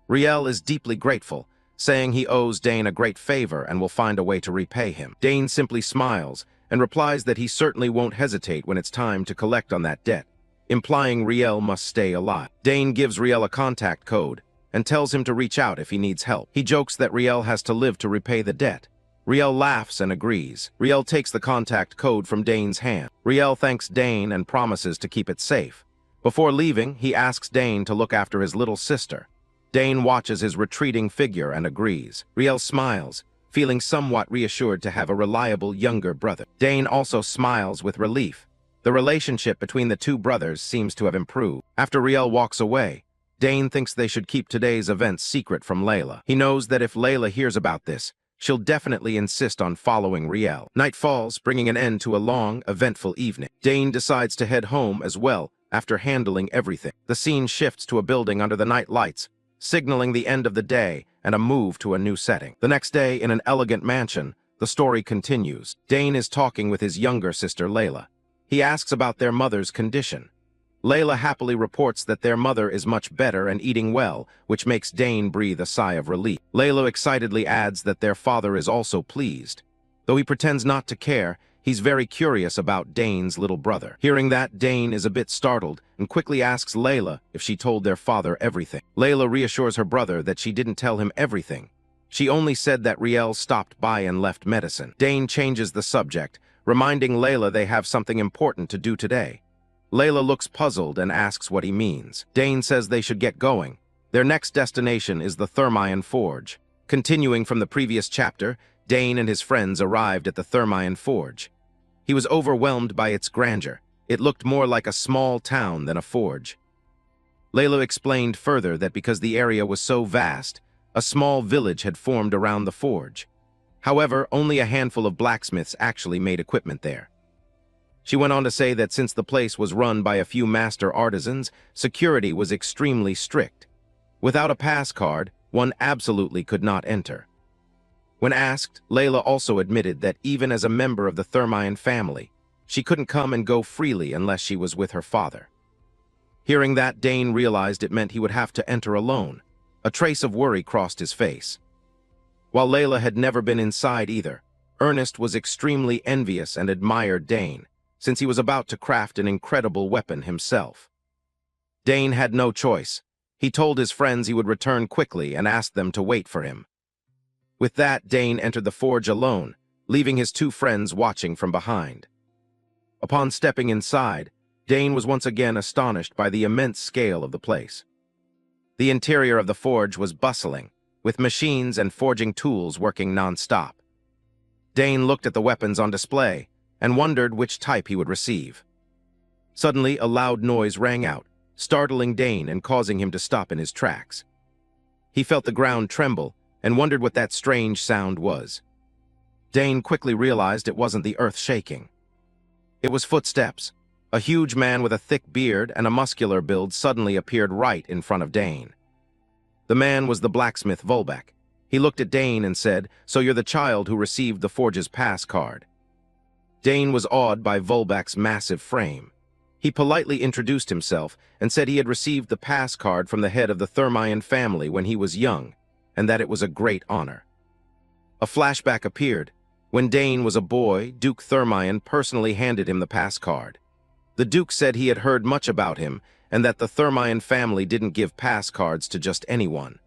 Riel is deeply grateful, saying he owes Dane a great favor and will find a way to repay him. Dane simply smiles and replies that he certainly won't hesitate when it's time to collect on that debt, implying Riel must stay alive. Dane gives Riel a contact code and tells him to reach out if he needs help. He jokes that Riel has to live to repay the debt. Riel laughs and agrees. Riel takes the contact code from Dane's hand. Riel thanks Dane and promises to keep it safe. Before leaving, he asks Dane to look after his little sister. Dane watches his retreating figure and agrees. Riel smiles, feeling somewhat reassured to have a reliable younger brother. Dane also smiles with relief. The relationship between the two brothers seems to have improved. After Riel walks away, Dane thinks they should keep today's events secret from Layla. He knows that if Layla hears about this, she'll definitely insist on following Riel. Night falls, bringing an end to a long, eventful evening. Dane decides to head home as well after handling everything. The scene shifts to a building under the night lights, signaling the end of the day and a move to a new setting. The next day, in an elegant mansion, the story continues. Dane is talking with his younger sister, Layla. He asks about their mother's condition. Layla happily reports that their mother is much better and eating well, which makes Dane breathe a sigh of relief. Layla excitedly adds that their father is also pleased. Though he pretends not to care, he's very curious about Dane's little brother. Hearing that, Dane is a bit startled and quickly asks Layla if she told their father everything. Layla reassures her brother that she didn't tell him everything. She only said that Riel stopped by and left medicine. Dane changes the subject, reminding Layla they have something important to do today. Layla looks puzzled and asks what he means. Dane says they should get going. Their next destination is the Thermion Forge. Continuing from the previous chapter, Dane and his friends arrived at the Thermion Forge. He was overwhelmed by its grandeur. It looked more like a small town than a forge. Layla explained further that because the area was so vast, a small village had formed around the forge. However, only a handful of blacksmiths actually made equipment there. She went on to say that since the place was run by a few master artisans, security was extremely strict. Without a pass card, one absolutely could not enter. When asked, Layla also admitted that even as a member of the Thermion family, she couldn't come and go freely unless she was with her father. Hearing that, Dane realized it meant he would have to enter alone. A trace of worry crossed his face. While Layla had never been inside either, Ernest was extremely envious and admired Dane, since he was about to craft an incredible weapon himself. Dane had no choice. He told his friends he would return quickly and asked them to wait for him. With that, Dane entered the forge alone, leaving his two friends watching from behind. Upon stepping inside, Dane was once again astonished by the immense scale of the place. The interior of the forge was bustling, with machines and forging tools working non-stop. Dane looked at the weapons on display and wondered which type he would receive. Suddenly, a loud noise rang out, startling Dane and causing him to stop in his tracks. He felt the ground tremble and wondered what that strange sound was. Dane quickly realized it wasn't the earth shaking. It was footsteps. A huge man with a thick beard and a muscular build suddenly appeared right in front of Dane. The man was the blacksmith Volbeck. He looked at Dane and said, "So you're the child who received the forge's pass card." Dane was awed by Volbeck's massive frame. He politely introduced himself and said he had received the pass card from the head of the Thermion family when he was young, and that it was a great honor. A flashback appeared. When Dane was a boy, Duke Thermion personally handed him the pass card. The Duke said he had heard much about him and that the Thermion family didn't give pass cards to just anyone.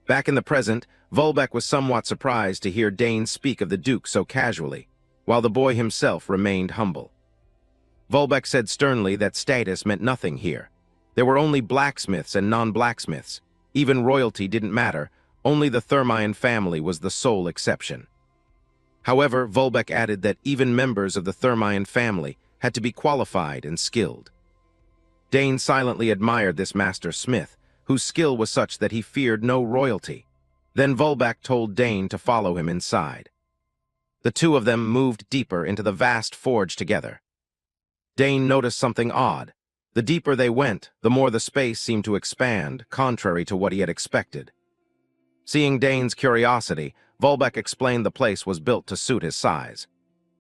Back in the present, Volbeck was somewhat surprised to hear Dane speak of the Duke so casually, while the boy himself remained humble. Volbeck said sternly that status meant nothing here. There were only blacksmiths and non-blacksmiths. Even royalty didn't matter, only the Thermion family was the sole exception. However, Volbeck added that even members of the Thermion family had to be qualified and skilled. Dane silently admired this master smith, whose skill was such that he feared no royalty. Then Volbeck told Dane to follow him inside. The two of them moved deeper into the vast forge together. Dane noticed something odd. The deeper they went, the more the space seemed to expand, contrary to what he had expected. Seeing Dane's curiosity, Volbeck explained the place was built to suit his size.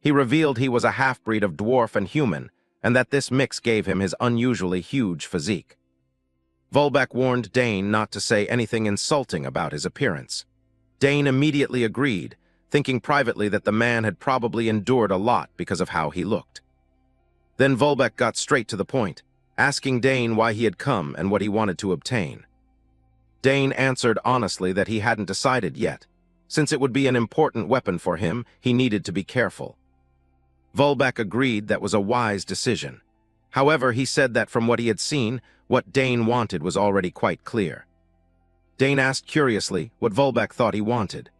He revealed he was a half-breed of dwarf and human, and that this mix gave him his unusually huge physique. Volbeck warned Dane not to say anything insulting about his appearance. Dane immediately agreed, thinking privately that the man had probably endured a lot because of how he looked. Then Volbeck got straight to the point, asking Dane why he had come and what he wanted to obtain. Dane answered honestly that he hadn't decided yet. Since it would be an important weapon for him, he needed to be careful. Volbeck agreed that was a wise decision. However, he said that from what he had seen, what Dane wanted was already quite clear. Dane asked curiously what Volbeck thought he wanted.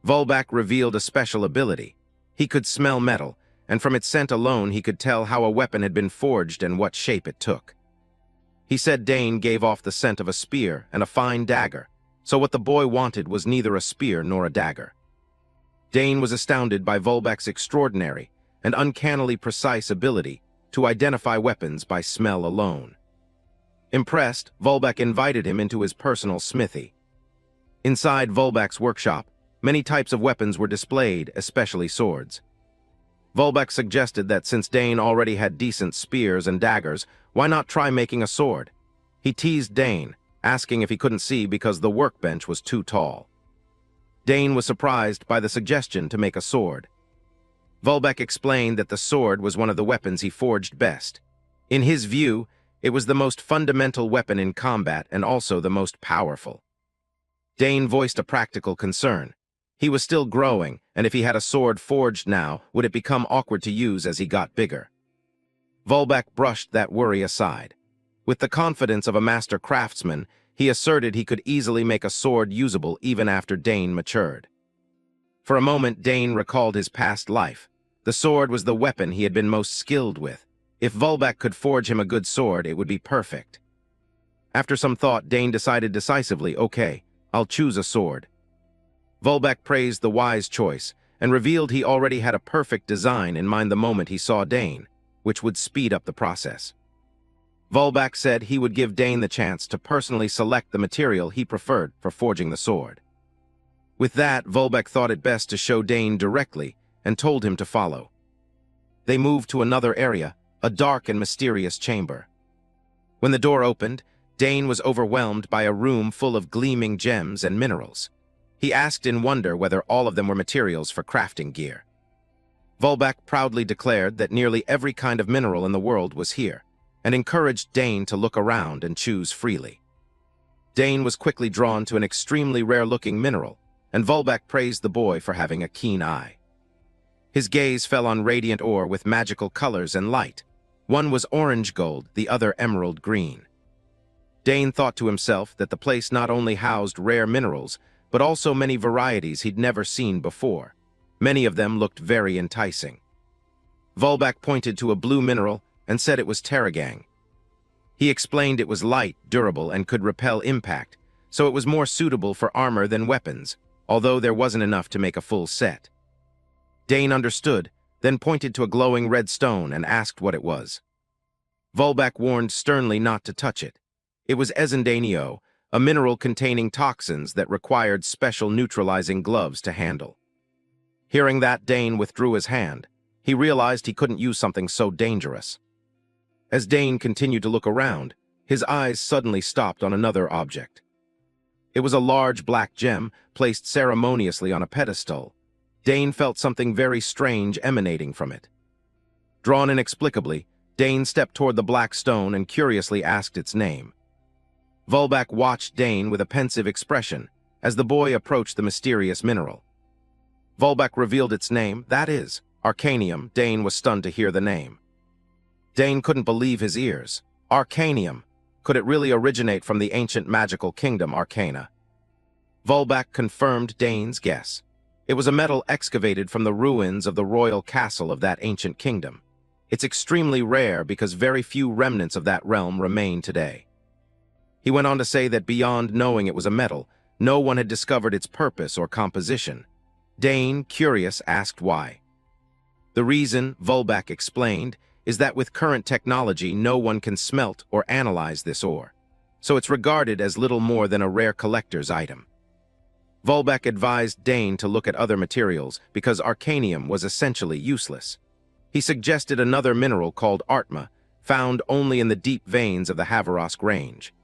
Volbeck revealed a special ability. He could smell metal, and from its scent alone he could tell how a weapon had been forged and what shape it took. He said Dane gave off the scent of a spear and a fine dagger, so what the boy wanted was neither a spear nor a dagger. Dane was astounded by Volbeck's extraordinary and uncannily precise ability to identify weapons by smell alone. Impressed, Volbeck invited him into his personal smithy. Inside Volbeck's workshop, many types of weapons were displayed, especially swords. Volbeck suggested that since Dane already had decent spears and daggers, why not try making a sword? He teased Dane, asking if he couldn't see because the workbench was too tall. Dane was surprised by the suggestion to make a sword. Volbeck explained that the sword was one of the weapons he forged best. In his view, it was the most fundamental weapon in combat and also the most powerful. Dane voiced a practical concern. He was still growing, and if he had a sword forged now, would it become awkward to use as he got bigger? Volbeck brushed that worry aside. With the confidence of a master craftsman, he asserted he could easily make a sword usable even after Dane matured. For a moment, Dane recalled his past life. The sword was the weapon he had been most skilled with. If Volbeck could forge him a good sword, it would be perfect. After some thought, Dane decided decisively, okay, I'll choose a sword. Volbeck praised the wise choice and revealed he already had a perfect design in mind the moment he saw Dane, which would speed up the process. Volbeck said he would give Dane the chance to personally select the material he preferred for forging the sword. With that, Volbeck thought it best to show Dane directly and told him to follow. They moved to another area, a dark and mysterious chamber. When the door opened, Dane was overwhelmed by a room full of gleaming gems and minerals. He asked in wonder whether all of them were materials for crafting gear. Volbeck proudly declared that nearly every kind of mineral in the world was here, and encouraged Dane to look around and choose freely. Dane was quickly drawn to an extremely rare-looking mineral, and Volbeck praised the boy for having a keen eye. His gaze fell on radiant ore with magical colors and light. One was orange gold, the other emerald green. Dane thought to himself that the place not only housed rare minerals, but also many varieties he'd never seen before. Many of them looked very enticing. Volbeck pointed to a blue mineral and said it was Terragang. He explained it was light, durable, and could repel impact, so it was more suitable for armor than weapons, although there wasn't enough to make a full set. Dane understood, then pointed to a glowing red stone and asked what it was. Volbeck warned sternly not to touch it. It was Ezendanio, a mineral containing toxins that required special neutralizing gloves to handle. Hearing that, Dane withdrew his hand. He realized he couldn't use something so dangerous. As Dane continued to look around, his eyes suddenly stopped on another object. It was a large black gem placed ceremoniously on a pedestal. Dane felt something very strange emanating from it. Drawn inexplicably, Dane stepped toward the black stone and curiously asked its name. Volbeck watched Dane with a pensive expression as the boy approached the mysterious mineral. Volbeck revealed its name, that is, Arcanium. Dane was stunned to hear the name. Dane couldn't believe his ears. Arcanium. Could it really originate from the ancient magical kingdom Arcana? Volbeck confirmed Dane's guess. It was a metal excavated from the ruins of the royal castle of that ancient kingdom. It's extremely rare because very few remnants of that realm remain today. He went on to say that beyond knowing it was a metal, no one had discovered its purpose or composition. Dane, curious, asked why. The reason, Volbeck explained, is that with current technology no one can smelt or analyze this ore, so it's regarded as little more than a rare collector's item. Volbeck advised Dane to look at other materials because arcanium was essentially useless. He suggested another mineral called artma, found only in the deep veins of the Havarask Range.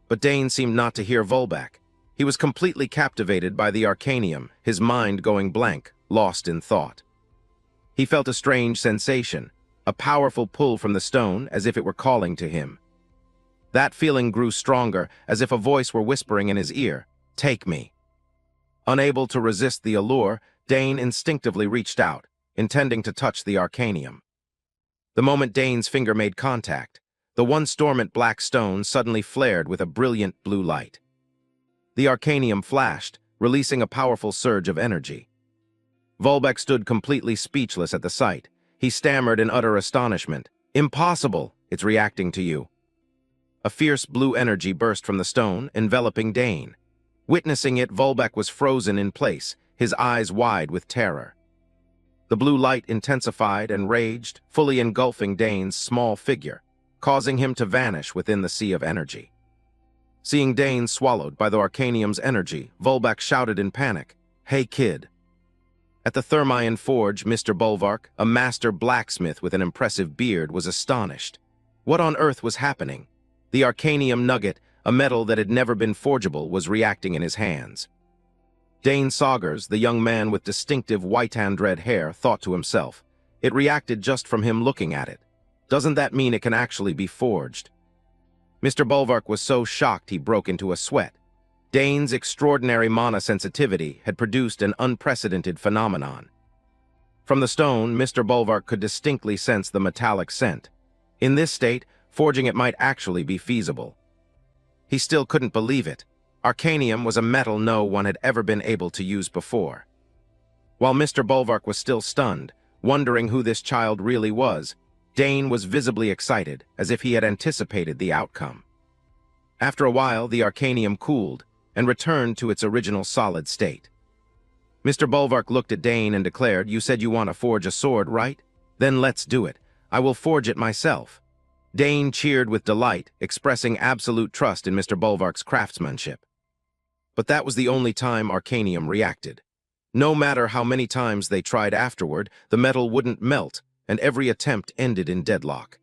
But Dane seemed not to hear Volbeck. He was completely captivated by the arcanium, his mind going blank, lost in thought. He felt a strange sensation, a powerful pull from the stone as if it were calling to him. That feeling grew stronger, as if a voice were whispering in his ear, "Take me." Unable to resist the allure, Dane instinctively reached out, intending to touch the arcanium. The moment Dane's finger made contact, the once dormant black stone suddenly flared with a brilliant blue light. The arcanium flashed, releasing a powerful surge of energy. Volbeck stood completely speechless at the sight. He stammered in utter astonishment. "Impossible! It's reacting to you." A fierce blue energy burst from the stone, enveloping Dane. Witnessing it, Volbeck was frozen in place, his eyes wide with terror. The blue light intensified and raged, fully engulfing Dane's small figure, causing him to vanish within the sea of energy. Seeing Dane swallowed by the arcanium's energy, Volbeck shouted in panic, "Hey, kid!" At the Thermion Forge, Mr. Bolvark, a master blacksmith with an impressive beard, was astonished. What on earth was happening? The arcanium nugget, a metal that had never been forgeable, was reacting in his hands. Dane Saugers, the young man with distinctive white-and-red hair, thought to himself, "It reacted just from him looking at it. Doesn't that mean it can actually be forged?" Mr. Bolvark was so shocked he broke into a sweat. Dane's extraordinary mana sensitivity had produced an unprecedented phenomenon. From the stone, Mr. Bolvark could distinctly sense the metallic scent. In this state, forging it might actually be feasible. He still couldn't believe it. Arcanium was a metal no one had ever been able to use before. While Mr. Bolvark was still stunned, wondering who this child really was, Dane was visibly excited, as if he had anticipated the outcome. After a while, the arcanium cooled and returned to its original solid state. Mr. Bolvark looked at Dane and declared, "You said you want to forge a sword, right? Then let's do it. I will forge it myself." Dane cheered with delight, expressing absolute trust in Mr. Bolvark's craftsmanship. But that was the only time arcanium reacted. No matter how many times they tried afterward, the metal wouldn't melt, and every attempt ended in deadlock.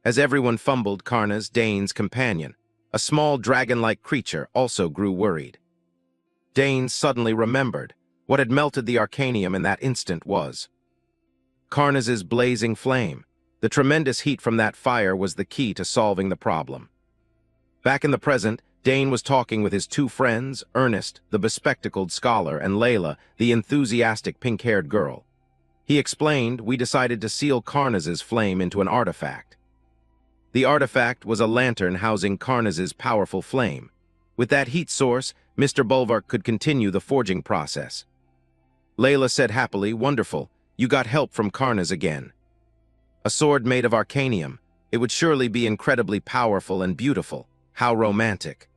As everyone fumbled, Karnas, Dane's companion, a small dragon-like creature, also grew worried. Dane suddenly remembered what had melted the arcanium in that instant was Karnas's blazing flame. The tremendous heat from that fire was the key to solving the problem. Back in the present, Dane was talking with his two friends, Ernest, the bespectacled scholar, and Layla, the enthusiastic pink-haired girl. He explained, "We decided to seal Karnas's flame into an artifact." The artifact was a lantern housing Karnas's powerful flame. With that heat source, Mr. Bolvark could continue the forging process. Layla said happily, "Wonderful, you got help from Karnas again." A sword made of arcanium. It would surely be incredibly powerful and beautiful. How romantic.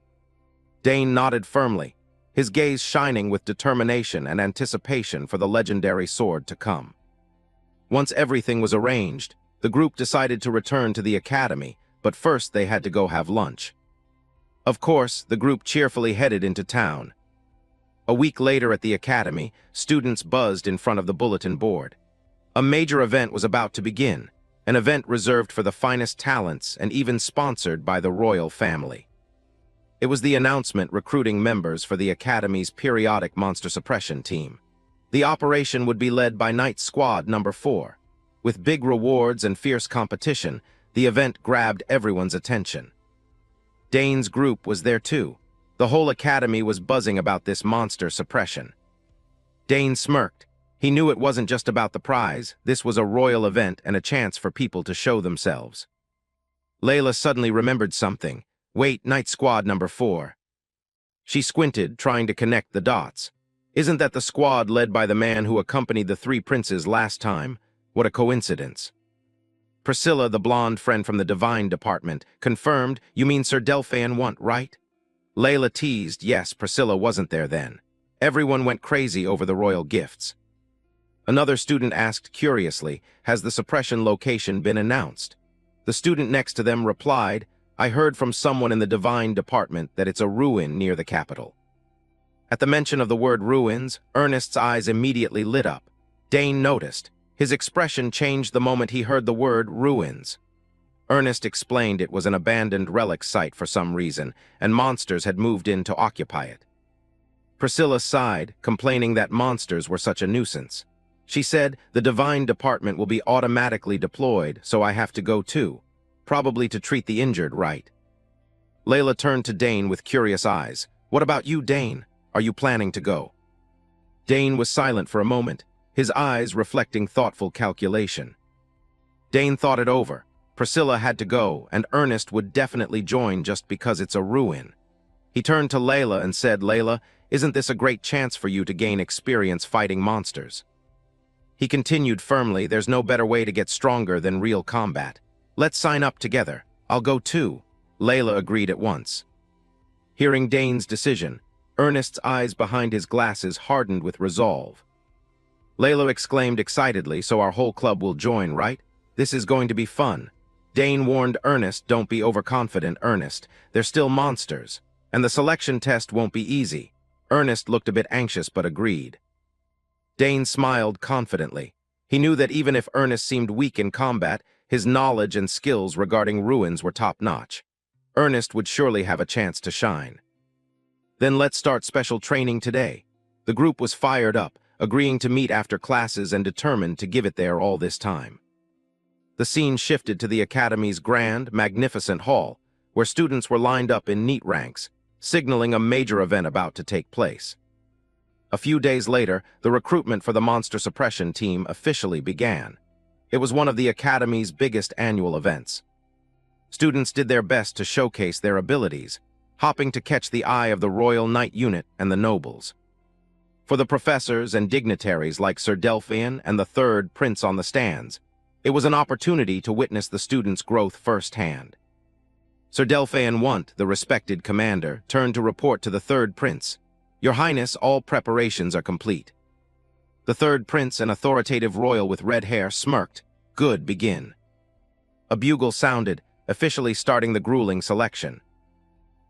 Dane nodded firmly, his gaze shining with determination and anticipation for the legendary sword to come. Once everything was arranged, the group decided to return to the academy, but first they had to go have lunch. Of course, the group cheerfully headed into town. A week later at the academy, students buzzed in front of the bulletin board. A major event was about to begin, an event reserved for the finest talents and even sponsored by the royal family. It was the announcement recruiting members for the Academy's periodic monster suppression team. The operation would be led by Night Squad No. 4. With big rewards and fierce competition, the event grabbed everyone's attention. Dane's group was there too. The whole academy was buzzing about this monster suppression. Dane smirked. He knew it wasn't just about the prize. This was a royal event and a chance for people to show themselves. Layla suddenly remembered something. "Wait, Night Squad No. 4. She squinted, trying to connect the dots. "Isn't that the squad led by the man who accompanied the three princes last time? What a coincidence." Priscilla, the blonde friend from the Divine Department, confirmed, "You mean Sir Delphian Want, right?" Layla teased, yes, Priscilla wasn't there then. Everyone went crazy over the royal gifts. Another student asked curiously, "Has the suppression location been announced?" The student next to them replied, "I heard from someone in the Divine Department that it's a ruin near the capital." At the mention of the word ruins, Ernest's eyes immediately lit up. Dane noticed. His expression changed the moment he heard the word ruins. Ernest explained it was an abandoned relic site for some reason, and monsters had moved in to occupy it. Priscilla sighed, complaining that monsters were such a nuisance. She said, "The Divine Department will be automatically deployed, so I have to go too. Probably to treat the injured, right?" Layla turned to Dane with curious eyes. "What about you, Dane? Are you planning to go?" Dane was silent for a moment, his eyes reflecting thoughtful calculation. Dane thought it over. Priscilla had to go, and Ernest would definitely join just because it's a ruin. He turned to Layla and said, "Layla, isn't this a great chance for you to gain experience fighting monsters?" He continued firmly, "There's no better way to get stronger than real combat. Let's sign up together. I'll go too." Layla agreed at once. Hearing Dane's decision, Ernest's eyes behind his glasses hardened with resolve. Layla exclaimed excitedly, "So our whole club will join, right? This is going to be fun." Dane warned Ernest, "Don't be overconfident, Ernest. They're still monsters, and the selection test won't be easy." Ernest looked a bit anxious but agreed. Dane smiled confidently. He knew that even if Ernest seemed weak in combat, his knowledge and skills regarding ruins were top-notch. Ernest would surely have a chance to shine. "Then let's start special training today." The group was fired up, agreeing to meet after classes and determined to give it their all this time. The scene shifted to the Academy's grand, magnificent hall, where students were lined up in neat ranks, signaling a major event about to take place. A few days later, the recruitment for the Monster Suppression team officially began. It was one of the Academy's biggest annual events. Students did their best to showcase their abilities, hopping to catch the eye of the Royal Knight Unit and the nobles. For the professors and dignitaries like Sir Delphian and the third prince on the stands, it was an opportunity to witness the students' growth firsthand. Sir Delphian Want, the respected commander, turned to report to the third prince, "Your Highness, all preparations are complete." The third prince, an authoritative royal with red hair, smirked. "Good, begin." A bugle sounded, officially starting the grueling selection.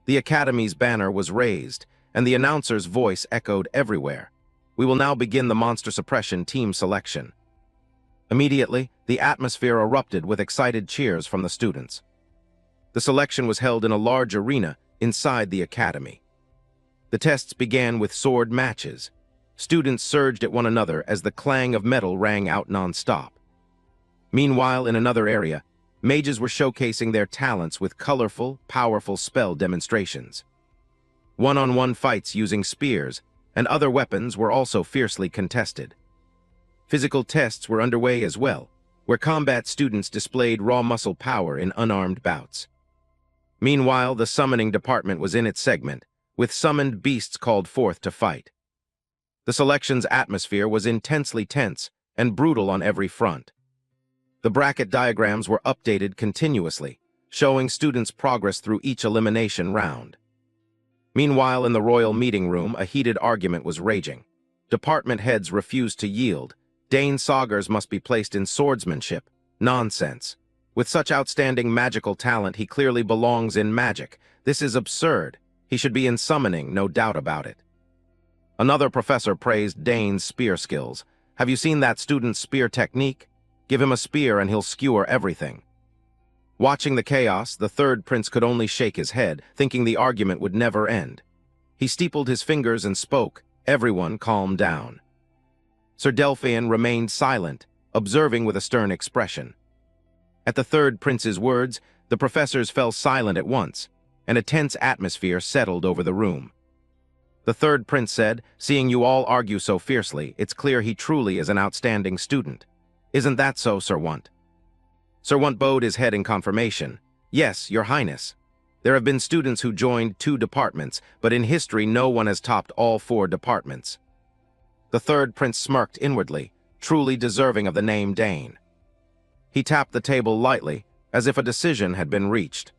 The Academy's banner was raised, and the announcer's voice echoed everywhere. "We will now begin the Monster Suppression team selection." Immediately, the atmosphere erupted with excited cheers from the students. The selection was held in a large arena inside the Academy. The tests began with sword matches. Students surged at one another as the clang of metal rang out non-stop. Meanwhile, in another area, mages were showcasing their talents with colorful, powerful spell demonstrations. One-on-one fights using spears and other weapons were also fiercely contested. Physical tests were underway as well, where combat students displayed raw muscle power in unarmed bouts. Meanwhile, the summoning department was in its segment, with summoned beasts called forth to fight. The selection's atmosphere was intensely tense and brutal on every front. The bracket diagrams were updated continuously, showing students' progress through each elimination round. Meanwhile, in the royal meeting room, a heated argument was raging. Department heads refused to yield. Dane Saugers must be placed in swordsmanship. Nonsense. With such outstanding magical talent, he clearly belongs in magic. This is absurd. He should be in summoning, no doubt about it. Another professor praised Dane's spear skills. "Have you seen that student's spear technique? Give him a spear and he'll skewer everything." Watching the chaos, the third prince could only shake his head, thinking the argument would never end. He steepled his fingers and spoke. Everyone calmed down. Sir Delphian remained silent, observing with a stern expression. At the third prince's words, the professors fell silent at once, and a tense atmosphere settled over the room. The third prince said, "Seeing you all argue so fiercely, it's clear he truly is an outstanding student. Isn't that so, Sir Want?" Sir Want bowed his head in confirmation. "Yes, Your Highness. There have been students who joined 2 departments, but in history no one has topped all 4 departments." The third prince smirked inwardly, truly deserving of the name Dane. He tapped the table lightly, as if a decision had been reached.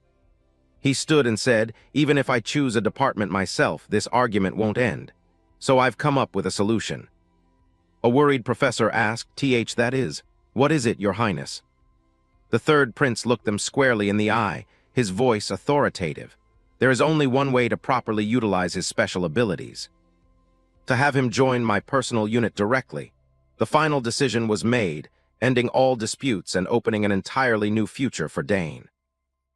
He stood and said, "Even if I choose a department myself, this argument won't end. So I've come up with a solution." A worried professor asked, "That is, what is it, Your Highness?" The third prince looked them squarely in the eye, his voice authoritative. "There is only one way to properly utilize his special abilities. to have him join my personal unit directly. The final decision was made, ending all disputes and opening an entirely new future for Dane.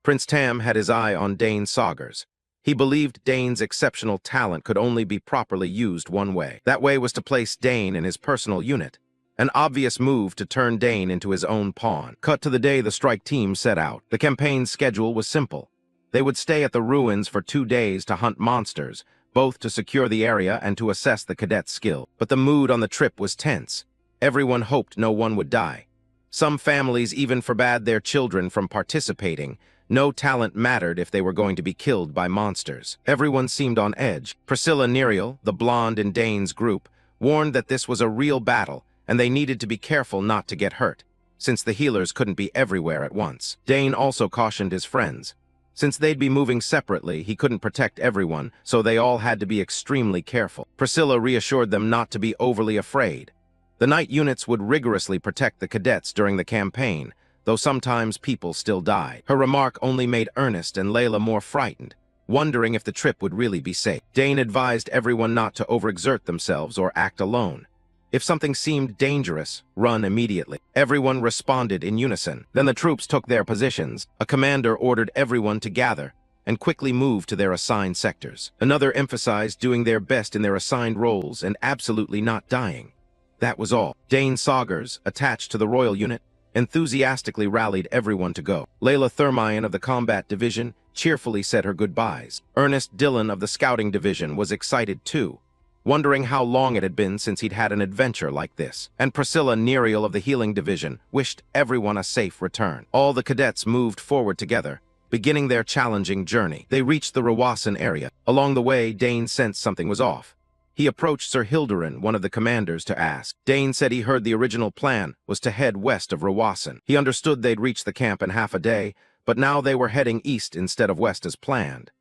Prince Tam had his eye on Dane Saugers. He believed Dane's exceptional talent could only be properly used one way. That way was to place Dane in his personal unit, an obvious move to turn Dane into his own pawn. Cut to the day the strike team set out. The campaign's schedule was simple. They would stay at the ruins for 2 days to hunt monsters, both to secure the area and to assess the cadets' skill. But the mood on the trip was tense. Everyone hoped no one would die. Some families even forbade their children from participating. No talent mattered if they were going to be killed by monsters. Everyone seemed on edge. Priscilla Neriel, the blonde in Dane's group, warned that this was a real battle and they needed to be careful not to get hurt, since the healers couldn't be everywhere at once. Dane also cautioned his friends. Since they'd be moving separately, he couldn't protect everyone, so they all had to be extremely careful. Priscilla reassured them not to be overly afraid. The night units would rigorously protect the cadets during the campaign, though sometimes people still died. Her remark only made Ernest and Layla more frightened, wondering if the trip would really be safe. Dane advised everyone not to overexert themselves or act alone. If something seemed dangerous, run immediately. Everyone responded in unison. Then the troops took their positions. A commander ordered everyone to gather and quickly move to their assigned sectors. Another emphasized doing their best in their assigned roles and absolutely not dying. That was all. Dane Saugers, attached to the royal unit, enthusiastically rallied everyone to go. Layla Thermion of the combat division cheerfully said her goodbyes. Ernest Dillon of the scouting division was excited too, wondering how long it had been since he'd had an adventure like this. And Priscilla Neriel of the healing division wished everyone a safe return. All the cadets moved forward together, beginning their challenging journey. They reached the Rawasan area. Along the way, Dane sensed something was off. He approached Sir Hilderin, one of the commanders, to ask. Dane said he heard the original plan was to head west of Rawasan. He understood they'd reach the camp in half a day, but now they were heading east instead of west as planned.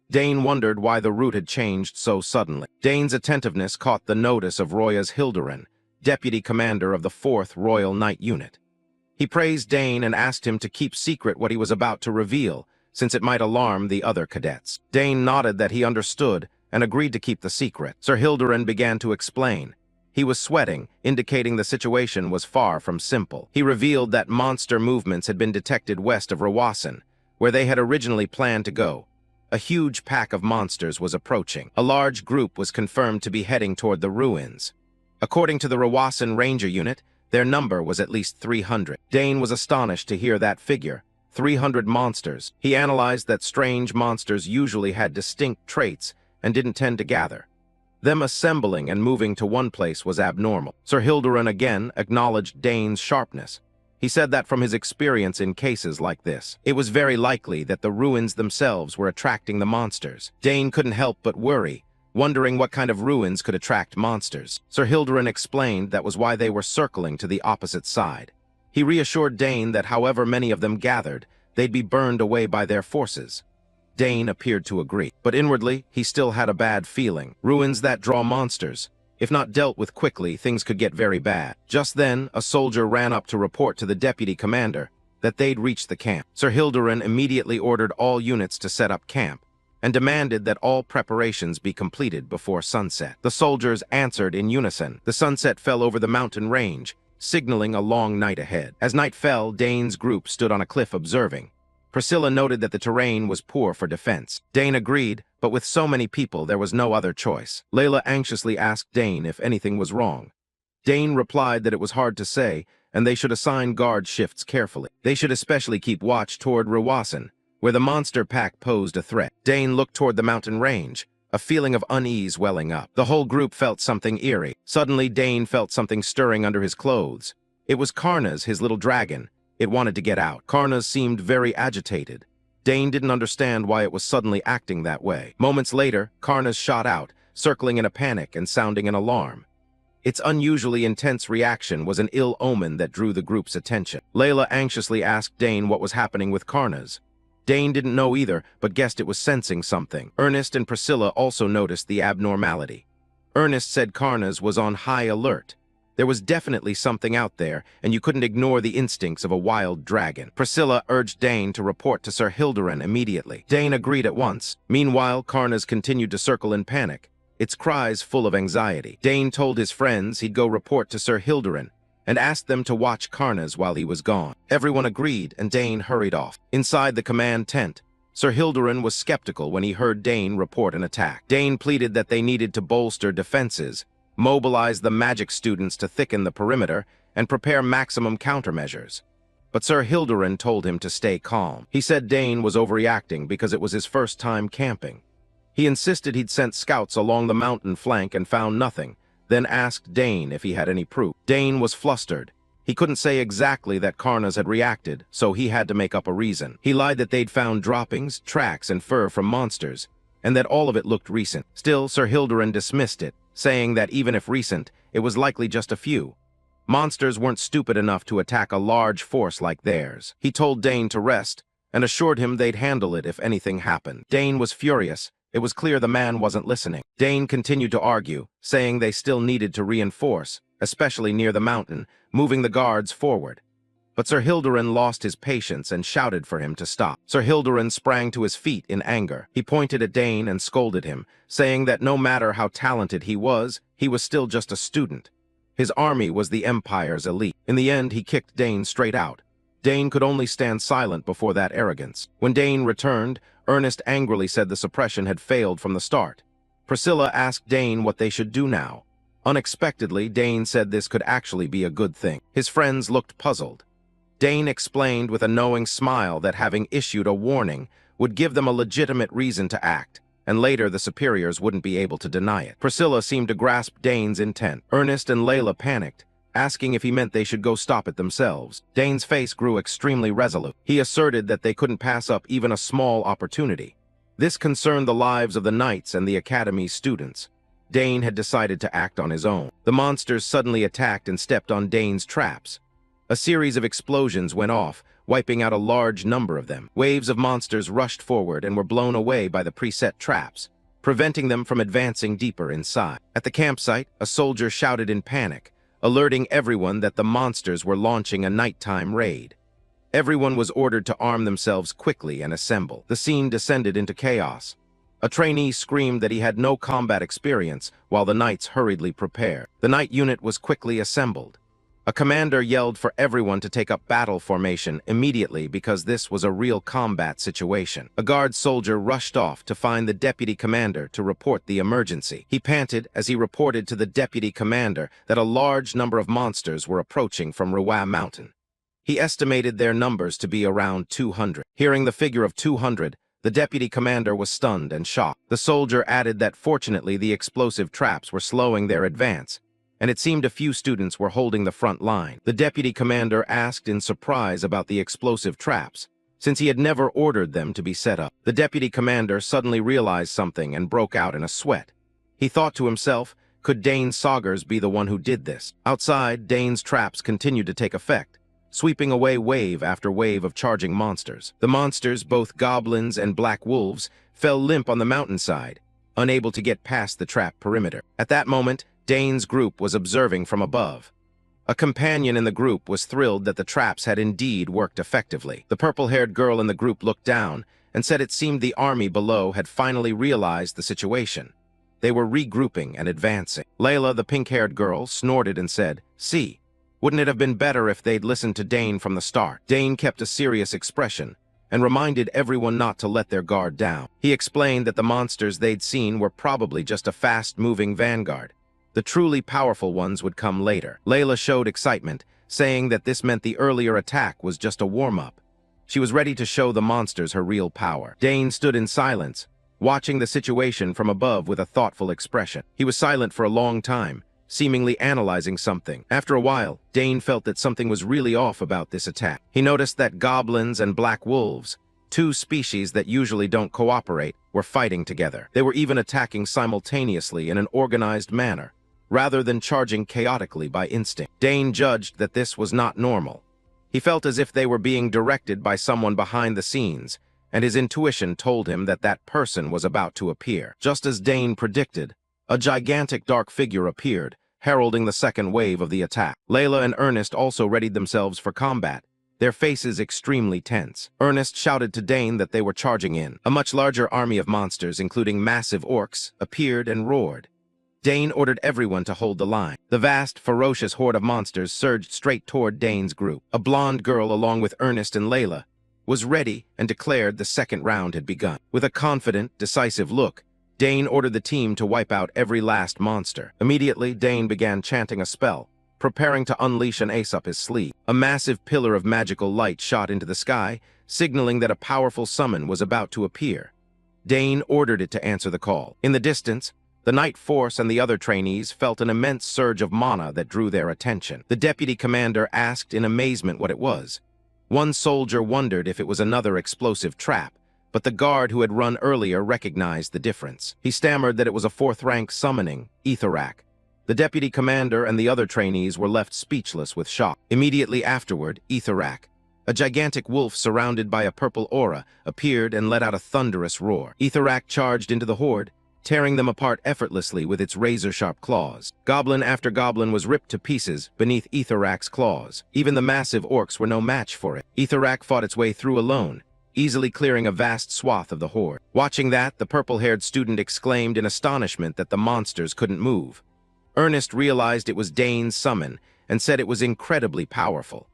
Dane wondered why the route had changed so suddenly. Dane's attentiveness caught the notice of Roya's Hilderin, deputy commander of the 4th Royal Knight Unit. He praised Dane and asked him to keep secret what he was about to reveal, since it might alarm the other cadets. Dane nodded that he understood and agreed to keep the secret. Sir Hilderin began to explain. He was sweating, indicating the situation was far from simple. He revealed that monster movements had been detected west of Rawasan, where they had originally planned to go. A huge pack of monsters was approaching. A large group was confirmed to be heading toward the ruins. According to the Rawasan Ranger Unit, their number was at least 300. Dane was astonished to hear that figure, 300 monsters. He analyzed that strange monsters usually had distinct traits and didn't tend to gather. Them assembling and moving to one place was abnormal. Sir Hilderin again acknowledged Dane's sharpness. He said that from his experience in cases like this, it was very likely that the ruins themselves were attracting the monsters. Dane couldn't help but worry, wondering what kind of ruins could attract monsters. Sir Hilderin explained that was why they were circling to the opposite side. He reassured Dane that however many of them gathered, they'd be burned away by their forces. Dane appeared to agree, but inwardly, he still had a bad feeling. Ruins that draw monsters. If not dealt with quickly, things could get very bad. Just then, a soldier ran up to report to the deputy commander that they'd reached the camp. Sir Hilderin immediately ordered all units to set up camp and demanded that all preparations be completed before sunset. The soldiers answered in unison. The sunset fell over the mountain range, signaling a long night ahead. As night fell, Dane's group stood on a cliff observing. Priscilla noted that the terrain was poor for defense. Dane agreed, but with so many people, there was no other choice. Layla anxiously asked Dane if anything was wrong. Dane replied that it was hard to say, and they should assign guard shifts carefully. They should especially keep watch toward Rawasan, where the monster pack posed a threat. Dane looked toward the mountain range, a feeling of unease welling up. The whole group felt something eerie. Suddenly, Dane felt something stirring under his clothes. It was Karnas, his little dragon. It wanted to get out. Karnas seemed very agitated. Dane didn't understand why it was suddenly acting that way. Moments later, Karnas shot out, circling in a panic and sounding an alarm. Its unusually intense reaction was an ill omen that drew the group's attention. Layla anxiously asked Dane what was happening with Karnas. Dane didn't know either, but guessed it was sensing something. Ernest and Priscilla also noticed the abnormality. Ernest said Karnas was on high alert. There was definitely something out there, and you couldn't ignore the instincts of a wild dragon. Priscilla urged Dane to report to Sir Hilderin immediately. Dane agreed at once. Meanwhile, Karnas continued to circle in panic, its cries full of anxiety. Dane told his friends he'd go report to Sir Hilderin and asked them to watch Karnas while he was gone. Everyone agreed, and Dane hurried off. Inside the command tent, Sir Hilderin was skeptical when he heard Dane report an attack. Dane pleaded that they needed to bolster defenses, mobilize the magic students to thicken the perimeter, and prepare maximum countermeasures. But Sir Hilderin told him to stay calm. He said Dane was overreacting because it was his first time camping. He insisted he'd sent scouts along the mountain flank and found nothing, then asked Dane if he had any proof. Dane was flustered. He couldn't say exactly that Karnas had reacted, so he had to make up a reason. He lied that they'd found droppings, tracks, and fur from monsters, and that all of it looked recent. Still, Sir Hilderin dismissed it, saying that even if recent, it was likely just a few. Monsters weren't stupid enough to attack a large force like theirs. He told Dane to rest, and assured him they'd handle it if anything happened. Dane was furious. It was clear the man wasn't listening. Dane continued to argue, saying they still needed to reinforce, especially near the mountain, moving the guards forward. But Sir Hilderin lost his patience and shouted for him to stop. Sir Hilderin sprang to his feet in anger. He pointed at Dane and scolded him, saying that no matter how talented he was still just a student. His army was the Empire's elite. In the end, he kicked Dane straight out. Dane could only stand silent before that arrogance. When Dane returned, Ernest angrily said the suppression had failed from the start. Priscilla asked Dane what they should do now. Unexpectedly, Dane said this could actually be a good thing. His friends looked puzzled. Dane explained with a knowing smile that having issued a warning would give them a legitimate reason to act, and later the superiors wouldn't be able to deny it. Priscilla seemed to grasp Dane's intent. Ernest and Layla panicked, asking if he meant they should go stop it themselves. Dane's face grew extremely resolute. He asserted that they couldn't pass up even a small opportunity. This concerned the lives of the knights and the academy's students. Dane had decided to act on his own. The monsters suddenly attacked and stepped on Dane's traps. A series of explosions went off, wiping out a large number of them. Waves of monsters rushed forward and were blown away by the preset traps, preventing them from advancing deeper inside. At the campsite, a soldier shouted in panic, alerting everyone that the monsters were launching a nighttime raid. Everyone was ordered to arm themselves quickly and assemble. The scene descended into chaos. A trainee screamed that he had no combat experience, while the knights hurriedly prepared. The knight unit was quickly assembled. A commander yelled for everyone to take up battle formation immediately because this was a real combat situation. A guard soldier rushed off to find the deputy commander to report the emergency. He panted as he reported to the deputy commander that a large number of monsters were approaching from Reborn Mountain. He estimated their numbers to be around 200. Hearing the figure of 200, the deputy commander was stunned and shocked. The soldier added that fortunately the explosive traps were slowing their advance, and it seemed a few students were holding the front line. The deputy commander asked in surprise about the explosive traps, since he had never ordered them to be set up. The deputy commander suddenly realized something and broke out in a sweat. He thought to himself, could Dane Saugers be the one who did this? Outside, Dane's traps continued to take effect, sweeping away wave after wave of charging monsters. The monsters, both goblins and black wolves, fell limp on the mountainside, unable to get past the trap perimeter. At that moment, Dane's group was observing from above. A companion in the group was thrilled that the traps had indeed worked effectively. The purple-haired girl in the group looked down and said it seemed the army below had finally realized the situation. They were regrouping and advancing. Layla, the pink-haired girl, snorted and said, "See, wouldn't it have been better if they'd listened to Dane from the start?" Dane kept a serious expression and reminded everyone not to let their guard down. He explained that the monsters they'd seen were probably just a fast-moving vanguard. The truly powerful ones would come later. Layla showed excitement, saying that this meant the earlier attack was just a warm-up. She was ready to show the monsters her real power. Dane stood in silence, watching the situation from above with a thoughtful expression. He was silent for a long time, seemingly analyzing something. After a while, Dane felt that something was really off about this attack. He noticed that goblins and black wolves, two species that usually don't cooperate, were fighting together. They were even attacking simultaneously in an organized manner, rather than charging chaotically by instinct. Dane judged that this was not normal. He felt as if they were being directed by someone behind the scenes, and his intuition told him that that person was about to appear. Just as Dane predicted, a gigantic dark figure appeared, heralding the second wave of the attack. Layla and Ernest also readied themselves for combat, their faces extremely tense. Ernest shouted to Dane that they were charging in. A much larger army of monsters, including massive orcs, appeared and roared. Dane ordered everyone to hold the line. The vast, ferocious horde of monsters surged straight toward Dane's group. A blonde girl, along with Ernest and Layla, was ready and declared the second round had begun. With a confident, decisive look, Dane ordered the team to wipe out every last monster. Immediately, Dane began chanting a spell, preparing to unleash an ace up his sleeve. A massive pillar of magical light shot into the sky, signaling that a powerful summon was about to appear. Dane ordered it to answer the call. In the distance, the Night Force and the other trainees felt an immense surge of mana that drew their attention. The deputy commander asked in amazement what it was. One soldier wondered if it was another explosive trap, but the guard who had run earlier recognized the difference. He stammered that it was a fourth-rank summoning, Ethorak. The deputy commander and the other trainees were left speechless with shock. Immediately afterward, Ethorak, a gigantic wolf surrounded by a purple aura, appeared and let out a thunderous roar. Ethorak charged into the horde, tearing them apart effortlessly with its razor-sharp claws. Goblin after goblin was ripped to pieces beneath Ethorak's claws. Even the massive orcs were no match for it. Ethorak fought its way through alone, easily clearing a vast swath of the horde. Watching that, the purple-haired student exclaimed in astonishment that the monsters couldn't move. Ernest realized it was Dane's summon and said it was incredibly powerful.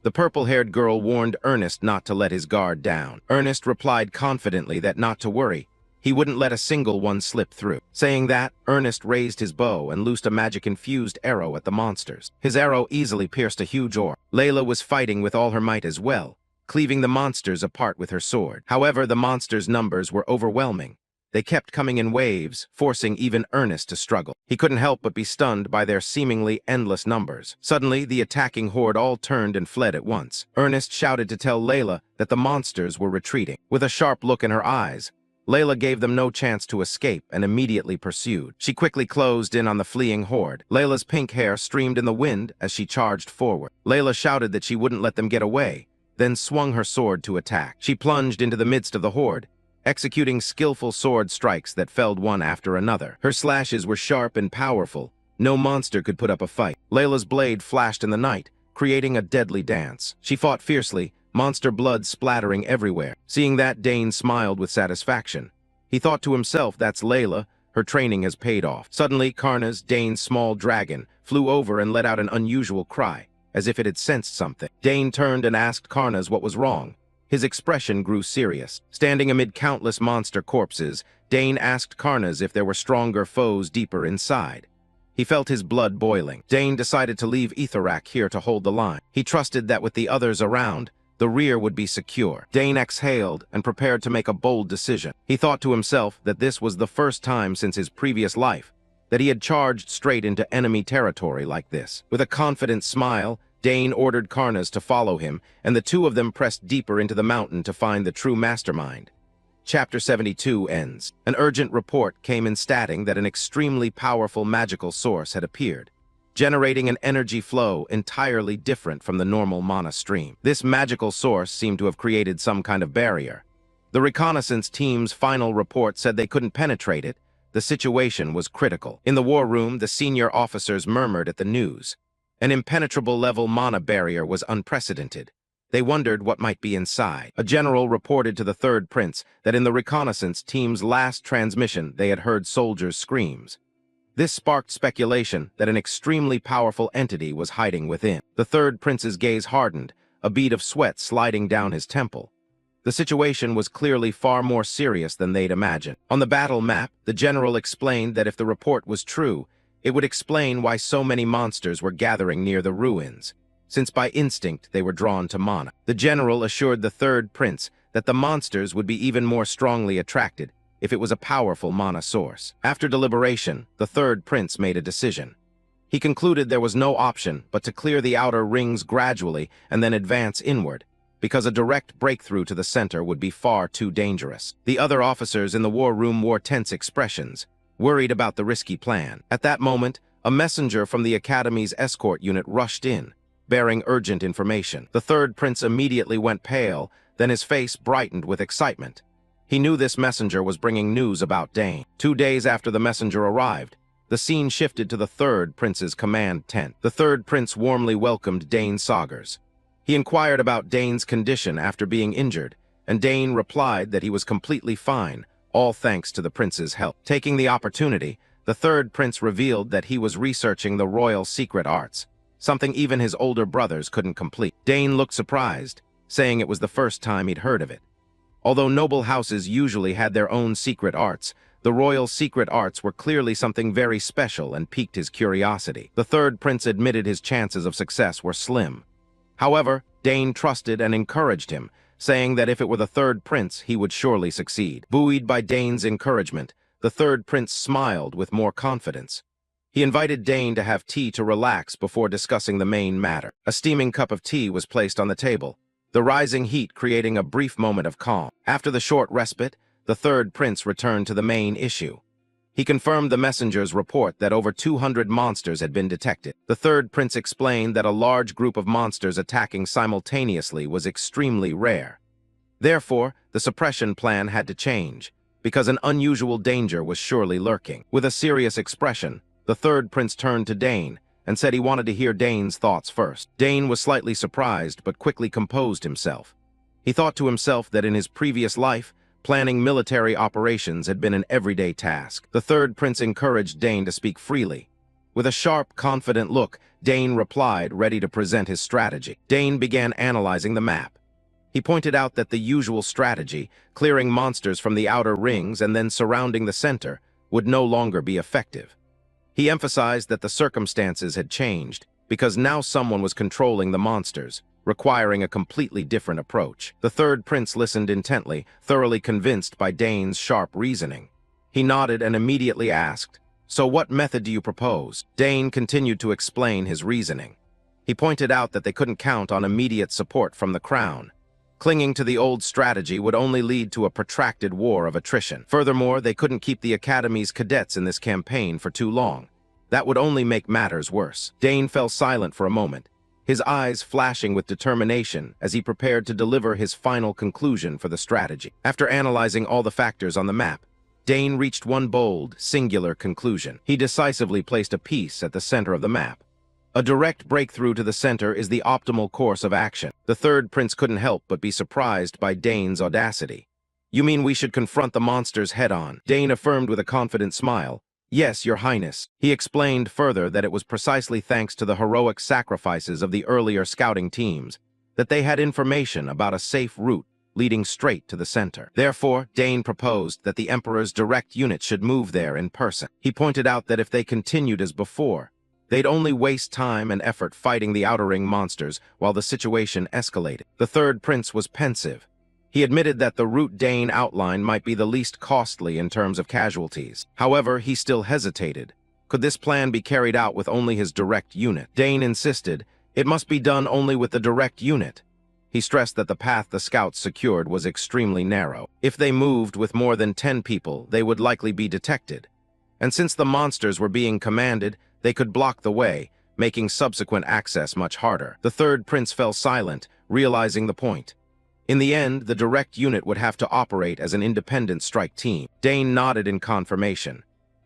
The purple-haired girl warned Ernest not to let his guard down. Ernest replied confidently that not to worry, he wouldn't let a single one slip through. Saying that, Ernest raised his bow and loosed a magic-infused arrow at the monsters. His arrow easily pierced a huge orc. Layla was fighting with all her might as well, cleaving the monsters apart with her sword. However, the monsters' numbers were overwhelming. They kept coming in waves, forcing even Ernest to struggle. He couldn't help but be stunned by their seemingly endless numbers. Suddenly, the attacking horde all turned and fled at once. Ernest shouted to tell Layla that the monsters were retreating. With a sharp look in her eyes, Layla gave them no chance to escape and immediately pursued. She quickly closed in on the fleeing horde. Layla's pink hair streamed in the wind as she charged forward. Layla shouted that she wouldn't let them get away, then swung her sword to attack. She plunged into the midst of the horde, executing skillful sword strikes that felled one after another. Her slashes were sharp and powerful. No monster could put up a fight. Layla's blade flashed in the night, creating a deadly dance. She fought fiercely, monster blood splattering everywhere. Seeing that, Dane smiled with satisfaction. He thought to himself, that's Layla, her training has paid off. Suddenly, Karna's, Dane's small dragon, flew over and let out an unusual cry, as if it had sensed something. Dane turned and asked Karna's what was wrong. His expression grew serious. Standing amid countless monster corpses, Dane asked Karna's if there were stronger foes deeper inside. He felt his blood boiling. Dane decided to leave Ethorak here to hold the line. He trusted that with the others around, the rear would be secure. Dane exhaled and prepared to make a bold decision. He thought to himself that this was the first time since his previous life that he had charged straight into enemy territory like this. With a confident smile, Dane ordered Karna's to follow him, and the two of them pressed deeper into the mountain to find the true mastermind. Chapter 72 ends. An urgent report came in stating that an extremely powerful magical source had appeared, generating an energy flow entirely different from the normal mana stream. This magical source seemed to have created some kind of barrier. The reconnaissance team's final report said they couldn't penetrate it. The situation was critical. In the war room, the senior officers murmured at the news. An impenetrable level mana barrier was unprecedented. They wondered what might be inside. A general reported to the third prince that in the reconnaissance team's last transmission they had heard soldiers' screams. This sparked speculation that an extremely powerful entity was hiding within. The third prince's gaze hardened, a bead of sweat sliding down his temple. The situation was clearly far more serious than they'd imagined. On the battle map, the general explained that if the report was true, it would explain why so many monsters were gathering near the ruins, since by instinct they were drawn to mana. The general assured the third prince that the monsters would be even more strongly attracted if it was a powerful mana source. After deliberation, the third prince made a decision. He concluded there was no option but to clear the outer rings gradually and then advance inward, because a direct breakthrough to the center would be far too dangerous. The other officers in the war room wore tense expressions, worried about the risky plan. At that moment, a messenger from the Academy's escort unit rushed in, bearing urgent information. The third prince immediately went pale, then his face brightened with excitement. He knew this messenger was bringing news about Dane. 2 days after the messenger arrived, the scene shifted to the third prince's command tent. The third prince warmly welcomed Dane Saugers. He inquired about Dane's condition after being injured, and Dane replied that he was completely fine, all thanks to the prince's help. Taking the opportunity, the third prince revealed that he was researching the royal secret arts, something even his older brothers couldn't complete. Dane looked surprised, saying it was the first time he'd heard of it. Although noble houses usually had their own secret arts, the royal secret arts were clearly something very special and piqued his curiosity. The third prince admitted his chances of success were slim. However, Dane trusted and encouraged him, saying that if it were the third prince, he would surely succeed. Buoyed by Dane's encouragement, the third prince smiled with more confidence. He invited Dane to have tea to relax before discussing the main matter. A steaming cup of tea was placed on the table, the rising heat creating a brief moment of calm. After the short respite, the third prince returned to the main issue. He confirmed the messenger's report that over 200 monsters had been detected. The third prince explained that a large group of monsters attacking simultaneously was extremely rare. Therefore, the suppression plan had to change, because an unusual danger was surely lurking. With a serious expression, the third prince turned to Dane and said he wanted to hear Dane's thoughts first. Dane was slightly surprised but quickly composed himself. He thought to himself that in his previous life, planning military operations had been an everyday task. The third prince encouraged Dane to speak freely. With a sharp, confident look, Dane replied, ready to present his strategy. Dane began analyzing the map. He pointed out that the usual strategy, clearing monsters from the outer rings and then surrounding the center, would no longer be effective. He emphasized that the circumstances had changed, because now someone was controlling the monsters, requiring a completely different approach. The third prince listened intently, thoroughly convinced by Dane's sharp reasoning. He nodded and immediately asked, "So what method do you propose?" Dane continued to explain his reasoning. He pointed out that they couldn't count on immediate support from the crown. Clinging to the old strategy would only lead to a protracted war of attrition. Furthermore, they couldn't keep the Academy's cadets in this campaign for too long. That would only make matters worse. Dane fell silent for a moment, his eyes flashing with determination as he prepared to deliver his final conclusion for the strategy. After analyzing all the factors on the map, Dane reached one bold, singular conclusion. He decisively placed a piece at the center of the map. A direct breakthrough to the center is the optimal course of action. The third prince couldn't help but be surprised by Dane's audacity. "You mean we should confront the monsters head-on?" Dane affirmed with a confident smile. "Yes, Your Highness." He explained further that it was precisely thanks to the heroic sacrifices of the earlier scouting teams that they had information about a safe route leading straight to the center. Therefore, Dane proposed that the Emperor's direct unit should move there in person. He pointed out that if they continued as before, they'd only waste time and effort fighting the outer ring monsters while the situation escalated. The third prince was pensive. He admitted that the route Dane outlined might be the least costly in terms of casualties. However, he still hesitated. Could this plan be carried out with only his direct unit? Dane insisted it must be done only with the direct unit. He stressed that the path the scouts secured was extremely narrow. If they moved with more than 10 people, they would likely be detected. And since the monsters were being commanded, they could block the way, making subsequent access much harder. The third prince fell silent, realizing the point. In the end, the direct unit would have to operate as an independent strike team. Dane nodded in confirmation.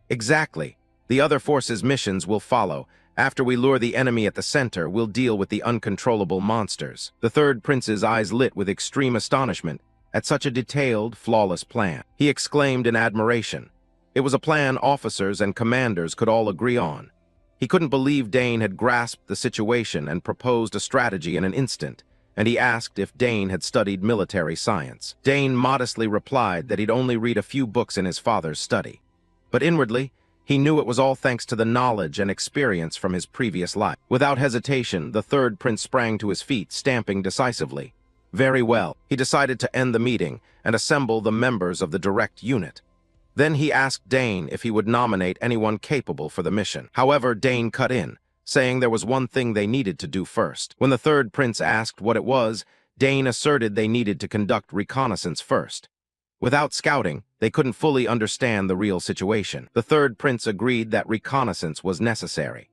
"Exactly. The other forces' missions will follow. After we lure the enemy at the center, we'll deal with the uncontrollable monsters." The third prince's eyes lit with extreme astonishment at such a detailed, flawless plan. He exclaimed in admiration. It was a plan officers and commanders could all agree on. He couldn't believe Dane had grasped the situation and proposed a strategy in an instant, and he asked if Dane had studied military science. Dane modestly replied that he'd only read a few books in his father's study. But inwardly, he knew it was all thanks to the knowledge and experience from his previous life. Without hesitation, the third prince sprang to his feet, stamping decisively. Very well. He decided to end the meeting and assemble the members of the direct unit. Then he asked Dane if he would nominate anyone capable for the mission. However, Dane cut in, saying there was one thing they needed to do first. When the third prince asked what it was, Dane asserted they needed to conduct reconnaissance first. Without scouting, they couldn't fully understand the real situation. The third prince agreed that reconnaissance was necessary.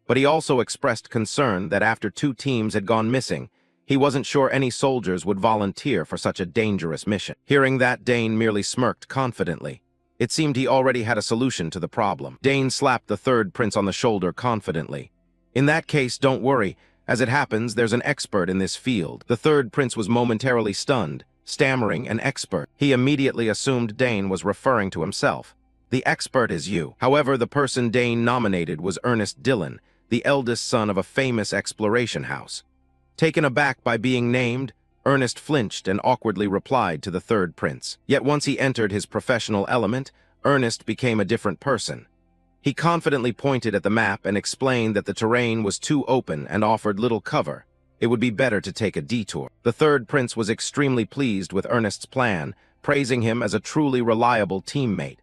But he also expressed concern that after 2 teams had gone missing, he wasn't sure any soldiers would volunteer for such a dangerous mission. Hearing that, Dane merely smirked confidently. It seemed he already had a solution to the problem. Dane slapped the third prince on the shoulder confidently. "In that case, don't worry. As it happens, there's an expert in this field. The third prince was momentarily stunned, stammering an expert. He immediately assumed Dane was referring to himself. The expert is you. However, the person Dane nominated was Ernest Dillon, the eldest son of a famous exploration house. Taken aback by being named, Ernest flinched and awkwardly replied to the third prince. Yet once he entered his professional element, Ernest became a different person. He confidently pointed at the map and explained that the terrain was too open and offered little cover. It would be better to take a detour. The third prince was extremely pleased with Ernest's plan, praising him as a truly reliable teammate.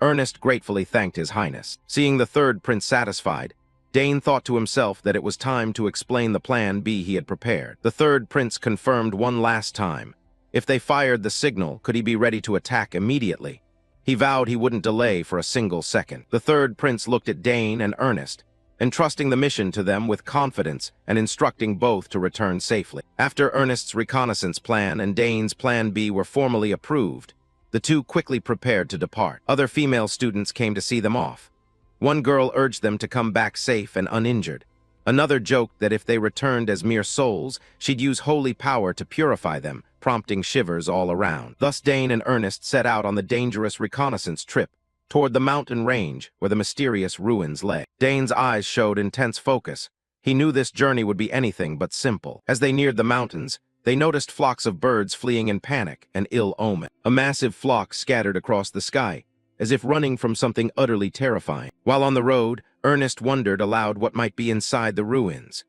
Ernest gratefully thanked His Highness. Seeing the third prince satisfied, Dane thought to himself that it was time to explain the plan B he had prepared. The third prince confirmed one last time. If they fired the signal, could he be ready to attack immediately? He vowed he wouldn't delay for a single second. The third prince looked at Dane and Ernest, entrusting the mission to them with confidence and instructing both to return safely. After Ernest's reconnaissance plan and Dane's plan B were formally approved, the two quickly prepared to depart. Other female students came to see them off. One girl urged them to come back safe and uninjured. Another joked that if they returned as mere souls, she'd use holy power to purify them, prompting shivers all around. Thus Dane and Ernest set out on the dangerous reconnaissance trip toward the mountain range where the mysterious ruins lay. Dane's eyes showed intense focus. He knew this journey would be anything but simple. As they neared the mountains, they noticed flocks of birds fleeing in panic, an ill omen. A massive flock scattered across the sky, as if running from something utterly terrifying. While on the road, Ernest wondered aloud what might be inside the ruins.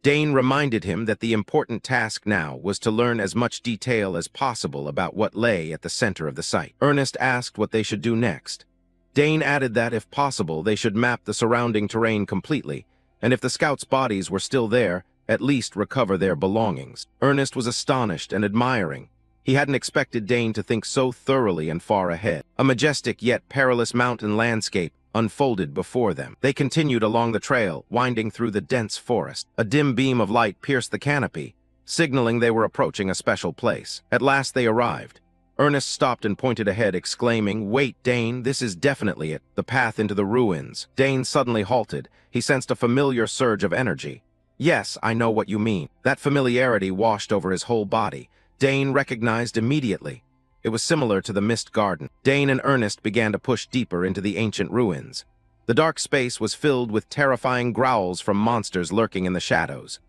Dane reminded him that the important task now was to learn as much detail as possible about what lay at the center of the site. Ernest asked what they should do next. Dane added that, if possible, they should map the surrounding terrain completely, and if the scouts' bodies were still there, at least recover their belongings. Ernest was astonished and admiring. He hadn't expected Dane to think so thoroughly and far ahead. A majestic yet perilous mountain landscape unfolded before them. They continued along the trail, winding through the dense forest. A dim beam of light pierced the canopy, signaling they were approaching a special place. At last they arrived. Ernest stopped and pointed ahead, exclaiming, "Wait, Dane, this is definitely it. The path into the ruins." Dane suddenly halted. He sensed a familiar surge of energy. "Yes, I know what you mean." That familiarity washed over his whole body. Dane recognized immediately. It was similar to the Mist Garden. Dane and Ernest began to push deeper into the ancient ruins. The dark space was filled with terrifying growls from monsters lurking in the shadows.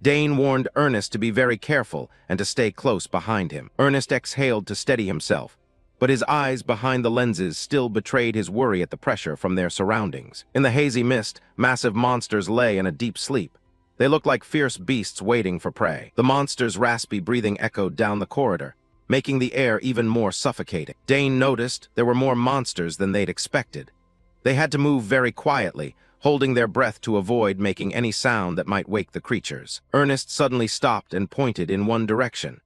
Dane warned Ernest to be very careful and to stay close behind him. Ernest exhaled to steady himself, but his eyes behind the lenses still betrayed his worry at the pressure from their surroundings. In the hazy mist, massive monsters lay in a deep sleep. They looked like fierce beasts waiting for prey. The monsters' raspy breathing echoed down the corridor, making the air even more suffocating. Dane noticed there were more monsters than they'd expected. They had to move very quietly, holding their breath to avoid making any sound that might wake the creatures. Ernest suddenly stopped and pointed in one direction.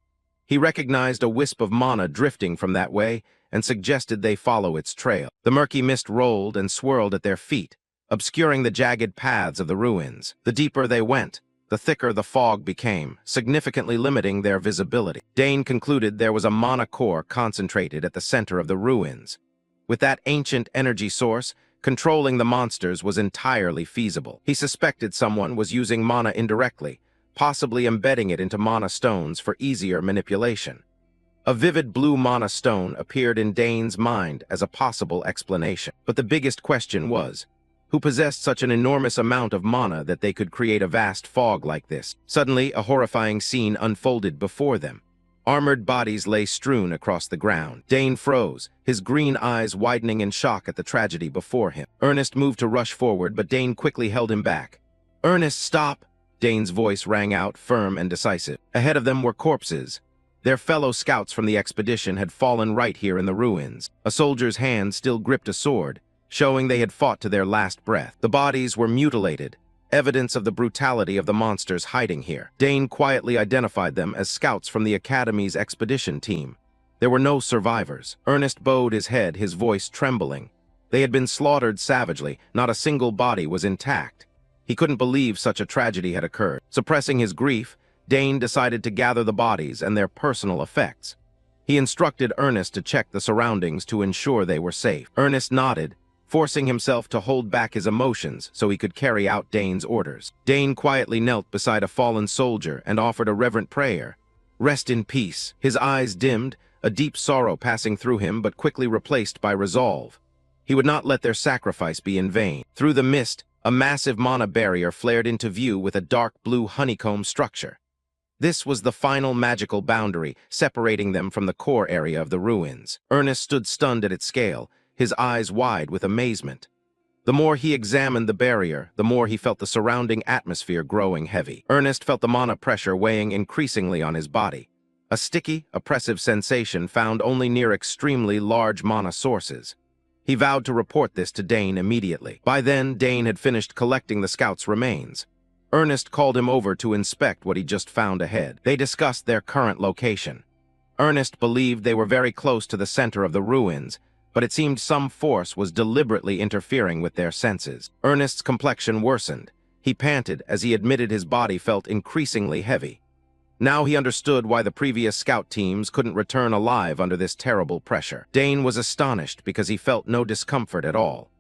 He recognized a wisp of mana drifting from that way and suggested they follow its trail. The murky mist rolled and swirled at their feet, obscuring the jagged paths of the ruins. The deeper they went, the thicker the fog became, significantly limiting their visibility. Dane concluded there was a mana core concentrated at the center of the ruins. With that ancient energy source, controlling the monsters was entirely feasible. He suspected someone was using mana indirectly, possibly embedding it into mana stones for easier manipulation. A vivid blue mana stone appeared in Dane's mind as a possible explanation. But the biggest question was, who possessed such an enormous amount of mana that they could create a vast fog like this? Suddenly, a horrifying scene unfolded before them. Armored bodies lay strewn across the ground. Dane froze, his green eyes widening in shock at the tragedy before him. Ernest moved to rush forward, but Dane quickly held him back. "Ernest, stop!" Dane's voice rang out, firm and decisive. Ahead of them were corpses. Their fellow scouts from the expedition had fallen right here in the ruins. A soldier's hand still gripped a sword, showing they had fought to their last breath. The bodies were mutilated, evidence of the brutality of the monsters hiding here. Dane quietly identified them as scouts from the Academy's expedition team. There were no survivors. Ernest bowed his head, his voice trembling. They had been slaughtered savagely. Not a single body was intact. He couldn't believe such a tragedy had occurred. Suppressing his grief, Dane decided to gather the bodies and their personal effects. He instructed Ernest to check the surroundings to ensure they were safe. Ernest nodded, forcing himself to hold back his emotions so he could carry out Dane's orders. Dane quietly knelt beside a fallen soldier and offered a reverent prayer. "Rest in peace." His eyes dimmed, a deep sorrow passing through him but quickly replaced by resolve. He would not let their sacrifice be in vain. Through the mist, a massive mana barrier flared into view with a dark blue honeycomb structure. This was the final magical boundary, separating them from the core area of the ruins. Ernest stood stunned at its scale, his eyes wide with amazement. The more he examined the barrier, the more he felt the surrounding atmosphere growing heavy. Ernest felt the mana pressure weighing increasingly on his body, a sticky, oppressive sensation found only near extremely large mana sources. He vowed to report this to Dane immediately. By then, Dane had finished collecting the scout's remains. Ernest called him over to inspect what he just found ahead. They discussed their current location. Ernest believed they were very close to the center of the ruins, but it seemed some force was deliberately interfering with their senses. Ernest's complexion worsened. He panted as he admitted his body felt increasingly heavy. Now he understood why the previous scout teams couldn't return alive under this terrible pressure. Dane was astonished because he felt no discomfort at all.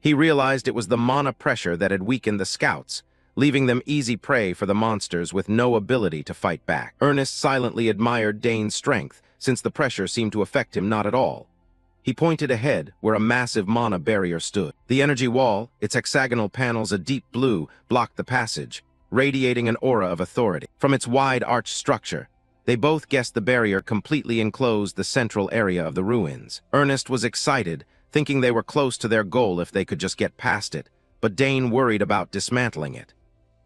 He realized it was the mana pressure that had weakened the scouts, leaving them easy prey for the monsters with no ability to fight back. Ernest silently admired Dane's strength, since the pressure seemed to affect him not at all. He pointed ahead, where a massive mana barrier stood. The energy wall, its hexagonal panels a deep blue, blocked the passage, radiating an aura of authority. From its wide arched structure, they both guessed the barrier completely enclosed the central area of the ruins. Ernest was excited, thinking they were close to their goal if they could just get past it, but Dane worried about dismantling it.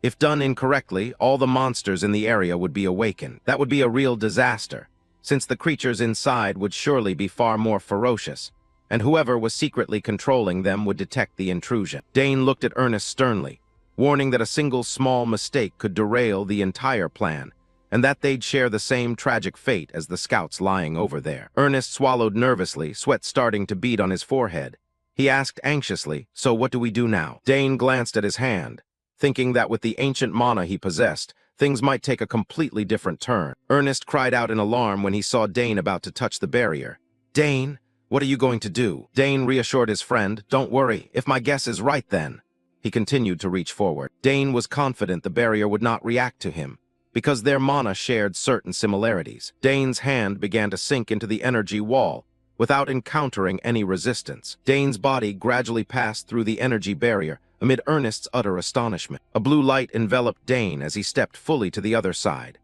If done incorrectly, all the monsters in the area would be awakened. That would be a real disaster, since the creatures inside would surely be far more ferocious, and whoever was secretly controlling them would detect the intrusion. Dane looked at Ernest sternly, warning that a single small mistake could derail the entire plan, and that they'd share the same tragic fate as the scouts lying over there. Ernest swallowed nervously, sweat starting to bead on his forehead. He asked anxiously, "So what do we do now?" Dane glanced at his hand, thinking that with the ancient mana he possessed, things might take a completely different turn. Ernest cried out in alarm when he saw Dane about to touch the barrier. "Dane, what are you going to do?" Dane reassured his friend, "Don't worry, if my guess is right then." He continued to reach forward. Dane was confident the barrier would not react to him, because their mana shared certain similarities. Dane's hand began to sink into the energy wall, without encountering any resistance. Dane's body gradually passed through the energy barrier, amid Ernest's utter astonishment. A blue light enveloped Dane as he stepped fully to the other side.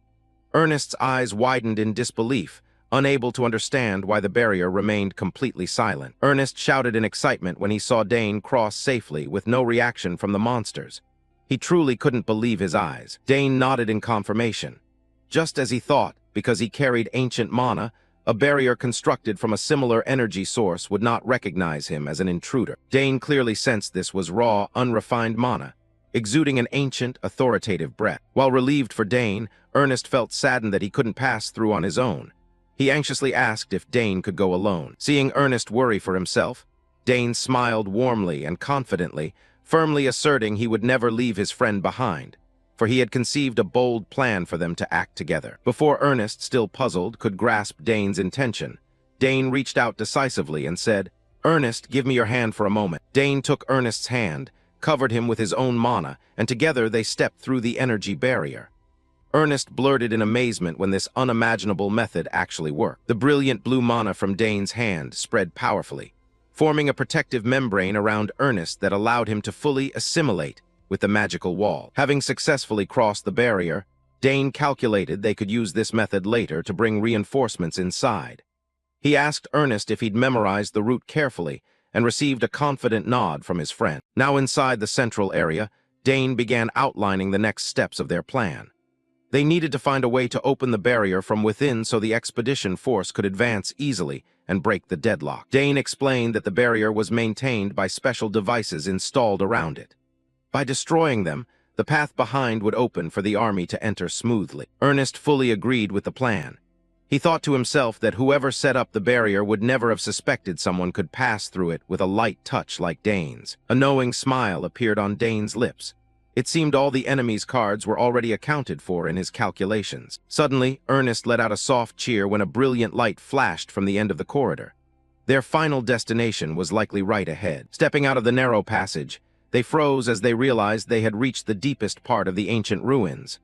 Ernest's eyes widened in disbelief, unable to understand why the barrier remained completely silent. Ernest shouted in excitement when he saw Dane cross safely with no reaction from the monsters. He truly couldn't believe his eyes. Dane nodded in confirmation. Just as he thought, because he carried ancient mana, a barrier constructed from a similar energy source would not recognize him as an intruder. Dane clearly sensed this was raw, unrefined mana, exuding an ancient, authoritative breath. While relieved for Dane, Ernest felt saddened that he couldn't pass through on his own. He anxiously asked if Dane could go alone. Seeing Ernest worry for himself, Dane smiled warmly and confidently, firmly asserting he would never leave his friend behind, for he had conceived a bold plan for them to act together. Before Ernest, still puzzled, could grasp Dane's intention, Dane reached out decisively and said, "Ernest, give me your hand for a moment." Dane took Ernest's hand, covered him with his own mana, and together they stepped through the energy barrier. Ernest blurted in amazement when this unimaginable method actually worked. The brilliant blue mana from Dane's hand spread powerfully, forming a protective membrane around Ernest that allowed him to fully assimilate with the magical wall. Having successfully crossed the barrier, Dane calculated they could use this method later to bring reinforcements inside. He asked Ernest if he'd memorized the route carefully and received a confident nod from his friend. Now inside the central area, Dane began outlining the next steps of their plan. They needed to find a way to open the barrier from within so the expedition force could advance easily and break the deadlock. Dane explained that the barrier was maintained by special devices installed around it. By destroying them, the path behind would open for the army to enter smoothly. Ernest fully agreed with the plan. He thought to himself that whoever set up the barrier would never have suspected someone could pass through it with a light touch like Dane's. A knowing smile appeared on Dane's lips. It seemed all the enemy's cards were already accounted for in his calculations. Suddenly, Ernest let out a soft cheer when a brilliant light flashed from the end of the corridor. Their final destination was likely right ahead. Stepping out of the narrow passage, they froze as they realized they had reached the deepest part of the ancient ruins.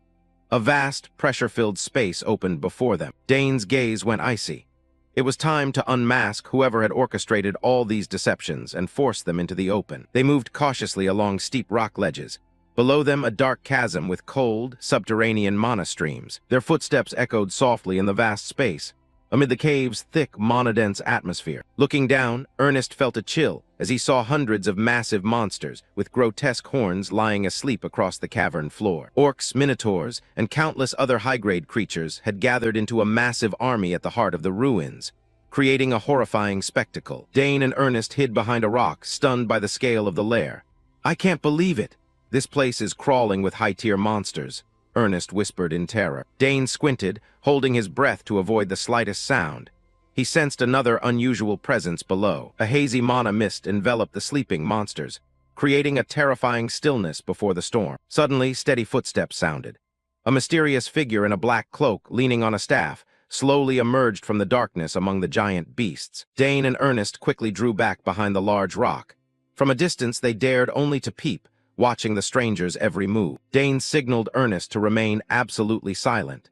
A vast, pressure-filled space opened before them. Dane's gaze went icy. It was time to unmask whoever had orchestrated all these deceptions and force them into the open. They moved cautiously along steep rock ledges. Below them, a dark chasm with cold, subterranean mana streams. Their footsteps echoed softly in the vast space, amid the cave's thick, mana-dense atmosphere. Looking down, Ernest felt a chill as he saw hundreds of massive monsters with grotesque horns lying asleep across the cavern floor. Orcs, minotaurs, and countless other high-grade creatures had gathered into a massive army at the heart of the ruins, creating a horrifying spectacle. Dane and Ernest hid behind a rock, stunned by the scale of the lair. "I can't believe it! This place is crawling with high-tier monsters," Ernest whispered in terror. Dane squinted, holding his breath to avoid the slightest sound. He sensed another unusual presence below. A hazy mana mist enveloped the sleeping monsters, creating a terrifying stillness before the storm. Suddenly, steady footsteps sounded. A mysterious figure in a black cloak, leaning on a staff, slowly emerged from the darkness among the giant beasts. Dane and Ernest quickly drew back behind the large rock. From a distance, they dared only to peep, watching the stranger's every move. Dane signaled Ernest to remain absolutely silent.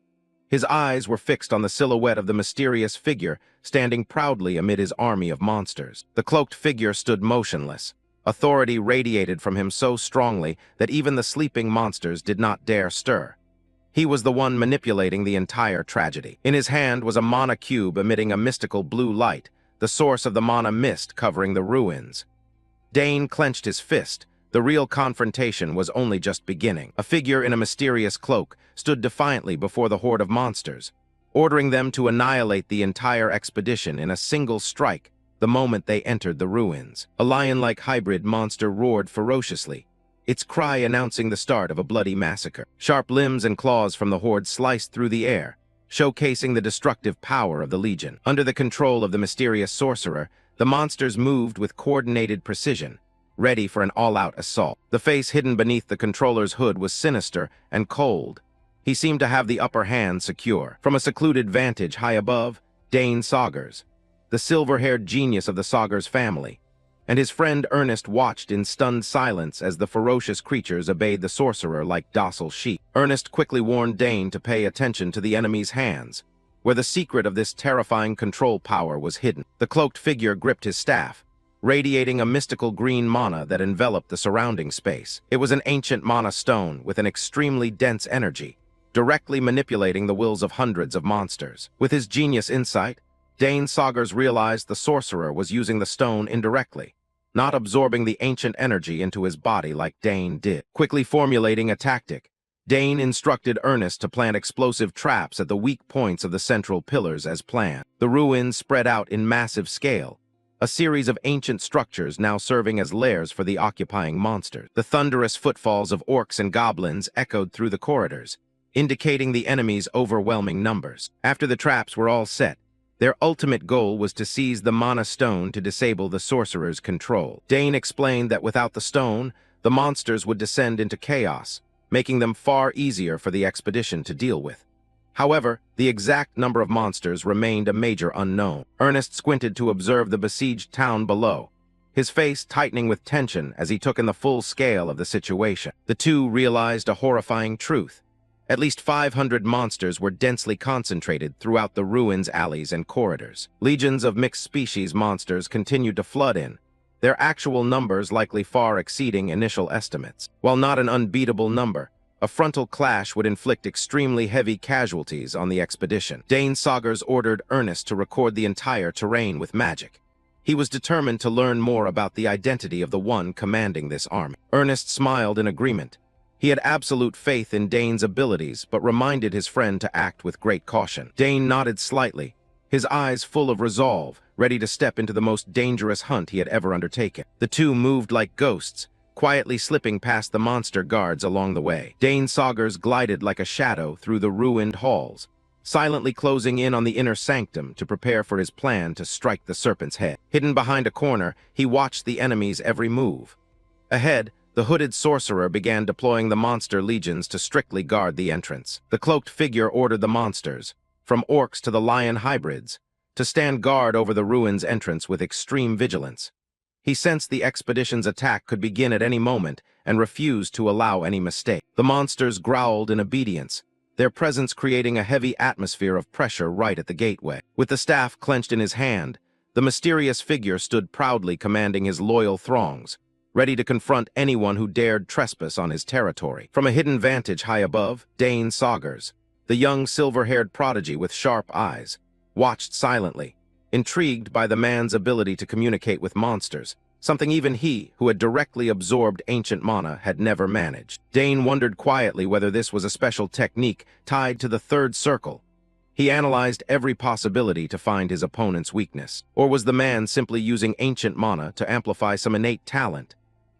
His eyes were fixed on the silhouette of the mysterious figure standing proudly amid his army of monsters. The cloaked figure stood motionless. Authority radiated from him so strongly that even the sleeping monsters did not dare stir. He was the one manipulating the entire tragedy. In his hand was a mana cube emitting a mystical blue light, the source of the mana mist covering the ruins. Dane clenched his fist. The real confrontation was only just beginning. A figure in a mysterious cloak stood defiantly before the horde of monsters, ordering them to annihilate the entire expedition in a single strike the moment they entered the ruins. A lion-like hybrid monster roared ferociously, its cry announcing the start of a bloody massacre. Sharp limbs and claws from the horde sliced through the air, showcasing the destructive power of the Legion. Under the control of the mysterious sorcerer, the monsters moved with coordinated precision, ready for an all-out assault. The face hidden beneath the controller's hood was sinister and cold. He seemed to have the upper hand secure. From a secluded vantage high above, Dane Saugers, the silver-haired genius of the Saugers family, and his friend Ernest watched in stunned silence as the ferocious creatures obeyed the sorcerer like docile sheep. Ernest quickly warned Dane to pay attention to the enemy's hands, where the secret of this terrifying control power was hidden. The cloaked figure gripped his staff, radiating a mystical green mana that enveloped the surrounding space. It was an ancient mana stone with an extremely dense energy, directly manipulating the wills of hundreds of monsters. With his genius insight, Dane Saugers realized the sorcerer was using the stone indirectly, not absorbing the ancient energy into his body like Dane did. Quickly formulating a tactic, Dane instructed Ernest to plant explosive traps at the weak points of the central pillars as planned. The ruins spread out in massive scale, a series of ancient structures now serving as lairs for the occupying monsters. The thunderous footfalls of orcs and goblins echoed through the corridors, indicating the enemy's overwhelming numbers. After the traps were all set, their ultimate goal was to seize the mana stone to disable the sorcerer's control. Dane explained that without the stone, the monsters would descend into chaos, making them far easier for the expedition to deal with. However, the exact number of monsters remained a major unknown. Ernest squinted to observe the besieged town below, his face tightening with tension as he took in the full scale of the situation. The two realized a horrifying truth. At least 500 monsters were densely concentrated throughout the ruins' alleys and corridors. Legions of mixed-species monsters continued to flood in, their actual numbers likely far exceeding initial estimates. While not an unbeatable number, a frontal clash would inflict extremely heavy casualties on the expedition. Dane Saugers ordered Ernest to record the entire terrain with magic. He was determined to learn more about the identity of the one commanding this army. Ernest smiled in agreement. He had absolute faith in Dane's abilities, but reminded his friend to act with great caution. Dane nodded slightly, his eyes full of resolve, ready to step into the most dangerous hunt he had ever undertaken. The two moved like ghosts, quietly slipping past the monster guards along the way. Dane Saugers glided like a shadow through the ruined halls, silently closing in on the inner sanctum to prepare for his plan to strike the serpent's head. Hidden behind a corner, he watched the enemy's every move. Ahead, the hooded sorcerer began deploying the monster legions to strictly guard the entrance. The cloaked figure ordered the monsters, from orcs to the lion hybrids, to stand guard over the ruins' entrance with extreme vigilance. He sensed the expedition's attack could begin at any moment and refused to allow any mistake. The monsters growled in obedience, their presence creating a heavy atmosphere of pressure right at the gateway. With the staff clenched in his hand, the mysterious figure stood proudly commanding his loyal throngs, ready to confront anyone who dared trespass on his territory. From a hidden vantage high above, Dane Saugers, the young silver-haired prodigy with sharp eyes, watched silently, intrigued by the man's ability to communicate with monsters, something even he, who had directly absorbed ancient mana, had never managed. Dane wondered quietly whether this was a special technique tied to the third circle. He analyzed every possibility to find his opponent's weakness. Or was the man simply using ancient mana to amplify some innate talent?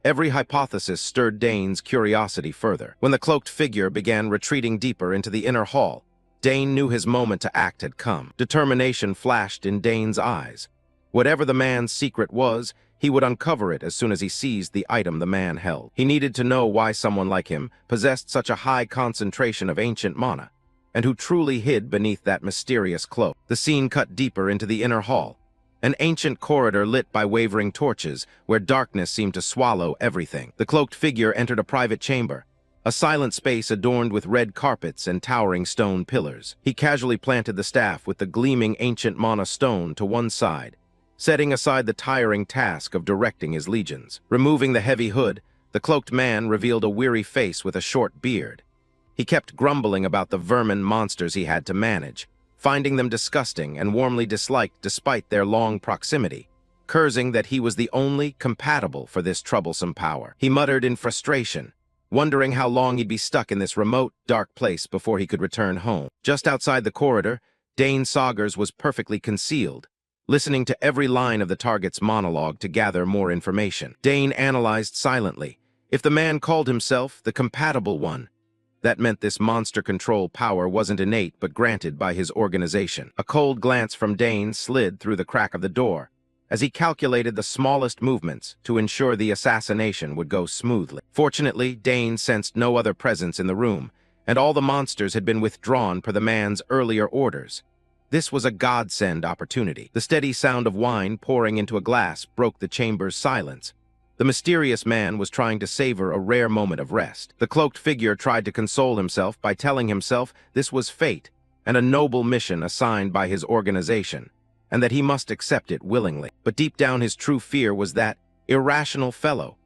Every hypothesis stirred Dane's curiosity further. When the cloaked figure began retreating deeper into the inner hall, Dane knew his moment to act had come. Determination flashed in Dane's eyes. Whatever the man's secret was, he would uncover it as soon as he seized the item the man held. He needed to know why someone like him possessed such a high concentration of ancient mana, and who truly hid beneath that mysterious cloak. The scene cut deeper into the inner hall, an ancient corridor lit by wavering torches, where darkness seemed to swallow everything. The cloaked figure entered a private chamber, a silent space adorned with red carpets and towering stone pillars. He casually planted the staff with the gleaming ancient mana stone to one side, setting aside the tiring task of directing his legions. Removing the heavy hood, the cloaked man revealed a weary face with a short beard. He kept grumbling about the vermin monsters he had to manage, finding them disgusting and warmly disliked despite their long proximity, cursing that he was the only compatible for this troublesome power. He muttered in frustration, wondering how long he'd be stuck in this remote, dark place before he could return home. Just outside the corridor, Dane Saugers was perfectly concealed, listening to every line of the target's monologue to gather more information. Dane analyzed silently. If the man called himself the compatible one, that meant this monster control power wasn't innate but granted by his organization. A cold glance from Dane slid through the crack of the door, as he calculated the smallest movements to ensure the assassination would go smoothly. Fortunately, Dane sensed no other presence in the room, and all the monsters had been withdrawn per the man's earlier orders. This was a godsend opportunity. The steady sound of wine pouring into a glass broke the chamber's silence. The mysterious man was trying to savor a rare moment of rest. The cloaked figure tried to console himself by telling himself this was fate and a noble mission assigned by his organization, and that he must accept it willingly. But deep down his true fear was that irrational fellow.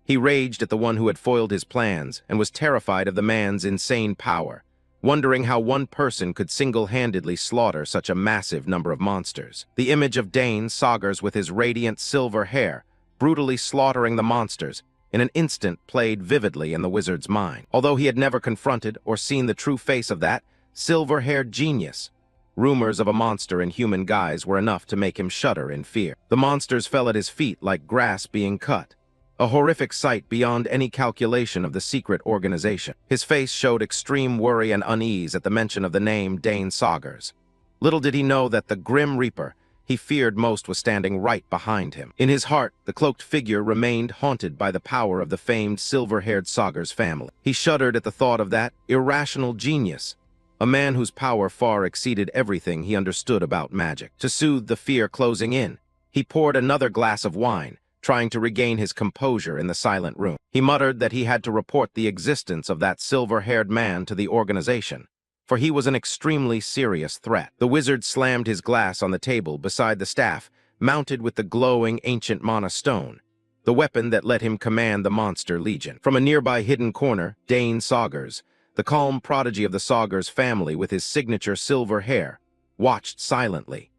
He raged at the one who had foiled his plans and was terrified of the man's insane power, wondering how one person could single-handedly slaughter such a massive number of monsters. The image of Dane Saugers with his radiant silver hair, brutally slaughtering the monsters, in an instant played vividly in the wizard's mind. Although he had never confronted or seen the true face of that silver-haired genius, rumors of a monster in human guise were enough to make him shudder in fear. The monsters fell at his feet like grass being cut, a horrific sight beyond any calculation of the secret organization. His face showed extreme worry and unease at the mention of the name Dane Saugers. Little did he know that the grim reaper he feared most was standing right behind him. In his heart, the cloaked figure remained haunted by the power of the famed silver-haired Saugers family. He shuddered at the thought of that irrational genius, a man whose power far exceeded everything he understood about magic. To soothe the fear closing in, he poured another glass of wine, trying to regain his composure in the silent room. He muttered that he had to report the existence of that silver-haired man to the organization, for he was an extremely serious threat. The wizard slammed his glass on the table beside the staff, mounted with the glowing ancient mana stone, the weapon that let him command the monster legion. From a nearby hidden corner, Dane Saugers, the calm prodigy of the Saugers family with his signature silver hair, watched silently.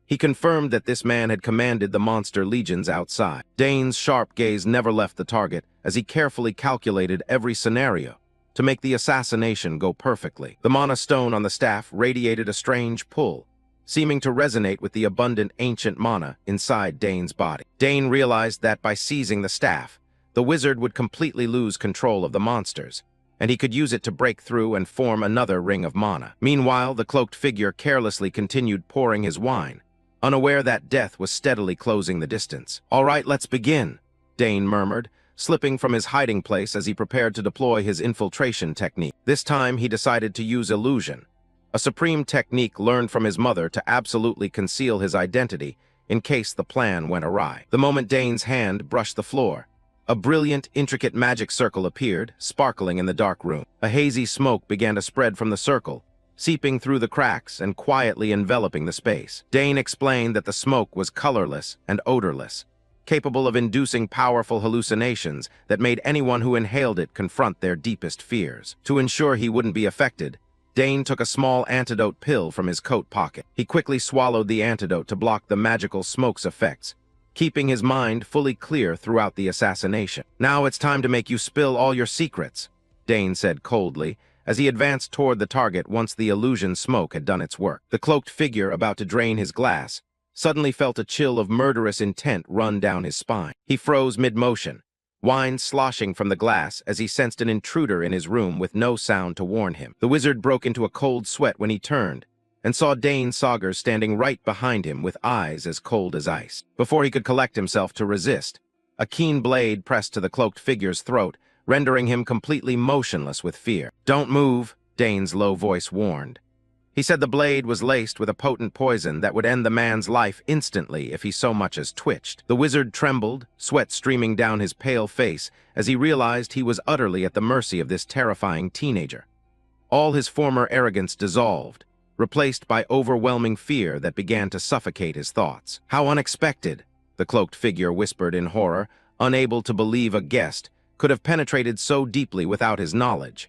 He confirmed that this man had commanded the monster legions outside. Dane's sharp gaze never left the target as he carefully calculated every scenario to make the assassination go perfectly. The mana stone on the staff radiated a strange pull, seeming to resonate with the abundant ancient mana inside Dane's body. Dane realized that by seizing the staff, the wizard would completely lose control of the monsters, and he could use it to break through and form another ring of mana. Meanwhile, the cloaked figure carelessly continued pouring his wine, unaware that death was steadily closing the distance. "All right, let's begin," Dane murmured, slipping from his hiding place as he prepared to deploy his infiltration technique. This time, he decided to use illusion, a supreme technique learned from his mother to absolutely conceal his identity in case the plan went awry. The moment Dane's hand brushed the floor, a brilliant, intricate magic circle appeared, sparkling in the dark room. A hazy smoke began to spread from the circle, seeping through the cracks and quietly enveloping the space. Dane explained that the smoke was colorless and odorless, capable of inducing powerful hallucinations that made anyone who inhaled it confront their deepest fears. To ensure he wouldn't be affected, Dane took a small antidote pill from his coat pocket. He quickly swallowed the antidote to block the magical smoke's effects, keeping his mind fully clear throughout the assassination. "Now it's time to make you spill all your secrets," Dane said coldly, as he advanced toward the target once the illusion smoke had done its work. The cloaked figure about to drain his glass suddenly felt a chill of murderous intent run down his spine. He froze mid-motion, wine sloshing from the glass as he sensed an intruder in his room with no sound to warn him. The wizard broke into a cold sweat when he turned and saw Dane Saugers standing right behind him with eyes as cold as ice. Before he could collect himself to resist, a keen blade pressed to the cloaked figure's throat, rendering him completely motionless with fear. "Don't move," Dane's low voice warned. He said the blade was laced with a potent poison that would end the man's life instantly if he so much as twitched. The wizard trembled, sweat streaming down his pale face as he realized he was utterly at the mercy of this terrifying teenager. All his former arrogance dissolved, replaced by overwhelming fear that began to suffocate his thoughts. "How unexpected," the cloaked figure whispered in horror, unable to believe a guest could have penetrated so deeply without his knowledge.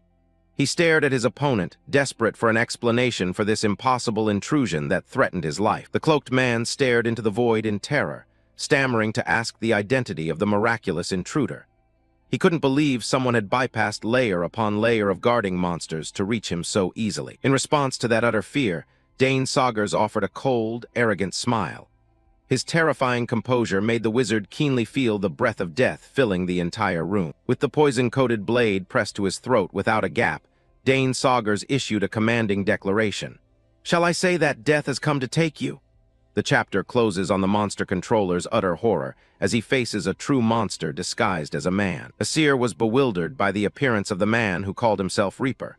He stared at his opponent, desperate for an explanation for this impossible intrusion that threatened his life. The cloaked man stared into the void in terror, stammering to ask the identity of the miraculous intruder. He couldn't believe someone had bypassed layer upon layer of guarding monsters to reach him so easily. In response to that utter fear, Dane Saugers offered a cold, arrogant smile. His terrifying composure made the wizard keenly feel the breath of death filling the entire room. With the poison-coated blade pressed to his throat without a gap, Dane Saugers issued a commanding declaration. "Shall I say that death has come to take you?" The chapter closes on the monster controller's utter horror as he faces a true monster disguised as a man. Asir was bewildered by the appearance of the man who called himself Reaper.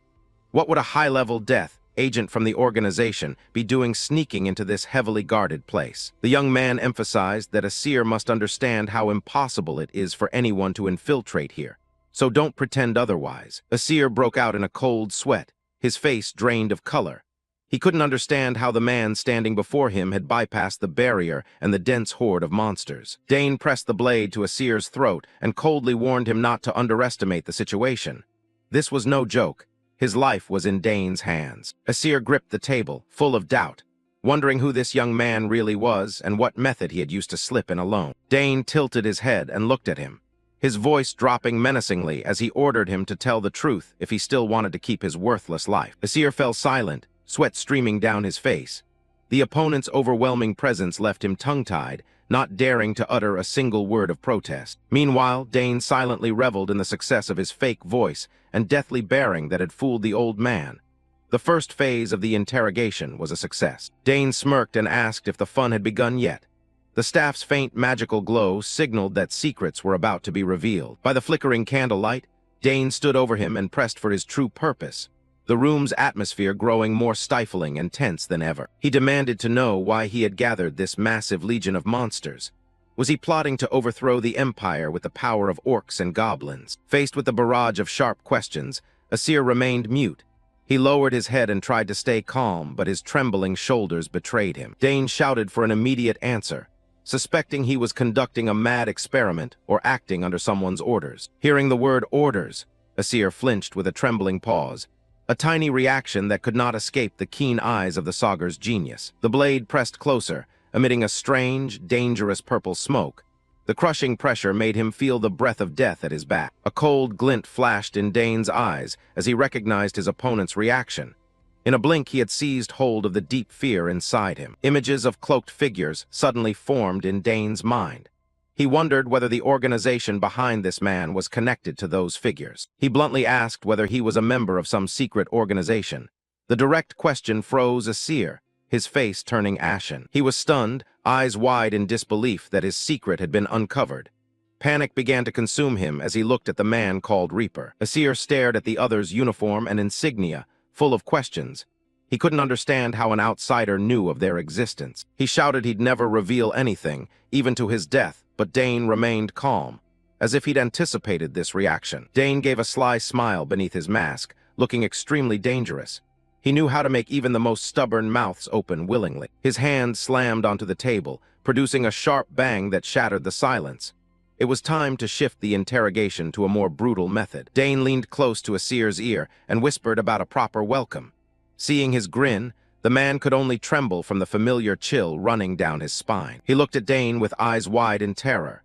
What would a high-level death agent from the organization be doing sneaking into this heavily guarded place? The young man emphasized that Asir must understand how impossible it is for anyone to infiltrate here, so don't pretend otherwise. Asir broke out in a cold sweat, his face drained of color. He couldn't understand how the man standing before him had bypassed the barrier and the dense horde of monsters. Dane pressed the blade to Asir's throat and coldly warned him not to underestimate the situation. This was no joke. His life was in Dane's hands. Asir gripped the table, full of doubt, wondering who this young man really was and what method he had used to slip in alone. Dane tilted his head and looked at him, his voice dropping menacingly as he ordered him to tell the truth if he still wanted to keep his worthless life. Asir fell silent, sweat streaming down his face. The opponent's overwhelming presence left him tongue-tied, not daring to utter a single word of protest. Meanwhile, Dane silently reveled in the success of his fake voice and deathly bearing that had fooled the old man. The first phase of the interrogation was a success. Dane smirked and asked if the fun had begun yet. The staff's faint magical glow signaled that secrets were about to be revealed. By the flickering candlelight, Dane stood over him and pressed for his true purpose, the room's atmosphere growing more stifling and tense than ever. He demanded to know why he had gathered this massive legion of monsters. Was he plotting to overthrow the Empire with the power of orcs and goblins? Faced with the barrage of sharp questions, Asir remained mute. He lowered his head and tried to stay calm, but his trembling shoulders betrayed him. Dane shouted for an immediate answer, suspecting he was conducting a mad experiment or acting under someone's orders. Hearing the word orders, Asir flinched with a trembling pause, a tiny reaction that could not escape the keen eyes of the Saugers' genius. The blade pressed closer, emitting a strange, dangerous purple smoke. The crushing pressure made him feel the breath of death at his back. A cold glint flashed in Dane's eyes as he recognized his opponent's reaction. In a blink, he had seized hold of the deep fear inside him. Images of cloaked figures suddenly formed in Dane's mind. He wondered whether the organization behind this man was connected to those figures. He bluntly asked whether he was a member of some secret organization. The direct question froze Asir, his face turning ashen. He was stunned, eyes wide in disbelief that his secret had been uncovered. Panic began to consume him as he looked at the man called Reaper. Asir stared at the other's uniform and insignia, full of questions. He couldn't understand how an outsider knew of their existence. He shouted he'd never reveal anything, even to his death, but Dane remained calm, as if he'd anticipated this reaction. Dane gave a sly smile beneath his mask, looking extremely dangerous. He knew how to make even the most stubborn mouths open willingly. His hand slammed onto the table, producing a sharp bang that shattered the silence. It was time to shift the interrogation to a more brutal method. Dane leaned close to Asir's ear and whispered about a proper welcome. Seeing his grin, the man could only tremble from the familiar chill running down his spine. He looked at Dane with eyes wide in terror.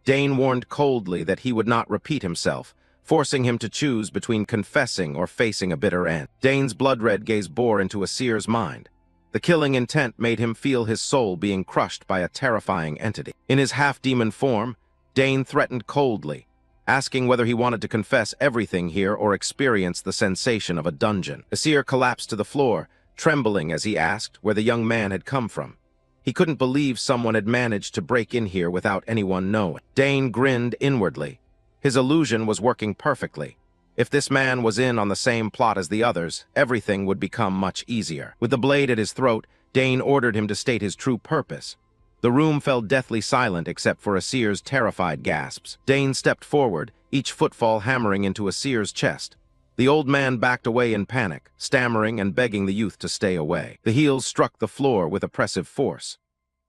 Dane warned coldly that he would not repeat himself, forcing him to choose between confessing or facing a bitter end. Dane's blood-red gaze bore into Asir's mind. The killing intent made him feel his soul being crushed by a terrifying entity. In his half-demon form, Dane threatened coldly, asking whether he wanted to confess everything here or experience the sensation of a dungeon. Asir collapsed to the floor, trembling as he asked where the young man had come from. He couldn't believe someone had managed to break in here without anyone knowing. Dane grinned inwardly. His illusion was working perfectly. If this man was in on the same plot as the others, everything would become much easier. With the blade at his throat, Dane ordered him to state his true purpose. The room fell deathly silent except for Asir's terrified gasps. Dane stepped forward, each footfall hammering into Asir's chest. The old man backed away in panic, stammering and begging the youth to stay away. The heels struck the floor with oppressive force.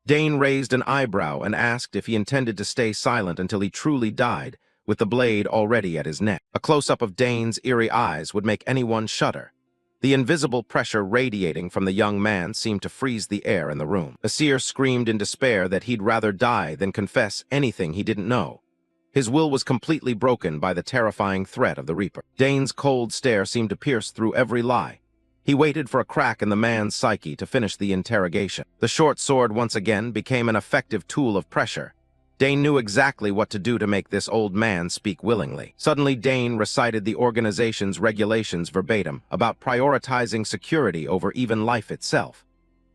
Dane raised an eyebrow and asked if he intended to stay silent until he truly died, with the blade already at his neck. A close-up of Dane's eerie eyes would make anyone shudder. The invisible pressure radiating from the young man seemed to freeze the air in the room. Asir screamed in despair that he'd rather die than confess anything he didn't know. His will was completely broken by the terrifying threat of the Reaper. Dane's cold stare seemed to pierce through every lie. He waited for a crack in the man's psyche to finish the interrogation. The short sword once again became an effective tool of pressure. Dane knew exactly what to do to make this old man speak willingly. Suddenly, Dane recited the organization's regulations verbatim about prioritizing security over even life itself.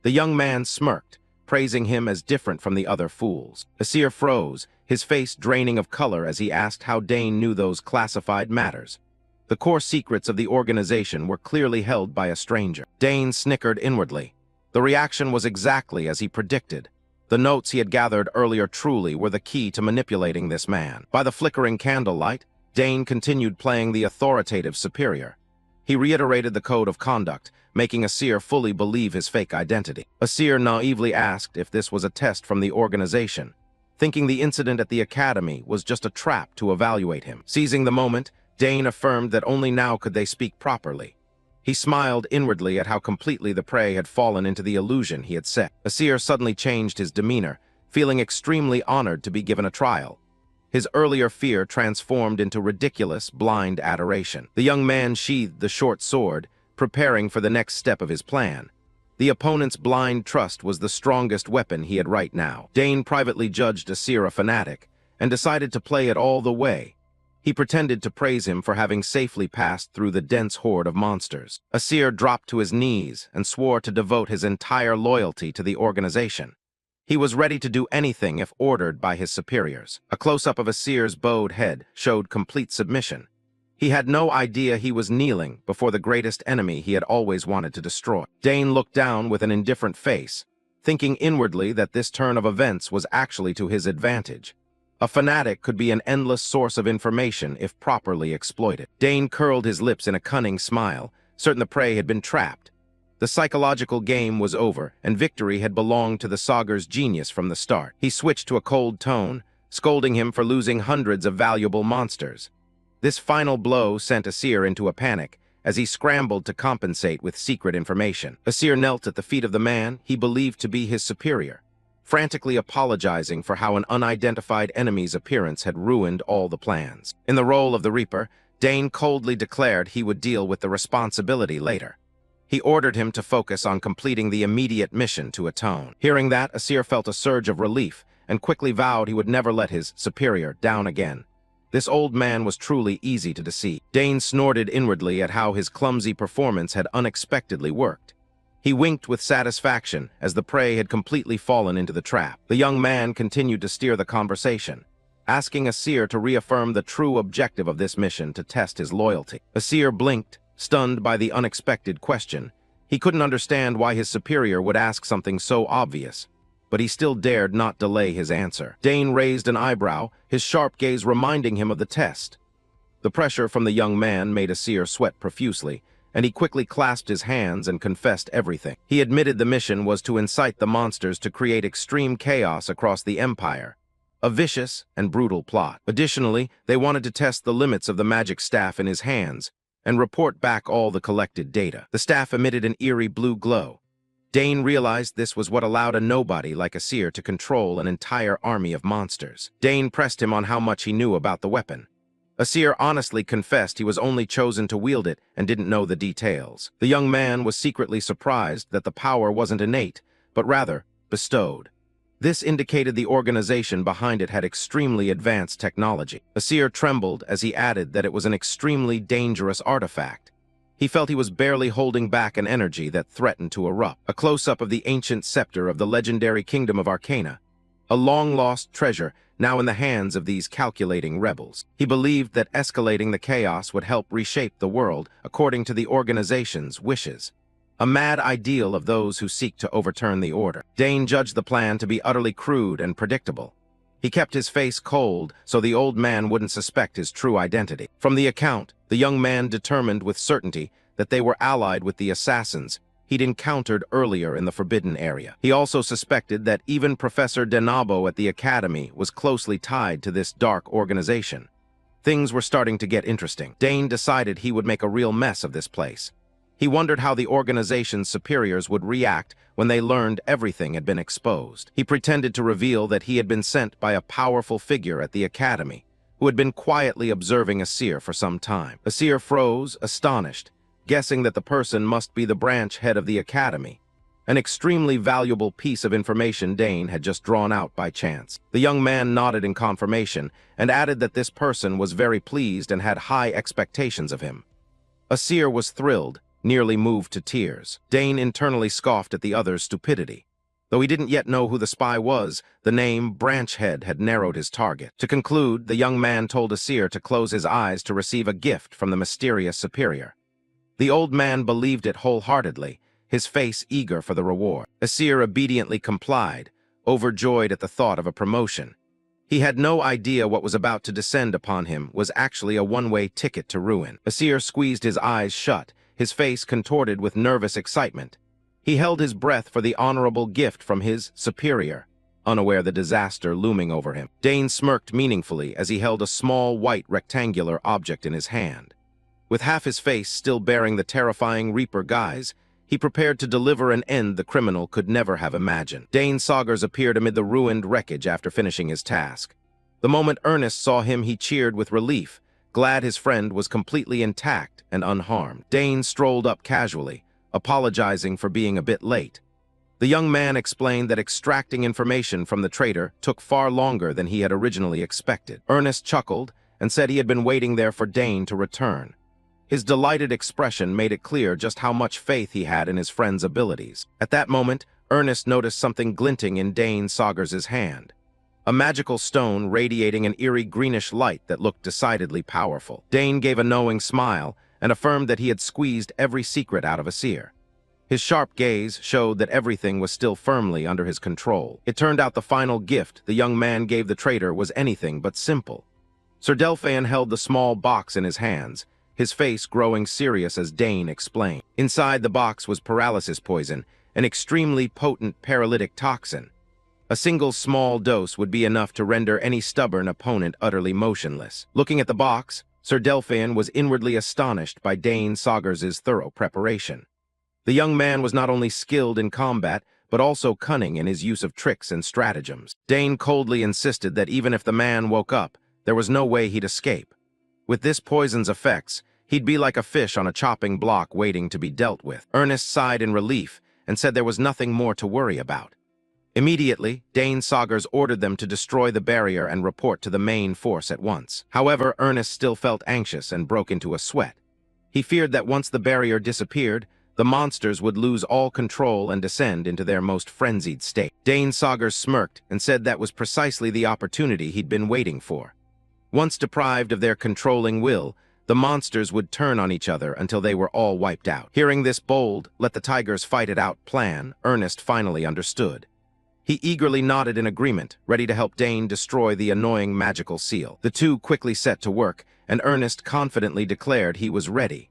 The young man smirked, praising him as different from the other fools. Asir froze, his face draining of color as he asked how Dane knew those classified matters. The core secrets of the organization were clearly held by a stranger. Dane snickered inwardly. The reaction was exactly as he predicted. The notes he had gathered earlier truly were the key to manipulating this man. By the flickering candlelight, Dane continued playing the authoritative superior. He reiterated the code of conduct, making Asir fully believe his fake identity. Asir naively asked if this was a test from the organization, thinking the incident at the academy was just a trap to evaluate him. Seizing the moment, Dane affirmed that only now could they speak properly. He smiled inwardly at how completely the prey had fallen into the illusion he had set. Asir suddenly changed his demeanor, feeling extremely honored to be given a trial. His earlier fear transformed into ridiculous, blind adoration. The young man sheathed the short sword, preparing for the next step of his plan. The opponent's blind trust was the strongest weapon he had right now. Dane privately judged Asir a fanatic, and decided to play it all the way. He pretended to praise him for having safely passed through the dense horde of monsters. Asir dropped to his knees and swore to devote his entire loyalty to the organization. He was ready to do anything if ordered by his superiors. A close-up of Asir's bowed head showed complete submission. He had no idea he was kneeling before the greatest enemy he had always wanted to destroy. Dane looked down with an indifferent face, thinking inwardly that this turn of events was actually to his advantage. A fanatic could be an endless source of information if properly exploited. Dane curled his lips in a cunning smile, certain the prey had been trapped. The psychological game was over, and victory had belonged to the Sagar's genius from the start. He switched to a cold tone, scolding him for losing hundreds of valuable monsters. This final blow sent Asir into a panic, as he scrambled to compensate with secret information. Asir knelt at the feet of the man he believed to be his superior, frantically apologizing for how an unidentified enemy's appearance had ruined all the plans. In the role of the Reaper, Dane coldly declared he would deal with the responsibility later. He ordered him to focus on completing the immediate mission to atone. Hearing that, Asir felt a surge of relief and quickly vowed he would never let his superior down again. This old man was truly easy to deceive. Dane snorted inwardly at how his clumsy performance had unexpectedly worked. He winked with satisfaction as the prey had completely fallen into the trap. The young man continued to steer the conversation, asking Asir to reaffirm the true objective of this mission to test his loyalty. Asir blinked, stunned by the unexpected question, He couldn't understand why his superior would ask something so obvious, but he still dared not delay his answer. Dane raised an eyebrow, his sharp gaze reminding him of the test. The pressure from the young man made Asir sweat profusely, and he quickly clasped his hands and confessed everything. He admitted the mission was to incite the monsters to create extreme chaos across the Empire, a vicious and brutal plot. Additionally, they wanted to test the limits of the magic staff in his hands and report back all the collected data. The staff emitted an eerie blue glow. Dane realized this was what allowed a nobody like Asir to control an entire army of monsters. Dane pressed him on how much he knew about the weapon. Asir honestly confessed he was only chosen to wield it and didn't know the details. The young man was secretly surprised that the power wasn't innate, but rather bestowed. This indicated the organization behind it had extremely advanced technology. Asir trembled as he added that it was an extremely dangerous artifact. He felt he was barely holding back an energy that threatened to erupt. A close-up of the ancient scepter of the legendary kingdom of Arcana, a long-lost treasure now in the hands of these calculating rebels. He believed that escalating the chaos would help reshape the world according to the organization's wishes, a mad ideal of those who seek to overturn the order. Dane judged the plan to be utterly crude and predictable. He kept his face cold so the old man wouldn't suspect his true identity. From the account, the young man determined with certainty that they were allied with the assassins he'd encountered earlier in the Forbidden Area. He also suspected that even Professor Denabo at the Academy was closely tied to this dark organization. Things were starting to get interesting. Dane decided he would make a real mess of this place. He wondered how the organization's superiors would react when they learned everything had been exposed. He pretended to reveal that he had been sent by a powerful figure at the Academy, who had been quietly observing Asir for some time. Asir froze, astonished, guessing that the person must be the branch head of the Academy, an extremely valuable piece of information Dane had just drawn out by chance. The young man nodded in confirmation and added that this person was very pleased and had high expectations of him. Asir was thrilled, nearly moved to tears. Dane internally scoffed at the other's stupidity. Though he didn't yet know who the spy was, the name Branch Head had narrowed his target. To conclude, the young man told Asir to close his eyes to receive a gift from the mysterious superior. The old man believed it wholeheartedly, his face eager for the reward. Asir obediently complied, overjoyed at the thought of a promotion. He had no idea what was about to descend upon him was actually a one-way ticket to ruin. Asir squeezed his eyes shut, his face contorted with nervous excitement. He held his breath for the honorable gift from his superior, unaware the disaster looming over him. Dane smirked meaningfully as he held a small white rectangular object in his hand. With half his face still bearing the terrifying Reaper guise, he prepared to deliver an end the criminal could never have imagined. Dane Saugers appeared amid the ruined wreckage after finishing his task. The moment Ernest saw him, he cheered with relief, glad his friend was completely intact and unharmed. Dane strolled up casually, apologizing for being a bit late. The young man explained that extracting information from the traitor took far longer than he had originally expected. Ernest chuckled and said he had been waiting there for Dane to return. His delighted expression made it clear just how much faith he had in his friend's abilities. At that moment, Ernest noticed something glinting in Dane Saugers' hand, a magical stone radiating an eerie greenish light that looked decidedly powerful. Dane gave a knowing smile and affirmed that he had squeezed every secret out of Asir. His sharp gaze showed that everything was still firmly under his control. It turned out the final gift the young man gave the traitor was anything but simple. Sir Delphian held the small box in his hands, his face growing serious as Dane explained. Inside the box was paralysis poison, an extremely potent paralytic toxin. A single small dose would be enough to render any stubborn opponent utterly motionless. Looking at the box, Sir Delphian was inwardly astonished by Dane Saugers' thorough preparation. The young man was not only skilled in combat, but also cunning in his use of tricks and stratagems. Dane coldly insisted that even if the man woke up, there was no way he'd escape. With this poison's effects, he'd be like a fish on a chopping block waiting to be dealt with. Ernest sighed in relief and said there was nothing more to worry about. Immediately, Dane Saugers ordered them to destroy the barrier and report to the main force at once. However, Ernest still felt anxious and broke into a sweat. He feared that once the barrier disappeared, the monsters would lose all control and descend into their most frenzied state. Dane Saugers smirked and said that was precisely the opportunity he'd been waiting for. Once deprived of their controlling will, the monsters would turn on each other until they were all wiped out. Hearing this bold, let the tigers fight it out plan, Ernest finally understood. He eagerly nodded in agreement, ready to help Dane destroy the annoying magical seal. The two quickly set to work, and Ernest confidently declared he was ready.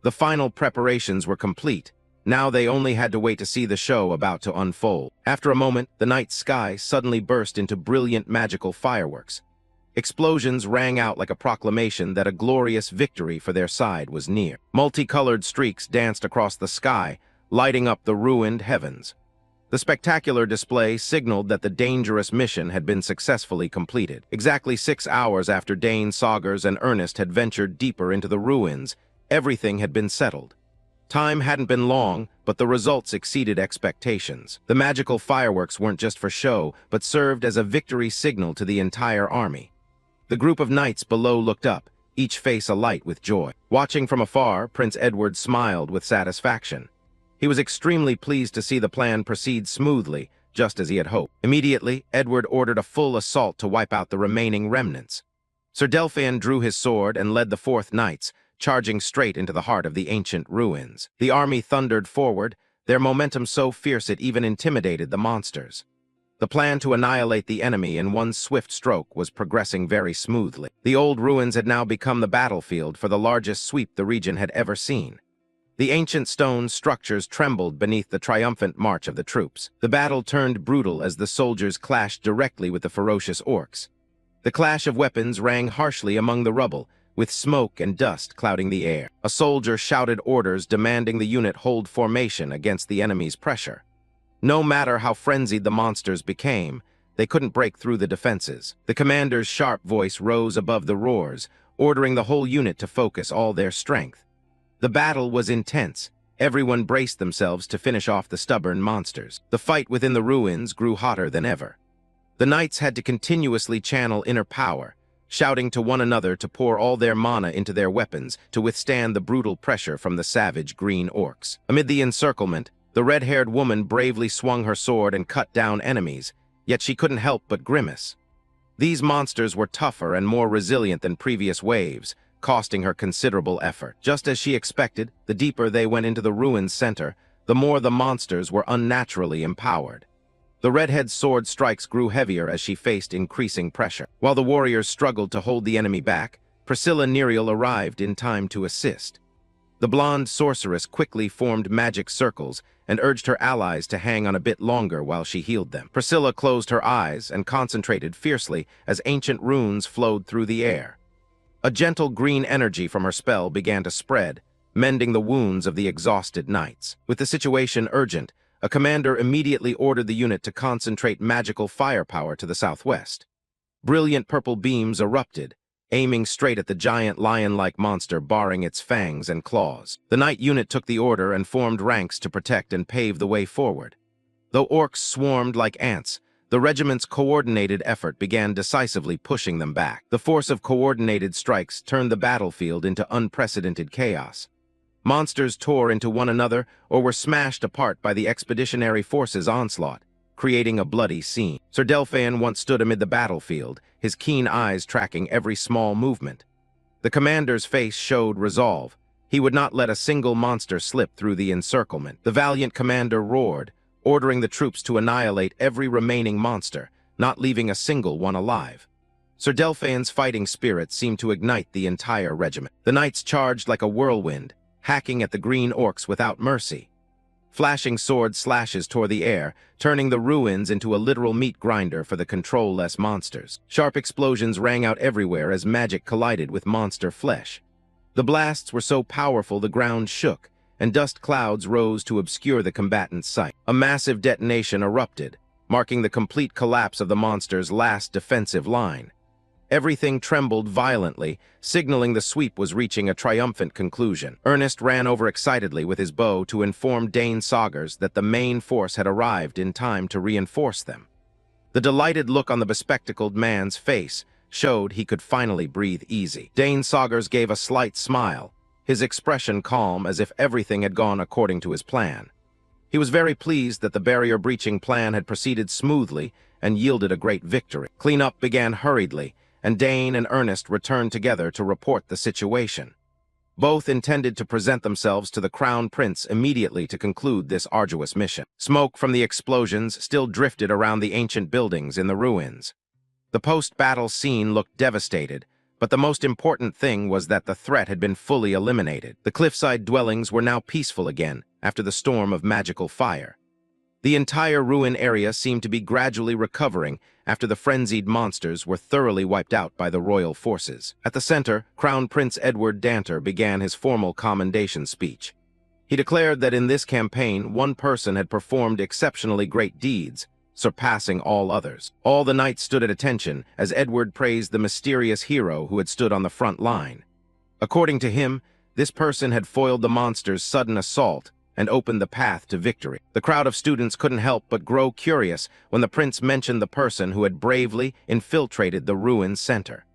The final preparations were complete. Now they only had to wait to see the show about to unfold. After a moment, the night sky suddenly burst into brilliant magical fireworks. Explosions rang out like a proclamation that a glorious victory for their side was near. Multicolored streaks danced across the sky, lighting up the ruined heavens. The spectacular display signaled that the dangerous mission had been successfully completed. Exactly 6 hours after Dane, Saugers, and Ernest had ventured deeper into the ruins, everything had been settled. Time hadn't been long, but the results exceeded expectations. The magical fireworks weren't just for show, but served as a victory signal to the entire army. The group of knights below looked up, each face alight with joy. Watching from afar, Prince Edward smiled with satisfaction. He was extremely pleased to see the plan proceed smoothly, just as he had hoped. Immediately, Edward ordered a full assault to wipe out the remaining remnants. Sir Delphin drew his sword and led the 4th Knights, charging straight into the heart of the ancient ruins. The army thundered forward, their momentum so fierce it even intimidated the monsters. The plan to annihilate the enemy in one swift stroke was progressing very smoothly. The old ruins had now become the battlefield for the largest sweep the region had ever seen. The ancient stone structures trembled beneath the triumphant march of the troops. The battle turned brutal as the soldiers clashed directly with the ferocious orcs. The clash of weapons rang harshly among the rubble, with smoke and dust clouding the air. A soldier shouted orders demanding the unit hold formation against the enemy's pressure. No matter how frenzied the monsters became, they couldn't break through the defenses. The commander's sharp voice rose above the roars, ordering the whole unit to focus all their strength. The battle was intense. Everyone braced themselves to finish off the stubborn monsters. The fight within the ruins grew hotter than ever. The knights had to continuously channel inner power, shouting to one another to pour all their mana into their weapons to withstand the brutal pressure from the savage green orcs. Amid the encirclement, the red-haired woman bravely swung her sword and cut down enemies, yet she couldn't help but grimace. These monsters were tougher and more resilient than previous waves, costing her considerable effort. Just as she expected, the deeper they went into the ruin's center, the more the monsters were unnaturally empowered. The redhead's sword strikes grew heavier as she faced increasing pressure. While the warriors struggled to hold the enemy back, Priscilla Nerial arrived in time to assist. The blonde sorceress quickly formed magic circles and urged her allies to hang on a bit longer while she healed them. Priscilla closed her eyes and concentrated fiercely as ancient runes flowed through the air. A gentle green energy from her spell began to spread, mending the wounds of the exhausted knights. With the situation urgent, a commander immediately ordered the unit to concentrate magical firepower to the southwest. Brilliant purple beams erupted, aiming straight at the giant lion-like monster baring its fangs and claws. The knight unit took the order and formed ranks to protect and pave the way forward. Though orcs swarmed like ants, the regiment's coordinated effort began decisively pushing them back. The force of coordinated strikes turned the battlefield into unprecedented chaos. Monsters tore into one another or were smashed apart by the expeditionary forces' onslaught, creating a bloody scene. Sir Delphin once stood amid the battlefield, his keen eyes tracking every small movement. The commander's face showed resolve. He would not let a single monster slip through the encirclement. The valiant commander roared, ordering the troops to annihilate every remaining monster, not leaving a single one alive. Sir Delphin's fighting spirit seemed to ignite the entire regiment. The knights charged like a whirlwind, hacking at the green orcs without mercy. Flashing sword slashes tore the air, turning the ruins into a literal meat grinder for the control-less monsters. Sharp explosions rang out everywhere as magic collided with monster flesh. The blasts were so powerful the ground shook, and dust clouds rose to obscure the combatants' sight. A massive detonation erupted, marking the complete collapse of the monster's last defensive line. Everything trembled violently, signaling the sweep was reaching a triumphant conclusion. Ernest ran over excitedly with his bow to inform Dane Saugers that the main force had arrived in time to reinforce them. The delighted look on the bespectacled man's face showed he could finally breathe easy. Dane Saugers gave a slight smile, his expression calm as if everything had gone according to his plan. He was very pleased that the barrier-breaching plan had proceeded smoothly and yielded a great victory. Cleanup began hurriedly, and Dane and Ernest returned together to report the situation. Both intended to present themselves to the Crown Prince immediately to conclude this arduous mission. Smoke from the explosions still drifted around the ancient buildings in the ruins. The post-battle scene looked devastated, but the most important thing was that the threat had been fully eliminated. The cliffside dwellings were now peaceful again after the storm of magical fire. The entire ruin area seemed to be gradually recovering after the frenzied monsters were thoroughly wiped out by the royal forces. At the center, Crown Prince Edward Danter began his formal commendation speech. He declared that in this campaign, one person had performed exceptionally great deeds, surpassing all others. All the knights stood at attention as Edward praised the mysterious hero who had stood on the front line. According to him, this person had foiled the monster's sudden assault and opened the path to victory. The crowd of students couldn't help but grow curious when the prince mentioned the person who had bravely infiltrated the ruin's center.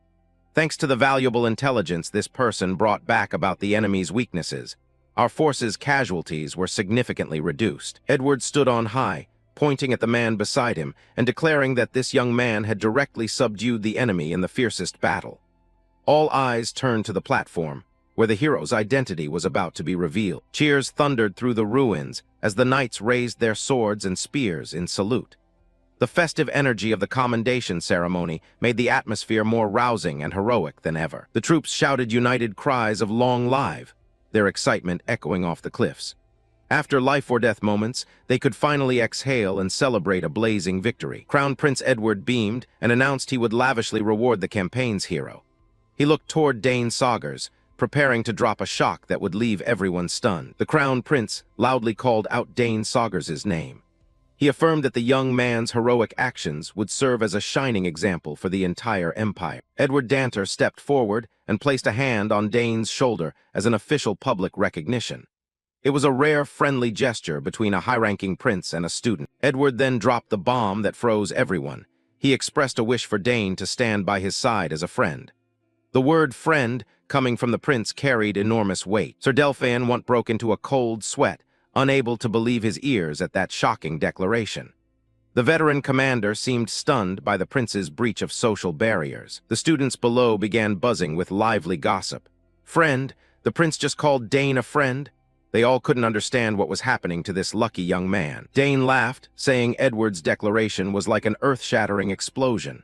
Thanks to the valuable intelligence this person brought back about the enemy's weaknesses, our forces' casualties were significantly reduced. Edward stood on high, pointing at the man beside him and declaring that this young man had directly subdued the enemy in the fiercest battle. All eyes turned to the platform, where the hero's identity was about to be revealed. Cheers thundered through the ruins as the knights raised their swords and spears in salute. The festive energy of the commendation ceremony made the atmosphere more rousing and heroic than ever. The troops shouted united cries of "Long live," their excitement echoing off the cliffs. After life-or-death moments, they could finally exhale and celebrate a blazing victory. Crown Prince Edward beamed and announced he would lavishly reward the campaign's hero. He looked toward Dane Saugers, preparing to drop a shock that would leave everyone stunned. The Crown Prince loudly called out Dane Saugers' name. He affirmed that the young man's heroic actions would serve as a shining example for the entire empire. Edward Danter stepped forward and placed a hand on Dane's shoulder as an official public recognition. It was a rare, friendly gesture between a high-ranking prince and a student. Edward then dropped the bomb that froze everyone. He expressed a wish for Dane to stand by his side as a friend. The word "friend" coming from the prince carried enormous weight. Sir Delphin once broke into a cold sweat, unable to believe his ears at that shocking declaration. The veteran commander seemed stunned by the prince's breach of social barriers. The students below began buzzing with lively gossip. "Friend? The prince just called Dane a friend?" They all couldn't understand what was happening to this lucky young man. Dane laughed, saying Edward's declaration was like an earth-shattering explosion.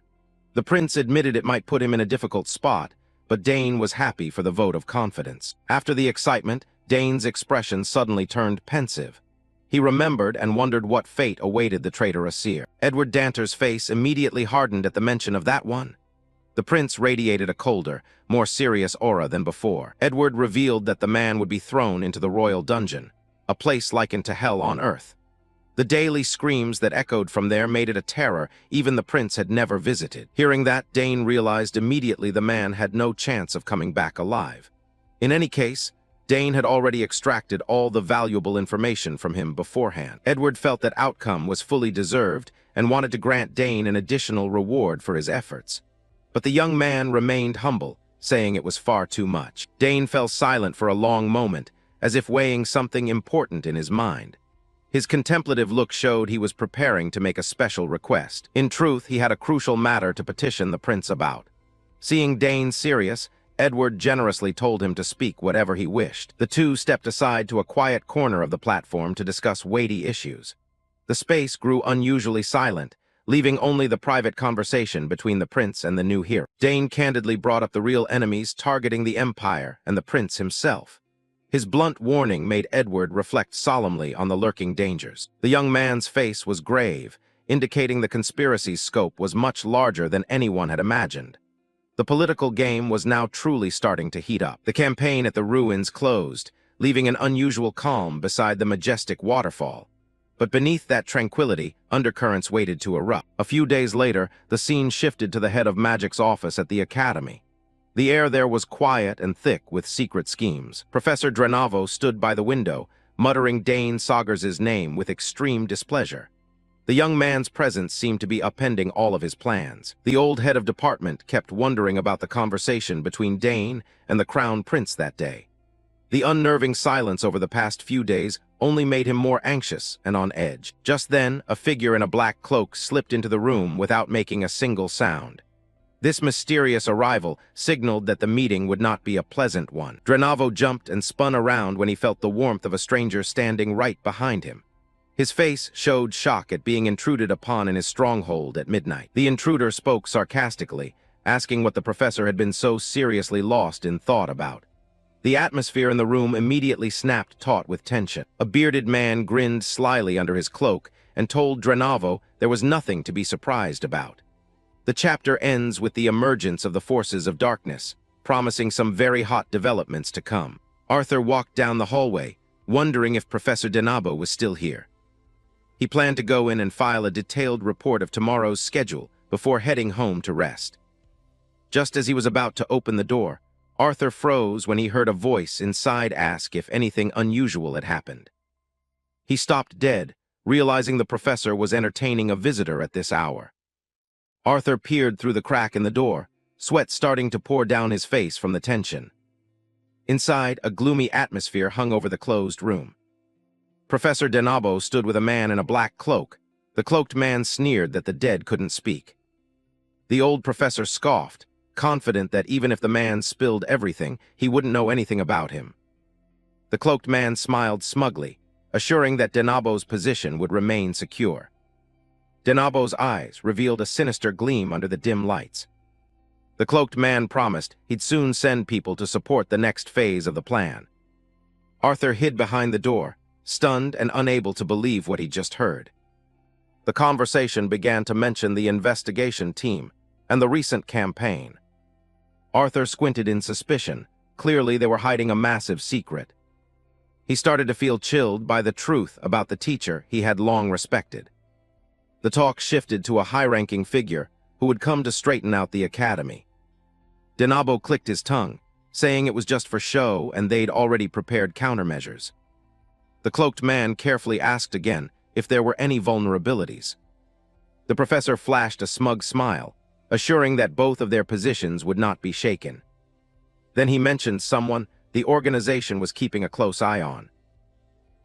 The prince admitted it might put him in a difficult spot, but Dane was happy for the vote of confidence. After the excitement, Dane's expression suddenly turned pensive. He remembered and wondered what fate awaited the traitor Asir. Edward Danter's face immediately hardened at the mention of that one. The prince radiated a colder, more serious aura than before. Edward revealed that the man would be thrown into the royal dungeon, a place likened to hell on earth. The daily screams that echoed from there made it a terror even the prince had never visited. Hearing that, Dane realized immediately the man had no chance of coming back alive. In any case, Dane had already extracted all the valuable information from him beforehand. Edward felt that outcome was fully deserved and wanted to grant Dane an additional reward for his efforts. But the young man remained humble, saying it was far too much. Dane fell silent for a long moment, as if weighing something important in his mind. His contemplative look showed he was preparing to make a special request. In truth, he had a crucial matter to petition the prince about. Seeing Dane serious, Edward generously told him to speak whatever he wished. The two stepped aside to a quiet corner of the platform to discuss weighty issues. The space grew unusually silent, leaving only the private conversation between the prince and the new hero. Dane candidly brought up the real enemies targeting the empire and the prince himself. His blunt warning made Edward reflect solemnly on the lurking dangers. The young man's face was grave, indicating the conspiracy's scope was much larger than anyone had imagined. The political game was now truly starting to heat up. The campaign at the ruins closed, leaving an unusual calm beside the majestic waterfall. But beneath that tranquility, undercurrents waited to erupt. A few days later, the scene shifted to the head of magic's office at the academy. The air there was quiet and thick with secret schemes. Professor Drenavo stood by the window, muttering Dane Saugers' name with extreme displeasure. The young man's presence seemed to be upending all of his plans. The old head of department kept wondering about the conversation between Dane and the Crown Prince that day. The unnerving silence over the past few days only made him more anxious and on edge. Just then, a figure in a black cloak slipped into the room without making a single sound. This mysterious arrival signaled that the meeting would not be a pleasant one. Drenavo jumped and spun around when he felt the warmth of a stranger standing right behind him. His face showed shock at being intruded upon in his stronghold at midnight. The intruder spoke sarcastically, asking what the professor had been so seriously lost in thought about. The atmosphere in the room immediately snapped taut with tension. A bearded man grinned slyly under his cloak and told Drenavo there was nothing to be surprised about. The chapter ends with the emergence of the forces of darkness, promising some very hot developments to come. Arthur walked down the hallway, wondering if Professor Drenavo was still here. He planned to go in and file a detailed report of tomorrow's schedule before heading home to rest. Just as he was about to open the door, Arthur froze when he heard a voice inside ask if anything unusual had happened. He stopped dead, realizing the professor was entertaining a visitor at this hour. Arthur peered through the crack in the door, sweat starting to pour down his face from the tension. Inside, a gloomy atmosphere hung over the closed room. Professor Drenavo stood with a man in a black cloak. The cloaked man sneered that the dead couldn't speak. The old professor scoffed, confident that even if the man spilled everything, he wouldn't know anything about him. The cloaked man smiled smugly, assuring that Drenavo's position would remain secure. Drenavo's eyes revealed a sinister gleam under the dim lights. The cloaked man promised he'd soon send people to support the next phase of the plan. Arthur hid behind the door, stunned and unable to believe what he'd just heard. The conversation began to mention the investigation team and the recent campaign. Arthur squinted in suspicion. Clearly, they were hiding a massive secret. He started to feel chilled by the truth about the teacher he had long respected. The talk shifted to a high-ranking figure who would come to straighten out the academy. Drenavo clicked his tongue, saying it was just for show and they'd already prepared countermeasures. The cloaked man carefully asked again if there were any vulnerabilities. The professor flashed a smug smile, assuring that both of their positions would not be shaken. Then he mentioned someone the organization was keeping a close eye on.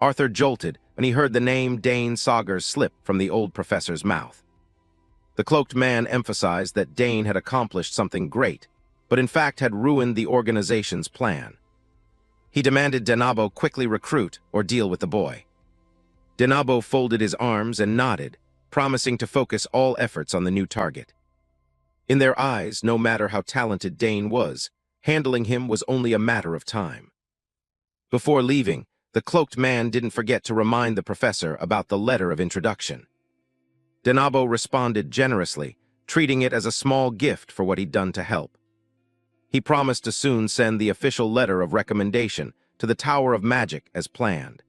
Arthur jolted when he heard the name Dane Saugers slip from the old professor's mouth. The cloaked man emphasized that Dane had accomplished something great, but in fact had ruined the organization's plan. He demanded Drenavo quickly recruit or deal with the boy. Drenavo folded his arms and nodded, promising to focus all efforts on the new target. In their eyes, no matter how talented Dane was, handling him was only a matter of time. Before leaving, the cloaked man didn't forget to remind the professor about the letter of introduction. Drenavo responded generously, treating it as a small gift for what he'd done to help. He promised to soon send the official letter of recommendation to the Tower of Magic as planned.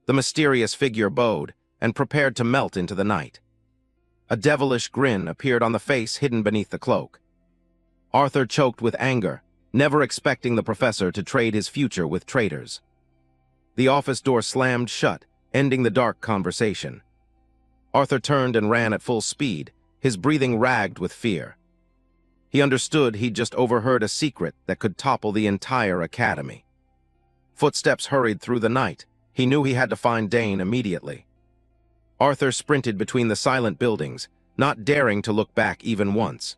The mysterious figure bowed and prepared to melt into the night. A devilish grin appeared on the face hidden beneath the cloak. Arthur choked with anger, never expecting the professor to trade his future with traitors. The office door slammed shut, ending the dark conversation. Arthur turned and ran at full speed, his breathing ragged with fear. He understood he'd just overheard a secret that could topple the entire academy. Footsteps hurried through the night. He knew he had to find Dane immediately. Arthur sprinted between the silent buildings, not daring to look back even once.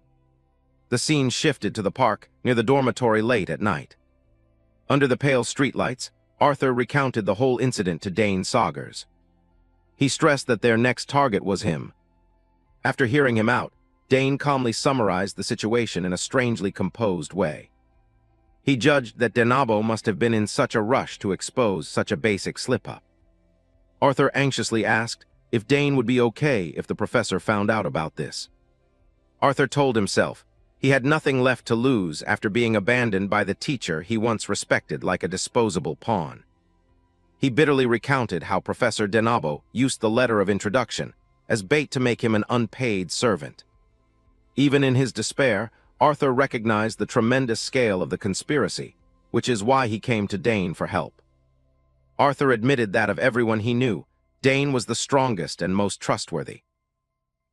The scene shifted to the park near the dormitory late at night. Under the pale streetlights, Arthur recounted the whole incident to Dane Saugers. He stressed that their next target was him. After hearing him out, Dane calmly summarized the situation in a strangely composed way. He judged that Drenavo must have been in such a rush to expose such a basic slip-up. Arthur anxiously asked if Dane would be okay if the professor found out about this. Arthur told himself he had nothing left to lose after being abandoned by the teacher he once respected like a disposable pawn. He bitterly recounted how Professor Drenavo used the letter of introduction as bait to make him an unpaid servant. Even in his despair, Arthur recognized the tremendous scale of the conspiracy, which is why he came to Dane for help. Arthur admitted that of everyone he knew, Dane was the strongest and most trustworthy.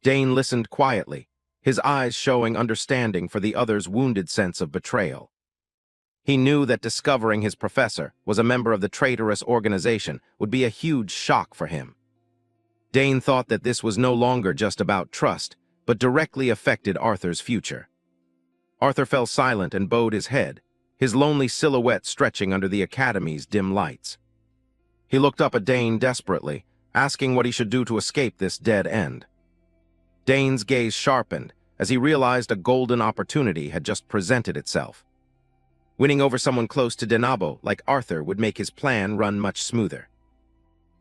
Dane listened quietly, his eyes showing understanding for the other's wounded sense of betrayal. He knew that discovering his professor was a member of the traitorous organization would be a huge shock for him. Dane thought that this was no longer just about trust, but directly affected Arthur's future. Arthur fell silent and bowed his head, his lonely silhouette stretching under the academy's dim lights. He looked up at Dane desperately, asking what he should do to escape this dead end. Dane's gaze sharpened as he realized a golden opportunity had just presented itself. Winning over someone close to Denabo like Arthur would make his plan run much smoother.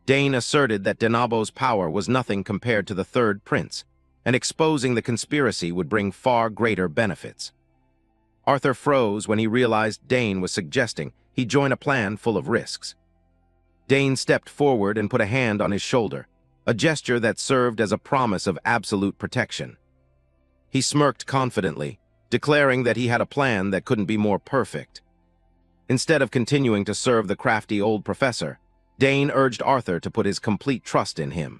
Dane asserted that Denabo's power was nothing compared to the Third Prince, and exposing the conspiracy would bring far greater benefits. Arthur froze when he realized Dane was suggesting he join a plan full of risks. Dane stepped forward and put a hand on his shoulder, a gesture that served as a promise of absolute protection. He smirked confidently, declaring that he had a plan that couldn't be more perfect. Instead of continuing to serve the crafty old professor, Dane urged Arthur to put his complete trust in him.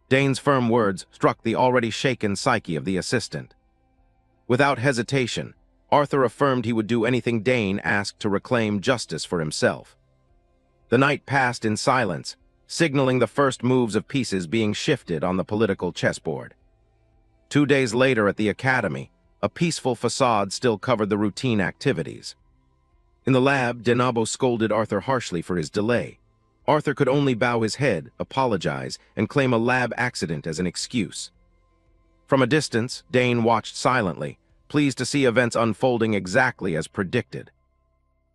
Dane's firm words struck the already shaken psyche of the assistant. Without hesitation, Arthur affirmed he would do anything Dane asked to reclaim justice for himself. The night passed in silence, signaling the first moves of pieces being shifted on the political chessboard. 2 days later at the academy, a peaceful facade still covered the routine activities. In the lab, Denabo scolded Arthur harshly for his delay. Arthur could only bow his head, apologize, and claim a lab accident as an excuse. From a distance, Dane watched silently, pleased to see events unfolding exactly as predicted.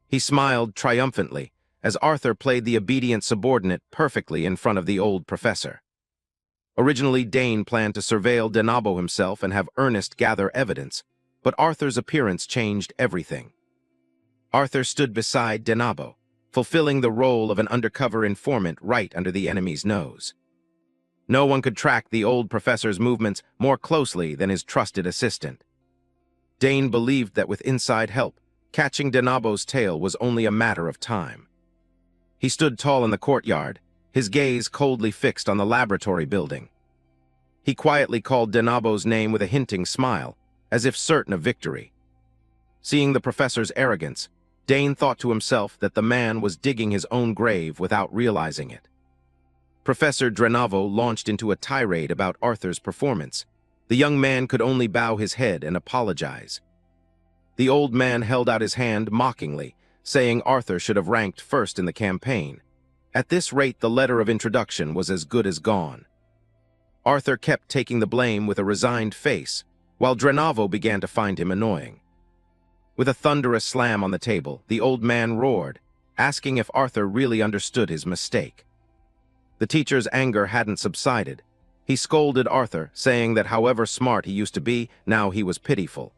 He smiled triumphantly as Arthur played the obedient subordinate perfectly in front of the old professor. Originally, Dane planned to surveil Denabo himself and have Ernest gather evidence, but Arthur's appearance changed everything. Arthur stood beside Denabo, fulfilling the role of an undercover informant right under the enemy's nose. No one could track the old professor's movements more closely than his trusted assistant. Dane believed that with inside help, catching Denabo's tail was only a matter of time. He stood tall in the courtyard, his gaze coldly fixed on the laboratory building. He quietly called Denabo's name with a hinting smile, as if certain of victory. Seeing the professor's arrogance, Dane thought to himself that the man was digging his own grave without realizing it. Professor Denabo launched into a tirade about Arthur's performance. The young man could only bow his head and apologize. The old man held out his hand mockingly, saying Arthur should have ranked first in the campaign. At this rate, the letter of introduction was as good as gone. Arthur kept taking the blame with a resigned face, while Denabo began to find him annoying. With a thunderous slam on the table, the old man roared, asking if Arthur really understood his mistake. The teacher's anger hadn't subsided. He scolded Arthur, saying that however smart he used to be, now he was pitiful.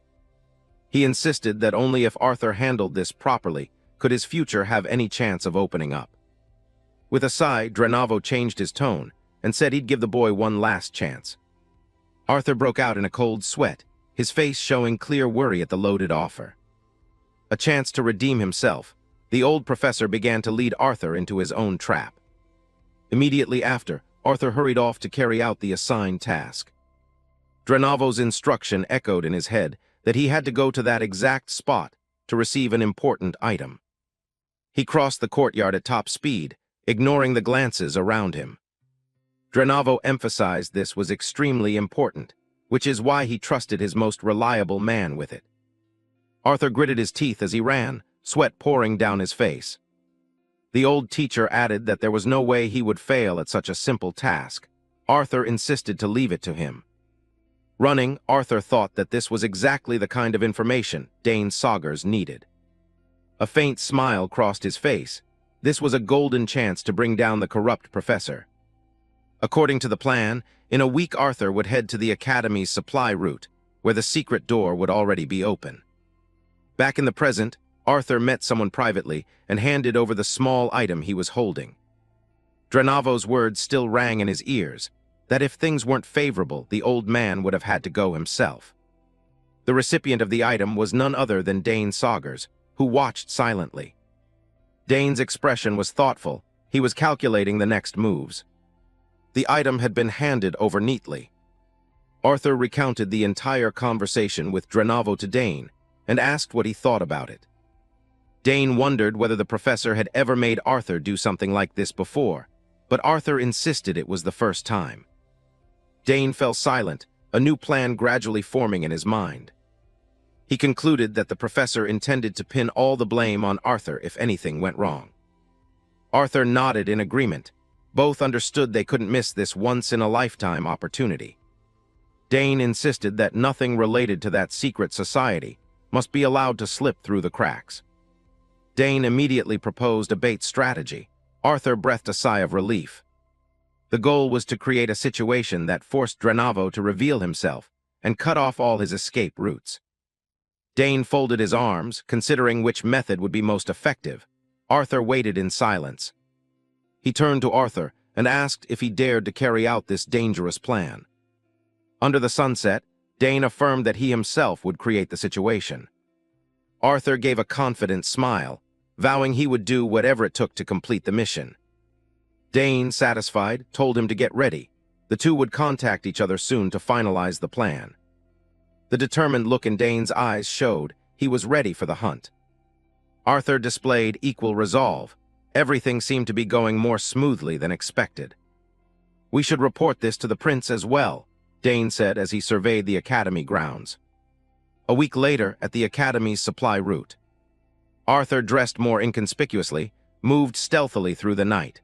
He insisted that only if Arthur handled this properly could his future have any chance of opening up. With a sigh, Denabo changed his tone and said he'd give the boy one last chance. Arthur broke out in a cold sweat, his face showing clear worry at the loaded offer. A chance to redeem himself, the old professor began to lead Arthur into his own trap. Immediately after, Arthur hurried off to carry out the assigned task. Denabo's instruction echoed in his head that he had to go to that exact spot to receive an important item. He crossed the courtyard at top speed, ignoring the glances around him. Denabo emphasized this was extremely important, which is why he trusted his most reliable man with it. Arthur gritted his teeth as he ran, sweat pouring down his face. The old teacher added that there was no way he would fail at such a simple task. Arthur insisted to leave it to him. Running, Arthur thought that this was exactly the kind of information Dane Saugers needed. A faint smile crossed his face. This was a golden chance to bring down the corrupt professor. According to the plan, in a week Arthur would head to the Academy's supply route, where the secret door would already be open. Back in the present, Arthur met someone privately and handed over the small item he was holding. Denabo's words still rang in his ears, that if things weren't favorable, the old man would have had to go himself. The recipient of the item was none other than Dane Saugers, who watched silently. Dane's expression was thoughtful. He was calculating the next moves. The item had been handed over neatly. Arthur recounted the entire conversation with Denabo to Dane and asked what he thought about it. Dane wondered whether the professor had ever made Arthur do something like this before, but Arthur insisted it was the first time. Dane fell silent, a new plan gradually forming in his mind. He concluded that the professor intended to pin all the blame on Arthur if anything went wrong. Arthur nodded in agreement. Both understood they couldn't miss this once-in-a-lifetime opportunity. Dane insisted that nothing related to that secret society must be allowed to slip through the cracks. Dane immediately proposed a bait strategy. Arthur breathed a sigh of relief. The goal was to create a situation that forced Drenavo to reveal himself and cut off all his escape routes. Dane folded his arms, considering which method would be most effective. Arthur waited in silence. He turned to Arthur and asked if he dared to carry out this dangerous plan. Under the sunset, Dane affirmed that he himself would create the situation. Arthur gave a confident smile, vowing he would do whatever it took to complete the mission. Dane, satisfied, told him to get ready. The two would contact each other soon to finalize the plan. The determined look in Dane's eyes showed he was ready for the hunt. Arthur displayed equal resolve. Everything seemed to be going more smoothly than expected. "We should report this to the prince as well," Dane said as he surveyed the academy grounds. A week later, at the academy's supply route, Arthur, dressed more inconspicuously, moved stealthily through the night.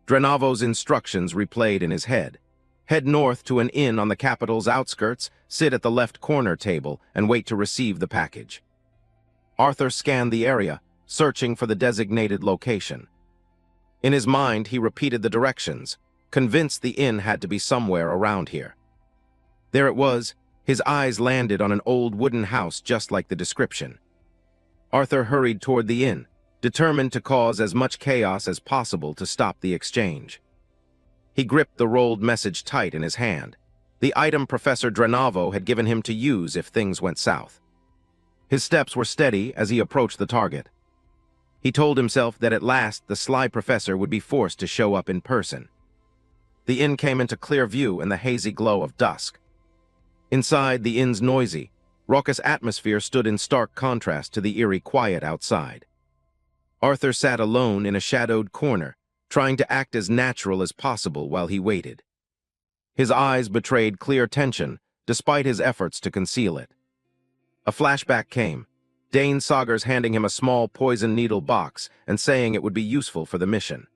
Drenavo's instructions replayed in his head. Head north to an inn on the capital's outskirts, sit at the left corner table, and wait to receive the package. Arthur scanned the area, searching for the designated location. In his mind, he repeated the directions, convinced the inn had to be somewhere around here. There it was. His eyes landed on an old wooden house just like the description. Arthur hurried toward the inn, determined to cause as much chaos as possible to stop the exchange. He gripped the rolled message tight in his hand, the item Professor Drenavo had given him to use if things went south. His steps were steady as he approached the target. He told himself that at last the sly professor would be forced to show up in person. The inn came into clear view in the hazy glow of dusk. Inside, the inn's noisy, raucous atmosphere stood in stark contrast to the eerie quiet outside. Arthur sat alone in a shadowed corner, trying to act as natural as possible while he waited. His eyes betrayed clear tension, despite his efforts to conceal it. A flashback came, Dane Saugers handing him a small poison needle box and saying it would be useful for the mission.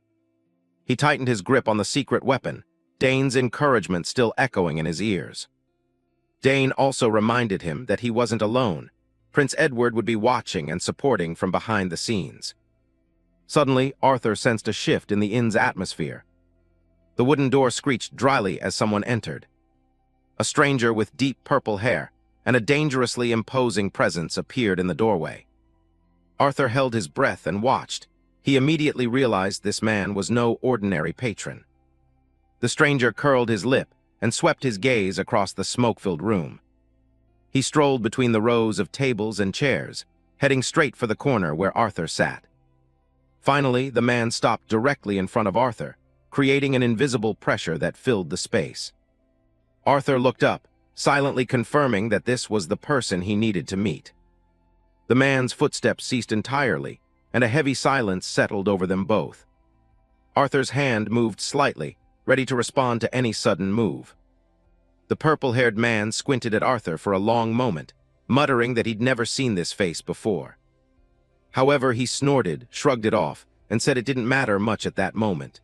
He tightened his grip on the secret weapon, Dane's encouragement still echoing in his ears. Dane also reminded him that he wasn't alone. Prince Edward would be watching and supporting from behind the scenes. Suddenly, Arthur sensed a shift in the inn's atmosphere. The wooden door screeched dryly as someone entered. A stranger with deep purple hair and a dangerously imposing presence appeared in the doorway. Arthur held his breath and watched. He immediately realized this man was no ordinary patron. The stranger curled his lip and swept his gaze across the smoke-filled room. He strolled between the rows of tables and chairs, heading straight for the corner where Arthur sat. Finally, the man stopped directly in front of Arthur, creating an invisible pressure that filled the space. Arthur looked up, silently confirming that this was the person he needed to meet. The man's footsteps ceased entirely, and a heavy silence settled over them both. Arthur's hand moved slightly, ready to respond to any sudden move. The purple-haired man squinted at Arthur for a long moment, muttering that he'd never seen this face before. However, he snorted, shrugged it off, and said it didn't matter much at that moment.